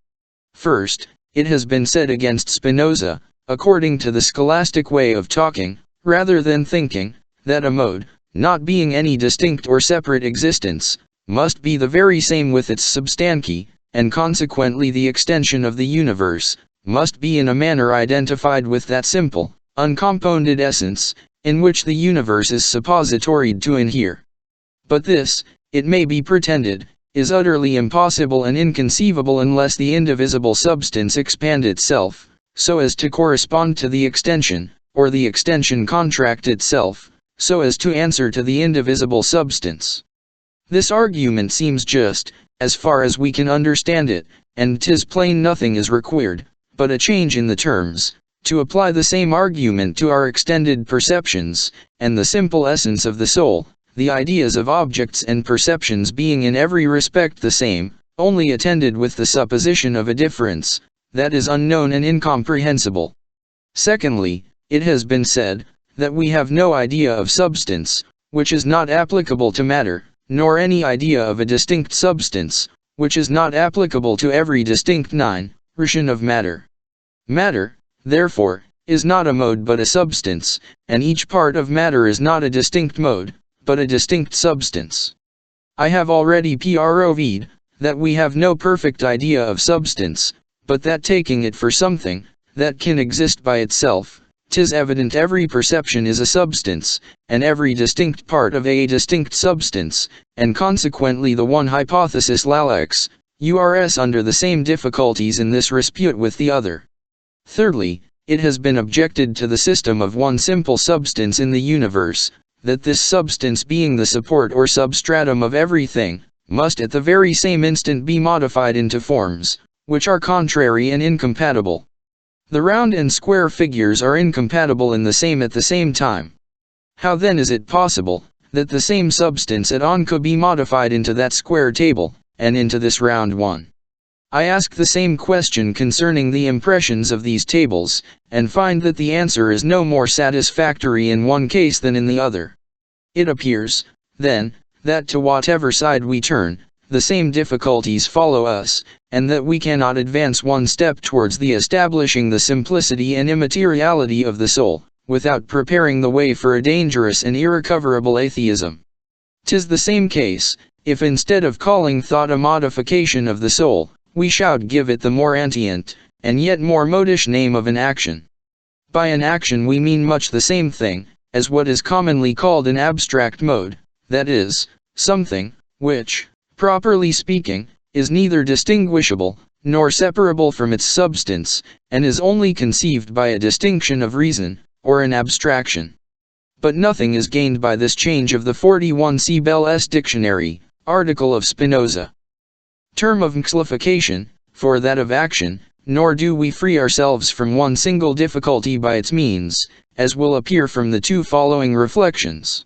First, it has been said against Spinoza, according to the scholastic way of talking, rather than thinking, that a mode, not being any distinct or separate existence, must be the very same with its substanti, and consequently the extension of the universe, must be in a manner identified with that simple, uncompounded essence, in which the universe is suppositoried to inhere. But this, it may be pretended, is utterly impossible and inconceivable unless the indivisible substance expand itself, so as to correspond to the extension, or the extension contract itself, so as to answer to the indivisible substance. This argument seems just, as far as we can understand it, and 'tis plain nothing is required, but a change in the terms, to apply the same argument to our extended perceptions, and the simple essence of the soul, the ideas of objects and perceptions being in every respect the same, only attended with the supposition of a difference, that is unknown and incomprehensible. Secondly, it has been said, that we have no idea of substance, which is not applicable to matter, nor any idea of a distinct substance, which is not applicable to every distinct notion of matter. Matter, therefore, is not a mode but a substance, and each part of matter is not a distinct mode, but a distinct substance. I have already proved that we have no perfect idea of substance, but that taking it for something that can exist by itself, 'tis evident every perception is a substance, and every distinct part of a distinct substance, and consequently the one hypothesis lallex, urs under the same difficulties in this dispute with the other. Thirdly, it has been objected to the system of one simple substance in the universe, that this substance being the support or substratum of everything, must at the very same instant be modified into forms, which are contrary and incompatible. The round and square figures are incompatible in the same at the same time. How then is it possible, that the same substance at onco be modified into that square table, and into this round one? I ask the same question concerning the impressions of these tables, and find that the answer is no more satisfactory in one case than in the other. It appears, then, that to whatever side we turn, the same difficulties follow us, and that we cannot advance one step towards the establishing the simplicity and immateriality of the soul, without preparing the way for a dangerous and irrecoverable atheism. 'Tis the same case, if instead of calling thought a modification of the soul, we should give it the more antient, and yet more modish name of an action. By an action we mean much the same thing, as what is commonly called an abstract mode, that is, something, which, properly speaking, is neither distinguishable, nor separable from its substance, and is only conceived by a distinction of reason, or an abstraction. But nothing is gained by this change of the 41 C. Bell's dictionary, article of Spinoza. Term of mxlification, for that of action, nor do we free ourselves from one single difficulty by its means, as will appear from the two following reflections.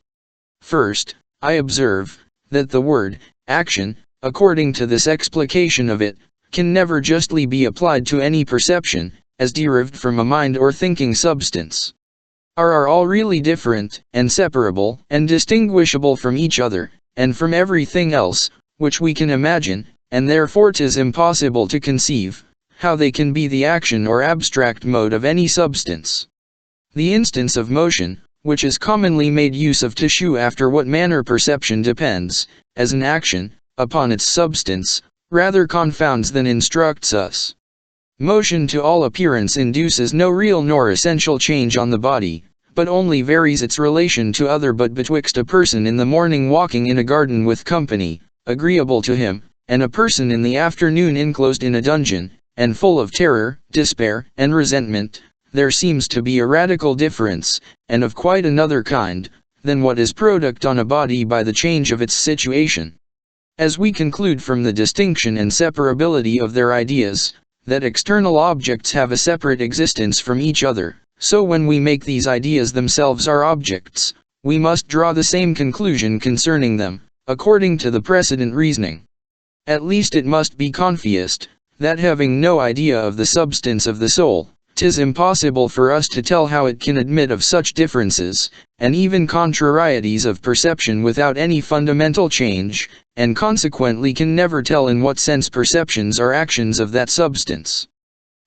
First, I observe, that the word, action, according to this explication of it, can never justly be applied to any perception, as derived from a mind or thinking substance. Are all really different, and separable, and distinguishable from each other, and from everything else, which we can imagine, and therefore 'tis impossible to conceive, how they can be the action or abstract mode of any substance. The instance of motion, which is commonly made use of to shew after what manner perception depends, as an action, upon its substance, rather confounds than instructs us. Motion to all appearance induces no real nor essential change on the body, but only varies its relation to other. But betwixt a person in the morning walking in a garden with company, agreeable to him, and a person in the afternoon enclosed in a dungeon, and full of terror, despair, and resentment, there seems to be a radical difference, and of quite another kind, than what is product on a body by the change of its situation. As we conclude from the distinction and separability of their ideas, that external objects have a separate existence from each other, so when we make these ideas themselves our objects, we must draw the same conclusion concerning them, according to the precedent reasoning. At least it must be confessed, that having no idea of the substance of the soul, 'tis impossible for us to tell how it can admit of such differences, and even contrarieties of perception without any fundamental change, and consequently can never tell in what sense perceptions are actions of that substance.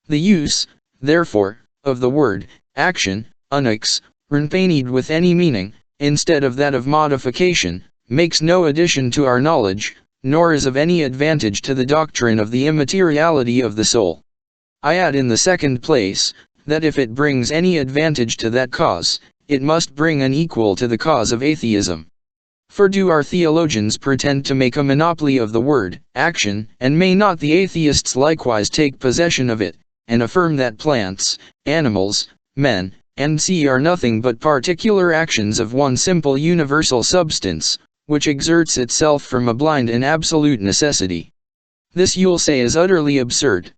The use, therefore, of the word, action, unix, accompanied with any meaning, instead of that of modification, makes no addition to our knowledge, nor is of any advantage to the doctrine of the immateriality of the soul. I add in the second place, that if it brings any advantage to that cause, it must bring an equal to the cause of atheism. For do our theologians pretend to make a monopoly of the word, action, and may not the atheists likewise take possession of it, and affirm that plants, animals, men, and sea are nothing but particular actions of one simple universal substance, which exerts itself from a blind and absolute necessity? This you'll say is utterly absurd.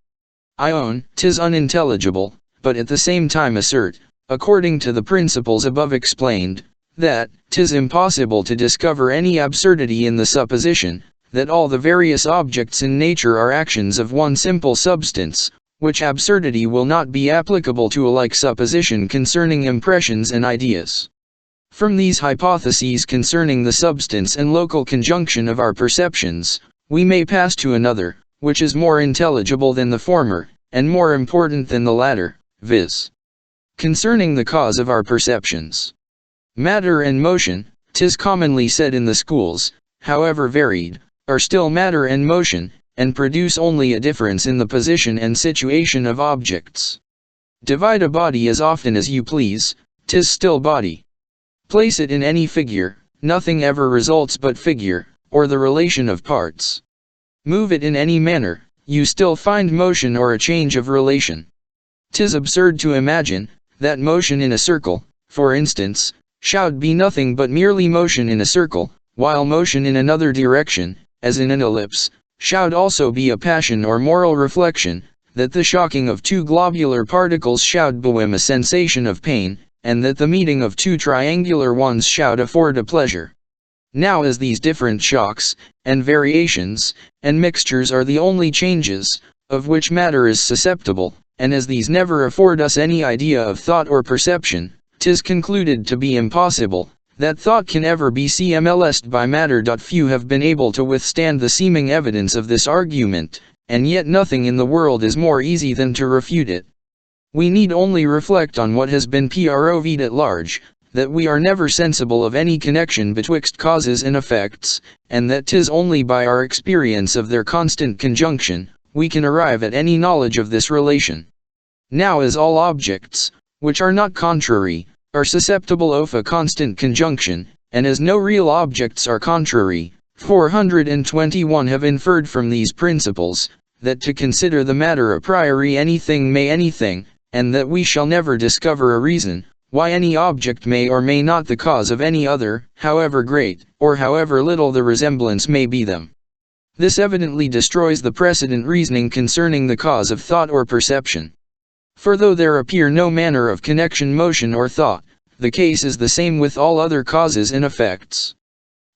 I own, 'tis unintelligible, but at the same time assert, according to the principles above explained, that 'tis impossible to discover any absurdity in the supposition, that all the various objects in nature are actions of one simple substance, which absurdity will not be applicable to a like supposition concerning impressions and ideas. From these hypotheses concerning the substance and local conjunction of our perceptions, we may pass to another, which is more intelligible than the former, and more important than the latter, viz. Concerning the cause of our perceptions. Matter and motion, 'tis commonly said in the schools, however varied, are still matter and motion, and produce only a difference in the position and situation of objects. Divide a body as often as you please, 'tis still body. Place it in any figure, nothing ever results but figure, or the relation of parts. Move it in any manner, you still find motion or a change of relation. 'Tis absurd to imagine, that motion in a circle, for instance, should be nothing but merely motion in a circle, while motion in another direction, as in an ellipse, should also be a passion or moral reflection, that the shocking of two globular particles should bewim a sensation of pain, and that the meeting of two triangular ones should afford a pleasure. Now as these different shocks, and variations, and mixtures are the only changes, of which matter is susceptible, and as these never afford us any idea of thought or perception, 'tis concluded to be impossible, that thought can ever be CMLS'd by matter. Few have been able to withstand the seeming evidence of this argument, and yet nothing in the world is more easy than to refute it. We need only reflect on what has been proved at large, that we are never sensible of any connection betwixt causes and effects, and that 'tis only by our experience of their constant conjunction, we can arrive at any knowledge of this relation. Now as all objects, which are not contrary, are susceptible of a constant conjunction, and as no real objects are contrary, 421 have inferred from these principles, that to consider the matter a priori anything may anything, and that we shall never discover a reason, why any object may or may not the cause of any other, however great, or however little the resemblance may be them. This evidently destroys the precedent reasoning concerning the cause of thought or perception. For though there appear no manner of connection, motion or thought, the case is the same with all other causes and effects.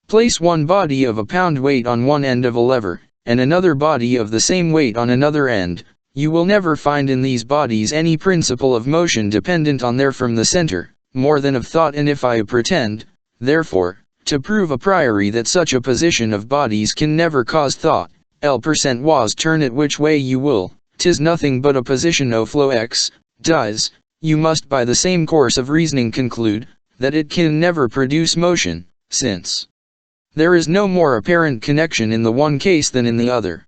Place one body of a pound weight on one end of a lever, and another body of the same weight on another end, you will never find in these bodies any principle of motion dependent on their from the center, more than of thought. And if I pretend, therefore, to prove a priori that such a position of bodies can never cause thought, was turn it which way you will, 'tis nothing but a position of flow x, does, you must by the same course of reasoning conclude, that it can never produce motion, since there is no more apparent connection in the one case than in the other.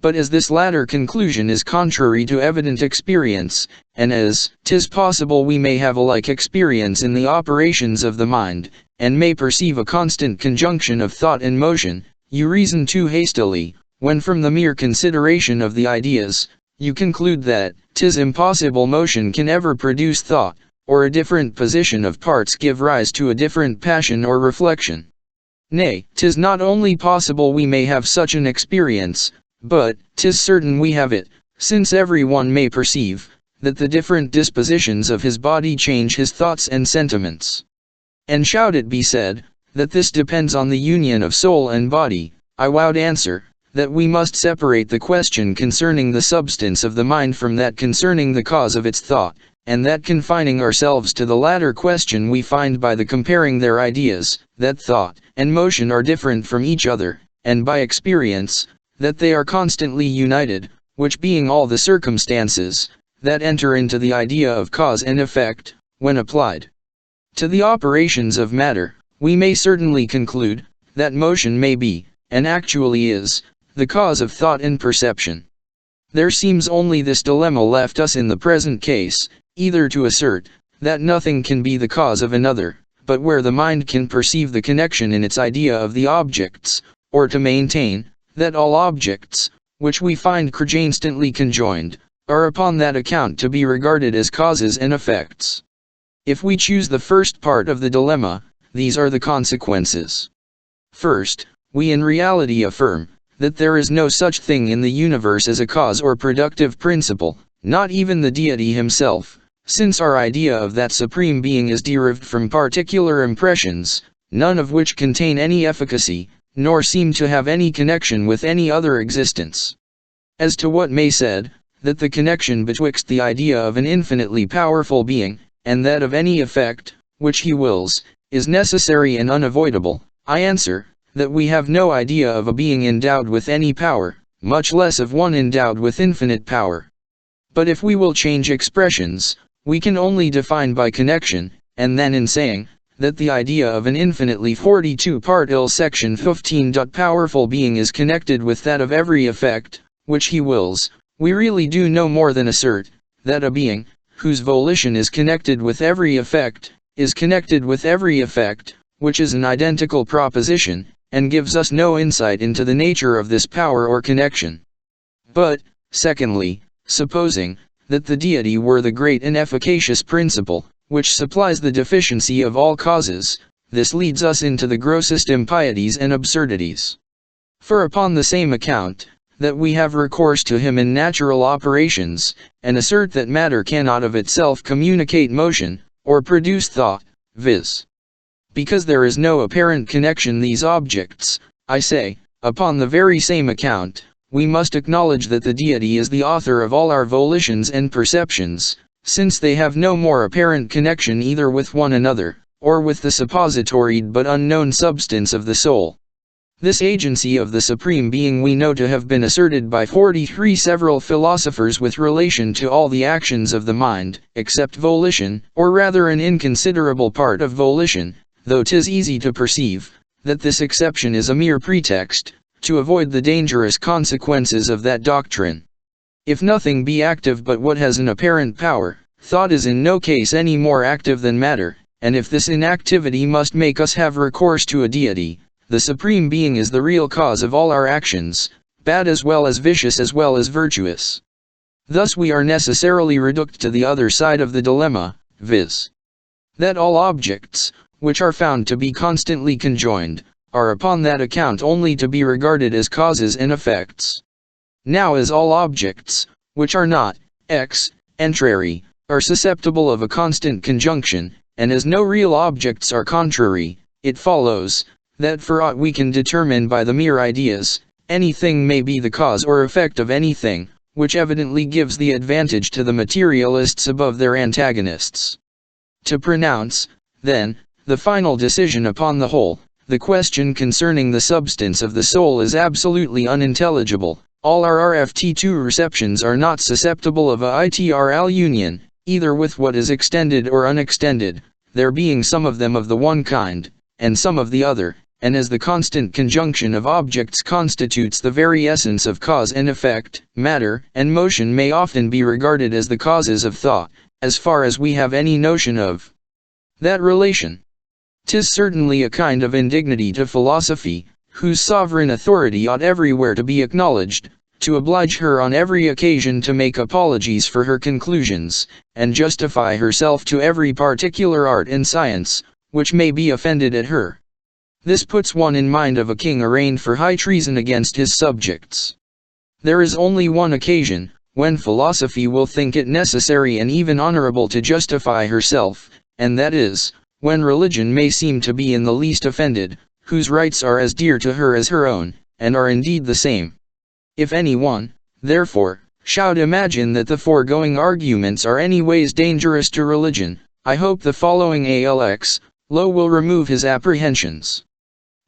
But as this latter conclusion is contrary to evident experience, and as 'tis possible we may have a like experience in the operations of the mind, and may perceive a constant conjunction of thought and motion, you reason too hastily, when from the mere consideration of the ideas, you conclude that 'tis impossible motion can ever produce thought, or a different position of parts give rise to a different passion or reflection. Nay, 'tis not only possible we may have such an experience, but 'tis certain we have it, since every one may perceive, that the different dispositions of his body change his thoughts and sentiments. And should it be said, that this depends on the union of soul and body, I would answer, that we must separate the question concerning the substance of the mind from that concerning the cause of its thought, and that confining ourselves to the latter question we find by the comparing their ideas, that thought and motion are different from each other, and by experience, that they are constantly united, which being all the circumstances, that enter into the idea of cause and effect, when applied to the operations of matter, we may certainly conclude that motion may be, and actually is, the cause of thought and perception. There seems only this dilemma left us in the present case, either to assert that nothing can be the cause of another, but where the mind can perceive the connection in its idea of the objects, or to maintain that all objects, which we find constantly conjoined, are upon that account to be regarded as causes and effects. If we choose the first part of the dilemma, these are the consequences. First, we in reality affirm that there is no such thing in the universe as a cause or productive principle, not even the deity himself, since our idea of that supreme being is derived from particular impressions, none of which contain any efficacy, nor seem to have any connection with any other existence. As to what may said, that the connection betwixt the idea of an infinitely powerful being, and that of any effect, which he wills, is necessary and unavoidable, I answer, that we have no idea of a being endowed with any power, much less of one endowed with infinite power. But if we will change expressions, we can only define by connection, and then in saying that the idea of an infinitely 42 part ill section 15. Powerful being is connected with that of every effect, which he wills, we really do no more than assert that a being, whose volition is connected with every effect, is connected with every effect, which is an identical proposition, and gives us no insight into the nature of this power or connection. But, secondly, supposing that the deity were the great and efficacious principle, which supplies the deficiency of all causes, this leads us into the grossest impieties and absurdities. For upon the same account, that we have recourse to him in natural operations, and assert that matter cannot of itself communicate motion, or produce thought, viz. Because there is no apparent connection these objects, I say, upon the very same account, we must acknowledge that the deity is the author of all our volitions and perceptions, since they have no more apparent connection either with one another, or with the suppositoried but unknown substance of the soul. This agency of the Supreme Being we know to have been asserted by 43 several philosophers with relation to all the actions of the mind, except volition, or rather an inconsiderable part of volition, though 'tis easy to perceive that this exception is a mere pretext, to avoid the dangerous consequences of that doctrine. If nothing be active but what has an apparent power, thought is in no case any more active than matter, and if this inactivity must make us have recourse to a deity, the Supreme Being is the real cause of all our actions, bad as well as vicious as well as virtuous. Thus we are necessarily reduced to the other side of the dilemma, viz. that all objects, which are found to be constantly conjoined, are upon that account only to be regarded as causes and effects. Now as all objects, which are not, contrary, are susceptible of a constant conjunction, and as no real objects are contrary, it follows that for aught we can determine by the mere ideas, anything may be the cause or effect of anything, which evidently gives the advantage to the materialists above their antagonists. To pronounce, then, the final decision upon the whole, the question concerning the substance of the soul is absolutely unintelligible. All our RFT2 receptions are not susceptible of a ITRL union, either with what is extended or unextended, there being some of them of the one kind, and some of the other, and as the constant conjunction of objects constitutes the very essence of cause and effect, matter and motion may often be regarded as the causes of thought, as far as we have any notion of that relation. 'Tis certainly a kind of indignity to philosophy, whose sovereign authority ought everywhere to be acknowledged, to oblige her on every occasion to make apologies for her conclusions, and justify herself to every particular art and science, which may be offended at her. This puts one in mind of a king arraigned for high treason against his subjects. There is only one occasion, when philosophy will think it necessary and even honorable to justify herself, and that is, when religion may seem to be in the least offended, whose rights are as dear to her as her own, and are indeed the same. If any one, therefore, should imagine that the foregoing arguments are any ways dangerous to religion, I hope the following ALX, Lo will remove his apprehensions.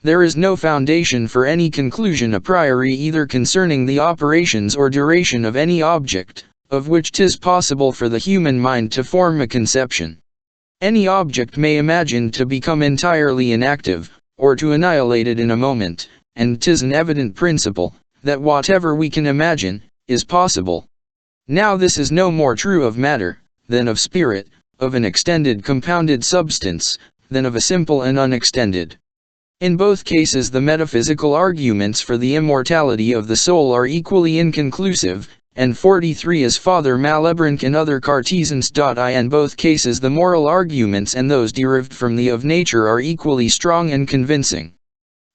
There is no foundation for any conclusion a priori either concerning the operations or duration of any object, of which 'tis possible for the human mind to form a conception. Any object may imagine to become entirely inactive, or to annihilate it in a moment, and 'tis an evident principle, that whatever we can imagine, is possible. Now this is no more true of matter, than of spirit, of an extended compounded substance, than of a simple and unextended. In both cases the metaphysical arguments for the immortality of the soul are equally inconclusive, and 43 as Father Malebranche and other Cartesians. In both cases the moral arguments and those derived from the of nature are equally strong and convincing.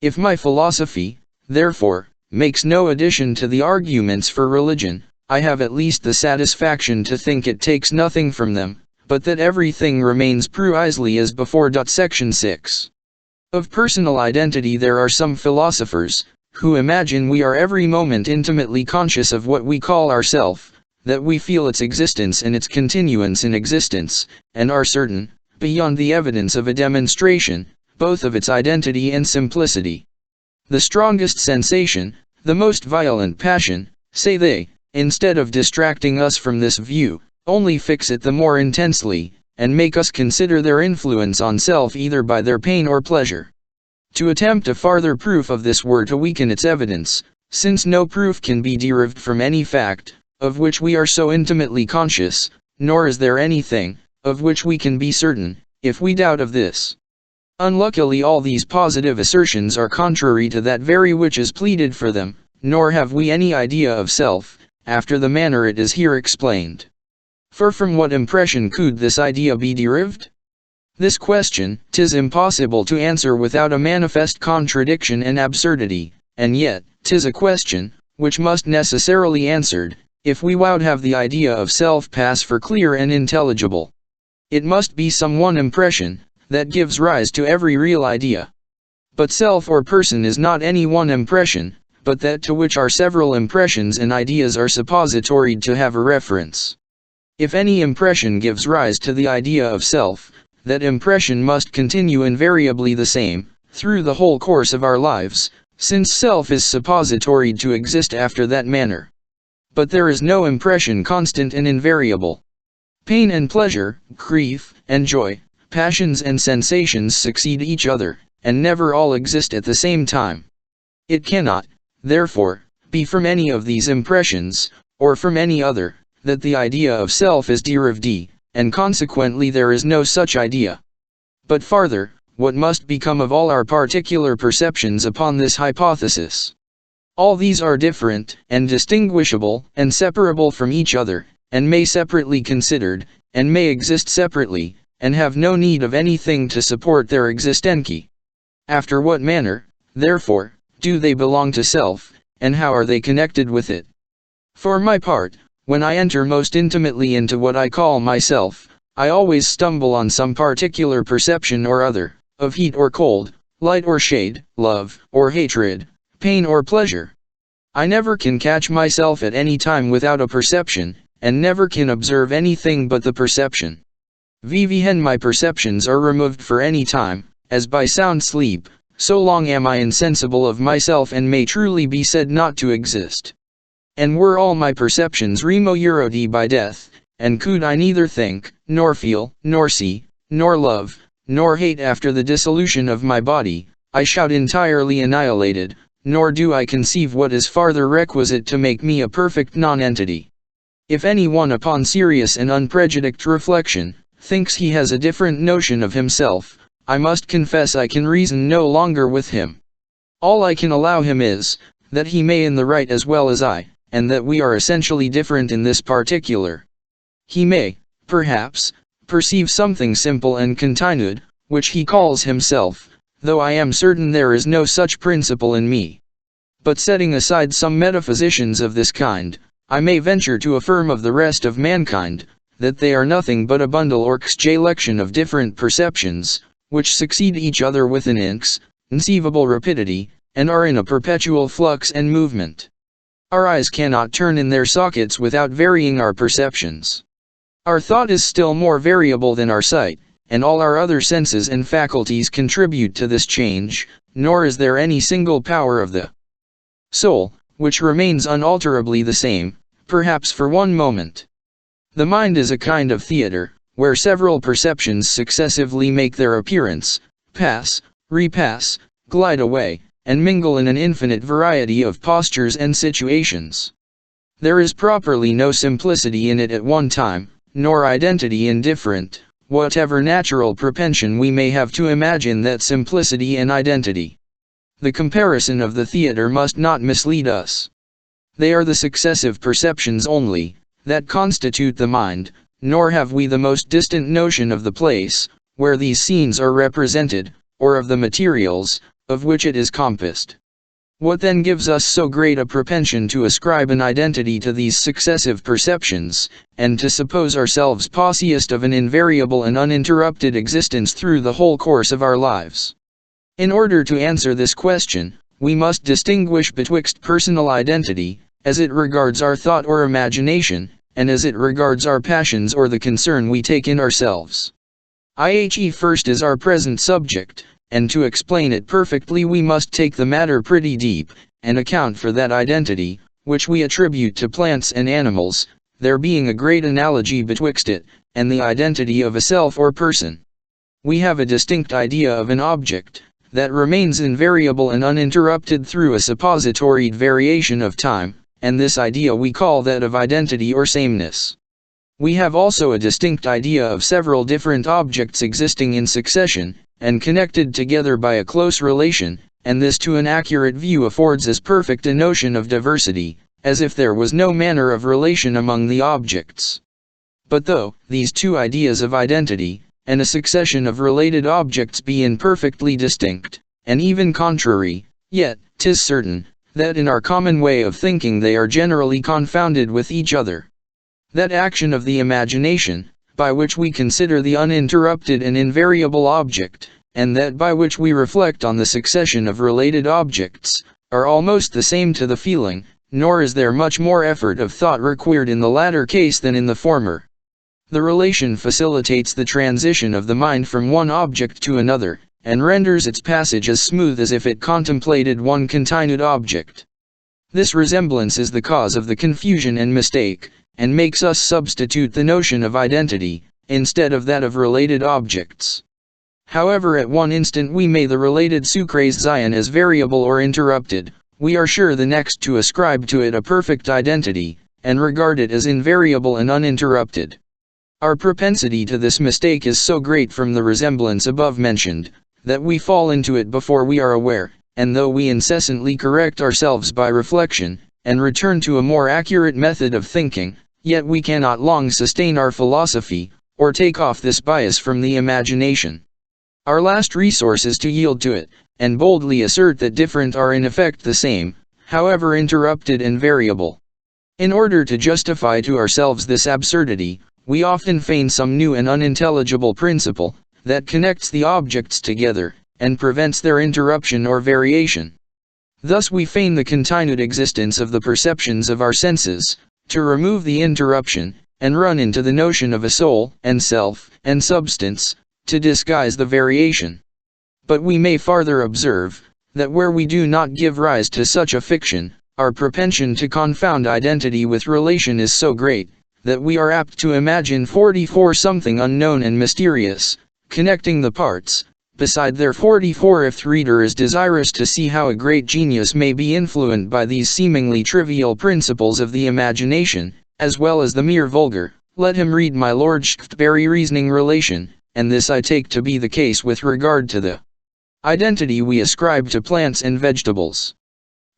If my philosophy, therefore, makes no addition to the arguments for religion, I have at least the satisfaction to think it takes nothing from them, but that everything remains precisely as before. Section 6. Of personal identity. There are some philosophers, who imagine we are every moment intimately conscious of what we call ourself, that we feel its existence and its continuance in existence, and are certain, beyond the evidence of a demonstration, both of its identity and simplicity. The strongest sensation, the most violent passion, say they, instead of distracting us from this view, only fix it the more intensely, and make us consider their influence on self either by their pain or pleasure. To attempt a farther proof of this were to weaken its evidence, since no proof can be derived from any fact, of which we are so intimately conscious, nor is there anything, of which we can be certain, if we doubt of this. Unluckily all these positive assertions are contrary to that very which is pleaded for them, nor have we any idea of self, after the manner it is here explained. For from what impression could this idea be derived? This question 'tis impossible to answer without a manifest contradiction and absurdity, and yet 'tis a question, which must necessarily answered, if we would have the idea of self pass for clear and intelligible. It must be some one impression, that gives rise to every real idea. But self or person is not any one impression, but that to which our several impressions and ideas are suppositoried to have a reference. If any impression gives rise to the idea of self, that impression must continue invariably the same, through the whole course of our lives, since self is suppositoried to exist after that manner. But there is no impression constant and invariable. Pain and pleasure, grief and joy, passions and sensations succeed each other, and never all exist at the same time. It cannot, therefore, be from any of these impressions, or from any other, that the idea of self is derived, and consequently there is no such idea. But farther, what must become of all our particular perceptions upon this hypothesis? All these are different, and distinguishable, and separable from each other, and may separately considered, and may exist separately, and have no need of anything to support their existency. After what manner, therefore, do they belong to self, and how are they connected with it? For my part, when I enter most intimately into what I call myself, I always stumble on some particular perception or other, of heat or cold, light or shade, love or hatred, pain or pleasure. I never can catch myself at any time without a perception, and never can observe anything but the perception. Vivien my perceptions are removed for any time, as by sound sleep, so long am I insensible of myself and may truly be said not to exist. And were all my perceptions removed by death, and could I neither think, nor feel, nor see, nor love, nor hate after the dissolution of my body, I should entirely annihilated, nor do I conceive what is farther requisite to make me a perfect non-entity. If any one upon serious and unprejudiced reflection, thinks he has a different notion of himself, I must confess I can reason no longer with him. All I can allow him is, that he may in the right as well as I, and that we are essentially different in this particular. He may, perhaps, perceive something simple and continued, which he calls himself, though I am certain there is no such principle in me. But setting aside some metaphysicians of this kind, I may venture to affirm of the rest of mankind, that they are nothing but a bundle or collection of different perceptions, which succeed each other with an inconceivable rapidity, and are in a perpetual flux and movement. Our eyes cannot turn in their sockets without varying our perceptions. Our thought is still more variable than our sight, and all our other senses and faculties contribute to this change, nor is there any single power of the soul, which remains unalterably the same, perhaps for one moment. The mind is a kind of theater, where several perceptions successively make their appearance, pass, repass, glide away, and mingle in an infinite variety of postures and situations. There is properly no simplicity in it at one time, nor identity in different, whatever natural propension we may have to imagine that simplicity and identity. The comparison of the theater must not mislead us. They are the successive perceptions only, that constitute the mind, nor have we the most distant notion of the place, where these scenes are represented, or of the materials, of which it is compassed. What then gives us so great a propension to ascribe an identity to these successive perceptions, and to suppose ourselves possessed of an invariable and uninterrupted existence through the whole course of our lives? In order to answer this question, we must distinguish betwixt personal identity, as it regards our thought or imagination, and as it regards our passions or the concern we take in ourselves. I.e. first is our present subject, and to explain it perfectly we must take the matter pretty deep, and account for that identity, which we attribute to plants and animals, there being a great analogy betwixt it, and the identity of a self or person. We have a distinct idea of an object, that remains invariable and uninterrupted through a suppositoried variation of time, and this idea we call that of identity or sameness. We have also a distinct idea of several different objects existing in succession, and connected together by a close relation, and this to an accurate view affords as perfect a notion of diversity, as if there was no manner of relation among the objects. But though these two ideas of identity, and a succession of related objects be imperfectly distinct, and even contrary, yet 'tis certain, that in our common way of thinking they are generally confounded with each other. That action of the imagination, by which we consider the uninterrupted and invariable object, and that by which we reflect on the succession of related objects, are almost the same to the feeling, nor is there much more effort of thought required in the latter case than in the former. The relation facilitates the transition of the mind from one object to another, and renders its passage as smooth as if it contemplated one continued object. This resemblance is the cause of the confusion and mistake, and makes us substitute the notion of identity, instead of that of related objects. However at one instant we may the related sucrase as variable or interrupted, we are sure the next to ascribe to it a perfect identity, and regard it as invariable and uninterrupted. Our propensity to this mistake is so great from the resemblance above mentioned, that we fall into it before we are aware, and though we incessantly correct ourselves by reflection, and return to a more accurate method of thinking, yet we cannot long sustain our philosophy, or take off this bias from the imagination. Our last resource is to yield to it, and boldly assert that different are in effect the same, however interrupted and variable. In order to justify to ourselves this absurdity, we often feign some new and unintelligible principle, that connects the objects together, and prevents their interruption or variation. Thus we feign the continued existence of the perceptions of our senses, to remove the interruption, and run into the notion of a soul, and self, and substance, to disguise the variation. But we may farther observe, that where we do not give rise to such a fiction, our propension to confound identity with relation is so great, that we are apt to imagine 44 something unknown and mysterious, connecting the parts, beside their 44. If the reader is desirous to see how a great genius may be influenced by these seemingly trivial principles of the imagination, as well as the mere vulgar, let him read my Lord Shaftesbury's reasoning relation, and this I take to be the case with regard to the identity we ascribe to plants and vegetables.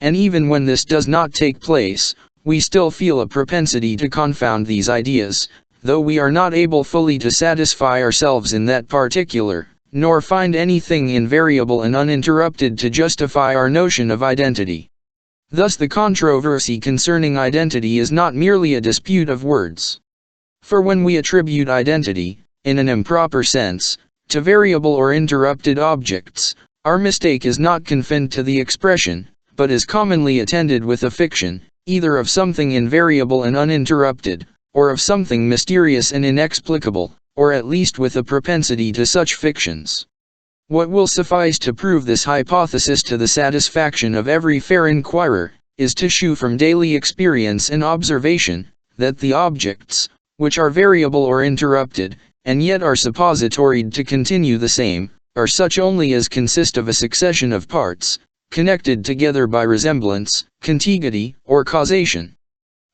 And even when this does not take place, we still feel a propensity to confound these ideas, though we are not able fully to satisfy ourselves in that particular, nor find anything invariable and uninterrupted to justify our notion of identity. Thus the controversy concerning identity is not merely a dispute of words. For when we attribute identity, in an improper sense, to variable or interrupted objects, our mistake is not confined to the expression, but is commonly attended with a fiction, either of something invariable and uninterrupted, or of something mysterious and inexplicable, or at least with a propensity to such fictions. What will suffice to prove this hypothesis to the satisfaction of every fair inquirer, is to shew from daily experience and observation, that the objects, which are variable or interrupted, and yet are suppositoried to continue the same, are such only as consist of a succession of parts, connected together by resemblance, contiguity, or causation.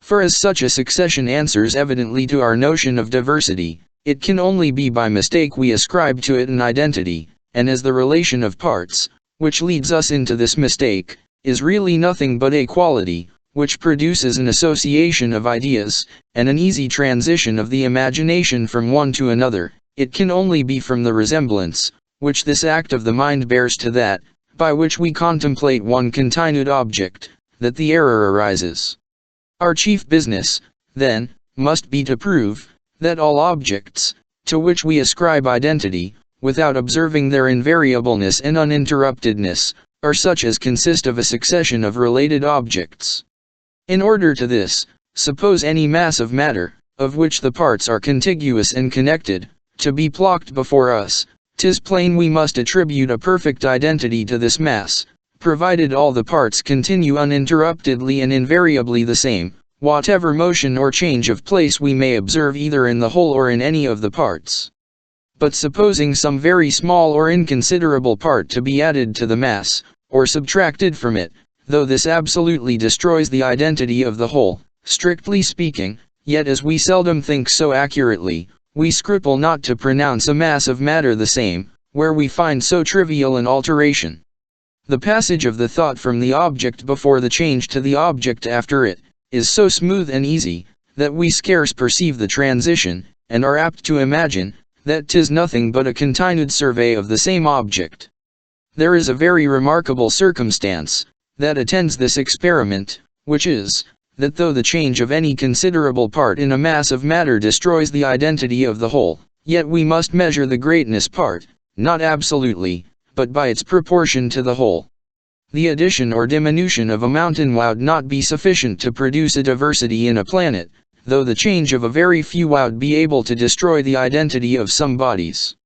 For as such a succession answers evidently to our notion of diversity, it can only be by mistake we ascribe to it an identity, and as the relation of parts, which leads us into this mistake, is really nothing but a quality, which produces an association of ideas, and an easy transition of the imagination from one to another, it can only be from the resemblance, which this act of the mind bears to that, by which we contemplate one continued object, that the error arises. Our chief business, then, must be to prove, that all objects, to which we ascribe identity, without observing their invariableness and uninterruptedness, are such as consist of a succession of related objects. In order to this, suppose any mass of matter, of which the parts are contiguous and connected, to be plocked before us, 'tis plain we must attribute a perfect identity to this mass, provided all the parts continue uninterruptedly and invariably the same, whatever motion or change of place we may observe either in the whole or in any of the parts. But supposing some very small or inconsiderable part to be added to the mass, or subtracted from it, though this absolutely destroys the identity of the whole, strictly speaking, yet as we seldom think so accurately, we scruple not to pronounce a mass of matter the same, where we find so trivial an alteration. The passage of the thought from the object before the change to the object after it, is so smooth and easy, that we scarce perceive the transition, and are apt to imagine, that 'tis nothing but a continued survey of the same object. There is a very remarkable circumstance, that attends this experiment, which is, that though the change of any considerable part in a mass of matter destroys the identity of the whole, yet we must measure the greatness part, not absolutely, but by its proportion to the whole. The addition or diminution of a mountain would not be sufficient to produce a diversity in a planet, though the change of a very few would be able to destroy the identity of some bodies.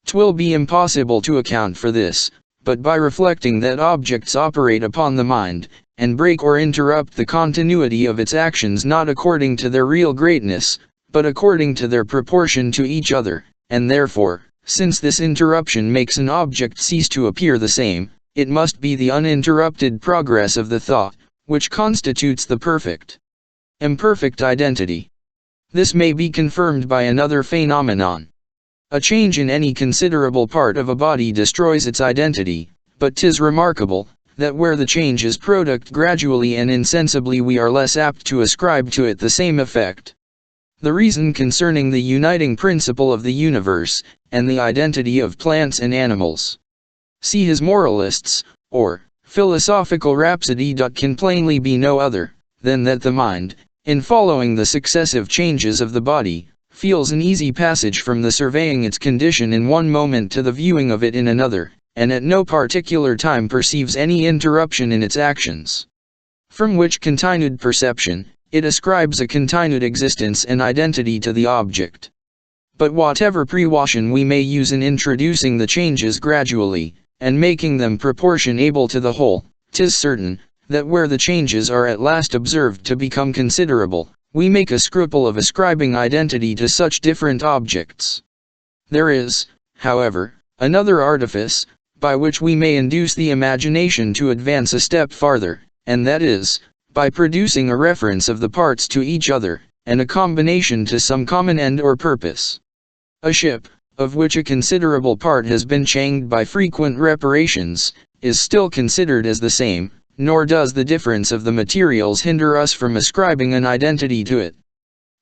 'Twill be impossible to account for this, but by reflecting that objects operate upon the mind, and break or interrupt the continuity of its actions not according to their real greatness, but according to their proportion to each other, and therefore, since this interruption makes an object cease to appear the same, it must be the uninterrupted progress of the thought, which constitutes the perfect. Imperfect identity. This may be confirmed by another phenomenon. A change in any considerable part of a body destroys its identity, but 'tis remarkable, that where the change is product gradually and insensibly we are less apt to ascribe to it the same effect. The reason concerning the uniting principle of the universe, and the identity of plants and animals. See his Moralists, or Philosophical Rhapsody. Can plainly be no other, than that the mind, in following the successive changes of the body, feels an easy passage from the surveying its condition in one moment to the viewing of it in another, and at no particular time perceives any interruption in its actions. From which continued perception, it ascribes a continued existence and identity to the object. But whatever precaution we may use in introducing the changes gradually, and making them proportionable to the whole, 'tis certain, that where the changes are at last observed to become considerable, we make a scruple of ascribing identity to such different objects. There is, however, another artifice, by which we may induce the imagination to advance a step farther, and that is, by producing a reference of the parts to each other, and a combination to some common end or purpose. A ship, of which a considerable part has been changed by frequent reparations, is still considered as the same, nor does the difference of the materials hinder us from ascribing an identity to it.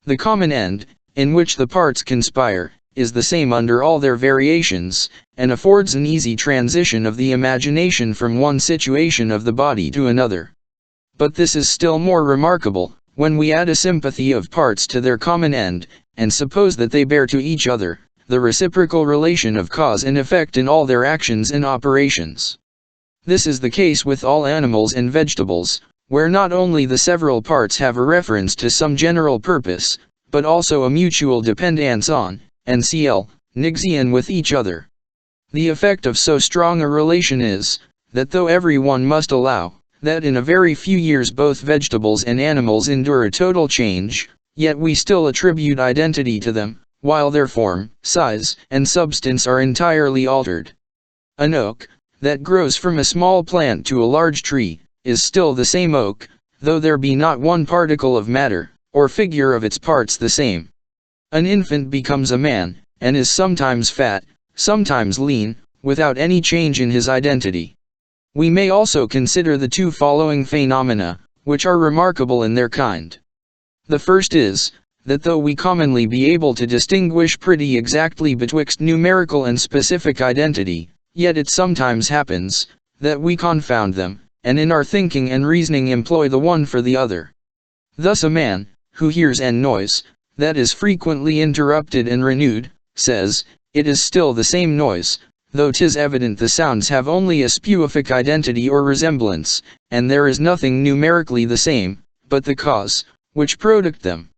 The common end, in which the parts conspire, is the same under all their variations, and affords an easy transition of the imagination from one situation of the body to another. But this is still more remarkable, when we add a sympathy of parts to their common end, and suppose that they bear to each other the reciprocal relation of cause and effect in all their actions and operations. This is the case with all animals and vegetables, where not only the several parts have a reference to some general purpose, but also a mutual dependence on, and nixion with each other. The effect of so strong a relation is, that though every one must allow, that in a very few years both vegetables and animals endure a total change, yet we still attribute identity to them, while their form, size, and substance are entirely altered. An oak, that grows from a small plant to a large tree, is still the same oak, though there be not one particle of matter, or figure of its parts the same. An infant becomes a man, and is sometimes fat, sometimes lean, without any change in his identity. We may also consider the two following phenomena, which are remarkable in their kind. The first is, that though we commonly be able to distinguish pretty exactly betwixt numerical and specific identity, yet it sometimes happens, that we confound them, and in our thinking and reasoning employ the one for the other. Thus a man, who hears an noise, that is frequently interrupted and renewed, says, it is still the same noise, though 'tis evident the sounds have only a specific identity or resemblance, and there is nothing numerically the same, but the cause, which produced them.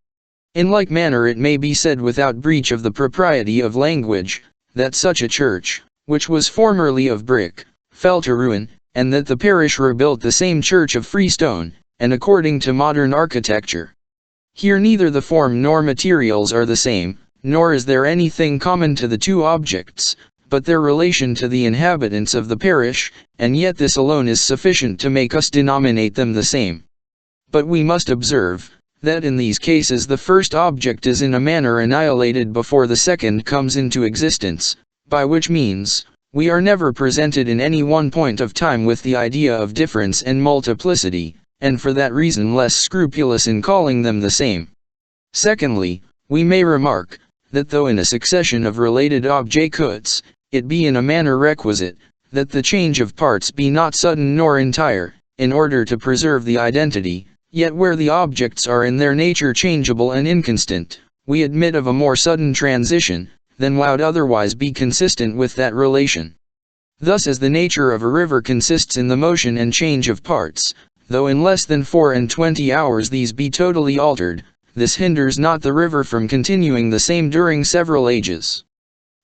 In like manner it may be said without breach of the propriety of language, that such a church, which was formerly of brick, fell to ruin, and that the parish rebuilt the same church of freestone, and according to modern architecture. Here neither the form nor materials are the same, nor is there anything common to the two objects, but their relation to the inhabitants of the parish, and yet this alone is sufficient to make us denominate them the same. But we must observe, that in these cases the first object is in a manner annihilated before the second comes into existence, by which means, we are never presented in any one point of time with the idea of difference and multiplicity, and for that reason less scrupulous in calling them the same. Secondly, we may remark, that though in a succession of related objects, it be in a manner requisite, that the change of parts be not sudden nor entire, in order to preserve the identity, yet where the objects are in their nature changeable and inconstant, we admit of a more sudden transition, than would otherwise be consistent with that relation. Thus as the nature of a river consists in the motion and change of parts, though in less than 24 hours these be totally altered, this hinders not the river from continuing the same during several ages.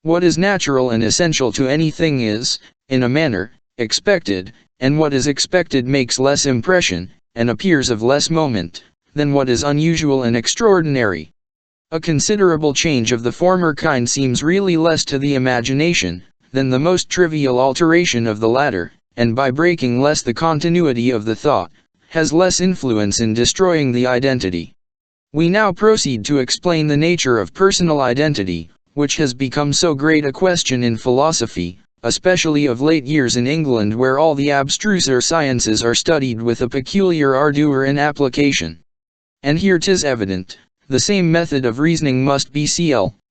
What is natural and essential to anything is, in a manner, expected, and what is expected makes less impression, and appears of less moment, than what is unusual and extraordinary. A considerable change of the former kind seems really less to the imagination, than the most trivial alteration of the latter, and by breaking less the continuity of the thought, has less influence in destroying the identity. We now proceed to explain the nature of personal identity, which has become so great a question in philosophy, especially of late years in England, where all the abstruser sciences are studied with a peculiar ardor and application. And here 'tis evident, the same method of reasoning must be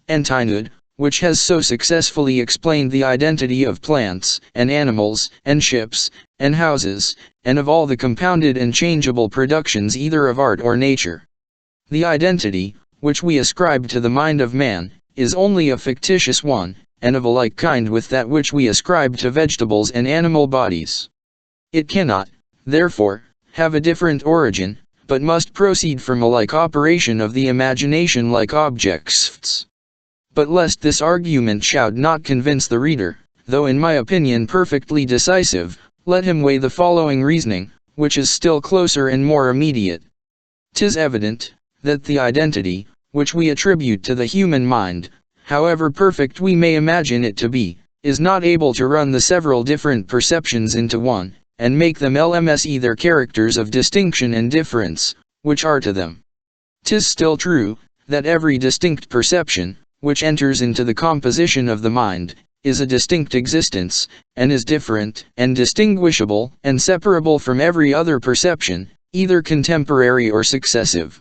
continued, which has so successfully explained the identity of plants, and animals, and ships, and houses, and of all the compounded and changeable productions either of art or nature. The identity, which we ascribe to the mind of man, is only a fictitious one, and of a like kind with that which we ascribe to vegetables and animal bodies. It cannot, therefore, have a different origin, but must proceed from a like operation of the imagination like objects. But lest this argument should not convince the reader, though in my opinion perfectly decisive, let him weigh the following reasoning, which is still closer and more immediate. 'Tis evident, that the identity, which we attribute to the human mind, however perfect we may imagine it to be, is not able to run the several different perceptions into one, and make them lms their characters of distinction and difference, which are to them. 'Tis still true, that every distinct perception, which enters into the composition of the mind, is a distinct existence, and is different, and distinguishable, and separable from every other perception, either contemporary or successive.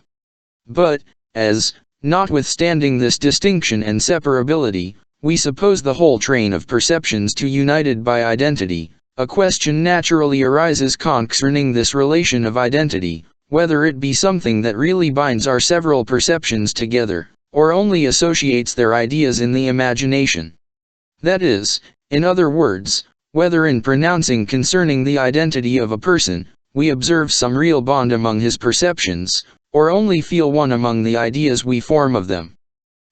But, as, notwithstanding this distinction and separability, we suppose the whole train of perceptions to united by identity, a question naturally arises concerning this relation of identity, whether it be something that really binds our several perceptions together, or only associates their ideas in the imagination. That is, in other words, whether in pronouncing concerning the identity of a person, we observe some real bond among his perceptions, or only feel one among the ideas we form of them.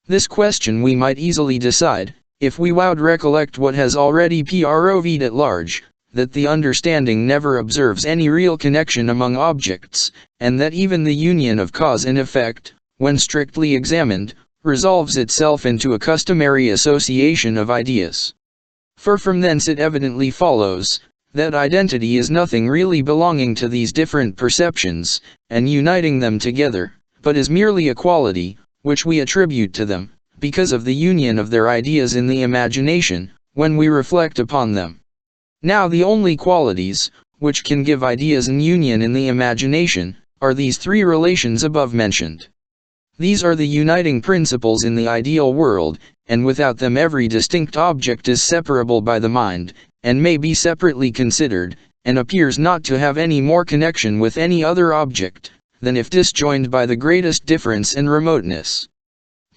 This question we might easily decide, if we would recollect what has already proved at large, that the understanding never observes any real connection among objects, and that even the union of cause and effect, when strictly examined, resolves itself into a customary association of ideas. For from thence it evidently follows, that identity is nothing really belonging to these different perceptions, and uniting them together, but is merely a quality, which we attribute to them, because of the union of their ideas in the imagination, when we reflect upon them. Now the only qualities, which can give ideas an union in the imagination, are these three relations above mentioned. These are the uniting principles in the ideal world, and without them every distinct object is separable by the mind, and may be separately considered, and appears not to have any more connection with any other object, than if disjoined by the greatest difference and remoteness.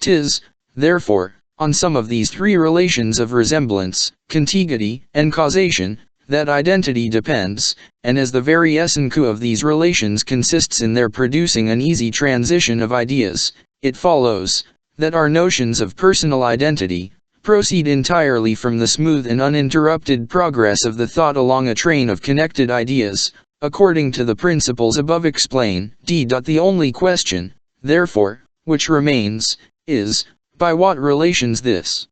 'Tis, therefore, on some of these three relations of resemblance, contiguity, and causation, that identity depends, and as the very essence of these relations consists in their producing an easy transition of ideas, it follows, that our notions of personal identity proceed entirely from the smooth and uninterrupted progress of the thought along a train of connected ideas, according to the principles above explained. The only question, therefore, which remains, is, by what relations this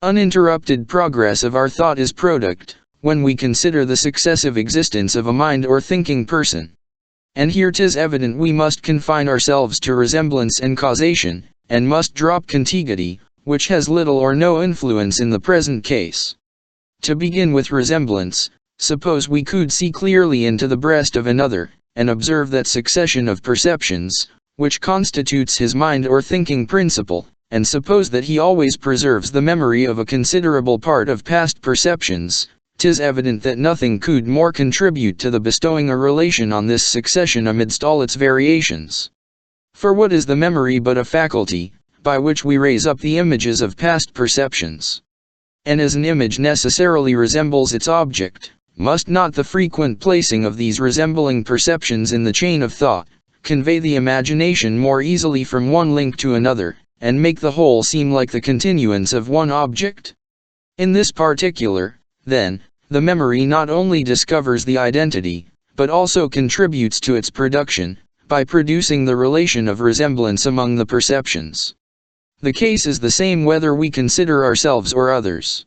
uninterrupted progress of our thought is product, when we consider the successive existence of a mind or thinking person. And here 'tis evident we must confine ourselves to resemblance and causation, and must drop contiguity, which has little or no influence in the present case. To begin with resemblance, suppose we could see clearly into the breast of another, and observe that succession of perceptions, which constitutes his mind or thinking principle, and suppose that he always preserves the memory of a considerable part of past perceptions, 'tis evident that nothing could more contribute to the bestowing a relation on this succession amidst all its variations. For what is the memory but a faculty, by which we raise up the images of past perceptions? And as an image necessarily resembles its object, must not the frequent placing of these resembling perceptions in the chain of thought, convey the imagination more easily from one link to another, and make the whole seem like the continuance of one object? In this particular, then, the memory not only discovers the identity, but also contributes to its production, by producing the relation of resemblance among the perceptions. The case is the same whether we consider ourselves or others.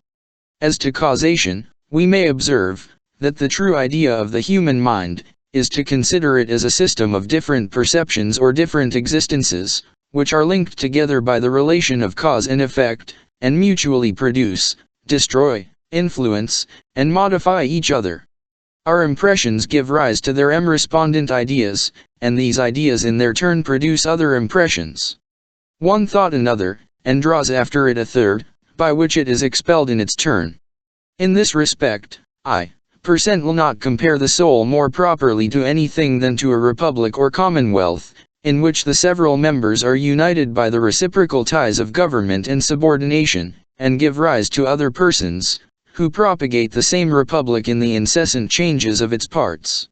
As to causation, we may observe, that the true idea of the human mind, is to consider it as a system of different perceptions or different existences, which are linked together by the relation of cause and effect, and mutually produce, destroy, influence, and modify each other. Our impressions give rise to their respondent ideas, and these ideas in their turn produce other impressions. One thought another, and draws after it a third, by which it is expelled in its turn. In this respect, I will not compare the soul more properly to anything than to a republic or commonwealth, in which the several members are united by the reciprocal ties of government and subordination, and give rise to other persons, who propagate the same republic in the incessant changes of its parts.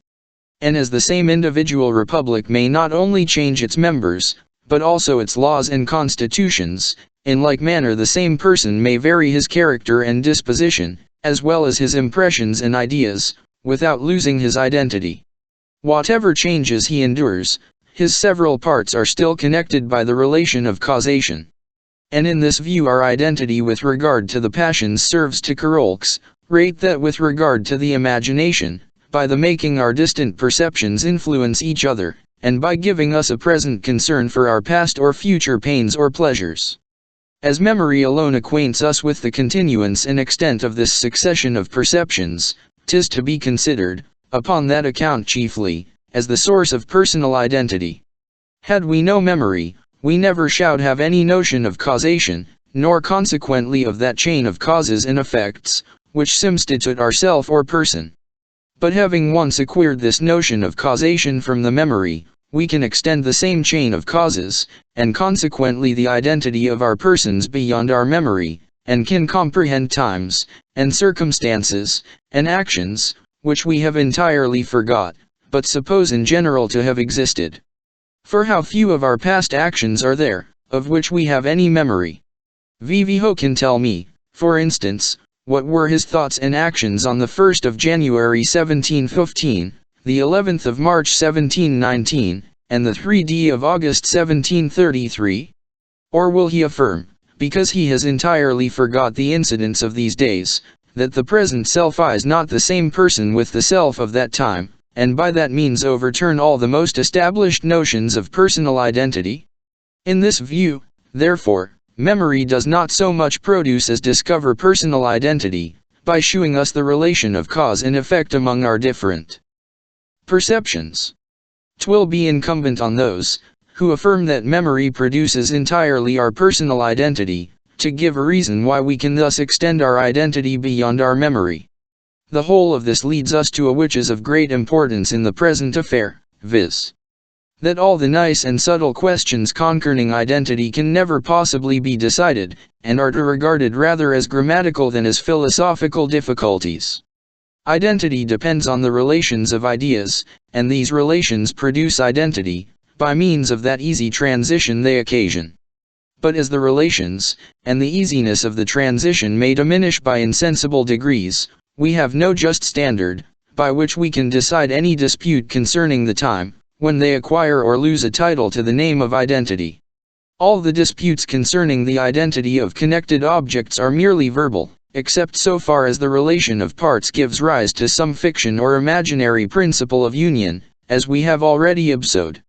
And as the same individual republic may not only change its members, but also its laws and constitutions, in like manner the same person may vary his character and disposition, as well as his impressions and ideas, without losing his identity. Whatever changes he endures, his several parts are still connected by the relation of causation. And in this view our identity with regard to the passions serves to corroborate that with regard to the imagination, by the making our distant perceptions influence each other, and by giving us a present concern for our past or future pains or pleasures. As memory alone acquaints us with the continuance and extent of this succession of perceptions, 'tis to be considered, upon that account chiefly, as the source of personal identity. Had we no memory, we never should have any notion of causation, nor consequently of that chain of causes and effects, which substitute ourself or person. But having once acquired this notion of causation from the memory, we can extend the same chain of causes, and consequently the identity of our persons beyond our memory, and can comprehend times, and circumstances, and actions, which we have entirely forgot, but suppose in general to have existed. For how few of our past actions are there, of which we have any memory? Vivho can tell me, for instance, what were his thoughts and actions on the 1st of January 1715, the 11th of March 1719, and the 3d of August 1733? Or will he affirm, because he has entirely forgot the incidents of these days, that the present self is not the same person with the self of that time, and by that means overturn all the most established notions of personal identity? In this view, therefore, memory does not so much produce as discover personal identity, by shewing us the relation of cause and effect among our different perceptions. 'Twill be incumbent on those, who affirm that memory produces entirely our personal identity, to give a reason why we can thus extend our identity beyond our memory. The whole of this leads us to a which is of great importance in the present affair, viz. That all the nice and subtle questions concerning identity can never possibly be decided, and are regarded rather as grammatical than as philosophical difficulties. Identity depends on the relations of ideas, and these relations produce identity, by means of that easy transition they occasion. But as the relations, and the easiness of the transition may diminish by insensible degrees, we have no just standard, by which we can decide any dispute concerning the time, when they acquire or lose a title to the name of identity. All the disputes concerning the identity of connected objects are merely verbal, except so far as the relation of parts gives rise to some fiction or imaginary principle of union, as we have already observed.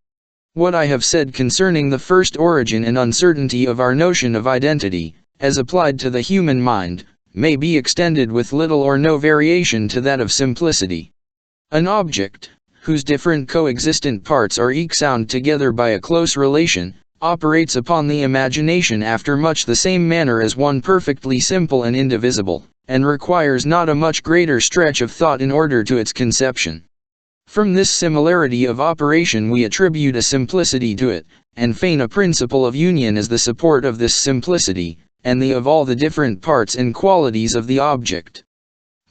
What I have said concerning the first origin and uncertainty of our notion of identity, as applied to the human mind, may be extended with little or no variation to that of simplicity. An object, whose different coexistent parts are sound together by a close relation, operates upon the imagination after much the same manner as one perfectly simple and indivisible, and requires not a much greater stretch of thought in order to its conception. From this similarity of operation we attribute a simplicity to it, and feign a principle of union as the support of this simplicity, and the of all the different parts and qualities of the object.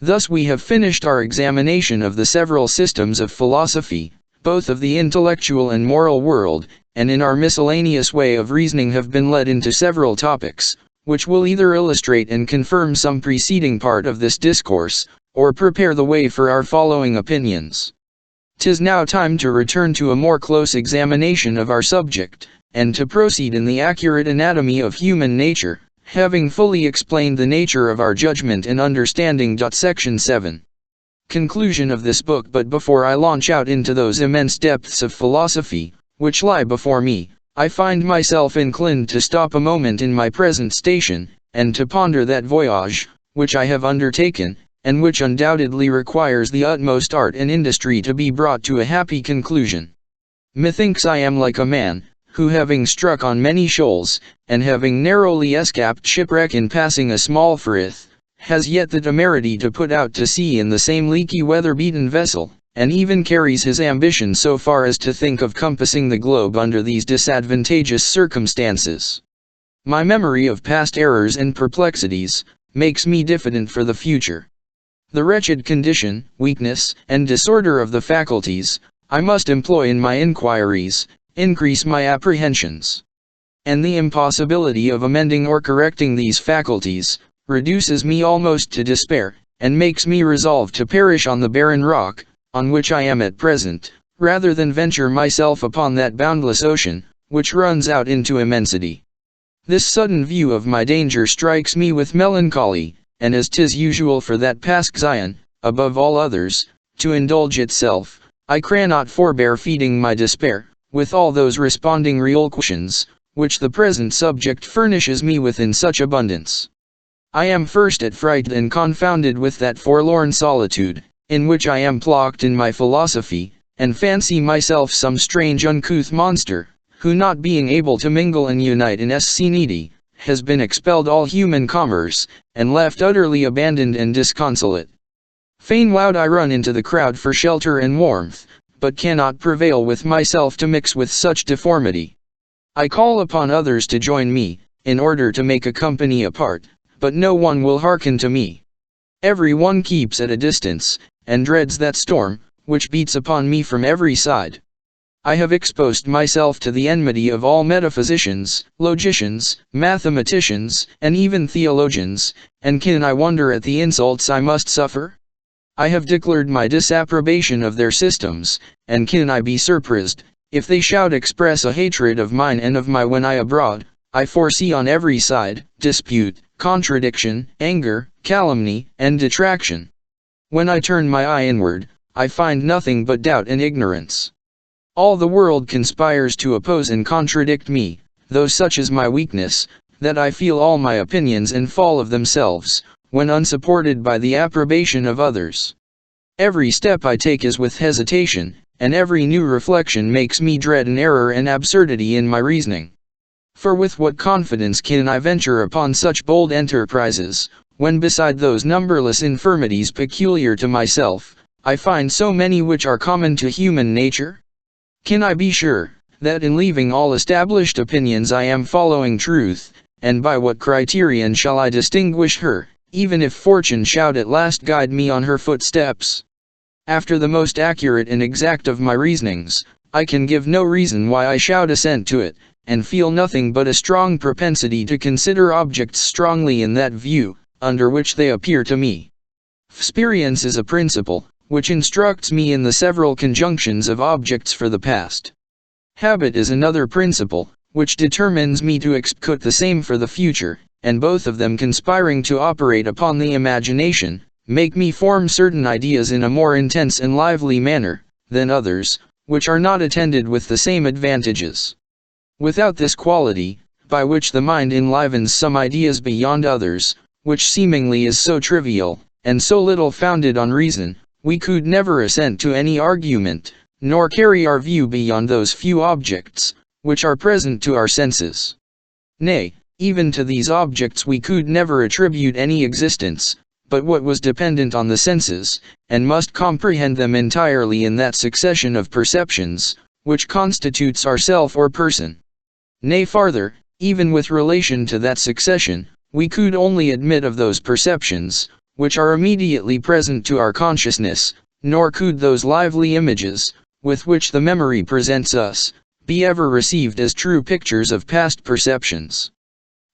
Thus we have finished our examination of the several systems of philosophy, both of the intellectual and moral world, and in our miscellaneous way of reasoning have been led into several topics, which will either illustrate and confirm some preceding part of this discourse, or prepare the way for our following opinions. 'Tis now time to return to a more close examination of our subject, and to proceed in the accurate anatomy of human nature, having fully explained the nature of our judgment and understanding. Section 7. Conclusion of this book. But before I launch out into those immense depths of philosophy, which lie before me, I find myself inclined to stop a moment in my present station, and to ponder that voyage, which I have undertaken, and which undoubtedly requires the utmost art and industry to be brought to a happy conclusion. Methinks I am like a man, who having struck on many shoals, and having narrowly escaped shipwreck in passing a small frith, has yet the temerity to put out to sea in the same leaky weather-beaten vessel, and even carries his ambition so far as to think of compassing the globe under these disadvantageous circumstances. My memory of past errors and perplexities makes me diffident for the future. The wretched condition, weakness, and disorder of the faculties I must employ in my inquiries increase my apprehensions. And the impossibility of amending or correcting these faculties reduces me almost to despair, and makes me resolve to perish on the barren rock, on which I am at present, rather than venture myself upon that boundless ocean, which runs out into immensity. This sudden view of my danger strikes me with melancholy, and as 'tis usual for that past Zion, above all others, to indulge itself, I cannot forbear feeding my despair, with all those responding relocutions, which the present subject furnishes me with in such abundance. I am first at fright and confounded with that forlorn solitude, in which I am plocked in my philosophy, and fancy myself some strange uncouth monster, who not being able to mingle and unite in scenity, has been expelled all human commerce, and left utterly abandoned and disconsolate. Fain would I run into the crowd for shelter and warmth, but cannot prevail with myself to mix with such deformity. I call upon others to join me, in order to make a company apart, but no one will hearken to me. Every one keeps at a distance, and dreads that storm, which beats upon me from every side. I have exposed myself to the enmity of all metaphysicians, logicians, mathematicians, and even theologians, and can I wonder at the insults I must suffer? I have declared my disapprobation of their systems, and can I be surprised, if they should express a hatred of mine and of my when I abroad? I foresee on every side, dispute, contradiction, anger, calumny, and detraction. When I turn my eye inward, I find nothing but doubt and ignorance. All the world conspires to oppose and contradict me, though such is my weakness, that I feel all my opinions and fall of themselves, when unsupported by the approbation of others. Every step I take is with hesitation, and every new reflection makes me dread an error and absurdity in my reasoning. For with what confidence can I venture upon such bold enterprises, when beside those numberless infirmities peculiar to myself, I find so many which are common to human nature? Can I be sure, that in leaving all established opinions I am following truth, and by what criterion shall I distinguish her, even if fortune should at last guide me on her footsteps? After the most accurate and exact of my reasonings, I can give no reason why I should assent to it, and feel nothing but a strong propensity to consider objects strongly in that view, under which they appear to me. Experience is a principle, which instructs me in the several conjunctions of objects for the past. Habit is another principle, which determines me to execute the same for the future, and both of them conspiring to operate upon the imagination, make me form certain ideas in a more intense and lively manner, than others, which are not attended with the same advantages. Without this quality, by which the mind enlivens some ideas beyond others, which seemingly is so trivial, and so little founded on reason, we could never assent to any argument, nor carry our view beyond those few objects, which are present to our senses. Nay, even to these objects we could never attribute any existence, but what was dependent on the senses, and must comprehend them entirely in that succession of perceptions, which constitutes our self or person. Nay farther, even with relation to that succession, we could only admit of those perceptions, which are immediately present to our consciousness, nor could those lively images, with which the memory presents us, be ever received as true pictures of past perceptions.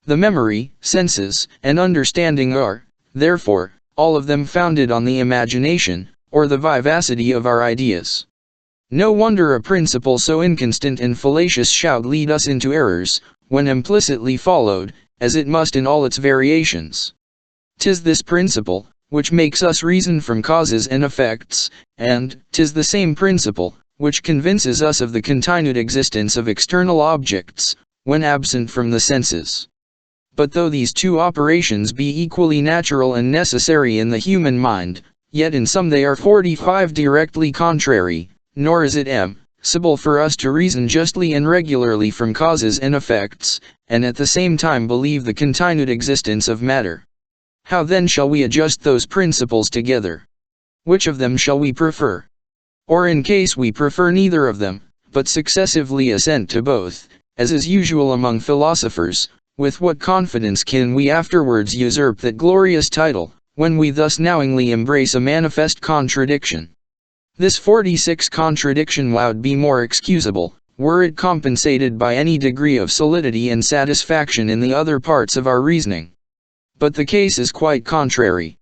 The memory, senses, and understanding are, therefore, all of them founded on the imagination, or the vivacity of our ideas. No wonder a principle so inconstant and fallacious should lead us into errors, when implicitly followed, as it must in all its variations. 'Tis this principle, which makes us reason from causes and effects, and 'tis the same principle, which convinces us of the continued existence of external objects, when absent from the senses. But though these two operations be equally natural and necessary in the human mind, yet in some they are 45 directly contrary, nor is it possible for us to reason justly and regularly from causes and effects, and at the same time believe the continued existence of matter. How then shall we adjust those principles together? Which of them shall we prefer? Or in case we prefer neither of them, but successively assent to both, as is usual among philosophers, with what confidence can we afterwards usurp that glorious title, when we thus knowingly embrace a manifest contradiction? This 46 contradiction would be more excusable, were it compensated by any degree of solidity and satisfaction in the other parts of our reasoning. But the case is quite contrary.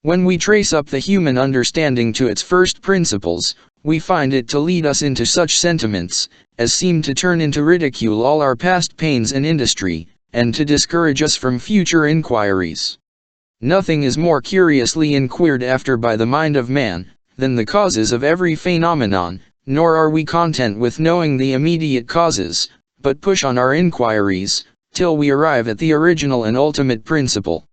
When we trace up the human understanding to its first principles, we find it to lead us into such sentiments, as seem to turn into ridicule all our past pains and industry, and to discourage us from future inquiries. Nothing is more curiously inquired after by the mind of man, than the causes of every phenomenon, nor are we content with knowing the immediate causes, but push on our inquiries, till we arrive at the original and ultimate principle.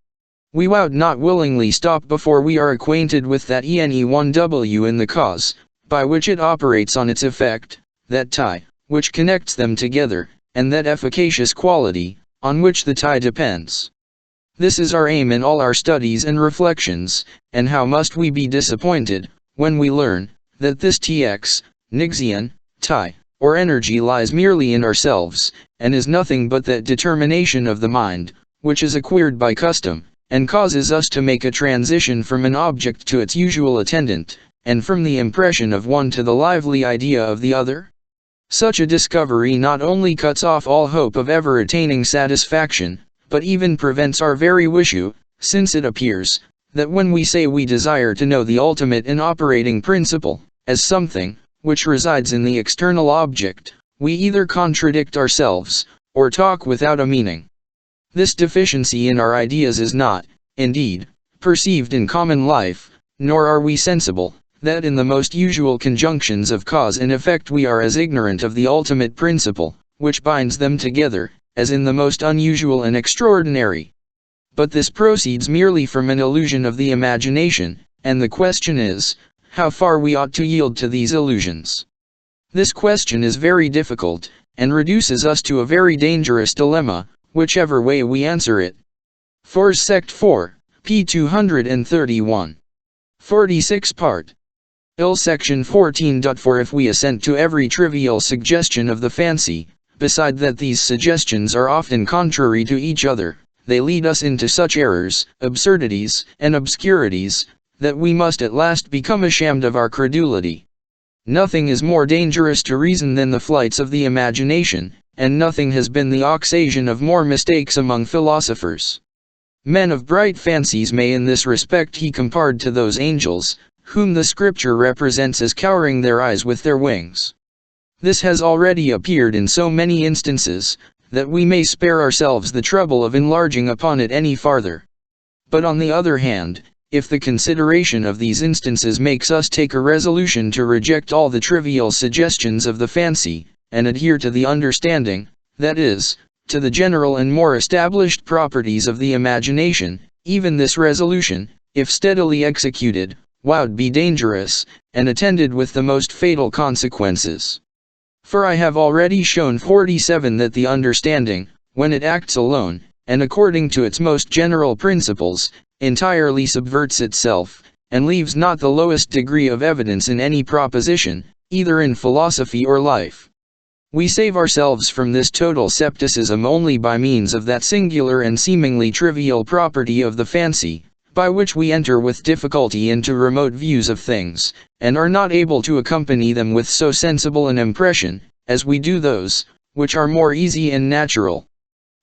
We would not willingly stop before we are acquainted with that ene1w in the cause, by which it operates on its effect, that tie, which connects them together, and that efficacious quality, on which the tie depends. This is our aim in all our studies and reflections, and how must we be disappointed, when we learn, that this tx, nixion, tie, or energy lies merely in ourselves, and is nothing but that determination of the mind, which is acquired by custom, and causes us to make a transition from an object to its usual attendant, and from the impression of one to the lively idea of the other? Such a discovery not only cuts off all hope of ever attaining satisfaction, but even prevents our very wish, since it appears that when we say we desire to know the ultimate and operating principle, as something which resides in the external object, we either contradict ourselves, or talk without a meaning. This deficiency in our ideas is not, indeed, perceived in common life, nor are we sensible that in the most usual conjunctions of cause and effect we are as ignorant of the ultimate principle, which binds them together, as in the most unusual and extraordinary. But this proceeds merely from an illusion of the imagination, and the question is, how far we ought to yield to these illusions. This question is very difficult, and reduces us to a very dangerous dilemma, whichever way we answer it. For Sect 4, p. 231. 46 part. Il section 14. For if we assent to every trivial suggestion of the fancy, beside that these suggestions are often contrary to each other, they lead us into such errors, absurdities, and obscurities, that we must at last become ashamed of our credulity. Nothing is more dangerous to reason than the flights of the imagination, and nothing has been the occasion of more mistakes among philosophers. Men of bright fancies may in this respect be compared to those angels, whom the Scripture represents as cowering their eyes with their wings. This has already appeared in so many instances, that we may spare ourselves the trouble of enlarging upon it any farther. But on the other hand, if the consideration of these instances makes us take a resolution to reject all the trivial suggestions of the fancy, and adhere to the understanding, that is, to the general and more established properties of the imagination, even this resolution, if steadily executed, would be dangerous, and attended with the most fatal consequences. For I have already shown 47 that the understanding, when it acts alone, and according to its most general principles, entirely subverts itself, and leaves not the lowest degree of evidence in any proposition, either in philosophy or life. We save ourselves from this total scepticism only by means of that singular and seemingly trivial property of the fancy, by which we enter with difficulty into remote views of things, and are not able to accompany them with so sensible an impression, as we do those, which are more easy and natural.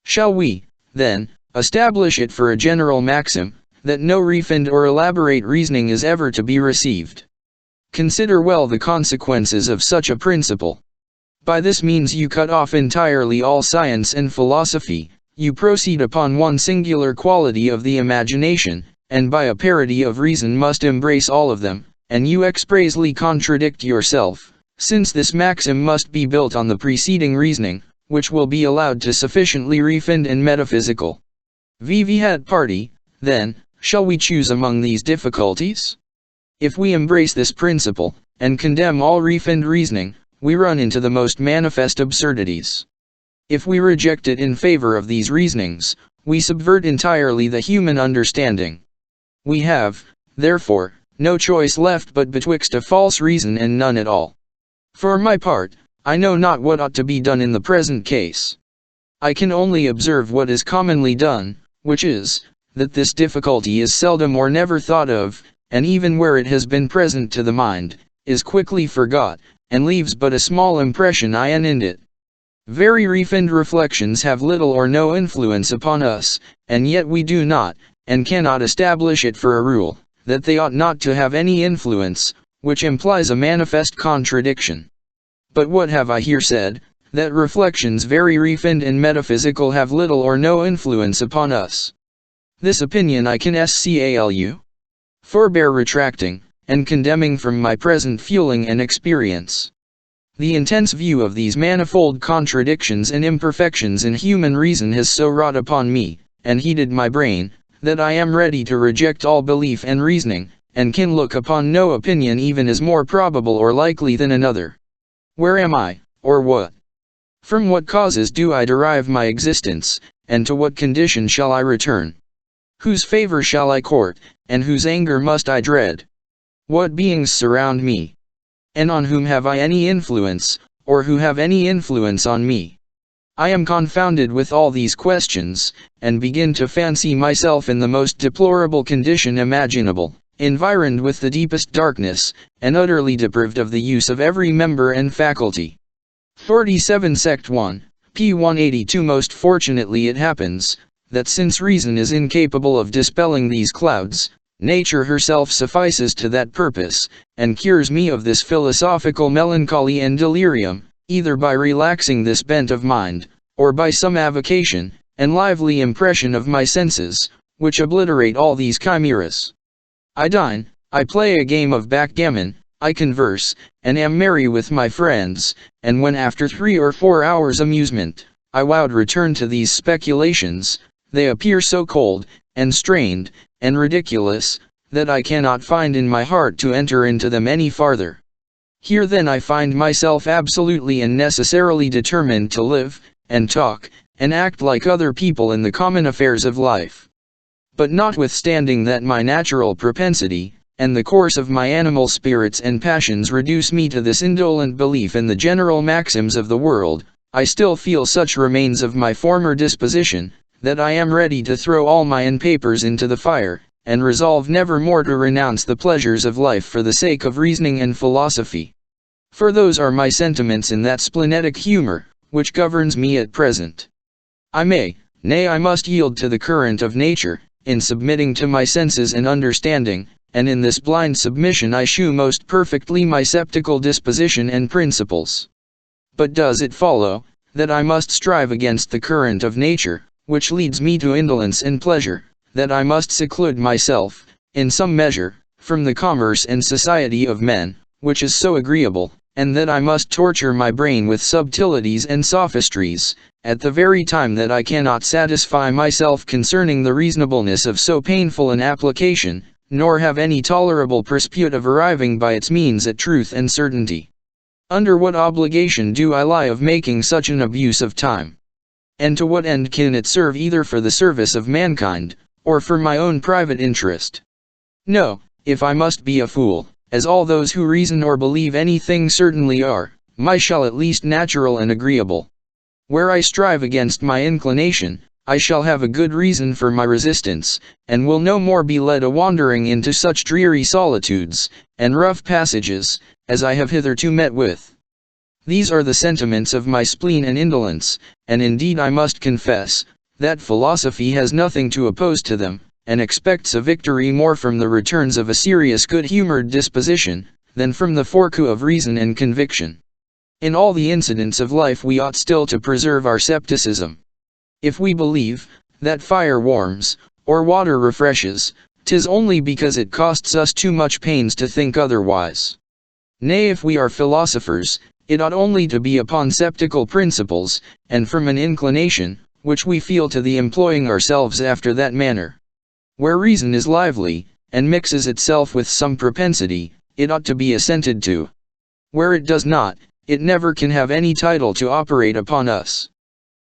Shall we, then, establish it for a general maxim, that no refined or elaborate reasoning is ever to be received? Consider well the consequences of such a principle. By this means you cut off entirely all science and philosophy, you proceed upon one singular quality of the imagination, and by a parity of reason must embrace all of them, and you expressly contradict yourself, since this maxim must be built on the preceding reasoning, which will be allowed to sufficiently refined and metaphysical. Vivat party, then, shall we choose among these difficulties? If we embrace this principle, and condemn all refined reasoning, we run into the most manifest absurdities. If we reject it in favor of these reasonings, we subvert entirely the human understanding. We have, therefore, no choice left but betwixt a false reason and none at all. For my part, I know not what ought to be done in the present case. I can only observe what is commonly done, which is, that this difficulty is seldom or never thought of, and even where it has been present to the mind, is quickly forgot, and leaves but a small impression in it. Very refined reflections have little or no influence upon us, and yet we do not, and cannot establish it for a rule, that they ought not to have any influence, which implies a manifest contradiction. But what have I here said? That reflections very refined and metaphysical have little or no influence upon us. This opinion I can forbear retracting, and condemning from my present feeling and experience. The intense view of these manifold contradictions and imperfections in human reason has so wrought upon me, and heated my brain, that I am ready to reject all belief and reasoning, and can look upon no opinion even as more probable or likely than another. Where am I, or what? From what causes do I derive my existence, and to what condition shall I return? Whose favor shall I court, and whose anger must I dread? What beings surround me? And on whom have I any influence, or who have any influence on me? I am confounded with all these questions, and begin to fancy myself in the most deplorable condition imaginable, environed with the deepest darkness, and utterly deprived of the use of every member and faculty. 47 Sect 1, p. 182. Most fortunately it happens, that since reason is incapable of dispelling these clouds, nature herself suffices to that purpose, and cures me of this philosophical melancholy and delirium, either by relaxing this bent of mind, or by some avocation, and lively impression of my senses, which obliterate all these chimeras. I dine, I play a game of backgammon, I converse, and am merry with my friends, and when after 3 or 4 hours' amusement, I would return to these speculations, they appear so cold, and strained, and ridiculous, that I cannot find in my heart to enter into them any farther. Here then I find myself absolutely and necessarily determined to live, and talk, and act like other people in the common affairs of life. But notwithstanding that my natural propensity, and the course of my animal spirits and passions reduce me to this indolent belief in the general maxims of the world, I still feel such remains of my former disposition, that I am ready to throw all my papers into the fire, and resolve never more to renounce the pleasures of life for the sake of reasoning and philosophy. For those are my sentiments in that splenetic humor, which governs me at present. I may, nay I must yield to the current of nature, in submitting to my senses and understanding, and in this blind submission I shew most perfectly my sceptical disposition and principles. But does it follow, that I must strive against the current of nature, which leads me to indolence and pleasure, that I must seclude myself, in some measure, from the commerce and society of men, which is so agreeable, and that I must torture my brain with subtilities and sophistries, at the very time that I cannot satisfy myself concerning the reasonableness of so painful an application, nor have any tolerable prospect of arriving by its means at truth and certainty? Under what obligation do I lie of making such an abuse of time? And to what end can it serve either for the service of mankind, or for my own private interest? No, if I must be a fool, as all those who reason or believe anything certainly are, my shall at least natural and agreeable. Where I strive against my inclination, I shall have a good reason for my resistance, and will no more be led a-wandering into such dreary solitudes, and rough passages, as I have hitherto met with. These are the sentiments of my spleen and indolence, and indeed I must confess, that philosophy has nothing to oppose to them, and expects a victory more from the returns of a serious good-humored disposition, than from the forcu of reason and conviction. In all the incidents of life we ought still to preserve our scepticism. If we believe, that fire warms, or water refreshes, 'tis only because it costs us too much pains to think otherwise. Nay, if we are philosophers, it ought only to be upon sceptical principles, and from an inclination, which we feel to the employing ourselves after that manner. Where reason is lively, and mixes itself with some propensity, it ought to be assented to. Where it does not, it never can have any title to operate upon us.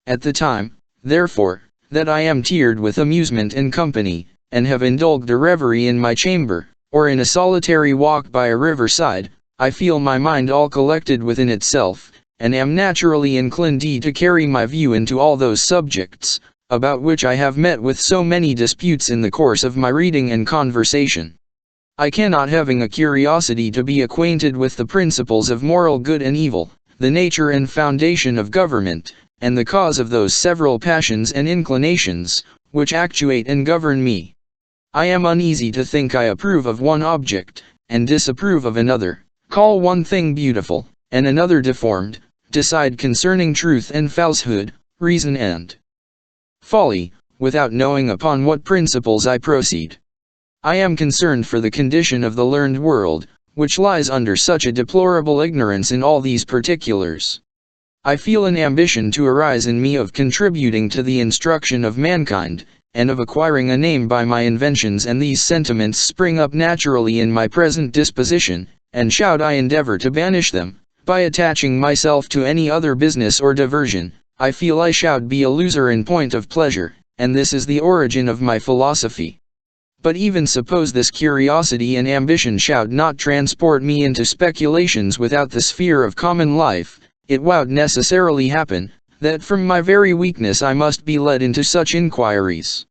At the time, therefore, that I am tiered with amusement and company, and have indulged a reverie in my chamber, or in a solitary walk by a river-side, I feel my mind all collected within itself, and am naturally inclined to carry my view into all those subjects, about which I have met with so many disputes in the course of my reading and conversation. I cannot having a curiosity to be acquainted with the principles of moral good and evil, the nature and foundation of government, and the cause of those several passions and inclinations, which actuate and govern me. I am uneasy to think I approve of one object, and disapprove of another, call one thing beautiful, and another deformed, decide concerning truth and falsehood, reason and folly, without knowing upon what principles I proceed. I am concerned for the condition of the learned world, which lies under such a deplorable ignorance in all these particulars. I feel an ambition to arise in me of contributing to the instruction of mankind, and of acquiring a name by my inventions, and these sentiments spring up naturally in my present disposition, and should I endeavor to banish them, by attaching myself to any other business or diversion, I feel I should be a loser in point of pleasure, and this is the origin of my philosophy. But even suppose this curiosity and ambition should not transport me into speculations without the sphere of common life, it would necessarily happen, that from my very weakness I must be led into such inquiries.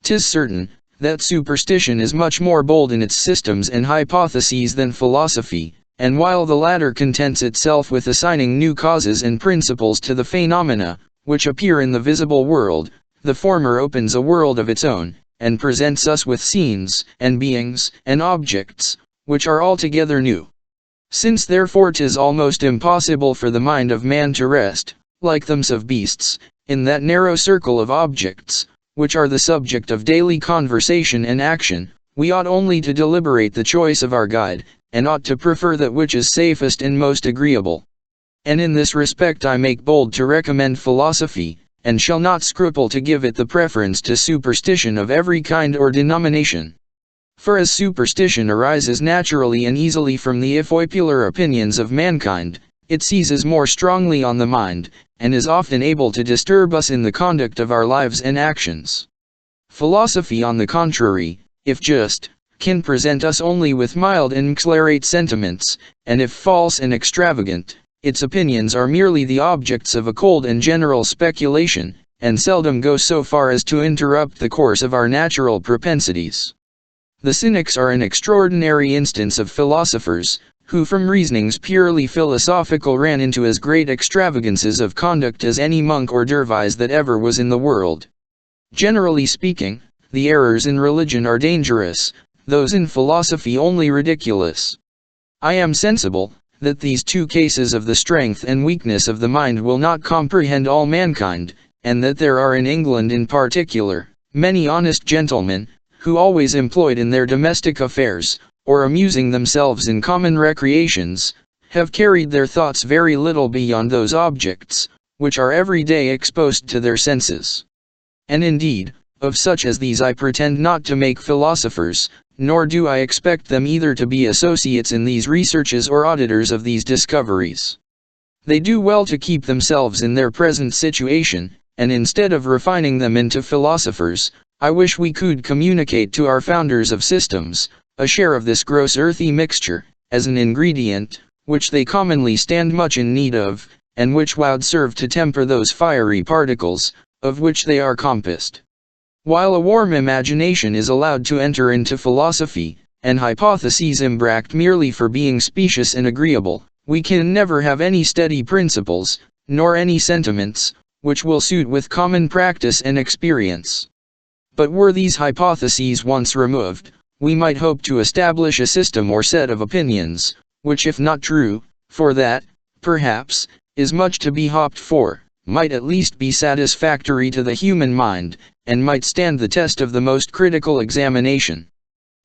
'Tis certain, that superstition is much more bold in its systems and hypotheses than philosophy, and while the latter contents itself with assigning new causes and principles to the phenomena which appear in the visible world, the former opens a world of its own, and presents us with scenes, and beings, and objects, which are altogether new. Since therefore 'tis almost impossible for the mind of man to rest, like those of beasts, in that narrow circle of objects, which are the subject of daily conversation and action, we ought only to deliberate the choice of our guide, and ought to prefer that which is safest and most agreeable. And in this respect I make bold to recommend philosophy, and shall not scruple to give it the preference to superstition of every kind or denomination. For as superstition arises naturally and easily from the popular opinions of mankind, it seizes more strongly on the mind, and is often able to disturb us in the conduct of our lives and actions. Philosophy, on the contrary, if just, can present us only with mild and moderate sentiments, and if false and extravagant, its opinions are merely the objects of a cold and general speculation, and seldom go so far as to interrupt the course of our natural propensities. The Cynics are an extraordinary instance of philosophers, who from reasonings purely philosophical ran into as great extravagances of conduct as any monk or dervise that ever was in the world. Generally speaking, the errors in religion are dangerous, those in philosophy only ridiculous. I am sensible that these two cases of the strength and weakness of the mind will not comprehend all mankind, and that there are in England in particular, many honest gentlemen, who always employed in their domestic affairs, or amusing themselves in common recreations, have carried their thoughts very little beyond those objects, which are every day exposed to their senses. And indeed, of such as these I pretend not to make philosophers, nor do I expect them either to be associates in these researches or auditors of these discoveries. They do well to keep themselves in their present situation, and instead of refining them into philosophers, I wish we could communicate to our founders of systems a share of this gross earthy mixture, as an ingredient, which they commonly stand much in need of, and which would serve to temper those fiery particles, of which they are compassed. While a warm imagination is allowed to enter into philosophy, and hypotheses embraced merely for being specious and agreeable, we can never have any steady principles, nor any sentiments, which will suit with common practice and experience. But were these hypotheses once removed, we might hope to establish a system or set of opinions, which if not true, for that, perhaps, is much to be hoped for, might at least be satisfactory to the human mind, and might stand the test of the most critical examination.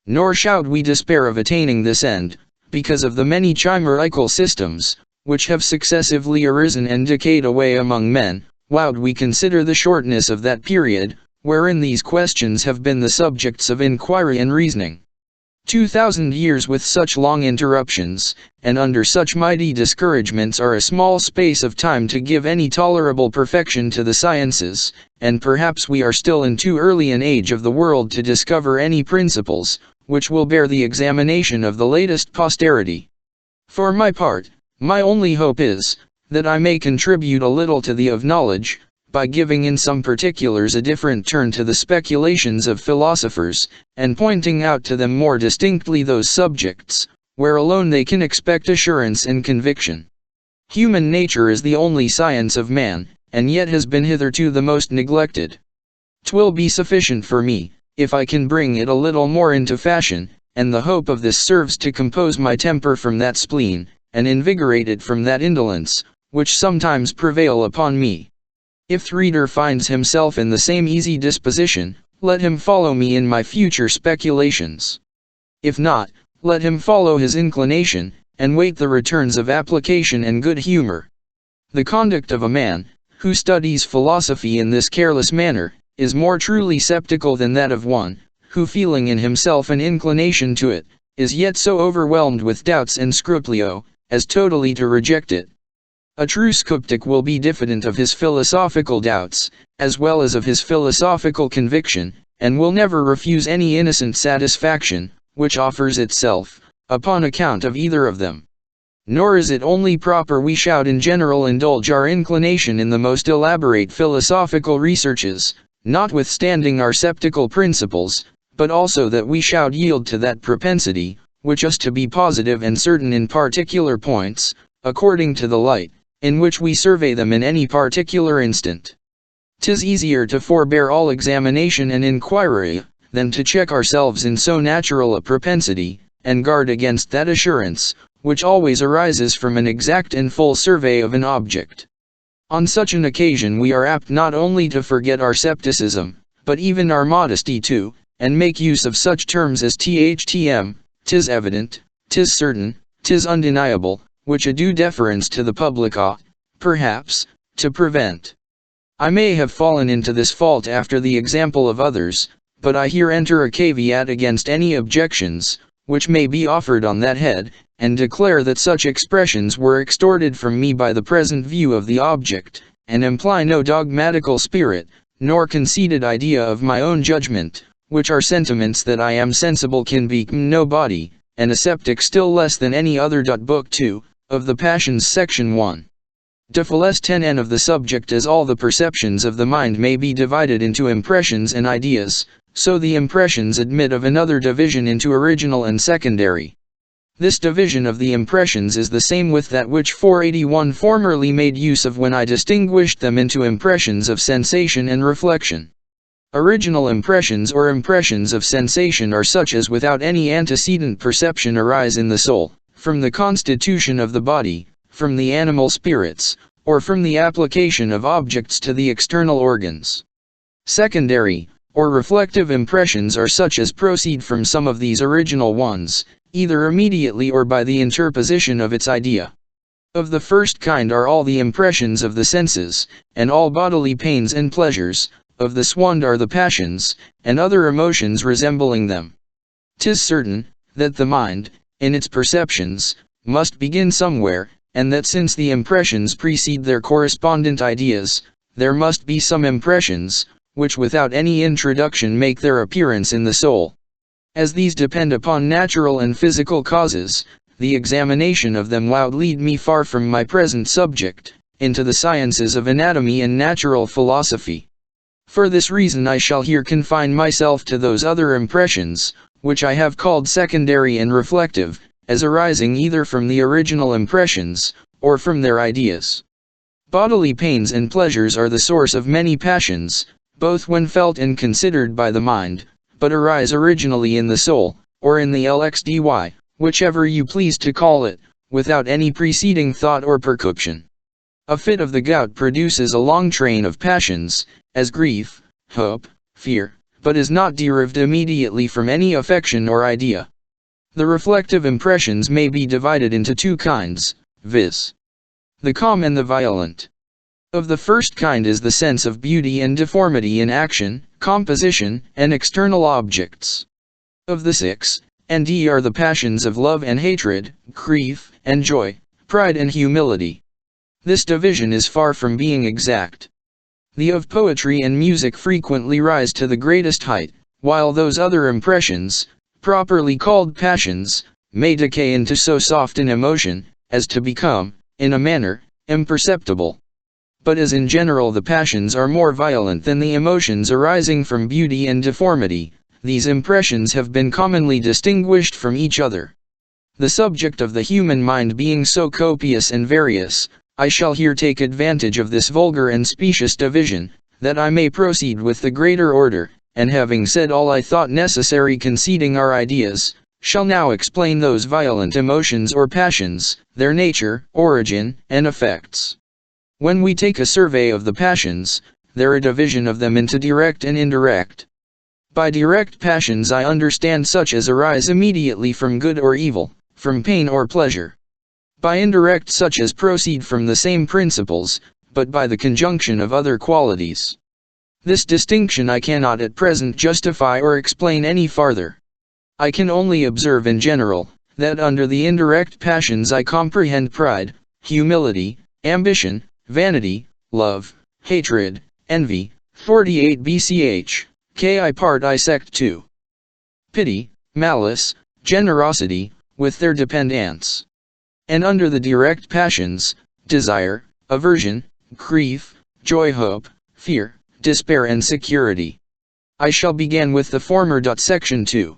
Nor shall we despair of attaining this end, because of the many chimerical systems, which have successively arisen and decayed away among men, while we consider the shortness of that period, wherein these questions have been the subjects of inquiry and reasoning. 2000 years with such long interruptions, and under such mighty discouragements are a small space of time to give any tolerable perfection to the sciences, and perhaps we are still in too early an age of the world to discover any principles, which will bear the examination of the latest posterity. For my part, my only hope is, that I may contribute a little to the of knowledge, by giving in some particulars a different turn to the speculations of philosophers, and pointing out to them more distinctly those subjects, where alone they can expect assurance and conviction. Human nature is the only science of man, and yet has been hitherto the most neglected. 'Twill be sufficient for me, if I can bring it a little more into fashion, and the hope of this serves to compose my temper from that spleen, and invigorate it from that indolence, which sometimes prevail upon me. If the reader finds himself in the same easy disposition, let him follow me in my future speculations. If not, let him follow his inclination, and wait the returns of application and good humor. The conduct of a man, who studies philosophy in this careless manner, is more truly sceptical than that of one, who feeling in himself an inclination to it, is yet so overwhelmed with doubts and scrupulio, as totally to reject it. A true skeptic will be diffident of his philosophical doubts, as well as of his philosophical conviction, and will never refuse any innocent satisfaction, which offers itself, upon account of either of them. Nor is it only proper we should in general indulge our inclination in the most elaborate philosophical researches, notwithstanding our sceptical principles, but also that we should yield to that propensity, which us to be positive and certain in particular points, according to the light, in which we survey them in any particular instant. 'Tis easier to forbear all examination and inquiry, than to check ourselves in so natural a propensity, and guard against that assurance, which always arises from an exact and full survey of an object. On such an occasion we are apt not only to forget our scepticism, but even our modesty too, and make use of such terms as thtm, 'tis evident, 'tis certain, 'tis undeniable, which a due deference to the public ought, perhaps, to prevent. I may have fallen into this fault after the example of others, but I here enter a caveat against any objections, which may be offered on that head, and declare that such expressions were extorted from me by the present view of the object, and imply no dogmatical spirit, nor conceited idea of my own judgment, which are sentiments that I am sensible can be nobody, and a sceptic still less than any other. Book 2, of the Passions Section 1. Defales 10n of the subject. As all the perceptions of the mind may be divided into impressions and ideas, so the impressions admit of another division into original and secondary. This division of the impressions is the same with that which 481 formerly made use of when I distinguished them into impressions of sensation and reflection. Original impressions or impressions of sensation are such as without any antecedent perception arise in the soul, from the constitution of the body, from the animal spirits, or from the application of objects to the external organs. Secondary, or reflective impressions are such as proceed from some of these original ones, either immediately or by the interposition of its idea. Of the first kind are all the impressions of the senses, and all bodily pains and pleasures. Of the second are the passions, and other emotions resembling them. 'Tis certain, that the mind, in its perceptions, must begin somewhere, and that since the impressions precede their correspondent ideas, there must be some impressions, which without any introduction make their appearance in the soul. As these depend upon natural and physical causes, the examination of them would lead me far from my present subject, into the sciences of anatomy and natural philosophy. For this reason I shall here confine myself to those other impressions, which I have called secondary and reflective, as arising either from the original impressions, or from their ideas. Bodily pains and pleasures are the source of many passions, both when felt and considered by the mind, but arise originally in the soul, or in the LXDY, whichever you please to call it, without any preceding thought or perception. A fit of the gout produces a long train of passions, as grief, hope, fear, but is not derived immediately from any affection or idea. The reflective impressions may be divided into two kinds, viz. the calm and the violent. Of the first kind is the sense of beauty and deformity in action, composition, and external objects. Of the six, and D are the passions of love and hatred, grief and joy, pride and humility. This division is far from being exact. The of poetry and music frequently rise to the greatest height, while those other impressions, properly called passions, may decay into so soft an emotion, as to become, in a manner, imperceptible. But as in general the passions are more violent than the emotions arising from beauty and deformity, these impressions have been commonly distinguished from each other. The subject of the human mind being so copious and various, I shall here take advantage of this vulgar and specious division, that I may proceed with the greater order, and having said all I thought necessary conceding our ideas, shall now explain those violent emotions or passions, their nature, origin, and effects. When we take a survey of the passions, there is a division of them into direct and indirect. By direct passions I understand such as arise immediately from good or evil, from pain or pleasure. By indirect such as proceed from the same principles, but by the conjunction of other qualities. This distinction I cannot at present justify or explain any farther. I can only observe in general, that under the indirect passions I comprehend pride, humility, ambition, vanity, love, hatred, envy. 48 BCH, Ki part I sect 2. Pity, malice, generosity, with their dependants. And under the direct passions, desire, aversion, grief, joy, hope, fear, despair and security. I shall begin with the former. Section 2.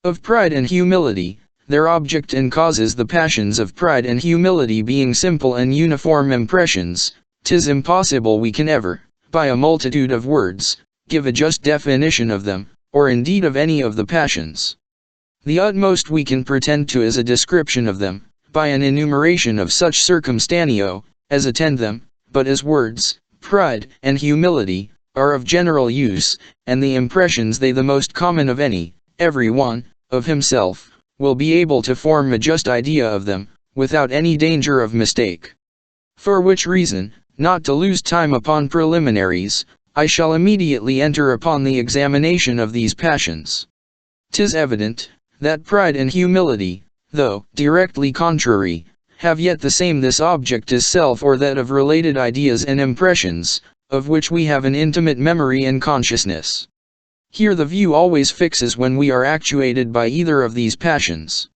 Of pride and humility, their object and causes the passions of pride and humility being simple and uniform impressions, 'tis impossible we can ever, by a multitude of words, give a just definition of them, or indeed of any of the passions. The utmost we can pretend to is a description of them, by an enumeration of such circumstantia as attend them, but as words, pride and humility, are of general use, and the impressions they the most common of every one, of himself, will be able to form a just idea of them, without any danger of mistake. For which reason, not to lose time upon preliminaries, I shall immediately enter upon the examination of these passions. 'Tis evident, that pride and humility, though directly contrary, have yet the same this object as self or that of related ideas and impressions, of which we have an intimate memory and consciousness. Here the view always fixes when we are actuated by either of these passions.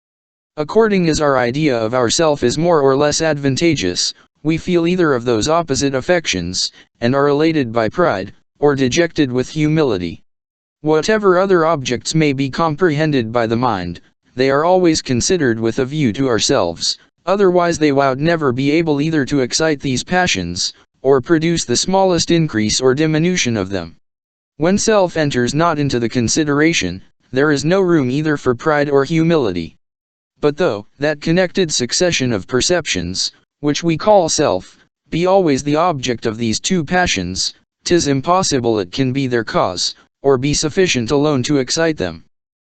According as our idea of ourself is more or less advantageous, we feel either of those opposite affections, and are elated by pride, or dejected with humility. Whatever other objects may be comprehended by the mind, they are always considered with a view to ourselves, otherwise they would never be able either to excite these passions, or produce the smallest increase or diminution of them. When self enters not into the consideration, there is no room either for pride or humility. But though that connected succession of perceptions, which we call self, be always the object of these two passions, 'tis impossible it can be their cause, or be sufficient alone to excite them.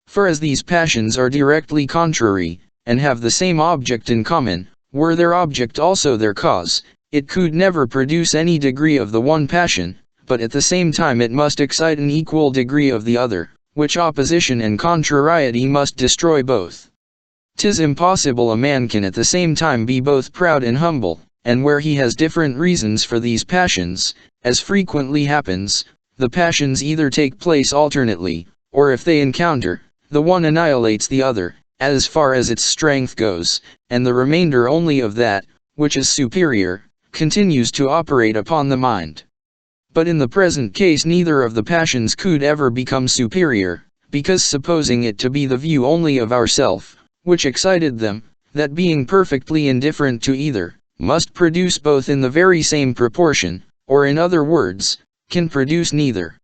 For as these passions are directly contrary, and have the same object in common, were their object also their cause, it could never produce any degree of the one passion, but at the same time it must excite an equal degree of the other, which opposition and contrariety must destroy both. 'Tis impossible a man can at the same time be both proud and humble, and where he has different reasons for these passions, as frequently happens, the passions either take place alternately, or if they encounter, the one annihilates the other, as far as its strength goes, and the remainder only of that, which is superior, continues to operate upon the mind. But in the present case neither of the passions could ever become superior, because supposing it to be the view only of ourself, which excited them, that being perfectly indifferent to either, must produce both in the very same proportion, or in other words, can produce neither.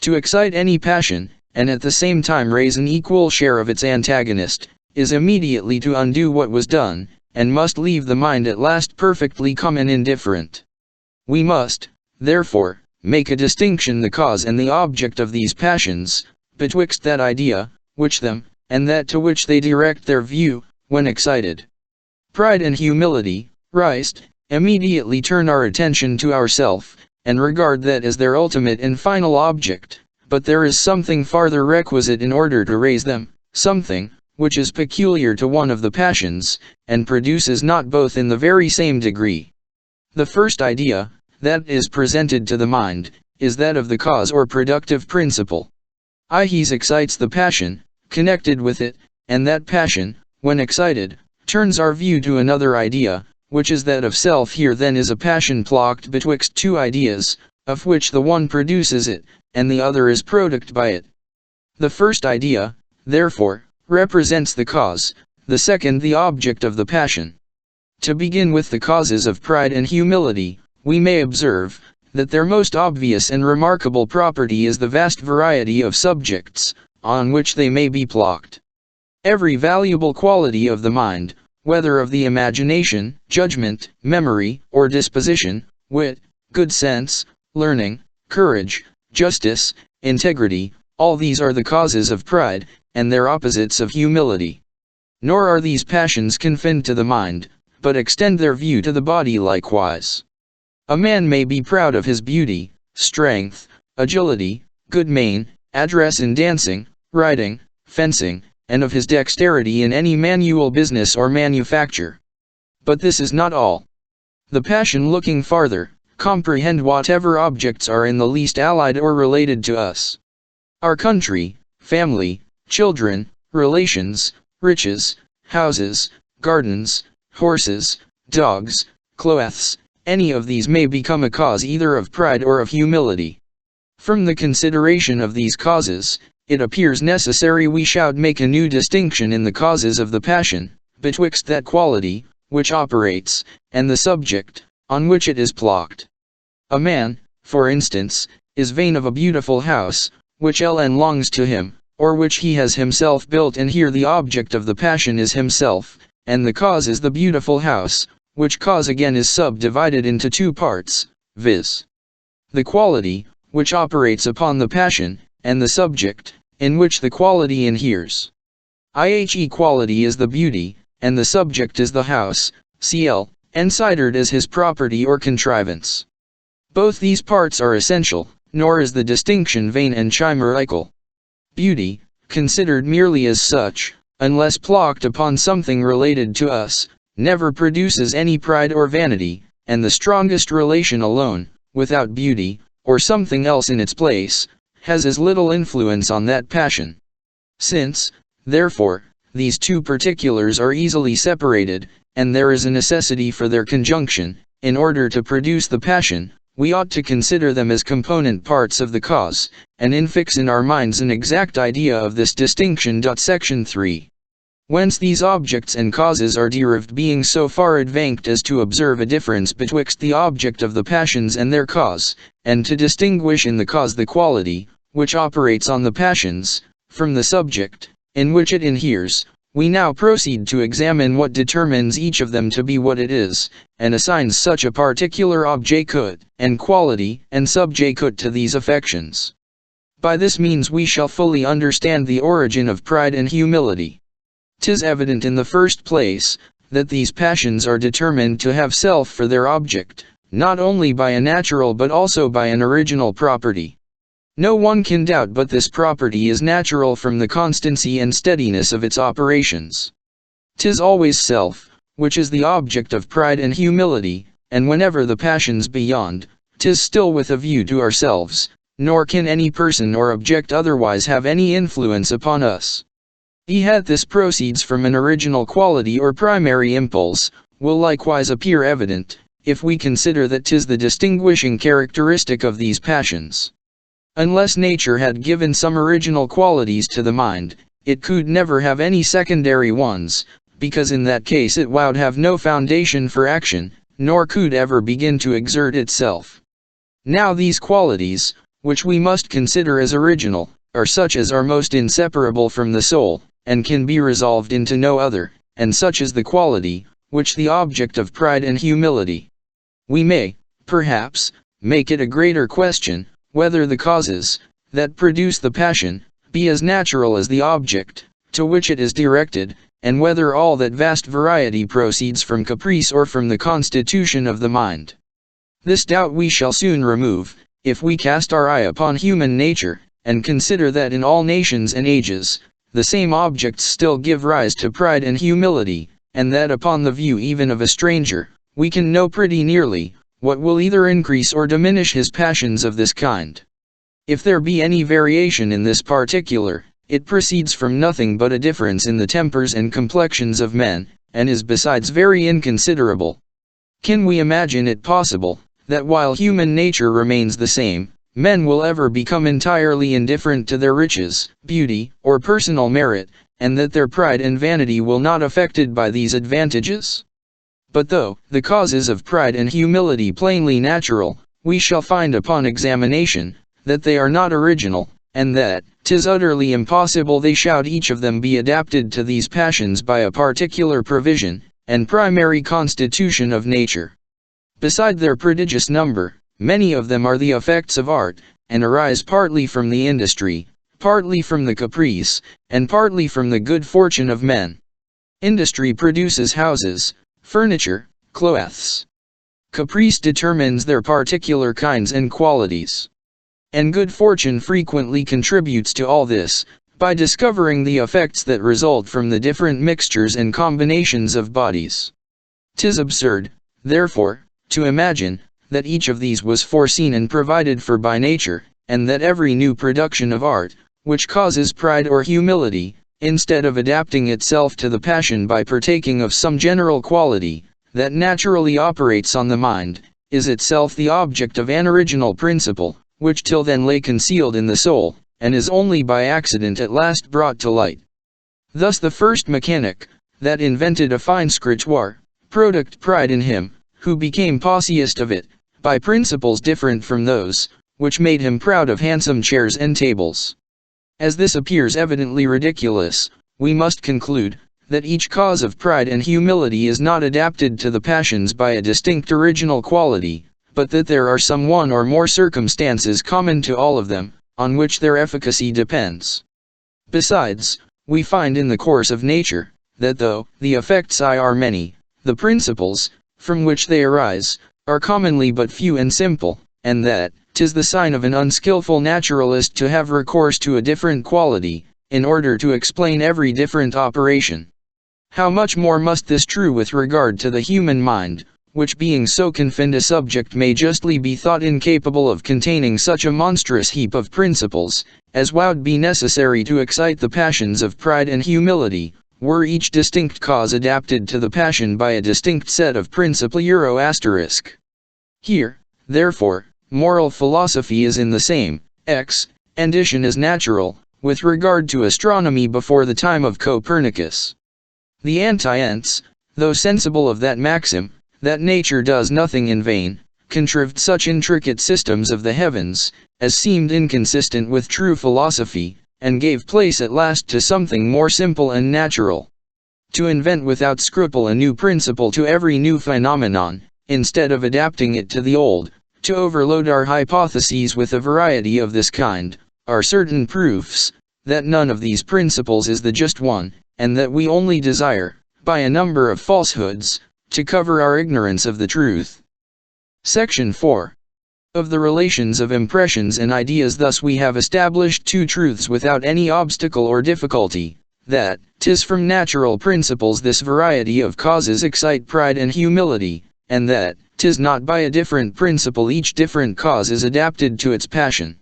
To excite any passion, and at the same time raise an equal share of its antagonist, is immediately to undo what was done, and must leave the mind at last perfectly calm and indifferent. We must, therefore, make a distinction the cause and the object of these passions, betwixt that idea, which them, and that to which they direct their view, when excited. Pride and humility, Christ, immediately turn our attention to ourself, and regard that as their ultimate and final object, but there is something farther requisite in order to raise them, something, which is peculiar to one of the passions, and produces not both in the very same degree. The first idea, that is presented to the mind, is that of the cause or productive principle. He excites the passion, connected with it, and that passion, when excited, turns our view to another idea, which is that of self. Here then is a passion blocked betwixt two ideas, of which the one produces it, and the other is product by it. The first idea, therefore, represents the cause, the second the object of the passion. To begin with the causes of pride and humility, we may observe, that their most obvious and remarkable property is the vast variety of subjects, on which they may be blocked. Every valuable quality of the mind, whether of the imagination, judgment, memory, or disposition, wit, good sense, learning, courage, justice, integrity, all these are the causes of pride, and their opposites of humility. Nor are these passions confined to the mind, but extend their view to the body likewise. A man may be proud of his beauty, strength, agility, good mien, address in dancing, riding, fencing, and of his dexterity in any manual business or manufacture. But this is not all. The passion, looking farther, comprehend whatever objects are in the least allied or related to us. Our country, family, children, relations, riches, houses, gardens, horses, dogs, clothes, any of these may become a cause either of pride or of humility. From the consideration of these causes, it appears necessary we should make a new distinction in the causes of the passion, betwixt that quality, which operates, and the subject, on which it is plocked. A man, for instance, is vain of a beautiful house, which longs to him, or which he has himself built, and here the object of the passion is himself, and the cause is the beautiful house, which cause again is subdivided into two parts, viz. The quality, which operates upon the passion, and the subject, in which the quality inheres. I.e. quality is the beauty, and the subject is the house, cl. Considered as his property or contrivance. Both these parts are essential, nor is the distinction vain and chimerical. Beauty, considered merely as such, unless plocked upon something related to us, never produces any pride or vanity, and the strongest relation alone, without beauty, or something else in its place, has as little influence on that passion. Since, therefore, these two particulars are easily separated, and there is a necessity for their conjunction, in order to produce the passion, we ought to consider them as component parts of the cause, and infix in our minds an exact idea of this distinction. Section 3. Whence these objects and causes are derived, being so far advanced as to observe a difference betwixt the object of the passions and their cause, and to distinguish in the cause the quality, which operates on the passions, from the subject, in which it inheres, we now proceed to examine what determines each of them to be what it is, and assigns such a particular object and quality and subject to these affections. By this means we shall fully understand the origin of pride and humility. 'Tis evident in the first place, that these passions are determined to have self for their object, not only by a natural but also by an original property. No one can doubt but this property is natural from the constancy and steadiness of its operations. 'Tis always self, which is the object of pride and humility, and whenever the passions beyond, 'tis still with a view to ourselves, nor can any person or object otherwise have any influence upon us. This proceeds from an original quality or primary impulse, will likewise appear evident, if we consider that 'tis the distinguishing characteristic of these passions. Unless nature had given some original qualities to the mind, it could never have any secondary ones, because in that case it would have no foundation for action, nor could ever begin to exert itself. Now these qualities, which we must consider as original, are such as are most inseparable from the soul, and can be resolved into no other, and such is the quality, which the object of pride and humility. We may, perhaps, make it a greater question, whether the causes, that produce the passion, be as natural as the object, to which it is directed, and whether all that vast variety proceeds from caprice or from the constitution of the mind. This doubt we shall soon remove, if we cast our eye upon human nature, and consider that in all nations and ages, the same objects still give rise to pride and humility, and that upon the view even of a stranger, we can know pretty nearly, what will either increase or diminish his passions of this kind. If there be any variation in this particular, it proceeds from nothing but a difference in the tempers and complexions of men, and is besides very inconsiderable. Can we imagine it possible, that while human nature remains the same, men will ever become entirely indifferent to their riches, beauty, or personal merit, and that their pride and vanity will not be affected by these advantages? But though the causes of pride and humility plainly natural, we shall find upon examination, that they are not original, and that 'tis utterly impossible they should each of them be adapted to these passions by a particular provision, and primary constitution of nature. Beside their prodigious number, many of them are the effects of art, and arise partly from the industry, partly from the caprice, and partly from the good fortune of men. Industry produces houses, furniture, clothes. Caprice determines their particular kinds and qualities. And good fortune frequently contributes to all this, by discovering the effects that result from the different mixtures and combinations of bodies. 'Tis absurd, therefore, to imagine, that each of these was foreseen and provided for by nature, and that every new production of art, which causes pride or humility, instead of adapting itself to the passion by partaking of some general quality, that naturally operates on the mind, is itself the object of an original principle, which till then lay concealed in the soul, and is only by accident at last brought to light. Thus the first mechanic, that invented a fine scrittoire, product pride in him, who became posseist of it, by principles different from those, which made him proud of handsome chairs and tables. As this appears evidently ridiculous, we must conclude, that each cause of pride and humility is not adapted to the passions by a distinct original quality, but that there are some one or more circumstances common to all of them, on which their efficacy depends. Besides, we find in the course of nature, that though the effects are many, the principles, from which they arise, are commonly but few and simple, and that 'tis the sign of an unskilful naturalist to have recourse to a different quality, in order to explain every different operation. How much more must this true with regard to the human mind, which being so confined a subject may justly be thought incapable of containing such a monstrous heap of principles, as would be necessary to excite the passions of pride and humility, were each distinct cause adapted to the passion by a distinct set of principles. Here, therefore, moral philosophy is in the same condition as natural, with regard to astronomy before the time of Copernicus. The Antients, though sensible of that maxim, that nature does nothing in vain, contrived such intricate systems of the heavens, as seemed inconsistent with true philosophy, and gave place at last to something more simple and natural. To invent without scruple a new principle to every new phenomenon, instead of adapting it to the old, to overload our hypotheses with a variety of this kind, are certain proofs, that none of these principles is the just one, and that we only desire, by a number of falsehoods, to cover our ignorance of the truth. Section 4. Of the relations of impressions and ideas. Thus we have established two truths without any obstacle or difficulty, that 'tis from natural principles this variety of causes excite pride and humility, and that 'tis not by a different principle each different cause is adapted to its passion.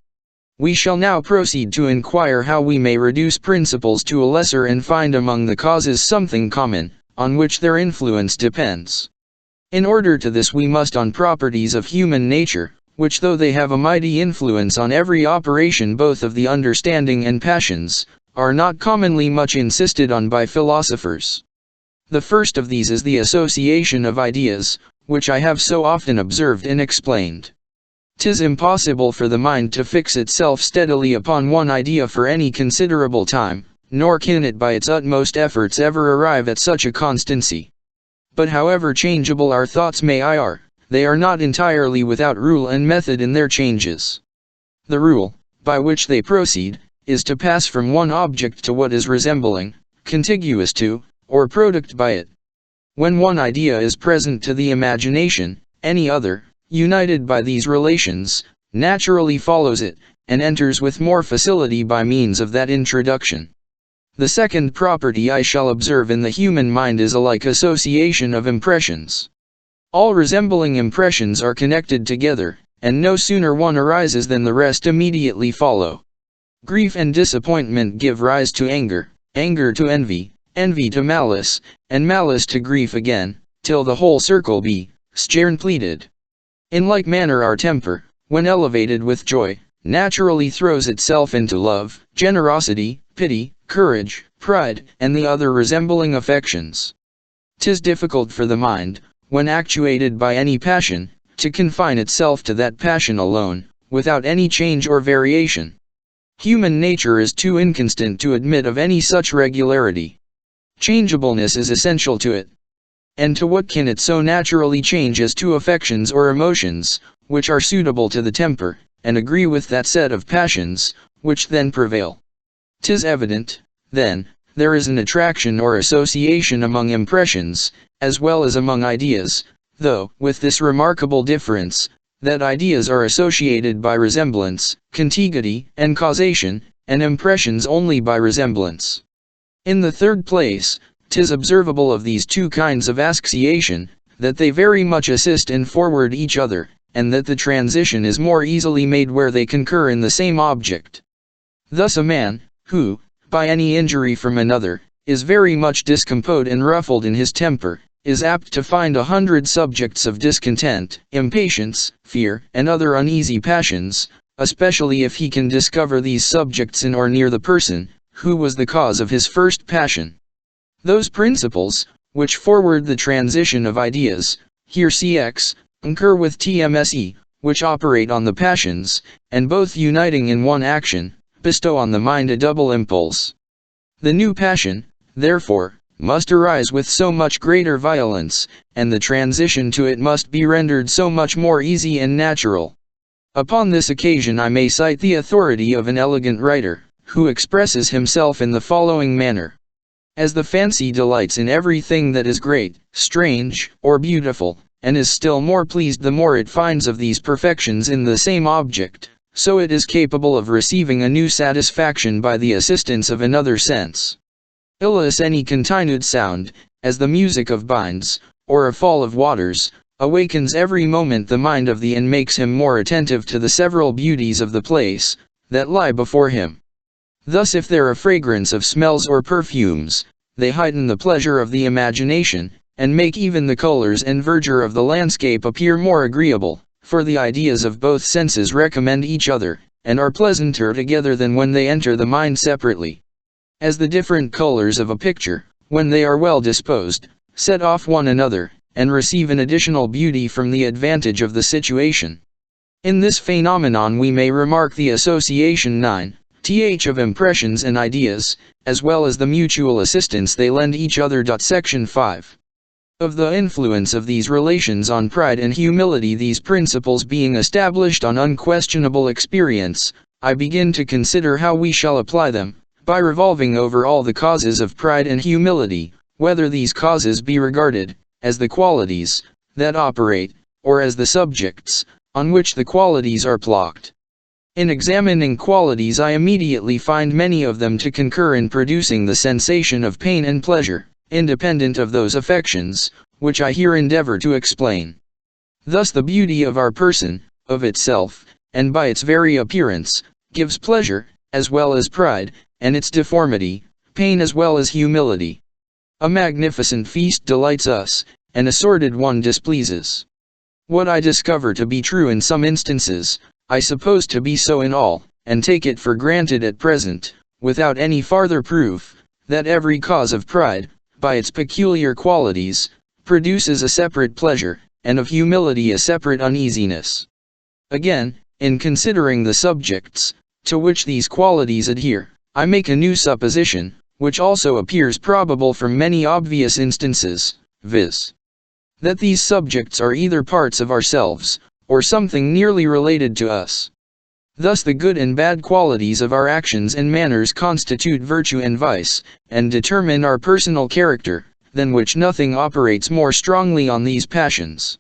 We shall now proceed to inquire how we may reduce principles to a lesser and find among the causes something common, on which their influence depends. In order to this we must on properties of human nature, which though they have a mighty influence on every operation both of the understanding and passions, are not commonly much insisted on by philosophers. The first of these is the association of ideas, which I have so often observed and explained. 'Tis impossible for the mind to fix itself steadily upon one idea for any considerable time, nor can it by its utmost efforts ever arrive at such a constancy. But however changeable our thoughts may are, they are not entirely without rule and method in their changes. The rule, by which they proceed, is to pass from one object to what is resembling, contiguous to, or product by it. When one idea is present to the imagination, any other, united by these relations, naturally follows it, and enters with more facility by means of that introduction. The second property I shall observe in the human mind is a like association of impressions. All resembling impressions are connected together, and no sooner one arises than the rest immediately follow. Grief and disappointment give rise to anger, anger to envy, envy to malice, and malice to grief again, till the whole circle be completed. In like manner our temper, when elevated with joy, naturally throws itself into love, generosity, pity, courage, pride, and the other resembling affections. 'Tis difficult for the mind, when actuated by any passion, to confine itself to that passion alone, without any change or variation. Human nature is too inconstant to admit of any such regularity. Changeableness is essential to it. And to what can it so naturally change as to affections or emotions, which are suitable to the temper, and agree with that set of passions, which then prevail? 'Tis evident, then, there is an attraction or association among impressions, as well as among ideas, though, with this remarkable difference, that ideas are associated by resemblance, contiguity, and causation, and impressions only by resemblance. In the third place, 'tis observable of these two kinds of association, that they very much assist and forward each other, and that the transition is more easily made where they concur in the same object. Thus a man, who, by any injury from another, is very much discomposed and ruffled in his temper, is apt to find 100 subjects of discontent, impatience, fear, and other uneasy passions, especially if he can discover these subjects in or near the person, who was the cause of his first passion. Those principles, which forward the transition of ideas, here cx, concur with TMSE, which operate on the passions, and both uniting in one action, bestow on the mind a double impulse. The new passion, therefore, must arise with so much greater violence, and the transition to it must be rendered so much more easy and natural. Upon this occasion I may cite the authority of an elegant writer, who expresses himself in the following manner. As the fancy delights in everything that is great, strange, or beautiful, and is still more pleased the more it finds of these perfections in the same object, so it is capable of receiving a new satisfaction by the assistance of another sense. Illis any continued sound, as the music of binds, or a fall of waters, awakens every moment the mind of the and makes him more attentive to the several beauties of the place, that lie before him. Thus if there are fragrance of smells or perfumes, they heighten the pleasure of the imagination, and make even the colors and verdure of the landscape appear more agreeable, for the ideas of both senses recommend each other, and are pleasanter together than when they enter the mind separately. As the different colors of a picture, when they are well disposed, set off one another, and receive an additional beauty from the advantage of the situation. In this phenomenon we may remark the association 9th of impressions and ideas, as well as the mutual assistance they lend each other. Section 5. Of the influence of these relations on pride and humility. These principles being established on unquestionable experience, I begin to consider how we shall apply them, by revolving over all the causes of pride and humility, whether these causes be regarded as the qualities that operate, or as the subjects on which the qualities are plocked. In examining qualities I immediately find many of them to concur in producing the sensation of pain and pleasure, independent of those affections, which I here endeavor to explain. Thus the beauty of our person, of itself, and by its very appearance, gives pleasure, as well as pride, and its deformity, pain as well as humility. A magnificent feast delights us, and a sordid one displeases. What I discover to be true in some instances, I suppose to be so in all, and take it for granted at present, without any farther proof, that every cause of pride, by its peculiar qualities, produces a separate pleasure, and of humility a separate uneasiness. Again, in considering the subjects, to which these qualities adhere, I make a new supposition, which also appears probable from many obvious instances, viz. That these subjects are either parts of ourselves, or something nearly related to us. Thus the good and bad qualities of our actions and manners constitute virtue and vice, and determine our personal character, than which nothing operates more strongly on these passions.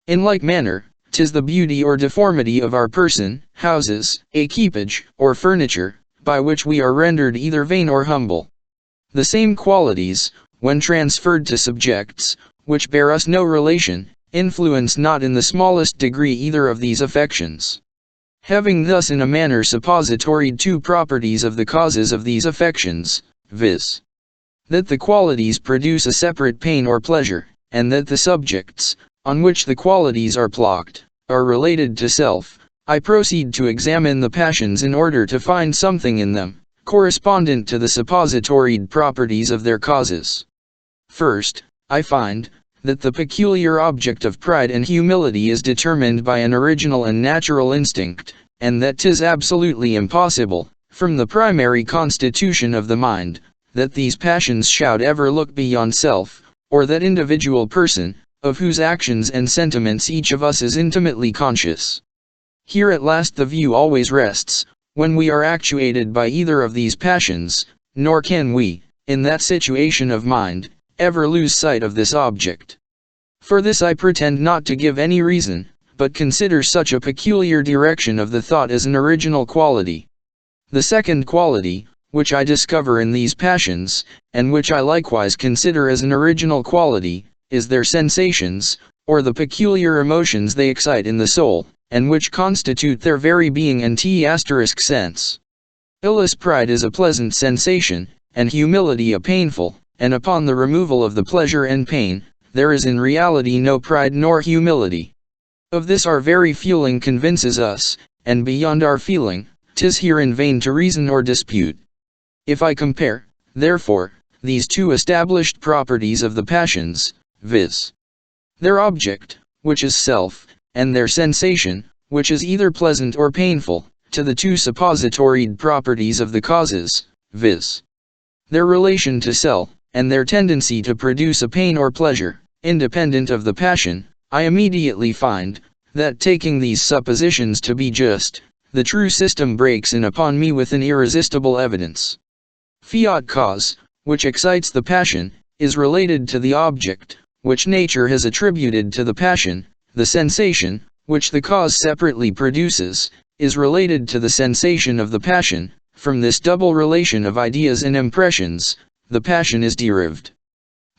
In like manner, 'tis the beauty or deformity of our person, houses, equipage, or furniture, by which we are rendered either vain or humble. The same qualities, when transferred to subjects, which bear us no relation, influence not in the smallest degree either of these affections. Having thus in a manner suppositoried two properties of the causes of these affections, viz. That the qualities produce a separate pain or pleasure, and that the subjects, on which the qualities are plocked, are related to self, I proceed to examine the passions in order to find something in them, correspondent to the suppositoried properties of their causes. First, I find, that the peculiar object of pride and humility is determined by an original and natural instinct, and that 'tis absolutely impossible, from the primary constitution of the mind, that these passions should ever look beyond self, or that individual person, of whose actions and sentiments each of us is intimately conscious. Here at last the view always rests, when we are actuated by either of these passions, nor can we, in that situation of mind, ever lose sight of this object. For this I pretend not to give any reason, but consider such a peculiar direction of the thought as an original quality. The second quality, which I discover in these passions, and which I likewise consider as an original quality, is their sensations, or the peculiar emotions they excite in the soul, and which constitute their very being and sense. Illis pride is a pleasant sensation, and humility a painful, and upon the removal of the pleasure and pain, there is in reality no pride nor humility. Of this our very feeling convinces us, and beyond our feeling, 'tis here in vain to reason or dispute. If I compare, therefore, these two established properties of the passions, viz. their object, which is self, and their sensation, which is either pleasant or painful, to the two suppositoried properties of the causes, viz. their relation to self, and their tendency to produce a pain or pleasure, independent of the passion, I immediately find, that taking these suppositions to be just, the true system breaks in upon me with an irresistible evidence. Fiat cause, which excites the passion, is related to the object, which nature has attributed to the passion. The sensation, which the cause separately produces, is related to the sensation of the passion. From this double relation of ideas and impressions, the passion is derived.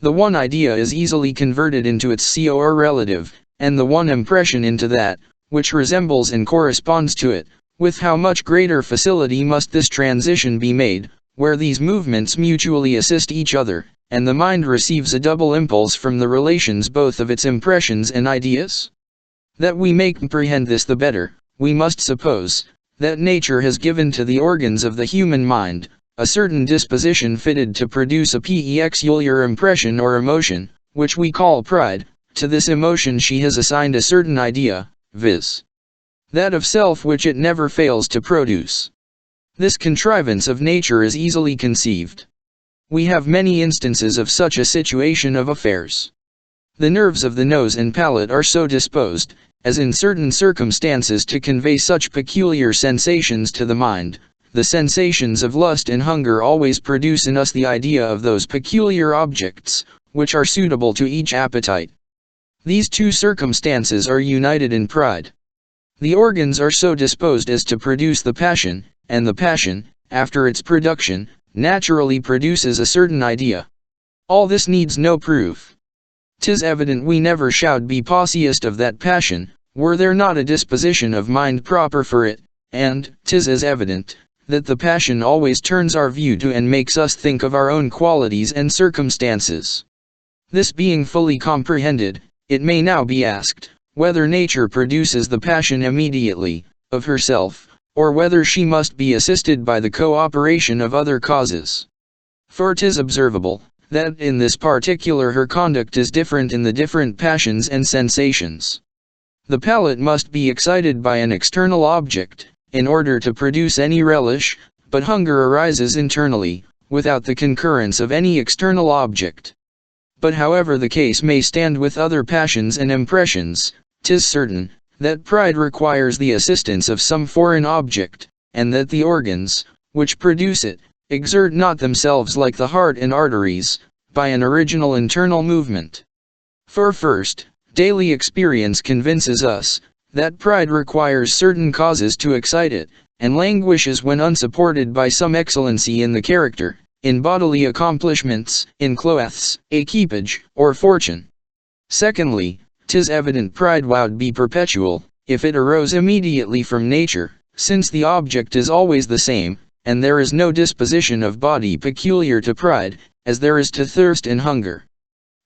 The one idea is easily converted into its co or relative, and the one impression into that, which resembles and corresponds to it. With how much greater facility must this transition be made, where these movements mutually assist each other, and the mind receives a double impulse from the relations both of its impressions and ideas? That we may comprehend this the better, we must suppose, that nature has given to the organs of the human mind, a certain disposition fitted to produce a peculiar impression or emotion, which we call pride. To this emotion she has assigned a certain idea, viz. that of self, which it never fails to produce. This contrivance of nature is easily conceived. We have many instances of such a situation of affairs. The nerves of the nose and palate are so disposed, as in certain circumstances to convey such peculiar sensations to the mind. The sensations of lust and hunger always produce in us the idea of those peculiar objects, which are suitable to each appetite. These two circumstances are united in pride. The organs are so disposed as to produce the passion, and the passion, after its production, naturally produces a certain idea. All this needs no proof. 'Tis evident we never should be possessed of that passion, were there not a disposition of mind proper for it, and 'tis as evident, that the passion always turns our view to and makes us think of our own qualities and circumstances. This being fully comprehended, it may now be asked, whether nature produces the passion immediately, of herself, or whether she must be assisted by the co-operation of other causes. For 'tis observable, that in this particular her conduct is different in the different passions and sensations. The palate must be excited by an external object, in order to produce any relish, but hunger arises internally, without the concurrence of any external object. But however the case may stand with other passions and impressions, 'tis certain, that pride requires the assistance of some foreign object, and that the organs, which produce it, exert not themselves like the heart and arteries, by an original internal movement. For first, daily experience convinces us, that pride requires certain causes to excite it, and languishes when unsupported by some excellency in the character, in bodily accomplishments, in clothes, equipage, or fortune. Secondly, 'tis evident pride would be perpetual, if it arose immediately from nature, since the object is always the same, and there is no disposition of body peculiar to pride, as there is to thirst and hunger.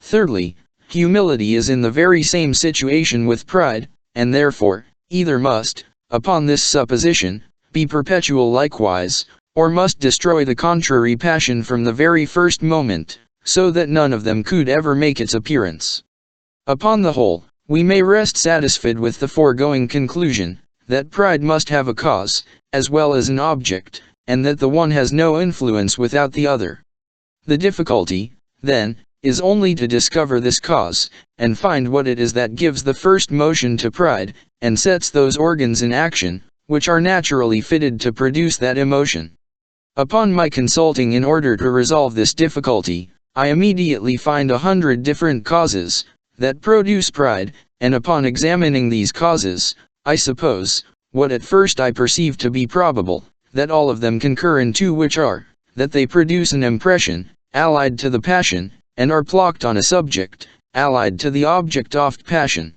Thirdly, humility is in the very same situation with pride, and therefore, either must, upon this supposition, be perpetual likewise, or must destroy the contrary passion from the very first moment, so that none of them could ever make its appearance. Upon the whole, we may rest satisfied with the foregoing conclusion, that pride must have a cause, as well as an object, and that the one has no influence without the other. The difficulty, then, is only to discover this cause, and find what it is that gives the first motion to pride, and sets those organs in action, which are naturally fitted to produce that emotion. Upon my consulting in order to resolve this difficulty, I immediately find 100 different causes, that produce pride, and upon examining these causes, I suppose, what at first I perceive to be probable, that all of them concur in two, which are, that they produce an impression, allied to the passion, and are plocked on a subject, allied to the object oft passion.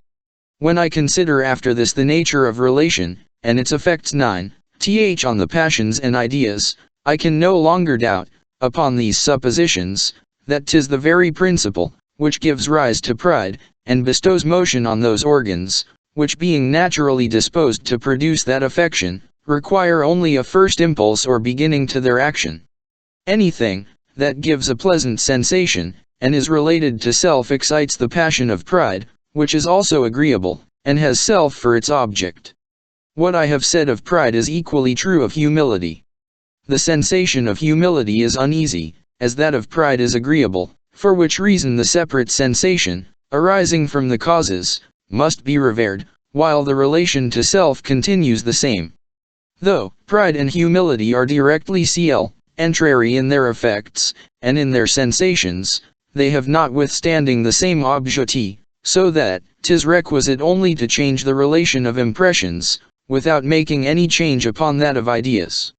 When I consider after this the nature of relation, and its effects 9th on the passions and ideas, I can no longer doubt, upon these suppositions, that 'tis the very principle, which gives rise to pride, and bestows motion on those organs, which being naturally disposed to produce that affection, require only a first impulse or beginning to their action. Anything that gives a pleasant sensation, and is related to self excites the passion of pride, which is also agreeable, and has self for its object. What I have said of pride is equally true of humility. The sensation of humility is uneasy, as that of pride is agreeable, for which reason the separate sensation, arising from the causes, must be revered, while the relation to self continues the same. Though pride and humility are directly contrary in their effects, and in their sensations, they have notwithstanding the same objective, so that 'tis requisite only to change the relation of impressions, without making any change upon that of ideas.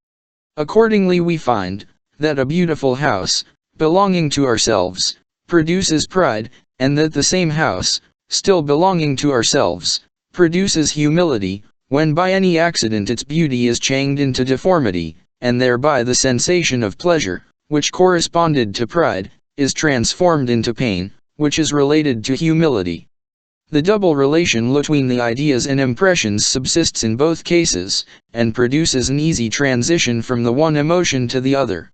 Accordingly we find, that a beautiful house, belonging to ourselves, produces pride, and that the same house, still belonging to ourselves, produces humility, when by any accident its beauty is changed into deformity, and thereby the sensation of pleasure, which corresponded to pride, is transformed into pain, which is related to humility. The double relation between the ideas and impressions subsists in both cases, and produces an easy transition from the one emotion to the other.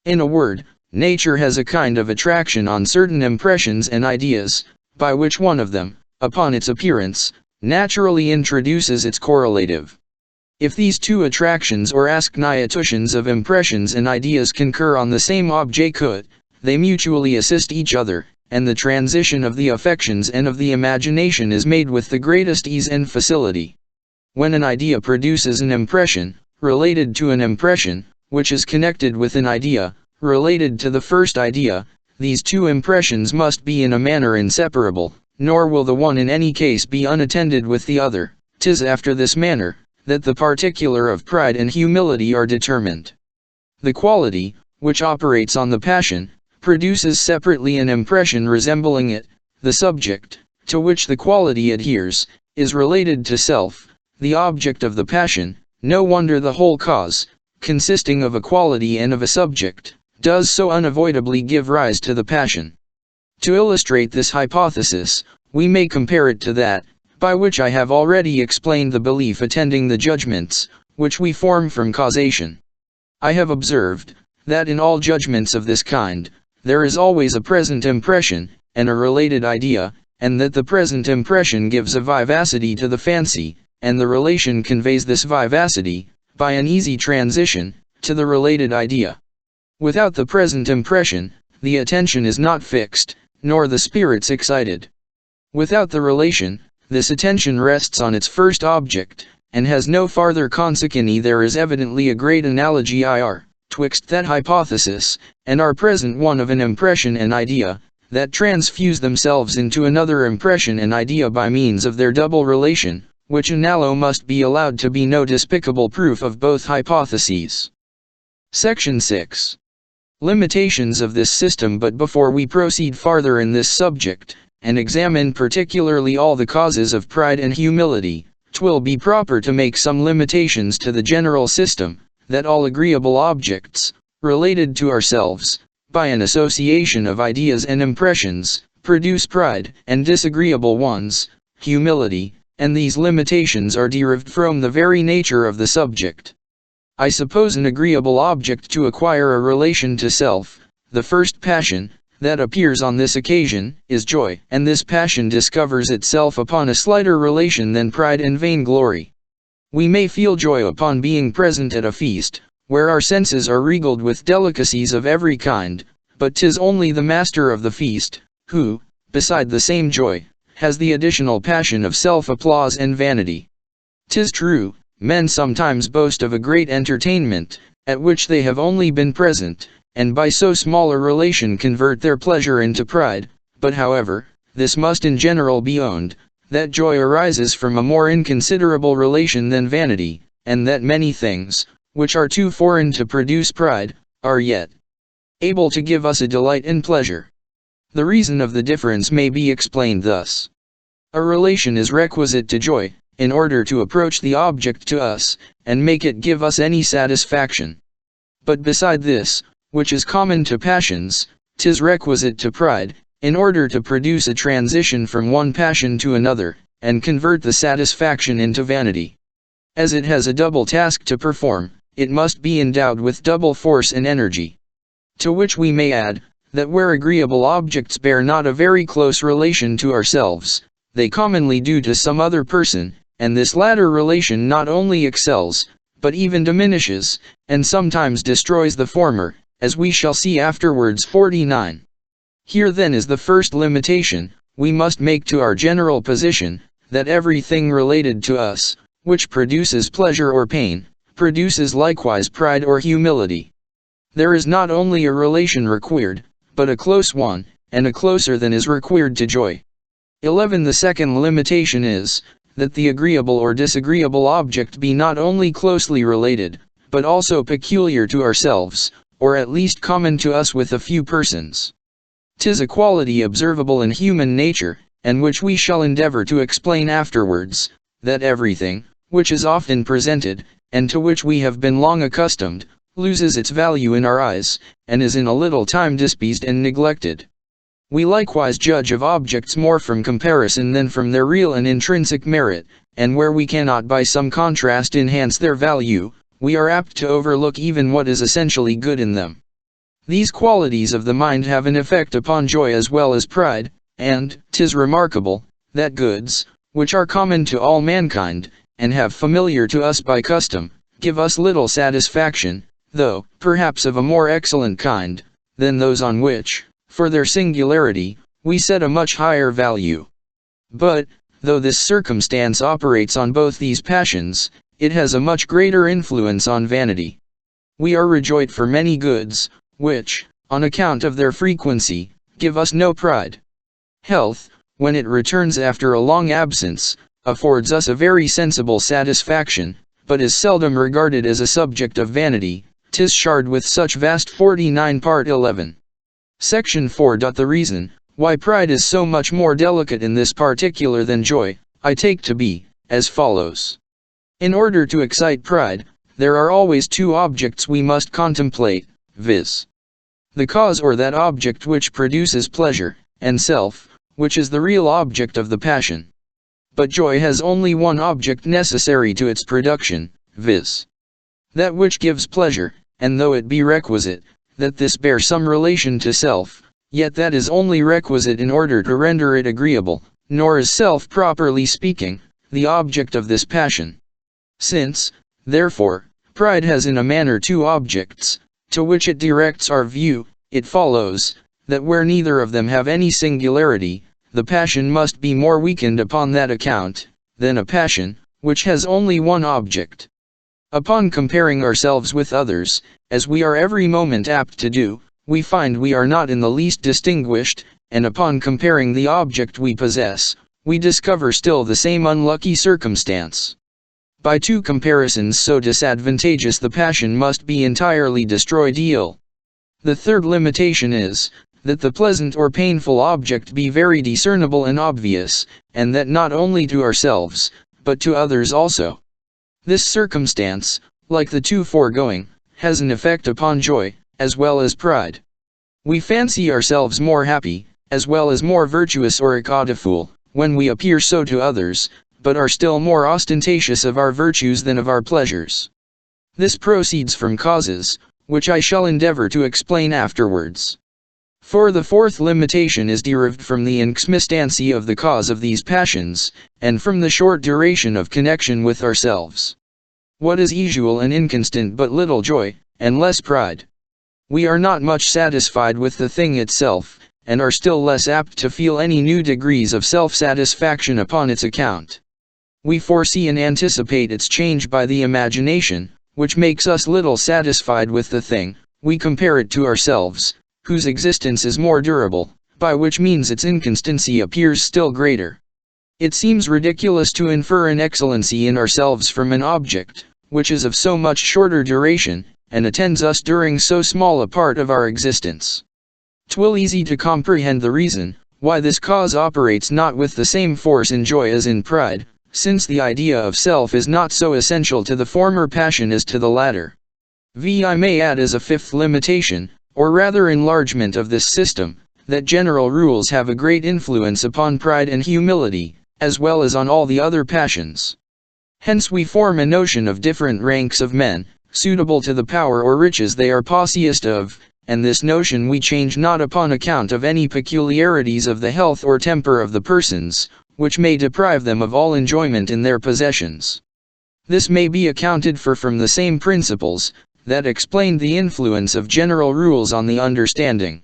In a word, nature has a kind of attraction on certain impressions and ideas, by which one of them, upon its appearance, naturally introduces its correlative. If these two attractions or ascniatutions of impressions and ideas concur on the same object, they mutually assist each other, and the transition of the affections and of the imagination is made with the greatest ease and facility. When an idea produces an impression, related to an impression, which is connected with an idea, related to the first idea, these two impressions must be in a manner inseparable, nor will the one in any case be unattended with the other. 'Tis after this manner, that the particular of pride and humility are determined. The quality, which operates on the passion, produces separately an impression resembling it. The subject, to which the quality adheres, is related to self, the object of the passion. No wonder the whole cause, consisting of a quality and of a subject, does so unavoidably give rise to the passion. To illustrate this hypothesis, we may compare it to that, by which I have already explained the belief attending the judgments, which we form from causation. I have observed, that in all judgments of this kind, there is always a present impression, and a related idea, and that the present impression gives a vivacity to the fancy, and the relation conveys this vivacity, by an easy transition, to the related idea. Without the present impression, the attention is not fixed, nor the spirits excited. Without the relation, this attention rests on its first object, and has no farther consequence. There is evidently a great analogy twixt that hypothesis, and our present one of an impression and idea, that transfuse themselves into another impression and idea by means of their double relation, which analo must be allowed to be no despicable proof of both hypotheses. Section 6. Limitations of this system. But before we proceed farther in this subject, and examine particularly all the causes of pride and humility, 'twill be proper to make some limitations to the general system, that all agreeable objects, related to ourselves, by an association of ideas and impressions, produce pride, and disagreeable ones, humility, and these limitations are derived from the very nature of the subject. I suppose an agreeable object to acquire a relation to self. The first passion, that appears on this occasion, is joy, and this passion discovers itself upon a slighter relation than pride and vainglory. We may feel joy upon being present at a feast, where our senses are regaled with delicacies of every kind, but 'tis only the master of the feast, who, beside the same joy, has the additional passion of self-applause and vanity. 'Tis true, men sometimes boast of a great entertainment, at which they have only been present, and by so small a relation convert their pleasure into pride. But however, this must in general be owned, that joy arises from a more inconsiderable relation than vanity, and that many things, which are too foreign to produce pride, are yet able to give us a delight and pleasure. The reason of the difference may be explained thus. A relation is requisite to joy, in order to approach the object to us, and make it give us any satisfaction. But beside this, which is common to passions, 'tis requisite to pride, in order to produce a transition from one passion to another, and convert the satisfaction into vanity. As it has a double task to perform, it must be endowed with double force and energy. To which we may add, that where agreeable objects bear not a very close relation to ourselves, they commonly do to some other person, and this latter relation not only excels, but even diminishes, and sometimes destroys the former, as we shall see afterwards. 49. Here then is the first limitation we must make to our general position, that everything related to us, which produces pleasure or pain, produces likewise pride or humility. There is not only a relation required, but a close one, and a closer than is required to joy. 11. The second limitation is, that the agreeable or disagreeable object be not only closely related, but also peculiar to ourselves, or at least common to us with a few persons. 'Tis a quality observable in human nature, and which we shall endeavor to explain afterwards, that everything, which is often presented, and to which we have been long accustomed, loses its value in our eyes, and is in a little time despised and neglected. We likewise judge of objects more from comparison than from their real and intrinsic merit, and where we cannot by some contrast enhance their value, we are apt to overlook even what is essentially good in them. These qualities of the mind have an effect upon joy as well as pride, and 'tis remarkable, that goods, which are common to all mankind, and have familiar to us by custom, give us little satisfaction, though, perhaps of a more excellent kind, than those on which, for their singularity, we set a much higher value. But, though this circumstance operates on both these passions, it has a much greater influence on vanity. We are rejoiced for many goods, which, on account of their frequency, give us no pride. Health, when it returns after a long absence, affords us a very sensible satisfaction, but is seldom regarded as a subject of vanity. 'Tis shard with such vast. 49 Part 11. Section 4. The reason why pride is so much more delicate in this particular than joy, I take to be, as follows. In order to excite pride, there are always two objects we must contemplate, viz. the cause or that object which produces pleasure, and self, which is the real object of the passion. But joy has only one object necessary to its production, viz. that which gives pleasure, and though it be requisite, that this bear some relation to self, yet that is only requisite in order to render it agreeable, nor is self, properly speaking, the object of this passion. Since, therefore, pride has in a manner two objects, to which it directs our view, it follows, that where neither of them have any singularity, the passion must be more weakened upon that account, than a passion, which has only one object. Upon comparing ourselves with others, as we are every moment apt to do, we find we are not in the least distinguished, and upon comparing the object we possess, we discover still the same unlucky circumstance. By two comparisons so disadvantageous the passion must be entirely destroyed. The third limitation is, that the pleasant or painful object be very discernible and obvious, and that not only to ourselves, but to others also. This circumstance, like the two foregoing, has an effect upon joy, as well as pride. We fancy ourselves more happy, as well as more virtuous or accountiful, when we appear so to others, but are still more ostentatious of our virtues than of our pleasures. This proceeds from causes, which I shall endeavor to explain afterwards. For the fourth limitation is derived from the inconstancy of the cause of these passions, and from the short duration of connection with ourselves. What is usual and inconstant but little joy, and less pride? We are not much satisfied with the thing itself, and are still less apt to feel any new degrees of self-satisfaction upon its account. We foresee and anticipate its change by the imagination, which makes us little satisfied with the thing. We compare it to ourselves, whose existence is more durable, by which means its inconstancy appears still greater. It seems ridiculous to infer an excellency in ourselves from an object, which is of so much shorter duration, and attends us during so small a part of our existence. 'Twill easy to comprehend the reason, why this cause operates not with the same force in joy as in pride, since the idea of self is not so essential to the former passion as to the latter. I may add as a fifth limitation, or rather enlargement of this system, that general rules have a great influence upon pride and humility, as well as on all the other passions. Hence we form a notion of different ranks of men, suitable to the power or riches they are possessed of, and this notion we change not upon account of any peculiarities of the health or temper of the persons, which may deprive them of all enjoyment in their possessions. This may be accounted for from the same principles that explained the influence of general rules on the understanding.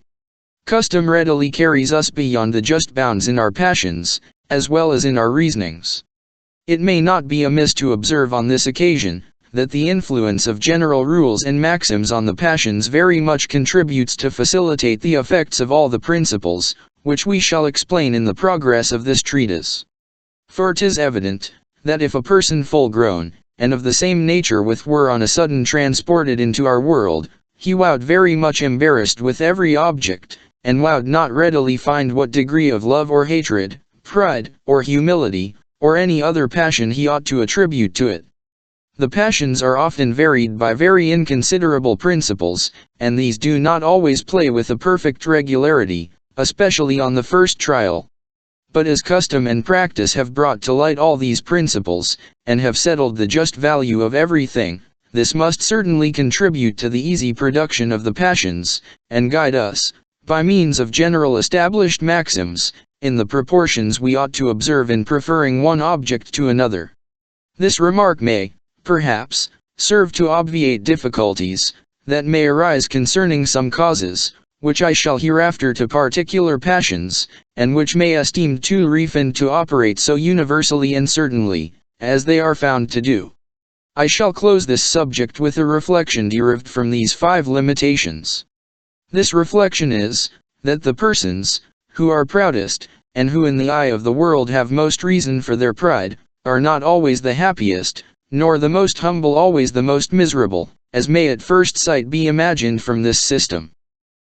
Custom readily carries us beyond the just bounds in our passions, as well as in our reasonings. It may not be amiss to observe on this occasion, that the influence of general rules and maxims on the passions very much contributes to facilitate the effects of all the principles, which we shall explain in the progress of this treatise. For 'tis evident, that if a person full grown, and of the same nature with were on a sudden transported into our world, he would very much embarrassed with every object, and would not readily find what degree of love or hatred, pride, or humility, or any other passion he ought to attribute to it. The passions are often varied by very inconsiderable principles, and these do not always play with a perfect regularity, especially on the first trial. But as custom and practice have brought to light all these principles, and have settled the just value of everything, this must certainly contribute to the easy production of the passions, and guide us, by means of general established maxims, in the proportions we ought to observe in preferring one object to another. This remark may, perhaps, serve to obviate difficulties that may arise concerning some causes, which I shall hereafter to particular passions, and which may esteem too refined to operate so universally and certainly, as they are found to do. I shall close this subject with a reflection derived from these 5 limitations. This reflection is, that the persons, who are proudest, and who in the eye of the world have most reason for their pride, are not always the happiest, nor the most humble always the most miserable, as may at first sight be imagined from this system.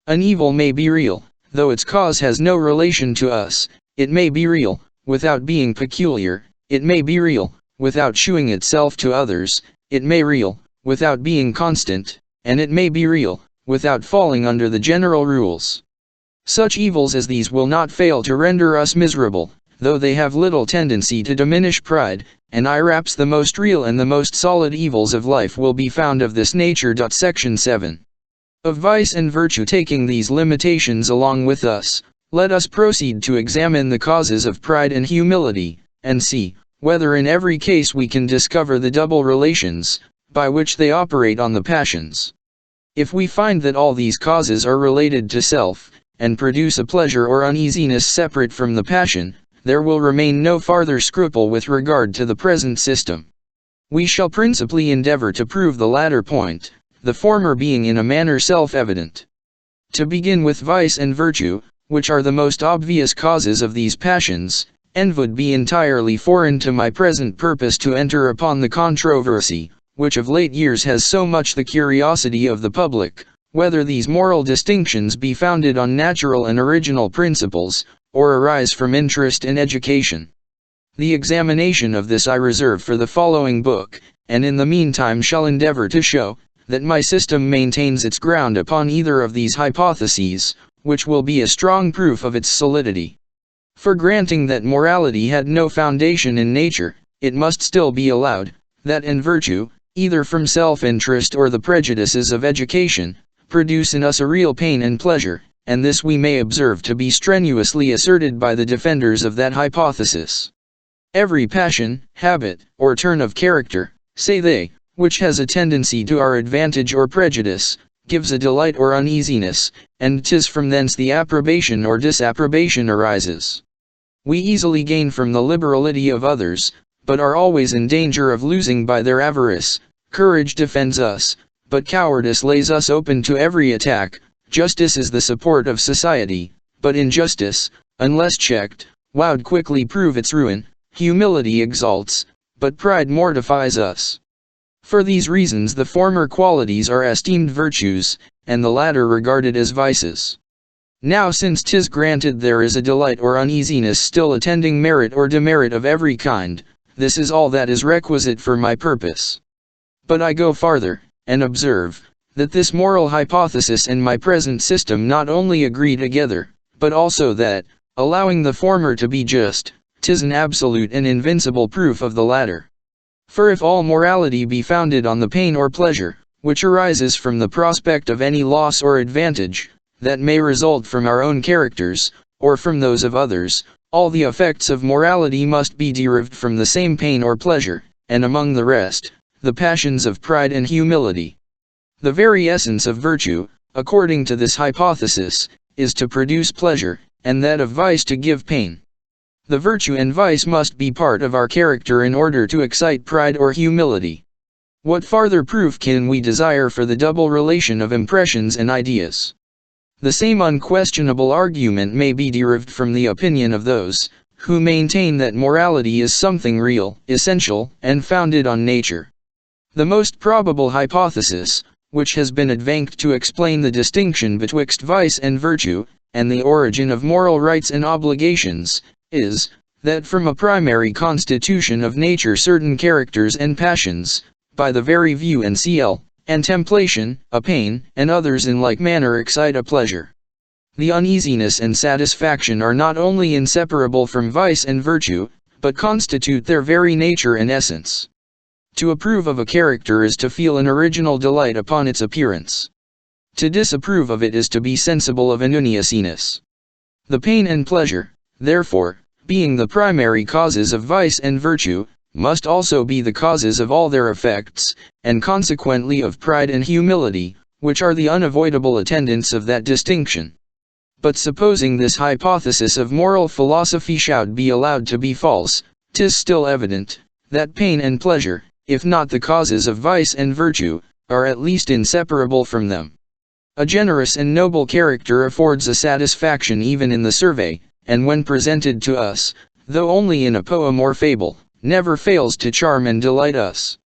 An evil may be real, though its cause has no relation to us; it may be real, without being peculiar; it may be real, without shewing itself to others; it may be real, without being constant; and it may be real, without falling under the general rules. Such evils as these will not fail to render us miserable, though they have little tendency to diminish pride, and perhaps the most real and the most solid evils of life will be found of this nature. Section 7. Of vice and virtue. Taking these limitations along with us, let us proceed to examine the causes of pride and humility, and see whether in every case we can discover the double relations by which they operate on the passions. If we find that all these causes are related to self, and produce a pleasure or uneasiness separate from the passion, there will remain no farther scruple with regard to the present system. We shall principally endeavor to prove the latter point, the former being in a manner self-evident. To begin with vice and virtue, which are the most obvious causes of these passions, and would be entirely foreign to my present purpose to enter upon the controversy, which of late years has so much the curiosity of the public, whether these moral distinctions be founded on natural and original principles, or arise from interest and education. The examination of this I reserve for the following book, and in the meantime shall endeavor to show that my system maintains its ground upon either of these hypotheses, which will be a strong proof of its solidity. For granting that morality had no foundation in nature, it must still be allowed that in virtue, either from self-interest or the prejudices of education, produce in us a real pain and pleasure, and this we may observe to be strenuously asserted by the defenders of that hypothesis. Every passion, habit, or turn of character, say they, which has a tendency to our advantage or prejudice, gives a delight or uneasiness, and 'tis from thence the approbation or disapprobation arises. We easily gain from the liberality of others, but are always in danger of losing by their avarice. Courage defends us, but cowardice lays us open to every attack. Justice is the support of society, but injustice, unless checked, would quickly prove its ruin. Humility exalts, but pride mortifies us. For these reasons the former qualities are esteemed virtues, and the latter regarded as vices. Now since 'tis granted there is a delight or uneasiness still attending merit or demerit of every kind, this is all that is requisite for my purpose. But I go farther, and observe, that this moral hypothesis and my present system not only agree together, but also that, allowing the former to be just, 'tis an absolute and invincible proof of the latter. For if all morality be founded on the pain or pleasure, which arises from the prospect of any loss or advantage, that may result from our own characters, or from those of others, all the effects of morality must be derived from the same pain or pleasure, and among the rest, the passions of pride and humility. The very essence of virtue, according to this hypothesis, is to produce pleasure, and that of vice to give pain. The virtue and vice must be part of our character in order to excite pride or humility. What farther proof can we desire for the double relation of impressions and ideas? The same unquestionable argument may be derived from the opinion of those who maintain that morality is something real, essential, and founded on nature. The most probable hypothesis, which has been advanced to explain the distinction betwixt vice and virtue, and the origin of moral rights and obligations, is, that from a primary constitution of nature certain characters and passions, by the very view and cl, and templation, a pain, and others in like manner excite a pleasure. The uneasiness and satisfaction are not only inseparable from vice and virtue, but constitute their very nature and essence. To approve of a character is to feel an original delight upon its appearance. To disapprove of it is to be sensible of an uneasiness. The pain and pleasure, therefore, being the primary causes of vice and virtue, must also be the causes of all their effects, and consequently of pride and humility, which are the unavoidable attendants of that distinction. But supposing this hypothesis of moral philosophy should be allowed to be false, 'tis still evident, that pain and pleasure, if not the causes of vice and virtue, are at least inseparable from them. A generous and noble character affords a satisfaction even in the survey, and when presented to us, though only in a poem or fable, never fails to charm and delight us.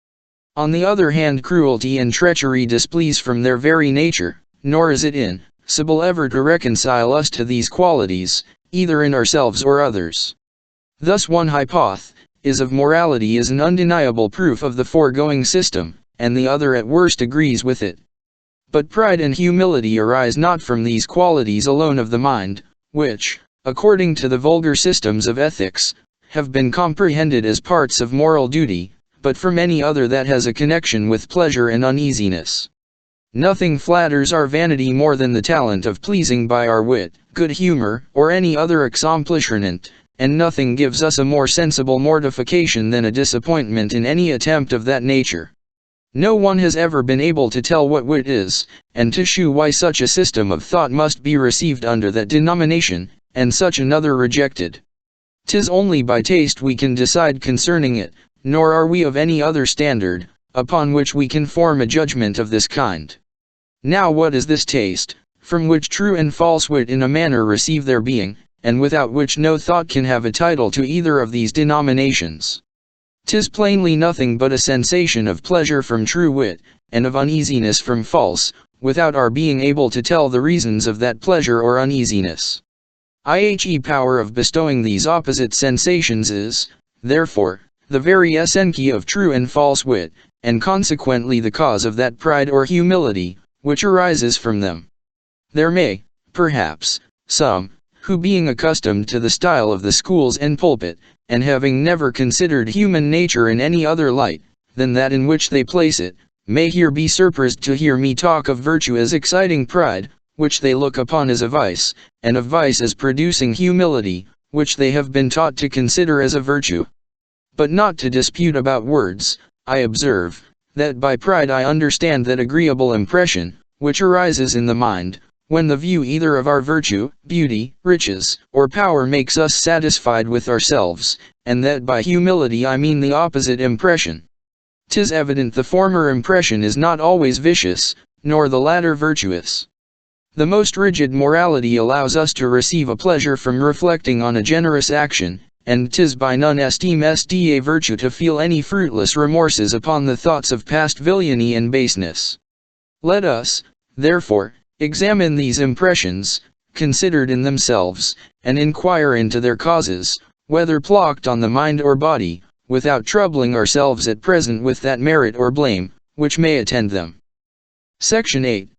On the other hand, cruelty and treachery displease from their very nature, nor is it possible ever to reconcile us to these qualities, either in ourselves or others. Thus one hypothesis of morality is an undeniable proof of the foregoing system, and the other at worst agrees with it. But pride and humility arise not from these qualities alone of the mind, which, according to the vulgar systems of ethics, have been comprehended as parts of moral duty, but from any other that has a connection with pleasure and uneasiness. Nothing flatters our vanity more than the talent of pleasing by our wit, good humor, or any other accomplishment, and nothing gives us a more sensible mortification than a disappointment in any attempt of that nature. No one has ever been able to tell what wit is, and to shew why such a system of thought must be received under that denomination, and such another rejected. 'Tis only by taste we can decide concerning it, nor are we of any other standard, upon which we can form a judgment of this kind. Now what is this taste, from which true and false wit in a manner receive their being, and without which no thought can have a title to either of these denominations? 'Tis plainly nothing but a sensation of pleasure from true wit, and of uneasiness from false, without our being able to tell the reasons of that pleasure or uneasiness. The power of bestowing these opposite sensations is, therefore, the very essence of true and false wit, and consequently the cause of that pride or humility, which arises from them. There may, perhaps, some, who being accustomed to the style of the schools and pulpit, and having never considered human nature in any other light than that in which they place it, may here be surprised to hear me talk of virtue as exciting pride, which they look upon as a vice, and of vice as producing humility, which they have been taught to consider as a virtue. But not to dispute about words, I observe, that by pride I understand that agreeable impression, which arises in the mind, when the view either of our virtue, beauty, riches, or power makes us satisfied with ourselves, and that by humility I mean the opposite impression. 'Tis evident the former impression is not always vicious, nor the latter virtuous. The most rigid morality allows us to receive a pleasure from reflecting on a generous action, and 'tis by none esteemed a virtue to feel any fruitless remorses upon the thoughts of past villainy and baseness. Let us, therefore, examine these impressions, considered in themselves, and inquire into their causes, whether plocked on the mind or body, without troubling ourselves at present with that merit or blame, which may attend them. Section 8.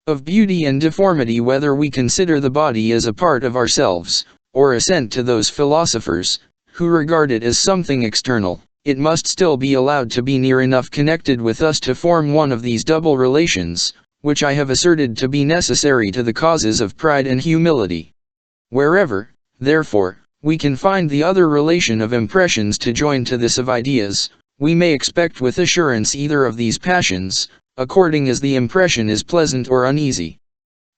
Of beauty and deformity. Whether we consider the body as a part of ourselves, or assent to those philosophers, who regard it as something external, it must still be allowed to be near enough connected with us to form one of these double relations, which I have asserted to be necessary to the causes of pride and humility. Wherever, therefore, we can find the other relation of impressions to join to this of ideas, we may expect with assurance either of these passions, according as the impression is pleasant or uneasy.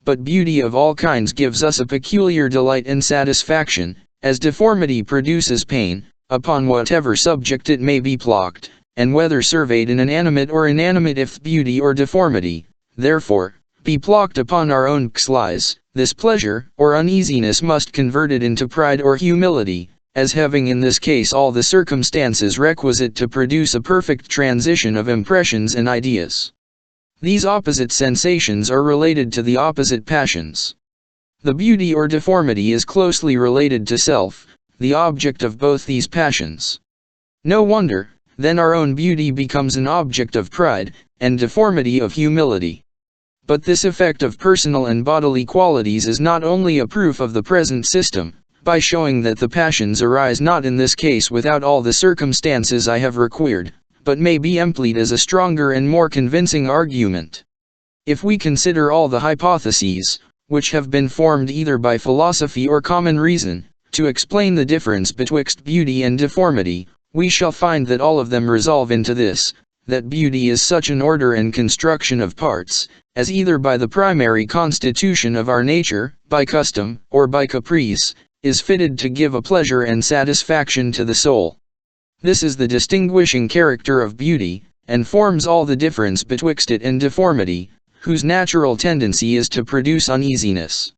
But beauty of all kinds gives us a peculiar delight and satisfaction, as deformity produces pain, upon whatever subject it may be plucked, and whether surveyed in an animate or inanimate. If beauty or deformity, therefore, be plucked upon our own xlies, this pleasure or uneasiness must convert it into pride or humility, as having in this case all the circumstances requisite to produce a perfect transition of impressions and ideas. These opposite sensations are related to the opposite passions. The beauty or deformity is closely related to self, the object of both these passions. No wonder, then our own beauty becomes an object of pride, and deformity of humility. But this effect of personal and bodily qualities is not only a proof of the present system, by showing that the passions arise not in this case without all the circumstances I have required, but may be employed as a stronger and more convincing argument. If we consider all the hypotheses, which have been formed either by philosophy or common reason, to explain the difference betwixt beauty and deformity, we shall find that all of them resolve into this, that beauty is such an order and construction of parts, as either by the primary constitution of our nature, by custom, or by caprice, is fitted to give a pleasure and satisfaction to the soul. This is the distinguishing character of beauty, and forms all the difference betwixt it and deformity, whose natural tendency is to produce uneasiness.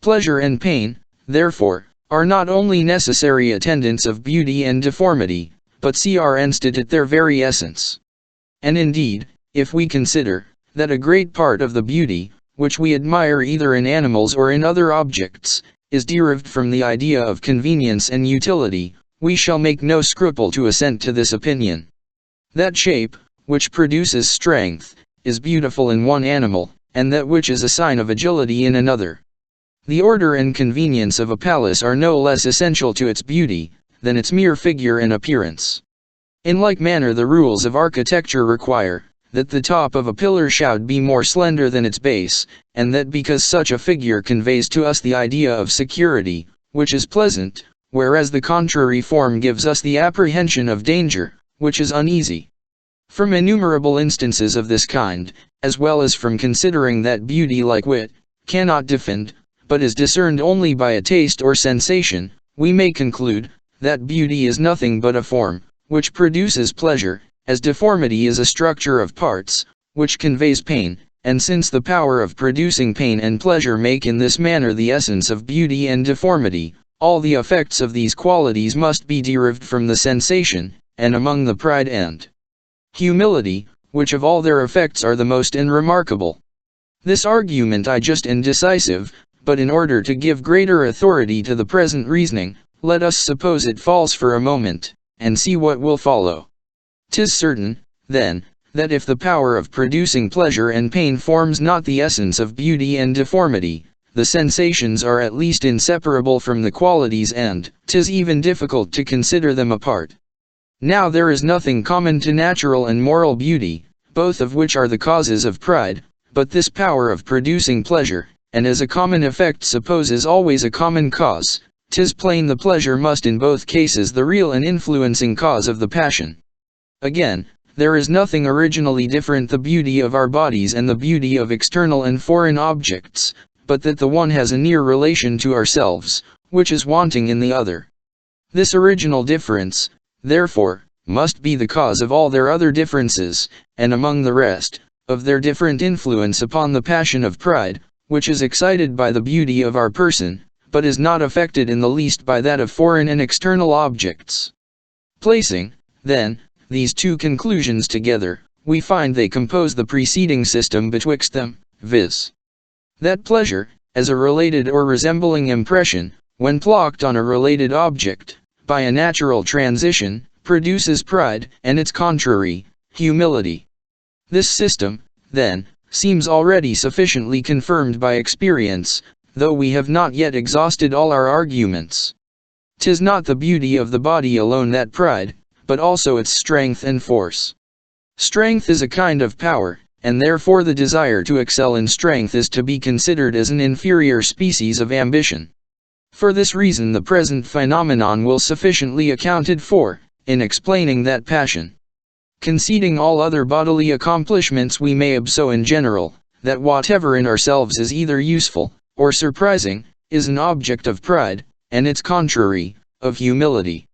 Pleasure and pain, therefore, are not only necessary attendants of beauty and deformity, but are instit at their very essence. And indeed, if we consider that a great part of the beauty, which we admire either in animals or in other objects, is derived from the idea of convenience and utility, we shall make no scruple to assent to this opinion. That shape, which produces strength, is beautiful in one animal, and that which is a sign of agility in another. The order and convenience of a palace are no less essential to its beauty, than its mere figure and appearance. In like manner the rules of architecture require, that the top of a pillar should be more slender than its base, and that because such a figure conveys to us the idea of security, which is pleasant, whereas the contrary form gives us the apprehension of danger, which is uneasy. From innumerable instances of this kind, as well as from considering that beauty like wit, cannot defend, but is discerned only by a taste or sensation, we may conclude, that beauty is nothing but a form, which produces pleasure, as deformity is a structure of parts, which conveys pain, and since the power of producing pain and pleasure make in this manner the essence of beauty and deformity, all the effects of these qualities must be derived from the sensation, and among the pride and humility, which of all their effects are the most unremarkable. This argument I just and decisive, but in order to give greater authority to the present reasoning, let us suppose it false for a moment, and see what will follow. 'Tis certain, then, that if the power of producing pleasure and pain forms not the essence of beauty and deformity, the sensations are at least inseparable from the qualities, and 'tis even difficult to consider them apart. Now there is nothing common to natural and moral beauty, both of which are the causes of pride, but this power of producing pleasure, and as a common effect supposes always a common cause. 'Tis plain the pleasure must in both cases the real and influencing cause of the passion. Again, there is nothing originally different the beauty of our bodies and the beauty of external and foreign objects, but that the one has a near relation to ourselves, which is wanting in the other. This original difference, therefore, must be the cause of all their other differences, and among the rest, of their different influence upon the passion of pride, which is excited by the beauty of our person, but is not affected in the least by that of foreign and external objects. Placing, then, these two conclusions together, we find they compose the preceding system betwixt them, viz. That pleasure, as a related or resembling impression, when plucked on a related object, by a natural transition, produces pride, and its contrary, humility. This system, then, seems already sufficiently confirmed by experience, though we have not yet exhausted all our arguments. 'Tis not the beauty of the body alone that pride, but also its strength and force. Strength is a kind of power, and therefore the desire to excel in strength is to be considered as an inferior species of ambition. For this reason the present phenomenon will sufficiently accounted for, in explaining that passion. Conceding all other bodily accomplishments, we may observe in general, that whatever in ourselves is either useful, or surprising, is an object of pride, and its contrary, of humility.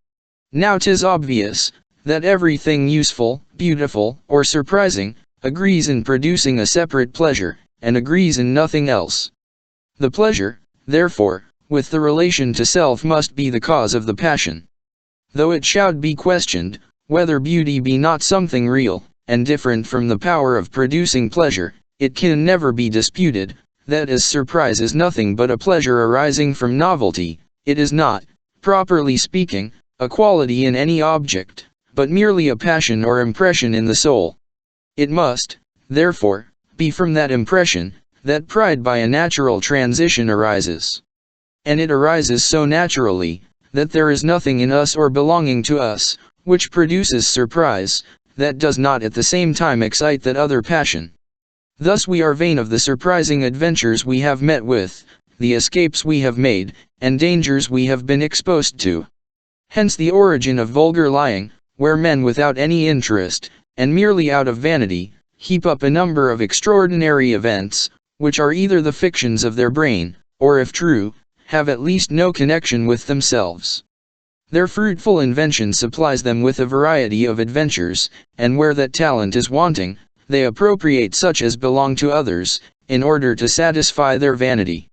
Now 'tis obvious, that everything useful, beautiful, or surprising, agrees in producing a separate pleasure, and agrees in nothing else. The pleasure, therefore, with the relation to self must be the cause of the passion. Though it should be questioned, whether beauty be not something real, and different from the power of producing pleasure, it can never be disputed, that as surprise is nothing but a pleasure arising from novelty, it is not, properly speaking, a quality in any object, but merely a passion or impression in the soul. It must, therefore, be from that impression, that pride by a natural transition arises. And it arises so naturally, that there is nothing in us or belonging to us, which produces surprise, that does not at the same time excite that other passion. Thus we are vain of the surprising adventures we have met with, the escapes we have made, and dangers we have been exposed to. Hence the origin of vulgar lying, where men without any interest, and merely out of vanity, heap up a number of extraordinary events, which are either the fictions of their brain, or if true, have at least no connection with themselves. Their fruitful invention supplies them with a variety of adventures, and where that talent is wanting, they appropriate such as belong to others, in order to satisfy their vanity.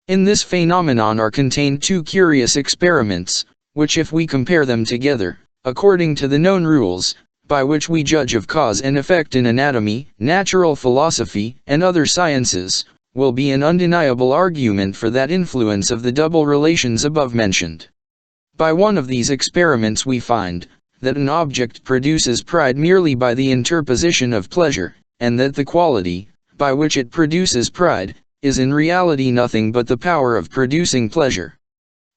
In this phenomenon are contained two curious experiments, which if we compare them together, according to the known rules, by which we judge of cause and effect in anatomy, natural philosophy, and other sciences, will be an undeniable argument for that influence of the double relations above mentioned. By one of these experiments we find, that an object produces pride merely by the interposition of pleasure, and that the quality, by which it produces pride, is in reality nothing but the power of producing pleasure.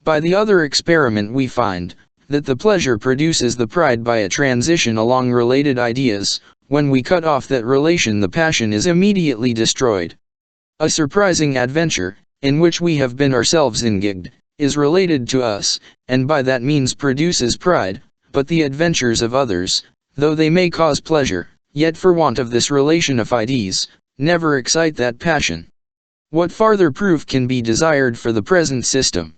By the other experiment we find, that the pleasure produces the pride by a transition along related ideas. When we cut off that relation the passion is immediately destroyed. A surprising adventure, in which we have been ourselves engaged, is related to us, and by that means produces pride, but the adventures of others, though they may cause pleasure, yet for want of this relation of ideas, never excite that passion. What farther proof can be desired for the present system?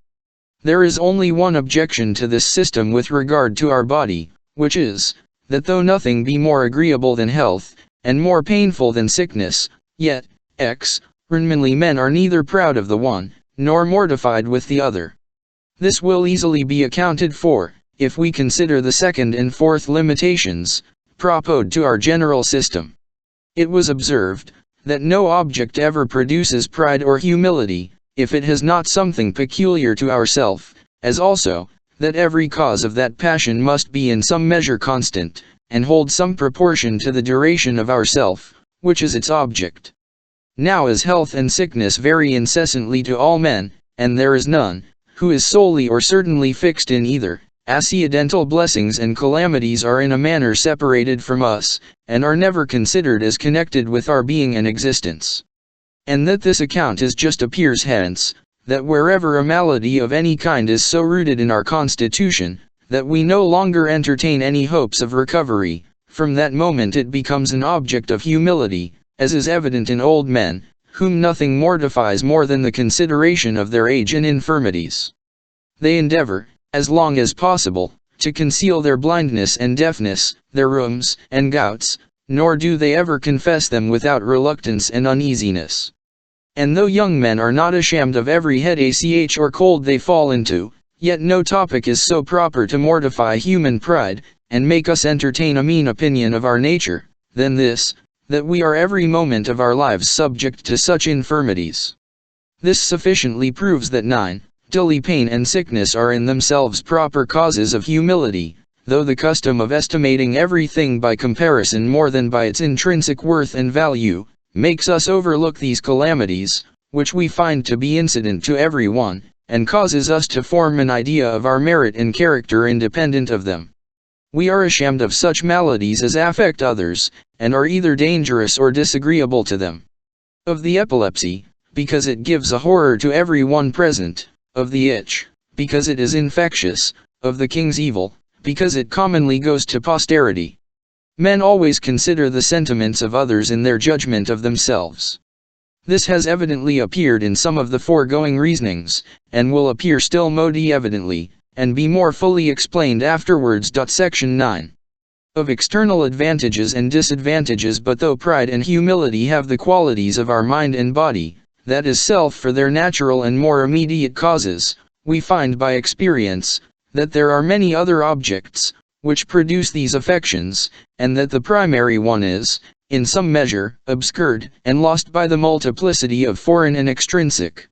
There is only one objection to this system with regard to our body, which is, that though nothing be more agreeable than health, and more painful than sickness, yet, extremely men are neither proud of the one, nor mortified with the other. This will easily be accounted for, if we consider the second and fourth limitations, proposed to our general system. It was observed, that no object ever produces pride or humility, if it has not something peculiar to ourself, as also, that every cause of that passion must be in some measure constant, and hold some proportion to the duration of ourself, which is its object. Now as health and sickness vary incessantly to all men, and there is none, who is solely or certainly fixed in either, accidental blessings and calamities are in a manner separated from us, and are never considered as connected with our being and existence. And that this account is just appears hence, that wherever a malady of any kind is so rooted in our constitution, that we no longer entertain any hopes of recovery, from that moment it becomes an object of humility, as is evident in old men, whom nothing mortifies more than the consideration of their age and infirmities. They endeavor, as long as possible, to conceal their blindness and deafness, their rheums and gouts, nor do they ever confess them without reluctance and uneasiness. And though young men are not ashamed of every headache or cold they fall into, yet no topic is so proper to mortify human pride, and make us entertain a mean opinion of our nature, than this, that we are every moment of our lives subject to such infirmities. This sufficiently proves that daily pain and sickness are in themselves proper causes of humility, though the custom of estimating everything by comparison more than by its intrinsic worth and value, makes us overlook these calamities, which we find to be incident to every one, and causes us to form an idea of our merit and character independent of them. We are ashamed of such maladies as affect others, and are either dangerous or disagreeable to them. Of the epilepsy, because it gives a horror to every one present; of the itch, because it is infectious; of the king's evil, because it commonly goes to posterity. Men always consider the sentiments of others in their judgment of themselves. This has evidently appeared in some of the foregoing reasonings, and will appear still more evidently, and be more fully explained afterwards. Section 9. Of external advantages and disadvantages. But though pride and humility have the qualities of our mind and body, that is self, for their natural and more immediate causes, we find by experience, that there are many other objects, which produce these affections, and that the primary one is, in some measure, obscured, and lost by the multiplicity of foreign and extrinsic.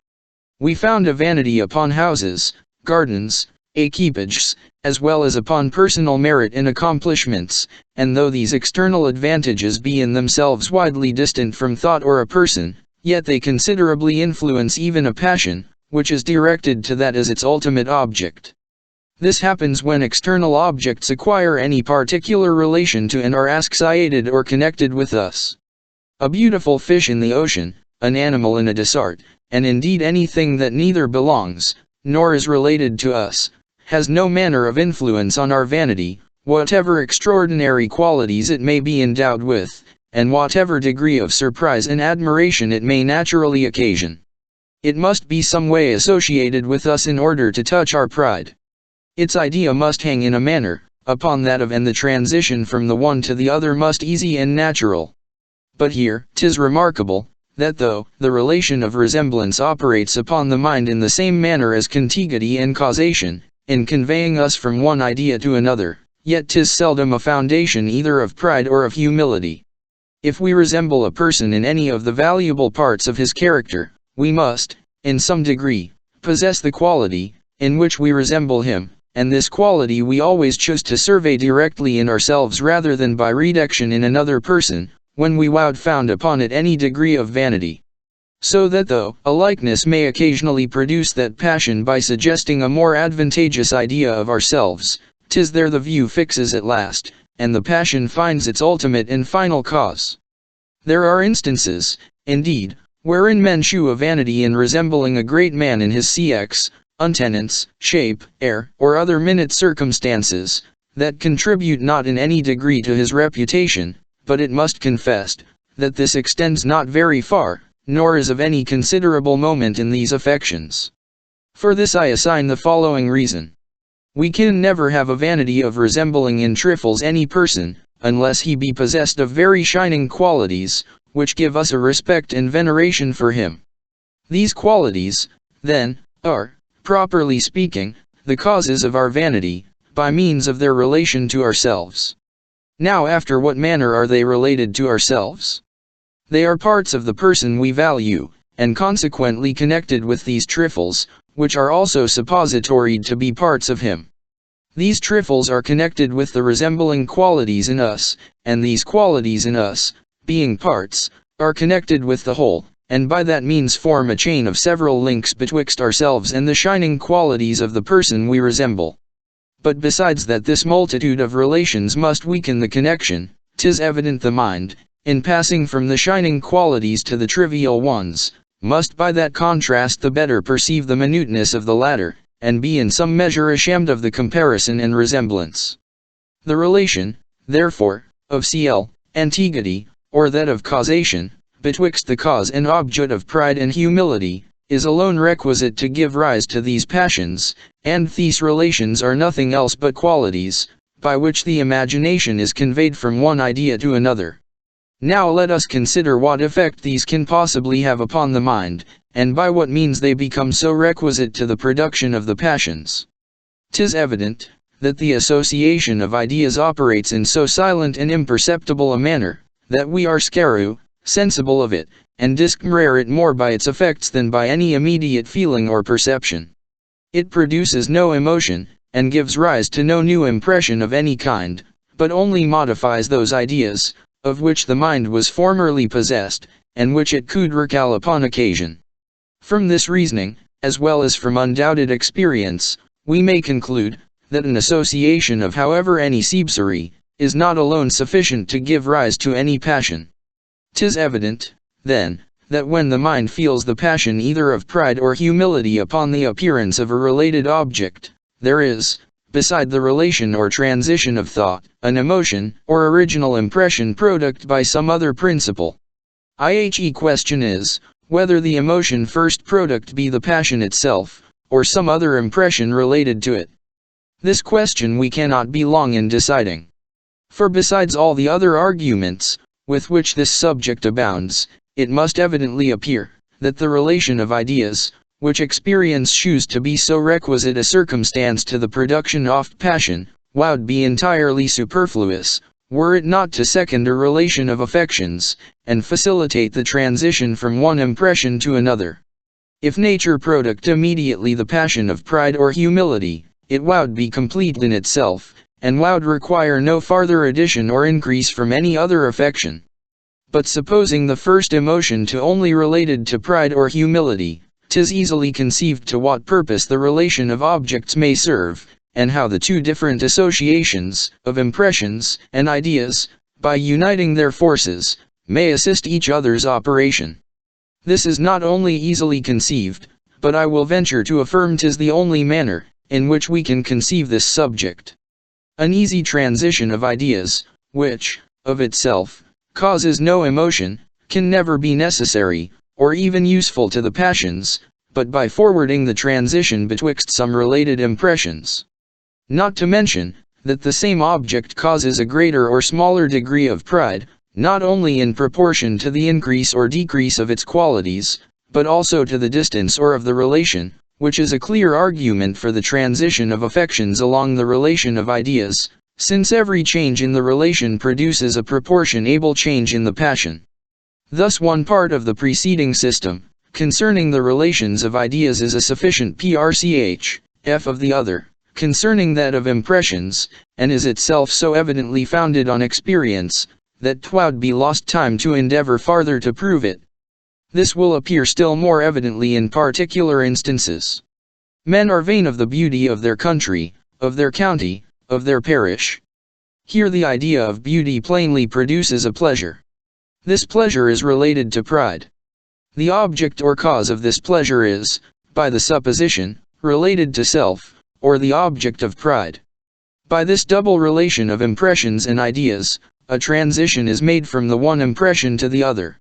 We found a vanity upon houses, gardens, equipages, as well as upon personal merit and accomplishments, and though these external advantages be in themselves widely distant from thought or a person, yet they considerably influence even a passion, which is directed to that as its ultimate object. This happens when external objects acquire any particular relation to and are associated or connected with us. A beautiful fish in the ocean, an animal in a desert, and indeed anything that neither belongs, nor is related to us, has no manner of influence on our vanity, whatever extraordinary qualities it may be endowed with, and whatever degree of surprise and admiration it may naturally occasion. It must be some way associated with us in order to touch our pride. Its idea must hang in a manner upon that of, and the transition from the one to the other must easy and natural. But here 'tis remarkable, that though the relation of resemblance operates upon the mind in the same manner as contiguity and causation, in conveying us from one idea to another, yet 'tis seldom a foundation either of pride or of humility. If we resemble a person in any of the valuable parts of his character, we must, in some degree, possess the quality in which we resemble him, and this quality we always choose to survey directly in ourselves rather than by reduction in another person, when we would found upon it any degree of vanity. So that though a likeness may occasionally produce that passion by suggesting a more advantageous idea of ourselves, 'tis there the view fixes at last, and the passion finds its ultimate and final cause. There are instances, indeed, wherein men shew a vanity in resembling a great man in his sex, untenance, shape, air, or other minute circumstances, that contribute not in any degree to his reputation, but it must confessed, that this extends not very far, nor is of any considerable moment in these affections. For this I assign the following reason. We can never have a vanity of resembling in trifles any person, unless he be possessed of very shining qualities, which give us a respect and veneration for him. These qualities, then, are, properly speaking, the causes of our vanity, by means of their relation to ourselves. Now after what manner are they related to ourselves? They are parts of the person we value, and consequently connected with these trifles, which are also suppositoried to be parts of him. These trifles are connected with the resembling qualities in us, and these qualities in us, being parts, are connected with the whole, and by that means form a chain of several links betwixt ourselves and the shining qualities of the person we resemble. But besides that this multitude of relations must weaken the connection, 'tis evident the mind, in passing from the shining qualities to the trivial ones, must by that contrast the better perceive the minuteness of the latter, and be in some measure ashamed of the comparison and resemblance. The relation, therefore, of contiguity, or that of causation, betwixt the cause and object of pride and humility, is alone requisite to give rise to these passions, and these relations are nothing else but qualities, by which the imagination is conveyed from one idea to another. Now let us consider what effect these can possibly have upon the mind, and by what means they become so requisite to the production of the passions. 'Tis evident, that the association of ideas operates in so silent and imperceptible a manner, that we are scarce sensible of it, and discover it more by its effects than by any immediate feeling or perception. It produces no emotion, and gives rise to no new impression of any kind, but only modifies those ideas, of which the mind was formerly possessed, and which it could recall upon occasion. From this reasoning, as well as from undoubted experience, we may conclude that an association of however any sebsary is not alone sufficient to give rise to any passion. 'Tis evident, then, that when the mind feels the passion either of pride or humility upon the appearance of a related object, there is, beside the relation or transition of thought, an emotion, or original impression product by some other principle. The question is, whether the emotion first product be the passion itself, or some other impression related to it. This question we cannot be long in deciding. For besides all the other arguments, with which this subject abounds, it must evidently appear, that the relation of ideas, which experience shews to be so requisite a circumstance to the production of passion, would be entirely superfluous, were it not to second a relation of affections, and facilitate the transition from one impression to another. If nature product immediately the passion of pride or humility, it would be complete in itself, and would require no farther addition or increase from any other affection. But supposing the first emotion to only related to pride or humility, 'tis easily conceived to what purpose the relation of objects may serve, and how the two different associations, of impressions, and ideas, by uniting their forces, may assist each other's operation. This is not only easily conceived, but I will venture to affirm 'tis the only manner, in which we can conceive this subject. An easy transition of ideas, which, of itself, causes no emotion, can never be necessary, or even useful to the passions, but by forwarding the transition betwixt some related impressions. Not to mention, that the same object causes a greater or smaller degree of pride, not only in proportion to the increase or decrease of its qualities, but also to the distance or of the relation, which is a clear argument for the transition of affections along the relation of ideas, since every change in the relation produces a proportionable change in the passion. Thus one part of the preceding system, concerning the relations of ideas is a sufficient proof of the other, concerning that of impressions, and is itself so evidently founded on experience, that 'twould be lost time to endeavor farther to prove it. This will appear still more evidently in particular instances. Men are vain of the beauty of their country, of their county, of their parish. Here the idea of beauty plainly produces a pleasure. This pleasure is related to pride. The object or cause of this pleasure is, by the supposition, related to self, or the object of pride. By this double relation of impressions and ideas, a transition is made from the one impression to the other.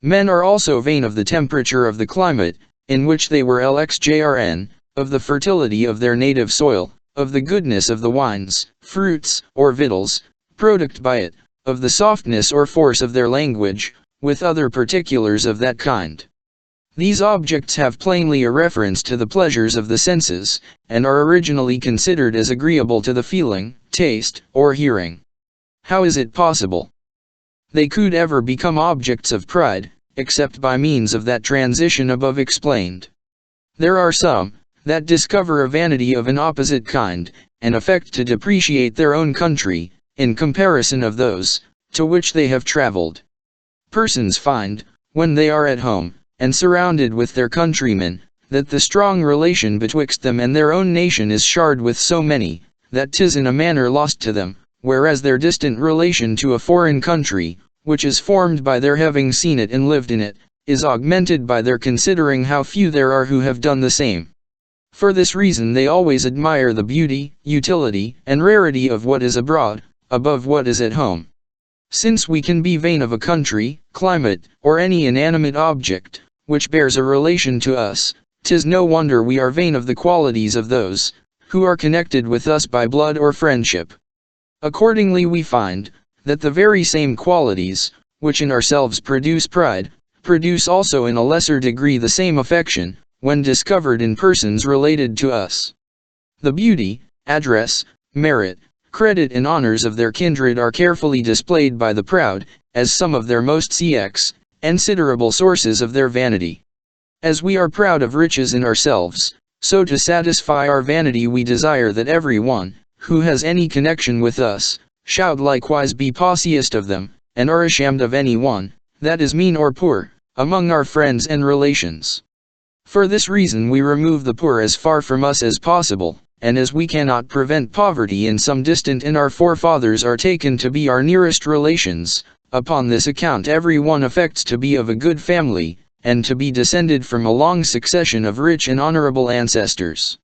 Men are also vain of the temperature of the climate, in which they were LXJRN, of the fertility of their native soil, of the goodness of the wines, fruits, or victuals, product by it, of the softness or force of their language, with other particulars of that kind. These objects have plainly a reference to the pleasures of the senses, and are originally considered as agreeable to the feeling, taste, or hearing. How is it possible they could ever become objects of pride, except by means of that transition above explained? There are some that discover a vanity of an opposite kind, and affect to depreciate their own country, in comparison of those to which they have traveled. Persons find, when they are at home, and surrounded with their countrymen, that the strong relation betwixt them and their own nation is shard with so many, that 'tis in a manner lost to them, whereas their distant relation to a foreign country, which is formed by their having seen it and lived in it, is augmented by their considering how few there are who have done the same. For this reason they always admire the beauty, utility, and rarity of what is abroad, above what is at home. Since we can be vain of a country, climate, or any inanimate object, which bears a relation to us, 'tis no wonder we are vain of the qualities of those who are connected with us by blood or friendship. Accordingly we find, that the very same qualities, which in ourselves produce pride, produce also in a lesser degree the same affection, when discovered in persons related to us. The beauty, address, merit, credit and honors of their kindred are carefully displayed by the proud, as some of their most considerable sources of their vanity. As we are proud of riches in ourselves, so to satisfy our vanity we desire that every one, who has any connection with us, should likewise be possiest of them, and are ashamed of any one, that is mean or poor, among our friends and relations. For this reason we remove the poor as far from us as possible, and as we cannot prevent poverty in some distant and our forefathers are taken to be our nearest relations, upon this account every one affects to be of a good family, and to be descended from a long succession of rich and honorable ancestors.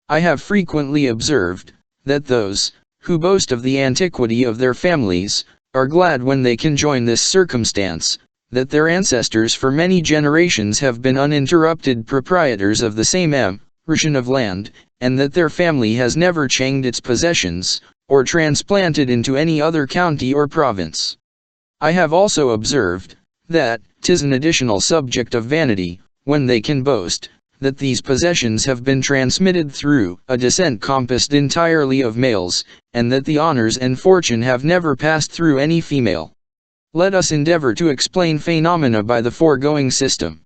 I have frequently observed, that those, who boast of the antiquity of their families, are glad when they can join this circumstance, that their ancestors for many generations have been uninterrupted proprietors of the same portion of land, and that their family has never changed its possessions, or transplanted into any other county or province. I have also observed, that 'tis an additional subject of vanity, when they can boast, that these possessions have been transmitted through a descent composed entirely of males, and that the honors and fortune have never passed through any female. Let us endeavor to explain phenomena by the foregoing system.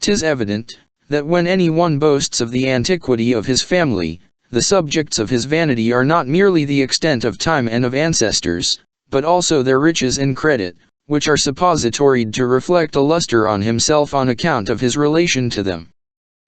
'Tis evident, that when any one boasts of the antiquity of his family, the subjects of his vanity are not merely the extent of time and of ancestors, but also their riches and credit, which are suppositoried to reflect a luster on himself on account of his relation to them.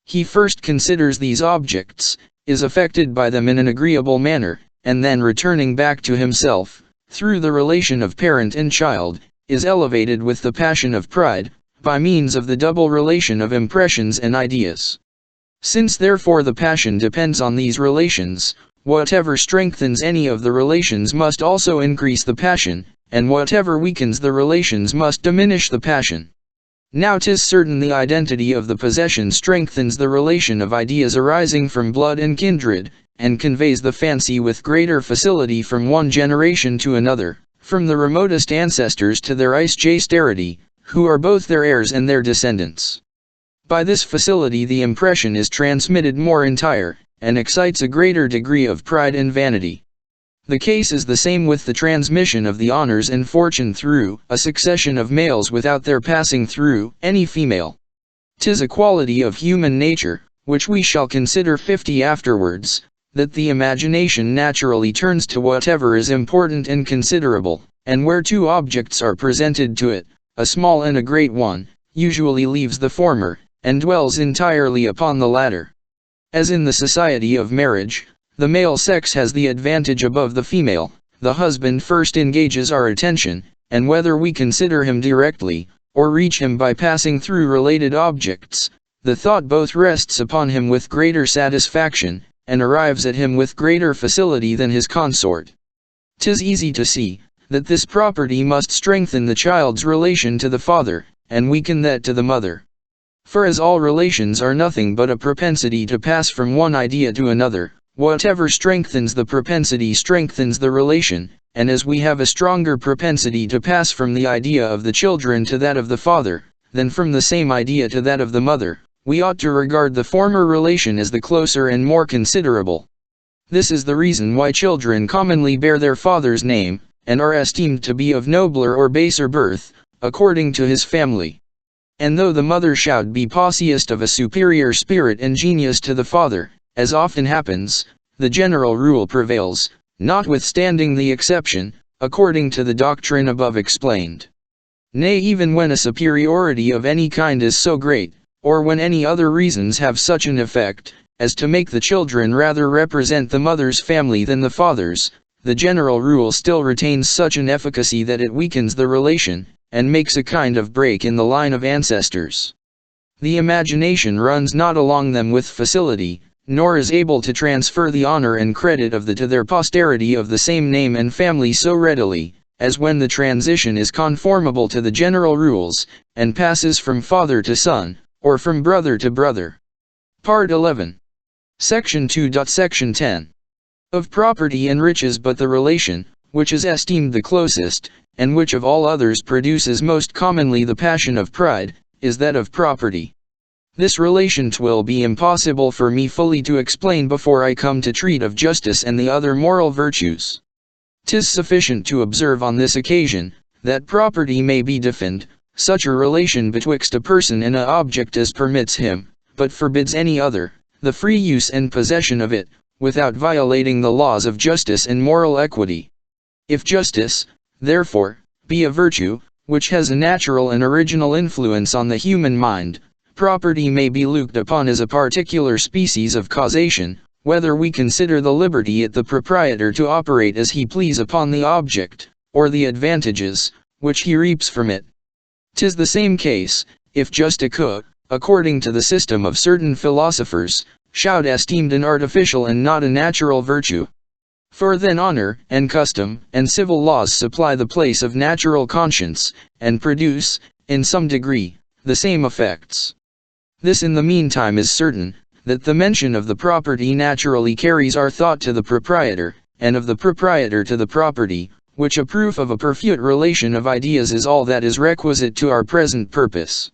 He first considers these objects, is affected by them in an agreeable manner, and then returning back to himself, through the relation of parent and child, is elevated with the passion of pride, by means of the double relation of impressions and ideas. Since therefore the passion depends on these relations, whatever strengthens any of the relations must also increase the passion, and whatever weakens the relations must diminish the passion. Now 'tis certain the identity of the possession strengthens the relation of ideas arising from blood and kindred, and conveys the fancy with greater facility from one generation to another, from the remotest ancestors to their posterity, who are both their heirs and their descendants. By this facility the impression is transmitted more entire, and excites a greater degree of pride and vanity. The case is the same with the transmission of the honors and fortune through a succession of males without their passing through any female. 'Tis a quality of human nature, which we shall consider 50 afterwards, that the imagination naturally turns to whatever is important and considerable, and where two objects are presented to it, a small and a great one, usually leaves the former, and dwells entirely upon the latter. As in the society of marriage, the male sex has the advantage above the female, the husband first engages our attention, and whether we consider him directly, or reach him by passing through related objects, the thought both rests upon him with greater satisfaction, and arrives at him with greater facility than his consort. 'Tis easy to see, that this property must strengthen the child's relation to the father, and weaken that to the mother. For as all relations are nothing but a propensity to pass from one idea to another, whatever strengthens the propensity strengthens the relation, and as we have a stronger propensity to pass from the idea of the children to that of the father, than from the same idea to that of the mother, we ought to regard the former relation as the closer and more considerable. This is the reason why children commonly bear their father's name, and are esteemed to be of nobler or baser birth, according to his family. And though the mother should be possessed of a superior spirit and genius to the father, as often happens, the general rule prevails, notwithstanding the exception, according to the doctrine above explained. Nay, even when a superiority of any kind is so great, or when any other reasons have such an effect, as to make the children rather represent the mother's family than the father's, the general rule still retains such an efficacy that it weakens the relation, and makes a kind of break in the line of ancestors. The imagination runs not along them with facility, nor is able to transfer the honor and credit of the to their posterity of the same name and family so readily, as when the transition is conformable to the general rules, and passes from father to son, or from brother to brother. Part 11. Section 2. Section 10. Of property and riches. But the relation, which is esteemed the closest, and which of all others produces most commonly the passion of pride, is that of property. This relation 'twill be impossible for me fully to explain before I come to treat of justice and the other moral virtues. 'Tis sufficient to observe on this occasion, that property may be defined, such a relation betwixt a person and a object as permits him, but forbids any other, the free use and possession of it, without violating the laws of justice and moral equity. If justice, therefore, be a virtue, which has a natural and original influence on the human mind, property may be looked upon as a particular species of causation, whether we consider the liberty at the proprietor to operate as he please upon the object, or the advantages which he reaps from it. 'Tis the same case, if just a cook, according to the system of certain philosophers, should esteemed an artificial and not a natural virtue. For then honor, and custom, and civil laws supply the place of natural conscience, and produce, in some degree, the same effects. This in the meantime is certain, that the mention of the property naturally carries our thought to the proprietor, and of the proprietor to the property, which a proof of a perfute relation of ideas is all that is requisite to our present purpose.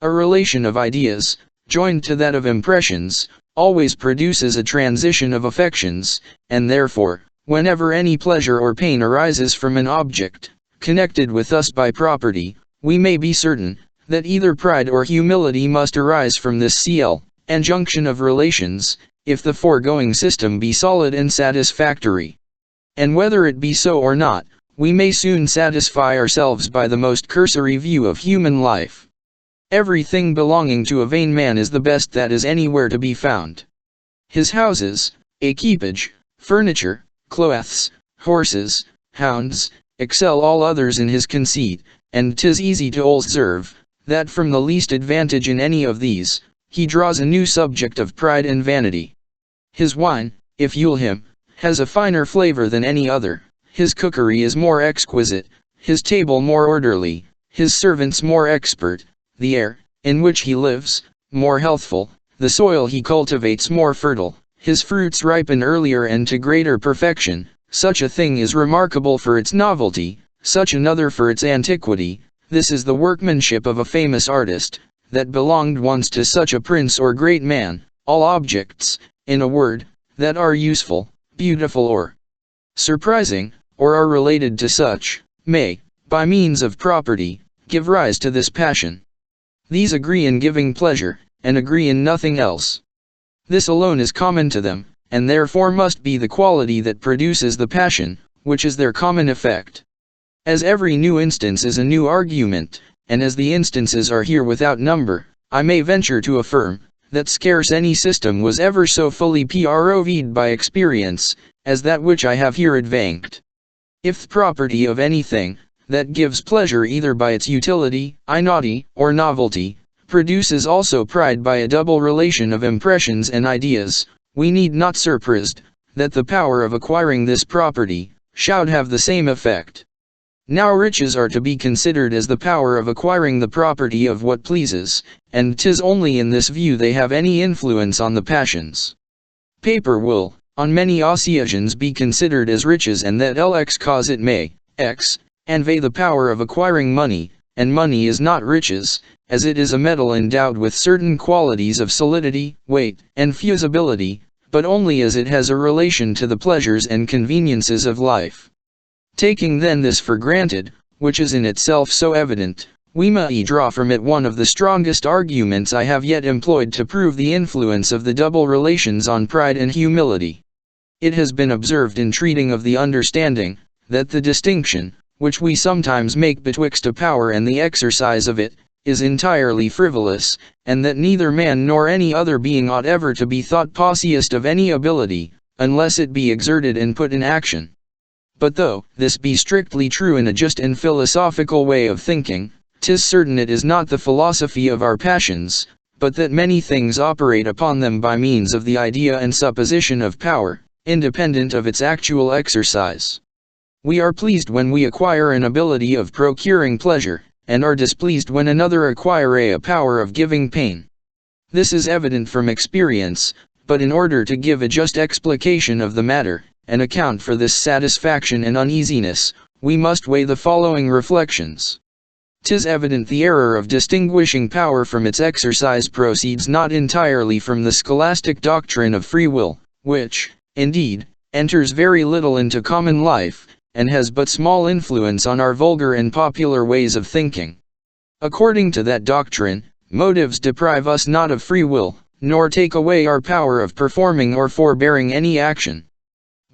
A relation of ideas, joined to that of impressions, always produces a transition of affections, and therefore, whenever any pleasure or pain arises from an object, connected with us by property, we may be certain, that either pride or humility must arise from this and junction of relations, if the foregoing system be solid and satisfactory. And whether it be so or not, we may soon satisfy ourselves by the most cursory view of human life. Everything belonging to a vain man is the best that is anywhere to be found. His houses, equipage, furniture, clothes, horses, hounds, excel all others in his conceit, and 'tis easy to observe, that from the least advantage in any of these, he draws a new subject of pride and vanity. His wine, if you'll him, has a finer flavor than any other, his cookery is more exquisite, his table more orderly, his servants more expert, the air, in which he lives, more healthful, the soil he cultivates more fertile, his fruits ripen earlier and to greater perfection. Such a thing is remarkable for its novelty, such another for its antiquity. This is the workmanship of a famous artist, that belonged once to such a prince or great man. All objects, in a word, that are useful, beautiful or surprising, or are related to such, may, by means of property, give rise to this passion. These agree in giving pleasure, and agree in nothing else. This alone is common to them, and therefore must be the quality that produces the passion, which is their common effect. As every new instance is a new argument, and as the instances are here without number, I may venture to affirm, that scarce any system was ever so fully proved by experience, as that which I have here advanced. If the property of anything, that gives pleasure either by its utility, inaudy, or novelty, produces also pride by a double relation of impressions and ideas, we need not surprise, that the power of acquiring this property, should have the same effect. Now riches are to be considered as the power of acquiring the property of what pleases, and 'tis only in this view they have any influence on the passions. Paper will, on many occasions be considered as riches, and that lx cause it may, x, convey the power of acquiring money, and money is not riches, as it is a metal endowed with certain qualities of solidity, weight, and fusibility, but only as it has a relation to the pleasures and conveniences of life. Taking then this for granted, which is in itself so evident, we may draw from it one of the strongest arguments I have yet employed to prove the influence of the double relations on pride and humility. It has been observed in treating of the understanding, that the distinction, which we sometimes make betwixt a power and the exercise of it, is entirely frivolous, and that neither man nor any other being ought ever to be thought possessed of any ability, unless it be exerted and put in action. But though this be strictly true in a just and philosophical way of thinking, 'tis certain it is not the philosophy of our passions, but that many things operate upon them by means of the idea and supposition of power, independent of its actual exercise. We are pleased when we acquire an ability of procuring pleasure, and are displeased when another acquire a power of giving pain. This is evident from experience, but in order to give a just explication of the matter, and account for this satisfaction and uneasiness, we must weigh the following reflections. 'Tis evident the error of distinguishing power from its exercise proceeds not entirely from the scholastic doctrine of free will, which, indeed, enters very little into common life, and has but small influence on our vulgar and popular ways of thinking. According to that doctrine, motives deprive us not of free will, nor take away our power of performing or forbearing any action.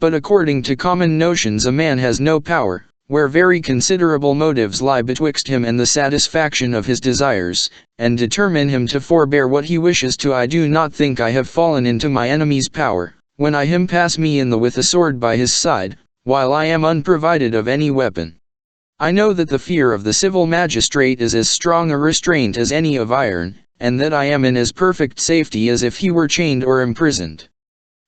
But according to common notions a man has no power, where very considerable motives lie betwixt him and the satisfaction of his desires, and determine him to forbear what he wishes to. I do not think I have fallen into my enemy's power, when him pass me in the with a sword by his side, while I am unprovided of any weapon. I know that the fear of the civil magistrate is as strong a restraint as any of iron, and that I am in as perfect safety as if he were chained or imprisoned.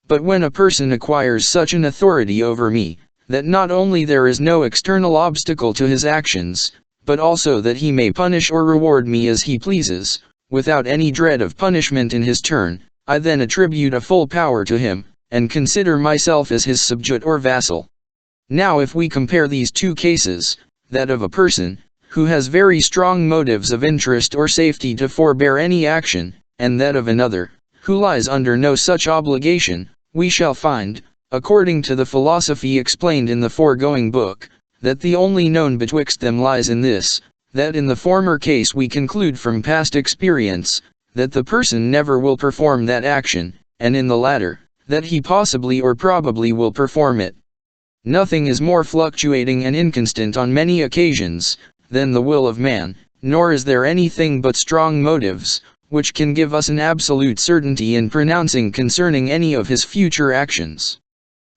But when a person acquires such an authority over me, that not only there is no external obstacle to his actions, but also that he may punish or reward me as he pleases, without any dread of punishment in his turn, I then attribute a full power to him, and consider myself as his subject or vassal. Now if we compare these two cases, that of a person, who has very strong motives of interest or safety to forbear any action, and that of another, who lies under no such obligation, we shall find, according to the philosophy explained in the foregoing book, that the only known betwixt them lies in this, that in the former case we conclude from past experience, that the person never will perform that action, and in the latter, that he possibly or probably will perform it. Nothing is more fluctuating and inconstant on many occasions, than the will of man, nor is there anything but strong motives, which can give us an absolute certainty in pronouncing concerning any of his future actions.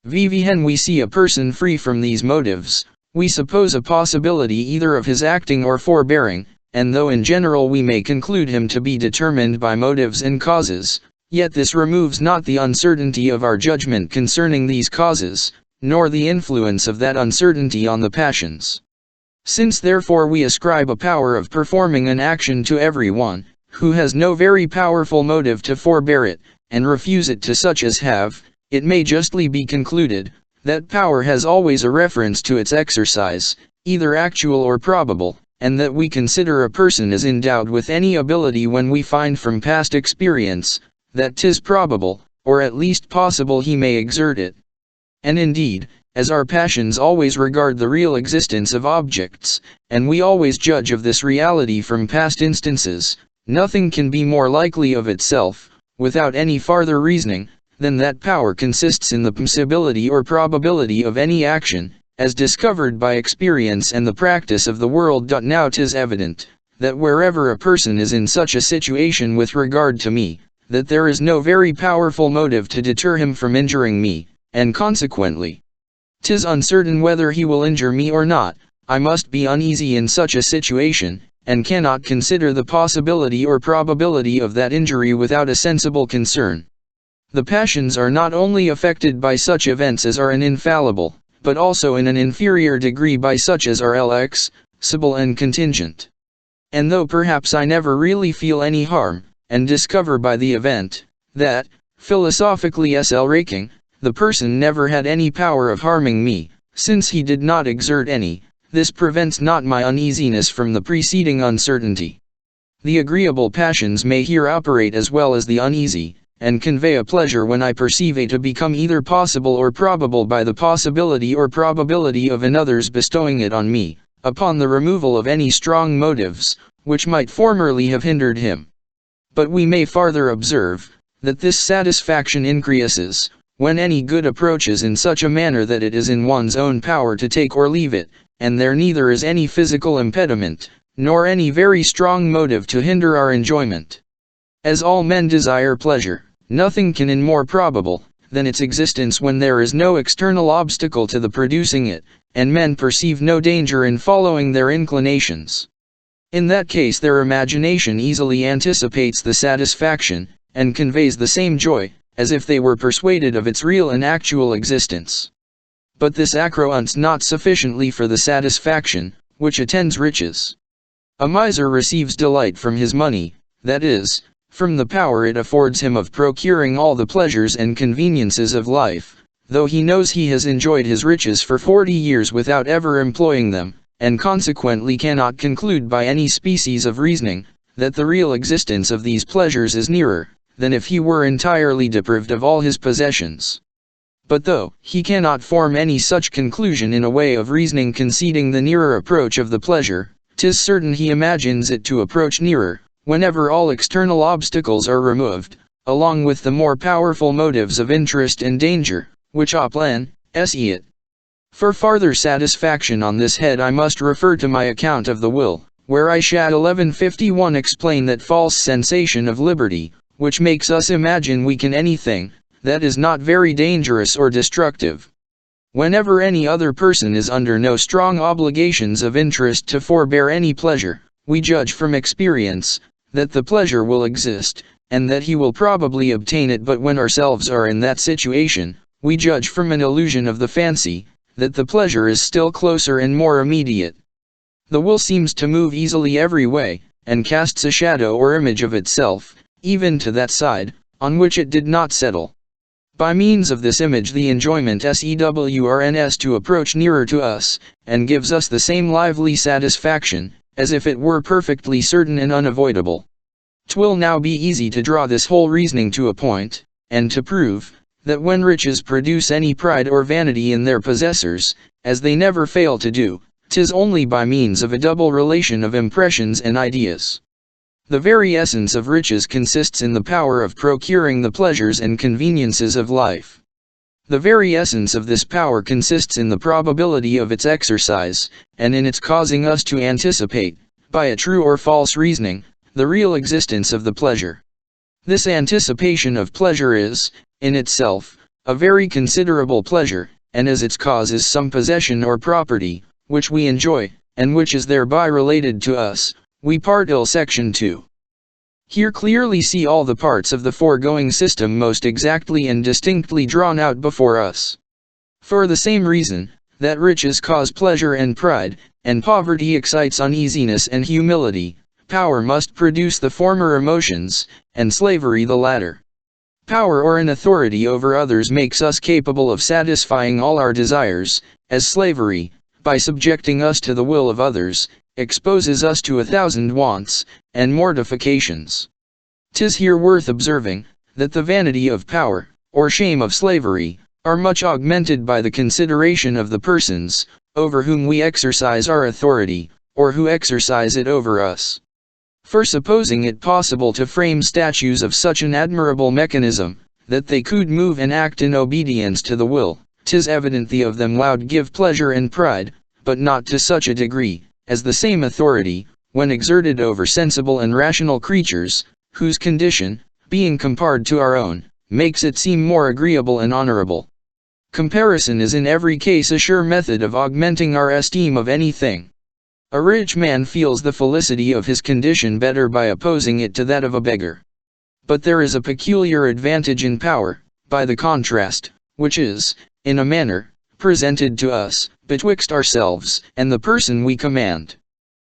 When we see a person free from these motives, we suppose a possibility either of his acting or forbearing, and though in general we may conclude him to be determined by motives and causes, yet this removes not the uncertainty of our judgment concerning these causes, nor the influence of that uncertainty on the passions. Since therefore we ascribe a power of performing an action to every one, who has no very powerful motive to forbear it, and refuse it to such as have, it may justly be concluded, that power has always a reference to its exercise, either actual or probable, and that we consider a person as endowed with any ability when we find from past experience, that 'tis probable, or at least possible he may exert it. And indeed, as our passions always regard the real existence of objects, and we always judge of this reality from past instances, nothing can be more likely of itself, without any farther reasoning, than that power consists in the possibility or probability of any action, as discovered by experience and the practice of the world. Now 'tis evident, that wherever a person is in such a situation with regard to me, that there is no very powerful motive to deter him from injuring me, and consequently, 'tis uncertain whether he will injure me or not. I must be uneasy in such a situation, and cannot consider the possibility or probability of that injury without a sensible concern. The passions are not only affected by such events as are infallible, but also in an inferior degree by such as are flexible and contingent. And though perhaps I never really feel any harm, and discover by the event, that, philosophically speaking, the person never had any power of harming me, since he did not exert any, this prevents not my uneasiness from the preceding uncertainty. The agreeable passions may here operate as well as the uneasy, and convey a pleasure when I perceive it to become either possible or probable by the possibility or probability of another's bestowing it on me, upon the removal of any strong motives, which might formerly have hindered him. But we may farther observe, that this satisfaction increases, when any good approaches in such a manner that it is in one's own power to take or leave it, and there neither is any physical impediment, nor any very strong motive to hinder our enjoyment. As all men desire pleasure, nothing can be more probable than its existence when there is no external obstacle to the producing it, and men perceive no danger in following their inclinations. In that case their imagination easily anticipates the satisfaction, and conveys the same joy, as if they were persuaded of its real and actual existence. But this accounts not sufficiently for the satisfaction, which attends riches. A miser receives delight from his money, that is, from the power it affords him of procuring all the pleasures and conveniences of life, though he knows he has enjoyed his riches for 40 years without ever employing them, and consequently cannot conclude by any species of reasoning, that the real existence of these pleasures is nearer, than if he were entirely deprived of all his possessions. But though he cannot form any such conclusion in a way of reasoning conceding the nearer approach of the pleasure, 'tis certain he imagines it to approach nearer, whenever all external obstacles are removed, along with the more powerful motives of interest and danger, which opplan, it. For farther satisfaction on this head I must refer to my account of the will, where I shall 1151 explain that false sensation of liberty, which makes us imagine we can anything, that is not very dangerous or destructive. Whenever any other person is under no strong obligations of interest to forbear any pleasure, we judge from experience, that the pleasure will exist, and that he will probably obtain it, but when ourselves are in that situation, we judge from an illusion of the fancy, that the pleasure is still closer and more immediate. The will seems to move easily every way, and casts a shadow or image of itself, even to that side, on which it did not settle. By means of this image the enjoyment serves to approach nearer to us, and gives us the same lively satisfaction, as if it were perfectly certain and unavoidable. 'Twill now be easy to draw this whole reasoning to a point, and to prove, that when riches produce any pride or vanity in their possessors, as they never fail to do, 'tis only by means of a double relation of impressions and ideas. The very essence of riches consists in the power of procuring the pleasures and conveniences of life. The very essence of this power consists in the probability of its exercise, and in its causing us to anticipate, by a true or false reasoning, the real existence of the pleasure. This anticipation of pleasure is, in itself, a very considerable pleasure, and as its cause is some possession or property, which we enjoy, and which is thereby related to us, we part ill. Section 2. Here clearly see all the parts of the foregoing system most exactly and distinctly drawn out before us. For the same reason, that riches cause pleasure and pride, and poverty excites uneasiness and humility, power must produce the former emotions, and slavery the latter. Power or an authority over others makes us capable of satisfying all our desires, as slavery, by subjecting us to the will of others, exposes us to 1,000 wants, and mortifications. 'Tis here worth observing, that the vanity of power, or shame of slavery, are much augmented by the consideration of the persons, over whom we exercise our authority, or who exercise it over us. For supposing it possible to frame statues of such an admirable mechanism, that they could move and act in obedience to the will, 'tis evident the of them loud give pleasure and pride, but not to such a degree, as the same authority, when exerted over sensible and rational creatures, whose condition, being compared to our own, makes it seem more agreeable and honorable. Comparison is in every case a sure method of augmenting our esteem of anything. A rich man feels the felicity of his condition better by opposing it to that of a beggar. But there is a peculiar advantage in power, by the contrast, which is, in a manner, presented to us, betwixt ourselves and the person we command.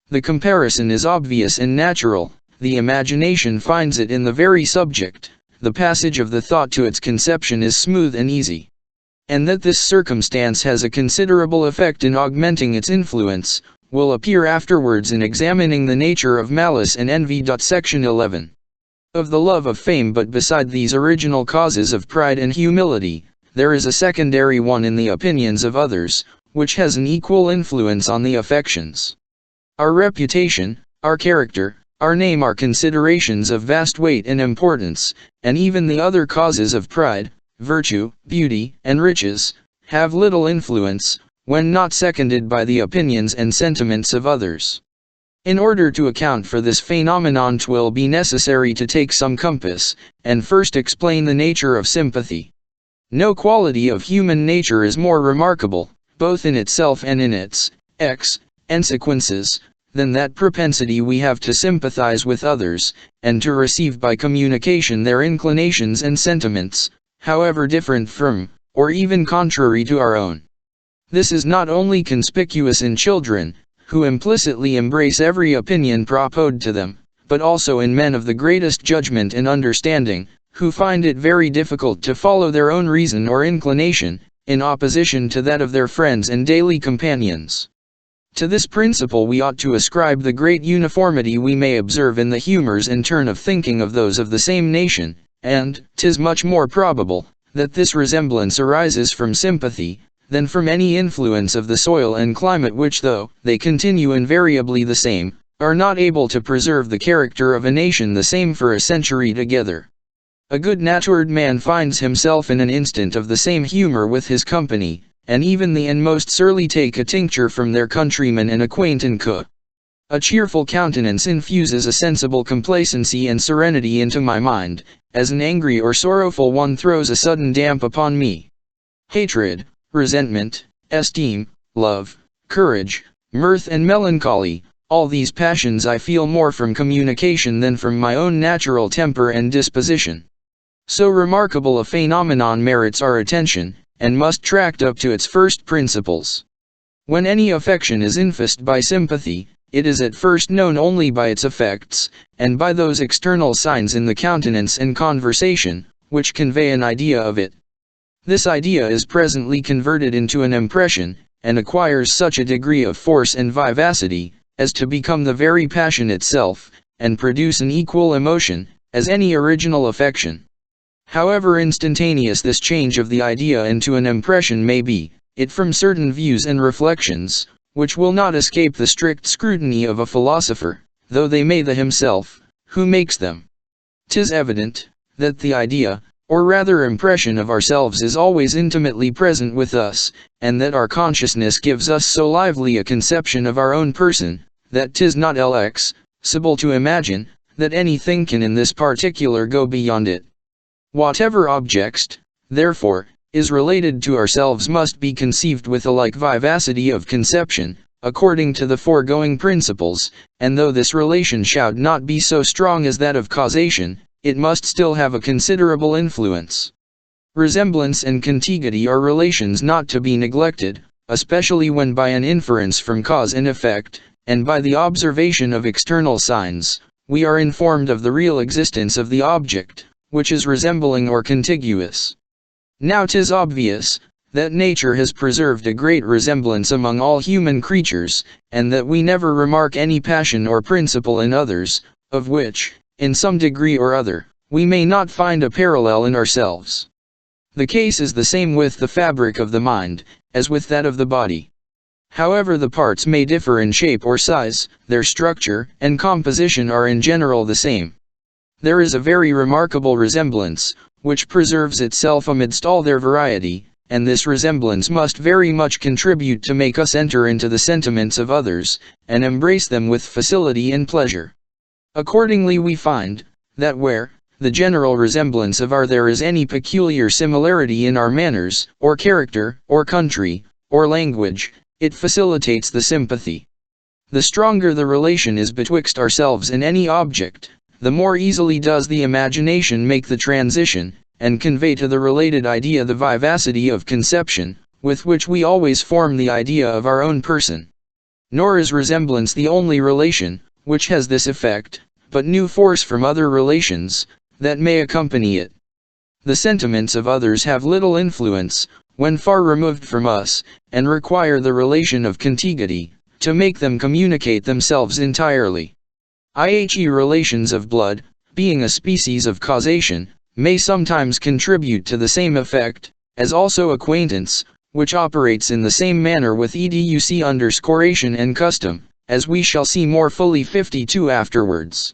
The comparison is obvious and natural, the imagination finds it in the very subject, the passage of the thought to its conception is smooth and easy. And that this circumstance has a considerable effect in augmenting its influence, will appear afterwards in examining the nature of malice and envy. Section 11. Of the love of fame. But beside these original causes of pride and humility, there is a secondary one in the opinions of others, which has an equal influence on the affections. Our reputation, our character, our name are considerations of vast weight and importance, and even the other causes of pride, virtue, beauty, and riches, have little influence, when not seconded by the opinions and sentiments of others. In order to account for this phenomenon 'twill be necessary to take some compass, and first explain the nature of sympathy. No quality of human nature is more remarkable, both in itself and in its consequences, than that propensity we have to sympathize with others, and to receive by communication their inclinations and sentiments, however different from, or even contrary to our own. This is not only conspicuous in children, who implicitly embrace every opinion proposed to them, but also in men of the greatest judgment and understanding, who find it very difficult to follow their own reason or inclination, in opposition to that of their friends and daily companions. To this principle we ought to ascribe the great uniformity we may observe in the humors and turn of thinking of those of the same nation, and 'tis much more probable, that this resemblance arises from sympathy, than from any influence of the soil and climate, which, though they continue invariably the same, are not able to preserve the character of a nation the same for a century together. A good-natured man finds himself in an instant of the same humor with his company, and even the most surly take a tincture from their countryman and acquaintance. A cheerful countenance infuses a sensible complacency and serenity into my mind, as an angry or sorrowful one throws a sudden damp upon me. Hatred, resentment, esteem, love, courage, mirth and melancholy, all these passions I feel more from communication than from my own natural temper and disposition. So remarkable a phenomenon merits our attention, and must tract up to its first principles. When any affection is infused by sympathy, it is at first known only by its effects, and by those external signs in the countenance and conversation, which convey an idea of it. This idea is presently converted into an impression, and acquires such a degree of force and vivacity, as to become the very passion itself, and produce an equal emotion, as any original affection. However instantaneous this change of the idea into an impression may be, it from certain views and reflections, which will not escape the strict scrutiny of a philosopher, though they may the himself, who makes them. 'Tis evident, that the idea, or rather impression of ourselves is always intimately present with us, and that our consciousness gives us so lively a conception of our own person, that 'tis not possible to imagine, that anything can in this particular go beyond it. Whatever object, therefore, is related to ourselves must be conceived with a like vivacity of conception, according to the foregoing principles, and though this relation should not be so strong as that of causation, it must still have a considerable influence. Resemblance and contiguity are relations not to be neglected, especially when by an inference from cause and effect, and by the observation of external signs, we are informed of the real existence of the object, which is resembling or contiguous. Now 'tis obvious, that nature has preserved a great resemblance among all human creatures, and that we never remark any passion or principle in others, of which, in some degree or other, we may not find a parallel in ourselves. The case is the same with the fabric of the mind, as with that of the body. However the parts may differ in shape or size, their structure and composition are in general the same. There is a very remarkable resemblance, which preserves itself amidst all their variety, and this resemblance must very much contribute to make us enter into the sentiments of others, and embrace them with facility and pleasure. Accordingly we find, that where, the general resemblance of there is any peculiar similarity in our manners, or character, or country, or language, it facilitates the sympathy. The stronger the relation is betwixt ourselves and any object, the more easily does the imagination make the transition, and convey to the related idea the vivacity of conception, with which we always form the idea of our own person. Nor is resemblance the only relation, which has this effect, but new force from other relations, that may accompany it. The sentiments of others have little influence, when far removed from us, and require the relation of contiguity, to make them communicate themselves entirely. I.e. relations of blood, being a species of causation, may sometimes contribute to the same effect, as also acquaintance, which operates in the same manner with education and custom, as we shall see more fully 52 afterwards.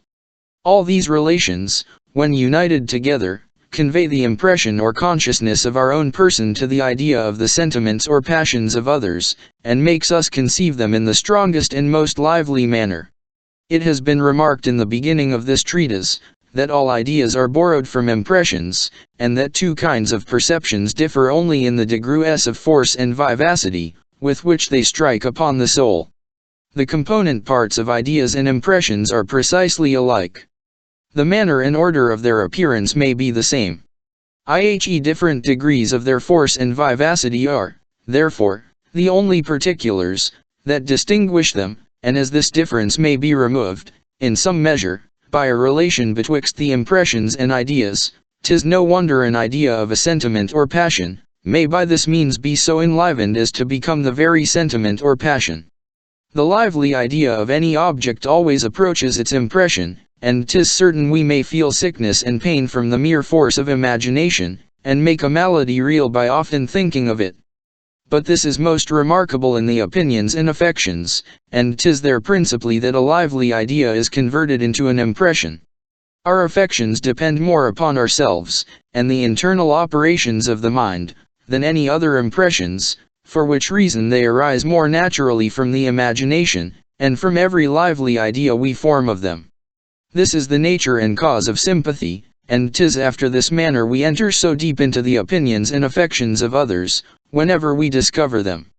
All these relations, when united together, convey the impression or consciousness of our own person to the idea of the sentiments or passions of others, and makes us conceive them in the strongest and most lively manner. It has been remarked in the beginning of this treatise, that all ideas are borrowed from impressions, and that two kinds of perceptions differ only in the degrees of force and vivacity, with which they strike upon the soul. The component parts of ideas and impressions are precisely alike. The manner and order of their appearance may be the same. I.e. different degrees of their force and vivacity are, therefore, the only particulars, that distinguish them, and as this difference may be removed, in some measure, by a relation betwixt the impressions and ideas, 'tis no wonder an idea of a sentiment or passion, may by this means be so enlivened as to become the very sentiment or passion. The lively idea of any object always approaches its impression, and 'tis certain we may feel sickness and pain from the mere force of imagination, and make a malady real by often thinking of it. But this is most remarkable in the opinions and affections, and 'tis there principally that a lively idea is converted into an impression. Our affections depend more upon ourselves, and the internal operations of the mind, than any other impressions, for which reason they arise more naturally from the imagination, and from every lively idea we form of them. This is the nature and cause of sympathy, and 'tis after this manner we enter so deep into the opinions and affections of others, whenever we discover them.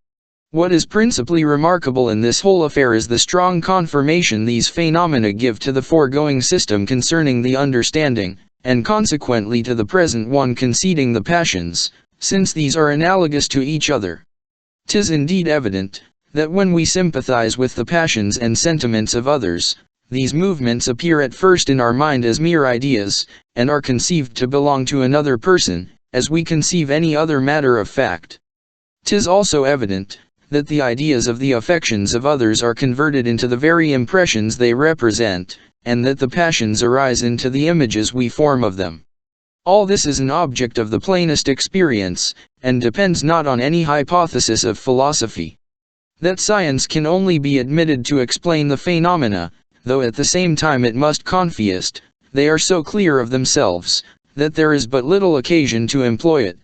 What is principally remarkable in this whole affair is the strong confirmation these phenomena give to the foregoing system concerning the understanding, and consequently to the present one conceding the passions, since these are analogous to each other. 'Tis indeed evident, that when we sympathize with the passions and sentiments of others, these movements appear at first in our mind as mere ideas, and are conceived to belong to another person, as we conceive any other matter of fact. 'Tis also evident, that the ideas of the affections of others are converted into the very impressions they represent, and that the passions arise into the images we form of them. All this is an object of the plainest experience, and depends not on any hypothesis of philosophy. That science can only be admitted to explain the phenomena, though at the same time it must confess, they are so clear of themselves, that there is but little occasion to employ it.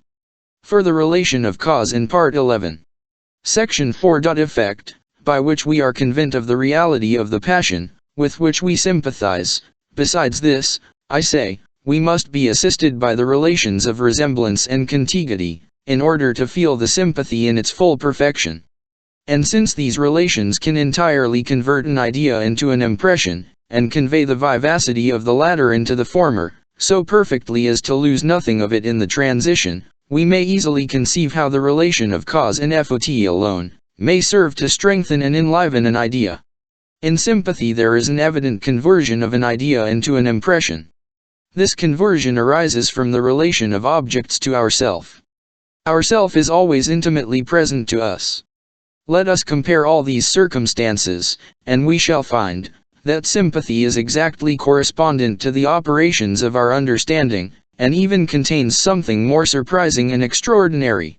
For the relation of cause in Part 11. Section 4. Effect, by which we are convinced of the reality of the passion, with which we sympathize. Besides this, I say, we must be assisted by the relations of resemblance and contiguity, in order to feel the sympathy in its full perfection. And since these relations can entirely convert an idea into an impression, and convey the vivacity of the latter into the former, so perfectly as to lose nothing of it in the transition, we may easily conceive how the relation of cause and effect alone may serve to strengthen and enliven an idea. In sympathy there is an evident conversion of an idea into an impression. This conversion arises from the relation of objects to ourself. Ourself is always intimately present to us. Let us compare all these circumstances, and we shall find that sympathy is exactly correspondent to the operations of our understanding, and even contains something more surprising and extraordinary.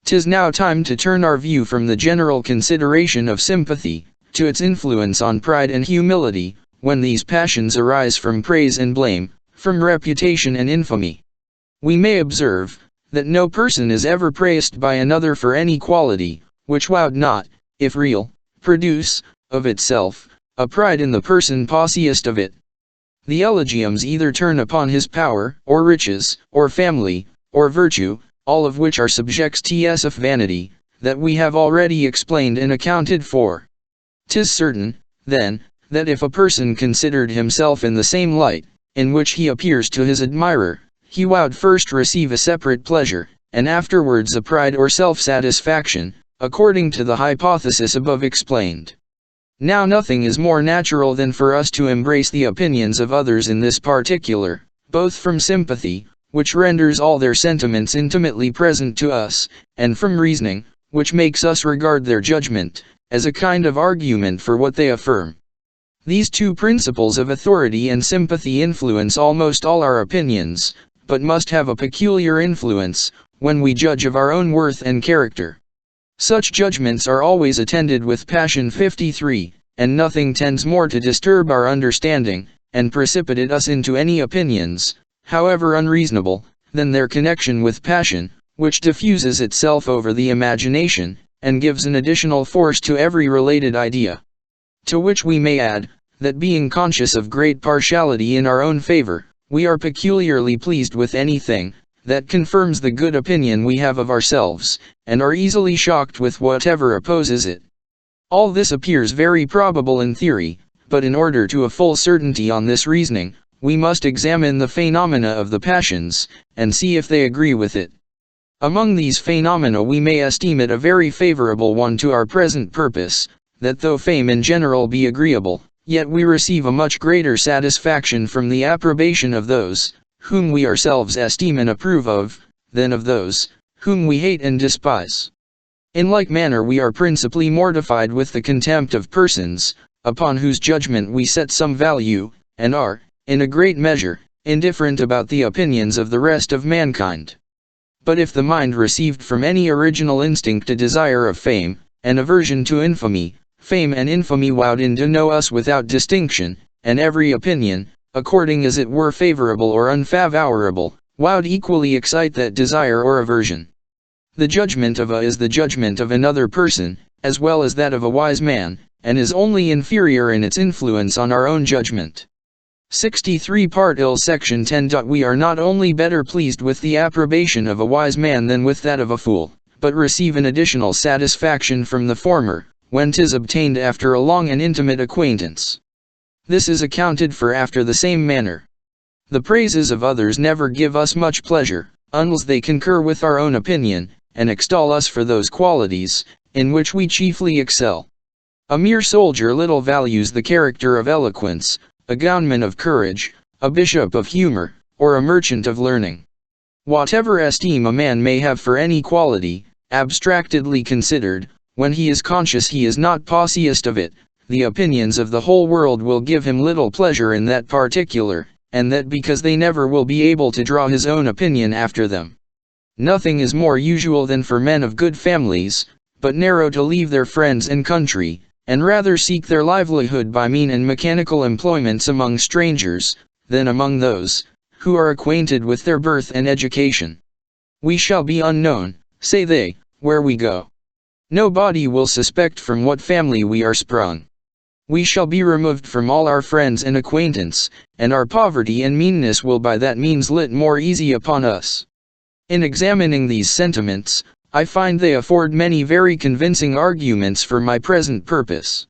'Tis now time to turn our view from the general consideration of sympathy, to its influence on pride and humility, when these passions arise from praise and blame, from reputation and infamy. We may observe, that no person is ever praised by another for any quality, which would not, if real, produce, of itself, a pride in the person possessed of it. The eulogiums either turn upon his power, or riches, or family, or virtue, all of which are subjects of vanity, that we have already explained and accounted for. 'Tis certain, then, that if a person considered himself in the same light, in which he appears to his admirer, he would first receive a separate pleasure, and afterwards a pride or self-satisfaction, according to the hypothesis above explained. Now nothing is more natural than for us to embrace the opinions of others in this particular, both from sympathy, which renders all their sentiments intimately present to us, and from reasoning, which makes us regard their judgment, as a kind of argument for what they affirm. These two principles of authority and sympathy influence almost all our opinions, but must have a peculiar influence, when we judge of our own worth and character. Such judgments are always attended with passion. 53, and nothing tends more to disturb our understanding, and precipitate us into any opinions, however unreasonable, than their connection with passion, which diffuses itself over the imagination, and gives an additional force to every related idea. To which we may add, that being conscious of great partiality in our own favor, we are peculiarly pleased with anything that confirms the good opinion we have of ourselves, and are easily shocked with whatever opposes it. All this appears very probable in theory, but in order to a full certainty on this reasoning, we must examine the phenomena of the passions, and see if they agree with it. Among these phenomena we may esteem it a very favorable one to our present purpose, that though fame in general be agreeable, yet we receive a much greater satisfaction from the approbation of those whom we ourselves esteem and approve of, than of those whom we hate and despise. In like manner we are principally mortified with the contempt of persons, upon whose judgment we set some value, and are, in a great measure, indifferent about the opinions of the rest of mankind. But if the mind received from any original instinct a desire of fame, an aversion to infamy, fame and infamy would know us without distinction, and every opinion, according as it were favorable or unfavorable, would equally excite that desire or aversion. The judgment of a is the judgment of another person, as well as that of a wise man, and is only inferior in its influence on our own judgment. 63 Part ill Section 10. We are not only better pleased with the approbation of a wise man than with that of a fool, but receive an additional satisfaction from the former, when 'tis obtained after a long and intimate acquaintance. This is accounted for after the same manner. The praises of others never give us much pleasure, unless they concur with our own opinion, and extol us for those qualities, in which we chiefly excel. A mere soldier little values the character of eloquence, a gunman of courage, a bishop of humor, or a merchant of learning. Whatever esteem a man may have for any quality, abstractedly considered, when he is conscious he is not possessed of it, the opinions of the whole world will give him little pleasure in that particular, and that because they never will be able to draw his own opinion after them. Nothing is more usual than for men of good families, but narrow to leave their friends and country, and rather seek their livelihood by mean and mechanical employments among strangers, than among those, who are acquainted with their birth and education. We shall be unknown, say they, where we go. Nobody will suspect from what family we are sprung. We shall be removed from all our friends and acquaintance, and our poverty and meanness will by that means lit more easy upon us. In examining these sentiments, I find they afford many very convincing arguments for my present purpose.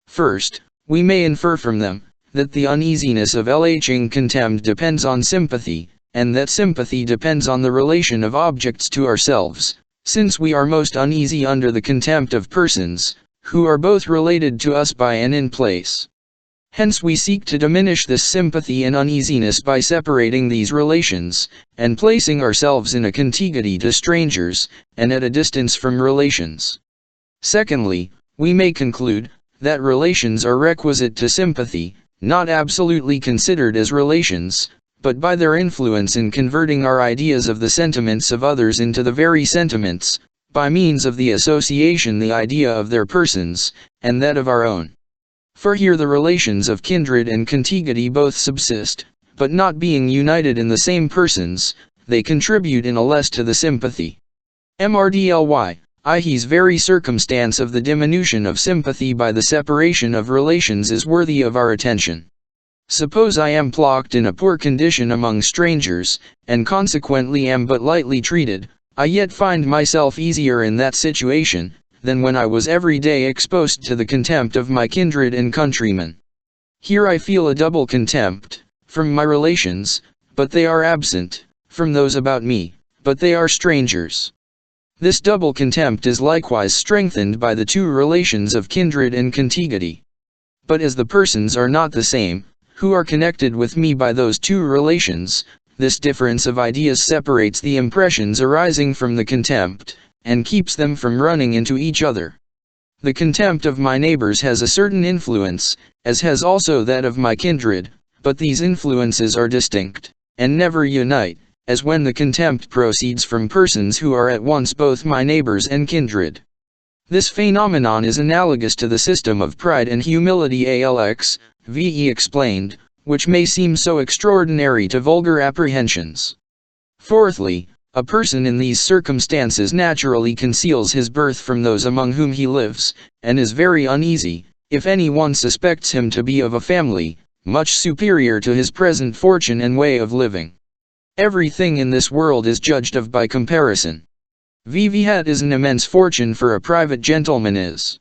First, we may infer from them, that the uneasiness of LHing contemned depends on sympathy, and that sympathy depends on the relation of objects to ourselves, since we are most uneasy under the contempt of persons, who are both related to us by and in place. Hence we seek to diminish this sympathy and uneasiness by separating these relations, and placing ourselves in a contiguity to strangers, and at a distance from relations. Secondly, we may conclude, that relations are requisite to sympathy, not absolutely considered as relations, but by their influence in converting our ideas of the sentiments of others into the very sentiments, by means of the association the idea of their persons, and that of our own. For here the relations of kindred and contiguity both subsist, but not being united in the same persons, they contribute in a less to the sympathy. Mrdly, i.e. very circumstance of the diminution of sympathy by the separation of relations is worthy of our attention. Suppose I am plucked in a poor condition among strangers, and consequently am but lightly treated, I yet find myself easier in that situation, than when I was every day exposed to the contempt of my kindred and countrymen. Here I feel a double contempt, from my relations, but they are absent, from those about me, but they are strangers. This double contempt is likewise strengthened by the two relations of kindred and contiguity. But as the persons are not the same, who are connected with me by those two relations, this difference of ideas separates the impressions arising from the contempt, and keeps them from running into each other. The contempt of my neighbors has a certain influence, as has also that of my kindred, but these influences are distinct, and never unite, as when the contempt proceeds from persons who are at once both my neighbors and kindred. This phenomenon is analogous to the system of pride and humility ve explained, which may seem so extraordinary to vulgar apprehensions. Fourthly, a person in these circumstances naturally conceals his birth from those among whom he lives, and is very uneasy, if any one suspects him to be of a family, much superior to his present fortune and way of living. Everything in this world is judged of by comparison. Vivhat is an immense fortune for a private gentleman is.